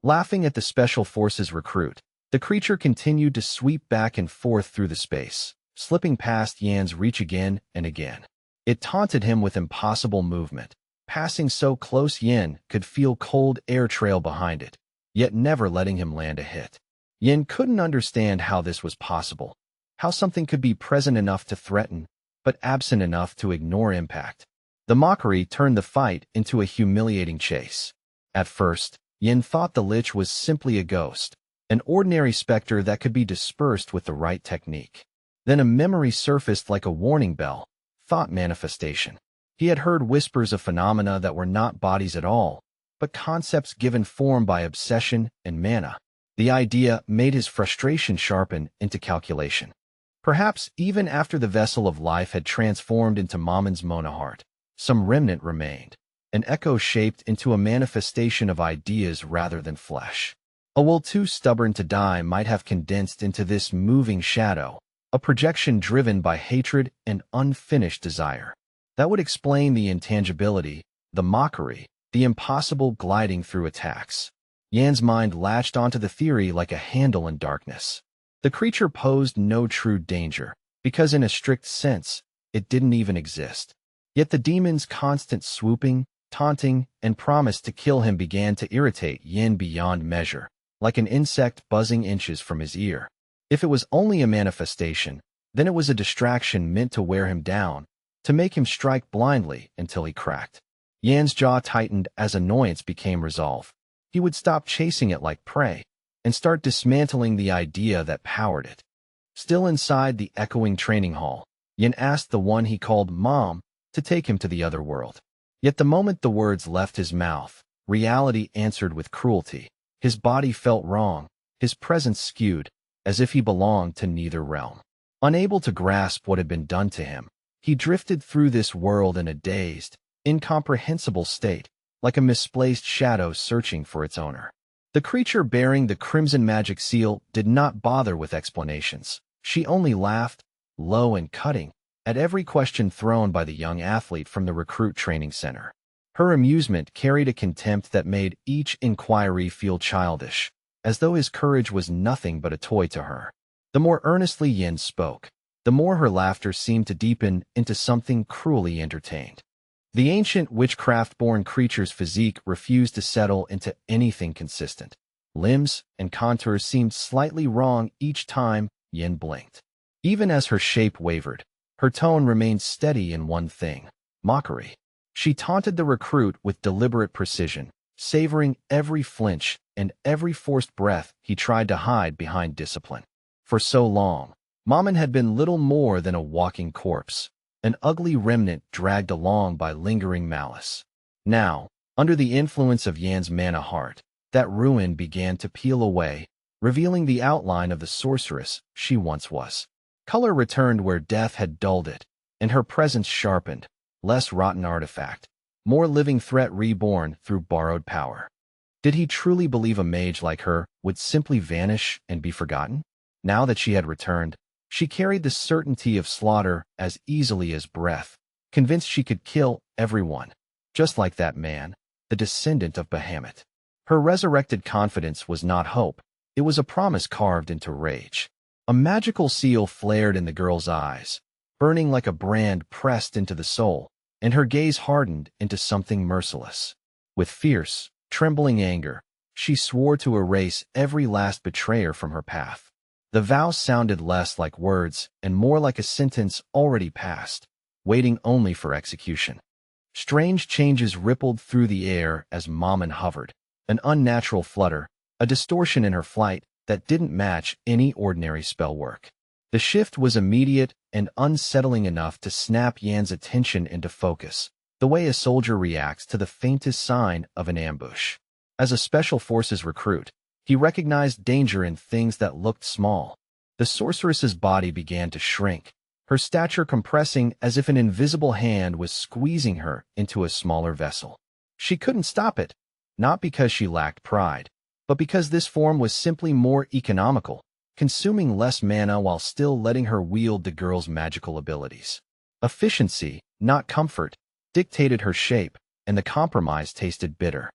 Speaker 1: Laughing at the Special Forces recruit, the creature continued to sweep back and forth through the space, slipping past Yan's reach again and again. It taunted him with impossible movement, passing so close Yin could feel cold air trail behind it, yet never letting him land a hit. Yin couldn't understand how this was possible, how something could be present enough to threaten, but absent enough to ignore impact. The mockery turned the fight into a humiliating chase. At first, Yin thought the lich was simply a ghost, an ordinary specter that could be dispersed with the right technique. Then a memory surfaced like a warning bell, thought manifestation. He had heard whispers of phenomena that were not bodies at all, but concepts given form by obsession and mana. The idea made his frustration sharpen into calculation. Perhaps even after the vessel of life had transformed into Mamon's monoheart, some remnant remained, an echo shaped into a manifestation of ideas rather than flesh. A will too stubborn to die might have condensed into this moving shadow, a projection driven by hatred and unfinished desire. That would explain the intangibility, the mockery, the impossible gliding through attacks. Yan's mind latched onto the theory like a handle in darkness. The creature posed no true danger, because in a strict sense, it didn't even exist. Yet the demon's constant swooping, taunting, and promise to kill him began to irritate Yin beyond measure, like an insect buzzing inches from his ear. If it was only a manifestation, then it was a distraction meant to wear him down, to make him strike blindly until he cracked. Yan's jaw tightened as annoyance became resolve. He would stop chasing it like prey, and start dismantling the idea that powered it. Still inside the echoing training hall, Yin asked the one he called Mom to take him to the other world. Yet the moment the words left his mouth, reality answered with cruelty. His body felt wrong, his presence skewed, as if he belonged to neither realm. Unable to grasp what had been done to him, he drifted through this world in a dazed, incomprehensible state, like a misplaced shadow searching for its owner. The creature bearing the crimson magic seal did not bother with explanations. She only laughed, low and cutting, at every question thrown by the young athlete from the recruit training center. Her amusement carried a contempt that made each inquiry feel childish, as though his courage was nothing but a toy to her. The more earnestly Yin spoke, the more her laughter seemed to deepen into something cruelly entertained. The ancient witchcraft-born creature's physique refused to settle into anything consistent. Limbs and contours seemed slightly wrong each time Yin blinked. Even as her shape wavered, Her tone remained steady in one thing: mockery. She taunted the recruit with deliberate precision, savoring every flinch and every forced breath he tried to hide behind discipline. For so long, Mammon had been little more than a walking corpse, an ugly remnant dragged along by lingering malice. Now, under the influence of Yan's mana heart, that ruin began to peel away, revealing the outline of the sorceress she once was. Color returned where death had dulled it, and her presence sharpened, less rotten artifact, more living threat reborn through borrowed power. Did he truly believe a mage like her would simply vanish and be forgotten? Now that she had returned, she carried the certainty of slaughter as easily as breath, convinced she could kill everyone, just like that man, the descendant of Bahamut. Her resurrected confidence was not hope, it was a promise carved into rage. A magical seal flared in the girl's eyes, burning like a brand pressed into the soul, and her gaze hardened into something merciless. With fierce, trembling anger, she swore to erase every last betrayer from her path. The vow sounded less like words and more like a sentence already passed, waiting only for execution. Strange changes rippled through the air as Mammon hovered, an unnatural flutter, a distortion in her flight that didn't match any ordinary spell work. The shift was immediate and unsettling enough to snap Yan's attention into focus, the way a soldier reacts to the faintest sign of an ambush. As a special forces recruit, he recognized danger in things that looked small. The sorceress's body began to shrink, her stature compressing as if an invisible hand was squeezing her into a smaller vessel. She couldn't stop it, not because she lacked pride, but because this form was simply more economical, consuming less mana while still letting her wield the girl's magical abilities. Efficiency, not comfort, dictated her shape, and the compromise tasted bitter.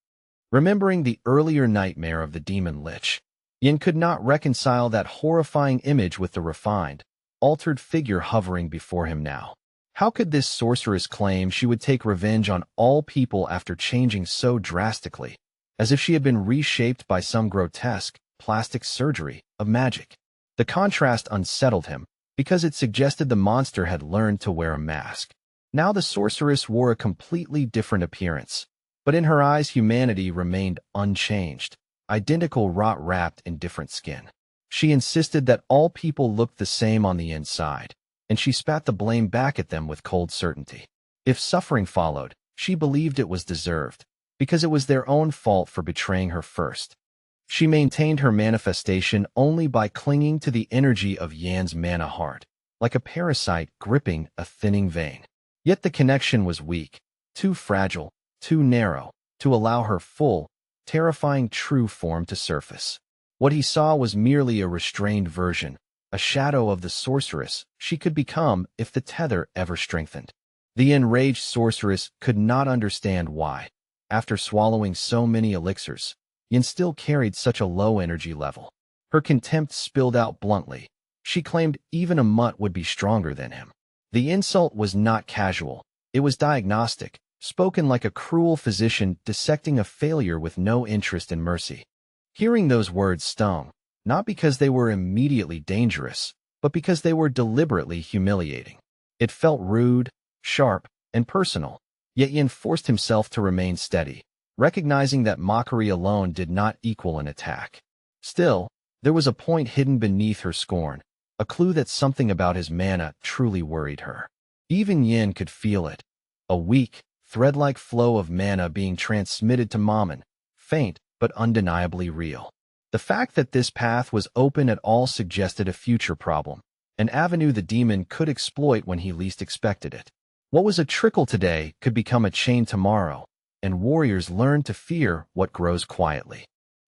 Speaker 1: Remembering the earlier nightmare of the demon lich, Yin could not reconcile that horrifying image with the refined, altered figure hovering before him now. How could this sorceress claim she would take revenge on all people after changing so drastically, as if she had been reshaped by some grotesque, plastic surgery of magic? The contrast unsettled him, because it suggested the monster had learned to wear a mask. Now the sorceress wore a completely different appearance, but in her eyes humanity remained unchanged, identical rot wrapped in different skin. She insisted that all people looked the same on the inside, and she spat the blame back at them with cold certainty. If suffering followed, she believed it was deserved, because it was their own fault for betraying her first. She maintained her manifestation only by clinging to the energy of Yan's mana heart, like a parasite gripping a thinning vein. Yet the connection was weak, too fragile, too narrow, to allow her full, terrifying true form to surface. What he saw was merely a restrained version, a shadow of the sorceress she could become if the tether ever strengthened. The enraged sorceress could not understand why, after swallowing so many elixirs, Yin still carried such a low energy level. Her contempt spilled out bluntly. She claimed even a mutt would be stronger than him. The insult was not casual, it was diagnostic, spoken like a cruel physician dissecting a failure with no interest in mercy. Hearing those words stung, not because they were immediately dangerous, but because they were deliberately humiliating. It felt rude, sharp, and personal, yet Yin forced himself to remain steady, recognizing that mockery alone did not equal an attack. Still, there was a point hidden beneath her scorn, a clue that something about his mana truly worried her. Even Yin could feel it, a weak, thread-like flow of mana being transmitted to Mammon, faint but undeniably real. The fact that this path was open at all suggested a future problem, an avenue the demon could exploit when he least expected it. What was a trickle today could become a chain tomorrow, and warriors learned to fear what grows quietly.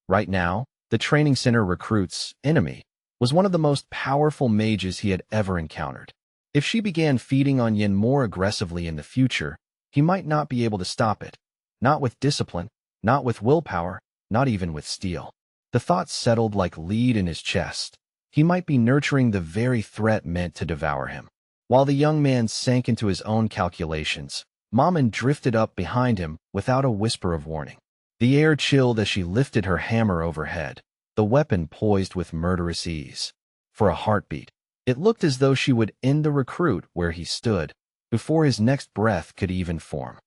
Speaker 1: Right now, the training center recruit's enemy was one of the most powerful mages he had ever encountered. If she began feeding on Yin more aggressively in the future, he might not be able to stop it. Not with discipline, not with willpower, not even with steel. The thought settled like lead in his chest. He might be nurturing the very threat meant to devour him. While the young man sank into his own calculations, Mammon drifted up behind him without a whisper of warning. The air chilled as she lifted her hammer overhead, the weapon poised with murderous ease. For a heartbeat, It looked as though she would end the recruit where he stood, before his next breath could even form.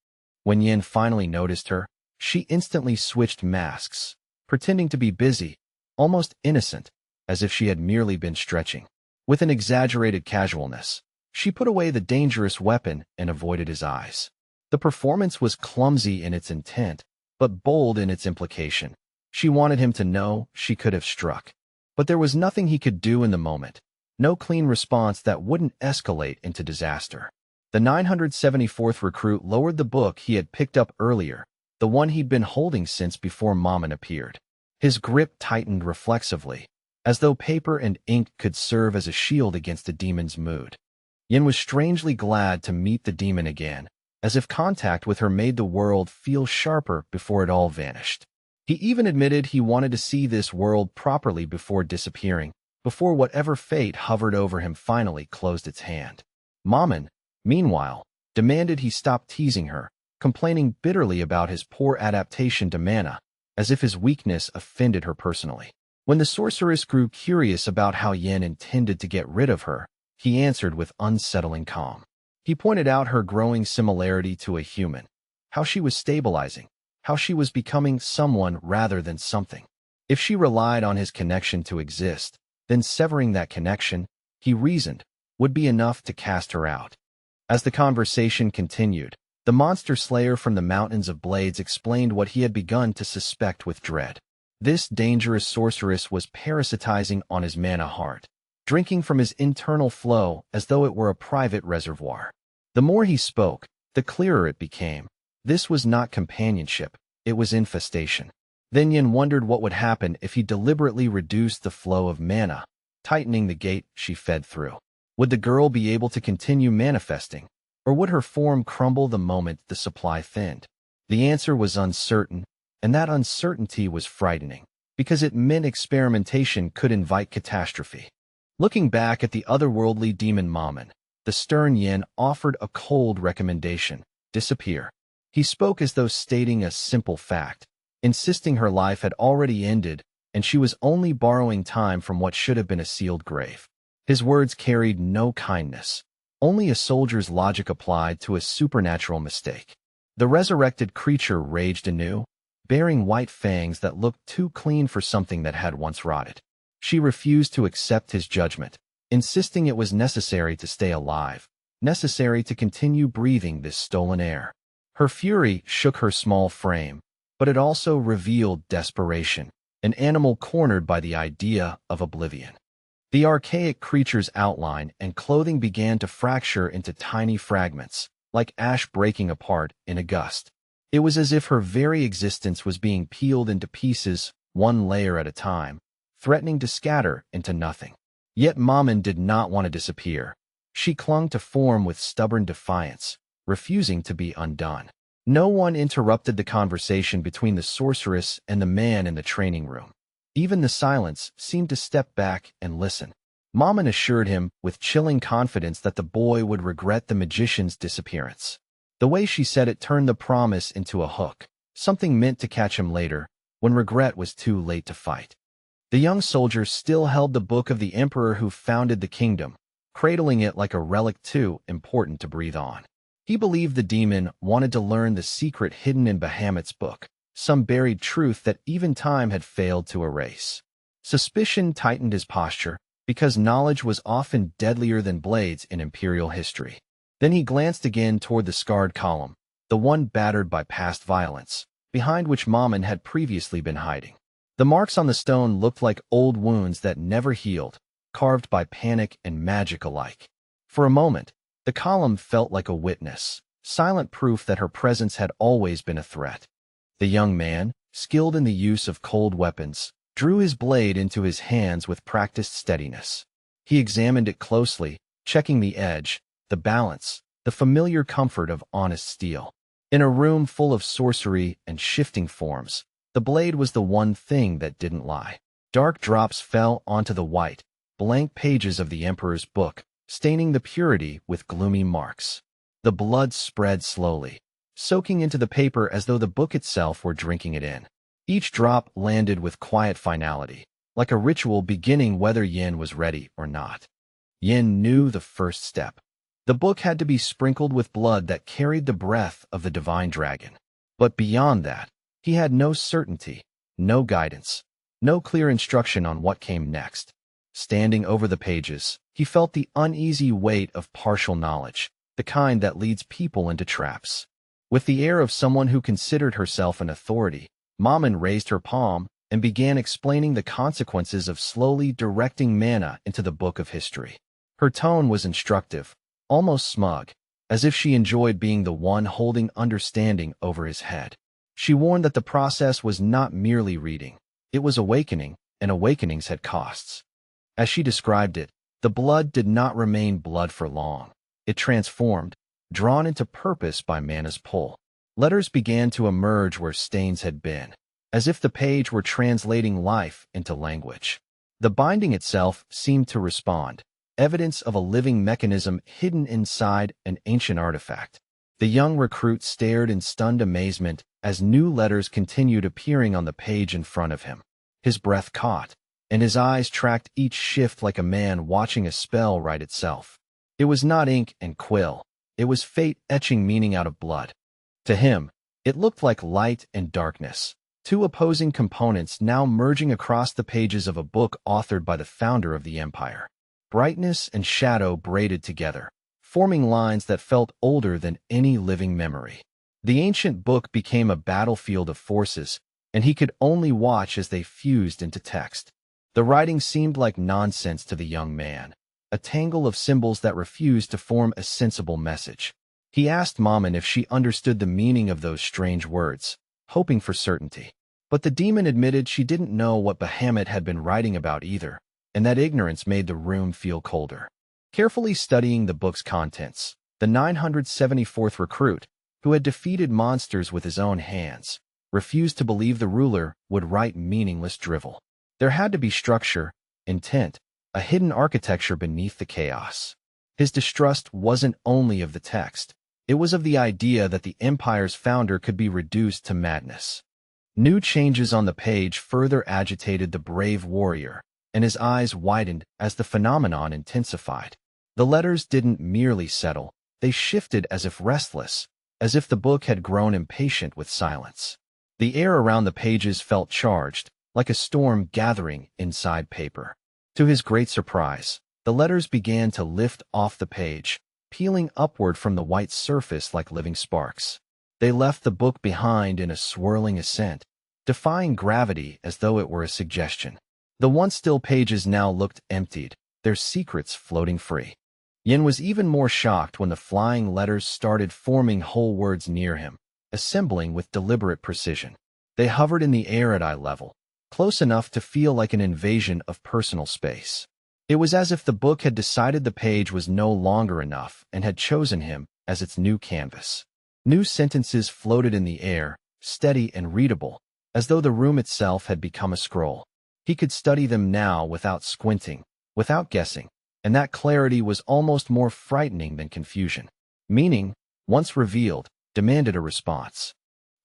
Speaker 1: When Yin finally noticed her, she instantly switched masks, pretending to be busy, almost innocent, as if she had merely been stretching. With an exaggerated casualness, she put away the dangerous weapon and avoided his eyes. The performance was clumsy in its intent, but bold in its implication. She wanted him to know she could have struck. But there was nothing he could do in the moment, no clean response that wouldn't escalate into disaster. The 974th recruit lowered the book he had picked up earlier, the one he'd been holding since before Maman appeared. His grip tightened reflexively, as though paper and ink could serve as a shield against the demon's mood. Yin was strangely glad to meet the demon again, as if contact with her made the world feel sharper before it all vanished. He even admitted he wanted to see this world properly before disappearing, before whatever fate hovered over him finally closed its hand. Maman, meanwhile, demanded he stop teasing her, complaining bitterly about his poor adaptation to mana, as if his weakness offended her personally. When the sorceress grew curious about how Yin intended to get rid of her, he answered with unsettling calm. He pointed out her growing similarity to a human, how she was stabilizing, how she was becoming someone rather than something. If she relied on his connection to exist, then severing that connection, he reasoned, would be enough to cast her out. As the conversation continued, the monster slayer from the Mountains of Blades explained what he had begun to suspect with dread. This dangerous sorceress was parasitizing on his mana heart, drinking from his internal flow as though it were a private reservoir. The more he spoke, the clearer it became. This was not companionship, it was infestation. Then Yin wondered what would happen if he deliberately reduced the flow of mana, tightening the gate she fed through. Would the girl be able to continue manifesting, or would her form crumble the moment the supply thinned? The answer was uncertain, and that uncertainty was frightening, because it meant experimentation could invite catastrophe. Looking back at the otherworldly demon Maman, the stern Yin offered a cold recommendation: disappear. He spoke as though stating a simple fact, insisting her life had already ended and she was only borrowing time from what should have been a sealed grave. His words carried no kindness, only a soldier's logic applied to a supernatural mistake. The resurrected creature raged anew, bearing white fangs that looked too clean for something that had once rotted. She refused to accept his judgment, insisting it was necessary to stay alive, necessary to continue breathing this stolen air. Her fury shook her small frame, but it also revealed desperation, an animal cornered by the idea of oblivion. The archaic creature's outline and clothing began to fracture into tiny fragments, like ash breaking apart in a gust. It was as if her very existence was being peeled into pieces, one layer at a time, threatening to scatter into nothing. Yet Maman did not want to disappear. She clung to form with stubborn defiance, refusing to be undone. No one interrupted the conversation between the sorceress and the man in the training room. Even the silence seemed to step back and listen. Maman assured him with chilling confidence that the boy would regret the magician's disappearance. The way she said it turned the promise into a hook, something meant to catch him later, when regret was too late to fight. The young soldier still held the book of the emperor who founded the kingdom, cradling it like a relic too important to breathe on. He believed the demon wanted to learn the secret hidden in Bahamut's book, some buried truth that even time had failed to erase. Suspicion tightened his posture, because knowledge was often deadlier than blades in imperial history. Then he glanced again toward the scarred column, the one battered by past violence, behind which Maman had previously been hiding. The marks on the stone looked like old wounds that never healed, carved by panic and magic alike. For a moment, the column felt like a witness, silent proof that her presence had always been a threat. The young man, skilled in the use of cold weapons, drew his blade into his hands with practiced steadiness. He examined it closely, checking the edge, the balance, the familiar comfort of honest steel. In a room full of sorcery and shifting forms, the blade was the one thing that didn't lie. Dark drops fell onto the white, blank pages of the Emperor's book, staining the purity with gloomy marks. The blood spread slowly, soaking into the paper as though the book itself were drinking it in. Each drop landed with quiet finality, like a ritual beginning whether Yin was ready or not. Yin knew the first step. The book had to be sprinkled with blood that carried the breath of the divine dragon. But beyond that, he had no certainty, no guidance, no clear instruction on what came next. Standing over the pages, he felt the uneasy weight of partial knowledge, the kind that leads people into traps. With the air of someone who considered herself an authority, Maman raised her palm and began explaining the consequences of slowly directing mana into the book of history. Her tone was instructive, almost smug, as if she enjoyed being the one holding understanding over his head. She warned that the process was not merely reading. It was awakening, and awakenings had costs. As she described it, the blood did not remain blood for long. It transformed, drawn into purpose by mana's pull. Letters began to emerge where stains had been, as if the page were translating life into language. The binding itself seemed to respond, evidence of a living mechanism hidden inside an ancient artifact. The young recruit stared in stunned amazement as new letters continued appearing on the page in front of him. His breath caught, and his eyes tracked each shift like a man watching a spell write itself. It was not ink and quill. It was fate etching meaning out of blood. To him, it looked like light and darkness, two opposing components now merging across the pages of a book authored by the founder of the empire. Brightness and shadow braided together, forming lines that felt older than any living memory. The ancient book became a battlefield of forces, and he could only watch as they fused into text. The writing seemed like nonsense to the young man, a tangle of symbols that refused to form a sensible message. He asked Maman if she understood the meaning of those strange words, hoping for certainty. But the demon admitted she didn't know what Bahamut had been writing about either, and that ignorance made the room feel colder. Carefully studying the book's contents, the 974th recruit, who had defeated monsters with his own hands, refused to believe the ruler would write meaningless drivel. There had to be structure, intent, a hidden architecture beneath the chaos. His distrust wasn't only of the text, it was of the idea that the empire's founder could be reduced to madness. New changes on the page further agitated the brave warrior, and his eyes widened as the phenomenon intensified. The letters didn't merely settle, they shifted as if restless, as if the book had grown impatient with silence. The air around the pages felt charged, like a storm gathering inside paper. To his great surprise, the letters began to lift off the page, peeling upward from the white surface like living sparks. They left the book behind in a swirling ascent, defying gravity as though it were a suggestion. The once still pages now looked emptied, their secrets floating free. Yin was even more shocked when the flying letters started forming whole words near him, assembling with deliberate precision. They hovered in the air at eye level, close enough to feel like an invasion of personal space. It was as if the book had decided the page was no longer enough and had chosen him as its new canvas. New sentences floated in the air, steady and readable, as though the room itself had become a scroll. He could study them now without squinting, without guessing, and that clarity was almost more frightening than confusion. Meaning, once revealed, demanded a response.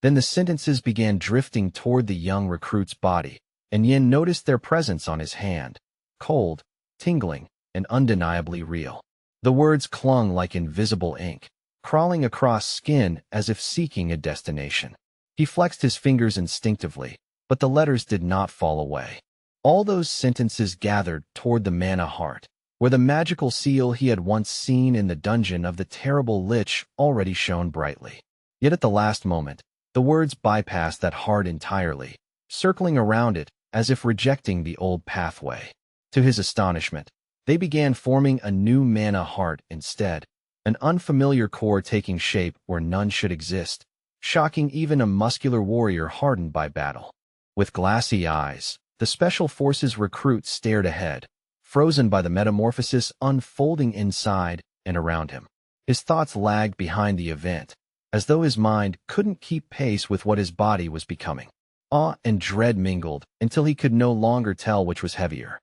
Speaker 1: Then the sentences began drifting toward the young recruit's body, and Yin noticed their presence on his hand, cold, tingling, and undeniably real. The words clung like invisible ink, crawling across skin as if seeking a destination. He flexed his fingers instinctively, but the letters did not fall away. All those sentences gathered toward the mana heart, where the magical seal he had once seen in the dungeon of the terrible lich already shone brightly. Yet at the last moment, the words bypassed that heart entirely, circling around it as if rejecting the old pathway. To his astonishment, they began forming a new mana heart instead, an unfamiliar core taking shape where none should exist, shocking even a muscular warrior hardened by battle. With glassy eyes, the Special Forces recruit stared ahead, frozen by the metamorphosis unfolding inside and around him. His thoughts lagged behind the event, as though his mind couldn't keep pace with what his body was becoming. Awe and dread mingled until he could no longer tell which was heavier.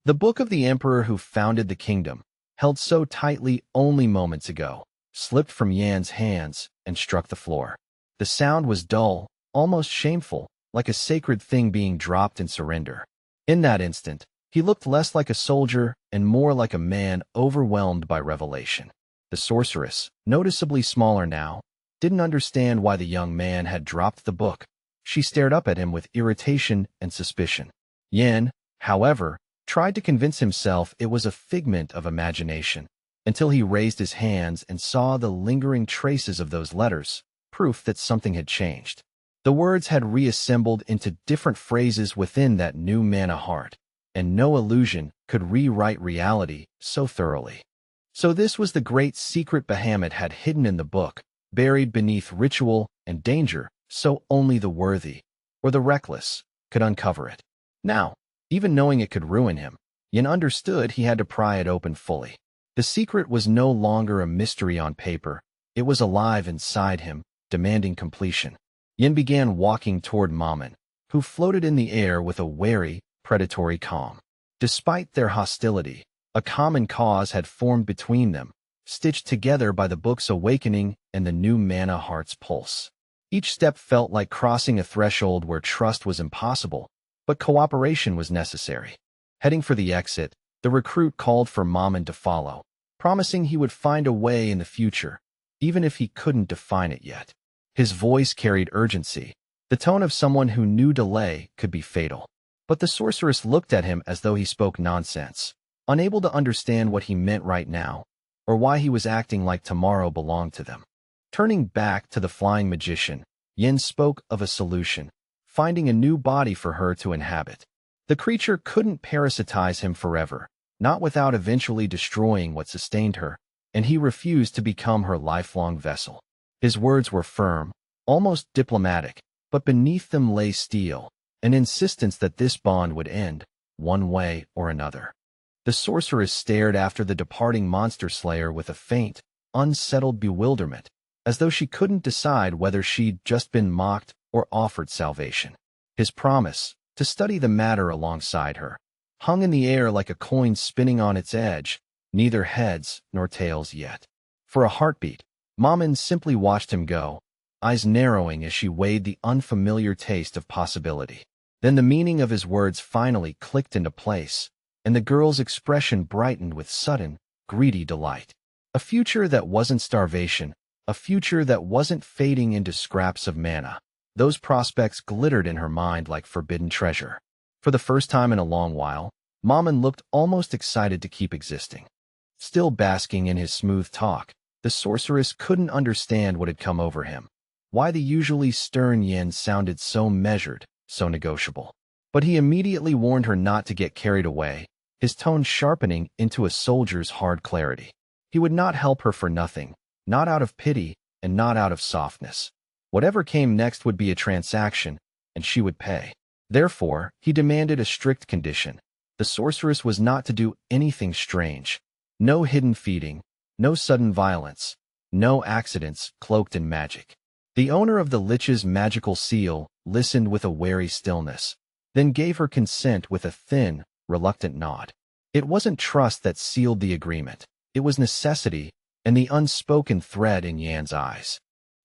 Speaker 1: The book of the emperor who founded the kingdom, held so tightly only moments ago, slipped from Yan's hands and struck the floor. The sound was dull, almost shameful, like a sacred thing being dropped in surrender. In that instant, He looked less like a soldier and more like a man overwhelmed by revelation. The sorceress, noticeably smaller now, didn't understand why the young man had dropped the book. She stared up at him with irritation and suspicion. Yen, however, tried to convince himself it was a figment of imagination, until he raised his hands and saw the lingering traces of those letters, proof that something had changed. The words had reassembled into different phrases within that new mana heart, and no illusion could rewrite reality so thoroughly. So this was the great secret Bahamut had hidden in the book, buried beneath ritual and danger, so only the worthy, or the reckless, could uncover it. Now, even knowing it could ruin him, Yin understood he had to pry it open fully. The secret was no longer a mystery on paper, it was alive inside him, demanding completion. Yin began walking toward Maman, who floated in the air with a wary, predatory calm. Despite their hostility, a common cause had formed between them, stitched together by the book's awakening and the new mana heart's pulse. Each step felt like crossing a threshold where trust was impossible, but cooperation was necessary. Heading for the exit, the recruit called for Maman to follow, promising he would find a way in the future, even if he couldn't define it yet. His voice carried urgency, the tone of someone who knew delay could be fatal. But the sorceress looked at him as though he spoke nonsense, unable to understand what he meant right now, or why he was acting like tomorrow belonged to them. Turning back to the flying magician, Yin spoke of a solution, finding a new body for her to inhabit. The creature couldn't parasitize him forever, not without eventually destroying what sustained her, and he refused to become her lifelong vessel. His words were firm, almost diplomatic, but beneath them lay steel, an insistence that this bond would end, one way or another. The sorceress stared after the departing monster slayer with a faint, unsettled bewilderment, as though she couldn't decide whether she'd just been mocked or offered salvation. His promise, to study the matter alongside her, hung in the air like a coin spinning on its edge, neither heads nor tails yet. For a heartbeat, Maman simply watched him go, eyes narrowing as she weighed the unfamiliar taste of possibility. Then the meaning of his words finally clicked into place, and the girl's expression brightened with sudden, greedy delight. A future that wasn't starvation, a future that wasn't fading into scraps of mana. Those prospects glittered in her mind like forbidden treasure. For the first time in a long while, Maman looked almost excited to keep existing. Still basking in his smooth talk, the sorceress couldn't understand what had come over him. Why the usually stern Yin sounded so measured, so negotiable. But he immediately warned her not to get carried away, his tone sharpening into a soldier's hard clarity. He would not help her for nothing, not out of pity and not out of softness. Whatever came next would be a transaction, and she would pay. Therefore, he demanded a strict condition. The sorceress was not to do anything strange. No hidden feeding, no sudden violence, no accidents cloaked in magic. The owner of the Lich's magical seal listened with a wary stillness, then gave her consent with a thin, reluctant nod. It wasn't trust that sealed the agreement. It was necessity and the unspoken thread in Yan's eyes.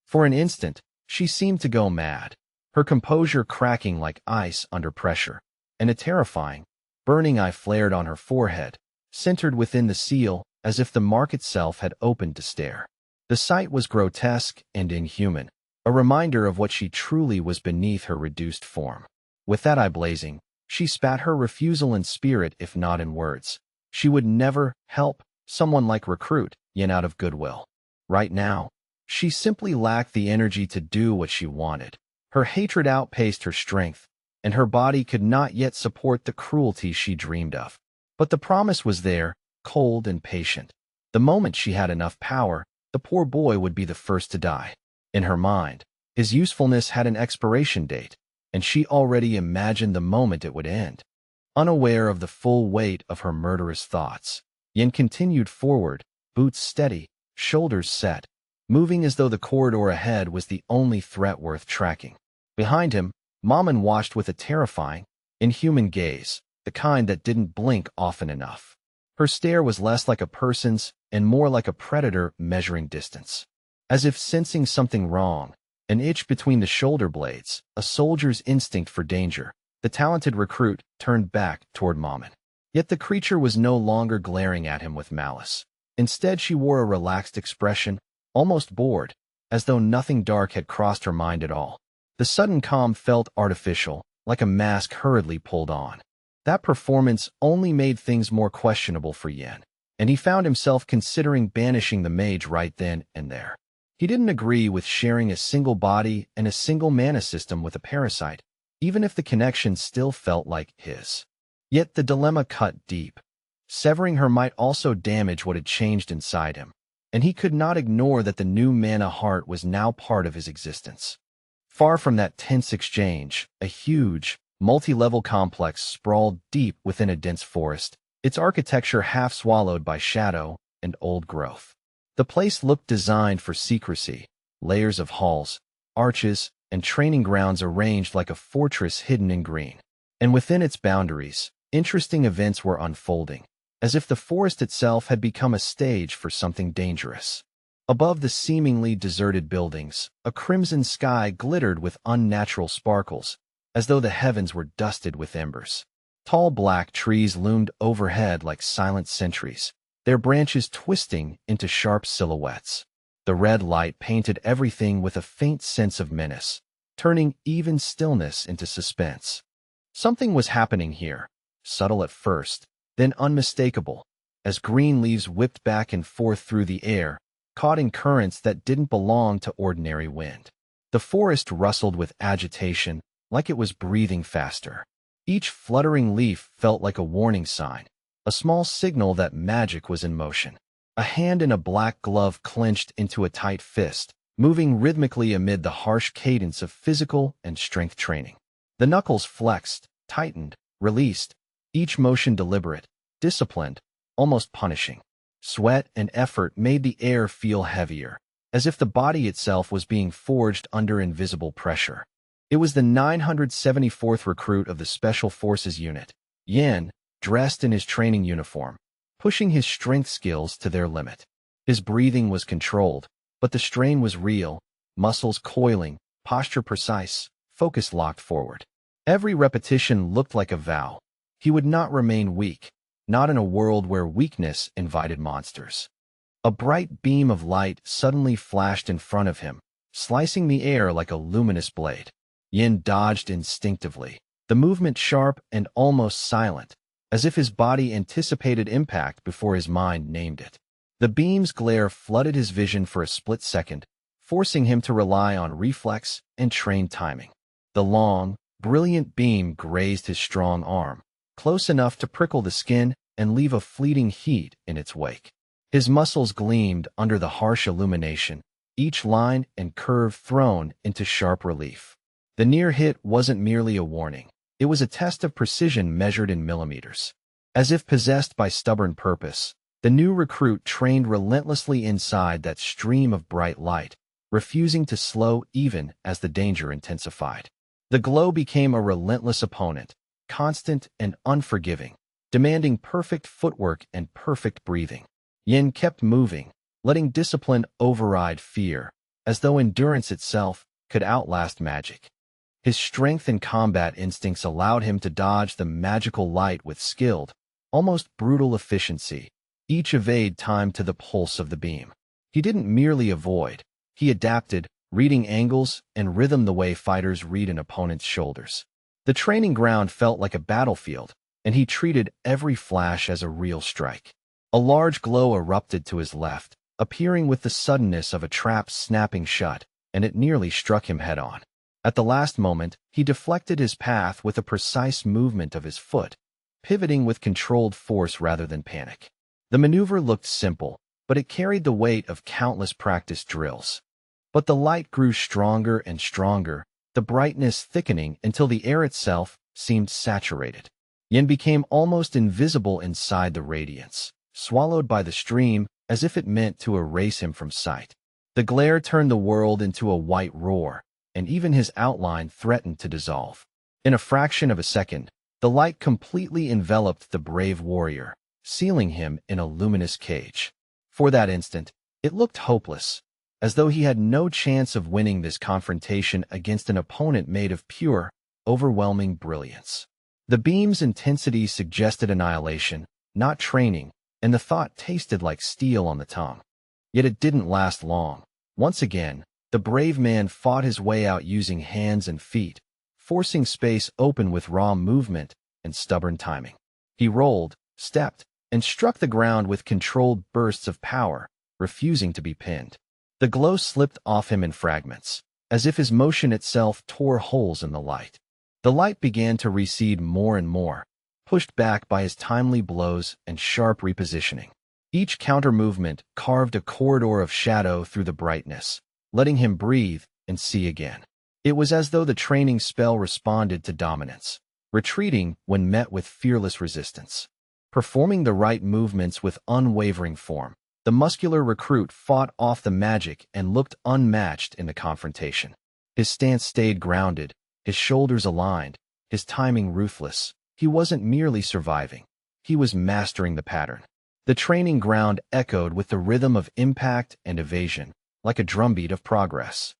Speaker 1: For an instant, she seemed to go mad, her composure cracking like ice under pressure, and a terrifying, burning eye flared on her forehead, centered within the seal as if the mark itself had opened to stare. The sight was grotesque and inhuman, a reminder of what she truly was beneath her reduced form. With that eye blazing, she spat her refusal in spirit if not in words. She would never help someone like Recruit Yin out of goodwill. Right now, she simply lacked the energy to do what she wanted. Her hatred outpaced her strength, and her body could not yet support the cruelty she dreamed of. But the promise was there, cold and patient. The moment she had enough power, the poor boy would be the first to die. In her mind, his usefulness had an expiration date, and she already imagined the moment it would end. Unaware of the full weight of her murderous thoughts, Yin continued forward, boots steady, shoulders set, moving as though the corridor ahead was the only threat worth tracking. Behind him, Maman watched with a terrifying, inhuman gaze, the kind that didn't blink often enough. Her stare was less like a person's and more like a predator measuring distance. As if sensing something wrong, an itch between the shoulder blades, a soldier's instinct for danger, the talented recruit turned back toward Maman. Yet the creature was no longer glaring at him with malice. Instead, she wore a relaxed expression, almost bored, as though nothing dark had crossed her mind at all. The sudden calm felt artificial, like a mask hurriedly pulled on. That performance only made things more questionable for Yin, and he found himself considering banishing the mage right then and there. He didn't agree with sharing a single body and a single mana system with a parasite, even if the connection still felt like his. Yet the dilemma cut deep. Severing her might also damage what had changed inside him, and he could not ignore that the new mana heart was now part of his existence. Far from that tense exchange, a huge, multi-level complex sprawled deep within a dense forest, its architecture half swallowed by shadow and old growth. The place looked designed for secrecy, layers of halls, arches, and training grounds arranged like a fortress hidden in green. And within its boundaries, interesting events were unfolding, as if the forest itself had become a stage for something dangerous. Above the seemingly deserted buildings, a crimson sky glittered with unnatural sparkles, as though the heavens were dusted with embers. Tall black trees loomed overhead like silent sentries, their branches twisting into sharp silhouettes. The red light painted everything with a faint sense of menace, turning even stillness into suspense. Something was happening here, subtle at first, then unmistakable, as green leaves whipped back and forth through the air, caught in currents that didn't belong to ordinary wind. The forest rustled with agitation, like it was breathing faster. Each fluttering leaf felt like a warning sign, a small signal that magic was in motion. A hand in a black glove clenched into a tight fist, moving rhythmically amid the harsh cadence of physical and strength training. The knuckles flexed, tightened, released, each motion deliberate, disciplined, almost punishing. Sweat and effort made the air feel heavier, as if the body itself was being forged under invisible pressure. It was the 974th recruit of the Special Forces Unit, Yin, dressed in his training uniform, pushing his strength skills to their limit. His breathing was controlled, but the strain was real, muscles coiling, posture precise, focus locked forward. Every repetition looked like a vow. He would not remain weak, not in a world where weakness invited monsters. A bright beam of light suddenly flashed in front of him, slicing the air like a luminous blade. Yin dodged instinctively, the movement sharp and almost silent, as if his body anticipated impact before his mind named it. The beam's glare flooded his vision for a split second, forcing him to rely on reflex and trained timing. The long, brilliant beam grazed his strong arm, close enough to prickle the skin and leave a fleeting heat in its wake. His muscles gleamed under the harsh illumination, each line and curve thrown into sharp relief. The near hit wasn't merely a warning. It was a test of precision measured in millimeters. As if possessed by stubborn purpose, the new recruit trained relentlessly inside that stream of bright light, refusing to slow even as the danger intensified. The glow became a relentless opponent, constant and unforgiving, demanding perfect footwork and perfect breathing. Yin kept moving, letting discipline override fear, as though endurance itself could outlast magic. His strength and combat instincts allowed him to dodge the magical light with skilled, almost brutal efficiency, each evade timed to the pulse of the beam. He didn't merely avoid, he adapted, reading angles and rhythm the way fighters read an opponent's shoulders. The training ground felt like a battlefield, and he treated every flash as a real strike. A large glow erupted to his left, appearing with the suddenness of a trap snapping shut, and it nearly struck him head-on. At the last moment, he deflected his path with a precise movement of his foot, pivoting with controlled force rather than panic. The maneuver looked simple, but it carried the weight of countless practice drills. But the light grew stronger and stronger, the brightness thickening until the air itself seemed saturated. Yin became almost invisible inside the radiance, swallowed by the stream as if it meant to erase him from sight. The glare turned the world into a white roar, and even his outline threatened to dissolve. In a fraction of a second, the light completely enveloped the brave warrior, sealing him in a luminous cage. For that instant, it looked hopeless, as though he had no chance of winning this confrontation against an opponent made of pure, overwhelming brilliance. The beam's intensity suggested annihilation, not training, and the thought tasted like steel on the tongue. Yet it didn't last long. Once again, the brave man fought his way out using hands and feet, forcing space open with raw movement and stubborn timing. He rolled, stepped, and struck the ground with controlled bursts of power, refusing to be pinned. The glow slipped off him in fragments, as if his motion itself tore holes in the light. The light began to recede more and more, pushed back by his timely blows and sharp repositioning. Each counter-movement carved a corridor of shadow through the brightness, letting him breathe and see again. It was as though the training spell responded to dominance, retreating when met with fearless resistance. Performing the right movements with unwavering form, the muscular recruit fought off the magic and looked unmatched in the confrontation. His stance stayed grounded, his shoulders aligned, his timing ruthless. He wasn't merely surviving. He was mastering the pattern. The training ground echoed with the rhythm of impact and evasion, like a drumbeat of progress.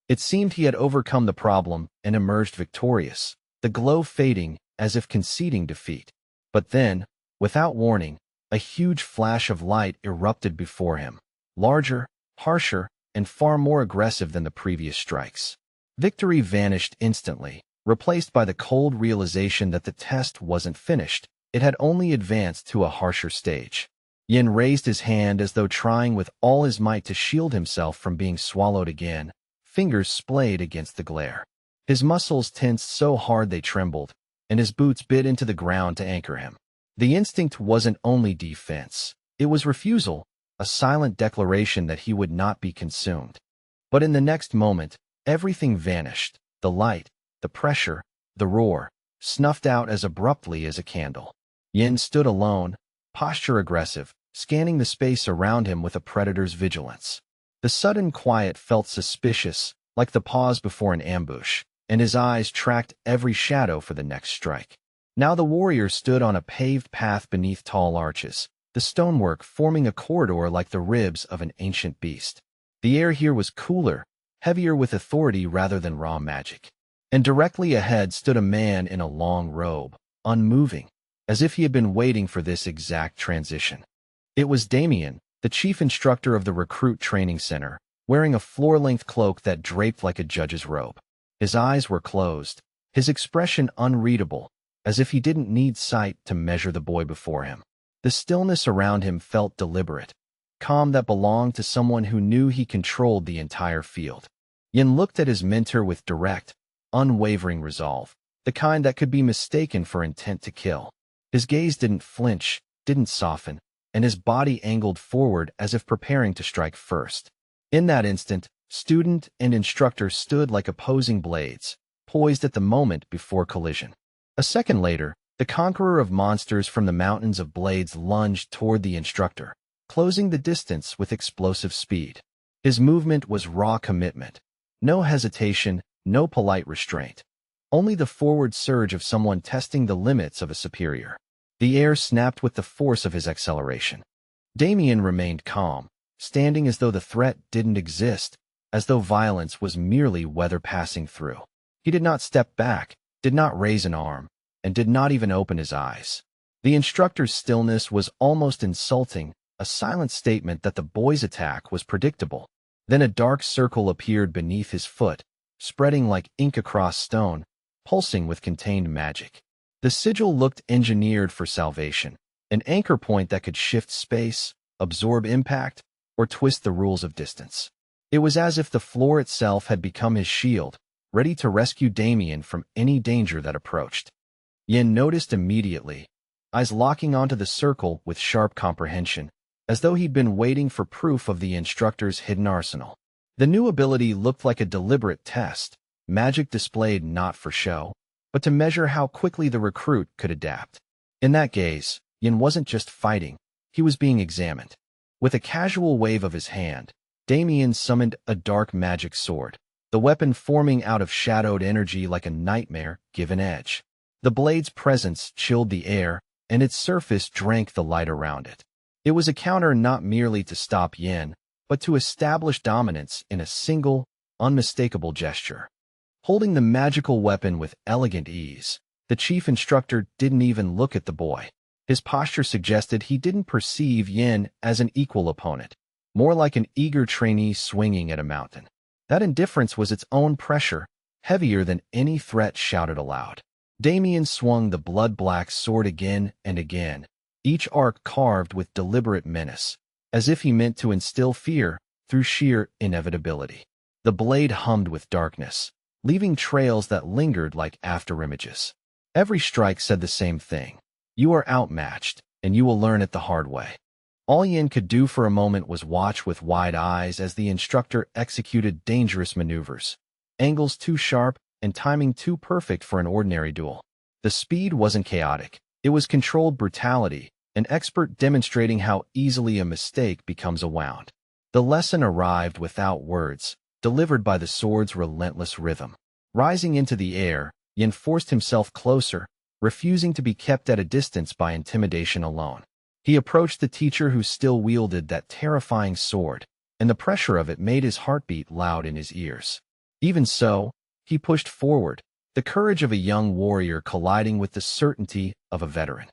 Speaker 1: It seemed he had overcome the problem and emerged victorious, the glow fading as if conceding defeat. But then, without warning, a huge flash of light erupted before him, larger, harsher, and far more aggressive than the previous strikes. Victory vanished instantly, replaced by the cold realization that the test wasn't finished. It had only advanced to a harsher stage. Yin raised his hand as though trying with all his might to shield himself from being swallowed again, fingers splayed against the glare. His muscles tensed so hard they trembled, and his boots bit into the ground to anchor him. The instinct wasn't only defense. It was refusal, a silent declaration that he would not be consumed. But in the next moment, everything vanished, the light, the pressure, the roar, snuffed out as abruptly as a candle. Yin stood alone, posture aggressive, scanning the space around him with a predator's vigilance. The sudden quiet felt suspicious, like the pause before an ambush, and his eyes tracked every shadow for the next strike. Now the warrior stood on a paved path beneath tall arches, the stonework forming a corridor like the ribs of an ancient beast. The air here was cooler, heavier with authority rather than raw magic. And directly ahead stood a man in a long robe, unmoving, as if he had been waiting for this exact transition. It was Damien, the chief instructor of the recruit training center, wearing a floor-length cloak that draped like a judge's robe. His eyes were closed, his expression unreadable, as if he didn't need sight to measure the boy before him. The stillness around him felt deliberate, calm that belonged to someone who knew he controlled the entire field. Yin looked at his mentor with direct, unwavering resolve, the kind that could be mistaken for intent to kill. His gaze didn't flinch, didn't soften, and his body angled forward as if preparing to strike first. In that instant, student and instructor stood like opposing blades, poised at the moment before collision. A second later, the conqueror of monsters from the mountains of blades lunged toward the instructor, closing the distance with explosive speed. His movement was raw commitment. No hesitation, no polite restraint. Only the forward surge of someone testing the limits of a superior. The air snapped with the force of his acceleration. Damien remained calm, standing as though the threat didn't exist, as though violence was merely weather passing through. He did not step back, did not raise an arm, and did not even open his eyes. The instructor's stillness was almost insulting, a silent statement that the boy's attack was predictable. Then a dark circle appeared beneath his foot, spreading like ink across stone, pulsing with contained magic. The sigil looked engineered for salvation, an anchor point that could shift space, absorb impact, or twist the rules of distance. It was as if the floor itself had become his shield, ready to rescue Damien from any danger that approached. Yin noticed immediately, eyes locking onto the circle with sharp comprehension, as though he'd been waiting for proof of the instructor's hidden arsenal. The new ability looked like a deliberate test, magic displayed not for show, but to measure how quickly the recruit could adapt. In that gaze, Yin wasn't just fighting, he was being examined. With a casual wave of his hand, Damien summoned a dark magic sword, the weapon forming out of shadowed energy like a nightmare given edge. The blade's presence chilled the air, and its surface drank the light around it. It was a counter not merely to stop Yin, but to establish dominance in a single, unmistakable gesture. Holding the magical weapon with elegant ease, The chief instructor didn't even look at the boy. His posture suggested he didn't perceive Yin as an equal opponent, more like an eager trainee swinging at a mountain. That indifference was its own pressure, heavier than any threat shouted aloud. Damien swung the blood-black sword again and again, each arc carved with deliberate menace, as if he meant to instill fear through sheer inevitability. The blade hummed with darkness, leaving trails that lingered like afterimages. Every strike said the same thing. You are outmatched, and you will learn it the hard way. All Yin could do for a moment was watch with wide eyes as the instructor executed dangerous maneuvers, angles too sharp and timing too perfect for an ordinary duel. The speed wasn't chaotic. It was controlled brutality, an expert demonstrating how easily a mistake becomes a wound. The lesson arrived without words, delivered by the sword's relentless rhythm. Rising into the air, Yin forced himself closer, refusing to be kept at a distance by intimidation alone. He approached the teacher who still wielded that terrifying sword, and the pressure of it made his heartbeat loud in his ears. Even so, he pushed forward, the courage of a young warrior colliding with the certainty of a veteran.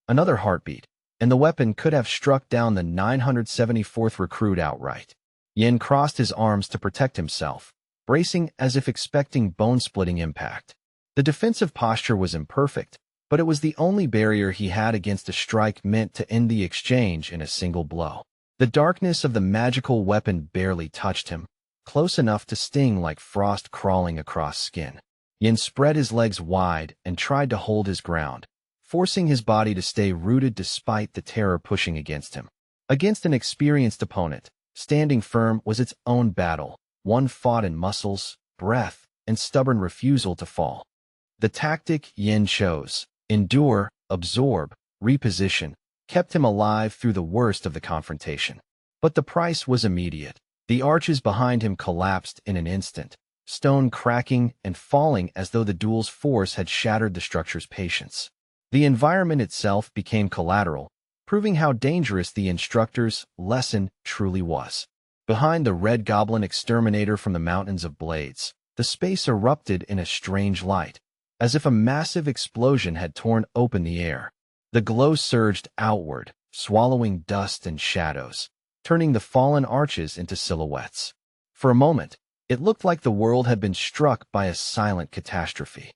Speaker 1: Another heartbeat, and the weapon could have struck down the 974th recruit outright. Yin crossed his arms to protect himself, bracing as if expecting bone-splitting impact. The defensive posture was imperfect, but it was the only barrier he had against a strike meant to end the exchange in a single blow. The darkness of the magical weapon barely touched him, close enough to sting like frost crawling across skin. Yin spread his legs wide and tried to hold his ground, forcing his body to stay rooted despite the terror pushing against him. Against an experienced opponent, standing firm was its own battle, one fought in muscles, breath, and stubborn refusal to fall. The tactic Yin chose, endure, absorb, reposition, kept him alive through the worst of the confrontation. But the price was immediate. The arches behind him collapsed in an instant, stone cracking and falling as though the duel's force had shattered the structure's patience. The environment itself became collateral, proving how dangerous the instructor's lesson truly was. Behind the red goblin exterminator from the mountains of blades, the space erupted in a strange light, as if a massive explosion had torn open the air. The glow surged outward, swallowing dust and shadows, turning the fallen arches into silhouettes. For a moment, it looked like the world had been struck by a silent catastrophe.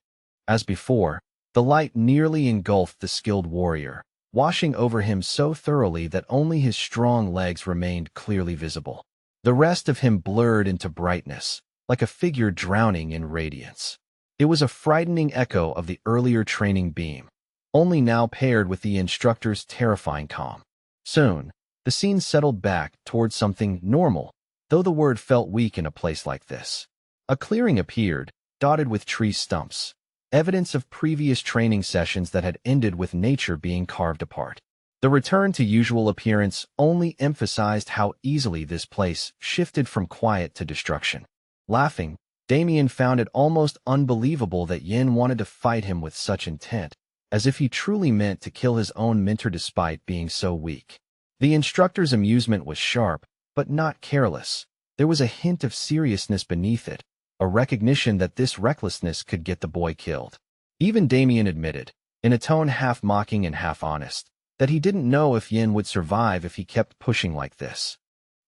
Speaker 1: As before, the light nearly engulfed the skilled warrior, washing over him so thoroughly that only his strong legs remained clearly visible. The rest of him blurred into brightness, like a figure drowning in radiance. It was a frightening echo of the earlier training beam, only now paired with the instructor's terrifying calm. Soon, the scene settled back towards something normal, though the word felt weak in a place like this. A clearing appeared, dotted with tree stumps, evidence of previous training sessions that had ended with nature being carved apart. The return to usual appearance only emphasized how easily this place shifted from quiet to destruction. Laughing, Damien found it almost unbelievable that Yin wanted to fight him with such intent, as if he truly meant to kill his own mentor despite being so weak. The instructor's amusement was sharp, but not careless. There was a hint of seriousness beneath it, a recognition that this recklessness could get the boy killed. Even Damien admitted, in a tone half mocking and half honest, that he didn't know if Yin would survive if he kept pushing like this.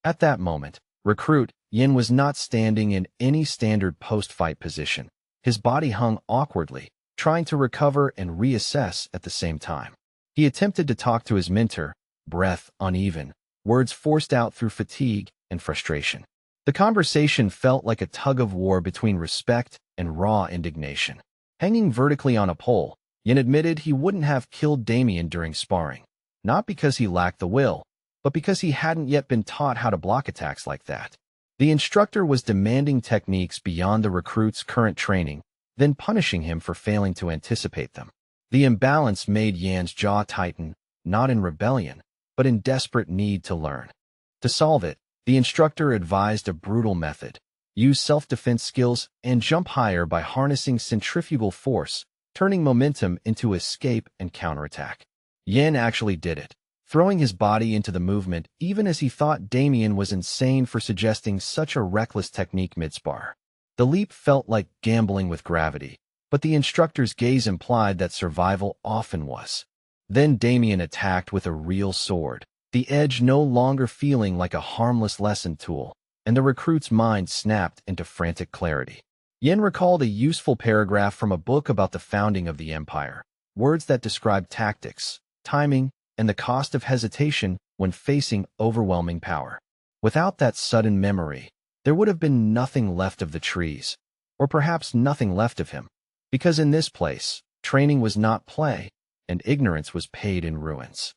Speaker 1: At that moment, recruit Yin was not standing in any standard post-fight position. His body hung awkwardly, trying to recover and reassess at the same time. He attempted to talk to his mentor, breath uneven, words forced out through fatigue and frustration. The conversation felt like a tug-of-war between respect and raw indignation. Hanging vertically on a pole, Yin admitted he wouldn't have killed Damien during sparring, not because he lacked the will, but because he hadn't yet been taught how to block attacks like that. The instructor was demanding techniques beyond the recruit's current training, then punishing him for failing to anticipate them. The imbalance made Yan's jaw tighten, not in rebellion, but in desperate need to learn. To solve it, the instructor advised a brutal method: use self-defense skills and jump higher by harnessing centrifugal force, turning momentum into escape and counterattack. Yin actually did it, throwing his body into the movement even as he thought Damien was insane for suggesting such a reckless technique mid-spar. The leap felt like gambling with gravity, but the instructor's gaze implied that survival often was. Then Damien attacked with a real sword, the edge no longer feeling like a harmless lesson tool, and the recruit's mind snapped into frantic clarity. Yin recalled a useful paragraph from a book about the founding of the empire, words that described tactics, timing, and the cost of hesitation when facing overwhelming power. Without that sudden memory, there would have been nothing left of the trees, or perhaps nothing left of him, because in this place, training was not play, and ignorance was paid in ruins.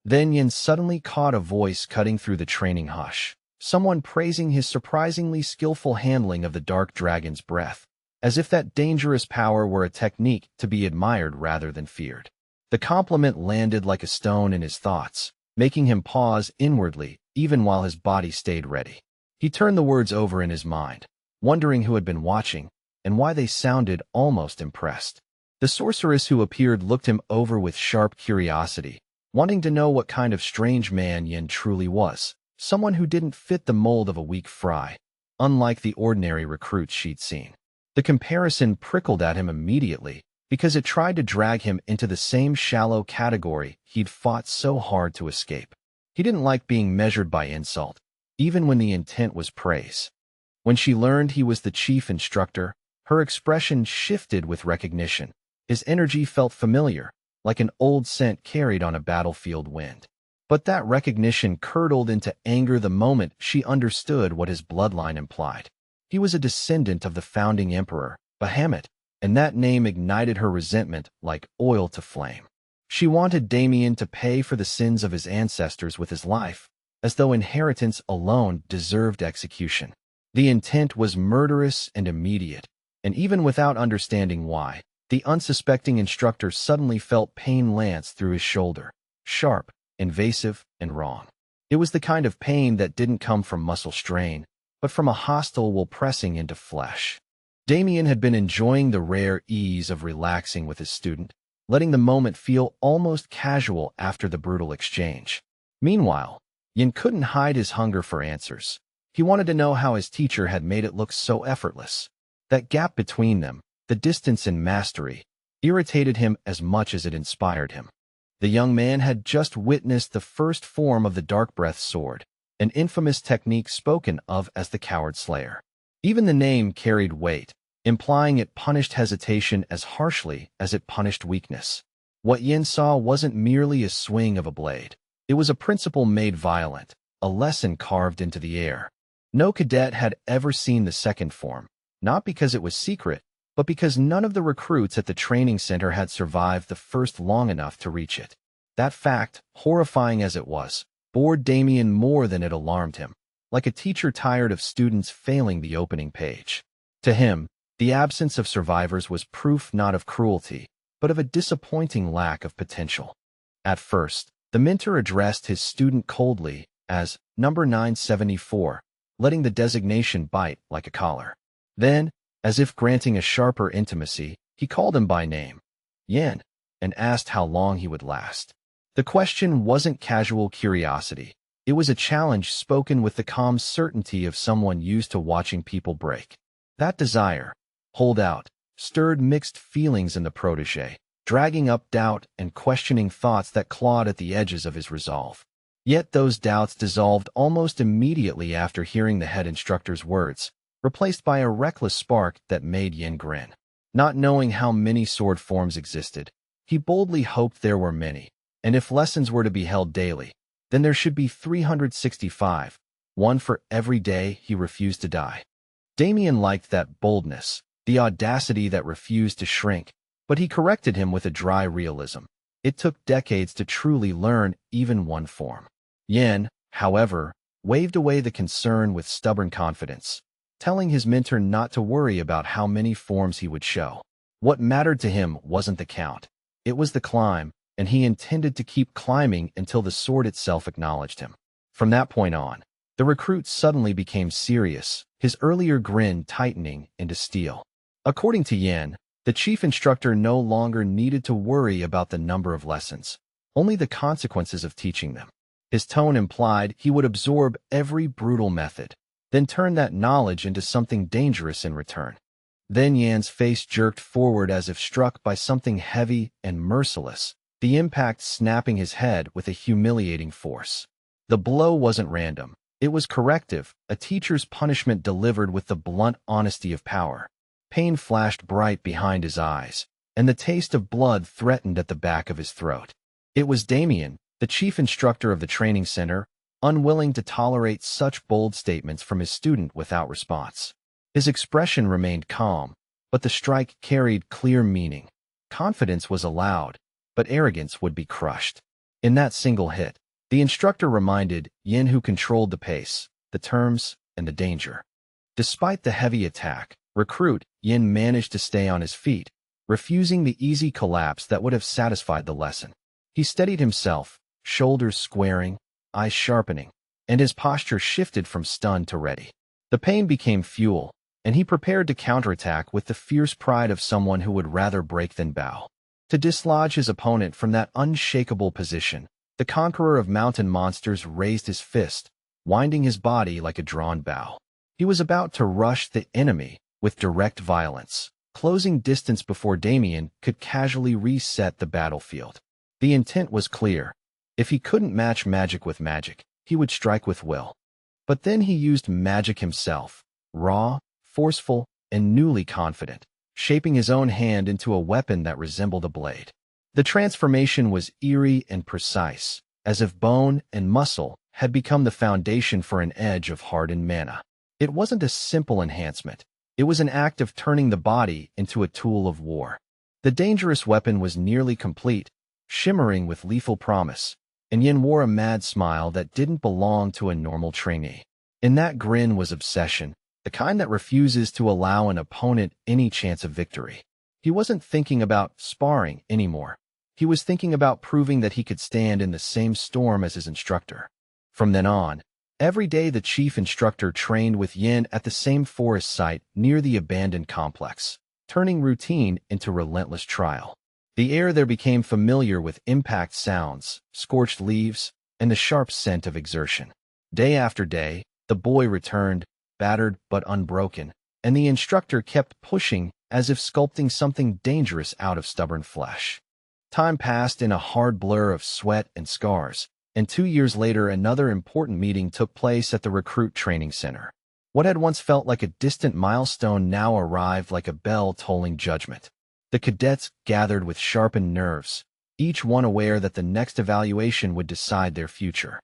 Speaker 1: Then Yin suddenly caught a voice cutting through the training hush, someone praising his surprisingly skillful handling of the dark dragon's breath, as if that dangerous power were a technique to be admired rather than feared. The compliment landed like a stone in his thoughts, making him pause inwardly even while his body stayed ready. He turned the words over in his mind, wondering who had been watching and why they sounded almost impressed. The sorceress who appeared looked him over with sharp curiosity, wanting to know what kind of strange man Yin truly was, someone who didn't fit the mold of a weak fry, unlike the ordinary recruits she'd seen. The comparison prickled at him immediately, because it tried to drag him into the same shallow category he'd fought so hard to escape. He didn't like being measured by insult, even when the intent was praise. When she learned he was the chief instructor, her expression shifted with recognition. His energy felt familiar, like an old scent carried on a battlefield wind. But that recognition curdled into anger the moment she understood what his bloodline implied. He was a descendant of the founding emperor, Bahamut, and that name ignited her resentment like oil to flame. She wanted Damien to pay for the sins of his ancestors with his life, as though inheritance alone deserved execution. The intent was murderous and immediate, and even without understanding why, the unsuspecting instructor suddenly felt pain lance through his shoulder, sharp, invasive, and wrong. It was the kind of pain that didn't come from muscle strain, but from a hostile will pressing into flesh. Damien had been enjoying the rare ease of relaxing with his student, letting the moment feel almost casual after the brutal exchange. Meanwhile, Yin couldn't hide his hunger for answers. He wanted to know how his teacher had made it look so effortless. That gap between them, the distance in mastery, irritated him as much as it inspired him. The young man had just witnessed the first form of the Dark Breath sword, an infamous technique spoken of as the Coward Slayer. Even the name carried weight, implying it punished hesitation as harshly as it punished weakness. What Yin saw wasn't merely a swing of a blade. It was a principle made violent, a lesson carved into the air. No cadet had ever seen the second form, not because it was secret, but because none of the recruits at the training center had survived the first long enough to reach it. That fact, horrifying as it was, bored Damien more than it alarmed him, like a teacher tired of students failing the opening page. To him, the absence of survivors was proof not of cruelty, but of a disappointing lack of potential. At first, the mentor addressed his student coldly as number 974, letting the designation bite like a collar. Then, as if granting a sharper intimacy, he called him by name, Yin, and asked how long he would last. The question wasn't casual curiosity. It was a challenge spoken with the calm certainty of someone used to watching people break. That desire, hold out, stirred mixed feelings in the protégé, dragging up doubt and questioning thoughts that clawed at the edges of his resolve. Yet those doubts dissolved almost immediately after hearing the head instructor's words, replaced by a reckless spark that made Yin grin. Not knowing how many sword forms existed, he boldly hoped there were many, and if lessons were to be held daily, then there should be 365, one for every day he refused to die. Damien liked that boldness, the audacity that refused to shrink, but he corrected him with a dry realism. It took decades to truly learn even one form. Yin, however, waved away the concern with stubborn confidence, telling his mentor not to worry about how many forms he would show. What mattered to him wasn't the count. It was the climb, and he intended to keep climbing until the sword itself acknowledged him. From that point on, the recruit suddenly became serious, his earlier grin tightening into steel. According to Yin, the chief instructor no longer needed to worry about the number of lessons, only the consequences of teaching them. His tone implied he would absorb every brutal method, then turn that knowledge into something dangerous in return. Then Yan's face jerked forward as if struck by something heavy and merciless, the impact snapping his head with a humiliating force. The blow wasn't random. It was corrective, a teacher's punishment delivered with the blunt honesty of power. Pain flashed bright behind his eyes, and the taste of blood threatened at the back of his throat. It was Damien, the chief instructor of the training center, unwilling to tolerate such bold statements from his student without response. His expression remained calm, but the strike carried clear meaning. Confidence was allowed, but arrogance would be crushed. In that single hit, the instructor reminded Yin who controlled the pace, the terms, and the danger. Despite the heavy attack, recruit Yin managed to stay on his feet, refusing the easy collapse that would have satisfied the lesson. He steadied himself, shoulders squaring, eyes sharpening, and his posture shifted from stunned to ready. The pain became fuel, and he prepared to counterattack with the fierce pride of someone who would rather break than bow. To dislodge his opponent from that unshakable position, the conqueror of mountain monsters raised his fist, winding his body like a drawn bow. He was about to rush the enemy with direct violence, closing distance before Damien could casually reset the battlefield. The intent was clear. If he couldn't match magic with magic, he would strike with will. But then he used magic himself, raw, forceful, and newly confident, shaping his own hand into a weapon that resembled a blade. The transformation was eerie and precise, as if bone and muscle had become the foundation for an edge of hardened mana. It wasn't a simple enhancement. It was an act of turning the body into a tool of war. The dangerous weapon was nearly complete, shimmering with lethal promise, and Yin wore a mad smile that didn't belong to a normal trainee. In that grin was obsession, the kind that refuses to allow an opponent any chance of victory. He wasn't thinking about sparring anymore. He was thinking about proving that he could stand in the same storm as his instructor. From then on, every day the chief instructor trained with Yin at the same forest site near the abandoned complex, turning routine into relentless trial. The air there became familiar with impact sounds, scorched leaves, and the sharp scent of exertion. Day after day, the boy returned, battered but unbroken, and the instructor kept pushing as if sculpting something dangerous out of stubborn flesh. Time passed in a hard blur of sweat and scars, and 2 years later another important meeting took place at the recruit training center. What had once felt like a distant milestone now arrived like a bell tolling judgment. The cadets gathered with sharpened nerves, each one aware that the next evaluation would decide their future.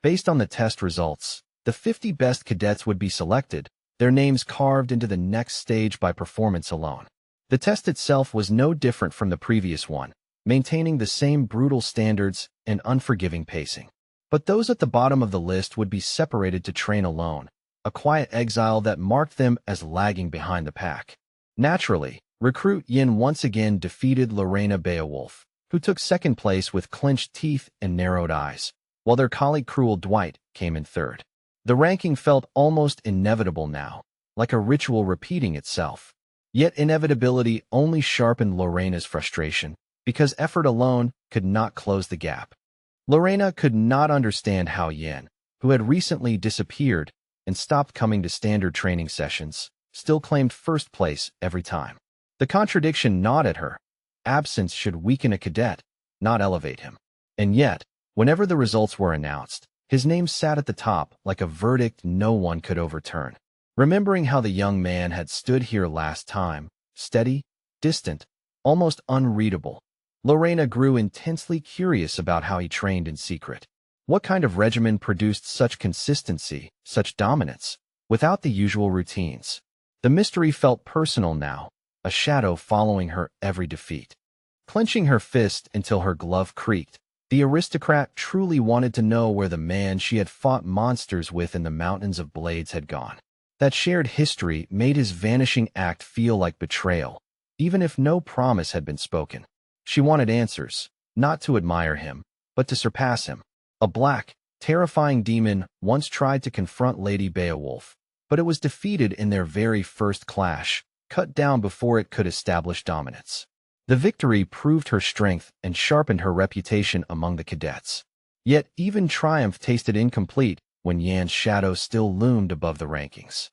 Speaker 1: Based on the test results, the 50 best cadets would be selected, their names carved into the next stage by performance alone. The test itself was no different from the previous one, maintaining the same brutal standards and unforgiving pacing. But those at the bottom of the list would be separated to train alone, a quiet exile that marked them as lagging behind the pack. Naturally, recruit Yin once again defeated Lorena Beowulf, who took second place with clenched teeth and narrowed eyes, while their colleague Cruel Dwight came in third. The ranking felt almost inevitable now, like a ritual repeating itself. Yet inevitability only sharpened Lorena's frustration, because effort alone could not close the gap. Lorena could not understand how Yin, who had recently disappeared and stopped coming to standard training sessions, still claimed first place every time. The contradiction gnawed at her. Absence should weaken a cadet, not elevate him. And yet, whenever the results were announced, his name sat at the top like a verdict no one could overturn. Remembering how the young man had stood here last time, steady, distant, almost unreadable, Lorena grew intensely curious about how he trained in secret. What kind of regimen produced such consistency, such dominance, without the usual routines? The mystery felt personal now, a shadow following her every defeat. Clenching her fist until her glove creaked, the aristocrat truly wanted to know where the man she had fought monsters with in the mountains of blades had gone. That shared history made his vanishing act feel like betrayal, even if no promise had been spoken. She wanted answers, not to admire him, but to surpass him. A black, terrifying demon once tried to confront Lady Beowulf, but it was defeated in their very first clash, cut down before it could establish dominance. The victory proved her strength and sharpened her reputation among the cadets. Yet even triumph tasted incomplete when Yan's shadow still loomed above the rankings.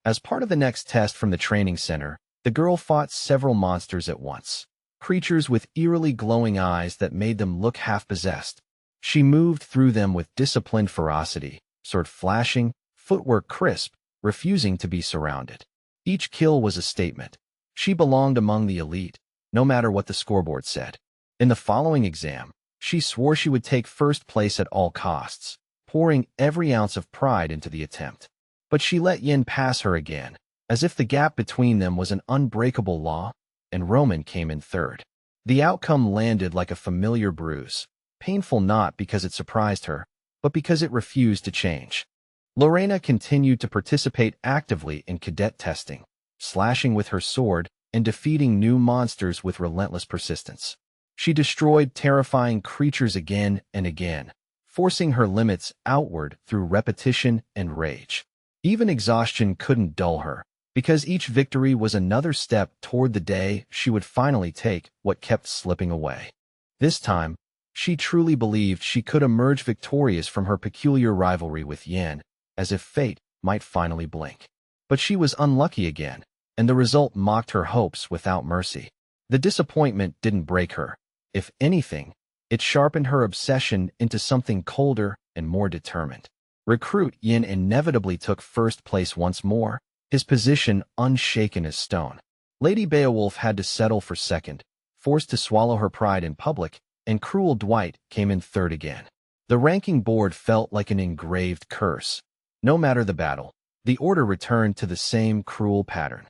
Speaker 1: As part of the next test from the training center, The girl fought several monsters at once, creatures with eerily glowing eyes that made them look half-possessed. She moved through them with disciplined ferocity, sword flashing, footwork crisp, refusing to be surrounded. Each kill was a statement. She belonged among the elite, no matter what the scoreboard said. In the following exam, she swore she would take first place at all costs, pouring every ounce of pride into the attempt. But she let Yin pass her again, as if the gap between them was an unbreakable law, and Roman came in third. The outcome landed like a familiar bruise, painful not because it surprised her, but because it refused to change. Lorena continued to participate actively in cadet testing, slashing with her sword and defeating new monsters with relentless persistence. She destroyed terrifying creatures again and again, forcing her limits outward through repetition and rage. Even exhaustion couldn't dull her, because each victory was another step toward the day she would finally take what kept slipping away. This time, she truly believed she could emerge victorious from her peculiar rivalry with Yin, as if fate might finally blink. But she was unlucky again, and the result mocked her hopes without mercy. The disappointment didn't break her. If anything, it sharpened her obsession into something colder and more determined. Recruit Yin inevitably took first place once more, his position unshaken as stone. Lady Beowulf had to settle for second, forced to swallow her pride in public, and Cruel Dwight came in third again. The ranking board felt like an engraved curse. No matter the battle, the order returned to the same cruel pattern.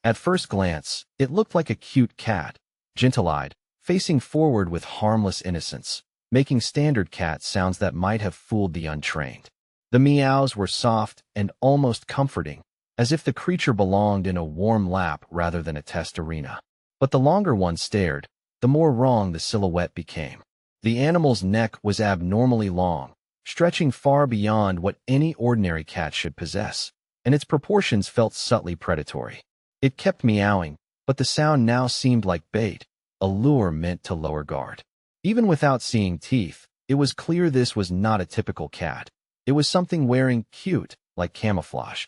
Speaker 1: At first glance, it looked like a cute cat, gentle-eyed, facing forward with harmless innocence, making standard cat sounds that might have fooled the untrained. The meows were soft and almost comforting, as if the creature belonged in a warm lap rather than a test arena. But the longer one stared, the more wrong the silhouette became. The animal's neck was abnormally long, stretching far beyond what any ordinary cat should possess, and its proportions felt subtly predatory. It kept meowing, but the sound now seemed like bait, a lure meant to lower guard. Even without seeing teeth, it was clear this was not a typical cat. It was something wearing cute, like camouflage.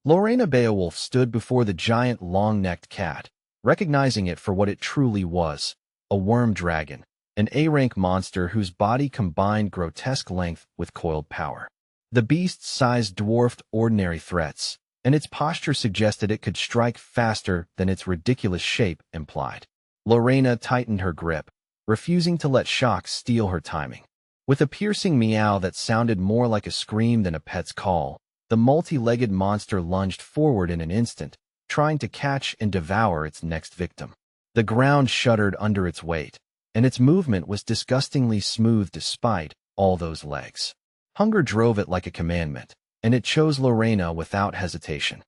Speaker 1: Lorena Beowulf stood before the giant long-necked cat, recognizing it for what it truly was, a worm dragon, an A-rank monster whose body combined grotesque length with coiled power. The beast's size dwarfed ordinary threats, and its posture suggested it could strike faster than its ridiculous shape implied. Lorena tightened her grip, refusing to let shock steal her timing. With a piercing meow that sounded more like a scream than a pet's call, the multi-legged monster lunged forward in an instant, trying to catch and devour its next victim. The ground shuddered under its weight, and its movement was disgustingly smooth despite all those legs. Hunger drove it like a commandment, and it chose Lorena without hesitation.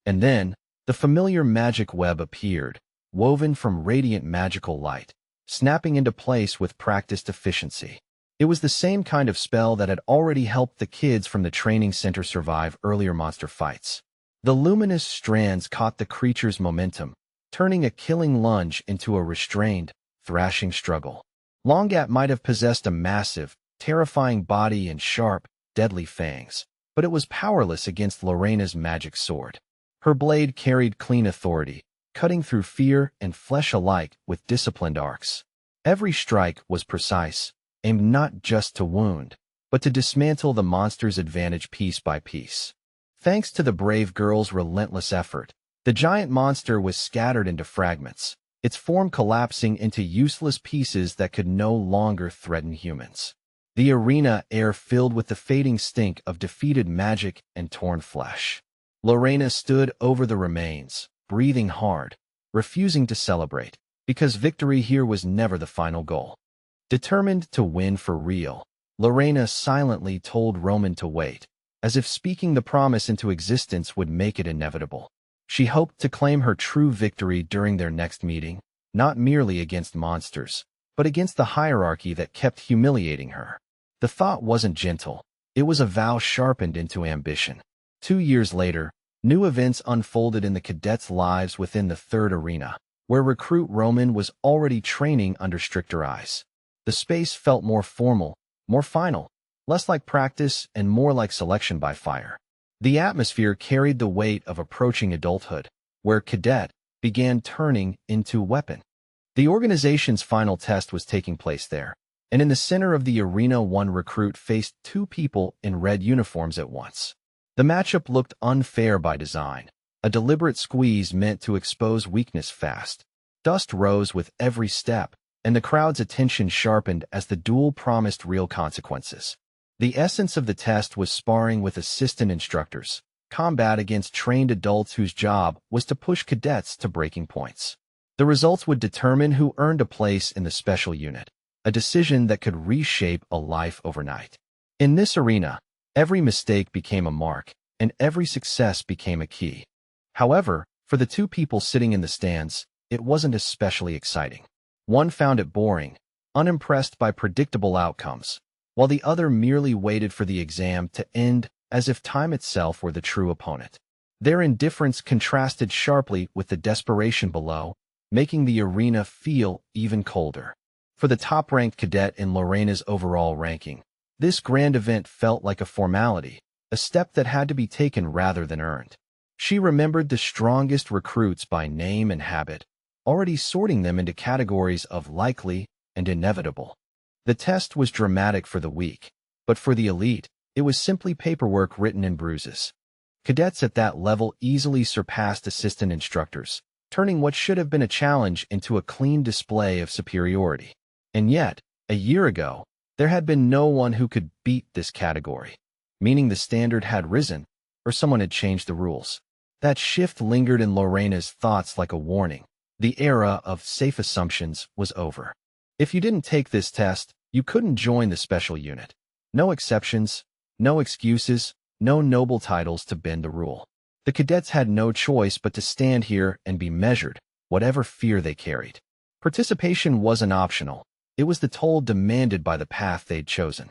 Speaker 1: And then, the familiar magic web appeared, woven from radiant magical light, snapping into place with practiced efficiency. It was the same kind of spell that had already helped the kids from the training center survive earlier monster fights. The luminous strands caught the creature's momentum, turning a killing lunge into a restrained, thrashing struggle. Longat might have possessed a massive, terrifying body and sharp, deadly fangs, but it was powerless against Lorena's magic sword. Her blade carried clean authority, cutting through fear and flesh alike with disciplined arcs. Every strike was precise, aimed not just to wound, but to dismantle the monster's advantage piece by piece. Thanks to the brave girl's relentless effort, the giant monster was scattered into fragments, its form collapsing into useless pieces that could no longer threaten humans. The arena air filled with the fading stink of defeated magic and torn flesh. Lorena stood over the remains, breathing hard, refusing to celebrate, because victory here was never the final goal. Determined to win for real, Lorena silently told Roman to wait, as if speaking the promise into existence would make it inevitable. She hoped to claim her true victory during their next meeting, not merely against monsters, but against the hierarchy that kept humiliating her. The thought wasn't gentle. It was a vow sharpened into ambition. 2 years later, new events unfolded in the cadets' lives within the third arena, where recruit Roman was already training under stricter eyes. The space felt more formal, more final, less like practice and more like selection by fire. The atmosphere carried the weight of approaching adulthood, where cadet, began turning into a weapon. The organization's final test was taking place there, and in the center of the arena one recruit faced two people in red uniforms at once. The matchup looked unfair by design, a deliberate squeeze meant to expose weakness fast. Dust rose with every step, and the crowd's attention sharpened as the duel promised real consequences. The essence of the test was sparring with assistant instructors, combat against trained adults whose job was to push cadets to breaking points. The results would determine who earned a place in the special unit, a decision that could reshape a life overnight. In this arena, every mistake became a mark, and every success became a key. However, for the two people sitting in the stands, it wasn't especially exciting. One found it boring, unimpressed by predictable outcomes, while the other merely waited for the exam to end as if time itself were the true opponent. Their indifference contrasted sharply with the desperation below, making the arena feel even colder. For the top-ranked cadet in Lorena's overall ranking, this grand event felt like a formality, a step that had to be taken rather than earned. She remembered the strongest recruits by name and habit, already sorting them into categories of likely and inevitable. The test was dramatic for the weak, but for the elite, it was simply paperwork written in bruises. Cadets at that level easily surpassed assistant instructors, turning what should have been a challenge into a clean display of superiority. And yet, a year ago, there had been no one who could beat this category, meaning the standard had risen, or someone had changed the rules. That shift lingered in Lorena's thoughts like a warning. The era of safe assumptions was over. If you didn't take this test, you couldn't join the special unit. No exceptions, no excuses, no noble titles to bend the rule. The cadets had no choice but to stand here and be measured, whatever fear they carried. Participation wasn't optional. It was the toll demanded by the path they'd chosen.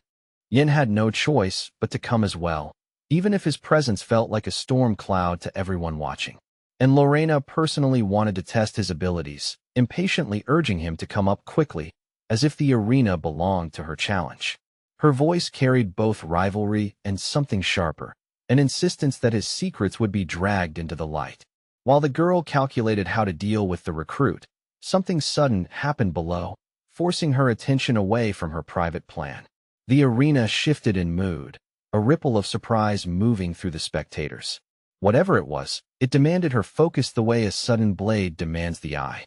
Speaker 1: Yin had no choice but to come as well, even if his presence felt like a storm cloud to everyone watching. And Lorena personally wanted to test his abilities, impatiently urging him to come up quickly, as if the arena belonged to her challenge. Her voice carried both rivalry and something sharper, an insistence that his secrets would be dragged into the light. While the girl calculated how to deal with the recruit, something sudden happened below, forcing her attention away from her private plan. The arena shifted in mood, a ripple of surprise moving through the spectators. Whatever it was, it demanded her focus the way a sudden blade demands the eye.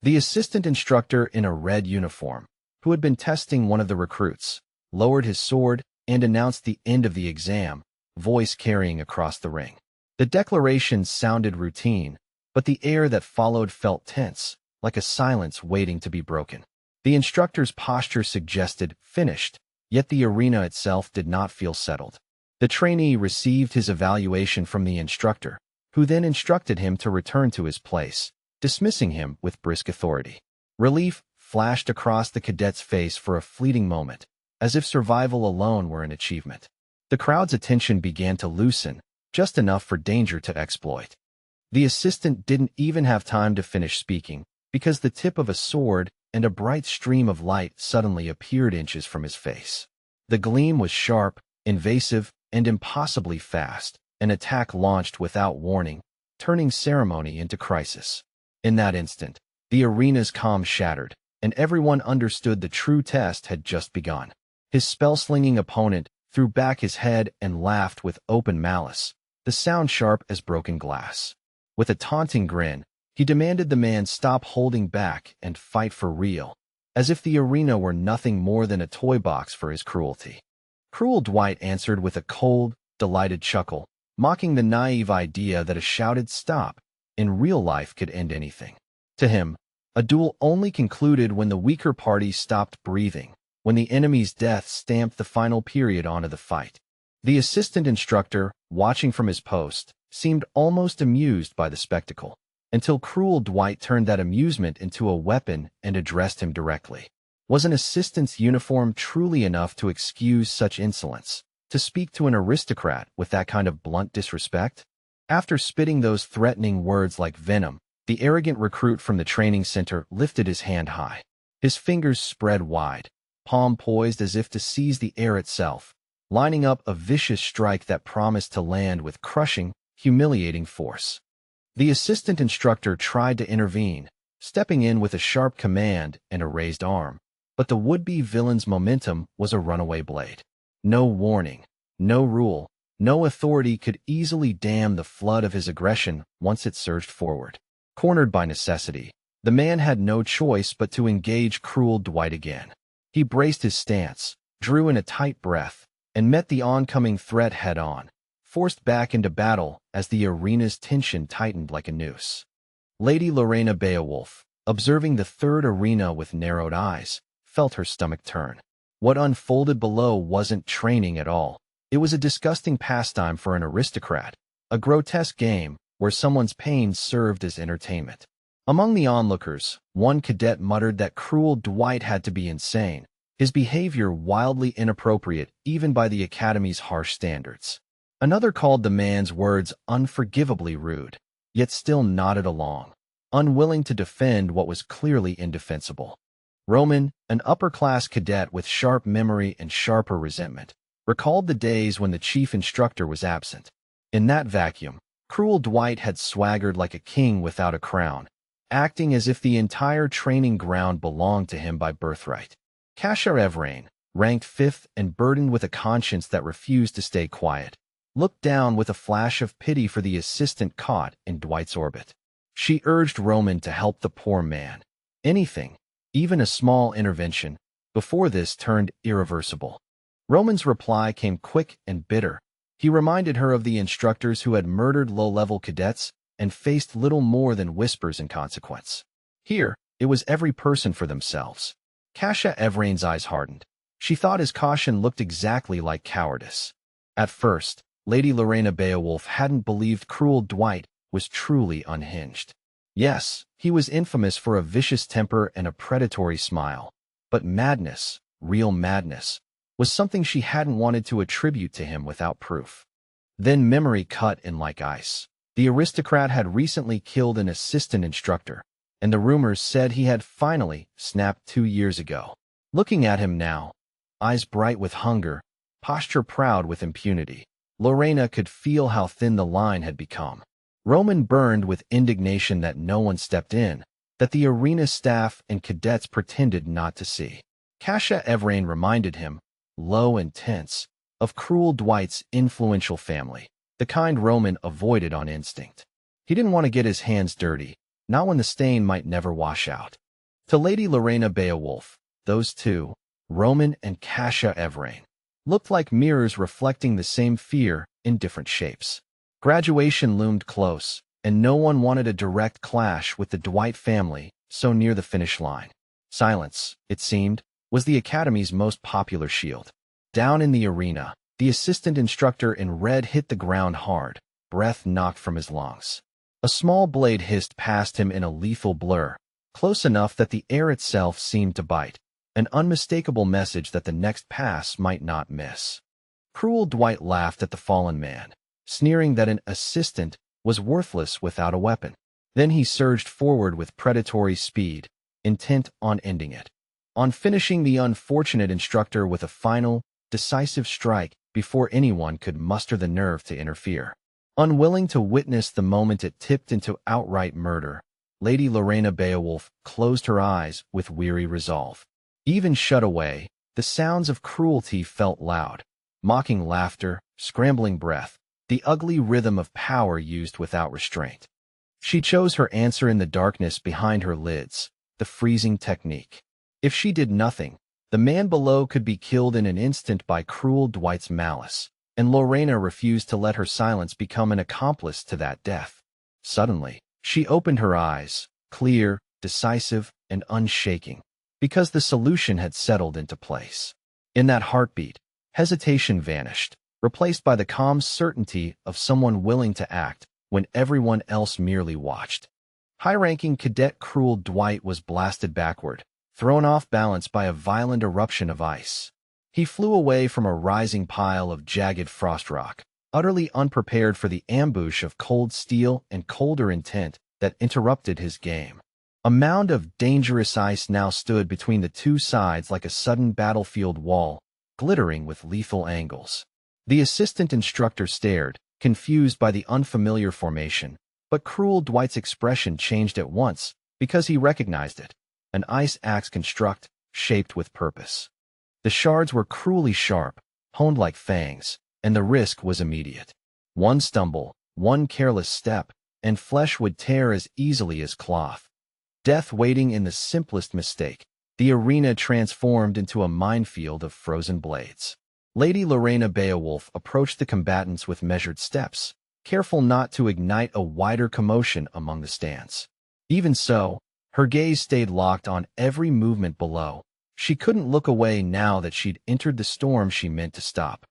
Speaker 1: The assistant instructor in a red uniform, who had been testing one of the recruits, lowered his sword and announced the end of the exam, voice carrying across the ring. The declaration sounded routine, but the air that followed felt tense, like a silence waiting to be broken. The instructor's posture suggested finished, yet the arena itself did not feel settled. The trainee received his evaluation from the instructor, who then instructed him to return to his place, dismissing him with brisk authority. Relief flashed across the cadet's face for a fleeting moment, as if survival alone were an achievement. The crowd's attention began to loosen, just enough for danger to exploit. The assistant didn't even have time to finish speaking, because the tip of a sword and a bright stream of light suddenly appeared inches from his face. The gleam was sharp, invasive, and impossibly fast, an attack launched without warning, turning ceremony into crisis. In that instant, the arena's calm shattered, and everyone understood the true test had just begun. His spell-slinging opponent threw back his head and laughed with open malice, the sound sharp as broken glass. With a taunting grin, he demanded the man stop holding back and fight for real, as if the arena were nothing more than a toy box for his cruelty. Cruel Dwight answered with a cold, delighted chuckle, mocking the naive idea that a shouted stop in real life could end anything. To him, a duel only concluded when the weaker party stopped breathing, when the enemy's death stamped the final period onto the fight. The assistant instructor, watching from his post, seemed almost amused by the spectacle, until Cruel Dwight turned that amusement into a weapon and addressed him directly. Was an assistant's uniform truly enough to excuse such insolence, to speak to an aristocrat with that kind of blunt disrespect? After spitting those threatening words like venom, the arrogant recruit from the training center lifted his hand high. His fingers spread wide, palm poised as if to seize the air itself, lining up a vicious strike that promised to land with crushing, humiliating force. The assistant instructor tried to intervene, stepping in with a sharp command and a raised arm, but the would-be villain's momentum was a runaway blade. No warning, no rule, no authority could easily dam the flood of his aggression once it surged forward. Cornered by necessity, the man had no choice but to engage cruel Dwight again. He braced his stance, drew in a tight breath, and met the oncoming threat head-on, forced back into battle as the arena's tension tightened like a noose. Lady Lorena Beowulf, observing the third arena with narrowed eyes, felt her stomach turn. What unfolded below wasn't training at all. It was a disgusting pastime for an aristocrat, a grotesque game where someone's pain served as entertainment. Among the onlookers, one cadet muttered that cruel Dwight had to be insane, his behavior wildly inappropriate even by the Academy's harsh standards. Another called the man's words unforgivably rude, yet still nodded along, unwilling to defend what was clearly indefensible. Roman, an upper-class cadet with sharp memory and sharper resentment, recalled the days when the chief instructor was absent. In that vacuum, cruel Dwight had swaggered like a king without a crown, acting as if the entire training ground belonged to him by birthright. Kasia Evrain, ranked 5th and burdened with a conscience that refused to stay quiet, looked down with a flash of pity for the assistant caught in Dwight's orbit. She urged Roman to help the poor man. Anything, even a small intervention, before this turned irreversible. Roman's reply came quick and bitter. He reminded her of the instructors who had murdered low-level cadets and faced little more than whispers in consequence. Here, it was every person for themselves. Kasia Evrain's eyes hardened. She thought his caution looked exactly like cowardice. At first, Lady Lorena Beowulf hadn't believed cruel Dwight was truly unhinged. Yes, he was infamous for a vicious temper and a predatory smile. But madness, real madness, was something she hadn't wanted to attribute to him without proof. Then memory cut in like ice. The aristocrat had recently killed an assistant instructor, and the rumors said he had finally snapped 2 years ago. Looking at him now, eyes bright with hunger, posture proud with impunity, Lorena could feel how thin the line had become. Roman burned with indignation that no one stepped in, that the arena staff and cadets pretended not to see. Kasia Evrain reminded him, low and tense, of cruel Dwight's influential family, the kind Roman avoided on instinct. He didn't want to get his hands dirty, not when the stain might never wash out. To Lady Lorena Beowulf, those two, Roman and Kasia Evrain, looked like mirrors reflecting the same fear in different shapes. Graduation loomed close, and no one wanted a direct clash with the Dwight family so near the finish line. Silence, it seemed, was the Academy's most popular shield. Down in the arena, the assistant instructor in red hit the ground hard, breath knocked from his lungs. A small blade hissed past him in a lethal blur, close enough that the air itself seemed to bite, an unmistakable message that the next pass might not miss. Cruel Dwight laughed at the fallen man, sneering that an assistant was worthless without a weapon. Then he surged forward with predatory speed, intent on ending it, on finishing the unfortunate instructor with a final, decisive strike before anyone could muster the nerve to interfere. Unwilling to witness the moment it tipped into outright murder, Lady Lorena Beowulf closed her eyes with weary resolve. Even shut away, the sounds of cruelty felt loud, mocking laughter, scrambling breath, the ugly rhythm of power used without restraint. She chose her answer in the darkness behind her lids, the freezing technique. If she did nothing, the man below could be killed in an instant by cruel Dwight's malice, and Lorena refused to let her silence become an accomplice to that death. Suddenly, she opened her eyes, clear, decisive, and unshaking, because the solution had settled into place. In that heartbeat, hesitation vanished, replaced by the calm certainty of someone willing to act when everyone else merely watched. High-ranking cadet cruel Dwight was blasted backward, thrown off balance by a violent eruption of ice. He flew away from a rising pile of jagged frost rock, utterly unprepared for the ambush of cold steel and colder intent that interrupted his game. A mound of dangerous ice now stood between the two sides like a sudden battlefield wall, glittering with lethal angles. The assistant instructor stared, confused by the unfamiliar formation, But cruel Dwight's expression changed at once because he recognized it. An ice axe construct, shaped with purpose. The shards were cruelly sharp, honed like fangs, and the risk was immediate. One stumble, one careless step, and flesh would tear as easily as cloth. Death waiting in the simplest mistake. The arena transformed into a minefield of frozen blades. Lady Lorena Beowulf approached the combatants with measured steps, careful not to ignite a wider commotion among the stands. Even so, her gaze stayed locked on every movement below. She couldn't look away now that she'd entered the storm she meant to stop.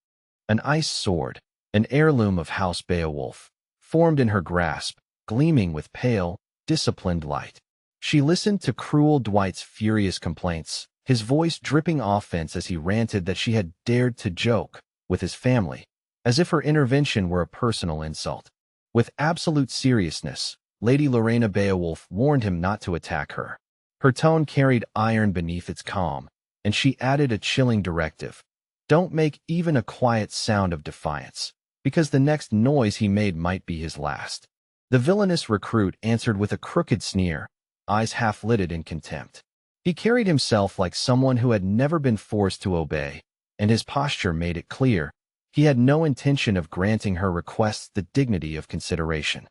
Speaker 1: An ice sword, an heirloom of House Beowulf, formed in her grasp, gleaming with pale, disciplined light. She listened to cruel Dwight's furious complaints, his voice dripping offense as he ranted that she had dared to joke with his family, as if her intervention were a personal insult. With absolute seriousness, Lady Lorena Beowulf warned him not to attack her. Her tone carried iron beneath its calm, and she added a chilling directive. Don't make even a quiet sound of defiance, because the next noise he made might be his last. The villainous recruit answered with a crooked sneer, eyes half-lidded in contempt. He carried himself like someone who had never been forced to obey, and his posture made it clear he had no intention of granting her requests the dignity of consideration.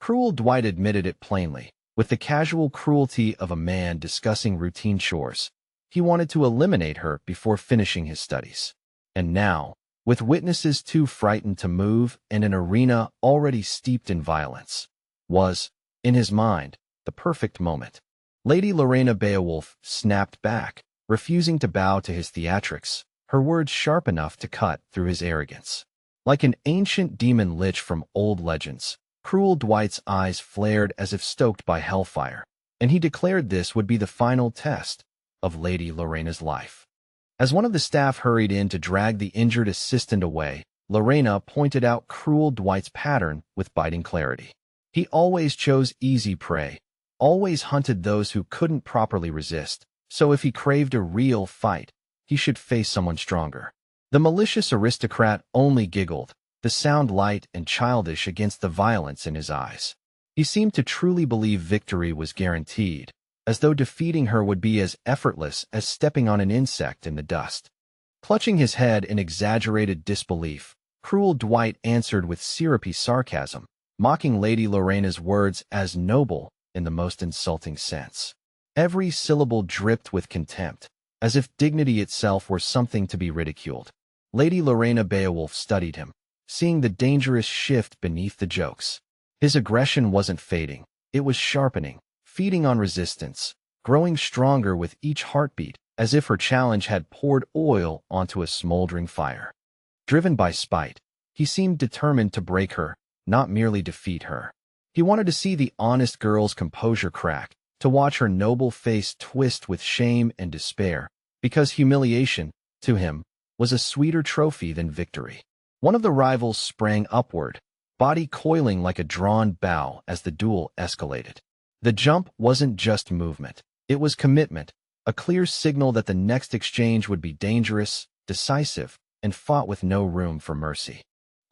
Speaker 1: Cruel Dwight admitted it plainly, with the casual cruelty of a man discussing routine chores. He wanted to eliminate her before finishing his studies. And now, with witnesses too frightened to move and an arena already steeped in violence, was, in his mind, the perfect moment. Lady Lorena Beowulf snapped back, refusing to bow to his theatrics, her words sharp enough to cut through his arrogance. Like an ancient demon lich from old legends, cruel Dwight's eyes flared as if stoked by hellfire, and he declared this would be the final test of Lady Lorena's life. As one of the staff hurried in to drag the injured assistant away, Lorena pointed out cruel Dwight's pattern with biting clarity. He always chose easy prey, always hunted those who couldn't properly resist, so if he craved a real fight, he should face someone stronger. The malicious aristocrat only giggled, the sound light and childish against the violence in his eyes. He seemed to truly believe victory was guaranteed, as though defeating her would be as effortless as stepping on an insect in the dust. Clutching his head in exaggerated disbelief, cruel Dwight answered with syrupy sarcasm, mocking Lady Lorena's words as noble in the most insulting sense. Every syllable dripped with contempt, as if dignity itself were something to be ridiculed. Lady Lorena Beowulf studied him, seeing the dangerous shift beneath the jokes. His aggression wasn't fading, it was sharpening, feeding on resistance, growing stronger with each heartbeat, as if her challenge had poured oil onto a smoldering fire. Driven by spite, he seemed determined to break her, not merely defeat her. He wanted to see the honest girl's composure crack, to watch her noble face twist with shame and despair, because humiliation, to him, was a sweeter trophy than victory. One of the rivals sprang upward, body coiling like a drawn bow as the duel escalated. The jump wasn't just movement, it was commitment, a clear signal that the next exchange would be dangerous, decisive, and fought with no room for mercy.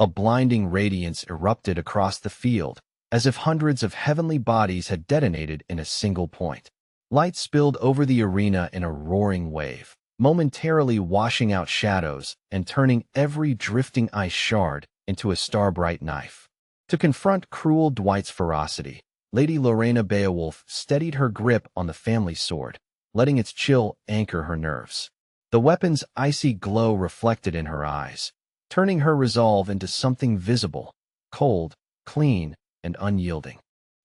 Speaker 1: A blinding radiance erupted across the field, as if hundreds of heavenly bodies had detonated in a single point. Light spilled over the arena in a roaring wave, momentarily washing out shadows and turning every drifting ice shard into a star-bright knife. To confront cruel Dwight's ferocity, Lady Lorena Beowulf steadied her grip on the family sword, letting its chill anchor her nerves. The weapon's icy glow reflected in her eyes, turning her resolve into something visible, cold, clean, and unyielding.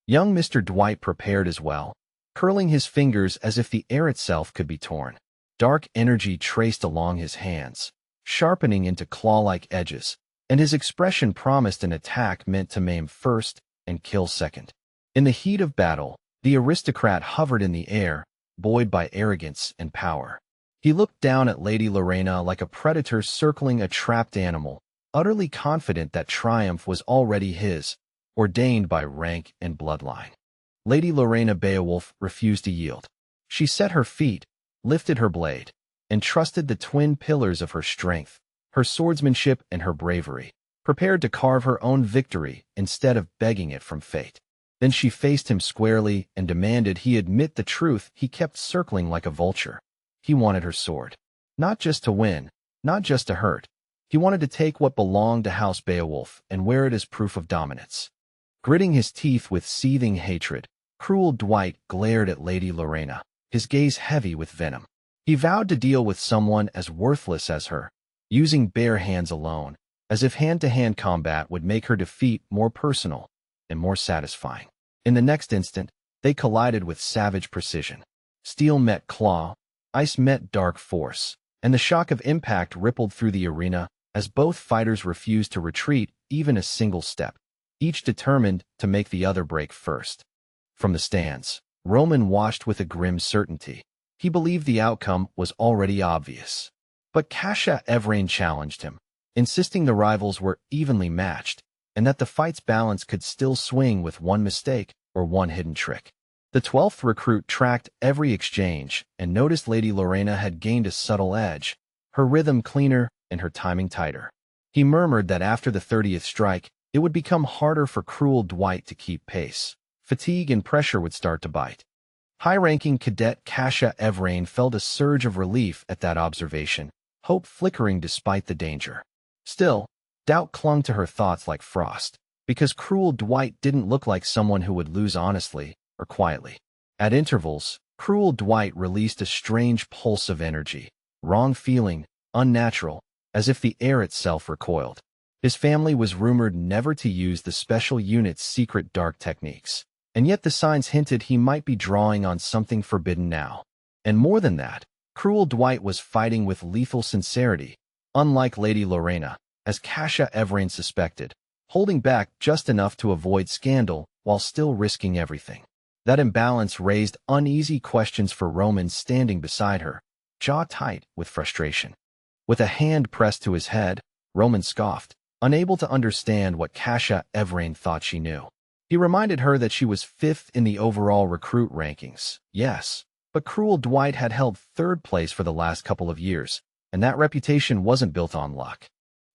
Speaker 1: Young Mr. Dwight prepared as well, curling his fingers as if the air itself could be torn. Dark energy traced along his hands, sharpening into claw-like edges, and his expression promised an attack meant to maim first and kill second. In the heat of battle, the aristocrat hovered in the air, buoyed by arrogance and power. He looked down at Lady Lorena like a predator circling a trapped animal, utterly confident that triumph was already his, ordained by rank and bloodline. Lady Lorena Beowulf refused to yield. She set her feet, lifted her blade, and trusted the twin pillars of her strength, her swordsmanship and her bravery, prepared to carve her own victory instead of begging it from fate. Then she faced him squarely and demanded he admit the truth. He kept circling like a vulture. He wanted her sword. Not just to win, not just to hurt. He wanted to take what belonged to House Beowulf and wear it as proof of dominance. Gritting his teeth with seething hatred, cruel Dwight glared at Lady Lorena, his gaze heavy with venom. He vowed to deal with someone as worthless as her, using bare hands alone, as if hand-to-hand combat would make her defeat more personal and more satisfying. In the next instant, they collided with savage precision. Steel met claw, ice met dark force, and the shock of impact rippled through the arena as both fighters refused to retreat even a single step, each determined to make the other break first. From the stands, Roman watched with a grim certainty. He believed the outcome was already obvious. But Kasha Evrain challenged him, insisting the rivals were evenly matched and that the fight's balance could still swing with one mistake or one hidden trick. The 12th recruit tracked every exchange and noticed Lady Lorena had gained a subtle edge, her rhythm cleaner and her timing tighter. He murmured that after the 30th strike, it would become harder for cruel Dwight to keep pace. Fatigue and pressure would start to bite. High-ranking cadet Kasha Evrain felt a surge of relief at that observation, hope flickering despite the danger. Still, doubt clung to her thoughts like frost, because cruel Dwight didn't look like someone who would lose honestly or quietly. At intervals, cruel Dwight released a strange pulse of energy, wrong feeling, unnatural, as if the air itself recoiled. His family was rumored never to use the special unit's secret dark techniques, and yet the signs hinted he might be drawing on something forbidden now. And more than that, cruel Dwight was fighting with lethal sincerity, unlike Lady Lorena, as Kasha Evrain suspected, holding back just enough to avoid scandal while still risking everything. That imbalance raised uneasy questions for Roman standing beside her, jaw tight with frustration. With a hand pressed to his head, Roman scoffed, unable to understand what Kasha Evrain thought she knew. He reminded her that she was 5th in the overall recruit rankings, yes, but cruel Dwight had held 3rd place for the last couple of years, and that reputation wasn't built on luck.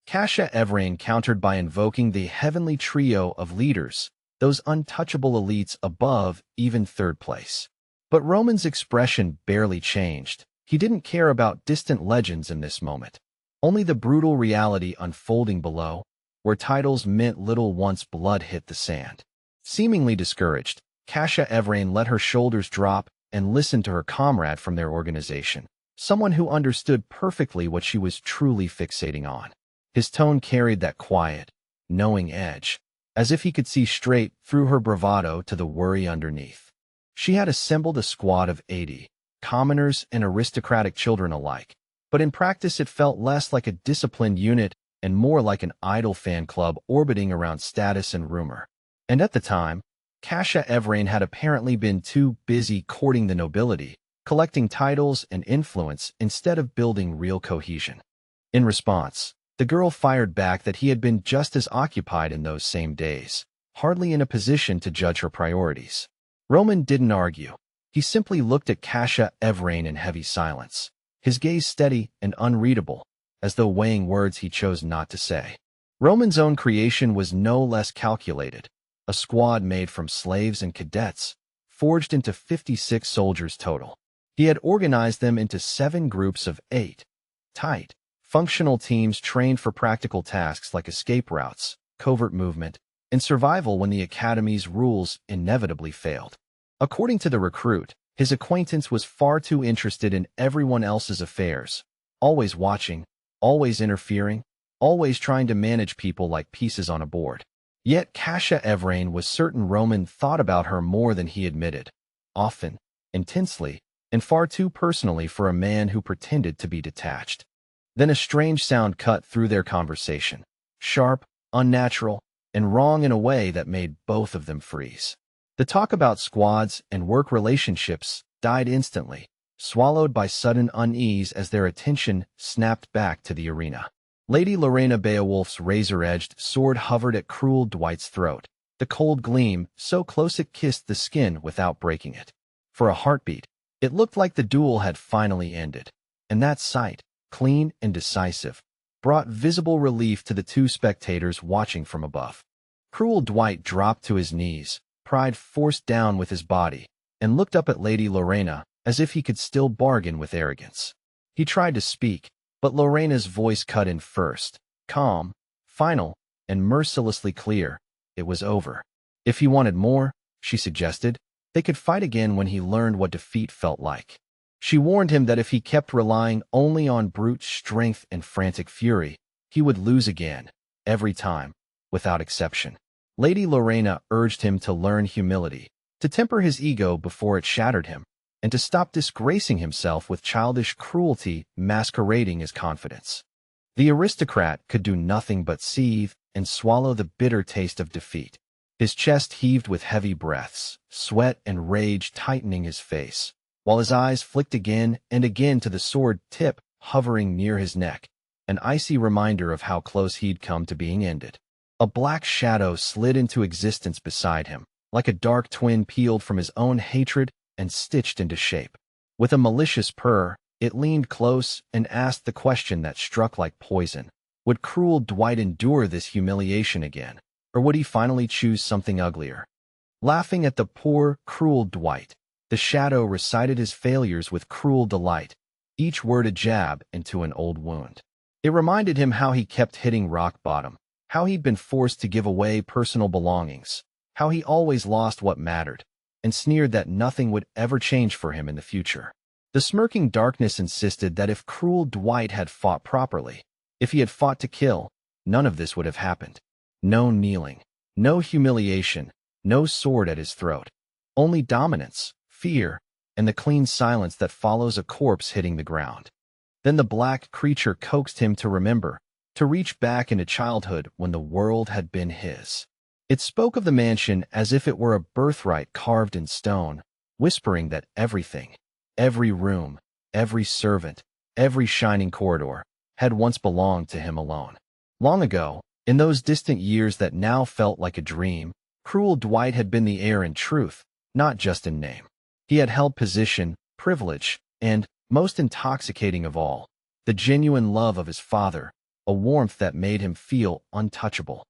Speaker 1: Kasha Evrain countered by invoking the heavenly trio of leaders, those untouchable elites above even 3rd place. But Roman's expression barely changed. He didn't care about distant legends in this moment, only the brutal reality unfolding below, where titles meant little once blood hit the sand. Seemingly discouraged, Kasha Evrain let her shoulders drop and listened to her comrade from their organization, someone who understood perfectly what she was truly fixating on. His tone carried that quiet, knowing edge, as if he could see straight through her bravado to the worry underneath. She had assembled a squad of 80, commoners and aristocratic children alike, but in practice it felt less like a disciplined unit and more like an idle fan club orbiting around status and rumor. And at the time, Kasha Evrain had apparently been too busy courting the nobility, collecting titles and influence instead of building real cohesion. In response, the girl fired back that he had been just as occupied in those same days, hardly in a position to judge her priorities. Roman didn't argue. He simply looked at Kasha Evrain in heavy silence, his gaze steady and unreadable, as though weighing words he chose not to say. Roman's own creation was no less calculated, a squad made from slaves and cadets, forged into 56 soldiers total. He had organized them into 7 groups of 8, tight, functional teams trained for practical tasks like escape routes, covert movement, and survival when the academy's rules inevitably failed. According to the recruit, his acquaintance was far too interested in everyone else's affairs, always watching, always interfering, always trying to manage people like pieces on a board. Yet Kasha Evrain was certain Roman thought about her more than he admitted, often, intensely, and far too personally for a man who pretended to be detached. Then a strange sound cut through their conversation, sharp, unnatural, and wrong in a way that made both of them freeze. The talk about squads and work relationships died instantly, swallowed by sudden unease as their attention snapped back to the arena. Lady Lorena Beowulf's razor-edged sword hovered at cruel Dwight's throat, the cold gleam so close it kissed the skin without breaking it. For a heartbeat, it looked like the duel had finally ended, and that sight, clean and decisive, brought visible relief to the 2 spectators watching from above. Cruel Dwight dropped to his knees, pride forced down with his body, and looked up at Lady Lorena as if he could still bargain with arrogance. He tried to speak, but Lorena's voice cut in first, calm, final, and mercilessly clear. It was over. If he wanted more, she suggested, they could fight again when he learned what defeat felt like. She warned him that if he kept relying only on brute strength and frantic fury, he would lose again, every time, without exception. Lady Lorena urged him to learn humility, to temper his ego before it shattered him, and to stop disgracing himself with childish cruelty masquerading as confidence. The aristocrat could do nothing but seethe and swallow the bitter taste of defeat. His chest heaved with heavy breaths, sweat and rage tightening his face, while his eyes flicked again and again to the sword tip hovering near his neck, an icy reminder of how close he'd come to being ended. A black shadow slid into existence beside him, like a dark twin peeled from his own hatred and stitched into shape. With a malicious purr, it leaned close and asked the question that struck like poison. Would cruel Dwight endure this humiliation again, or would he finally choose something uglier? Laughing at the poor, cruel Dwight, the shadow recited his failures with cruel delight, each word a jab into an old wound. It reminded him how he kept hitting rock bottom, how he'd been forced to give away personal belongings, how he always lost what mattered, and sneered that nothing would ever change for him in the future. The smirking darkness insisted that if cruel Dwight had fought properly, if he had fought to kill, none of this would have happened. No kneeling, no humiliation, no sword at his throat. Only dominance, fear, and the clean silence that follows a corpse hitting the ground. Then the black creature coaxed him to remember, to reach back into childhood when the world had been his. It spoke of the mansion as if it were a birthright carved in stone, whispering that everything, every room, every servant, every shining corridor, had once belonged to him alone. Long ago, in those distant years that now felt like a dream, cruel Dwight had been the heir in truth, not just in name. He had held position, privilege, and, most intoxicating of all, the genuine love of his father, a warmth that made him feel untouchable.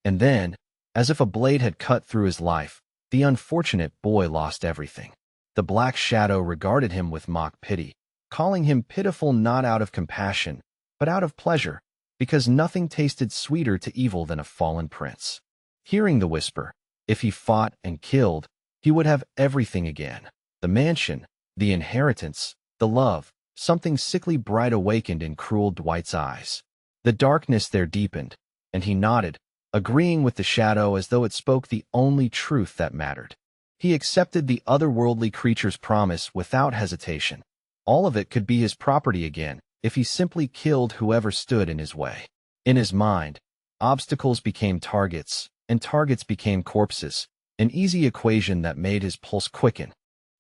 Speaker 1: And then, as if a blade had cut through his life, the unfortunate boy lost everything. The black shadow regarded him with mock pity, calling him pitiful not out of compassion, but out of pleasure, because nothing tasted sweeter to evil than a fallen prince. Hearing the whisper, if he fought and killed, he would have everything again. The mansion, the inheritance, the love, something sickly bright awakened in cruel Dwight's eyes. The darkness there deepened, and he nodded, agreeing with the shadow as though it spoke the only truth that mattered. He accepted the otherworldly creature's promise without hesitation. All of it could be his property again, if he simply killed whoever stood in his way. In his mind, obstacles became targets, and targets became corpses, an easy equation that made his pulse quicken.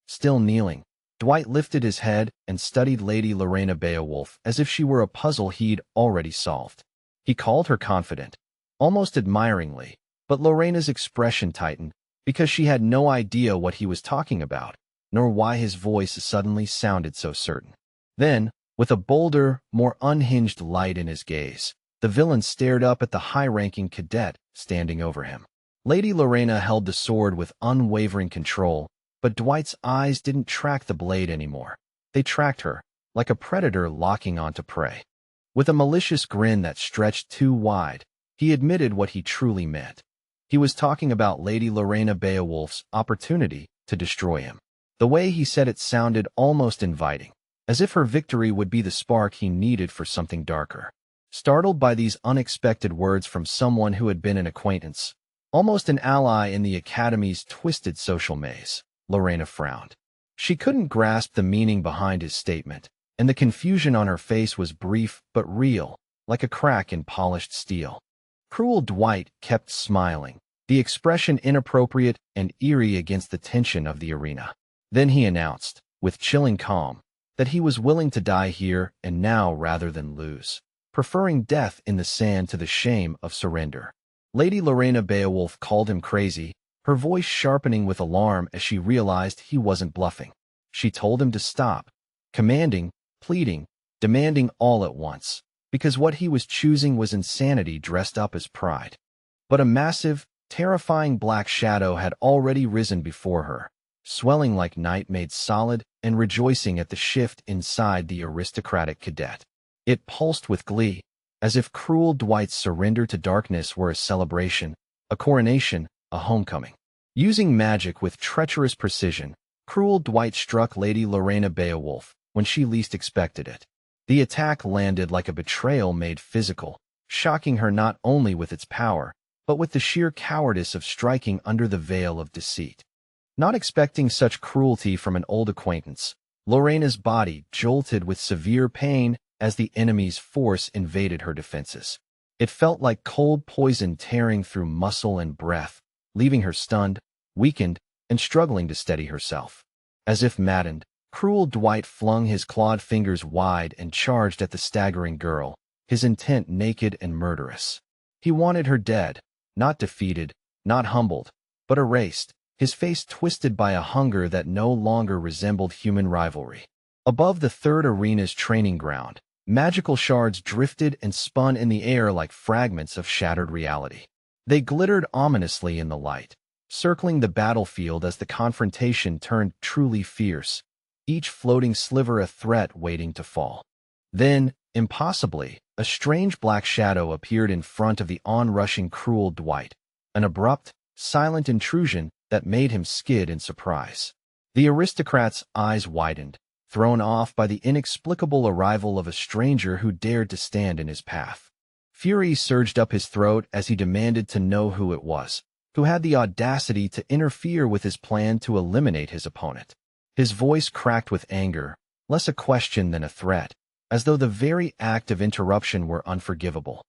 Speaker 1: Still kneeling, Dwight lifted his head and studied Lady Lorena Beowulf as if she were a puzzle he'd already solved. He called her confident, almost admiringly, but Lorena's expression tightened because she had no idea what he was talking about, nor why his voice suddenly sounded so certain. Then, with a bolder, more unhinged light in his gaze, the villain stared up at the high-ranking cadet standing over him. Lady Lorena held the sword with unwavering control, but Dwight's eyes didn't track the blade anymore. They tracked her, like a predator locking onto prey. With a malicious grin that stretched too wide, he admitted what he truly meant. He was talking about Lady Lorena Beowulf's opportunity to destroy him. The way he said it sounded almost inviting, as if her victory would be the spark he needed for something darker. Startled by these unexpected words from someone who had been an acquaintance, almost an ally in the Academy's twisted social maze, Lorena frowned. She couldn't grasp the meaning behind his statement, and the confusion on her face was brief but real, like a crack in polished steel. Cruel Dwight kept smiling, the expression inappropriate and eerie against the tension of the arena. Then he announced, with chilling calm, that he was willing to die here and now rather than lose, preferring death in the sand to the shame of surrender. Lady Lorena Beowulf called him crazy, her voice sharpening with alarm as she realized he wasn't bluffing. She told him to stop, commanding, pleading, demanding all at once, because what he was choosing was insanity dressed up as pride. But a massive, terrifying black shadow had already risen before her, swelling like night made solid and rejoicing at the shift inside the aristocratic cadet. It pulsed with glee, as if cruel Dwight's surrender to darkness were a celebration, a coronation, a homecoming. Using magic with treacherous precision, cruel Dwight struck Lady Lorena Beowulf when she least expected it. The attack landed like a betrayal made physical, shocking her not only with its power, but with the sheer cowardice of striking under the veil of deceit. Not expecting such cruelty from an old acquaintance, Lorena's body jolted with severe pain as the enemy's force invaded her defenses. It felt like cold poison tearing through muscle and breath, leaving her stunned, weakened, and struggling to steady herself. As if maddened, cruel Dwight flung his clawed fingers wide and charged at the staggering girl, his intent naked and murderous. He wanted her dead, not defeated, not humbled, but erased, his face twisted by a hunger that no longer resembled human rivalry. Above the third arena's training ground, magical shards drifted and spun in the air like fragments of shattered reality. They glittered ominously in the light, circling the battlefield as the confrontation turned truly fierce, each floating sliver a threat waiting to fall. Then, impossibly, a strange black shadow appeared in front of the onrushing cruel Dwight, an abrupt, silent intrusion that made him skid in surprise. The aristocrat's eyes widened, thrown off by the inexplicable arrival of a stranger who dared to stand in his path. Fury surged up his throat as he demanded to know who it was, who had the audacity to interfere with his plan to eliminate his opponent. His voice cracked with anger, less a question than a threat, as though the very act of interruption were unforgivable.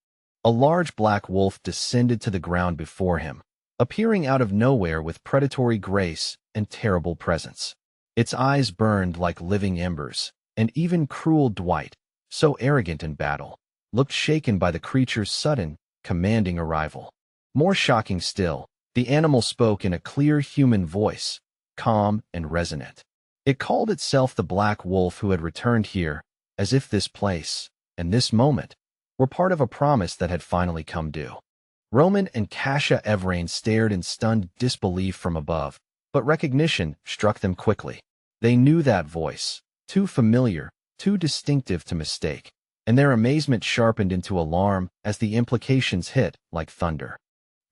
Speaker 1: A large black wolf descended to the ground before him, appearing out of nowhere with predatory grace and terrible presence. Its eyes burned like living embers, and even cruel Dwight, so arrogant in battle, looked shaken by the creature's sudden, commanding arrival. More shocking still, the animal spoke in a clear human voice, calm and resonant. It called itself the Black Wolf who had returned here, as if this place, and this moment, were part of a promise that had finally come due. Roman and Kasia Evrain stared in stunned disbelief from above, but recognition struck them quickly. They knew that voice, too familiar, too distinctive to mistake, and their amazement sharpened into alarm as the implications hit like thunder.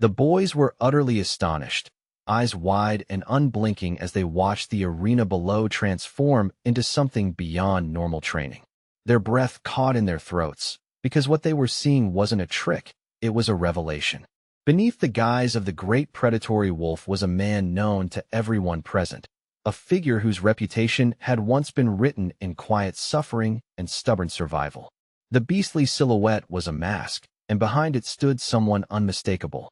Speaker 1: The boys were utterly astonished, eyes wide and unblinking as they watched the arena below transform into something beyond normal training. Their breath caught in their throats, because what they were seeing wasn't a trick, it was a revelation. Beneath the guise of the great predatory wolf was a man known to everyone present, a figure whose reputation had once been written in quiet suffering and stubborn survival. The beastly silhouette was a mask, and behind it stood someone unmistakable.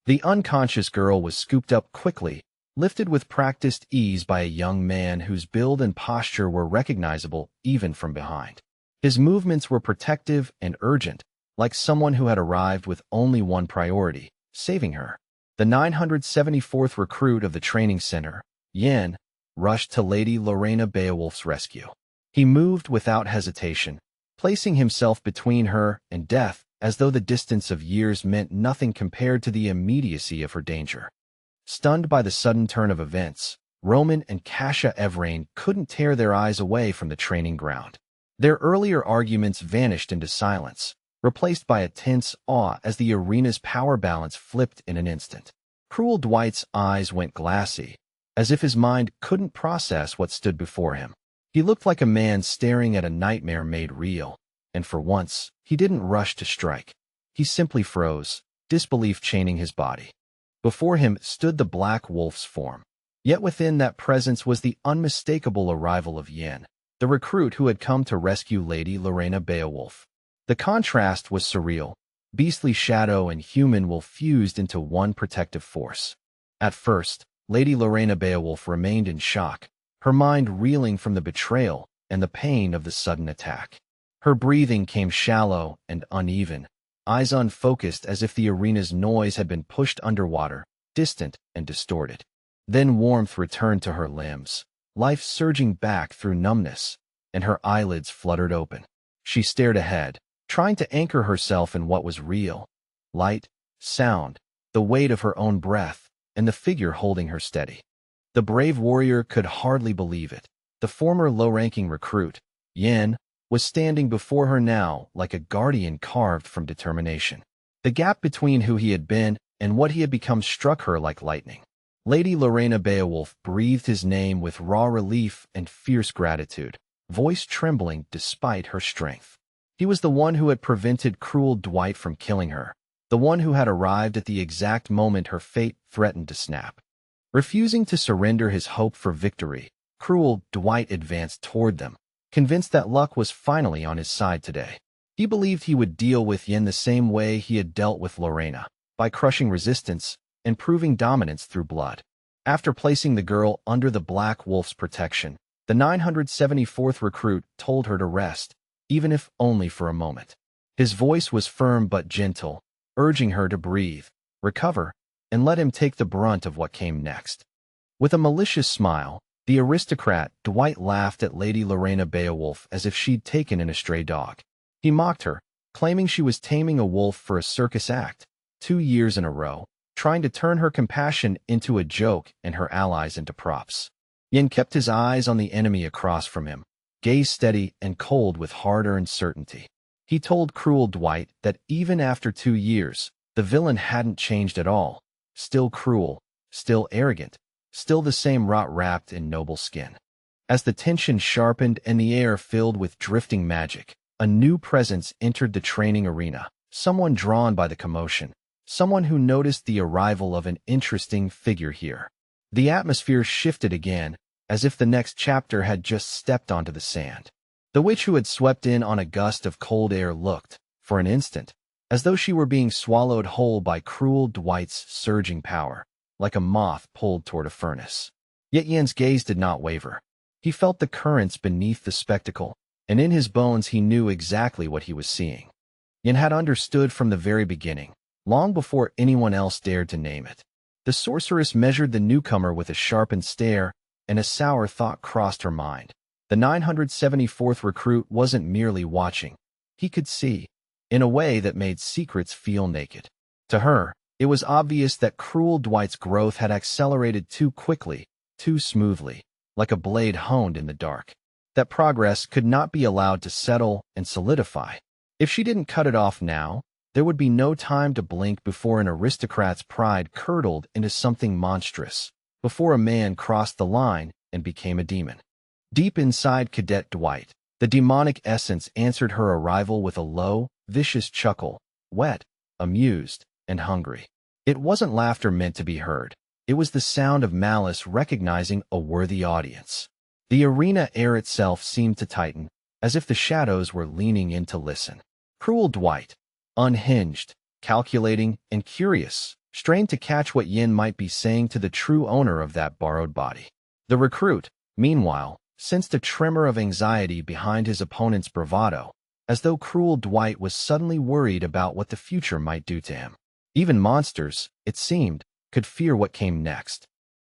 Speaker 1: The unconscious girl was scooped up quickly, lifted with practiced ease by a young man whose build and posture were recognizable even from behind. His movements were protective and urgent, like someone who had arrived with only one priority, saving her. The 974th recruit of the training center, Yen, rushed to Lady Lorena Beowulf's rescue. He moved without hesitation, placing himself between her and death as though the distance of years meant nothing compared to the immediacy of her danger. Stunned by the sudden turn of events, Roman and Kasia Evrain couldn't tear their eyes away from the training ground. Their earlier arguments vanished into silence, replaced by a tense awe as the arena's power balance flipped in an instant. Cruel Dwight's eyes went glassy, as if his mind couldn't process what stood before him. He looked like a man staring at a nightmare made real, and for once, he didn't rush to strike. He simply froze, disbelief chaining his body. Before him stood the Black Wolf's form. Yet within that presence was the unmistakable arrival of Yen, the recruit who had come to rescue Lady Lorena Beowulf. The contrast was surreal. Beastly shadow and human wolf fused into one protective force. At first, Lady Lorena Beowulf remained in shock, her mind reeling from the betrayal and the pain of the sudden attack. Her breathing came shallow and uneven, eyes unfocused as if the arena's noise had been pushed underwater, distant and distorted. Then warmth returned to her limbs, life surging back through numbness, and her eyelids fluttered open. She stared ahead, trying to anchor herself in what was real. Light, sound, the weight of her own breath, and the figure holding her steady. The brave warrior could hardly believe it. The former low-ranking recruit, Yin, was standing before her now like a guardian carved from determination. The gap between who he had been and what he had become struck her like lightning. Lady Lorena Beowulf breathed his name with raw relief and fierce gratitude, voice trembling despite her strength. He was the one who had prevented cruel Dwight from killing her, the one who had arrived at the exact moment her fate threatened to snap. Refusing to surrender his hope for victory, cruel Dwight advanced toward them, convinced that luck was finally on his side today. He believed he would deal with Yin the same way he had dealt with Lorena, by crushing resistance and proving dominance through blood. After placing the girl under the Black Wolf's protection, the 974th recruit told her to rest, even if only for a moment. His voice was firm but gentle, urging her to breathe, recover, and let him take the brunt of what came next. With a malicious smile, the aristocrat Dwight laughed at Lady Lorena Beowulf as if she'd taken in a stray dog. He mocked her, claiming she was taming a wolf for a circus act, 2 years in a row, trying to turn her compassion into a joke and her allies into props. Yin kept his eyes on the enemy across from him, gaze steady and cold with hard-earned certainty. He told cruel Dwight that even after 2 years, the villain hadn't changed at all, still cruel, still arrogant, still the same rot wrapped in noble skin. As the tension sharpened and the air filled with drifting magic, a new presence entered the training arena, someone drawn by the commotion, someone who noticed the arrival of an interesting figure here. The atmosphere shifted again, as if the next chapter had just stepped onto the sand. The witch who had swept in on a gust of cold air looked, for an instant, as though she were being swallowed whole by cruel Dwight's surging power, like a moth pulled toward a furnace. Yet Yin's gaze did not waver. He felt the currents beneath the spectacle, and in his bones he knew exactly what he was seeing. Yin had understood from the very beginning, long before anyone else dared to name it. The sorceress measured the newcomer with a sharpened stare, and a sour thought crossed her mind. The 974th recruit wasn't merely watching. He could see, in a way that made secrets feel naked. To her, it was obvious that cruel Dwight's growth had accelerated too quickly, too smoothly, like a blade honed in the dark. That progress could not be allowed to settle and solidify. If she didn't cut it off now, there would be no time to blink before an aristocrat's pride curdled into something monstrous, before a man crossed the line and became a demon. Deep inside Cadet Dwight, the demonic essence answered her arrival with a low, vicious chuckle, wet, amused, and hungry. It wasn't laughter meant to be heard. It was the sound of malice recognizing a worthy audience. The arena air itself seemed to tighten, as if the shadows were leaning in to listen. Cruel Dwight, unhinged, calculating, and curious, strained to catch what Yin might be saying to the true owner of that borrowed body. The recruit, meanwhile, sensed a tremor of anxiety behind his opponent's bravado, as though cruel Dwight was suddenly worried about what the future might do to him. Even monsters, it seemed, could fear what came next.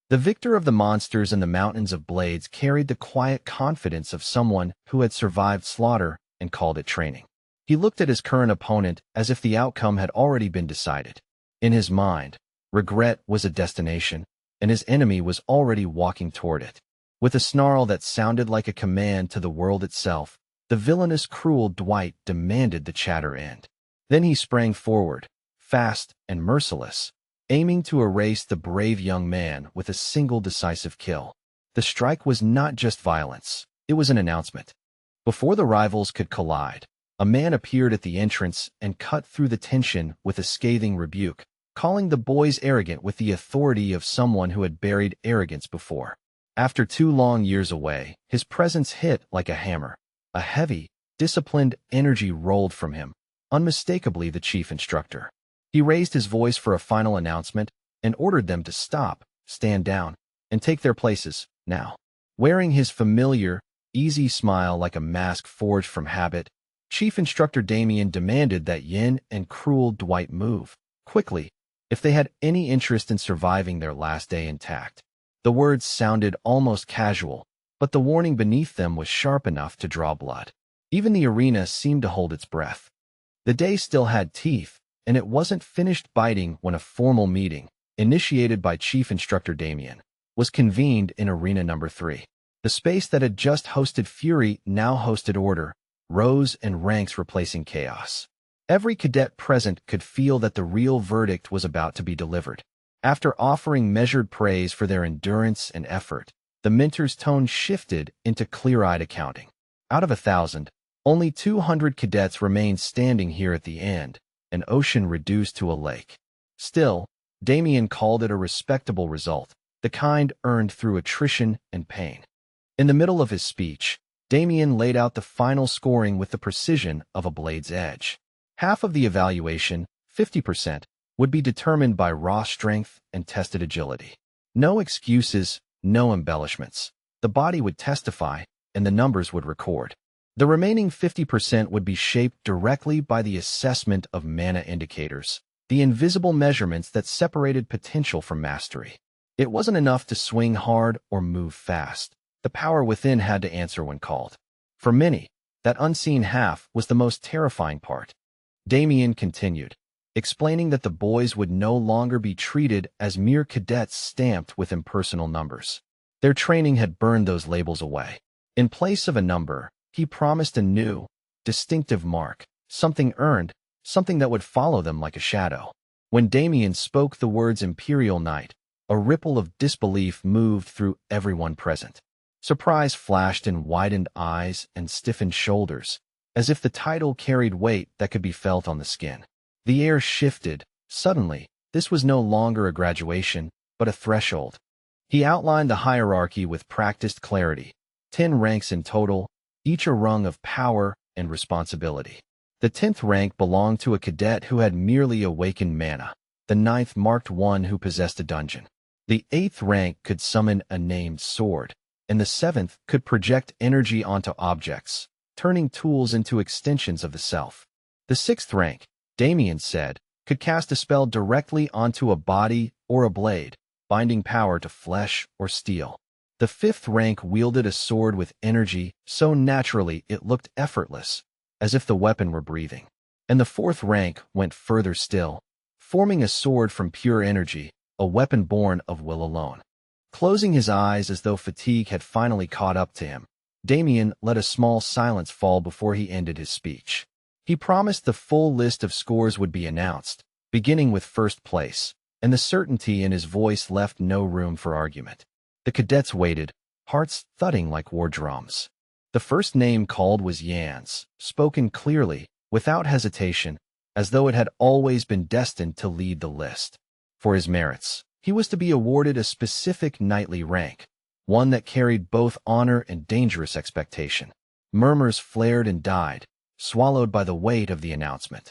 Speaker 1: The victor of the monsters and the mountains of blades carried the quiet confidence of someone who had survived slaughter and called it training. He looked at his current opponent as if the outcome had already been decided. In his mind, regret was a destination, and his enemy was already walking toward it. With a snarl that sounded like a command to the world itself, the villainous cruel Dwight demanded the chatter end. Then he sprang forward, fast and merciless, aiming to erase the brave young man with a single decisive kill. The strike was not just violence, it was an announcement. Before the rivals could collide, a man appeared at the entrance and cut through the tension with a scathing rebuke, calling the boys arrogant with the authority of someone who had buried arrogance before. After 2 long years away, his presence hit like a hammer. A heavy, disciplined energy rolled from him, unmistakably the chief instructor. He raised his voice for a final announcement and ordered them to stop, stand down, and take their places, now. Wearing his familiar, easy smile like a mask forged from habit, Chief Instructor Damien demanded that Yin and cruel Dwight move, quickly, if they had any interest in surviving their last day intact. The words sounded almost casual, but the warning beneath them was sharp enough to draw blood. Even the arena seemed to hold its breath. The day still had teeth, and it wasn't finished biting when a formal meeting, initiated by Chief Instructor Damien, was convened in Arena Number 3. The space that had just hosted fury now hosted order, rose and ranks replacing chaos. Every cadet present could feel that the real verdict was about to be delivered. After offering measured praise for their endurance and effort, the mentor's tone shifted into clear-eyed accounting. Out of 1,000, only 200 cadets remained standing here at the end, an ocean reduced to a lake. Still, Damien called it a respectable result, the kind earned through attrition and pain. In the middle of his speech, Damien laid out the final scoring with the precision of a blade's edge. Half of the evaluation, 50%, would be determined by raw strength and tested agility. No excuses, no embellishments. The body would testify, and the numbers would record. The remaining 50% would be shaped directly by the assessment of mana indicators, the invisible measurements that separated potential from mastery. It wasn't enough to swing hard or move fast. The power within had to answer when called. For many, that unseen half was the most terrifying part. Damien continued, explaining that the boys would no longer be treated as mere cadets stamped with impersonal numbers. Their training had burned those labels away. In place of a number, he promised a new, distinctive mark, something earned, something that would follow them like a shadow. When Damien spoke the words Imperial Knight, a ripple of disbelief moved through everyone present. Surprise flashed in widened eyes and stiffened shoulders, as if the title carried weight that could be felt on the skin. The air shifted. Suddenly, this was no longer a graduation, but a threshold. He outlined the hierarchy with practiced clarity. 10 ranks in total, each a rung of power and responsibility. The 10th rank belonged to a cadet who had merely awakened mana. The 9th marked one who possessed a dungeon. The 8th rank could summon a named sword, and the 7th could project energy onto objects, turning tools into extensions of the self. The 6th rank, Damien said, could cast a spell directly onto a body or a blade, binding power to flesh or steel. The 5th rank wielded a sword with energy so naturally it looked effortless, as if the weapon were breathing. And the 4th rank went further still, forming a sword from pure energy, a weapon born of will alone. Closing his eyes as though fatigue had finally caught up to him, Damien let a small silence fall before he ended his speech. He promised the full list of scores would be announced, beginning with first place, and the certainty in his voice left no room for argument. The cadets waited, hearts thudding like war drums. The first name called was Yan's, spoken clearly, without hesitation, as though it had always been destined to lead the list. For his merits, he was to be awarded a specific knightly rank, one that carried both honor and dangerous expectation. Murmurs flared and died, swallowed by the weight of the announcement.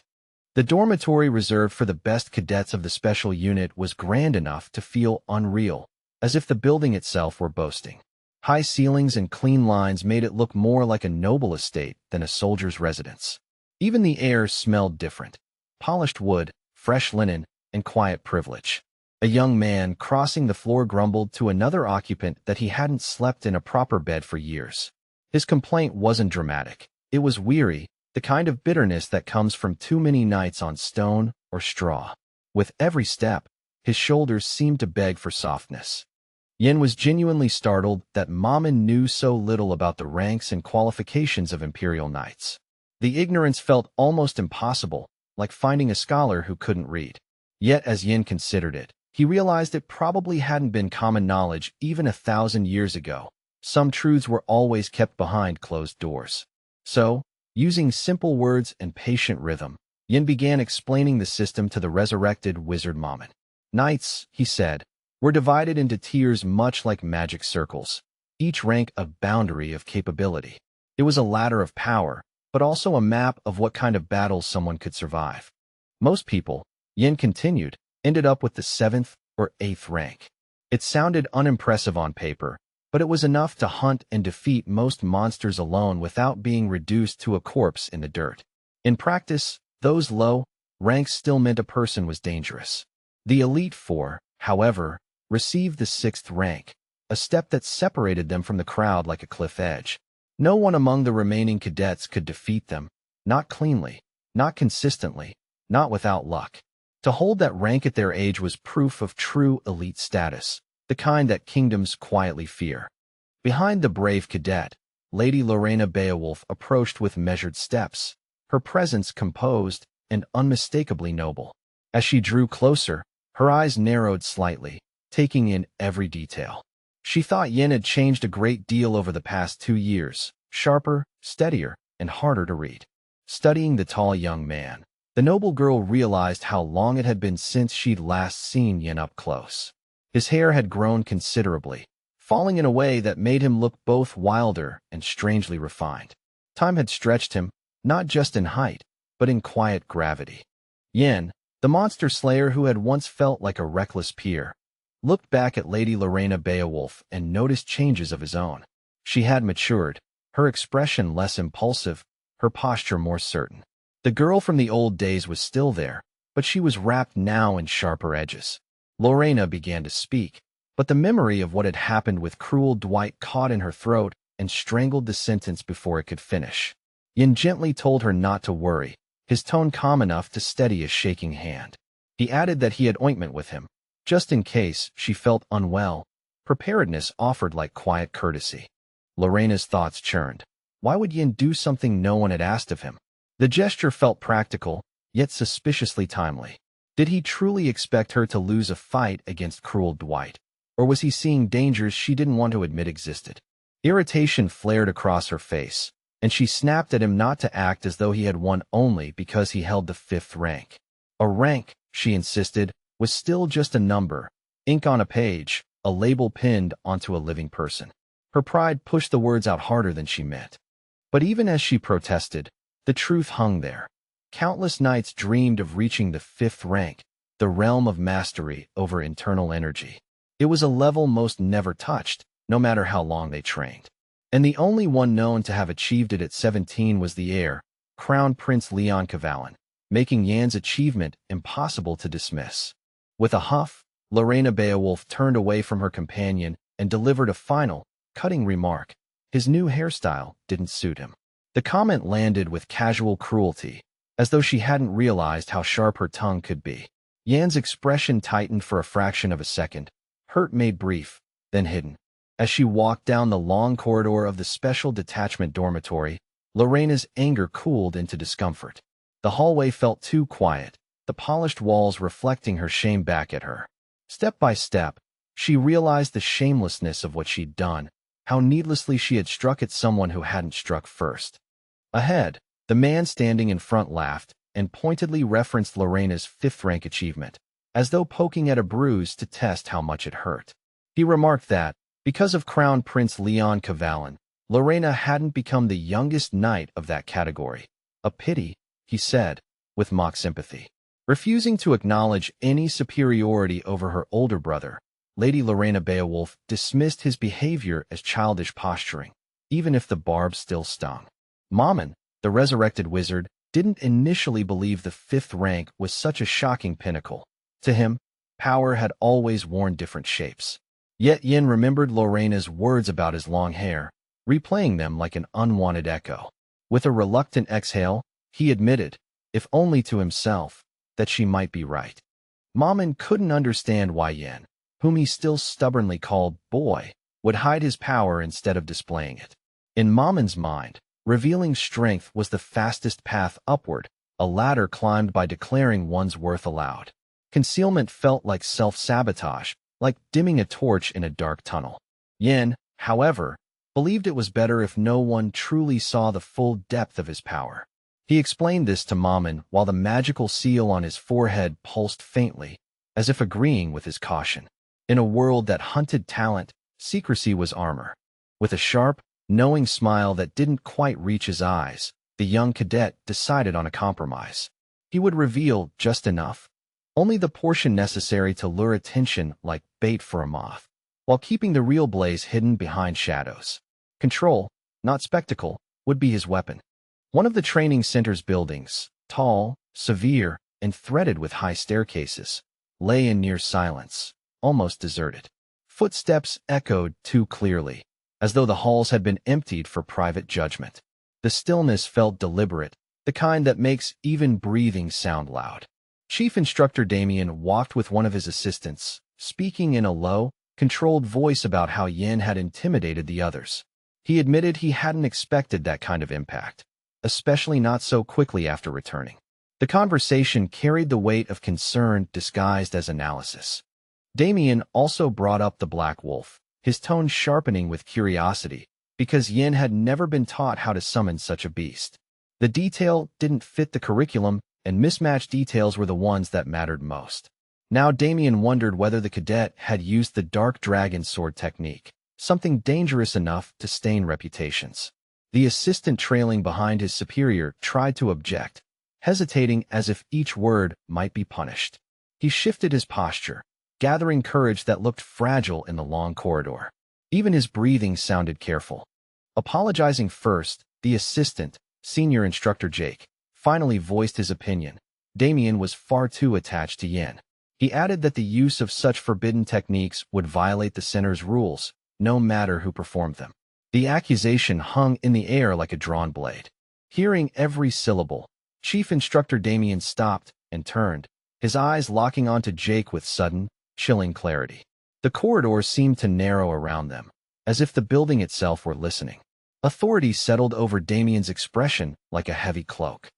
Speaker 1: The dormitory reserved for the best cadets of the special unit was grand enough to feel unreal, as if the building itself were boasting. High ceilings and clean lines made it look more like a noble estate than a soldier's residence. Even the air smelled different. Polished wood, fresh linen, and quiet privilege. A young man crossing the floor grumbled to another occupant that he hadn't slept in a proper bed for years. His complaint wasn't dramatic. It was weary, the kind of bitterness that comes from too many nights on stone or straw. With every step, his shoulders seemed to beg for softness. Yin was genuinely startled that Mammon knew so little about the ranks and qualifications of Imperial Knights. The ignorance felt almost impossible, like finding a scholar who couldn't read. Yet as Yin considered it, he realized it probably hadn't been common knowledge even 1,000 years ago. Some truths were always kept behind closed doors. So, using simple words and patient rhythm, Yin began explaining the system to the resurrected wizard Mammon. Knights, he said, were divided into tiers much like magic circles, each rank a boundary of capability. It was a ladder of power, but also a map of what kind of battles someone could survive. Most people, Yin continued, ended up with the 7th or 8th rank. It sounded unimpressive on paper, but it was enough to hunt and defeat most monsters alone without being reduced to a corpse in the dirt. In practice, those low ranks still meant a person was dangerous. The Elite Four, however, received the 6th rank, a step that separated them from the crowd like a cliff edge. No one among the remaining cadets could defeat them, not cleanly, not consistently, not without luck. To hold that rank at their age was proof of true elite status, the kind that kingdoms quietly fear. Behind the brave cadet, Lady Lorena Beowulf approached with measured steps, her presence composed and unmistakably noble. As she drew closer, her eyes narrowed slightly, taking in every detail. She thought Yin had changed a great deal over the past 2 years, sharper, steadier, and harder to read. Studying the tall young man, the noble girl realized how long it had been since she'd last seen Yin up close. His hair had grown considerably, falling in a way that made him look both wilder and strangely refined. Time had stretched him, not just in height, but in quiet gravity. Yin, the monster slayer who had once felt like a reckless peer, looked back at Lady Lorena Beowulf and noticed changes of his own. She had matured, her expression less impulsive, her posture more certain. The girl from the old days was still there, but she was wrapped now in sharper edges. Lorena began to speak, but the memory of what had happened with cruel Dwight caught in her throat and strangled the sentence before it could finish. Yin gently told her not to worry, his tone calm enough to steady a shaking hand. He added that he had ointment with him, just in case she felt unwell. Preparedness offered like quiet courtesy. Lorena's thoughts churned. Why would Yin do something no one had asked of him? The gesture felt practical, yet suspiciously timely. Did he truly expect her to lose a fight against cruel Dwight? Or was he seeing dangers she didn't want to admit existed? Irritation flared across her face, and she snapped at him not to act as though he had won only because he held the 5th rank. A rank, she insisted, was still just a number, ink on a page, a label pinned onto a living person. Her pride pushed the words out harder than she meant. But even as she protested, the truth hung there. Countless nights dreamed of reaching the 5th rank, the realm of mastery over internal energy. It was a level most never touched, no matter how long they trained. And the only one known to have achieved it at 17 was the heir, Crown Prince Leon Cavallan, making Yan's achievement impossible to dismiss. With a huff, Lorena Beowulf turned away from her companion and delivered a final, cutting remark. His new hairstyle didn't suit him. The comment landed with casual cruelty, as though she hadn't realized how sharp her tongue could be. Yan's expression tightened for a fraction of a second, hurt made brief, then hidden. As she walked down the long corridor of the Special Detachment Dormitory, Lorena's anger cooled into discomfort. The hallway felt too quiet, the polished walls reflecting her shame back at her. Step by step, she realized the shamelessness of what she'd done, how needlessly she had struck at someone who hadn't struck first. Ahead, the man standing in front laughed and pointedly referenced Lorena's 5th rank achievement, as though poking at a bruise to test how much it hurt. He remarked that, because of Crown Prince Leon Cavallan, Lorena hadn't become the youngest knight of that category. A pity, he said, with mock sympathy. Refusing to acknowledge any superiority over her older brother, Lady Lorena Beowulf dismissed his behavior as childish posturing, even if the barb still stung. Mammon, the resurrected wizard, didn't initially believe the 5th rank was such a shocking pinnacle. To him, power had always worn different shapes. Yet Yin remembered Lorena's words about his long hair, replaying them like an unwanted echo. With a reluctant exhale, he admitted, if only to himself, that she might be right. Mammon couldn't understand why Yin, whom he still stubbornly called boy, would hide his power instead of displaying it. In Mammon's mind, revealing strength was the fastest path upward, a ladder climbed by declaring one's worth aloud. Concealment felt like self-sabotage, like dimming a torch in a dark tunnel. Yin, however, believed it was better if no one truly saw the full depth of his power. He explained this to Mammon while the magical seal on his forehead pulsed faintly, as if agreeing with his caution. In a world that hunted talent, secrecy was armor. With a sharp, knowing smile that didn't quite reach his eyes, the young cadet decided on a compromise. He would reveal just enough, only the portion necessary to lure attention like bait for a moth, while keeping the real blaze hidden behind shadows. Control, not spectacle, would be his weapon. One of the training center's buildings, tall, severe, and threaded with high staircases, lay in near silence, almost deserted. Footsteps echoed too clearly, as though the halls had been emptied for private judgment. The stillness felt deliberate, the kind that makes even breathing sound loud. Chief Instructor Damien walked with one of his assistants, speaking in a low, controlled voice about how Yin had intimidated the others. He admitted he hadn't expected that kind of impact, especially not so quickly after returning. The conversation carried the weight of concern disguised as analysis. Damien also brought up the Black Wolf, his tone sharpening with curiosity, because Yin had never been taught how to summon such a beast. The detail didn't fit the curriculum, and mismatched details were the ones that mattered most. Now Damien wondered whether the cadet had used the Dark Dragon Sword technique, something dangerous enough to stain reputations. The assistant trailing behind his superior tried to object, hesitating as if each word might be punished. He shifted his posture, gathering courage that looked fragile in the long corridor. Even his breathing sounded careful. Apologizing first, the assistant, Senior Instructor Jake, finally voiced his opinion. Damien was far too attached to Yin. He added that the use of such forbidden techniques would violate the center's rules, no matter who performed them. The accusation hung in the air like a drawn blade. Hearing every syllable, Chief Instructor Damien stopped and turned, his eyes locking onto Jake with sudden, chilling clarity. The corridors seemed to narrow around them, as if the building itself were listening. Authority settled over Damien's expression like a heavy cloak.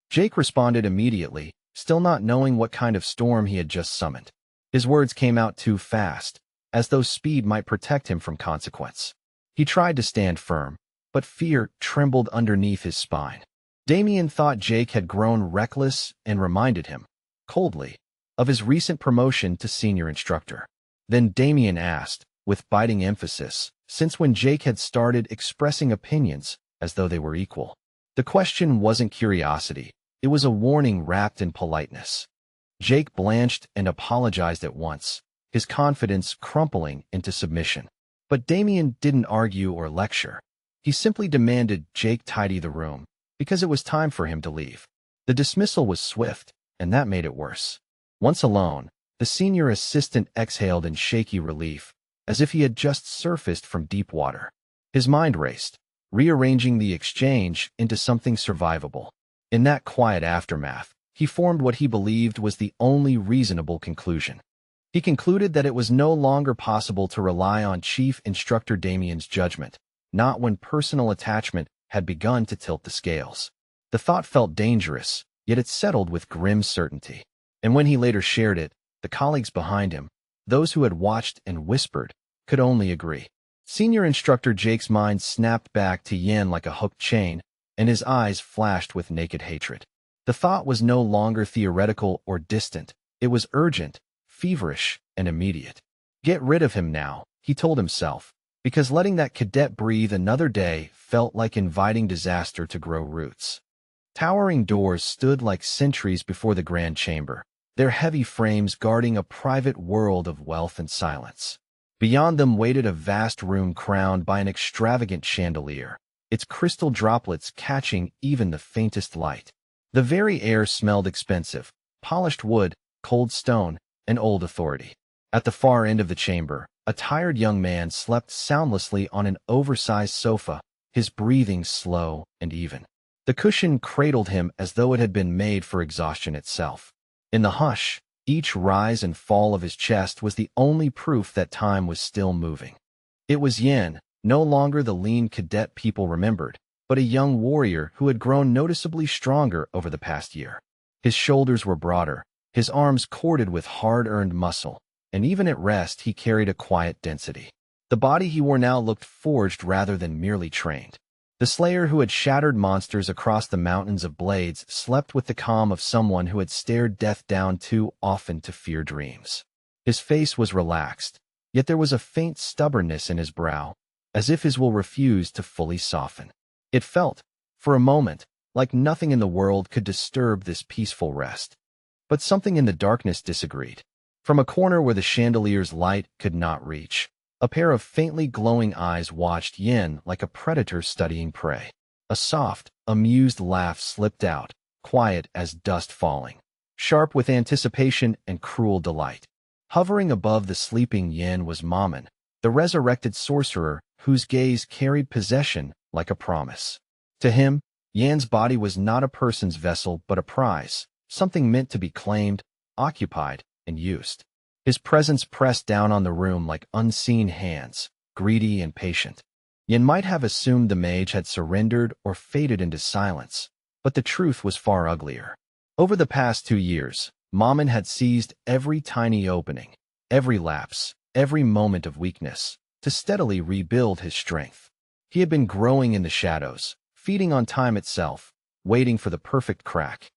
Speaker 1: Jake responded immediately, still not knowing what kind of storm he had just summoned. His words came out too fast, as though speed might protect him from consequence. He tried to stand firm, but fear trembled underneath his spine. Damien thought Jake had grown reckless and reminded him, coldly, of his recent promotion to senior instructor. Then Damien asked, with biting emphasis, since when Jake had started expressing opinions as though they were equal. The question wasn't curiosity, it was a warning wrapped in politeness. Jake blanched and apologized at once, his confidence crumpling into submission. But Damien didn't argue or lecture. He simply demanded Jake tidy the room, because it was time for him to leave. The dismissal was swift, and that made it worse. Once alone, the senior assistant exhaled in shaky relief, as if he had just surfaced from deep water. His mind raced, rearranging the exchange into something survivable. In that quiet aftermath, he formed what he believed was the only reasonable conclusion. He concluded that it was no longer possible to rely on Chief Instructor Damien's judgment, not when personal attachment had begun to tilt the scales. The thought felt dangerous, yet it settled with grim certainty. And when he later shared it, the colleagues behind him, those who had watched and whispered, could only agree. Senior Instructor Jake's mind snapped back to Yin like a hooked chain, and his eyes flashed with naked hatred. The thought was no longer theoretical or distant. It was urgent, feverish, and immediate. Get rid of him now, he told himself, because letting that cadet breathe another day felt like inviting disaster to grow roots. Towering doors stood like sentries before the grand chamber, their heavy frames guarding a private world of wealth and silence. Beyond them waited a vast room crowned by an extravagant chandelier, its crystal droplets catching even the faintest light. The very air smelled expensive, polished wood, cold stone, and old authority. At the far end of the chamber, a tired young man slept soundlessly on an oversized sofa, his breathing slow and even. The cushion cradled him as though it had been made for exhaustion itself. In the hush, each rise and fall of his chest was the only proof that time was still moving. It was Yin, no longer the lean cadet people remembered, but a young warrior who had grown noticeably stronger over the past year. His shoulders were broader, his arms corded with hard-earned muscle, and even at rest he carried a quiet density. The body he wore now looked forged rather than merely trained. The slayer who had shattered monsters across the mountains of blades slept with the calm of someone who had stared death down too often to fear dreams. His face was relaxed, yet there was a faint stubbornness in his brow, as if his will refused to fully soften. It felt, for a moment, like nothing in the world could disturb this peaceful rest. But something in the darkness disagreed. From a corner where the chandelier's light could not reach, a pair of faintly glowing eyes watched Yin like a predator studying prey. A soft, amused laugh slipped out, quiet as dust falling, sharp with anticipation and cruel delight. Hovering above the sleeping Yin was Mammon, the resurrected sorcerer whose gaze carried possession like a promise. To him, Yan's body was not a person's vessel but a prize, something meant to be claimed, occupied, and used. His presence pressed down on the room like unseen hands, greedy and patient. Yan might have assumed the mage had surrendered or faded into silence, but the truth was far uglier. Over the past 2 years, Maman had seized every tiny opening, every lapse, every moment of weakness, to steadily rebuild his strength. He had been growing in the shadows, feeding on time itself, waiting for the perfect crack.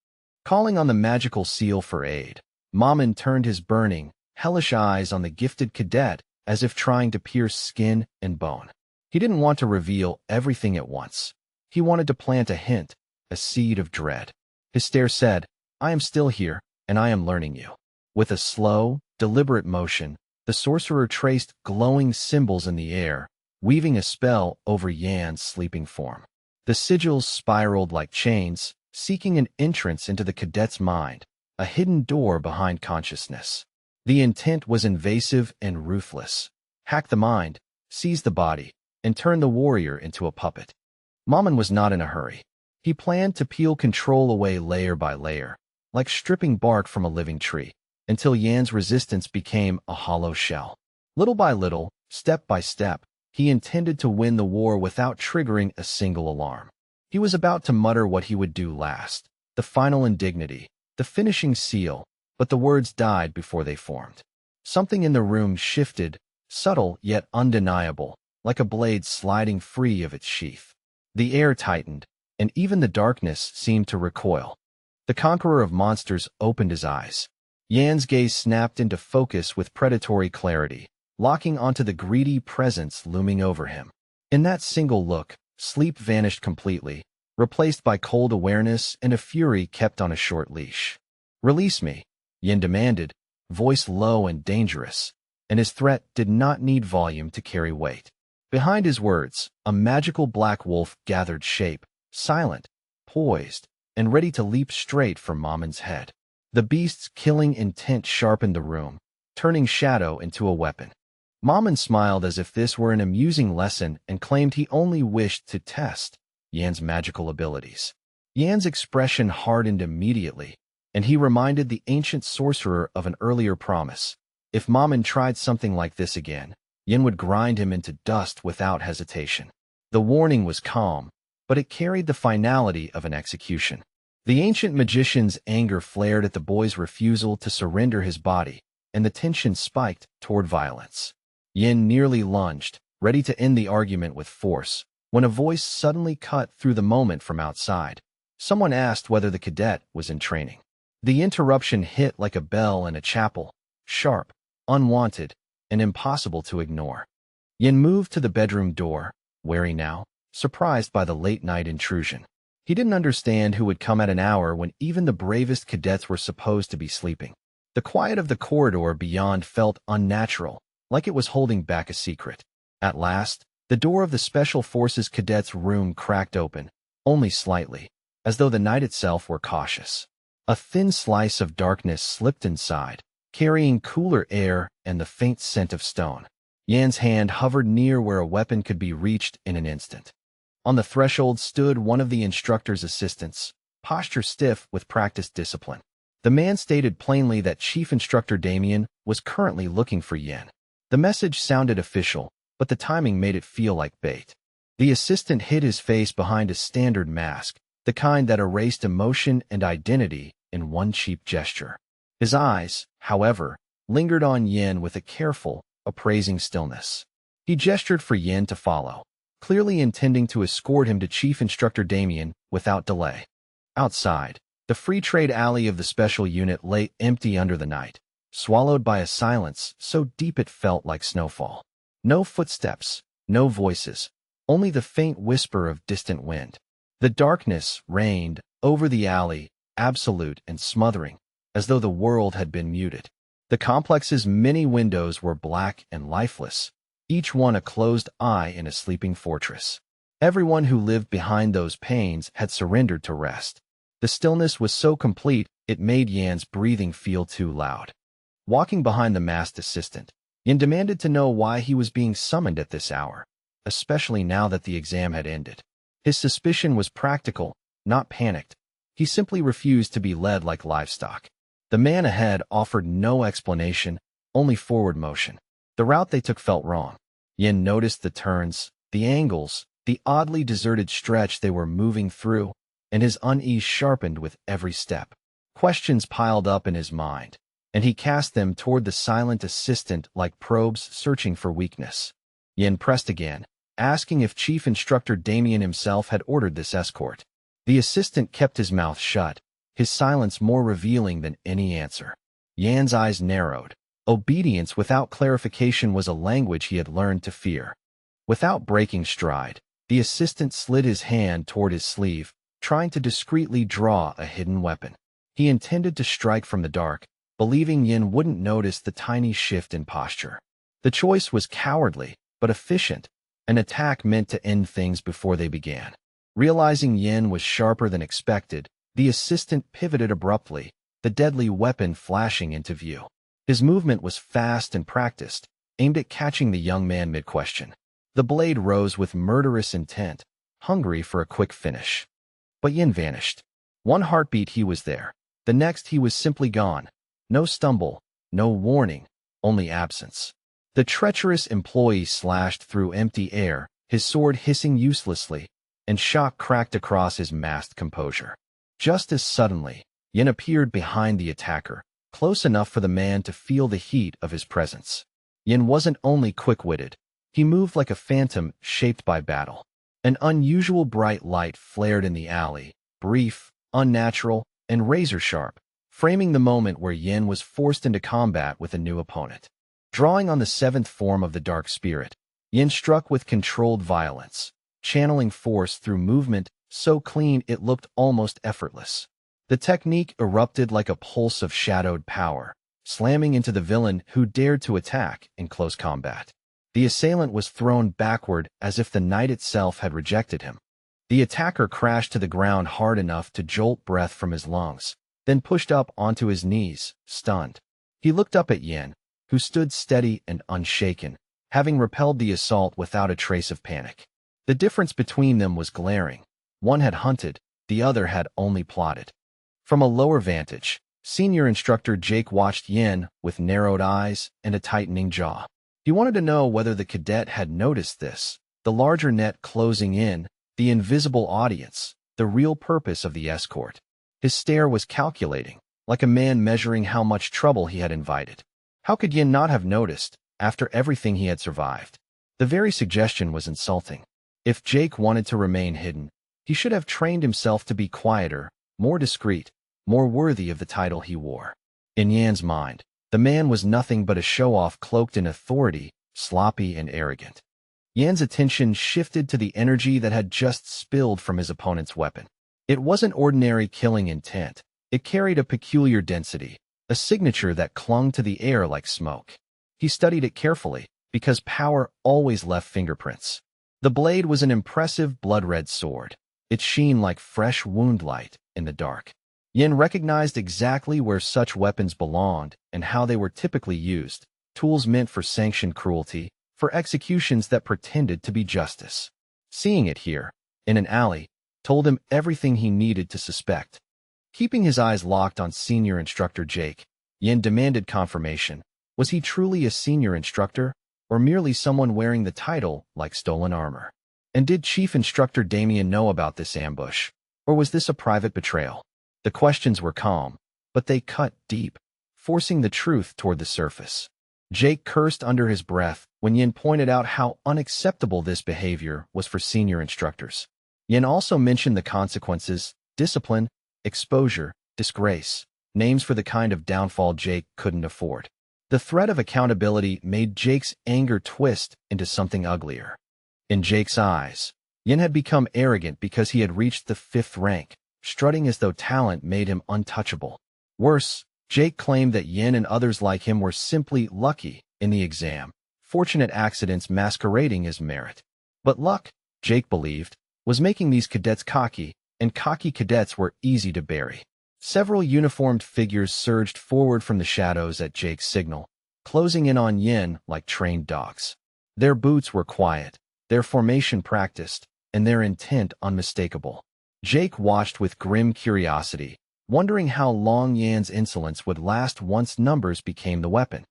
Speaker 1: Calling on the magical seal for aid, Maman turned his burning, hellish eyes on the gifted cadet as if trying to pierce skin and bone. He didn't want to reveal everything at once. He wanted to plant a hint, a seed of dread. His stare said, "I am still here, and I am learning you." With a slow, deliberate motion, the sorcerer traced glowing symbols in the air, weaving a spell over Yan's sleeping form. The sigils spiraled like chains, seeking an entrance into the cadet's mind, a hidden door behind consciousness. The intent was invasive and ruthless. Hack the mind, seize the body, and turn the warrior into a puppet. Maman was not in a hurry. He planned to peel control away layer by layer, like stripping bark from a living tree, until Yan's resistance became a hollow shell. Little by little, step by step, he intended to win the war without triggering a single alarm. He was about to mutter what he would do last, the final indignity, the finishing seal, but the words died before they formed. Something in the room shifted, subtle yet undeniable, like a blade sliding free of its sheath. The air tightened, and even the darkness seemed to recoil. The conqueror of monsters opened his eyes. Yan's gaze snapped into focus with predatory clarity, locking onto the greedy presence looming over him. In that single look, sleep vanished completely, replaced by cold awareness and a fury kept on a short leash. "Release me," Yan demanded, voice low and dangerous, and his threat did not need volume to carry weight. Behind his words, a magical black wolf gathered shape, silent, poised, and ready to leap straight for Maman's head. The beast's killing intent sharpened the room, turning shadow into a weapon. Maman smiled as if this were an amusing lesson and claimed he only wished to test Yan's magical abilities. Yan's expression hardened immediately, and he reminded the ancient sorcerer of an earlier promise. If Maman tried something like this again, Yan would grind him into dust without hesitation. The warning was calm, but it carried the finality of an execution. The ancient magician's anger flared at the boy's refusal to surrender his body, and the tension spiked toward violence. Yin nearly lunged, ready to end the argument with force, when a voice suddenly cut through the moment from outside. Someone asked whether the cadet was in training. The interruption hit like a bell in a chapel, sharp, unwanted, and impossible to ignore. Yin moved to the bedroom door, wary now, surprised by the late-night intrusion. He didn't understand who would come at an hour when even the bravest cadets were supposed to be sleeping. The quiet of the corridor beyond felt unnatural, like it was holding back a secret. At last, the door of the Special Forces cadets' room cracked open, only slightly, as though the night itself were cautious. A thin slice of darkness slipped inside, carrying cooler air and the faint scent of stone. Yan's hand hovered near where a weapon could be reached in an instant. On the threshold stood one of the instructor's assistants, posture stiff with practiced discipline. The man stated plainly that Chief Instructor Damien was currently looking for Yin. The message sounded official, but the timing made it feel like bait. The assistant hid his face behind a standard mask, the kind that erased emotion and identity in one cheap gesture. His eyes, however, lingered on Yin with a careful, appraising stillness. He gestured for Yin to follow, clearly intending to escort him to Chief Instructor Damien without delay. Outside, the free trade alley of the special unit lay empty under the night, swallowed by a silence so deep it felt like snowfall. No footsteps, no voices, only the faint whisper of distant wind. The darkness reigned over the alley, absolute and smothering, as though the world had been muted. The complex's many windows were black and lifeless, each one a closed eye in a sleeping fortress. Everyone who lived behind those panes had surrendered to rest. The stillness was so complete it made Yan's breathing feel too loud. Walking behind the masked assistant, Yan demanded to know why he was being summoned at this hour, especially now that the exam had ended. His suspicion was practical, not panicked. He simply refused to be led like livestock. The man ahead offered no explanation, only forward motion. The route they took felt wrong. Yin noticed the turns, the angles, the oddly deserted stretch they were moving through, and his unease sharpened with every step. Questions piled up in his mind, and he cast them toward the silent assistant like probes searching for weakness. Yin pressed again, asking if Chief Instructor Damien himself had ordered this escort. The assistant kept his mouth shut, his silence more revealing than any answer. Yan's eyes narrowed. Obedience without clarification was a language he had learned to fear. Without breaking stride, the assistant slid his hand toward his sleeve, trying to discreetly draw a hidden weapon. He intended to strike from the dark, believing Yin wouldn't notice the tiny shift in posture. The choice was cowardly, but efficient, an attack meant to end things before they began. Realizing Yin was sharper than expected, the assistant pivoted abruptly, the deadly weapon flashing into view. His movement was fast and practiced, aimed at catching the young man mid-question. The blade rose with murderous intent, hungry for a quick finish. But Yin vanished. One heartbeat he was there. The next he was simply gone. No stumble, no warning, only absence. The treacherous employee slashed through empty air, his sword hissing uselessly, and shock cracked across his masked composure. Just as suddenly, Yin appeared behind the attacker, close enough for the man to feel the heat of his presence. Yin wasn't only quick-witted, he moved like a phantom shaped by battle. An unusual bright light flared in the alley, brief, unnatural, and razor-sharp, framing the moment where Yin was forced into combat with a new opponent. Drawing on the seventh form of the dark spirit, Yin struck with controlled violence, channeling force through movement so clean it looked almost effortless. The technique erupted like a pulse of shadowed power, slamming into the villain who dared to attack in close combat. The assailant was thrown backward as if the night itself had rejected him. The attacker crashed to the ground hard enough to jolt breath from his lungs, then pushed up onto his knees, stunned. He looked up at Yin, who stood steady and unshaken, having repelled the assault without a trace of panic. The difference between them was glaring. One had hunted, the other had only plotted. From a lower vantage, Senior Instructor Jake watched Yin with narrowed eyes and a tightening jaw. He wanted to know whether the cadet had noticed this, the larger net closing in, the invisible audience, the real purpose of the escort. His stare was calculating, like a man measuring how much trouble he had invited. How could Yin not have noticed, after everything he had survived? The very suggestion was insulting. If Jake wanted to remain hidden, he should have trained himself to be quieter, more discreet, more worthy of the title he wore. In Yan's mind, the man was nothing but a show-off cloaked in authority, sloppy and arrogant. Yan's attention shifted to the energy that had just spilled from his opponent's weapon. It wasn't ordinary killing intent. It carried a peculiar density, a signature that clung to the air like smoke. He studied it carefully, because power always left fingerprints. The blade was an impressive blood-red sword, its sheen like fresh wound light in the dark. Yin recognized exactly where such weapons belonged and how they were typically used, tools meant for sanctioned cruelty, for executions that pretended to be justice. Seeing it here, in an alley, told him everything he needed to suspect. Keeping his eyes locked on Senior Instructor Jake, Yin demanded confirmation. Was he truly a senior instructor, or merely someone wearing the title like stolen armor? And did Chief Instructor Damien know about this ambush, or was this a private betrayal? The questions were calm, but they cut deep, forcing the truth toward the surface. Jake cursed under his breath when Yin pointed out how unacceptable this behavior was for senior instructors. Yin also mentioned the consequences: discipline, exposure, disgrace, names for the kind of downfall Jake couldn't afford. The threat of accountability made Jake's anger twist into something uglier. In Jake's eyes, Yin had become arrogant because he had reached the 5th rank, strutting as though talent made him untouchable. Worse, Jake claimed that Yin and others like him were simply lucky in the exam, fortunate accidents masquerading as merit. But luck, Jake believed, was making these cadets cocky, and cocky cadets were easy to bury. Several uniformed figures surged forward from the shadows at Jake's signal, closing in on Yin like trained dogs. Their boots were quiet, their formation practiced, and their intent unmistakable. Jake watched with grim curiosity, wondering how long Yan's insolence would last once numbers became the weapon.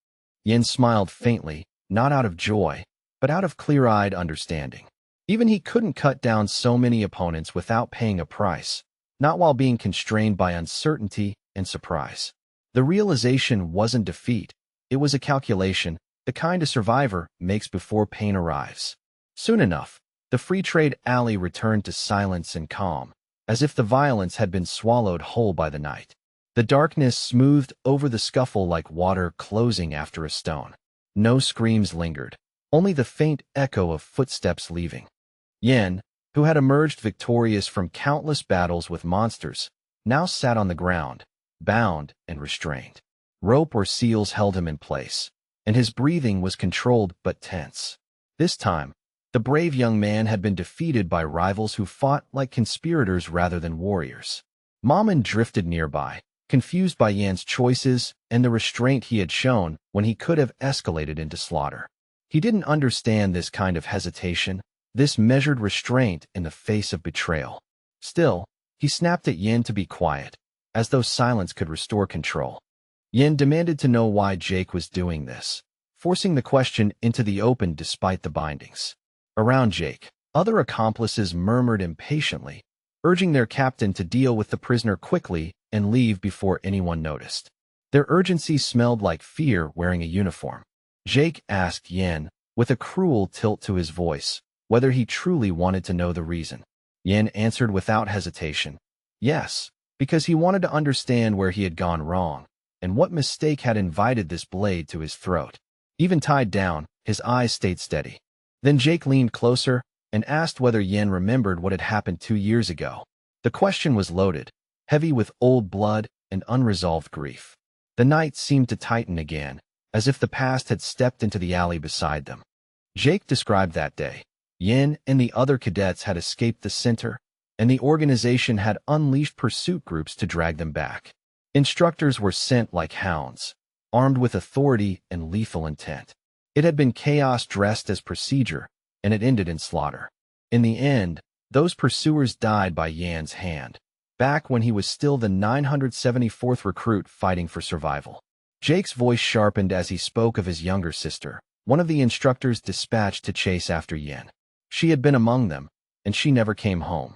Speaker 1: Yan smiled faintly, not out of joy, but out of clear-eyed understanding. Even he couldn't cut down so many opponents without paying a price, not while being constrained by uncertainty and surprise. The realization wasn't defeat, it was a calculation, the kind a survivor makes before pain arrives. Soon enough, the free trade alley returned to silence and calm, as if the violence had been swallowed whole by the night. The darkness smoothed over the scuffle like water closing after a stone. No screams lingered, only the faint echo of footsteps leaving. Yan, who had emerged victorious from countless battles with monsters, now sat on the ground, bound and restrained. Rope or seals held him in place, and his breathing was controlled but tense. This time, the brave young man had been defeated by rivals who fought like conspirators rather than warriors. Maman drifted nearby, confused by Yan's choices and the restraint he had shown when he could have escalated into slaughter. He didn't understand this kind of hesitation, this measured restraint in the face of betrayal. Still, he snapped at Yan to be quiet, as though silence could restore control. Yan demanded to know why Jake was doing this, forcing the question into the open despite the bindings. Around Jake, other accomplices murmured impatiently, urging their captain to deal with the prisoner quickly and leave before anyone noticed. Their urgency smelled like fear wearing a uniform. Jake asked Yan, with a cruel tilt to his voice, whether he truly wanted to know the reason. Yan answered without hesitation, yes, because he wanted to understand where he had gone wrong, and what mistake had invited this blade to his throat. Even tied down, his eyes stayed steady. Then Jake leaned closer and asked whether Yan remembered what had happened 2 years ago. The question was loaded, heavy with old blood and unresolved grief. The night seemed to tighten again, as if the past had stepped into the alley beside them. Jake described that day. Yan and the other cadets had escaped the center, and the organization had unleashed pursuit groups to drag them back. Instructors were sent like hounds, armed with authority and lethal intent. It had been chaos dressed as procedure, and it ended in slaughter. In the end, those pursuers died by Yan's hand, back when he was still the 974th recruit fighting for survival. Jake's voice sharpened as he spoke of his younger sister, one of the instructors dispatched to chase after Yan. She had been among them, and she never came home.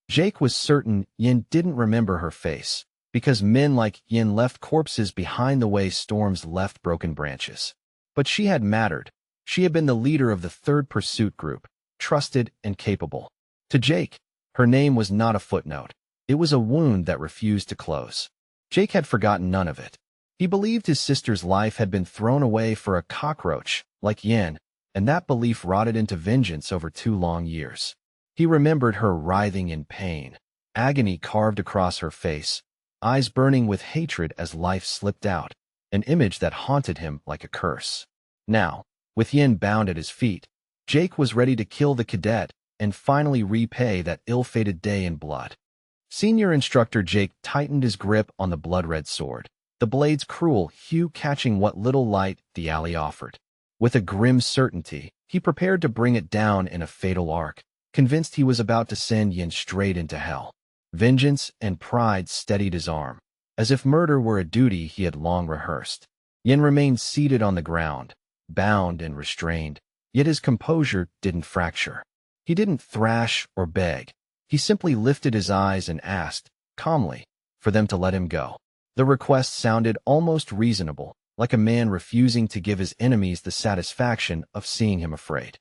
Speaker 1: Jake was certain Yan didn't remember her face, because men like Yan left corpses behind the way storms left broken branches. But she had mattered. She had been the leader of the third pursuit group, trusted and capable. To Jake, her name was not a footnote. It was a wound that refused to close. Jake had forgotten none of it. He believed his sister's life had been thrown away for a cockroach, like Yan, and that belief rotted into vengeance over 2 long years. He remembered her writhing in pain, agony carved across her face, eyes burning with hatred as life slipped out, an image that haunted him like a curse. Now, with Yan bound at his feet, Jake was ready to kill the cadet and finally repay that ill-fated day in blood. Senior instructor Jake tightened his grip on the blood-red sword, the blade's cruel hue catching what little light the alley offered. With a grim certainty, he prepared to bring it down in a fatal arc, convinced he was about to send Yan straight into hell. Vengeance and pride steadied his arm, as if murder were a duty he had long rehearsed. Yan remained seated on the ground, bound and restrained, yet his composure didn't fracture. He didn't thrash or beg. He simply lifted his eyes and asked, calmly, for them to let him go. The request sounded almost reasonable, like a man refusing to give his enemies the satisfaction of seeing him afraid.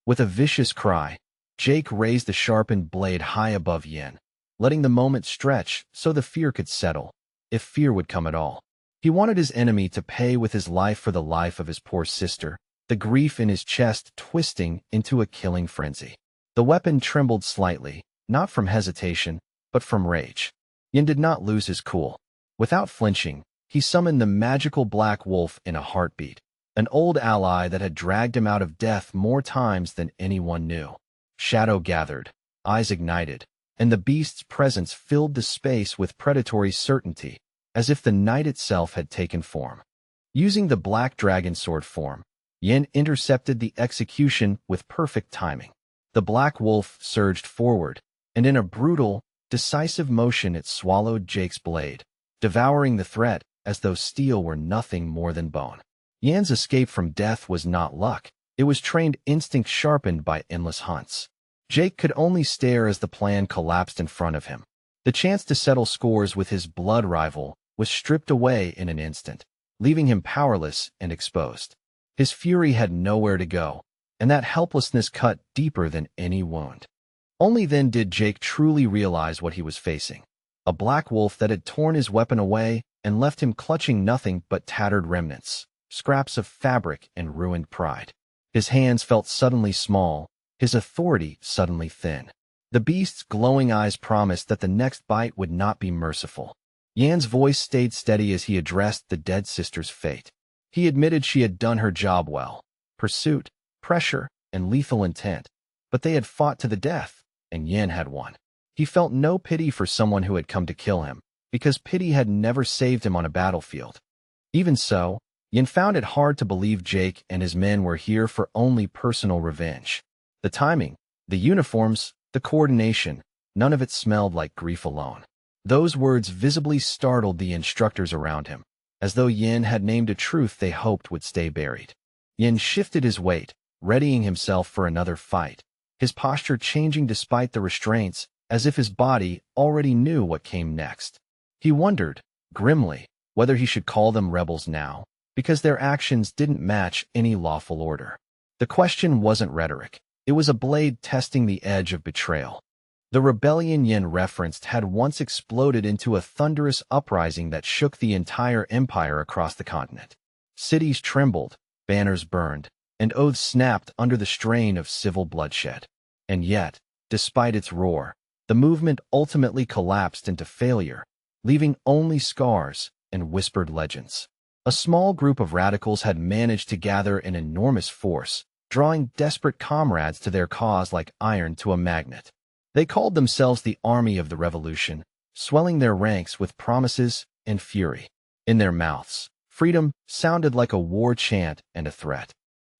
Speaker 1: With a vicious cry, Jake raised the sharpened blade high above Yan, letting the moment stretch so the fear could settle, if fear would come at all. He wanted his enemy to pay with his life for the life of his poor sister, the grief in his chest twisting into a killing frenzy. The weapon trembled slightly, not from hesitation, but from rage. Yan did not lose his cool. Without flinching, he summoned the magical black wolf in a heartbeat, an old ally that had dragged him out of death more times than anyone knew. Shadow gathered, eyes ignited, and the beast's presence filled the space with predatory certainty, as if the night itself had taken form. Using the black dragon sword form, Yan intercepted the execution with perfect timing. The black wolf surged forward, and in a brutal, decisive motion it swallowed Jake's blade, devouring the threat as though steel were nothing more than bone. Yan's escape from death was not luck. It was trained instinct sharpened by endless hunts. Jake could only stare as the plan collapsed in front of him. The chance to settle scores with his blood rival was stripped away in an instant, leaving him powerless and exposed. His fury had nowhere to go, and that helplessness cut deeper than any wound. Only then did Jake truly realize what he was facing. A black wolf that had torn his weapon away and left him clutching nothing but tattered remnants, scraps of fabric and ruined pride. His hands felt suddenly small, his authority suddenly thin. The beast's glowing eyes promised that the next bite would not be merciful. Yan's voice stayed steady as he addressed the dead sister's fate. He admitted she had done her job well. Pursuit, pressure, and lethal intent. But they had fought to the death, and Yan had won. He felt no pity for someone who had come to kill him, because pity had never saved him on a battlefield. Even so, Yan found it hard to believe Jake and his men were here for only personal revenge. The timing, the uniforms, the coordination, none of it smelled like grief alone. Those words visibly startled the instructors around him, as though Yin had named a truth they hoped would stay buried. Yin shifted his weight, readying himself for another fight, his posture changing despite the restraints, as if his body already knew what came next. He wondered, grimly, whether he should call them rebels now, because their actions didn't match any lawful order. The question wasn't rhetoric. It was a blade testing the edge of betrayal. The rebellion Yin referenced had once exploded into a thunderous uprising that shook the entire empire across the continent. Cities trembled, banners burned, and oaths snapped under the strain of civil bloodshed. And yet, despite its roar, the movement ultimately collapsed into failure, leaving only scars and whispered legends. A small group of radicals had managed to gather an enormous force, drawing desperate comrades to their cause like iron to a magnet. They called themselves the Army of the Revolution, swelling their ranks with promises and fury. In their mouths, freedom sounded like a war chant and a threat.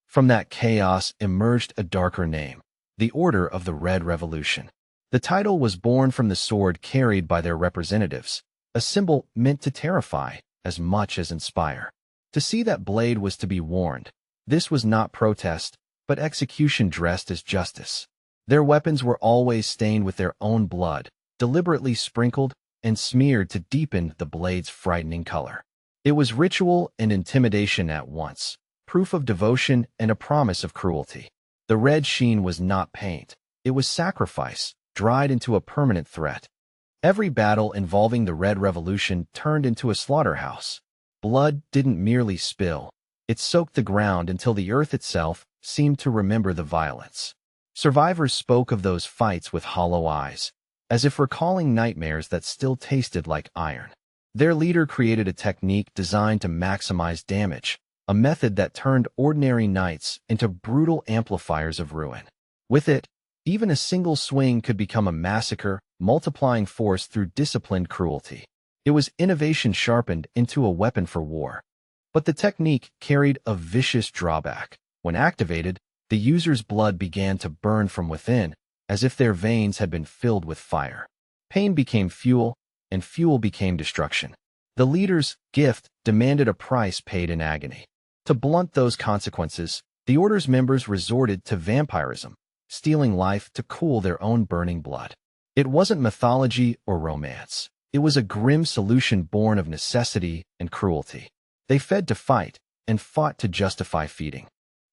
Speaker 1: From that chaos emerged a darker name, the Order of the Red Revolution. The title was born from the sword carried by their representatives, a symbol meant to terrify as much as inspire. To see that blade was to be warned. This was not protest, but execution dressed as justice. Their weapons were always stained with their own blood, deliberately sprinkled and smeared to deepen the blade's frightening color. It was ritual and intimidation at once, proof of devotion and a promise of cruelty. The red sheen was not paint. It was sacrifice, dried into a permanent threat. Every battle involving the Red Revolution turned into a slaughterhouse. Blood didn't merely spill. It soaked the ground until the earth itself seemed to remember the violence. Survivors spoke of those fights with hollow eyes, as if recalling nightmares that still tasted like iron. Their leader created a technique designed to maximize damage, a method that turned ordinary knights into brutal amplifiers of ruin. With it, even a single swing could become a massacre, multiplying force through disciplined cruelty. It was innovation sharpened into a weapon for war. But the technique carried a vicious drawback. When activated, the user's blood began to burn from within, as if their veins had been filled with fire. Pain became fuel, and fuel became destruction. The leader's gift demanded a price paid in agony. To blunt those consequences, the Order's members resorted to vampirism, stealing life to cool their own burning blood. It wasn't mythology or romance. It was a grim solution born of necessity and cruelty. They fed to fight, and fought to justify feeding.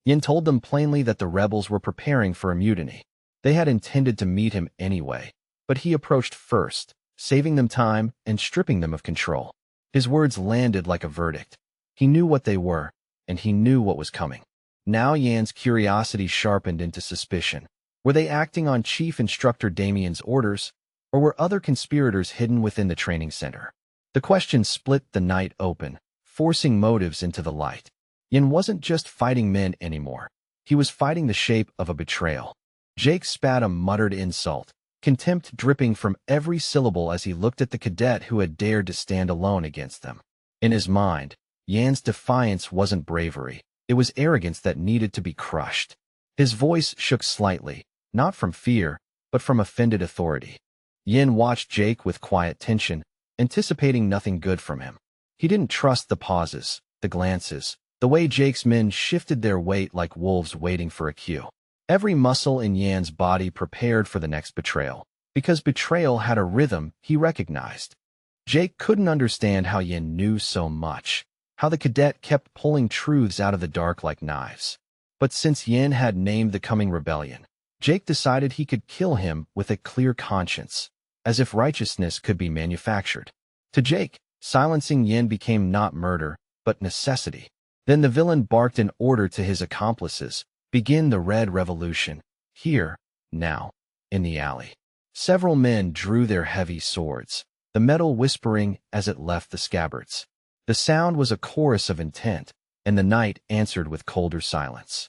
Speaker 1: Yin told them plainly that the rebels were preparing for a mutiny. They had intended to meet him anyway, but he approached first, saving them time and stripping them of control. His words landed like a verdict. He knew what they were, and he knew what was coming. Now Yan's curiosity sharpened into suspicion. Were they acting on Chief Instructor Damien's orders, or were other conspirators hidden within the training center? The question split the night open, forcing motives into the light. Yin wasn't just fighting men anymore. He was fighting the shape of a betrayal. Jake spat a muttered insult, contempt dripping from every syllable as he looked at the cadet who had dared to stand alone against them. In his mind, Yan's defiance wasn't bravery. It was arrogance that needed to be crushed. His voice shook slightly, not from fear, but from offended authority. Yin watched Jake with quiet tension, anticipating nothing good from him. He didn't trust the pauses, the glances, the way Jake's men shifted their weight like wolves waiting for a cue. Every muscle in Yan's body prepared for the next betrayal, because betrayal had a rhythm he recognized. Jake couldn't understand how Yin knew so much, how the cadet kept pulling truths out of the dark like knives. But since Yin had named the coming rebellion, Jake decided he could kill him with a clear conscience, as if righteousness could be manufactured. To Jake, silencing Yin became not murder, but necessity. Then the villain barked an order to his accomplices: begin the Red Revolution, here, now, in the alley. Several men drew their heavy swords, the metal whispering as it left the scabbards. The sound was a chorus of intent, and the night answered with colder silence.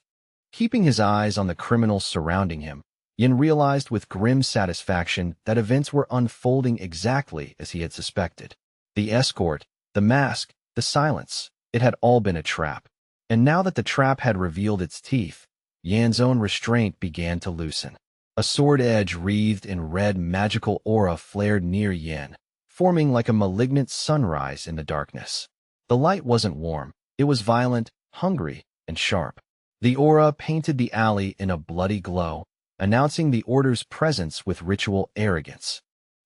Speaker 1: Keeping his eyes on the criminals surrounding him, Yin realized with grim satisfaction that events were unfolding exactly as he had suspected. The escort, the mask, the silence, it had all been a trap. And now that the trap had revealed its teeth, Yan's own restraint began to loosen. A sword edge wreathed in red magical aura flared near Yin, forming like a malignant sunrise in the darkness. The light wasn't warm, it was violent, hungry, and sharp. The aura painted the alley in a bloody glow, announcing the Order's presence with ritual arrogance.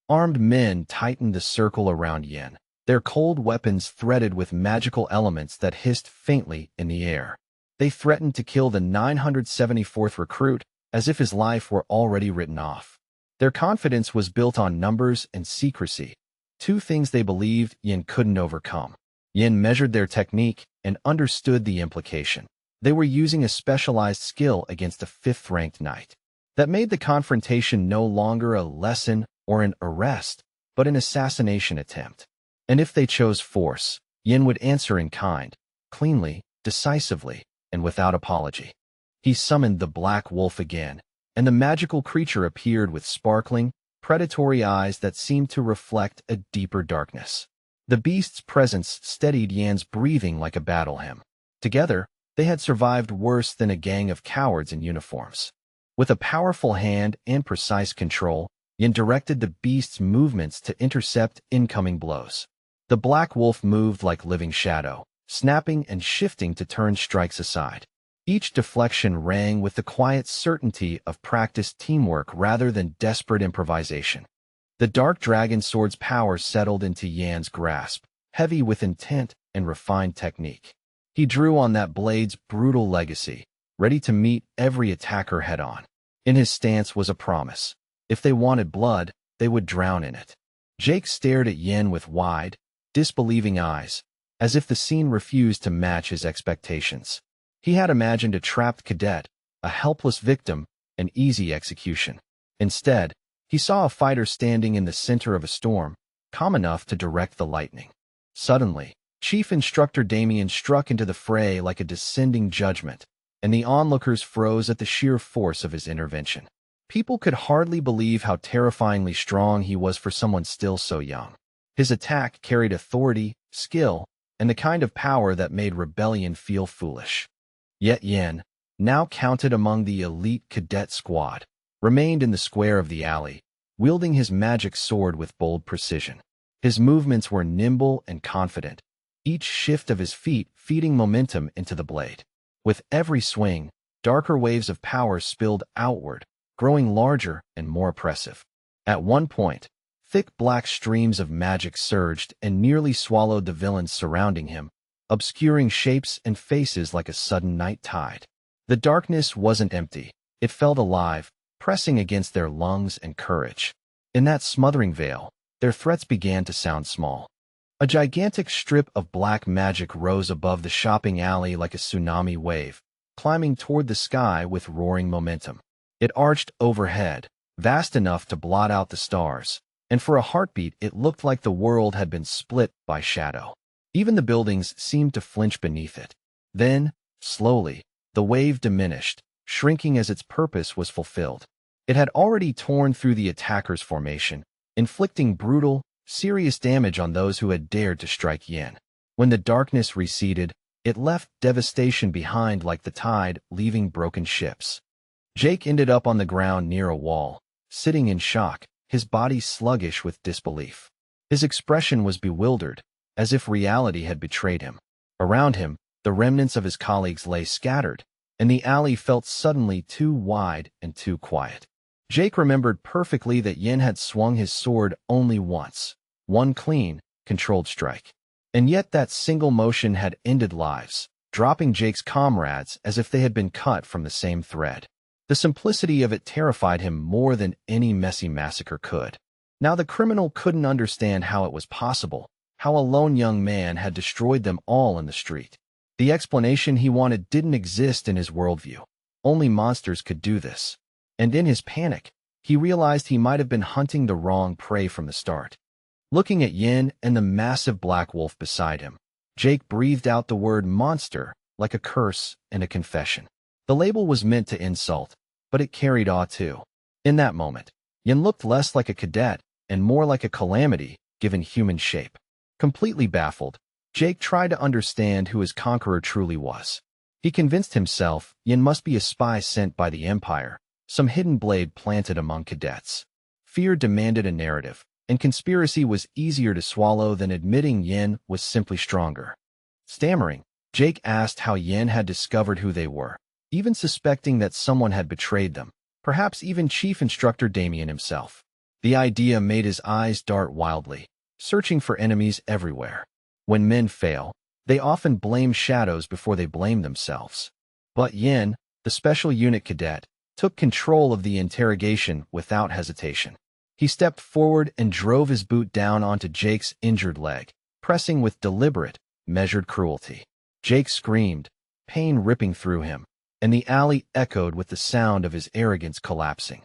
Speaker 1: Armed men tightened the circle around Yin, their cold weapons threaded with magical elements that hissed faintly in the air. They threatened to kill the 974th recruit, as if his life were already written off. Their confidence was built on numbers and secrecy, two things they believed Yin couldn't overcome. Yin measured their technique and understood the implication. They were using a specialized skill against a fifth-ranked knight. That made the confrontation no longer a lesson or an arrest, but an assassination attempt. And if they chose force, Yin would answer in kind, cleanly, decisively, and without apology. He summoned the Black Wolf again, and the magical creature appeared with sparkling, predatory eyes that seemed to reflect a deeper darkness. The beast's presence steadied Yan's breathing like a battle hymn. Together, they had survived worse than a gang of cowards in uniforms. With a powerful hand and precise control, Yin directed the beast's movements to intercept incoming blows. The Black Wolf moved like living shadow, snapping and shifting to turn strikes aside. Each deflection rang with the quiet certainty of practiced teamwork rather than desperate improvisation. The Dark Dragon Sword's power settled into Yan's grasp, heavy with intent and refined technique. He drew on that blade's brutal legacy, ready to meet every attacker head-on. In his stance was a promise. If they wanted blood, they would drown in it. Jake stared at Yin with wide, disbelieving eyes, as if the scene refused to match his expectations. He had imagined a trapped cadet, a helpless victim, an easy execution. Instead, he saw a fighter standing in the center of a storm, calm enough to direct the lightning. Suddenly, Chief Instructor Damien struck into the fray like a descending judgment, and the onlookers froze at the sheer force of his intervention. People could hardly believe how terrifyingly strong he was for someone still so young. His attack carried authority, skill, and the kind of power that made rebellion feel foolish. Yet Yin, now counted among the elite cadet squad, remained in the square of the alley, wielding his magic sword with bold precision. His movements were nimble and confident, each shift of his feet feeding momentum into the blade. With every swing, darker waves of power spilled outward, growing larger and more oppressive. At one point, thick black streams of magic surged and nearly swallowed the villains surrounding him, obscuring shapes and faces like a sudden night tide. The darkness wasn't empty, it felt alive, pressing against their lungs and courage. In that smothering veil, their threats began to sound small. A gigantic strip of black magic rose above the shopping alley like a tsunami wave, climbing toward the sky with roaring momentum. It arched overhead, vast enough to blot out the stars, and for a heartbeat it looked like the world had been split by shadow. Even the buildings seemed to flinch beneath it. Then, slowly, the wave diminished, shrinking as its purpose was fulfilled. It had already torn through the attacker's formation, inflicting brutal, serious damage on those who had dared to strike Yin. When the darkness receded, it left devastation behind like the tide, leaving broken ships. Jake ended up on the ground near a wall, sitting in shock, his body sluggish with disbelief. His expression was bewildered, as if reality had betrayed him. Around him, the remnants of his colleagues lay scattered, and the alley felt suddenly too wide and too quiet. Jake remembered perfectly that Yin had swung his sword only once, one clean, controlled strike. And yet that single motion had ended lives, dropping Jake's comrades as if they had been cut from the same thread. The simplicity of it terrified him more than any messy massacre could. Now the criminal couldn't understand how it was possible, how a lone young man had destroyed them all in the street. The explanation he wanted didn't exist in his worldview. Only monsters could do this. And in his panic, he realized he might have been hunting the wrong prey from the start. Looking at Yin and the massive black wolf beside him, Jake breathed out the word monster like a curse and a confession. The label was meant to insult, but it carried awe too. In that moment, Yin looked less like a cadet and more like a calamity given human shape. Completely baffled, Jake tried to understand who his conqueror truly was. He convinced himself Yin must be a spy sent by the Empire, some hidden blade planted among cadets. Fear demanded a narrative, and conspiracy was easier to swallow than admitting Yin was simply stronger. Stammering, Jake asked how Yin had discovered who they were, even suspecting that someone had betrayed them, perhaps even Chief Instructor Damien himself. The idea made his eyes dart wildly, searching for enemies everywhere. When men fail, they often blame shadows before they blame themselves. But Yin, the special unit cadet, took control of the interrogation without hesitation. He stepped forward and drove his boot down onto Jake's injured leg, pressing with deliberate, measured cruelty. Jake screamed, pain ripping through him, and the alley echoed with the sound of his arrogance collapsing.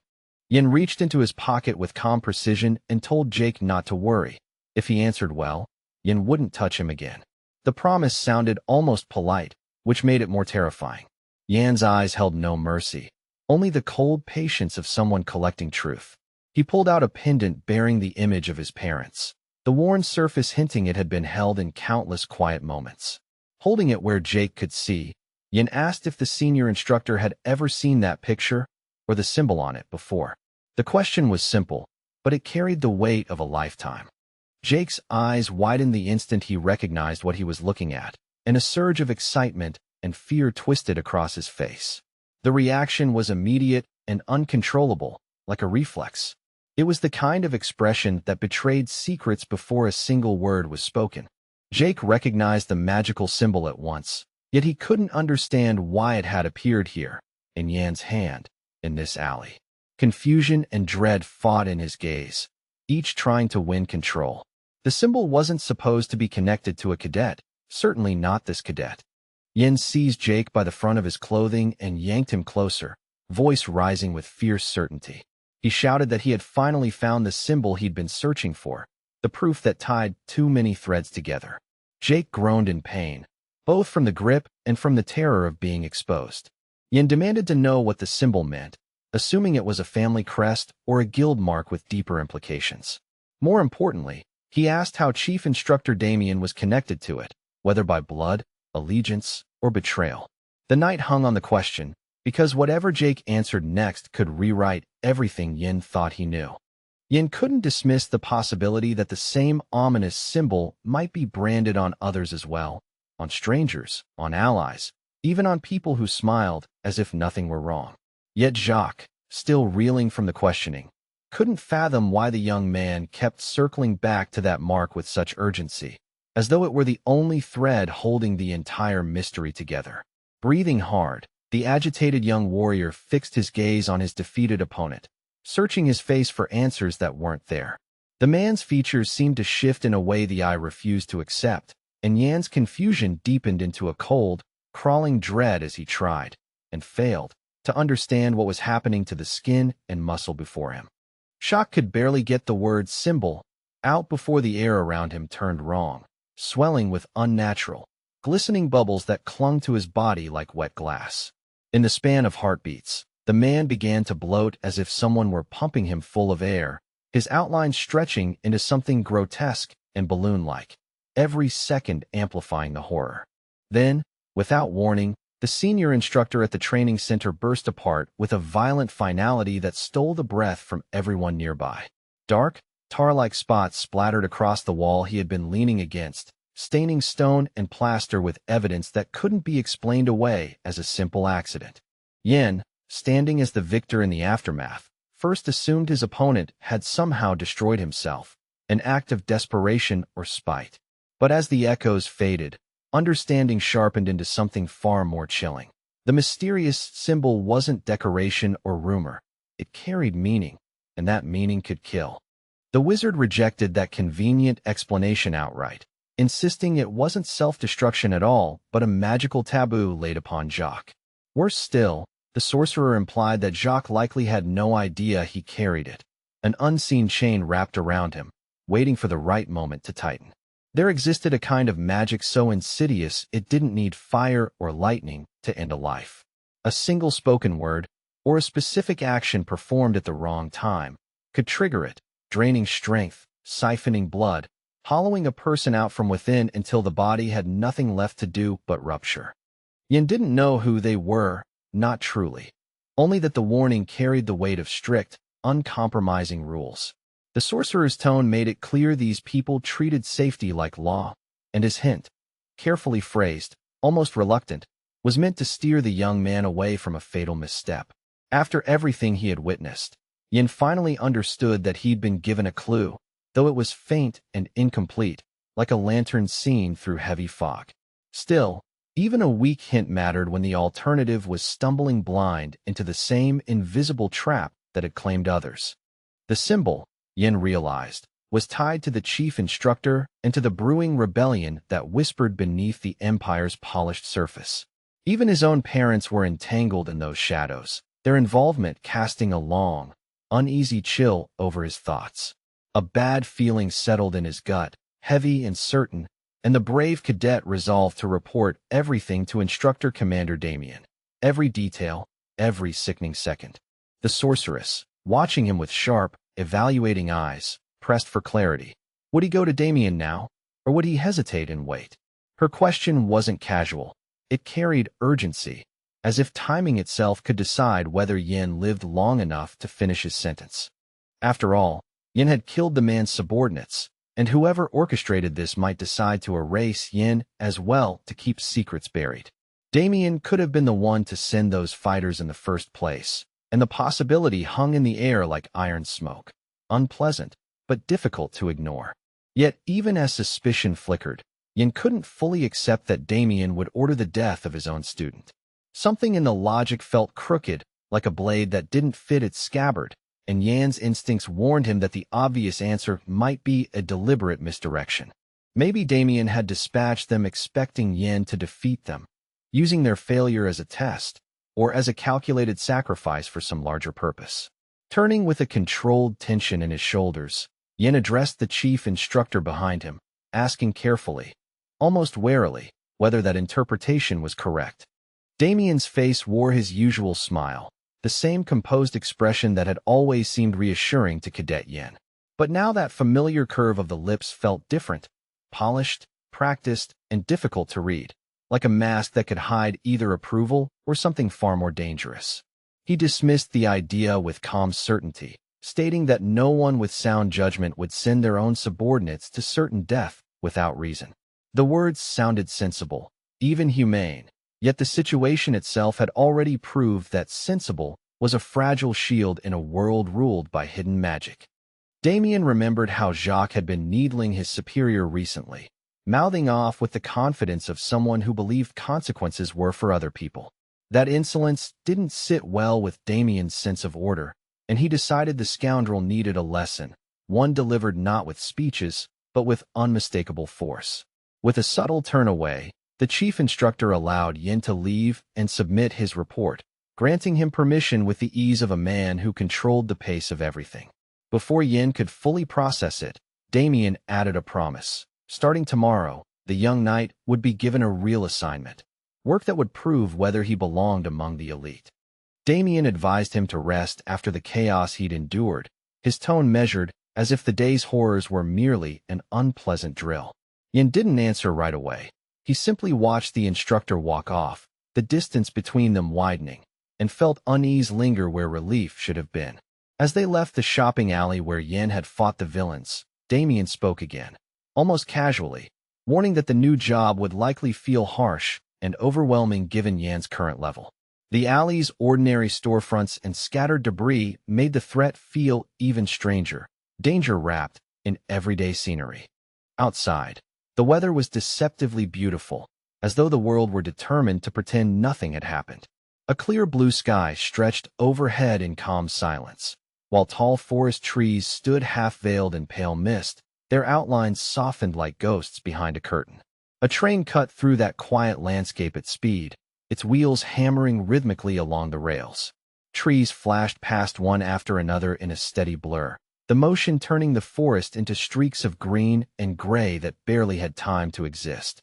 Speaker 1: Yin reached into his pocket with calm precision and told Jake not to worry. If he answered well, Yin wouldn't touch him again. The promise sounded almost polite, which made it more terrifying. Yan's eyes held no mercy, only the cold patience of someone collecting truth. He pulled out a pendant bearing the image of his parents, the worn surface hinting it had been held in countless quiet moments. Holding it where Jake could see, Yin asked if the senior instructor had ever seen that picture or the symbol on it before. The question was simple, but it carried the weight of a lifetime. Jake's eyes widened the instant he recognized what he was looking at, and a surge of excitement and fear twisted across his face. The reaction was immediate and uncontrollable, like a reflex. It was the kind of expression that betrayed secrets before a single word was spoken. Jake recognized the magical symbol at once, yet he couldn't understand why it had appeared here, in Yan's hand, in this alley. Confusion and dread fought in his gaze, each trying to win control. The symbol wasn't supposed to be connected to a cadet, certainly not this cadet. Yin seized Jake by the front of his clothing and yanked him closer, voice rising with fierce certainty. He shouted that he had finally found the symbol he'd been searching for, the proof that tied too many threads together. Jake groaned in pain, both from the grip and from the terror of being exposed. Yin demanded to know what the symbol meant, assuming it was a family crest or a guild mark with deeper implications. More importantly, he asked how Chief Instructor Damien was connected to it, whether by blood, allegiance, or betrayal. The knight hung on the question, because whatever Jake answered next could rewrite everything Yin thought he knew. Yin couldn't dismiss the possibility that the same ominous symbol might be branded on others as well, on strangers, on allies, even on people who smiled as if nothing were wrong. Yet Jacques, still reeling from the questioning, couldn't fathom why the young man kept circling back to that mark with such urgency, as though it were the only thread holding the entire mystery together. Breathing hard, the agitated young warrior fixed his gaze on his defeated opponent, searching his face for answers that weren't there. The man's features seemed to shift in a way the eye refused to accept, and Yan's confusion deepened into a cold, crawling dread as he tried, and failed, to understand what was happening to the skin and muscle before him. Jacques could barely get the word symbol out before the air around him turned wrong, swelling with unnatural, glistening bubbles that clung to his body like wet glass. In the span of heartbeats, the man began to bloat as if someone were pumping him full of air, his outline stretching into something grotesque and balloon-like, every second amplifying the horror. Then, without warning, the senior instructor at the training center burst apart with a violent finality that stole the breath from everyone nearby. Dark, tar-like spots splattered across the wall he had been leaning against, staining stone and plaster with evidence that couldn't be explained away as a simple accident. Yin, standing as the victor in the aftermath, first assumed his opponent had somehow destroyed himself, an act of desperation or spite. But as the echoes faded, understanding sharpened into something far more chilling. The mysterious symbol wasn't decoration or rumor. It carried meaning, and that meaning could kill. The wizard rejected that convenient explanation outright, insisting it wasn't self-destruction at all, but a magical taboo laid upon Jacques. Worse still, the sorcerer implied that Jacques likely had no idea he carried it, an unseen chain wrapped around him, waiting for the right moment to tighten. There existed a kind of magic so insidious it didn't need fire or lightning to end a life. A single spoken word, or a specific action performed at the wrong time, could trigger it, draining strength, siphoning blood, hollowing a person out from within until the body had nothing left to do but rupture. Yin didn't know who they were, not truly. Only that the warning carried the weight of strict, uncompromising rules. The sorcerer's tone made it clear these people treated safety like law, and his hint, carefully phrased, almost reluctant, was meant to steer the young man away from a fatal misstep. After everything he had witnessed, Yin finally understood that he'd been given a clue, though it was faint and incomplete, like a lantern seen through heavy fog. Still, even a weak hint mattered when the alternative was stumbling blind into the same invisible trap that had claimed others. The symbol, Yin realized, was tied to the chief instructor and to the brewing rebellion that whispered beneath the Empire's polished surface. Even his own parents were entangled in those shadows, their involvement casting a long, uneasy chill over his thoughts. A bad feeling settled in his gut, heavy and certain, and the brave cadet resolved to report everything to Instructor Commander Damien. Every detail, every sickening second. The sorceress, watching him with sharp, evaluating eyes, pressed for clarity. Would he go to Damien now, or would he hesitate and wait? Her question wasn't casual. It carried urgency, as if timing itself could decide whether Yin lived long enough to finish his sentence. After all, Yin had killed the man's subordinates, and whoever orchestrated this might decide to erase Yin as well to keep secrets buried. Damien could have been the one to send those fighters in the first place, and the possibility hung in the air like iron smoke. Unpleasant, but difficult to ignore. Yet even as suspicion flickered, Yin couldn't fully accept that Damien would order the death of his own student. Something in the logic felt crooked, like a blade that didn't fit its scabbard, and Yan's instincts warned him that the obvious answer might be a deliberate misdirection. Maybe Damien had dispatched them expecting Yin to defeat them, using their failure as a test, or as a calculated sacrifice for some larger purpose. Turning with a controlled tension in his shoulders, Yin addressed the chief instructor behind him, asking carefully, almost warily, whether that interpretation was correct. Damien's face wore his usual smile, the same composed expression that had always seemed reassuring to Cadet Yin. But now that familiar curve of the lips felt different, polished, practiced, and difficult to read, like a mask that could hide either approval or something far more dangerous. He dismissed the idea with calm certainty, stating that no one with sound judgment would send their own subordinates to certain death without reason. The words sounded sensible, even humane, yet the situation itself had already proved that sensible was a fragile shield in a world ruled by hidden magic. Damien remembered how Jacques had been needling his superior recently, mouthing off with the confidence of someone who believed consequences were for other people. That insolence didn't sit well with Damien's sense of order, and he decided the scoundrel needed a lesson, one delivered not with speeches, but with unmistakable force. With a subtle turn away, the chief instructor allowed Yin to leave and submit his report, granting him permission with the ease of a man who controlled the pace of everything. Before Yin could fully process it, Damien added a promise. Starting tomorrow, the young knight would be given a real assignment, work that would prove whether he belonged among the elite. Damien advised him to rest after the chaos he'd endured, his tone measured as if the day's horrors were merely an unpleasant drill. Yin didn't answer right away. He simply watched the instructor walk off, the distance between them widening, and felt unease linger where relief should have been. As they left the shopping alley where Yen had fought the villains, Damien spoke again, almost casually, warning that the new job would likely feel harsh and overwhelming given Yan's current level. The alley's ordinary storefronts and scattered debris made the threat feel even stranger, danger wrapped in everyday scenery. Outside, the weather was deceptively beautiful, as though the world were determined to pretend nothing had happened. A clear blue sky stretched overhead in calm silence, while tall forest trees stood half-veiled in pale mist, their outlines softened like ghosts behind a curtain. A train cut through that quiet landscape at speed, its wheels hammering rhythmically along the rails. Trees flashed past one after another in a steady blur, the motion turning the forest into streaks of green and gray that barely had time to exist.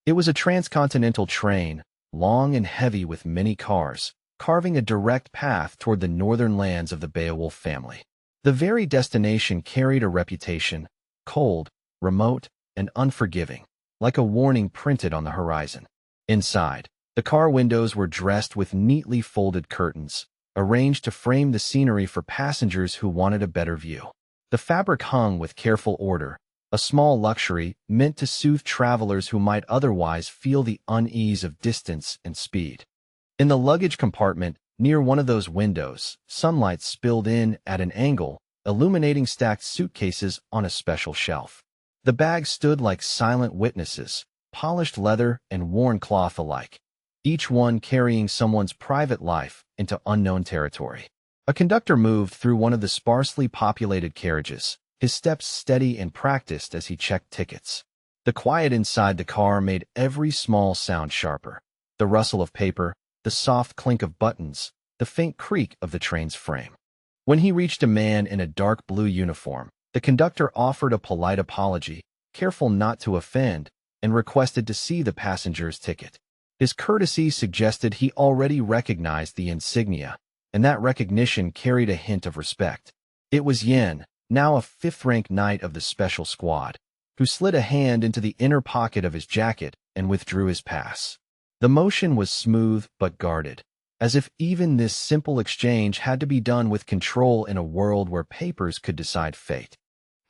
Speaker 1: It was a transcontinental train, long and heavy with many cars, carving a direct path toward the northern lands of the Beowulf family. The very destination carried a reputation, cold, remote, and unforgiving, like a warning printed on the horizon. Inside, the car windows were dressed with neatly folded curtains, arranged to frame the scenery for passengers who wanted a better view. The fabric hung with careful order, a small luxury meant to soothe travelers who might otherwise feel the unease of distance and speed. In the luggage compartment, near one of those windows, sunlight spilled in at an angle, illuminating stacked suitcases on a special shelf. The bags stood like silent witnesses, polished leather and worn cloth alike, each one carrying someone's private life into unknown territory. A conductor moved through one of the sparsely populated carriages, his steps steady and practiced as he checked tickets. The quiet inside the car made every small sound sharper. The rustle of paper, the soft clink of buttons, the faint creak of the train's frame. When he reached a man in a dark blue uniform, the conductor offered a polite apology, careful not to offend, and requested to see the passenger's ticket. His courtesy suggested he already recognized the insignia, and that recognition carried a hint of respect. It was Yen, now a fifth-rank knight of the special squad, who slid a hand into the inner pocket of his jacket and withdrew his pass. The motion was smooth but guarded, as if even this simple exchange had to be done with control in a world where papers could decide fate.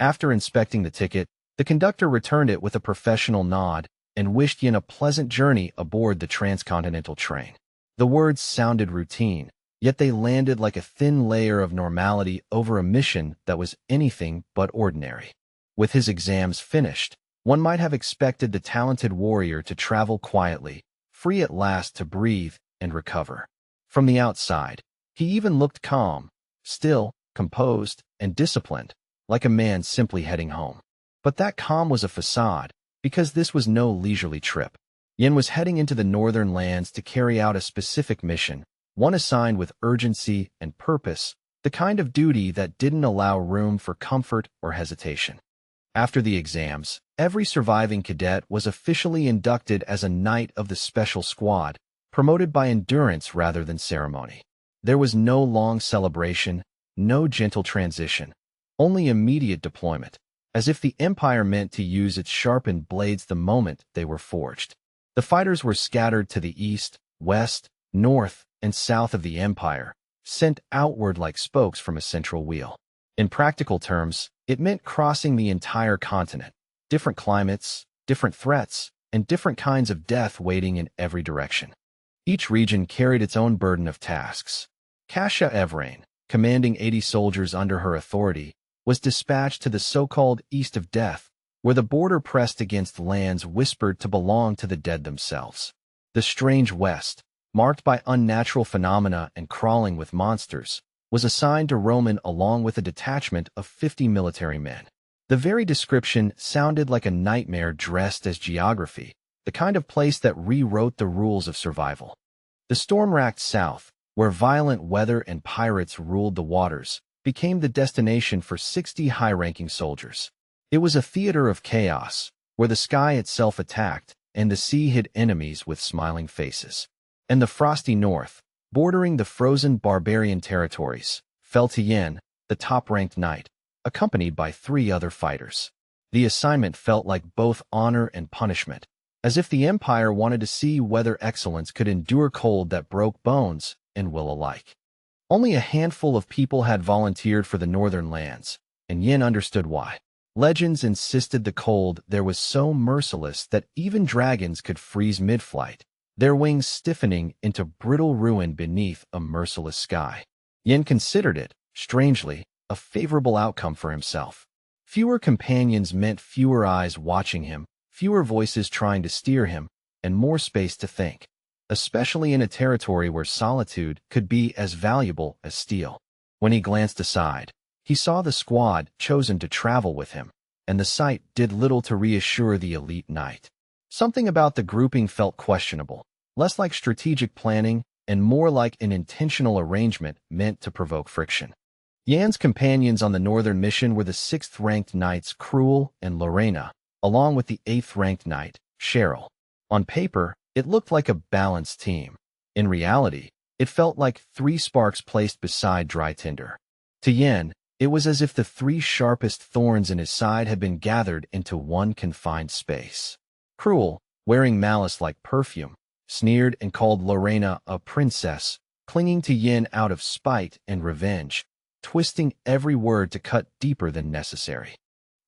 Speaker 1: After inspecting the ticket, the conductor returned it with a professional nod and wished Yin a pleasant journey aboard the transcontinental train. The words sounded routine, yet they landed like a thin layer of normality over a mission that was anything but ordinary. With his exams finished, one might have expected the talented warrior to travel quietly, free at last to breathe and recover. From the outside, he even looked calm, still, composed, and disciplined, like a man simply heading home. But that calm was a facade, because this was no leisurely trip. Yin was heading into the northern lands to carry out a specific mission, one assigned with urgency and purpose, the kind of duty that didn't allow room for comfort or hesitation. After the exams, every surviving cadet was officially inducted as a knight of the special squad, promoted by endurance rather than ceremony. There was no long celebration, no gentle transition, only immediate deployment, as if the Empire meant to use its sharpened blades the moment they were forged. The fighters were scattered to the east, west, north, and south of the Empire, sent outward like spokes from a central wheel. In practical terms, it meant crossing the entire continent, different climates, different threats, and different kinds of death waiting in every direction. Each region carried its own burden of tasks. Kasia Evrain, commanding 80 soldiers under her authority, was dispatched to the so-called East of Death, where the border pressed against lands whispered to belong to the dead themselves. The strange West, marked by unnatural phenomena and crawling with monsters, was assigned to Roman along with a detachment of 50 military men. The very description sounded like a nightmare dressed as geography, the kind of place that rewrote the rules of survival. The storm-racked south, where violent weather and pirates ruled the waters, became the destination for 60 high-ranking soldiers. It was a theater of chaos, where the sky itself attacked and the sea hid enemies with smiling faces. And the frosty north, bordering the frozen barbarian territories, fell to Yen, the top-ranked knight, accompanied by 3 other fighters. The assignment felt like both honor and punishment, as if the Empire wanted to see whether excellence could endure cold that broke bones and will alike. Only a handful of people had volunteered for the northern lands, and Yin understood why. Legends insisted the cold there was so merciless that even dragons could freeze mid-flight, their wings stiffening into brittle ruin beneath a merciless sky. Yin considered it, strangely, a favorable outcome for himself. Fewer companions meant fewer eyes watching him, fewer voices trying to steer him, and more space to think, especially in a territory where solitude could be as valuable as steel. When he glanced aside, he saw the squad chosen to travel with him, and the sight did little to reassure the elite knight. Something about the grouping felt questionable, less like strategic planning and more like an intentional arrangement meant to provoke friction. Yan's companions on the northern mission were the 6th-ranked knights Cruel and Lorena, along with the 8th-ranked knight, Cheryl. On paper, it looked like a balanced team. In reality, it felt like 3 sparks placed beside dry tinder. To Yan, it was as if the 3 sharpest thorns in his side had been gathered into one confined space. Cruel, wearing malice like perfume, sneered and called Lorena a princess, clinging to Yin out of spite and revenge, twisting every word to cut deeper than necessary.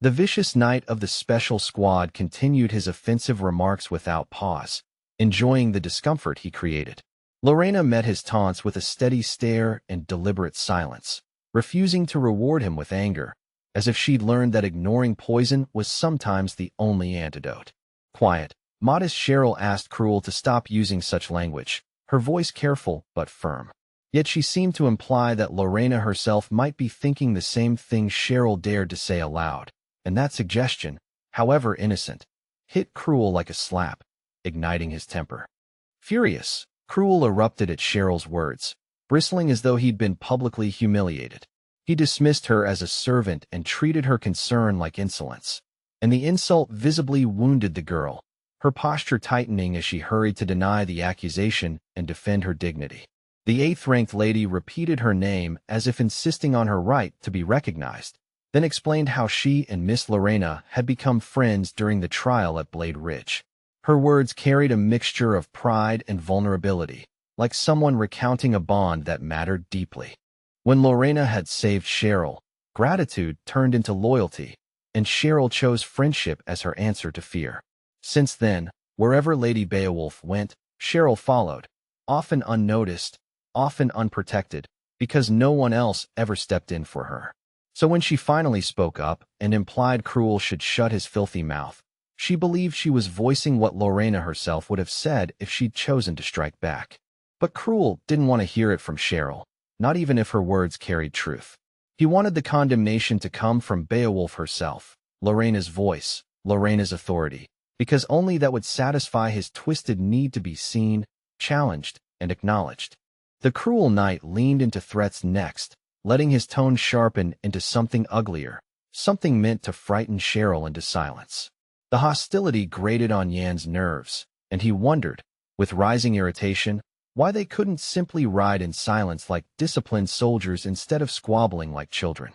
Speaker 1: The vicious knight of the special squad continued his offensive remarks without pause, enjoying the discomfort he created. Lorena met his taunts with a steady stare and deliberate silence, refusing to reward him with anger, as if she'd learned that ignoring poison was sometimes the only antidote. Quiet, modest Cheryl asked Cruel to stop using such language, her voice careful but firm. Yet she seemed to imply that Lorena herself might be thinking the same thing Cheryl dared to say aloud, and that suggestion, however innocent, hit Cruel like a slap, igniting his temper. Furious, Cruel erupted at Cheryl's words, bristling as though he'd been publicly humiliated. He dismissed her as a servant and treated her concern like insolence. And the insult visibly wounded the girl, her posture tightening as she hurried to deny the accusation and defend her dignity. The 8th-ranked lady repeated her name as if insisting on her right to be recognized, then explained how she and Miss Lorena had become friends during the trial at Blade Ridge. Her words carried a mixture of pride and vulnerability, like someone recounting a bond that mattered deeply. When Lorena had saved Cheryl, gratitude turned into loyalty, and Cheryl chose friendship as her answer to fear. Since then, wherever Lady Beowulf went, Cheryl followed, often unnoticed, often unprotected, because no one else ever stepped in for her. So when she finally spoke up and implied Cruel should shut his filthy mouth, she believed she was voicing what Lorena herself would have said if she'd chosen to strike back. But Cruel didn't want to hear it from Cheryl, not even if her words carried truth. He wanted the condemnation to come from Beowulf herself, Lorena's voice, Lorena's authority, because only that would satisfy his twisted need to be seen, challenged, and acknowledged. The Cruel knight leaned into threats next, letting his tone sharpen into something uglier, something meant to frighten Cheryl into silence. The hostility grated on Yan's nerves, and he wondered, with rising irritation, why they couldn't simply ride in silence like disciplined soldiers instead of squabbling like children.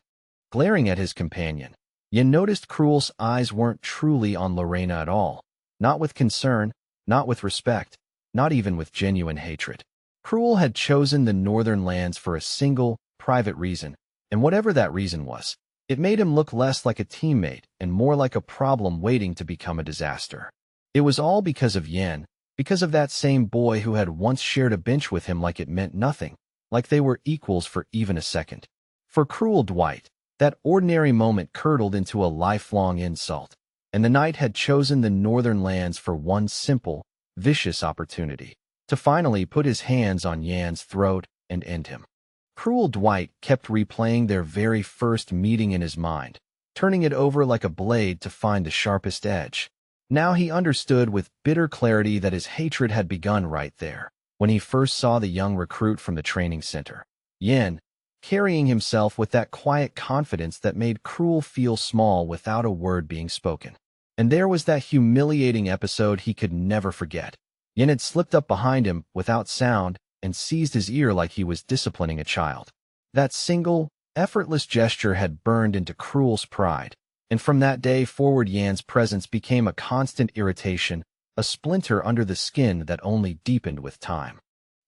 Speaker 1: Glaring at his companion, Yan noticed Cruel's eyes weren't truly on Lorena at all, not with concern, not with respect, not even with genuine hatred. Cruel had chosen the northern lands for a single, private reason, and whatever that reason was, it made him look less like a teammate and more like a problem waiting to become a disaster. It was all because of Yan, because of that same boy who had once shared a bench with him like it meant nothing, like they were equals for even a second. For Cruel Dwight, that ordinary moment curdled into a lifelong insult, and the knight had chosen the northern lands for one simple, vicious opportunity, to finally put his hands on Yan's throat and end him. Cruel Dwight kept replaying their very first meeting in his mind, turning it over like a blade to find the sharpest edge. Now he understood with bitter clarity that his hatred had begun right there, when he first saw the young recruit from the training center. Yin, carrying himself with that quiet confidence that made Cruel feel small without a word being spoken. And there was that humiliating episode he could never forget. Yin had slipped up behind him without sound and seized his ear like he was disciplining a child. That single, effortless gesture had burned into Cruel's pride, and from that day forward Yan's presence became a constant irritation, a splinter under the skin that only deepened with time.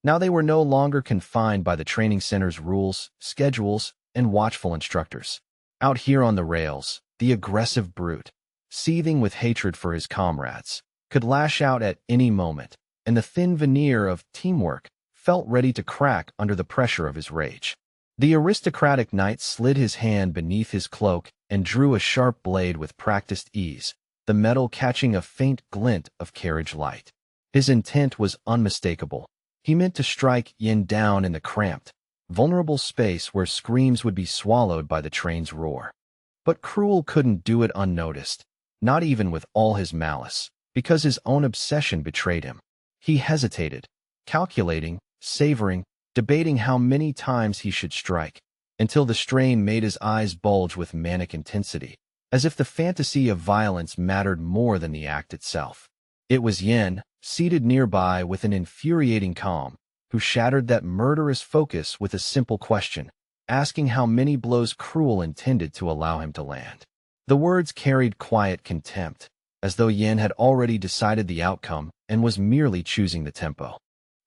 Speaker 1: Now they were no longer confined by the training center's rules, schedules, and watchful instructors. Out here on the rails, the aggressive brute, seething with hatred for his comrades, could lash out at any moment, and the thin veneer of teamwork felt ready to crack under the pressure of his rage. The aristocratic knight slid his hand beneath his cloak and drew a sharp blade with practiced ease, the metal catching a faint glint of carriage light. His intent was unmistakable. He meant to strike Yin down in the cramped, vulnerable space where screams would be swallowed by the train's roar. But Cruel couldn't do it unnoticed, not even with all his malice, because his own obsession betrayed him. He hesitated, calculating, savoring, debating how many times he should strike, until the strain made his eyes bulge with manic intensity, as if the fantasy of violence mattered more than the act itself. It was Yin, seated nearby with an infuriating calm, who shattered that murderous focus with a simple question, asking how many blows Cruel intended to allow him to land. The words carried quiet contempt, as though Yin had already decided the outcome and was merely choosing the tempo.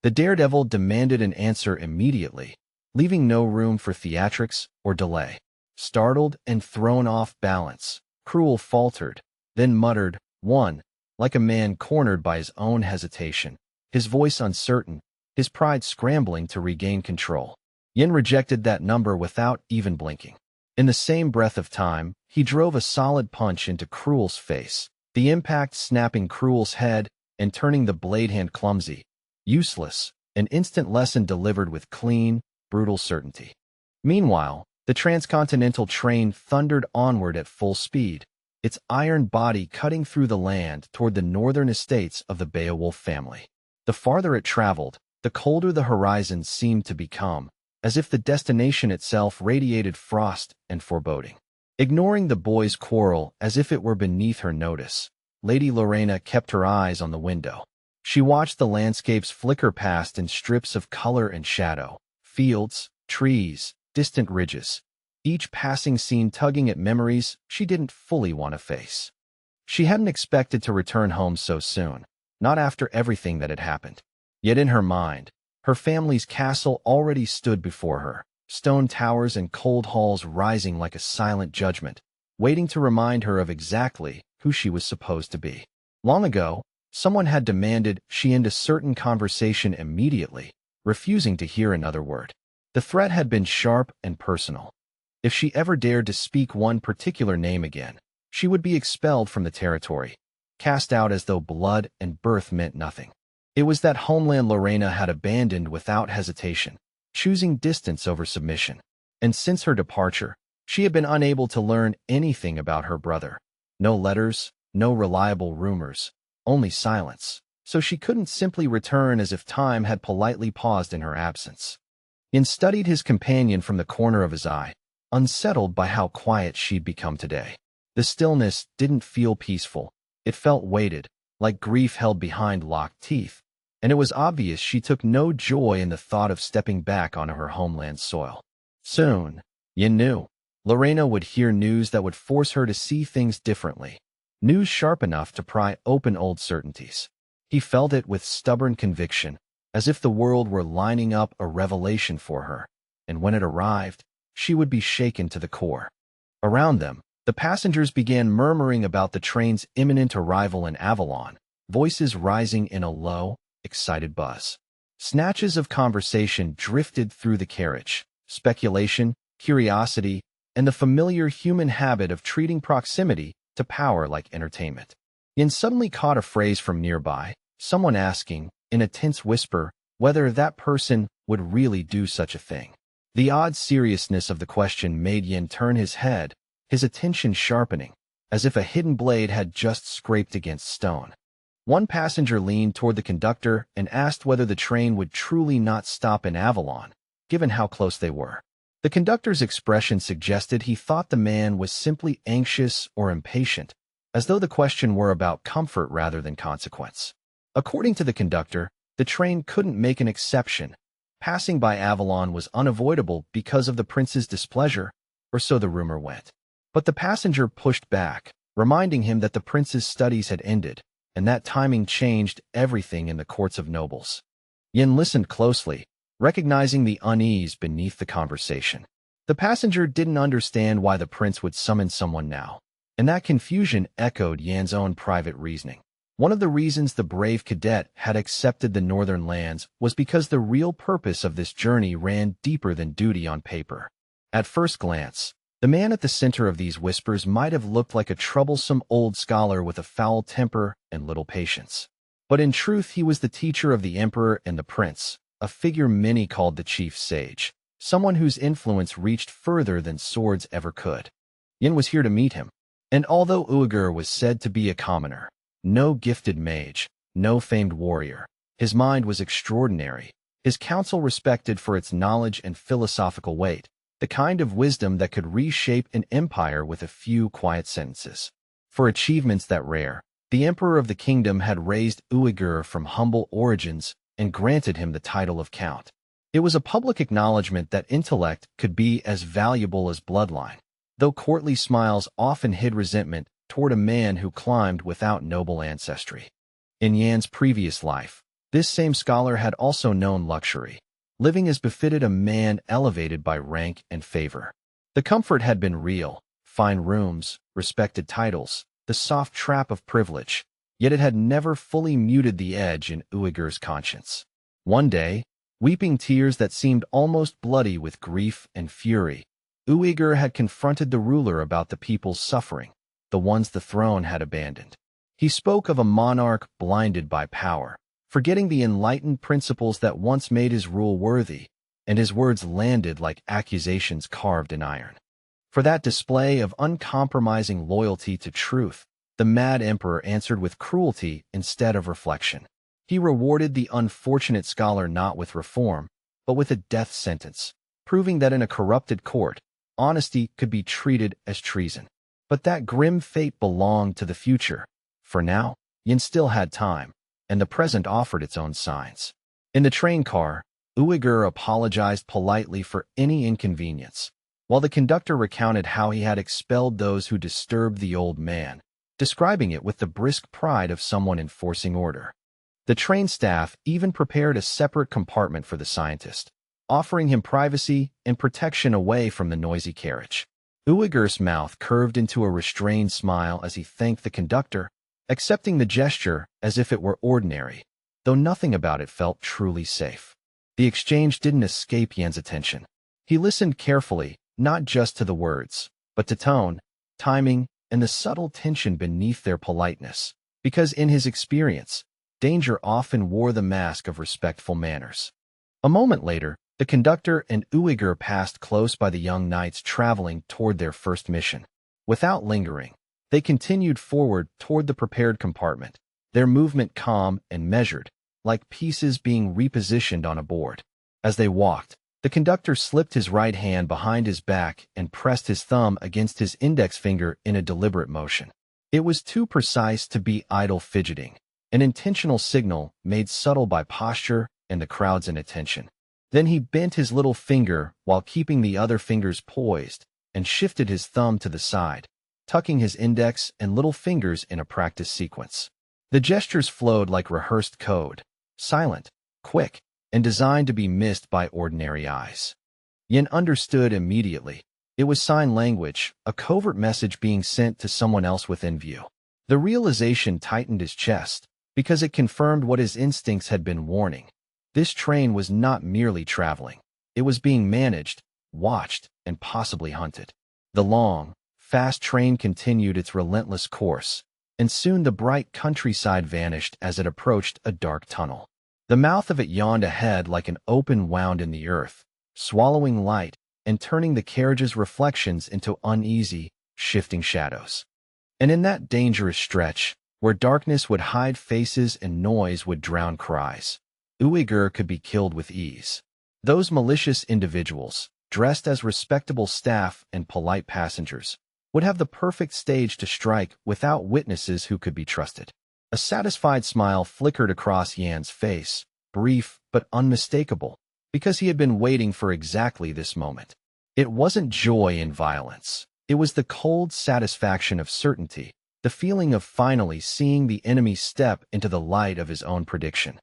Speaker 1: The daredevil demanded an answer immediately, leaving no room for theatrics or delay. Startled and thrown off balance, Cruel faltered, then muttered, "One," like a man cornered by his own hesitation, his voice uncertain, his pride scrambling to regain control. Yin rejected that number without even blinking. In the same breath of time, he drove a solid punch into Cruel's face, the impact snapping Cruel's head and turning the blade hand clumsy, useless, an instant lesson delivered with clean, brutal certainty. Meanwhile, the transcontinental train thundered onward at full speed, its iron body cutting through the land toward the northern estates of the Beowulf family. The farther it traveled, the colder the horizon seemed to become, as if the destination itself radiated frost and foreboding. Ignoring the boys' quarrel as if it were beneath her notice, Lady Lorena kept her eyes on the window. She watched the landscapes flicker past in strips of color and shadow, fields, trees, distant ridges, each passing scene tugging at memories she didn't fully want to face. She hadn't expected to return home so soon, not after everything that had happened. Yet in her mind, her family's castle already stood before her, stone towers and cold halls rising like a silent judgment, waiting to remind her of exactly who she was supposed to be. Long ago, someone had demanded she end a certain conversation immediately, refusing to hear another word. The threat had been sharp and personal. If she ever dared to speak one particular name again, she would be expelled from the territory, cast out as though blood and birth meant nothing. It was that homeland Lorena had abandoned without hesitation, choosing distance over submission. And since her departure, she had been unable to learn anything about her brother. No letters, no reliable rumors, only silence, so she couldn't simply return as if time had politely paused in her absence. Yin studied his companion from the corner of his eye, unsettled by how quiet she'd become today. The stillness didn't feel peaceful. It felt weighted, like grief held behind locked teeth, and it was obvious she took no joy in the thought of stepping back onto her homeland's soil. Soon, Yin knew, Lorena would hear news that would force her to see things differently, news sharp enough to pry open old certainties. He felt it with stubborn conviction, as if the world were lining up a revelation for her, and when it arrived, she would be shaken to the core. Around them, the passengers began murmuring about the train's imminent arrival in Avalon, voices rising in a low, excited buzz. Snatches of conversation drifted through the carriage, speculation, curiosity, and the familiar human habit of treating proximity to power like entertainment. Yin suddenly caught a phrase from nearby, someone asking, in a tense whisper, whether that person would really do such a thing. The odd seriousness of the question made Yin turn his head, his attention sharpening, as if a hidden blade had just scraped against stone. One passenger leaned toward the conductor and asked whether the train would truly not stop in Avalon, given how close they were. The conductor's expression suggested he thought the man was simply anxious or impatient, as though the question were about comfort rather than consequence. According to the conductor, the train couldn't make an exception. Passing by Avalon was unavoidable because of the prince's displeasure, or so the rumor went. But the passenger pushed back, reminding him that the prince's studies had ended, and that timing changed everything in the courts of nobles. Yin listened closely, recognizing the unease beneath the conversation. The passenger didn't understand why the prince would summon someone now, and that confusion echoed Yan's own private reasoning. One of the reasons the brave cadet had accepted the northern lands was because the real purpose of this journey ran deeper than duty on paper. At first glance, the man at the center of these whispers might have looked like a troublesome old scholar with a foul temper and little patience. But in truth, he was the teacher of the emperor and the prince, a figure many called the chief sage, someone whose influence reached further than swords ever could. Yin was here to meet him, and although Uyghur was said to be a commoner, no gifted mage, no famed warrior, his mind was extraordinary, his counsel respected for its knowledge and philosophical weight, the kind of wisdom that could reshape an empire with a few quiet sentences. For achievements that rare, the emperor of the kingdom had raised Uyghur from humble origins and granted him the title of count. It was a public acknowledgement that intellect could be as valuable as bloodline, though courtly smiles often hid resentment toward a man who climbed without noble ancestry. In Yan's previous life, this same scholar had also known luxury, living as befitted a man elevated by rank and favor. The comfort had been real, fine rooms, respected titles, the soft trap of privilege, yet it had never fully muted the edge in Uyghur's conscience. One day, weeping tears that seemed almost bloody with grief and fury, Uyghur had confronted the ruler about the people's suffering, the ones the throne had abandoned. He spoke of a monarch blinded by power, forgetting the enlightened principles that once made his rule worthy, and his words landed like accusations carved in iron. For that display of uncompromising loyalty to truth, the mad emperor answered with cruelty instead of reflection. He rewarded the unfortunate scholar not with reform, but with a death sentence, proving that in a corrupted court, honesty could be treated as treason. But that grim fate belonged to the future. For now, Yin still had time, and the present offered its own signs. In the train car, Uyghur apologized politely for any inconvenience, while the conductor recounted how he had expelled those who disturbed the old man, describing it with the brisk pride of someone enforcing order. The train staff even prepared a separate compartment for the scientist, offering him privacy and protection away from the noisy carriage. Uyghur's mouth curved into a restrained smile as he thanked the conductor, accepting the gesture as if it were ordinary, though nothing about it felt truly safe. The exchange didn't escape Yan's attention. He listened carefully, not just to the words, but to tone, timing, and the subtle tension beneath their politeness, because in his experience, danger often wore the mask of respectful manners. A moment later, the conductor and Uyghur passed close by the young knights traveling toward their first mission. Without lingering, they continued forward toward the prepared compartment, their movement calm and measured, like pieces being repositioned on a board. As they walked, the conductor slipped his right hand behind his back and pressed his thumb against his index finger in a deliberate motion. It was too precise to be idle fidgeting, an intentional signal made subtle by posture and the crowd's inattention. Then he bent his little finger while keeping the other fingers poised and shifted his thumb to the side, tucking his index and little fingers in a practice sequence. The gestures flowed like rehearsed code, silent, quick, and designed to be missed by ordinary eyes. Yin understood immediately. It was sign language, a covert message being sent to someone else within view. The realization tightened his chest, because it confirmed what his instincts had been warning. This train was not merely traveling. It was being managed, watched, and possibly hunted. The long, fast train continued its relentless course, and soon the bright countryside vanished as it approached a dark tunnel. The mouth of it yawned ahead like an open wound in the earth, swallowing light and turning the carriage's reflections into uneasy, shifting shadows. And in that dangerous stretch, where darkness would hide faces and noise would drown cries, Uyghur could be killed with ease. Those malicious individuals, dressed as respectable staff and polite passengers, would have the perfect stage to strike without witnesses who could be trusted. A satisfied smile flickered across Yan's face, brief but unmistakable, because he had been waiting for exactly this moment. It wasn't joy in violence. It was the cold satisfaction of certainty, the feeling of finally seeing the enemy step into the light of his own prediction.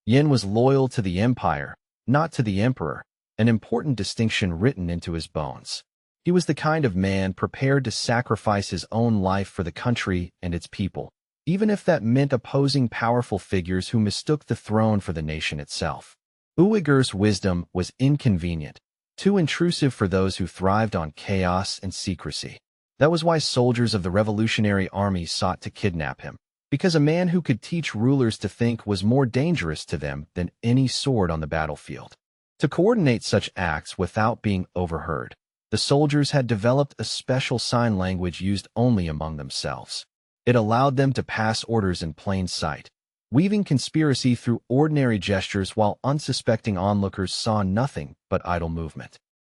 Speaker 1: Yin was loyal to the empire, not to the emperor, an important distinction written into his bones. He was the kind of man prepared to sacrifice his own life for the country and its people, even if that meant opposing powerful figures who mistook the throne for the nation itself. Uyghur's wisdom was inconvenient, too intrusive for those who thrived on chaos and secrecy. That was why soldiers of the Revolutionary Army sought to kidnap him, because a man who could teach rulers to think was more dangerous to them than any sword on the battlefield. To coordinate such acts without being overheard, the soldiers had developed a special sign language used only among themselves. It allowed them to pass orders in plain sight, weaving conspiracy through ordinary gestures while unsuspecting onlookers saw nothing but idle movement.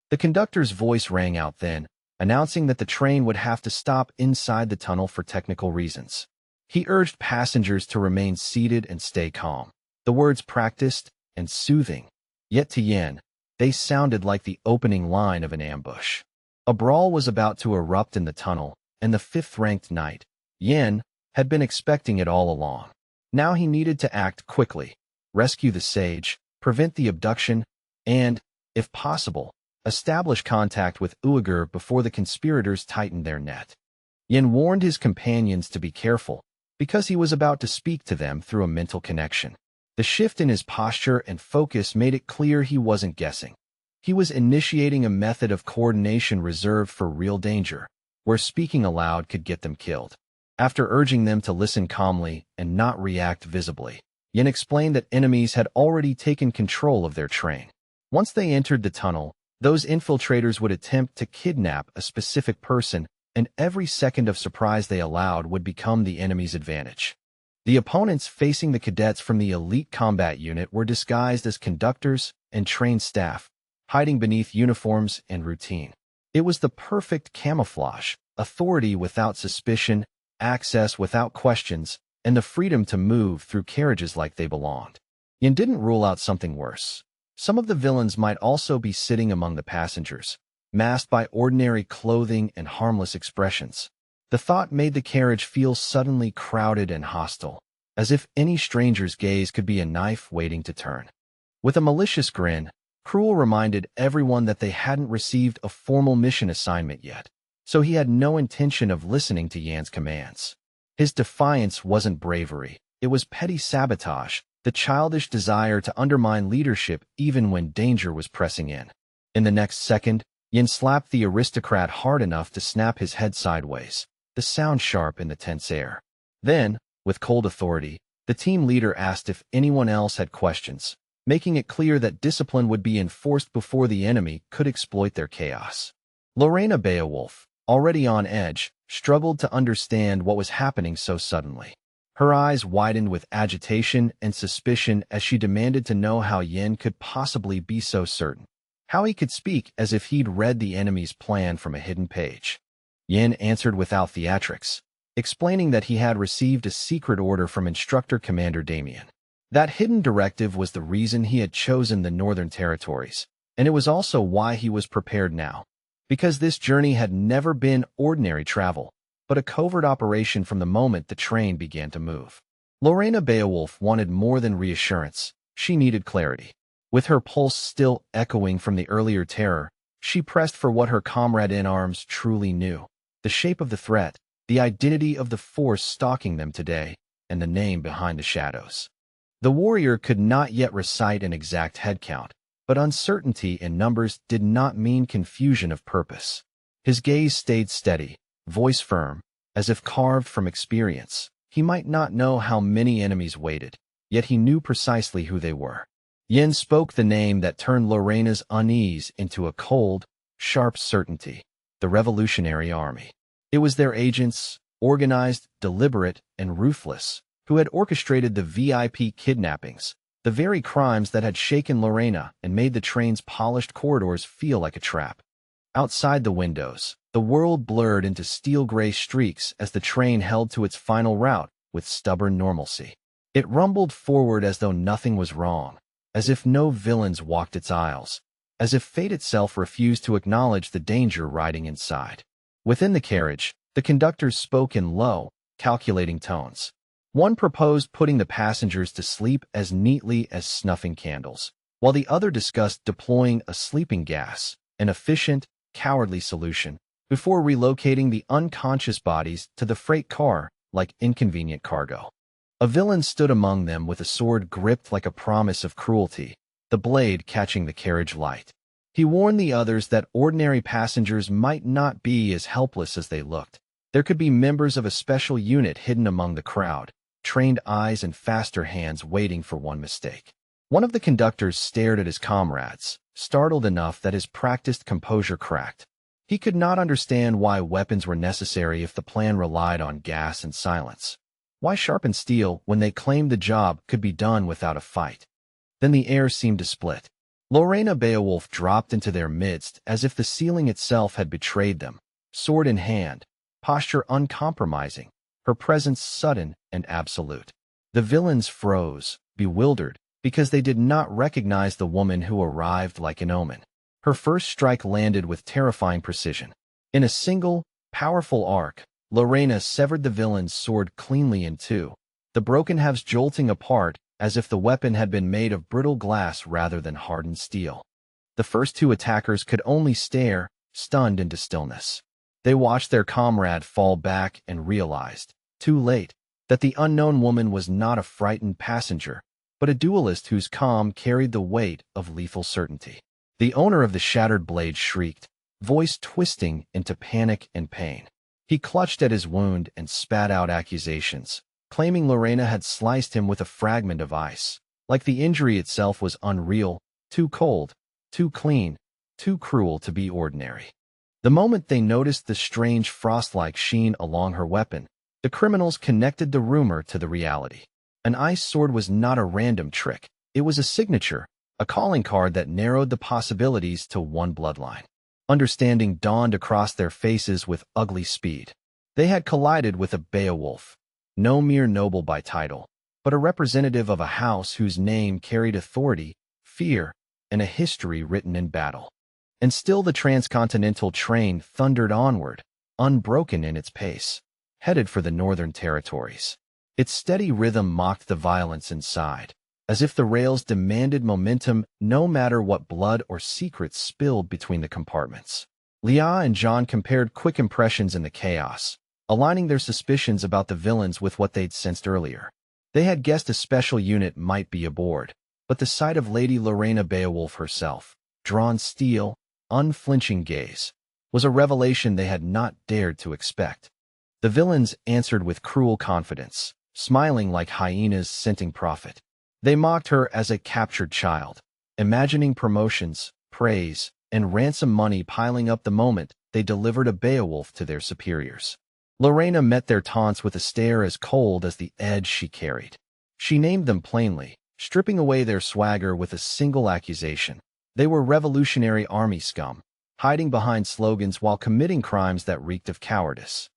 Speaker 1: The conductor's voice rang out then, announcing that the train would have to stop inside the tunnel for technical reasons. He urged passengers to remain seated and stay calm. The words practiced and soothing, yet to Yin, they sounded like the opening line of an ambush. A brawl was about to erupt in the tunnel, and the fifth-ranked knight, Yin, had been expecting it all along. Now he needed to act quickly, rescue the sage, prevent the abduction, and, if possible, establish contact with Uyghur before the conspirators tightened their net. Yin warned his companions to be careful, because he was about to speak to them through a mental connection. The shift in his posture and focus made it clear he wasn't guessing. He was initiating a method of coordination reserved for real danger, where speaking aloud could get them killed. After urging them to listen calmly and not react visibly, Yin explained that enemies had already taken control of their train. Once they entered the tunnel, those infiltrators would attempt to kidnap a specific person, and every second of surprise they allowed would become the enemy's advantage. The opponents facing the cadets from the elite combat unit were disguised as conductors and trained staff, hiding beneath uniforms and routine. It was the perfect camouflage, authority without suspicion, access without questions, and the freedom to move through carriages like they belonged. Yin didn't rule out something worse. Some of the villains might also be sitting among the passengers, masked by ordinary clothing and harmless expressions. The thought made the carriage feel suddenly crowded and hostile, as if any stranger's gaze could be a knife waiting to turn. With a malicious grin, Cruel reminded everyone that they hadn't received a formal mission assignment yet, so he had no intention of listening to Yan's commands. His defiance wasn't bravery, it was petty sabotage, the childish desire to undermine leadership even when danger was pressing in. In the next second, Yin slapped the aristocrat hard enough to snap his head sideways, the sound sharp in the tense air. Then, with cold authority, the team leader asked if anyone else had questions, making it clear that discipline would be enforced before the enemy could exploit their chaos. Lorena Beowulf, already on edge, struggled to understand what was happening so suddenly. Her eyes widened with agitation and suspicion as she demanded to know how Yin could possibly be so certain, how he could speak as if he'd read the enemy's plan from a hidden page. Yin answered without theatrics, explaining that he had received a secret order from Instructor Commander Damien. That hidden directive was the reason he had chosen the Northern Territories, and it was also why he was prepared now. Because this journey had never been ordinary travel, but a covert operation from the moment the train began to move. Lorena Beowulf wanted more than reassurance, she needed clarity. With her pulse still echoing from the earlier terror, she pressed for what her comrade in arms truly knew: the shape of the threat, the identity of the force stalking them today, and the name behind the shadows. The warrior could not yet recite an exact headcount, but uncertainty in numbers did not mean confusion of purpose. His gaze stayed steady, voice firm, as if carved from experience. He might not know how many enemies waited, yet he knew precisely who they were. Yin spoke the name that turned Lorena's unease into a cold, sharp certainty: the Revolutionary Army. It was their agents, organized, deliberate, and ruthless, who had orchestrated the VIP kidnappings, the very crimes that had shaken Lorena and made the train's polished corridors feel like a trap. Outside the windows, the world blurred into steel-gray streaks as the train held to its final route with stubborn normalcy. It rumbled forward as though nothing was wrong, as if no villains walked its aisles, as if fate itself refused to acknowledge the danger riding inside. Within the carriage, the conductors spoke in low, calculating tones. One proposed putting the passengers to sleep as neatly as snuffing candles, while the other discussed deploying a sleeping gas, an efficient, cowardly solution, before relocating the unconscious bodies to the freight car like inconvenient cargo. A villain stood among them with a sword gripped like a promise of cruelty, the blade catching the carriage light. He warned the others that ordinary passengers might not be as helpless as they looked. There could be members of a special unit hidden among the crowd, trained eyes and faster hands waiting for one mistake. One of the conductors stared at his comrades, startled enough that his practiced composure cracked. He could not understand why weapons were necessary if the plan relied on gas and silence. Why sharpen steel when they claimed the job could be done without a fight? Then the air seemed to split. Lorena Beowulf dropped into their midst as if the ceiling itself had betrayed them, sword in hand, posture uncompromising, her presence sudden and absolute. The villains froze, bewildered, because they did not recognize the woman who arrived like an omen. Her first strike landed with terrifying precision. In a single, powerful arc, Lorena severed the villain's sword cleanly in two, the broken halves jolting apart as if the weapon had been made of brittle glass rather than hardened steel. The first two attackers could only stare, stunned into stillness. They watched their comrade fall back and realized, too late, that the unknown woman was not a frightened passenger, but a duelist whose calm carried the weight of lethal certainty. The owner of the shattered blade shrieked, voice twisting into panic and pain. He clutched at his wound and spat out accusations, claiming Lorena had sliced him with a fragment of ice, like the injury itself was unreal, too cold, too clean, too cruel to be ordinary. The moment they noticed the strange frost-like sheen along her weapon, the criminals connected the rumor to the reality. An ice sword was not a random trick. It was a signature, a calling card that narrowed the possibilities to one bloodline. Understanding dawned across their faces with ugly speed. They had collided with a Beowulf, no mere noble by title, but a representative of a house whose name carried authority, fear, and a history written in battle. And still the transcontinental train thundered onward, unbroken in its pace, headed for the northern territories. Its steady rhythm mocked the violence inside, as if the rails demanded momentum no matter what blood or secrets spilled between the compartments. Leah and John compared quick impressions in the chaos, aligning their suspicions about the villains with what they'd sensed earlier. They had guessed a special unit might be aboard, but the sight of Lady Lorena Beowulf herself, drawn steel, unflinching gaze, was a revelation they had not dared to expect. The villains answered with cruel confidence, smiling like hyenas scenting profit. They mocked her as a captured child, imagining promotions, praise, and ransom money piling up the moment they delivered a Beowulf to their superiors. Lorena met their taunts with a stare as cold as the edge she carried. She named them plainly, stripping away their swagger with a single accusation. They were Revolutionary Army scum, hiding behind slogans while committing crimes that reeked of cowardice.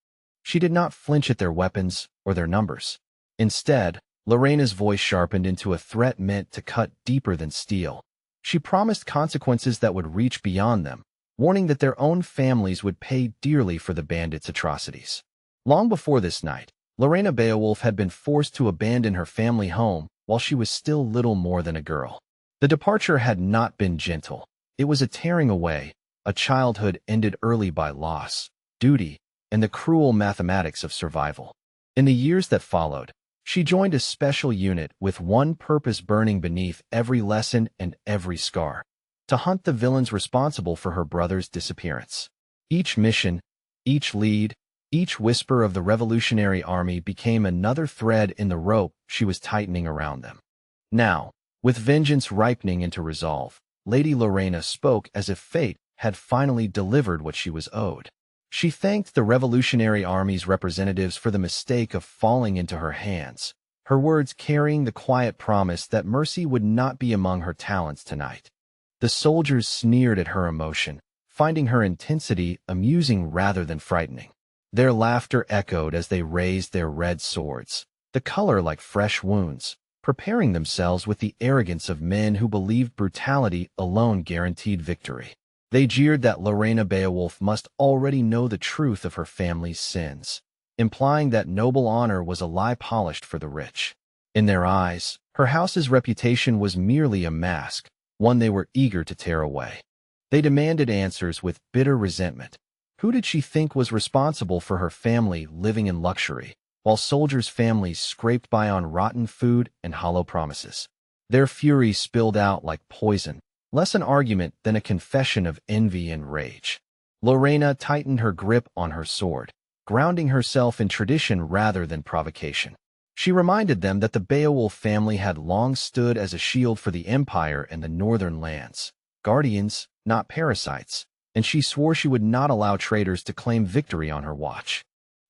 Speaker 1: She did not flinch at their weapons or their numbers. Instead, Lorena's voice sharpened into a threat meant to cut deeper than steel. She promised consequences that would reach beyond them, warning that their own families would pay dearly for the bandits' atrocities. Long before this night, Lorena Beowulf had been forced to abandon her family home while she was still little more than a girl. The departure had not been gentle. It was a tearing away, a childhood ended early by loss, duty, and the cruel mathematics of survival. In the years that followed, she joined a special unit with one purpose burning beneath every lesson and every scar: to hunt the villains responsible for her brother's disappearance. Each mission, each lead, each whisper of the Revolutionary Army became another thread in the rope she was tightening around them. Now, with vengeance ripening into resolve, Lady Lorena spoke as if fate had finally delivered what she was owed. She thanked the Revolutionary Army's representatives for the mistake of falling into her hands, her words carrying the quiet promise that mercy would not be among her talents tonight. The soldiers sneered at her emotion, finding her intensity amusing rather than frightening. Their laughter echoed as they raised their red swords, the color like fresh wounds, preparing themselves with the arrogance of men who believed brutality alone guaranteed victory. They jeered that Lorena Beowulf must already know the truth of her family's sins. implying that noble honor was a lie polished for the rich. In their eyes, her house's reputation was merely a mask, one they were eager to tear away. They demanded answers with bitter resentment. Who did she think was responsible for her family living in luxury, while soldiers' families scraped by on rotten food and hollow promises? Their fury spilled out like poison, less an argument than a confession of envy and rage. Lorena tightened her grip on her sword, grounding herself in tradition rather than provocation. She reminded them that the Beowulf family had long stood as a shield for the Empire and the northern lands, guardians, not parasites, and she swore she would not allow traitors to claim victory on her watch.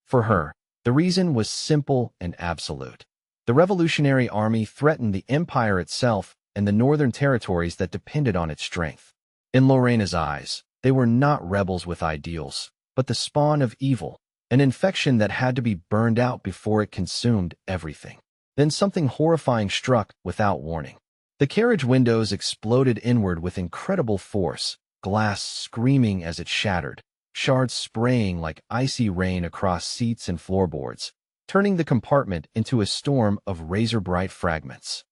Speaker 1: For her, the reason was simple and absolute. The Revolutionary Army threatened the Empire itself and the northern territories that depended on its strength. In Lorena's eyes, they were not rebels with ideals, but the spawn of evil, an infection that had to be burned out before it consumed everything. Then something horrifying struck without warning. The carriage windows exploded inward with incredible force, glass screaming as it shattered, shards spraying like icy rain across seats and floorboards, turning the compartment into a storm of razor-bright fragments.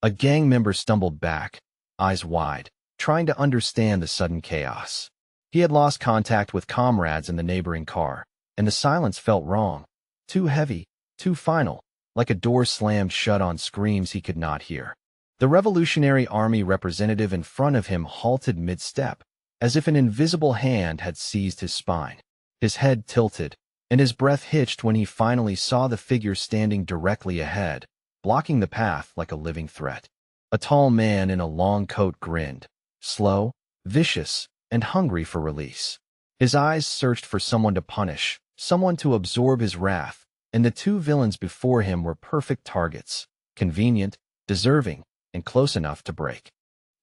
Speaker 1: A gang member stumbled back, eyes wide, trying to understand the sudden chaos. He had lost contact with comrades in the neighboring car, and the silence felt wrong, too heavy, too final, like a door slammed shut on screams he could not hear. The Revolutionary Army representative in front of him halted mid-step, as if an invisible hand had seized his spine. His head tilted, and his breath hitched when he finally saw the figure standing directly ahead, blocking the path like a living threat. A tall man in a long coat grinned, slow, vicious, and hungry for release. His eyes searched for someone to punish, someone to absorb his wrath, and the two villains before him were perfect targets, convenient, deserving, and close enough to break.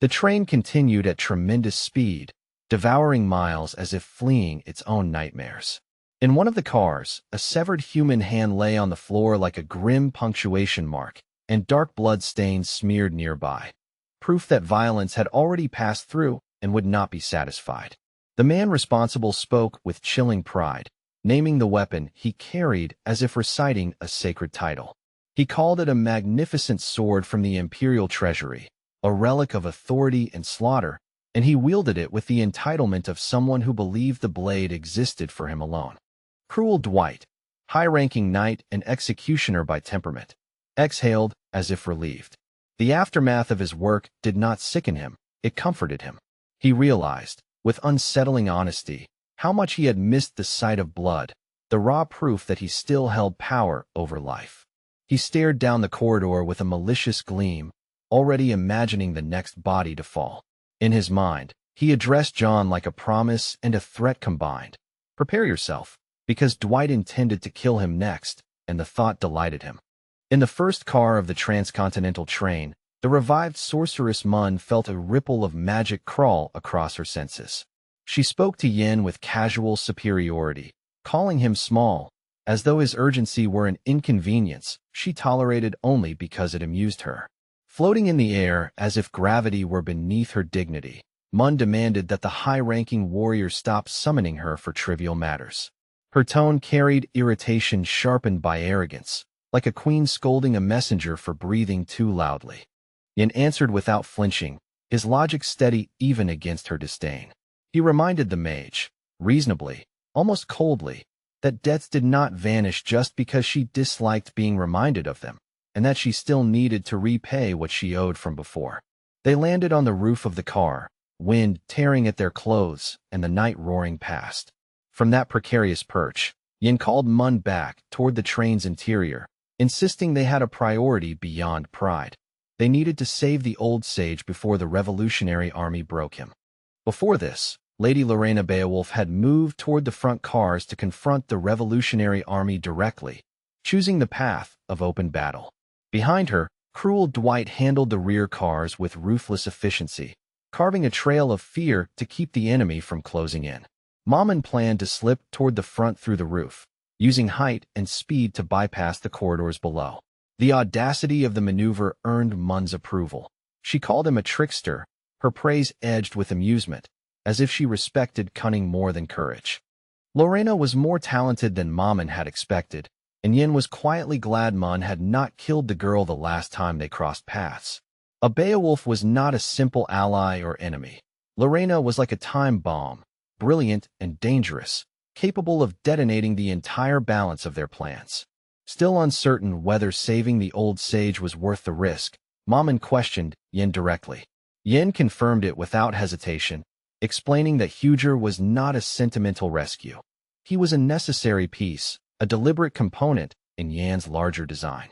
Speaker 1: The train continued at tremendous speed, devouring miles as if fleeing its own nightmares. In one of the cars, a severed human hand lay on the floor like a grim punctuation mark, and dark blood stains smeared nearby, proof that violence had already passed through and would not be satisfied. The man responsible spoke with chilling pride, naming the weapon he carried as if reciting a sacred title. He called it a magnificent sword from the imperial treasury, a relic of authority and slaughter, and he wielded it with the entitlement of someone who believed the blade existed for him alone. Cruel Dwight, high-ranking knight and executioner by temperament, exhaled as if relieved. The aftermath of his work did not sicken him, it comforted him. He realized, with unsettling honesty, how much he had missed the sight of blood, the raw proof that he still held power over life. He stared down the corridor with a malicious gleam, already imagining the next body to fall. In his mind, he addressed John like a promise and a threat combined. Prepare yourself, because Dwight intended to kill him next, and the thought delighted him. In the first car of the transcontinental train, the revived sorceress Mun felt a ripple of magic crawl across her senses. She spoke to Yin with casual superiority, calling him small, as though his urgency were an inconvenience she tolerated only because it amused her. Floating in the air as if gravity were beneath her dignity, Mun demanded that the high-ranking warrior stop summoning her for trivial matters. Her tone carried irritation sharpened by arrogance, like a queen scolding a messenger for breathing too loudly. Yin answered without flinching, his logic steady even against her disdain. He reminded the mage, reasonably, almost coldly, that debts did not vanish just because she disliked being reminded of them, and that she still needed to repay what she owed from before. They landed on the roof of the car, wind tearing at their clothes and the night roaring past. From that precarious perch, Yin called Mun back toward the train's interior, insisting they had a priority beyond pride. They needed to save the old sage before the Revolutionary Army broke him. Before this, Lady Lorena Beowulf had moved toward the front cars to confront the Revolutionary Army directly, choosing the path of open battle. Behind her, cruel Dwight handled the rear cars with ruthless efficiency, carving a trail of fear to keep the enemy from closing in. Mammon planned to slip toward the front through the roof, using height and speed to bypass the corridors below. The audacity of the maneuver earned Mun's approval. She called him a trickster, her praise edged with amusement, as if she respected cunning more than courage. Lorena was more talented than Maman had expected, and Yin was quietly glad Mun had not killed the girl the last time they crossed paths. A Beowulf was not a simple ally or enemy. Lorena was like a time bomb, brilliant and dangerous, capable of detonating the entire balance of their plans. Still uncertain whether saving the old sage was worth the risk, Maman questioned Yin directly. Yin confirmed it without hesitation, explaining that Huger was not a sentimental rescue. He was a necessary piece, a deliberate component in Yan's larger design.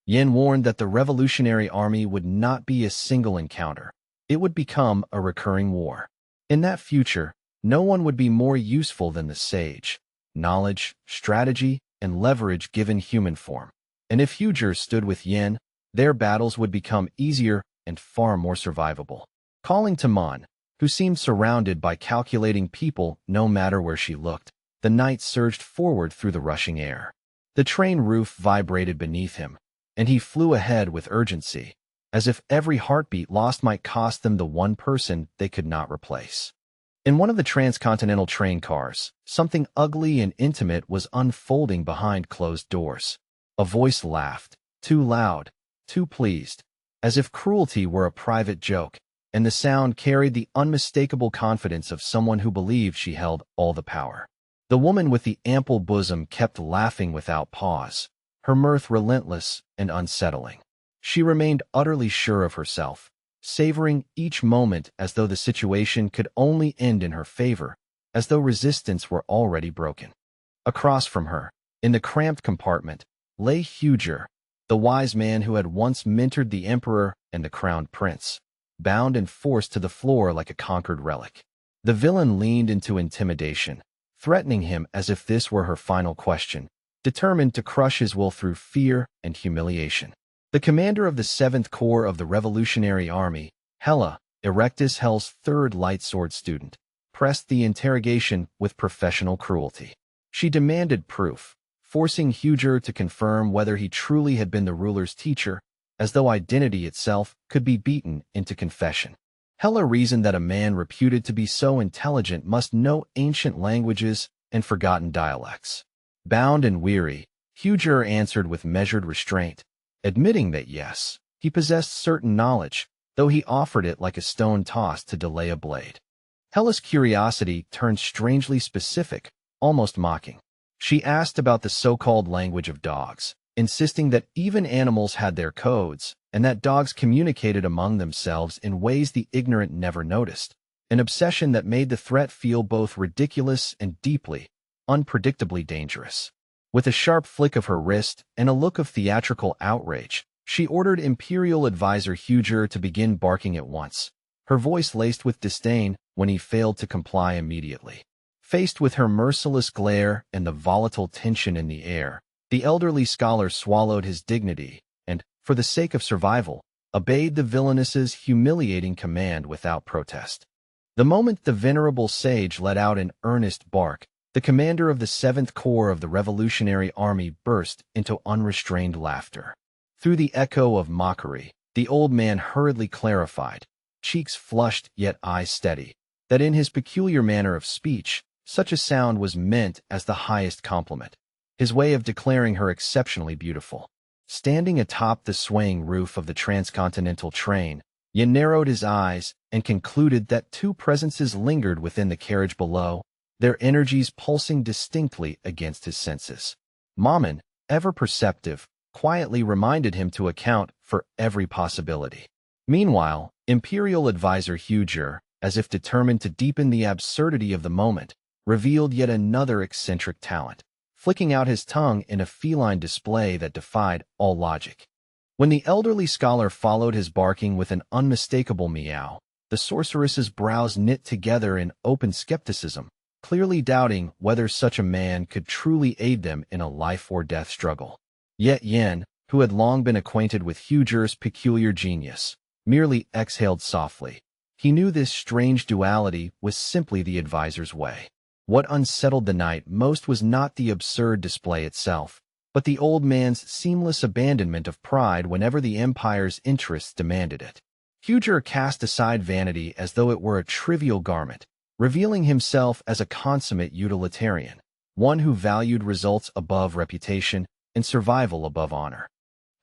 Speaker 1: Yin warned that the Revolutionary Army would not be a single encounter. It would become a recurring war. In that future, no one would be more useful than the sage. Knowledge, strategy, and leverage given human form. And if Huger stood with Yin, their battles would become easier and far more survivable. Calling to Mon, who seemed surrounded by calculating people no matter where she looked, the knight surged forward through the rushing air. The train roof vibrated beneath him, and he flew ahead with urgency, as if every heartbeat lost might cost them the one person they could not replace. In one of the transcontinental train cars, something ugly and intimate was unfolding behind closed doors. A voice laughed, too loud, too pleased, as if cruelty were a private joke, and the sound carried the unmistakable confidence of someone who believed she held all the power. The woman with the ample bosom kept laughing without pause, her mirth relentless and unsettling. She remained utterly sure of herself, savoring each moment as though the situation could only end in her favor, as though resistance were already broken. Across from her, in the cramped compartment, lay Huger, the wise man who had once mentored the emperor and the crowned prince, bound and forced to the floor like a conquered relic. The villain leaned into intimidation, threatening him as if this were her final question, determined to crush his will through fear and humiliation. The commander of the 7th Corps of the Revolutionary Army, Hela, Erectus Hell's third light sword student, pressed the interrogation with professional cruelty. She demanded proof, forcing Huger to confirm whether he truly had been the ruler's teacher, as though identity itself could be beaten into confession. Hela reasoned that a man reputed to be so intelligent must know ancient languages and forgotten dialects. Bound and weary, Huger answered with measured restraint, admitting that yes, he possessed certain knowledge, though he offered it like a stone tossed to delay a blade. Hela's curiosity turned strangely specific, almost mocking. She asked about the so-called language of dogs, insisting that even animals had their codes, and that dogs communicated among themselves in ways the ignorant never noticed, an obsession that made the threat feel both ridiculous and deeply, unpredictably dangerous. With a sharp flick of her wrist and a look of theatrical outrage, she ordered Imperial Advisor Huger to begin barking at once, her voice laced with disdain when he failed to comply immediately. Faced with her merciless glare and the volatile tension in the air, the elderly scholar swallowed his dignity and, for the sake of survival, obeyed the villainess's humiliating command without protest. The moment the venerable sage let out an earnest bark, the commander of the 7th Corps of the Revolutionary Army burst into unrestrained laughter. Through the echo of mockery, the old man hurriedly clarified, cheeks flushed yet eyes steady, that in his peculiar manner of speech, such a sound was meant as the highest compliment, his way of declaring her exceptionally beautiful. Standing atop the swaying roof of the transcontinental train, Yin narrowed his eyes and concluded that two presences lingered within the carriage below, their energies pulsing distinctly against his senses. Maman, ever perceptive, quietly reminded him to account for every possibility. Meanwhile, Imperial Advisor Huger, as if determined to deepen the absurdity of the moment, revealed yet another eccentric talent, flicking out his tongue in a feline display that defied all logic. When the elderly scholar followed his barking with an unmistakable meow, the sorceress's brows knit together in open skepticism, clearly doubting whether such a man could truly aid them in a life-or-death struggle. Yet Yin, who had long been acquainted with Huger's peculiar genius, merely exhaled softly. He knew this strange duality was simply the advisor's way. What unsettled the knight most was not the absurd display itself, but the old man's seamless abandonment of pride whenever the Empire's interests demanded it. Huger cast aside vanity as though it were a trivial garment, revealing himself as a consummate utilitarian. one who valued results above reputation and survival above honor.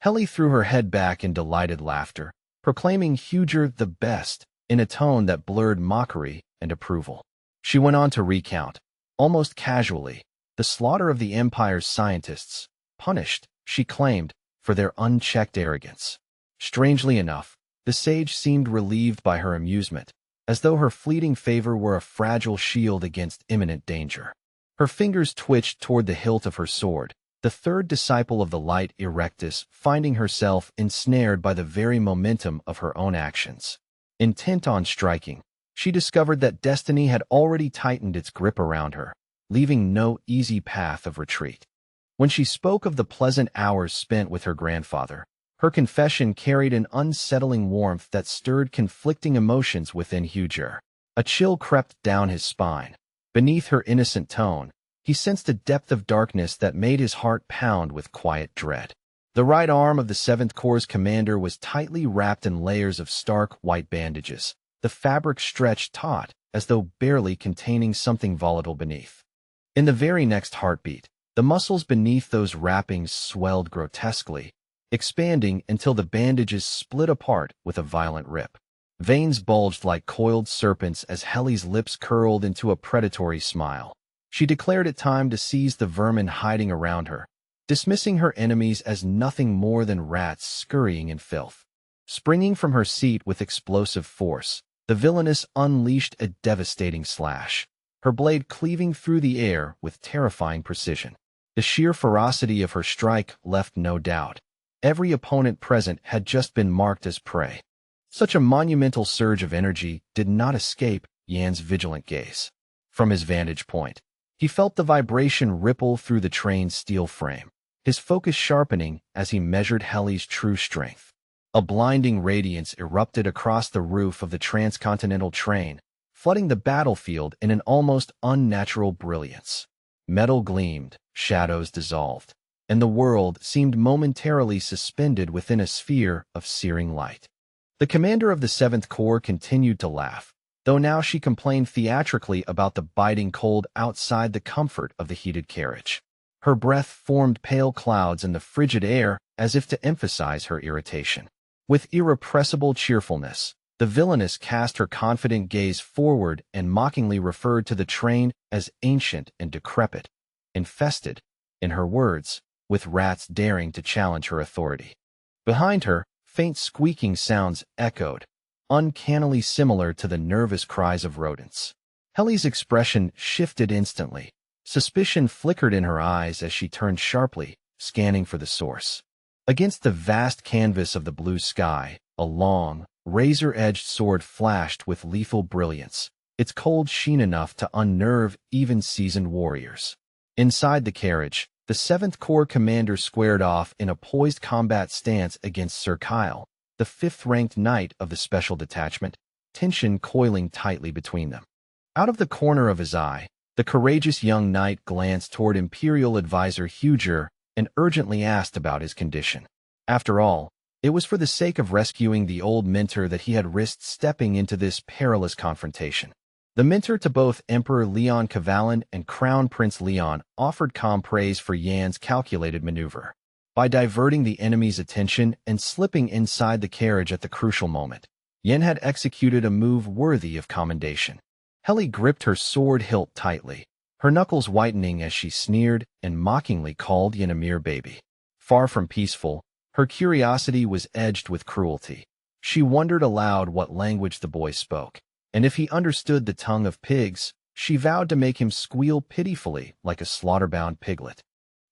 Speaker 1: Helly threw her head back in delighted laughter, proclaiming Huger the best in a tone that blurred mockery and approval. She went on to recount, almost casually, the slaughter of the Empire's scientists, punished, she claimed, for their unchecked arrogance. Strangely enough, the sage seemed relieved by her amusement, as though her fleeting favor were a fragile shield against imminent danger. Her fingers twitched toward the hilt of her sword, the third disciple of the light Erectus finding herself ensnared by the very momentum of her own actions. Intent on striking, she discovered that destiny had already tightened its grip around her, leaving no easy path of retreat. When she spoke of the pleasant hours spent with her grandfather, her confession carried an unsettling warmth that stirred conflicting emotions within Huger. A chill crept down his spine. Beneath her innocent tone, he sensed a depth of darkness that made his heart pound with quiet dread. The right arm of the 7th Corps' commander was tightly wrapped in layers of stark white bandages, the fabric stretched taut, as though barely containing something volatile beneath. In the very next heartbeat, the muscles beneath those wrappings swelled grotesquely, expanding until the bandages split apart with a violent rip. Veins bulged like coiled serpents as Helly's lips curled into a predatory smile. She declared it time to seize the vermin hiding around her, dismissing her enemies as nothing more than rats scurrying in filth. Springing from her seat with explosive force, the villainess unleashed a devastating slash, her blade cleaving through the air with terrifying precision. The sheer ferocity of her strike left no doubt. Every opponent present had just been marked as prey. Such a monumental surge of energy did not escape Yan's vigilant gaze. From his vantage point, he felt the vibration ripple through the train's steel frame, his focus sharpening as he measured Helly's true strength. A blinding radiance erupted across the roof of the transcontinental train, flooding the battlefield in an almost unnatural brilliance. Metal gleamed, shadows dissolved, and the world seemed momentarily suspended within a sphere of searing light. The commander of the 7th Corps continued to laugh, though now she complained theatrically about the biting cold outside the comfort of the heated carriage. Her breath formed pale clouds in the frigid air as if to emphasize her irritation. With irrepressible cheerfulness, the villainess cast her confident gaze forward and mockingly referred to the train as ancient and decrepit, infested, in her words, with rats daring to challenge her authority. Behind her, faint squeaking sounds echoed, uncannily similar to the nervous cries of rodents. Helly's expression shifted instantly. Suspicion flickered in her eyes as she turned sharply, scanning for the source. Against the vast canvas of the blue sky, a long, razor-edged sword flashed with lethal brilliance, its cold sheen enough to unnerve even seasoned warriors. Inside the carriage, the 7th Corps commander squared off in a poised combat stance against Sir Kyle, the 5th-ranked knight of the special detachment, tension coiling tightly between them. Out of the corner of his eye, the courageous young knight glanced toward Imperial advisor Huger and urgently asked about his condition. After all, it was for the sake of rescuing the old mentor that he had risked stepping into this perilous confrontation. The mentor to both Emperor Leon Cavalin and Crown Prince Leon offered calm praise for Yan's calculated maneuver. By diverting the enemy's attention and slipping inside the carriage at the crucial moment, Yan had executed a move worthy of commendation. Helly gripped her sword hilt tightly, her knuckles whitening as she sneered and mockingly called Yan a mere baby. Far from peaceful, her curiosity was edged with cruelty. She wondered aloud what language the boy spoke, and if he understood the tongue of pigs, she vowed to make him squeal pitifully like a slaughter-bound piglet.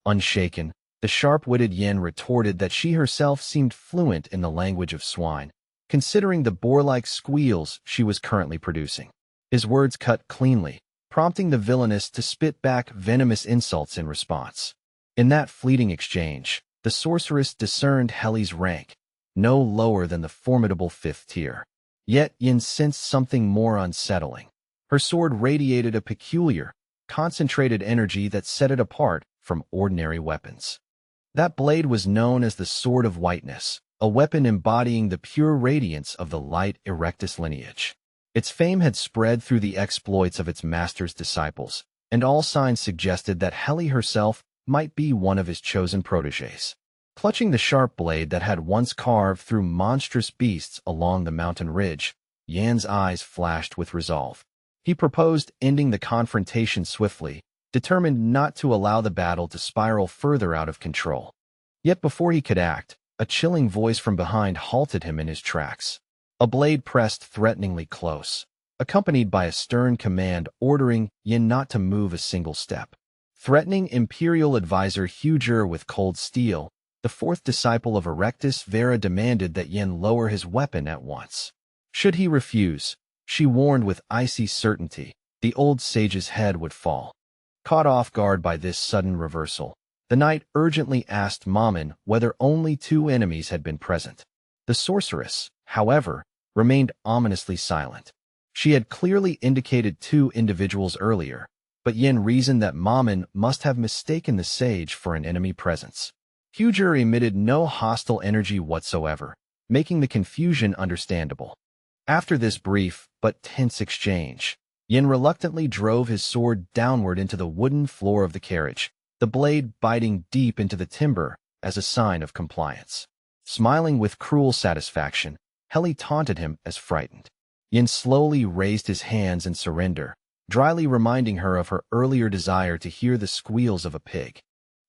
Speaker 1: Unshaken, the sharp-witted Yen retorted that she herself seemed fluent in the language of swine, considering the boar-like squeals she was currently producing. His words cut cleanly, prompting the villainess to spit back venomous insults in response. In that fleeting exchange, the sorceress discerned Helly's rank, no lower than the formidable 5th tier. Yet Yin sensed something more unsettling. Her sword radiated a peculiar, concentrated energy that set it apart from ordinary weapons. That blade was known as the Sword of Whiteness, a weapon embodying the pure radiance of the light Erectus lineage. Its fame had spread through the exploits of its master's disciples, and all signs suggested that Heli herself might be one of his chosen protégés. Clutching the sharp blade that had once carved through monstrous beasts along the mountain ridge, Yan's eyes flashed with resolve. He proposed ending the confrontation swiftly, determined not to allow the battle to spiral further out of control. Yet before he could act, a chilling voice from behind halted him in his tracks. A blade pressed threateningly close, accompanied by a stern command ordering Yin not to move a single step. Threatening Imperial Advisor Huger with cold steel, the fourth disciple of Erectus Vera demanded that Yin lower his weapon at once. Should he refuse, she warned with icy certainty, the old sage's head would fall. Caught off guard by this sudden reversal, the knight urgently asked Mammon whether only 2 enemies had been present. The sorceress, however, remained ominously silent. She had clearly indicated 2 individuals earlier, but Yin reasoned that Mammon must have mistaken the sage for an enemy presence. Huger emitted no hostile energy whatsoever, making the confusion understandable. After this brief but tense exchange, Yin reluctantly drove his sword downward into the wooden floor of the carriage, the blade biting deep into the timber as a sign of compliance. Smiling with cruel satisfaction, Heli taunted him as frightened. Yin slowly raised his hands in surrender, dryly reminding her of her earlier desire to hear the squeals of a pig.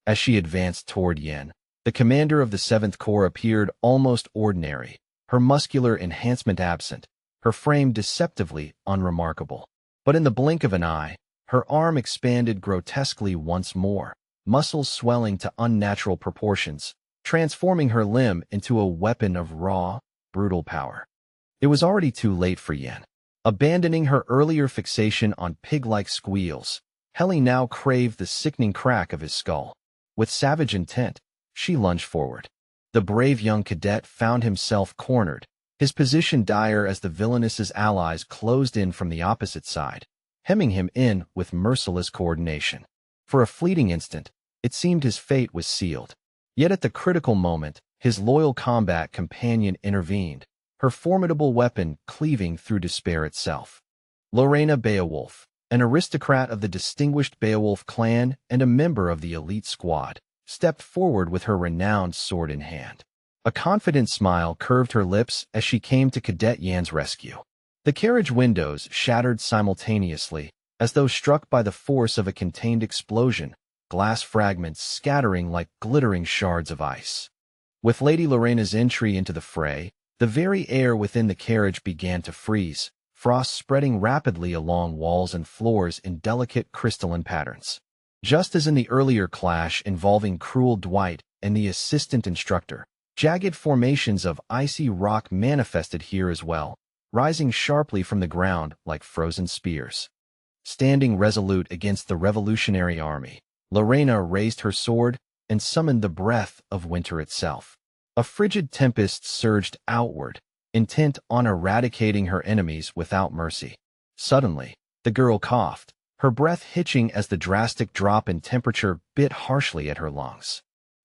Speaker 1: As she advanced toward Yin, the commander of the 7th Corps appeared almost ordinary, her muscular enhancement absent, her frame deceptively unremarkable. But in the blink of an eye, her arm expanded grotesquely once more, muscles swelling to unnatural proportions, transforming her limb into a weapon of raw, brutal power. It was already too late for Yin. Abandoning her earlier fixation on pig-like squeals, Heli now craved the sickening crack of his skull. With savage intent, she lunged forward. The brave young cadet found himself cornered, his position dire as the villainess's allies closed in from the opposite side, hemming him in with merciless coordination. For a fleeting instant, it seemed his fate was sealed. Yet at the critical moment, his loyal combat companion intervened, her formidable weapon cleaving through despair itself. Lorena Beowulf, an aristocrat of the distinguished Beowulf clan and a member of the elite squad, stepped forward with her renowned sword in hand. A confident smile curved her lips as she came to Cadet Yan's rescue. The carriage windows shattered simultaneously, as though struck by the force of a contained explosion, glass fragments scattering like glittering shards of ice. With Lady Lorena's entry into the fray, the very air within the carriage began to freeze, frost spreading rapidly along walls and floors in delicate crystalline patterns. Just as in the earlier clash involving Cruel Dwight and the assistant instructor, jagged formations of icy rock manifested here as well, rising sharply from the ground like frozen spears. Standing resolute against the revolutionary army, Lorena raised her sword and summoned the breath of winter itself. A frigid tempest surged outward, intent on eradicating her enemies without mercy. Suddenly, the girl coughed, her breath hitching as the drastic drop in temperature bit harshly at her lungs.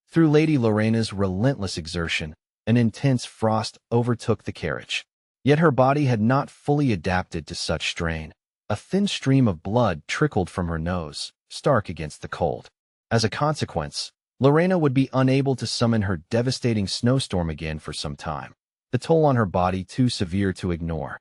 Speaker 1: Through Lady Lorena's relentless exertion, an intense frost overtook the carriage. Yet her body had not fully adapted to such strain. A thin stream of blood trickled from her nose, stark against the cold. As a consequence, Lorena would be unable to summon her devastating snowstorm again for some time, the toll on her body too severe to ignore.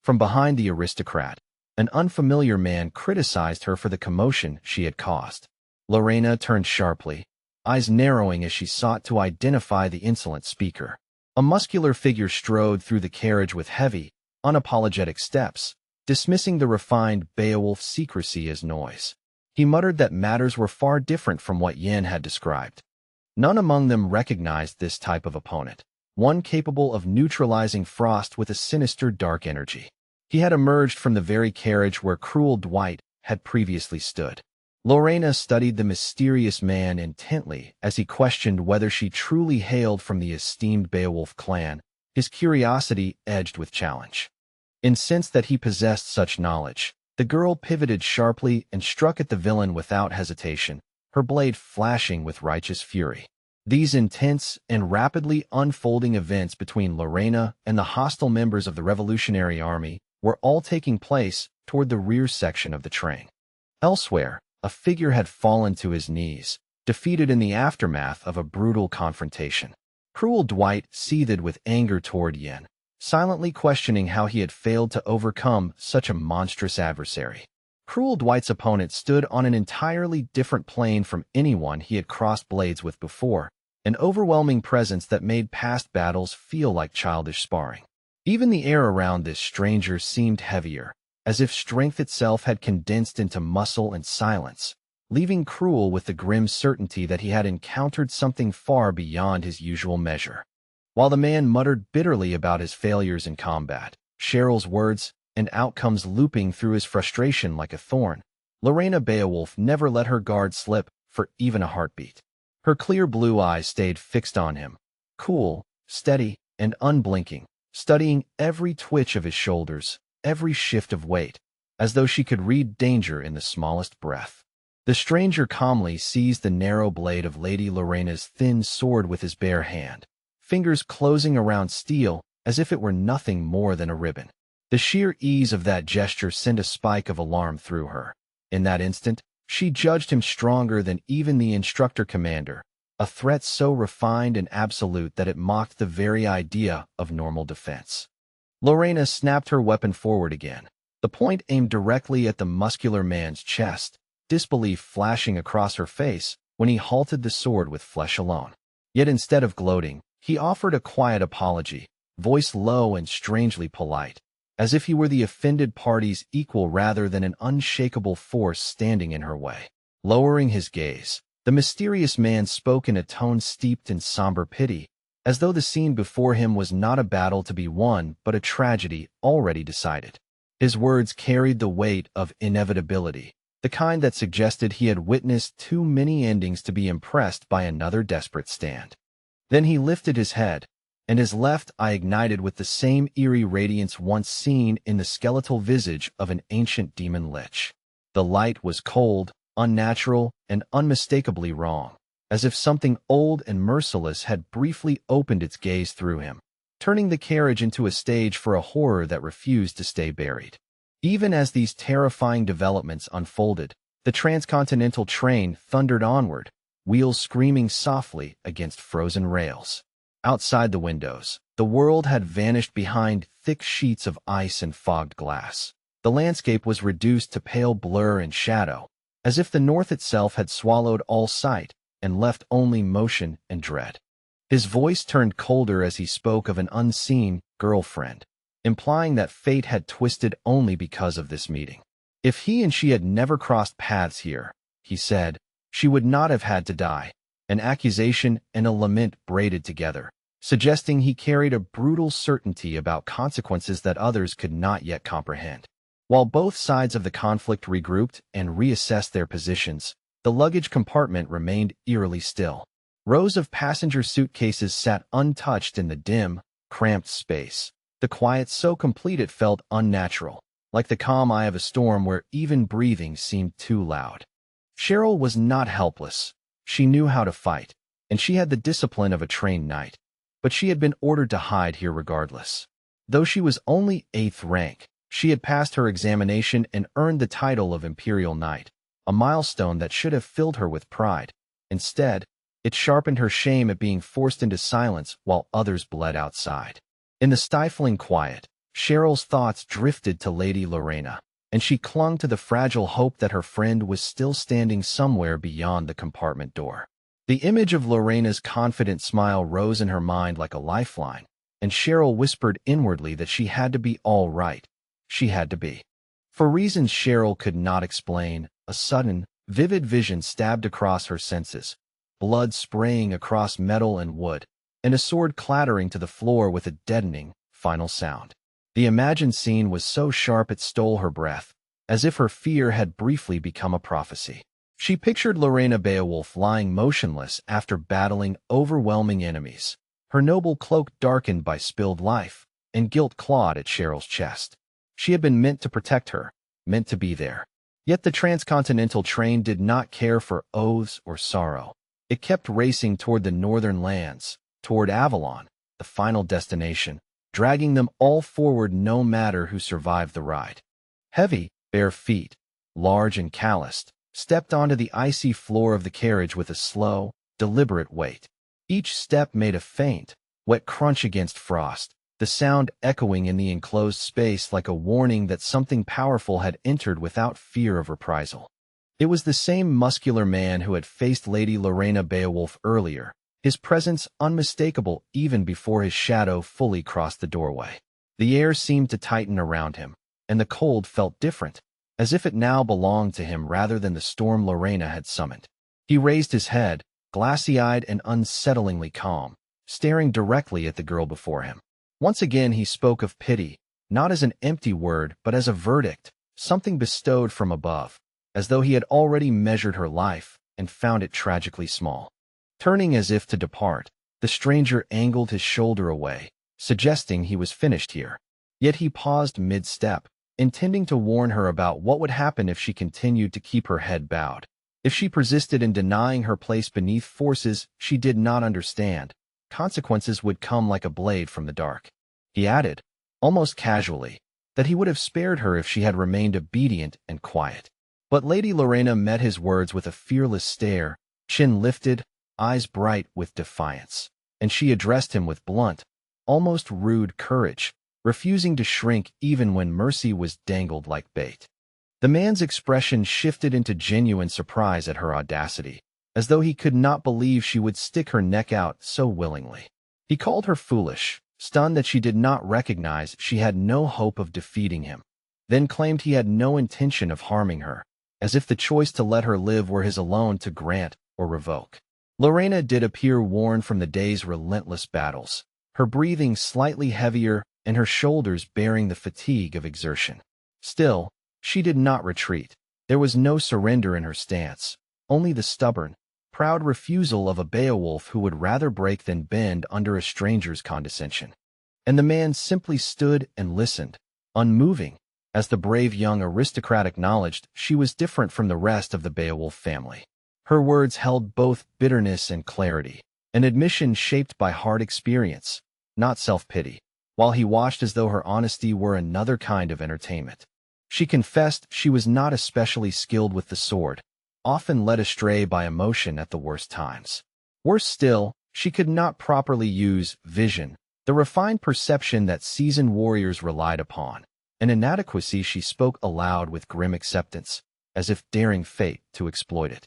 Speaker 1: From behind the aristocrat, an unfamiliar man criticized her for the commotion she had caused. Lorena turned sharply, eyes narrowing as she sought to identify the insolent speaker. A muscular figure strode through the carriage with heavy, unapologetic steps, dismissing the refined Beowulf secrecy as noise. He muttered that matters were far different from what Yin had described. None among them recognized this type of opponent, one capable of neutralizing frost with a sinister dark energy. He had emerged from the very carriage where Cruel Dwight had previously stood. Lorena studied the mysterious man intently as he questioned whether she truly hailed from the esteemed Beowulf clan, his curiosity edged with challenge. Incensed that he possessed such knowledge, the girl pivoted sharply and struck at the villain without hesitation, her blade flashing with righteous fury. These intense and rapidly unfolding events between Lorena and the hostile members of the Revolutionary Army were all taking place toward the rear section of the train. Elsewhere, a figure had fallen to his knees, defeated in the aftermath of a brutal confrontation. Cruel Dwight seethed with anger toward Yen, silently questioning how he had failed to overcome such a monstrous adversary. Cruel Dwight's opponent stood on an entirely different plane from anyone he had crossed blades with before, an overwhelming presence that made past battles feel like childish sparring. Even the air around this stranger seemed heavier, as if strength itself had condensed into muscle and silence, leaving Cruel with the grim certainty that he had encountered something far beyond his usual measure. While the man muttered bitterly about his failures in combat, Cheryl's words and outcomes looping through his frustration like a thorn, Lorena Beowulf never let her guard slip for even a heartbeat. Her clear blue eyes stayed fixed on him, cool, steady, and unblinking, studying every twitch of his shoulders, every shift of weight, as though she could read danger in the smallest breath. The stranger calmly seized the narrow blade of Lady Lorena's thin sword with his bare hand, fingers closing around steel as if it were nothing more than a ribbon. The sheer ease of that gesture sent a spike of alarm through her. In that instant, she judged him stronger than even the instructor commander, a threat so refined and absolute that it mocked the very idea of normal defense. Lorena snapped her weapon forward again, the point aimed directly at the muscular man's chest, disbelief flashing across her face when he halted the sword with flesh alone. Yet instead of gloating, he offered a quiet apology, voice low and strangely polite, as if he were the offended party's equal rather than an unshakable force standing in her way. Lowering his gaze, the mysterious man spoke in a tone steeped in somber pity, as though the scene before him was not a battle to be won but a tragedy already decided. His words carried the weight of inevitability, the kind that suggested he had witnessed too many endings to be impressed by another desperate stand. Then he lifted his head, and his left eye ignited with the same eerie radiance once seen in the skeletal visage of an ancient demon lich. The light was cold, unnatural, and unmistakably wrong, as if something old and merciless had briefly opened its gaze through him, turning the carriage into a stage for a horror that refused to stay buried. Even as these terrifying developments unfolded, the transcontinental train thundered onward, wheels screaming softly against frozen rails. Outside the windows, the world had vanished behind thick sheets of ice and fogged glass. The landscape was reduced to pale blur and shadow, as if the north itself had swallowed all sight and left only motion and dread. His voice turned colder as he spoke of an unseen girlfriend, implying that fate had twisted only because of this meeting. If he and she had never crossed paths here, he said, she would not have had to die. An accusation and a lament braided together, suggesting he carried a brutal certainty about consequences that others could not yet comprehend. While both sides of the conflict regrouped and reassessed their positions, the luggage compartment remained eerily still. Rows of passenger suitcases sat untouched in the dim, cramped space, the quiet so complete it felt unnatural, like the calm eye of a storm where even breathing seemed too loud. Cheryl was not helpless. She knew how to fight, and she had the discipline of a trained knight, but she had been ordered to hide here regardless. Though she was only 8th rank, she had passed her examination and earned the title of Imperial Knight, a milestone that should have filled her with pride. Instead, it sharpened her shame at being forced into silence while others bled outside. In the stifling quiet, Cheryl's thoughts drifted to Lady Lorena, and she clung to the fragile hope that her friend was still standing somewhere beyond the compartment door. The image of Lorena's confident smile rose in her mind like a lifeline, and Cheryl whispered inwardly that she had to be all right. She had to be. For reasons Cheryl could not explain, a sudden, vivid vision stabbed across her senses, blood spraying across metal and wood, and a sword clattering to the floor with a deadening, final sound. The imagined scene was so sharp it stole her breath, as if her fear had briefly become a prophecy. She pictured Lorena Beowulf lying motionless after battling overwhelming enemies, her noble cloak darkened by spilled life, and guilt clawed at Cheryl's chest. She had been meant to protect her, meant to be there. Yet the transcontinental train did not care for oaths or sorrow. It kept racing toward the northern lands, toward Avalon, the final destination, dragging them all forward no matter who survived the ride. Heavy, bare feet, large and calloused, stepped onto the icy floor of the carriage with a slow, deliberate weight. Each step made a faint, wet crunch against frost, the sound echoing in the enclosed space like a warning that something powerful had entered without fear of reprisal. It was the same muscular man who had faced Lady Lorena Beowulf earlier, his presence unmistakable even before his shadow fully crossed the doorway. The air seemed to tighten around him, and the cold felt different, as if it now belonged to him rather than the storm Lorena had summoned. He raised his head, glassy-eyed and unsettlingly calm, staring directly at the girl before him. Once again he spoke of pity, not as an empty word but as a verdict, something bestowed from above, as though he had already measured her life and found it tragically small. Turning as if to depart, the stranger angled his shoulder away, suggesting he was finished here. Yet he paused mid-step, intending to warn her about what would happen if she continued to keep her head bowed. If she persisted in denying her place beneath forces she did not understand, consequences would come like a blade from the dark. He added, almost casually, that he would have spared her if she had remained obedient and quiet. But Lady Lorena met his words with a fearless stare, chin lifted, eyes bright with defiance, and she addressed him with blunt, almost rude courage, refusing to shrink even when mercy was dangled like bait. The man's expression shifted into genuine surprise at her audacity, as though he could not believe she would stick her neck out so willingly. He called her foolish, stunned that she did not recognize she had no hope of defeating him, then claimed he had no intention of harming her, as if the choice to let her live were his alone to grant or revoke. Lorena did appear worn from the day's relentless battles, her breathing slightly heavier and her shoulders bearing the fatigue of exertion. Still, she did not retreat. There was no surrender in her stance, only the stubborn, proud refusal of a Beowulf who would rather break than bend under a stranger's condescension. And the man simply stood and listened, unmoving, as the brave young aristocrat acknowledged she was different from the rest of the Beowulf family. Her words held both bitterness and clarity, an admission shaped by hard experience, not self-pity, while he watched as though her honesty were another kind of entertainment. She confessed she was not especially skilled with the sword, often led astray by emotion at the worst times. Worse still, she could not properly use vision, the refined perception that seasoned warriors relied upon, an inadequacy she spoke aloud with grim acceptance, as if daring fate to exploit it.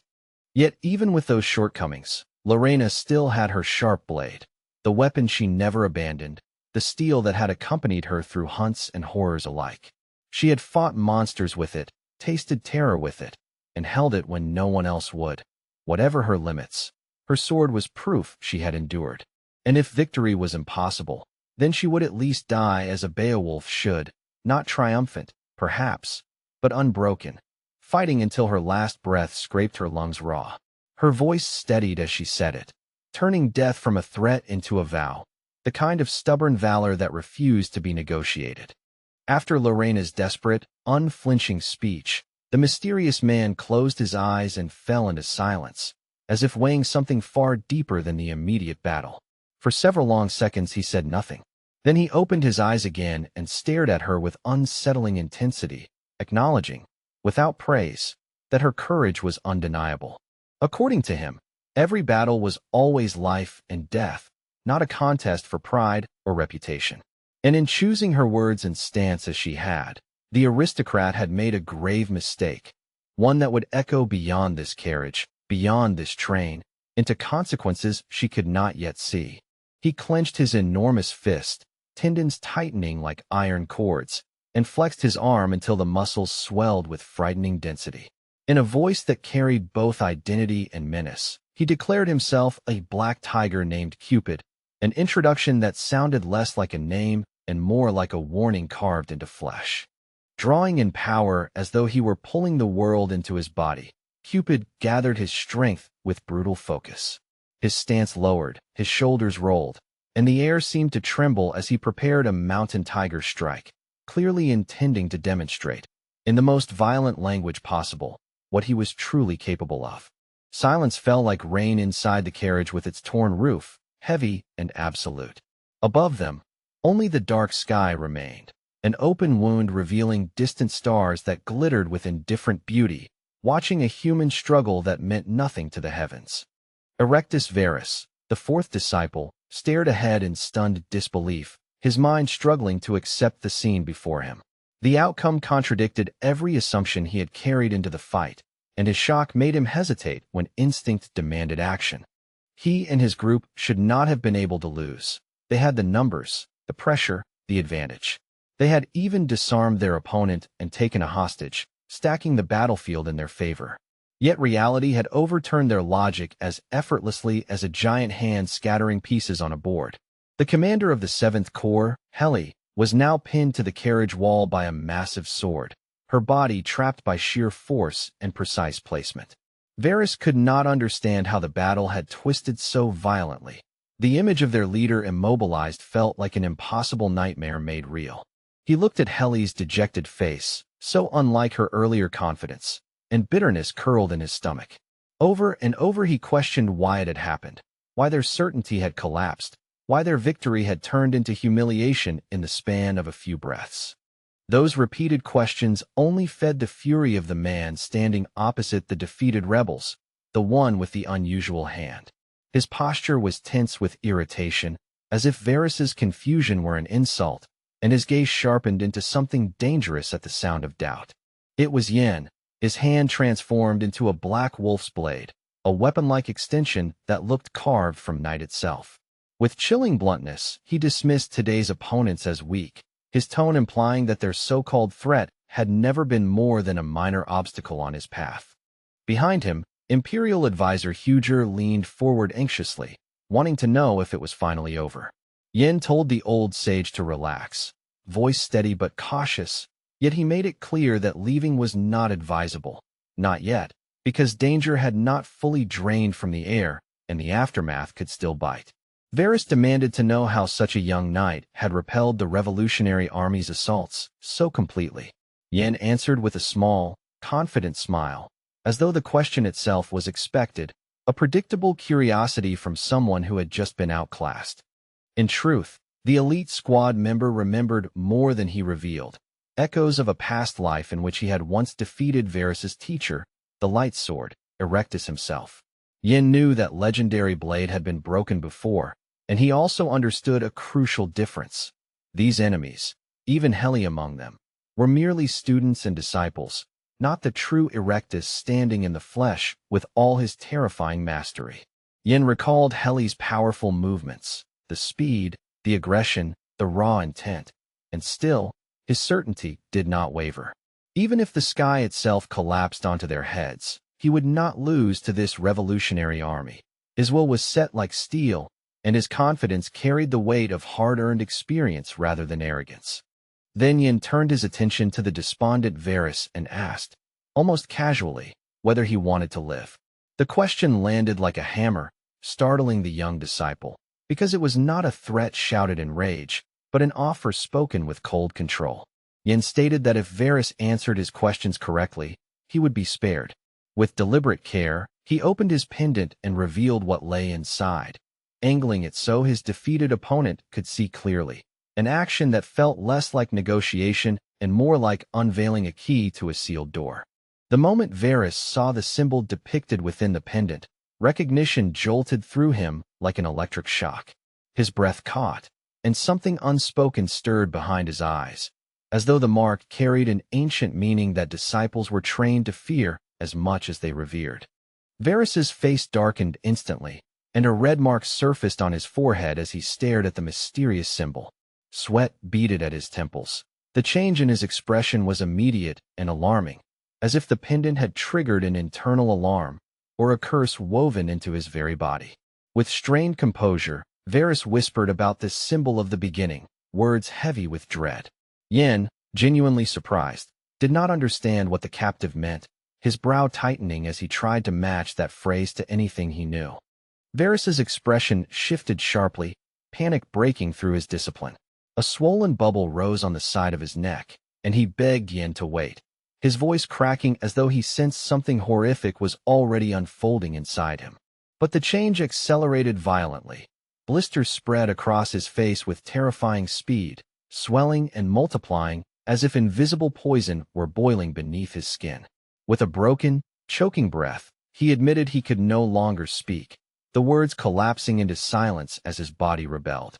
Speaker 1: Yet even with those shortcomings, Lorena still had her sharp blade, the weapon she never abandoned, the steel that had accompanied her through hunts and horrors alike. She had fought monsters with it, tasted terror with it, and held it when no one else would. Whatever her limits, her sword was proof she had endured. And if victory was impossible, then she would at least die as a Beowulf should, not triumphant, perhaps, but unbroken, fighting until her last breath scraped her lungs raw. Her voice steadied as she said it, turning death from a threat into a vow, the kind of stubborn valor that refused to be negotiated. After Lorena's desperate, unflinching speech, the mysterious man closed his eyes and fell into silence, as if weighing something far deeper than the immediate battle. For several long seconds he said nothing. Then he opened his eyes again and stared at her with unsettling intensity, acknowledging, without praise, that her courage was undeniable. According to him, every battle was always life and death, not a contest for pride or reputation. And in choosing her words and stance as she had, the aristocrat had made a grave mistake, one that would echo beyond this carriage, beyond this train, into consequences she could not yet see. He clenched his enormous fist, tendons tightening like iron cords, and flexed his arm until the muscles swelled with frightening density. In a voice that carried both identity and menace, he declared himself a black tiger named Cupid, an introduction that sounded less like a name and more like a warning carved into flesh. Drawing in power as though he were pulling the world into his body, Cupid gathered his strength with brutal focus. His stance lowered, his shoulders rolled, and the air seemed to tremble as he prepared a mountain tiger strike, clearly intending to demonstrate, in the most violent language possible, what he was truly capable of. Silence fell like rain inside the carriage with its torn roof, heavy and absolute. Above them, only the dark sky remained, an open wound revealing distant stars that glittered with indifferent beauty, watching a human struggle that meant nothing to the heavens. Erectus Verus, the fourth disciple, stared ahead in stunned disbelief, his mind struggling to accept the scene before him. The outcome contradicted every assumption he had carried into the fight, and his shock made him hesitate when instinct demanded action. He and his group should not have been able to lose. They had the numbers, the pressure, the advantage. They had even disarmed their opponent and taken a hostage, stacking the battlefield in their favor. Yet reality had overturned their logic as effortlessly as a giant hand scattering pieces on a board. The commander of the 7th Corps, Yahello, was now pinned to the carriage wall by a massive sword, her body trapped by sheer force and precise placement. Verus could not understand how the battle had twisted so violently. The image of their leader immobilized felt like an impossible nightmare made real. He looked at Yahello's dejected face, so unlike her earlier confidence, and bitterness curled in his stomach. Over and over he questioned why it had happened, why their certainty had collapsed, why their victory had turned into humiliation in the span of a few breaths. Those repeated questions only fed the fury of the man standing opposite the defeated rebels, the one with the unusual hand. His posture was tense with irritation, as if Verus's confusion were an insult, and his gaze sharpened into something dangerous at the sound of doubt. It was Yin, his hand transformed into a black wolf's blade, a weapon-like extension that looked carved from night itself. With chilling bluntness, he dismissed today's opponents as weak, his tone implying that their so-called threat had never been more than a minor obstacle on his path. Behind him, Imperial Advisor Huger leaned forward anxiously, wanting to know if it was finally over. Yin told the old sage to relax, voice steady but cautious, yet he made it clear that leaving was not advisable. Not yet, because danger had not fully drained from the air, and the aftermath could still bite. Verus demanded to know how such a young knight had repelled the Revolutionary Army's assaults so completely. Yin answered with a small, confident smile, as though the question itself was expected, a predictable curiosity from someone who had just been outclassed. In truth, the elite squad member remembered more than he revealed, echoes of a past life in which he had once defeated Verus's teacher, the light sword, Erectus himself. Yin knew that legendary blade had been broken before, and he also understood a crucial difference. These enemies, even Yahello among them, were merely students and disciples, not the true Erectus standing in the flesh with all his terrifying mastery. Yin recalled Yahello's powerful movements, the speed, the aggression, the raw intent, and still, his certainty did not waver. Even if the sky itself collapsed onto their heads, he would not lose to this revolutionary army. His will was set like steel, and his confidence carried the weight of hard-earned experience rather than arrogance. Then Yin turned his attention to the despondent Verus and asked, almost casually, whether he wanted to live. The question landed like a hammer, startling the young disciple, because it was not a threat shouted in rage, but an offer spoken with cold control. Yin stated that if Verus answered his questions correctly, he would be spared. With deliberate care, he opened his pendant and revealed what lay inside, angling it so his defeated opponent could see clearly, an action that felt less like negotiation and more like unveiling a key to a sealed door. The moment Verus saw the symbol depicted within the pendant, recognition jolted through him like an electric shock. His breath caught, and something unspoken stirred behind his eyes, as though the mark carried an ancient meaning that disciples were trained to fear as much as they revered. Verus's face darkened instantly, and a red mark surfaced on his forehead as he stared at the mysterious symbol. Sweat beaded at his temples. The change in his expression was immediate and alarming, as if the pendant had triggered an internal alarm, or a curse woven into his very body. With strained composure, Verus whispered about this symbol of the beginning, words heavy with dread. Yin, genuinely surprised, did not understand what the captive meant, his brow tightening as he tried to match that phrase to anything he knew. Verus's expression shifted sharply, panic breaking through his discipline. A swollen bubble rose on the side of his neck, and he begged Yin to wait, his voice cracking as though he sensed something horrific was already unfolding inside him. But the change accelerated violently. Blisters spread across his face with terrifying speed, swelling and multiplying as if invisible poison were boiling beneath his skin. With a broken, choking breath, he admitted he could no longer speak, the words collapsing into silence as his body rebelled.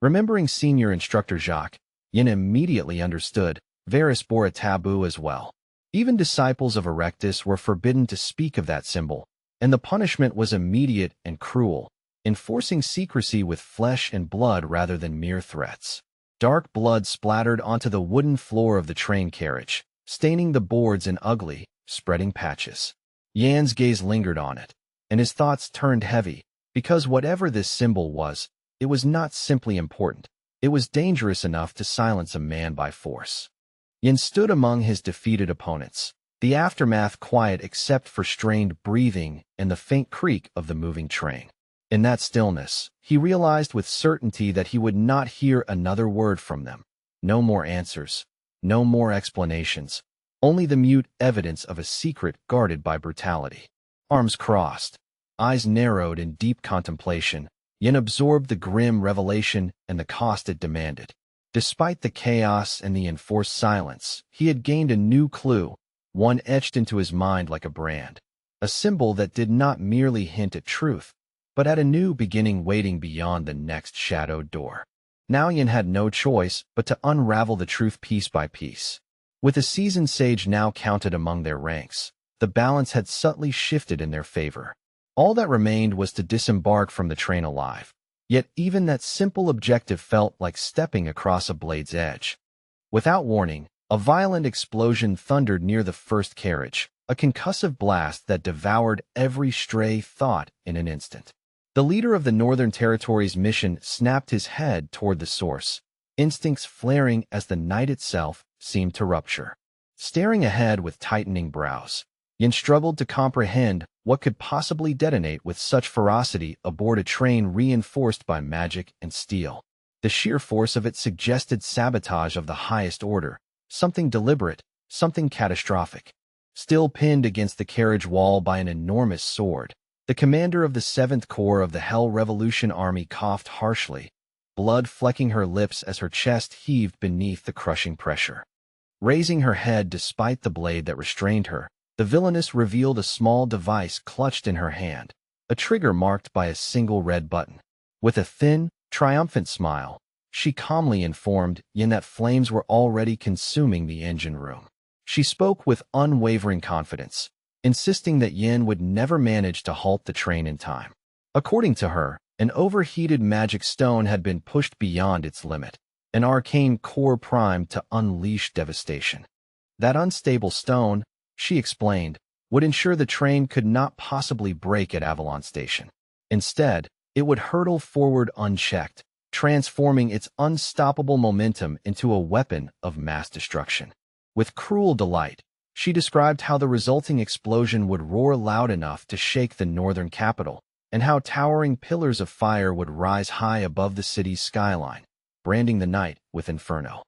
Speaker 1: Remembering senior instructor Jacques, Yin immediately understood Varus bore a taboo as well. Even disciples of Erectus were forbidden to speak of that symbol, and the punishment was immediate and cruel, enforcing secrecy with flesh and blood rather than mere threats. Dark blood splattered onto the wooden floor of the train carriage, staining the boards in ugly, spreading patches. Yan's gaze lingered on it, and his thoughts turned heavy, because whatever this symbol was, it was not simply important. It was dangerous enough to silence a man by force. Yin stood among his defeated opponents, the aftermath quiet except for strained breathing and the faint creak of the moving train. In that stillness, he realized with certainty that he would not hear another word from them. No more answers, no more explanations, only the mute evidence of a secret guarded by brutality. Arms crossed, eyes narrowed in deep contemplation, Yin absorbed the grim revelation and the cost it demanded. Despite the chaos and the enforced silence, he had gained a new clue, one etched into his mind like a brand. A symbol that did not merely hint at truth, but at a new beginning waiting beyond the next shadowed door. Now Yin had no choice but to unravel the truth piece by piece. With a seasoned sage now counted among their ranks, the balance had subtly shifted in their favor. All that remained was to disembark from the train alive. Yet even that simple objective felt like stepping across a blade's edge. Without warning, a violent explosion thundered near the first carriage, a concussive blast that devoured every stray thought in an instant. The leader of the Northern Territory's mission snapped his head toward the source, instincts flaring as the night itself seemed to rupture. Staring ahead with tightening brows, Yin struggled to comprehend what could possibly detonate with such ferocity aboard a train reinforced by magic and steel. The sheer force of it suggested sabotage of the highest order, something deliberate, something catastrophic. Still pinned against the carriage wall by an enormous sword, the commander of the 7th Corps of the Hell Revolution Army coughed harshly, blood flecking her lips as her chest heaved beneath the crushing pressure. Raising her head despite the blade that restrained her, the villainess revealed a small device clutched in her hand, a trigger marked by a single red button. With a thin, triumphant smile, she calmly informed Yin that flames were already consuming the engine room. She spoke with unwavering confidence, insisting that Yin would never manage to halt the train in time. According to her, an overheated magic stone had been pushed beyond its limit, an arcane core primed to unleash devastation. That unstable stone, she explained, would ensure the train could not possibly break at Avalon Station. Instead, it would hurtle forward unchecked, transforming its unstoppable momentum into a weapon of mass destruction. With cruel delight, she described how the resulting explosion would roar loud enough to shake the northern capital, and how towering pillars of fire would rise high above the city's skyline, branding the night with inferno.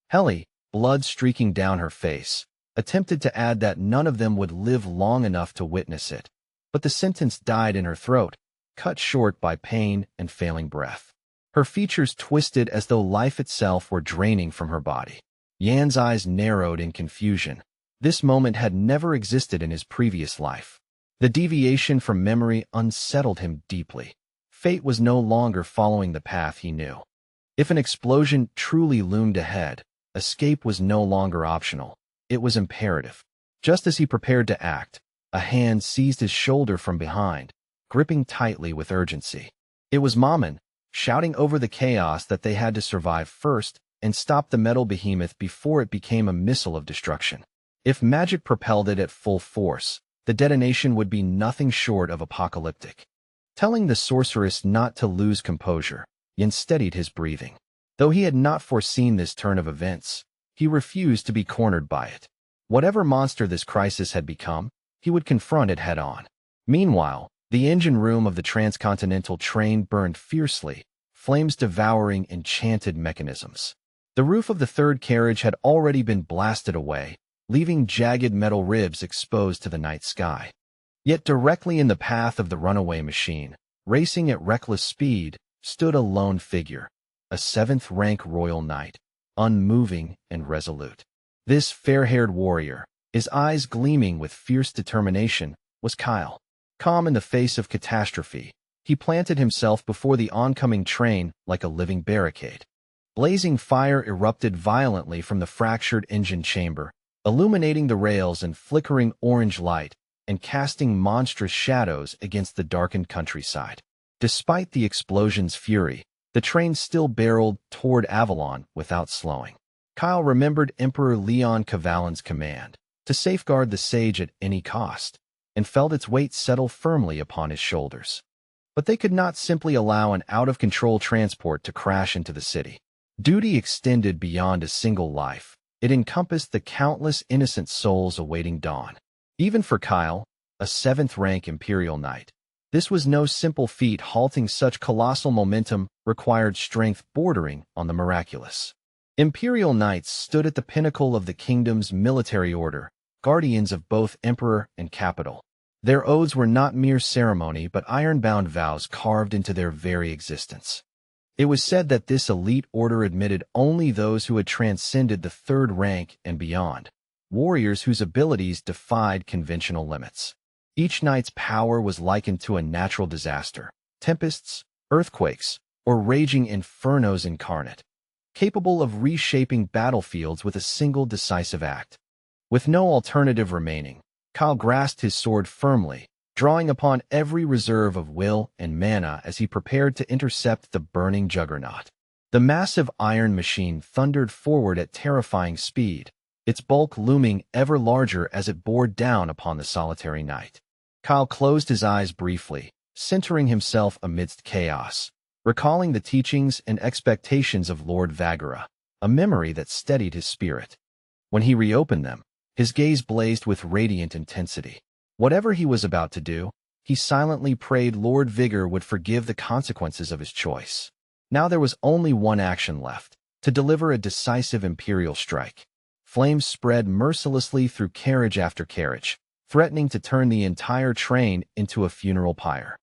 Speaker 1: Helly, blood streaking down her face, attempted to add that none of them would live long enough to witness it, but the sentence died in her throat, cut short by pain and failing breath. Her features twisted as though life itself were draining from her body. Yan's eyes narrowed in confusion. This moment had never existed in his previous life. The deviation from memory unsettled him deeply. Fate was no longer following the path he knew. If an explosion truly loomed ahead, escape was no longer optional. It was imperative. Just as he prepared to act, a hand seized his shoulder from behind, gripping tightly with urgency. It was Maman, shouting over the chaos that they had to survive first and stop the metal behemoth before it became a missile of destruction. If magic propelled it at full force, the detonation would be nothing short of apocalyptic. Telling the sorceress not to lose composure, Yin steadied his breathing. Though he had not foreseen this turn of events, he refused to be cornered by it. Whatever monster this crisis had become, he would confront it head-on. Meanwhile, the engine room of the transcontinental train burned fiercely, flames devouring enchanted mechanisms. The roof of the 3rd carriage had already been blasted away, leaving jagged metal ribs exposed to the night sky. Yet directly in the path of the runaway machine, racing at reckless speed, stood a lone figure, a 7th-rank royal knight. unmoving and resolute. This fair-haired warrior, his eyes gleaming with fierce determination, was Kyle. Calm in the face of catastrophe, he planted himself before the oncoming train like a living barricade. Blazing fire erupted violently from the fractured engine chamber, illuminating the rails in flickering orange light and casting monstrous shadows against the darkened countryside. Despite the explosion's fury, the train still barreled toward Avalon without slowing. Kyle remembered Emperor Leon Kavalin's command to safeguard the sage at any cost, and felt its weight settle firmly upon his shoulders. But they could not simply allow an out-of-control transport to crash into the city. Duty extended beyond a single life. It encompassed the countless innocent souls awaiting dawn. Even for Kyle, a 7th-rank Imperial Knight, this was no simple feat. Halting such colossal momentum required strength bordering on the miraculous. Imperial Knights stood at the pinnacle of the kingdom's military order, guardians of both emperor and capital. Their oaths were not mere ceremony but iron-bound vows carved into their very existence. It was said that this elite order admitted only those who had transcended the 3rd rank and beyond, warriors whose abilities defied conventional limits. Each knight's power was likened to a natural disaster, tempests, earthquakes, or raging infernos incarnate, capable of reshaping battlefields with a single decisive act. With no alternative remaining, Kyle grasped his sword firmly, drawing upon every reserve of will and mana as he prepared to intercept the burning juggernaut. The massive iron machine thundered forward at terrifying speed, its bulk looming ever larger as it bore down upon the solitary knight. Kyle closed his eyes briefly, centering himself amidst chaos, recalling the teachings and expectations of Lord Vagara, a memory that steadied his spirit. When he reopened them, his gaze blazed with radiant intensity. Whatever he was about to do, he silently prayed Lord Vigor would forgive the consequences of his choice. Now there was only one action left, to deliver a decisive imperial strike. Flames spread mercilessly through carriage after carriage, threatening to turn the entire train into a funeral pyre.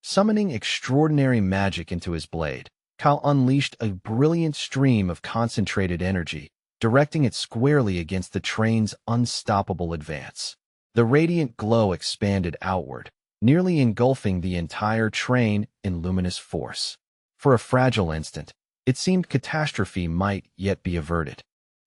Speaker 1: Summoning extraordinary magic into his blade, Kyle unleashed a brilliant stream of concentrated energy, directing it squarely against the train's unstoppable advance. The radiant glow expanded outward, nearly engulfing the entire train in luminous force. For a fragile instant, it seemed catastrophe might yet be averted.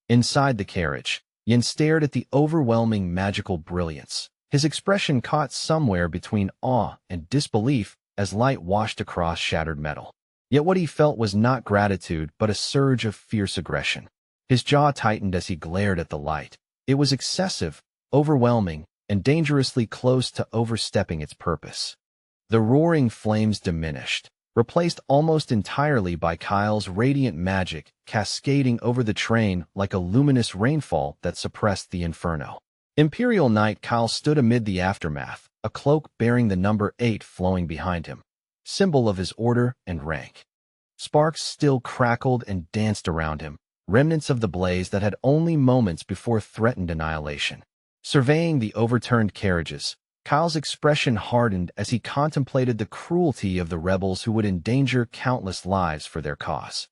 Speaker 1: Inside the carriage, Yin stared at the overwhelming magical brilliance, his expression caught somewhere between awe and disbelief as light washed across shattered metal. Yet what he felt was not gratitude but a surge of fierce aggression. His jaw tightened as he glared at the light. It was excessive, overwhelming, and dangerously close to overstepping its purpose. The roaring flames diminished, replaced almost entirely by Kyle's radiant magic cascading over the train like a luminous rainfall that suppressed the inferno. Imperial Knight Kyle stood amid the aftermath, a cloak bearing the number 8 flowing behind him, symbol of his order and rank. Sparks still crackled and danced around him, remnants of the blaze that had only moments before threatened annihilation. Surveying the overturned carriages, Kyle's expression hardened as he contemplated the cruelty of the rebels who would endanger countless lives for their cause.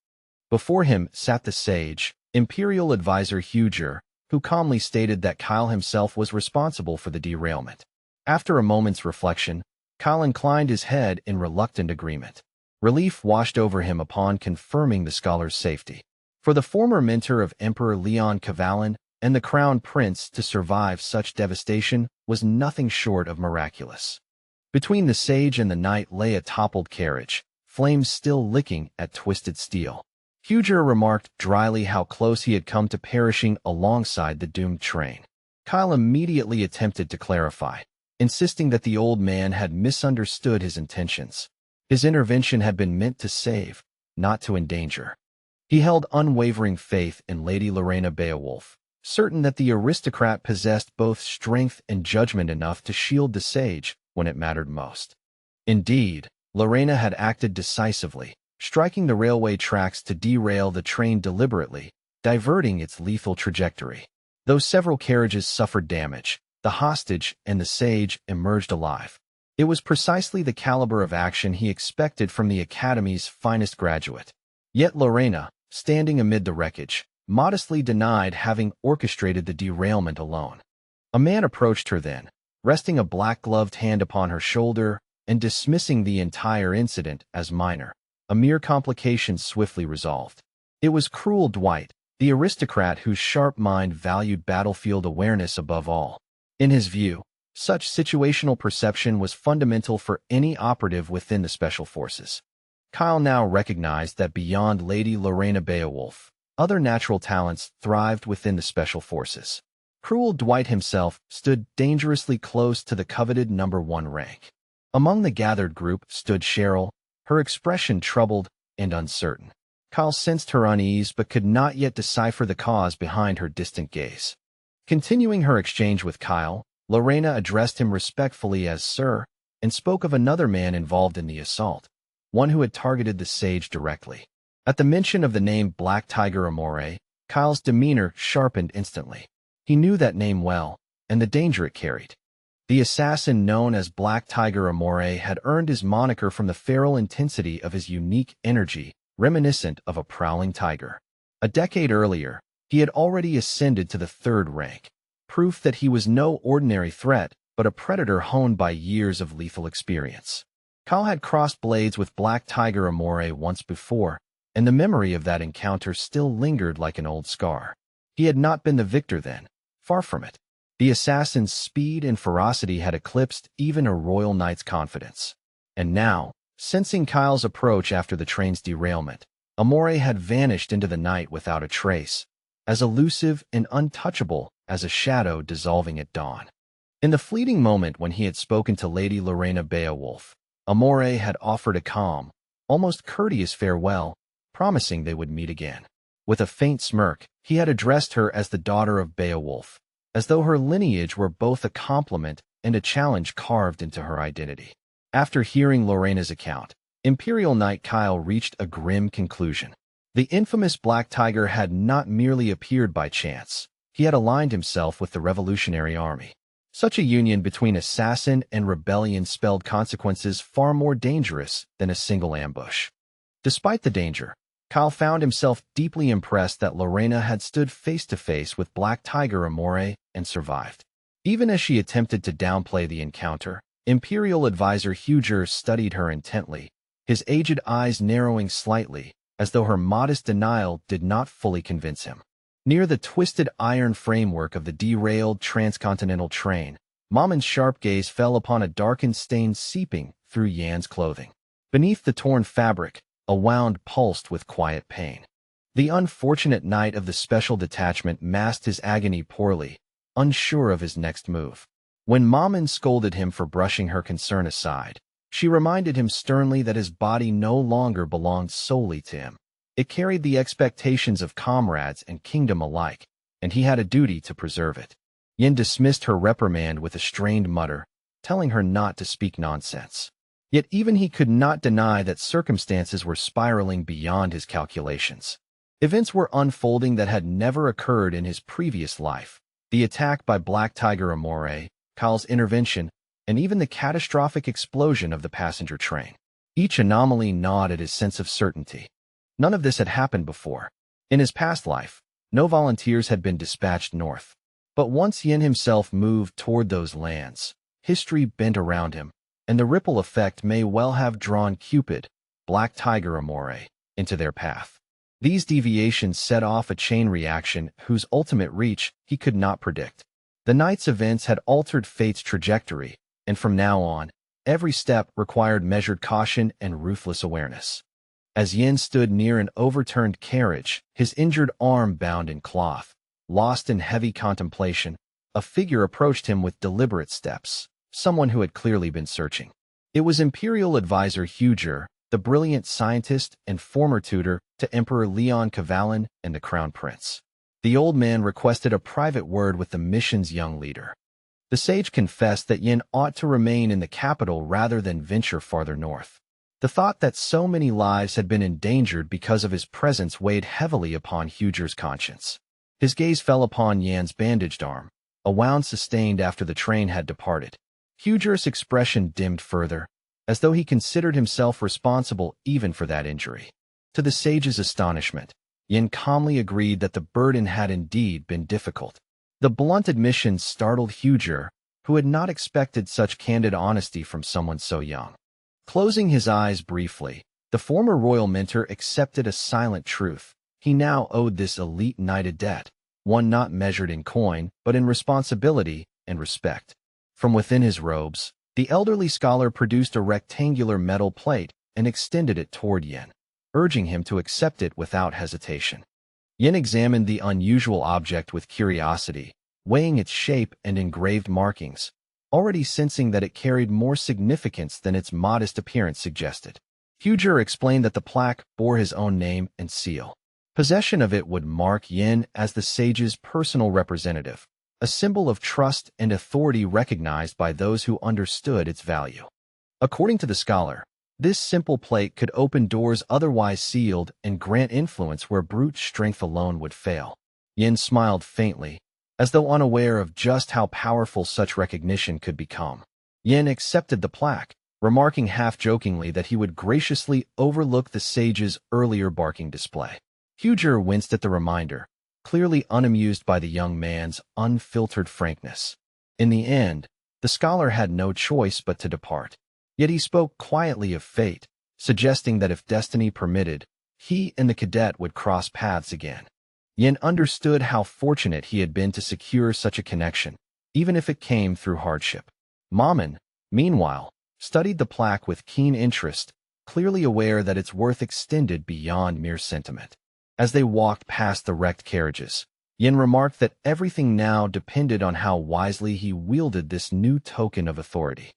Speaker 1: Before him sat the sage, Imperial Advisor Huger, who calmly stated that Kyle himself was responsible for the derailment. After a moment's reflection, Kyle inclined his head in reluctant agreement. Relief washed over him upon confirming the scholar's safety. For the former mentor of Emperor Leon Kavalin and the Crown Prince to survive such devastation was nothing short of miraculous. Between the sage and the knight lay a toppled carriage, flames still licking at twisted steel. Huger remarked dryly how close he had come to perishing alongside the doomed train. Kyle immediately attempted to clarify, insisting that the old man had misunderstood his intentions. His intervention had been meant to save, not to endanger. He held unwavering faith in Lady Lorena Beowulf, certain that the aristocrat possessed both strength and judgment enough to shield the sage when it mattered most. Indeed, Lorena had acted decisively, striking the railway tracks to derail the train deliberately, diverting its lethal trajectory. Though several carriages suffered damage, the hostage and the sage emerged alive. It was precisely the caliber of action he expected from the Academy's finest graduate. Yet Lorena, standing amid the wreckage, modestly denied having orchestrated the derailment alone. A man approached her then, resting a black-gloved hand upon her shoulder and dismissing the entire incident as minor, a mere complication swiftly resolved. It was Cruel Dwight, the aristocrat whose sharp mind valued battlefield awareness above all. In his view, such situational perception was fundamental for any operative within the Special Forces. Kyle now recognized that beyond Lady Lorena Beowulf, other natural talents thrived within the Special Forces. Cruel Dwight himself stood dangerously close to the coveted #1 rank. Among the gathered group stood Cheryl, her expression troubled and uncertain. Kyle sensed her unease but could not yet decipher the cause behind her distant gaze. Continuing her exchange with Kyle, Lorena addressed him respectfully as Sir and spoke of another man involved in the assault, one who had targeted the sage directly. At the mention of the name Black Tiger Amore, Kyle's demeanor sharpened instantly. He knew that name well, and the danger it carried. The assassin known as Black Tiger Amore had earned his moniker from the feral intensity of his unique energy, reminiscent of a prowling tiger. A decade earlier, he had already ascended to the 3rd rank, proof that he was no ordinary threat, but a predator honed by years of lethal experience. Kyle had crossed blades with Black Tiger Amore once before, and the memory of that encounter still lingered like an old scar. He had not been the victor then, far from it. The assassin's speed and ferocity had eclipsed even a royal knight's confidence. And now, sensing Kyle's approach after the train's derailment, Amore had vanished into the night without a trace, as elusive and untouchable as a shadow dissolving at dawn. In the fleeting moment when he had spoken to Lady Lorena Beowulf, Amore had offered a calm, almost courteous farewell, promising they would meet again. With a faint smirk, he had addressed her as the daughter of Beowulf, as though her lineage were both a compliment and a challenge carved into her identity. After hearing Lorena's account, Imperial Knight Kyle reached a grim conclusion. The infamous Black Tiger had not merely appeared by chance. He had aligned himself with the Revolutionary Army. Such a union between assassin and rebellion spelled consequences far more dangerous than a single ambush. Despite the danger, Kyle found himself deeply impressed that Lorena had stood face-to-face with Black Tiger Amore and survived. Even as she attempted to downplay the encounter, Imperial Advisor Huger studied her intently, his aged eyes narrowing slightly, as though her modest denial did not fully convince him. Near the twisted iron framework of the derailed transcontinental train, Mamon's sharp gaze fell upon a darkened stain seeping through Yan's clothing. Beneath the torn fabric, a wound pulsed with quiet pain. The unfortunate knight of the special detachment masked his agony poorly, unsure of his next move. When Mamon scolded him for brushing her concern aside, she reminded him sternly that his body no longer belonged solely to him. It carried the expectations of comrades and kingdom alike, and he had a duty to preserve it. Yin dismissed her reprimand with a strained mutter, telling her not to speak nonsense. Yet even he could not deny that circumstances were spiraling beyond his calculations. Events were unfolding that had never occurred in his previous life. The attack by Black Tiger Amore, Kyle's intervention, and even the catastrophic explosion of the passenger train. Each anomaly gnawed at his sense of certainty. None of this had happened before. In his past life, no volunteers had been dispatched north. But once Yin himself moved toward those lands, history bent around him, and the ripple effect may well have drawn Cupid, Black Tiger Amore, into their path. These deviations set off a chain reaction whose ultimate reach he could not predict. The night's events had altered fate's trajectory, and from now on, every step required measured caution and ruthless awareness. As Yin stood near an overturned carriage, his injured arm bound in cloth, lost in heavy contemplation, a figure approached him with deliberate steps, someone who had clearly been searching. It was Imperial Advisor Huger, the brilliant scientist and former tutor to Emperor Leon Cavalin and the Crown Prince. The old man requested a private word with the mission's young leader. The sage confessed that Yin ought to remain in the capital rather than venture farther north. The thought that so many lives had been endangered because of his presence weighed heavily upon Huger's conscience. His gaze fell upon Yan's bandaged arm, a wound sustained after the train had departed. Huger's expression dimmed further, as though he considered himself responsible even for that injury. To the sage's astonishment, Yin calmly agreed that the burden had indeed been difficult. The blunt admission startled Huger, who had not expected such candid honesty from someone so young. Closing his eyes briefly, the former royal mentor accepted a silent truth. He now owed this elite knight a debt, one not measured in coin, but in responsibility and respect. From within his robes, the elderly scholar produced a rectangular metal plate and extended it toward Yin, urging him to accept it without hesitation. Yin examined the unusual object with curiosity, weighing its shape and engraved markings, already sensing that it carried more significance than its modest appearance suggested. Huger explained that the plaque bore his own name and seal. Possession of it would mark Yin as the sage's personal representative, a symbol of trust and authority recognized by those who understood its value. According to the scholar, this simple plate could open doors otherwise sealed and grant influence where brute strength alone would fail. Yin smiled faintly, as though unaware of just how powerful such recognition could become. Yin accepted the plaque, remarking half-jokingly that he would graciously overlook the sage's earlier barking display. Huger winced at the reminder, clearly unamused by the young man's unfiltered frankness. In the end, the scholar had no choice but to depart. Yet he spoke quietly of fate, suggesting that if destiny permitted, he and the cadet would cross paths again. Yin understood how fortunate he had been to secure such a connection, even if it came through hardship. Maman, meanwhile, studied the plaque with keen interest, clearly aware that its worth extended beyond mere sentiment. As they walked past the wrecked carriages, Yin remarked that everything now depended on how wisely he wielded this new token of authority.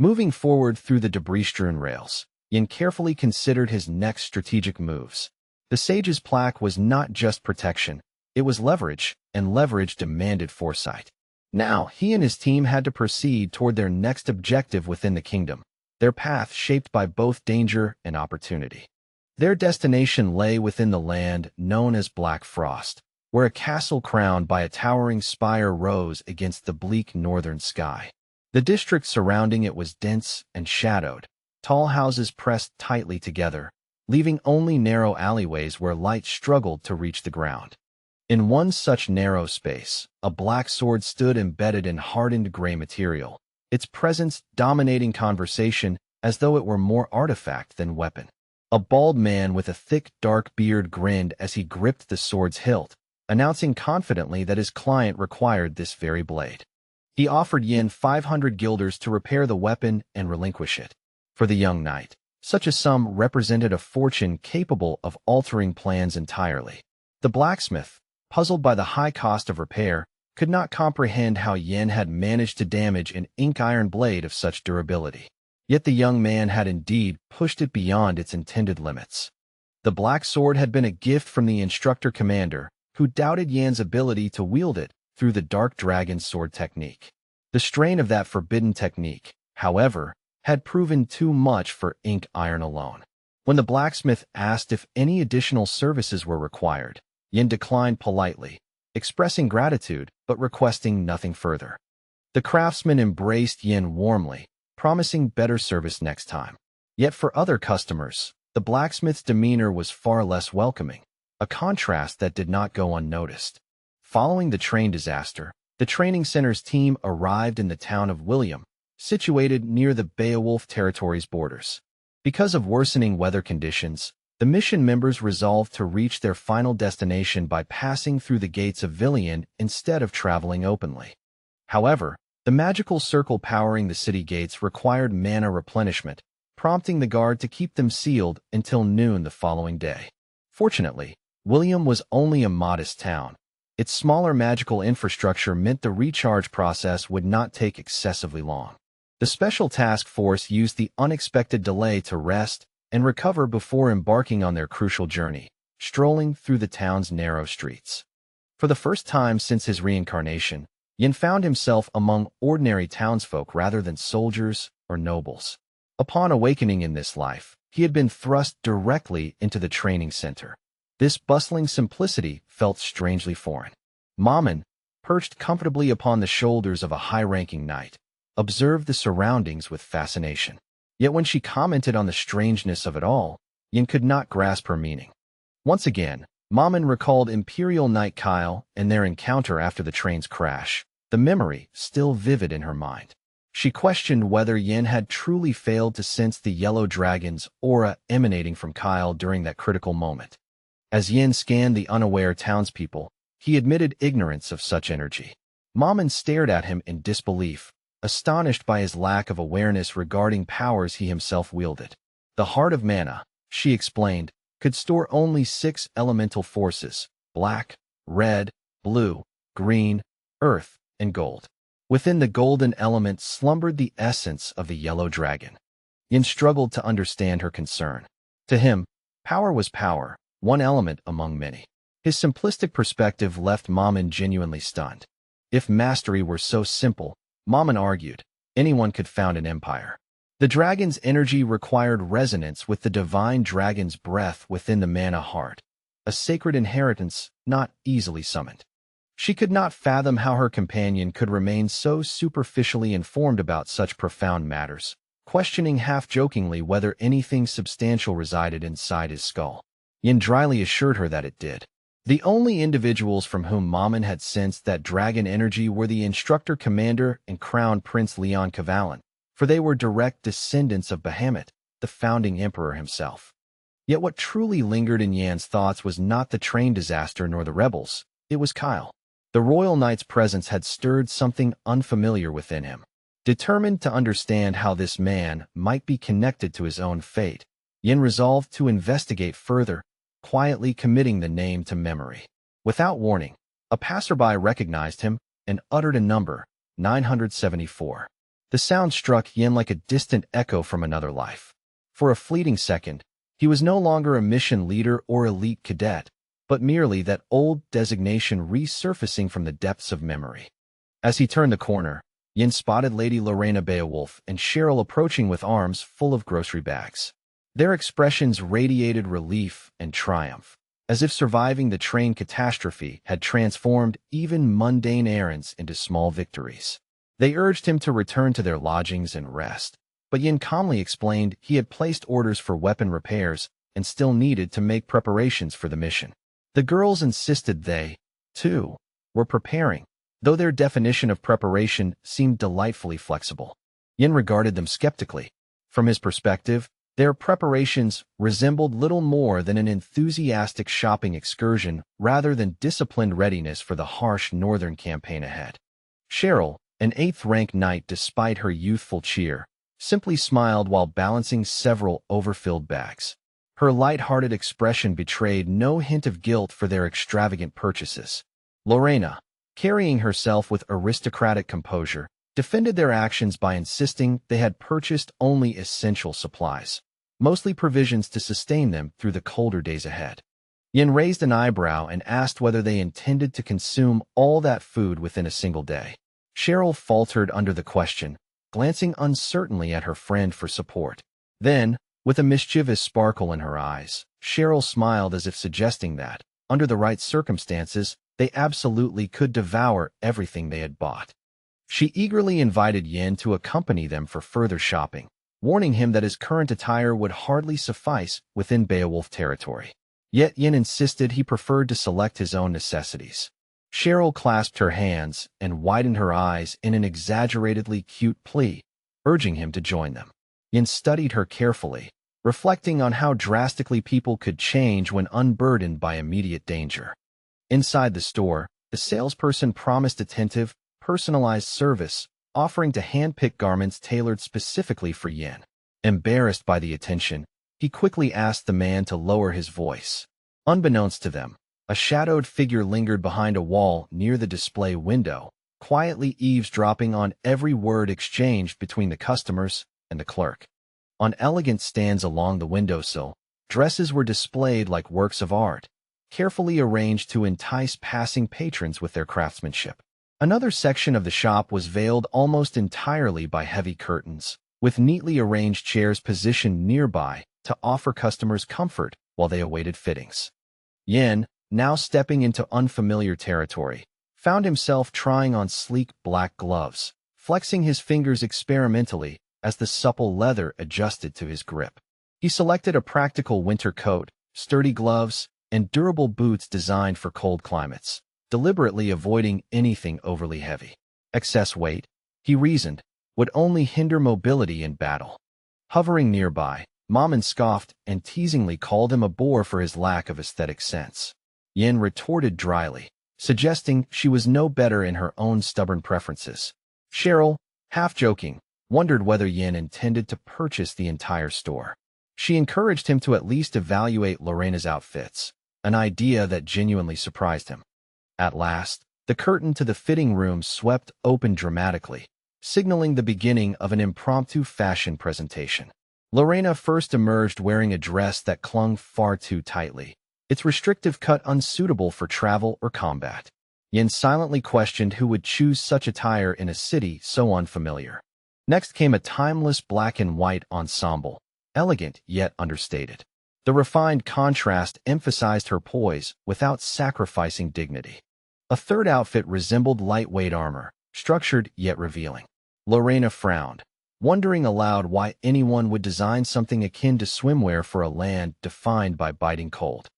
Speaker 1: Moving forward through the debris-strewn rails, Yin carefully considered his next strategic moves. The sage's plaque was not just protection, it was leverage, and leverage demanded foresight. Now, he and his team had to proceed toward their next objective within the kingdom, their path shaped by both danger and opportunity. Their destination lay within the land known as Black Frost, where a castle crowned by a towering spire rose against the bleak northern sky. The district surrounding it was dense and shadowed, tall houses pressed tightly together, leaving only narrow alleyways where light struggled to reach the ground. In one such narrow space, a black sword stood embedded in hardened gray material, its presence dominating conversation as though it were more artifact than weapon. A bald man with a thick, dark beard grinned as he gripped the sword's hilt, announcing confidently that his client required this very blade. He offered Yin 500 guilders to repair the weapon and relinquish it. For the young knight, such a sum represented a fortune capable of altering plans entirely. The blacksmith, puzzled by the high cost of repair, could not comprehend how Yin had managed to damage an ink iron blade of such durability. Yet the young man had indeed pushed it beyond its intended limits. The black sword had been a gift from the instructor commander, who doubted Yan's ability to wield it through the dark dragon sword technique. The strain of that forbidden technique, however, had proven too much for ink iron alone. When the blacksmith asked if any additional services were required, Yin declined politely, expressing gratitude but requesting nothing further. The craftsman embraced Yin warmly, promising better service next time. Yet for other customers, the blacksmith's demeanor was far less welcoming, a contrast that did not go unnoticed. Following the train disaster, the training center's team arrived in the town of William, situated near the Beowulf territory's borders. Because of worsening weather conditions, the mission members resolved to reach their final destination by passing through the gates of Villian instead of traveling openly. However, the magical circle powering the city gates required mana replenishment, prompting the guard to keep them sealed until noon the following day. Fortunately, William was only a modest town. Its smaller magical infrastructure meant the recharge process would not take excessively long. The special task force used the unexpected delay to rest and recover before embarking on their crucial journey, strolling through the town's narrow streets. For the first time since his reincarnation, Yin found himself among ordinary townsfolk rather than soldiers or nobles. Upon awakening in this life, he had been thrust directly into the training center. This bustling simplicity felt strangely foreign. Maman, perched comfortably upon the shoulders of a high-ranking knight, observed the surroundings with fascination. Yet when she commented on the strangeness of it all, Yin could not grasp her meaning. Once again, Maman recalled Imperial Knight Kyle and their encounter after the train's crash, the memory still vivid in her mind. She questioned whether Yin had truly failed to sense the yellow dragon's aura emanating from Kyle during that critical moment. As Yin scanned the unaware townspeople, he admitted ignorance of such energy. Maman stared at him in disbelief, astonished by his lack of awareness regarding powers he himself wielded. The heart of mana, she explained, could store only 6 elemental forces: black, red, blue, green, earth, and gold. Within the golden element slumbered the essence of the yellow dragon. Yin struggled to understand her concern. To him, power was power, one element among many. His simplistic perspective left Maman genuinely stunned. If mastery were so simple, Maman argued, anyone could found an empire. The dragon's energy required resonance with the divine dragon's breath within the mana heart, a sacred inheritance not easily summoned. She could not fathom how her companion could remain so superficially informed about such profound matters, questioning half-jokingly whether anything substantial resided inside his skull. Yin dryly assured her that it did. The only individuals from whom Maman had sensed that dragon energy were the instructor commander and crown prince Leon Kavalan, for they were direct descendants of Bahamut, the founding emperor himself. Yet what truly lingered in Yan's thoughts was not the train disaster nor the rebels, it was Kyle. The royal knight's presence had stirred something unfamiliar within him. Determined to understand how this man might be connected to his own fate, Yin resolved to investigate further, quietly committing the name to memory. Without warning, a passerby recognized him and uttered a number, 974. The sound struck Yin like a distant echo from another life. For a fleeting second, he was no longer a mission leader or elite cadet, but merely that old designation resurfacing from the depths of memory. As he turned the corner, Yin spotted Lady Lorena Beowulf and Cheryl approaching with arms full of grocery bags. Their expressions radiated relief and triumph, as if surviving the train catastrophe had transformed even mundane errands into small victories. They urged him to return to their lodgings and rest, but Yin calmly explained he had placed orders for weapon repairs and still needed to make preparations for the mission. The girls insisted they, too, were preparing, though their definition of preparation seemed delightfully flexible. Yin regarded them skeptically. From his perspective, their preparations resembled little more than an enthusiastic shopping excursion rather than disciplined readiness for the harsh northern campaign ahead. Cheryl, an 8th-rank knight despite her youthful cheer, simply smiled while balancing several overfilled bags. Her light-hearted expression betrayed no hint of guilt for their extravagant purchases. Lorena, carrying herself with aristocratic composure, defended their actions by insisting they had purchased only essential supplies, mostly provisions to sustain them through the colder days ahead. Yin raised an eyebrow and asked whether they intended to consume all that food within a single day. Cheryl faltered under the question, glancing uncertainly at her friend for support. Then, with a mischievous sparkle in her eyes, Cheryl smiled as if suggesting that, under the right circumstances, they absolutely could devour everything they had bought. She eagerly invited Yin to accompany them for further shopping, warning him that his current attire would hardly suffice within Beowulf territory. Yet Yin insisted he preferred to select his own necessities. Cheryl clasped her hands and widened her eyes in an exaggeratedly cute plea, urging him to join them. Yin studied her carefully, reflecting on how drastically people could change when unburdened by immediate danger. Inside the store, the salesperson promised attentive, personalized service, offering to hand-pick garments tailored specifically for Yin. Embarrassed by the attention, he quickly asked the man to lower his voice. Unbeknownst to them, a shadowed figure lingered behind a wall near the display window, quietly eavesdropping on every word exchanged between the customers and the clerk. On elegant stands along the windowsill, dresses were displayed like works of art, carefully arranged to entice passing patrons with their craftsmanship. Another section of the shop was veiled almost entirely by heavy curtains, with neatly arranged chairs positioned nearby to offer customers comfort while they awaited fittings. Yin, now stepping into unfamiliar territory, found himself trying on sleek black gloves, flexing his fingers experimentally as the supple leather adjusted to his grip. He selected a practical winter coat, sturdy gloves, and durable boots designed for cold climates, deliberately avoiding anything overly heavy. Excess weight, he reasoned, would only hinder mobility in battle. Hovering nearby, Maman scoffed and teasingly called him a bore for his lack of aesthetic sense. Yin retorted dryly, suggesting she was no better in her own stubborn preferences. Cheryl, half joking, wondered whether Yin intended to purchase the entire store. She encouraged him to at least evaluate Lorena's outfits, an idea that genuinely surprised him. At last, the curtain to the fitting room swept open dramatically, signaling the beginning of an impromptu fashion presentation. Lorena first emerged wearing a dress that clung far too tightly, its restrictive cut unsuitable for travel or combat. Yin silently questioned who would choose such attire in a city so unfamiliar. Next came a timeless black and white ensemble, elegant yet understated. The refined contrast emphasized her poise without sacrificing dignity. A third outfit resembled lightweight armor, structured yet revealing. Lorena frowned, wondering aloud why anyone would design something akin to swimwear for a land defined by biting cold.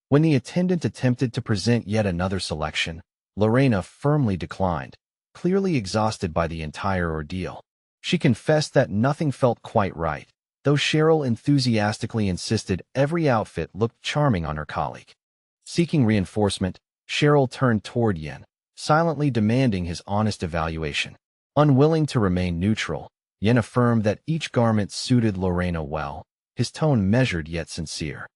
Speaker 1: When the attendant attempted to present yet another selection, Lorena firmly declined, clearly exhausted by the entire ordeal. She confessed that nothing felt quite right, though Cheryl enthusiastically insisted every outfit looked charming on her colleague. Seeking reinforcement, Cheryl turned toward Yin, silently demanding his honest evaluation. Unwilling to remain neutral, Yin affirmed that each garment suited Lorena well, his tone measured yet sincere.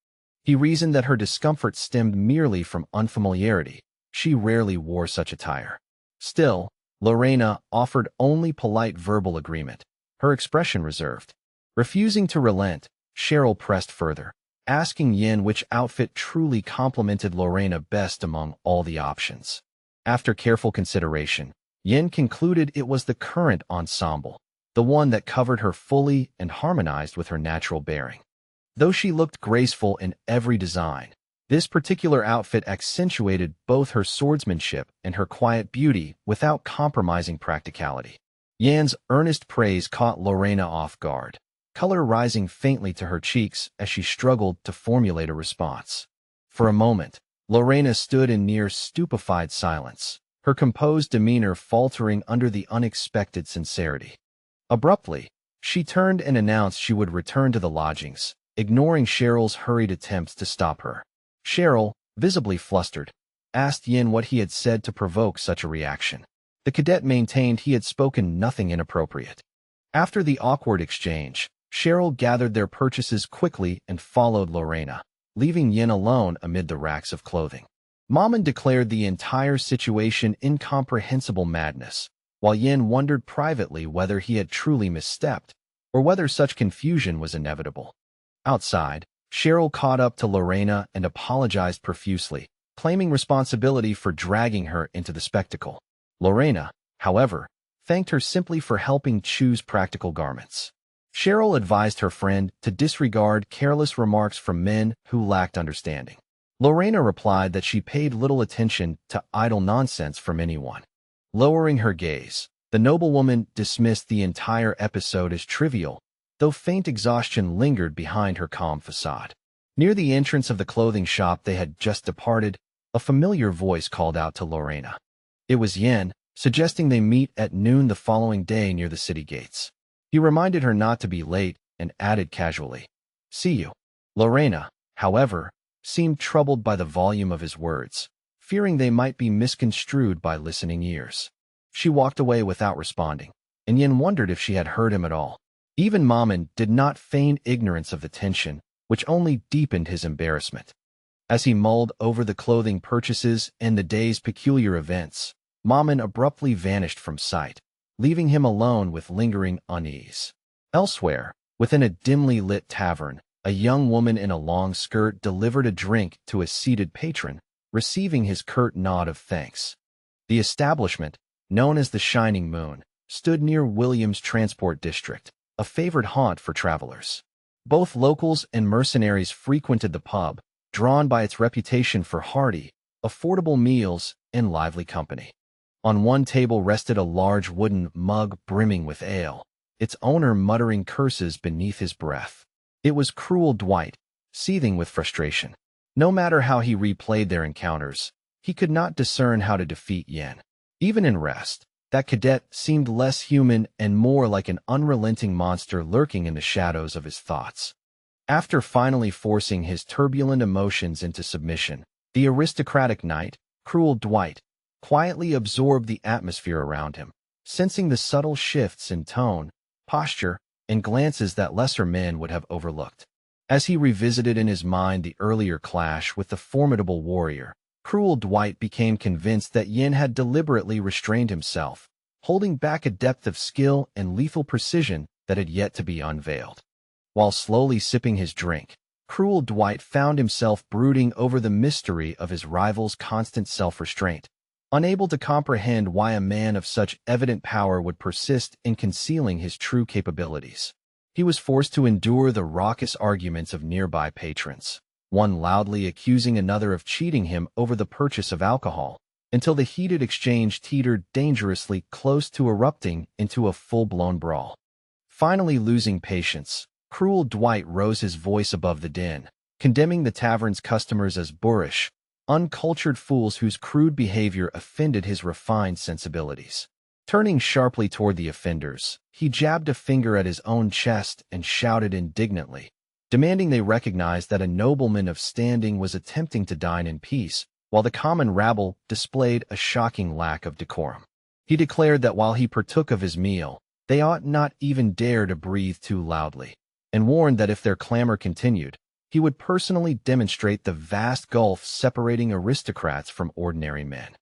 Speaker 1: He reasoned that her discomfort stemmed merely from unfamiliarity. She rarely wore such attire. Still, Lorena offered only polite verbal agreement, her expression reserved. Refusing to relent, Cheryl pressed further, asking Yin which outfit truly complemented Lorena best among all the options. After careful consideration, Yin concluded it was the current ensemble, the one that covered her fully and harmonized with her natural bearing. Though she looked graceful in every design, this particular outfit accentuated both her swordsmanship and her quiet beauty without compromising practicality. Yan's earnest praise caught Lorena off guard, color rising faintly to her cheeks as she struggled to formulate a response. For a moment, Lorena stood in near stupefied silence, her composed demeanor faltering under the unexpected sincerity. Abruptly, she turned and announced she would return to the lodgings, ignoring Cheryl's hurried attempts to stop her. Cheryl, visibly flustered, asked Yin what he had said to provoke such a reaction. The cadet maintained he had spoken nothing inappropriate. After the awkward exchange, Cheryl gathered their purchases quickly and followed Lorena, leaving Yin alone amid the racks of clothing. Maman declared the entire situation incomprehensible madness, while Yin wondered privately whether he had truly misstepped, or whether such confusion was inevitable. Outside, Cheryl caught up to Lorena and apologized profusely, claiming responsibility for dragging her into the spectacle. Lorena, however, thanked her simply for helping choose practical garments. Cheryl advised her friend to disregard careless remarks from men who lacked understanding. Lorena replied that she paid little attention to idle nonsense from anyone. Lowering her gaze, the noblewoman dismissed the entire episode as trivial, though faint exhaustion lingered behind her calm facade. Near the entrance of the clothing shop they had just departed, a familiar voice called out to Lorena. It was Yin, suggesting they meet at noon the following day near the city gates. He reminded her not to be late and added casually, "See you." Lorena, however, seemed troubled by the volume of his words, fearing they might be misconstrued by listening ears. She walked away without responding, and Yin wondered if she had heard him at all. Even Maman did not feign ignorance of the tension, which only deepened his embarrassment. As he mulled over the clothing purchases and the day's peculiar events, Maman abruptly vanished from sight, leaving him alone with lingering unease. Elsewhere, within a dimly lit tavern, a young woman in a long skirt delivered a drink to a seated patron, receiving his curt nod of thanks. The establishment, known as the Shining Moon, stood near Williams Transport District, a favored haunt for travelers. Both locals and mercenaries frequented the pub, drawn by its reputation for hearty, affordable meals and lively company. On one table rested a large wooden mug brimming with ale, its owner muttering curses beneath his breath. It was cruel Dwight, seething with frustration. No matter how he replayed their encounters, he could not discern how to defeat Yen. Even in rest, that cadet seemed less human and more like an unrelenting monster lurking in the shadows of his thoughts. After finally forcing his turbulent emotions into submission, the aristocratic knight, Cruel Dwight, quietly absorbed the atmosphere around him, sensing the subtle shifts in tone, posture, and glances that lesser men would have overlooked. As he revisited in his mind the earlier clash with the formidable warrior, Cruel Dwight became convinced that Yen had deliberately restrained himself, holding back a depth of skill and lethal precision that had yet to be unveiled. While slowly sipping his drink, Cruel Dwight found himself brooding over the mystery of his rival's constant self-restraint, unable to comprehend why a man of such evident power would persist in concealing his true capabilities. He was forced to endure the raucous arguments of nearby patrons, one loudly accusing another of cheating him over the purchase of alcohol, until the heated exchange teetered dangerously close to erupting into a full-blown brawl. Finally losing patience, Cruel Dwight rose his voice above the din, condemning the tavern's customers as boorish, uncultured fools whose crude behavior offended his refined sensibilities. Turning sharply toward the offenders, he jabbed a finger at his own chest and shouted indignantly, demanding they recognize that a nobleman of standing was attempting to dine in peace, while the common rabble displayed a shocking lack of decorum. He declared that while he partook of his meal, they ought not even dare to breathe too loudly, and warned that if their clamor continued, he would personally demonstrate the vast gulf separating aristocrats from ordinary men.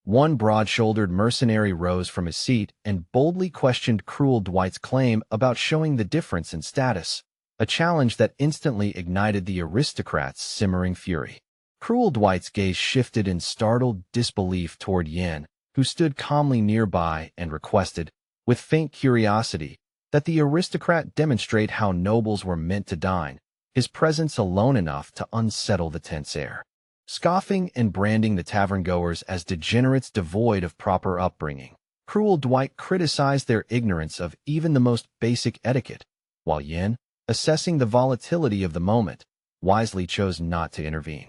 Speaker 1: One broad-shouldered mercenary rose from his seat and boldly questioned Cruel Dwight's claim about showing the difference in status, a challenge that instantly ignited the aristocrat's simmering fury. Cruel Dwight's gaze shifted in startled disbelief toward Yen, who stood calmly nearby, and requested, with faint curiosity, that the aristocrat demonstrate how nobles were meant to dine, his presence alone enough to unsettle the tense air. Scoffing and branding the tavern-goers as degenerates devoid of proper upbringing, Cruel Dwight criticized their ignorance of even the most basic etiquette, while Yen, assessing the volatility of the moment, wisely chose not to intervene.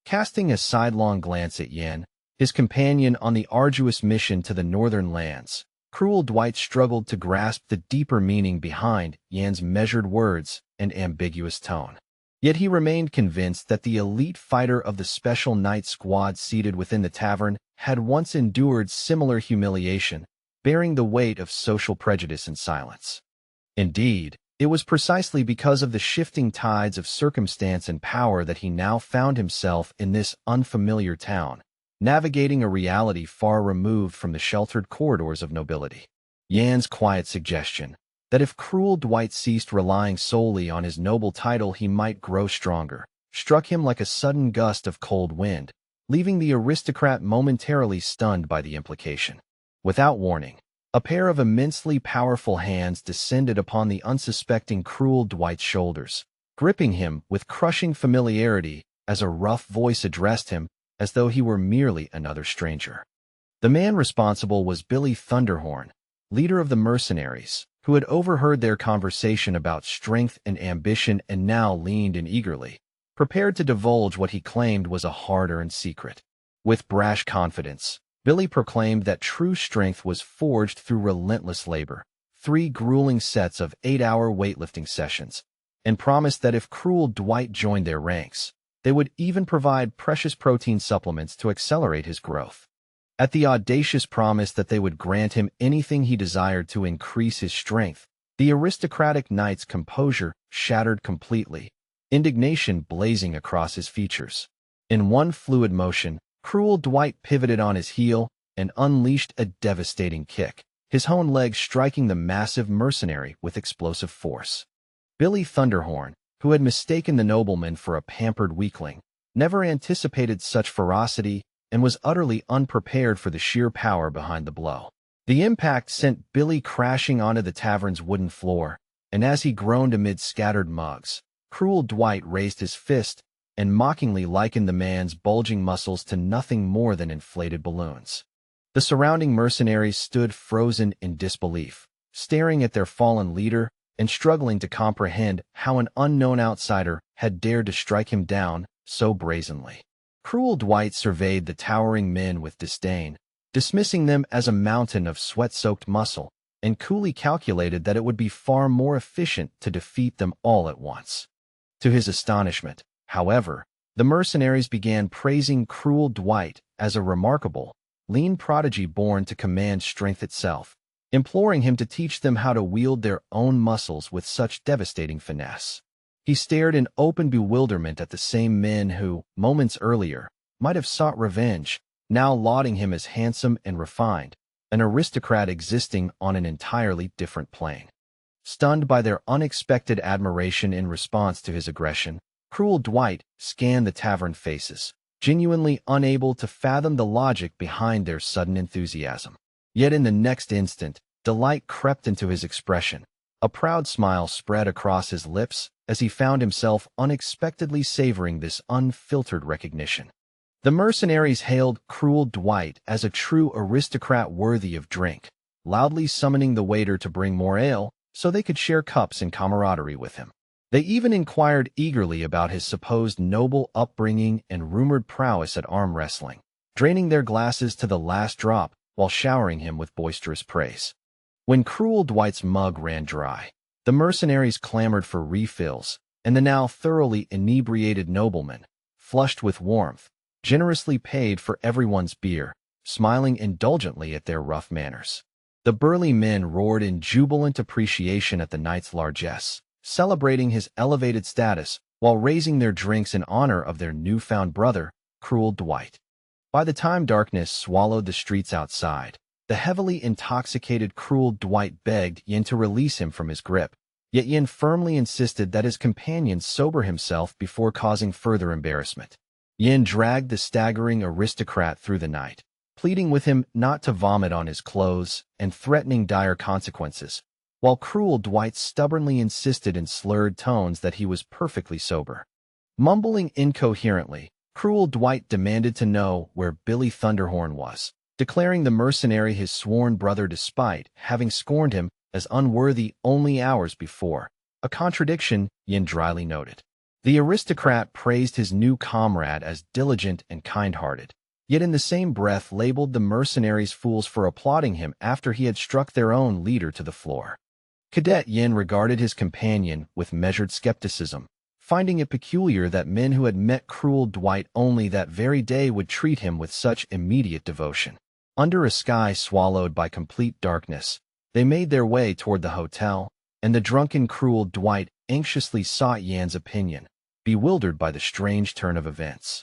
Speaker 1: Casting a sidelong glance at Yen, his companion on the arduous mission to the northern lands, Cruel Dwight struggled to grasp the deeper meaning behind Yen's measured words and ambiguous tone. Yet he remained convinced that the elite fighter of the special night squad seated within the tavern had once endured similar humiliation, bearing the weight of social prejudice in silence. Indeed, it was precisely because of the shifting tides of circumstance and power that he now found himself in this unfamiliar town, navigating a reality far removed from the sheltered corridors of nobility. Yan's quiet suggestion that if Cruel Dwight ceased relying solely on his noble title he might grow stronger, struck him like a sudden gust of cold wind, leaving the aristocrat momentarily stunned by the implication. Without warning, a pair of immensely powerful hands descended upon the unsuspecting Cruel Dwight's shoulders, gripping him with crushing familiarity as a rough voice addressed him as though he were merely another stranger. The man responsible was Billy Thunderhorn, leader of the mercenaries, who had overheard their conversation about strength and ambition and now leaned in eagerly, prepared to divulge what he claimed was a hard-earned secret. With brash confidence, Billy proclaimed that true strength was forged through relentless labor, 3 grueling sets of 8-hour weightlifting sessions, and promised that if Cruel Dwight joined their ranks, they would even provide precious protein supplements to accelerate his growth. At the audacious promise that they would grant him anything he desired to increase his strength, the aristocratic knight's composure shattered completely, indignation blazing across his features. In one fluid motion, Cruel Dwight pivoted on his heel and unleashed a devastating kick, his own leg striking the massive mercenary with explosive force. Billy Thunderhorn, who had mistaken the nobleman for a pampered weakling, never anticipated such ferocity and was utterly unprepared for the sheer power behind the blow. The impact sent Billy crashing onto the tavern's wooden floor, and as he groaned amid scattered mugs, Cruel Dwight raised his fist and mockingly likened the man's bulging muscles to nothing more than inflated balloons. The surrounding mercenaries stood frozen in disbelief, staring at their fallen leader and struggling to comprehend how an unknown outsider had dared to strike him down so brazenly. Cruel Dwight surveyed the towering men with disdain, dismissing them as a mountain of sweat-soaked muscle, and coolly calculated that it would be far more efficient to defeat them all at once. To his astonishment, however, the mercenaries began praising Cruel Dwight as a remarkable, lean prodigy born to command strength itself, imploring him to teach them how to wield their own muscles with such devastating finesse. He stared in open bewilderment at the same men who, moments earlier, might have sought revenge, now lauding him as handsome and refined, an aristocrat existing on an entirely different plane. Stunned by their unexpected admiration in response to his aggression, Cruel Dwight scanned the tavern faces, genuinely unable to fathom the logic behind their sudden enthusiasm. Yet in the next instant, delight crept into his expression. A proud smile spread across his lips as he found himself unexpectedly savoring this unfiltered recognition. The mercenaries hailed Cruel Dwight as a true aristocrat worthy of drink, loudly summoning the waiter to bring more ale so they could share cups and camaraderie with him. They even inquired eagerly about his supposed noble upbringing and rumored prowess at arm wrestling, draining their glasses to the last drop while showering him with boisterous praise. When Cruel Dwight's mug ran dry, the mercenaries clamored for refills, and the now thoroughly inebriated nobleman, flushed with warmth, generously paid for everyone's beer, smiling indulgently at their rough manners. The burly men roared in jubilant appreciation at the knight's largesse, celebrating his elevated status while raising their drinks in honor of their newfound brother, Cruel Dwight. By the time darkness swallowed the streets outside, the heavily intoxicated Cruel Dwight begged Yin to release him from his grip, yet Yin firmly insisted that his companion sober himself before causing further embarrassment. Yin dragged the staggering aristocrat through the night, pleading with him not to vomit on his clothes and threatening dire consequences, while Cruel Dwight stubbornly insisted in slurred tones that he was perfectly sober. Mumbling incoherently, Cruel Dwight demanded to know where Billy Thunderhorn was, declaring the mercenary his sworn brother despite having scorned him as unworthy only hours before, a contradiction Yin dryly noted. The aristocrat praised his new comrade as diligent and kind-hearted, yet in the same breath labeled the mercenaries fools for applauding him after he had struck their own leader to the floor. Cadet Yin regarded his companion with measured skepticism, finding it peculiar that men who had met Cruel Dwight only that very day would treat him with such immediate devotion. Under a sky swallowed by complete darkness, they made their way toward the hotel, and the drunken Cruel Dwight anxiously sought Yan's opinion, bewildered by the strange turn of events.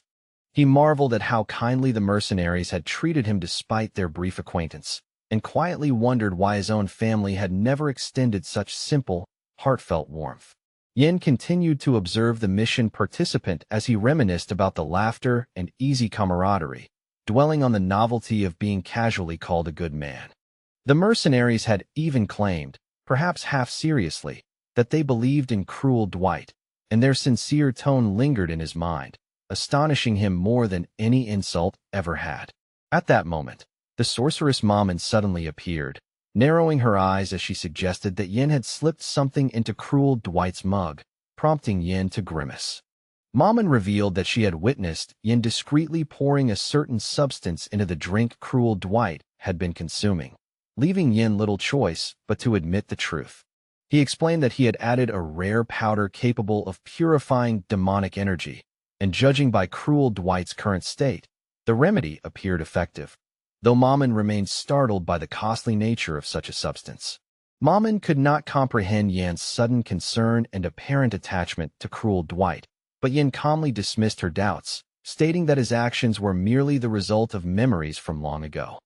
Speaker 1: He marveled at how kindly the mercenaries had treated him despite their brief acquaintance, and quietly wondered why his own family had never extended such simple, heartfelt warmth. Yin continued to observe the mission participant as he reminisced about the laughter and easy camaraderie, dwelling on the novelty of being casually called a good man. The mercenaries had even claimed, perhaps half seriously, that they believed in Cruel Dwight, and their sincere tone lingered in his mind, astonishing him more than any insult ever had. At that moment, the sorceress Maman suddenly appeared, narrowing her eyes as she suggested that Yin had slipped something into Cruel Dwight's mug, prompting Yin to grimace. Maman revealed that she had witnessed Yin discreetly pouring a certain substance into the drink Cruel Dwight had been consuming, leaving Yin little choice but to admit the truth. He explained that he had added a rare powder capable of purifying demonic energy, and judging by Cruel Dwight's current state, the remedy appeared effective, though Maman remained startled by the costly nature of such a substance. Maman could not comprehend Yan's sudden concern and apparent attachment to Cruel Dwight, but Yin calmly dismissed her doubts, stating that his actions were merely the result of memories from long ago.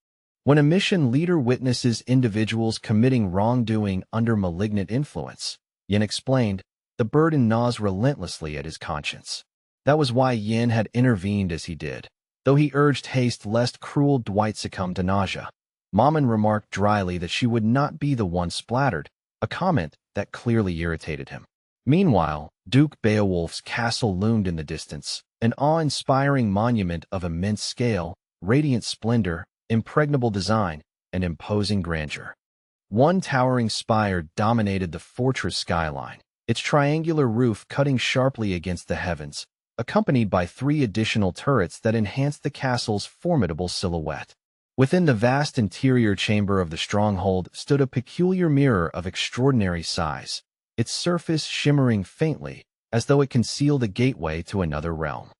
Speaker 1: When a mission leader witnesses individuals committing wrongdoing under malignant influence, Yin explained, the burden gnaws relentlessly at his conscience. That was why Yin had intervened as he did, though he urged haste lest Cruel Dwight succumb to nausea. Maman remarked dryly that she would not be the one splattered, a comment that clearly irritated him. Meanwhile, Duke Beowulf's castle loomed in the distance, an awe-inspiring monument of immense scale, radiant splendor, impregnable design, and imposing grandeur. One towering spire dominated the fortress skyline, its triangular roof cutting sharply against the heavens, accompanied by 3 additional turrets that enhanced the castle's formidable silhouette. Within the vast interior chamber of the stronghold stood a peculiar mirror of extraordinary size, its surface shimmering faintly, as though it concealed a gateway to another realm.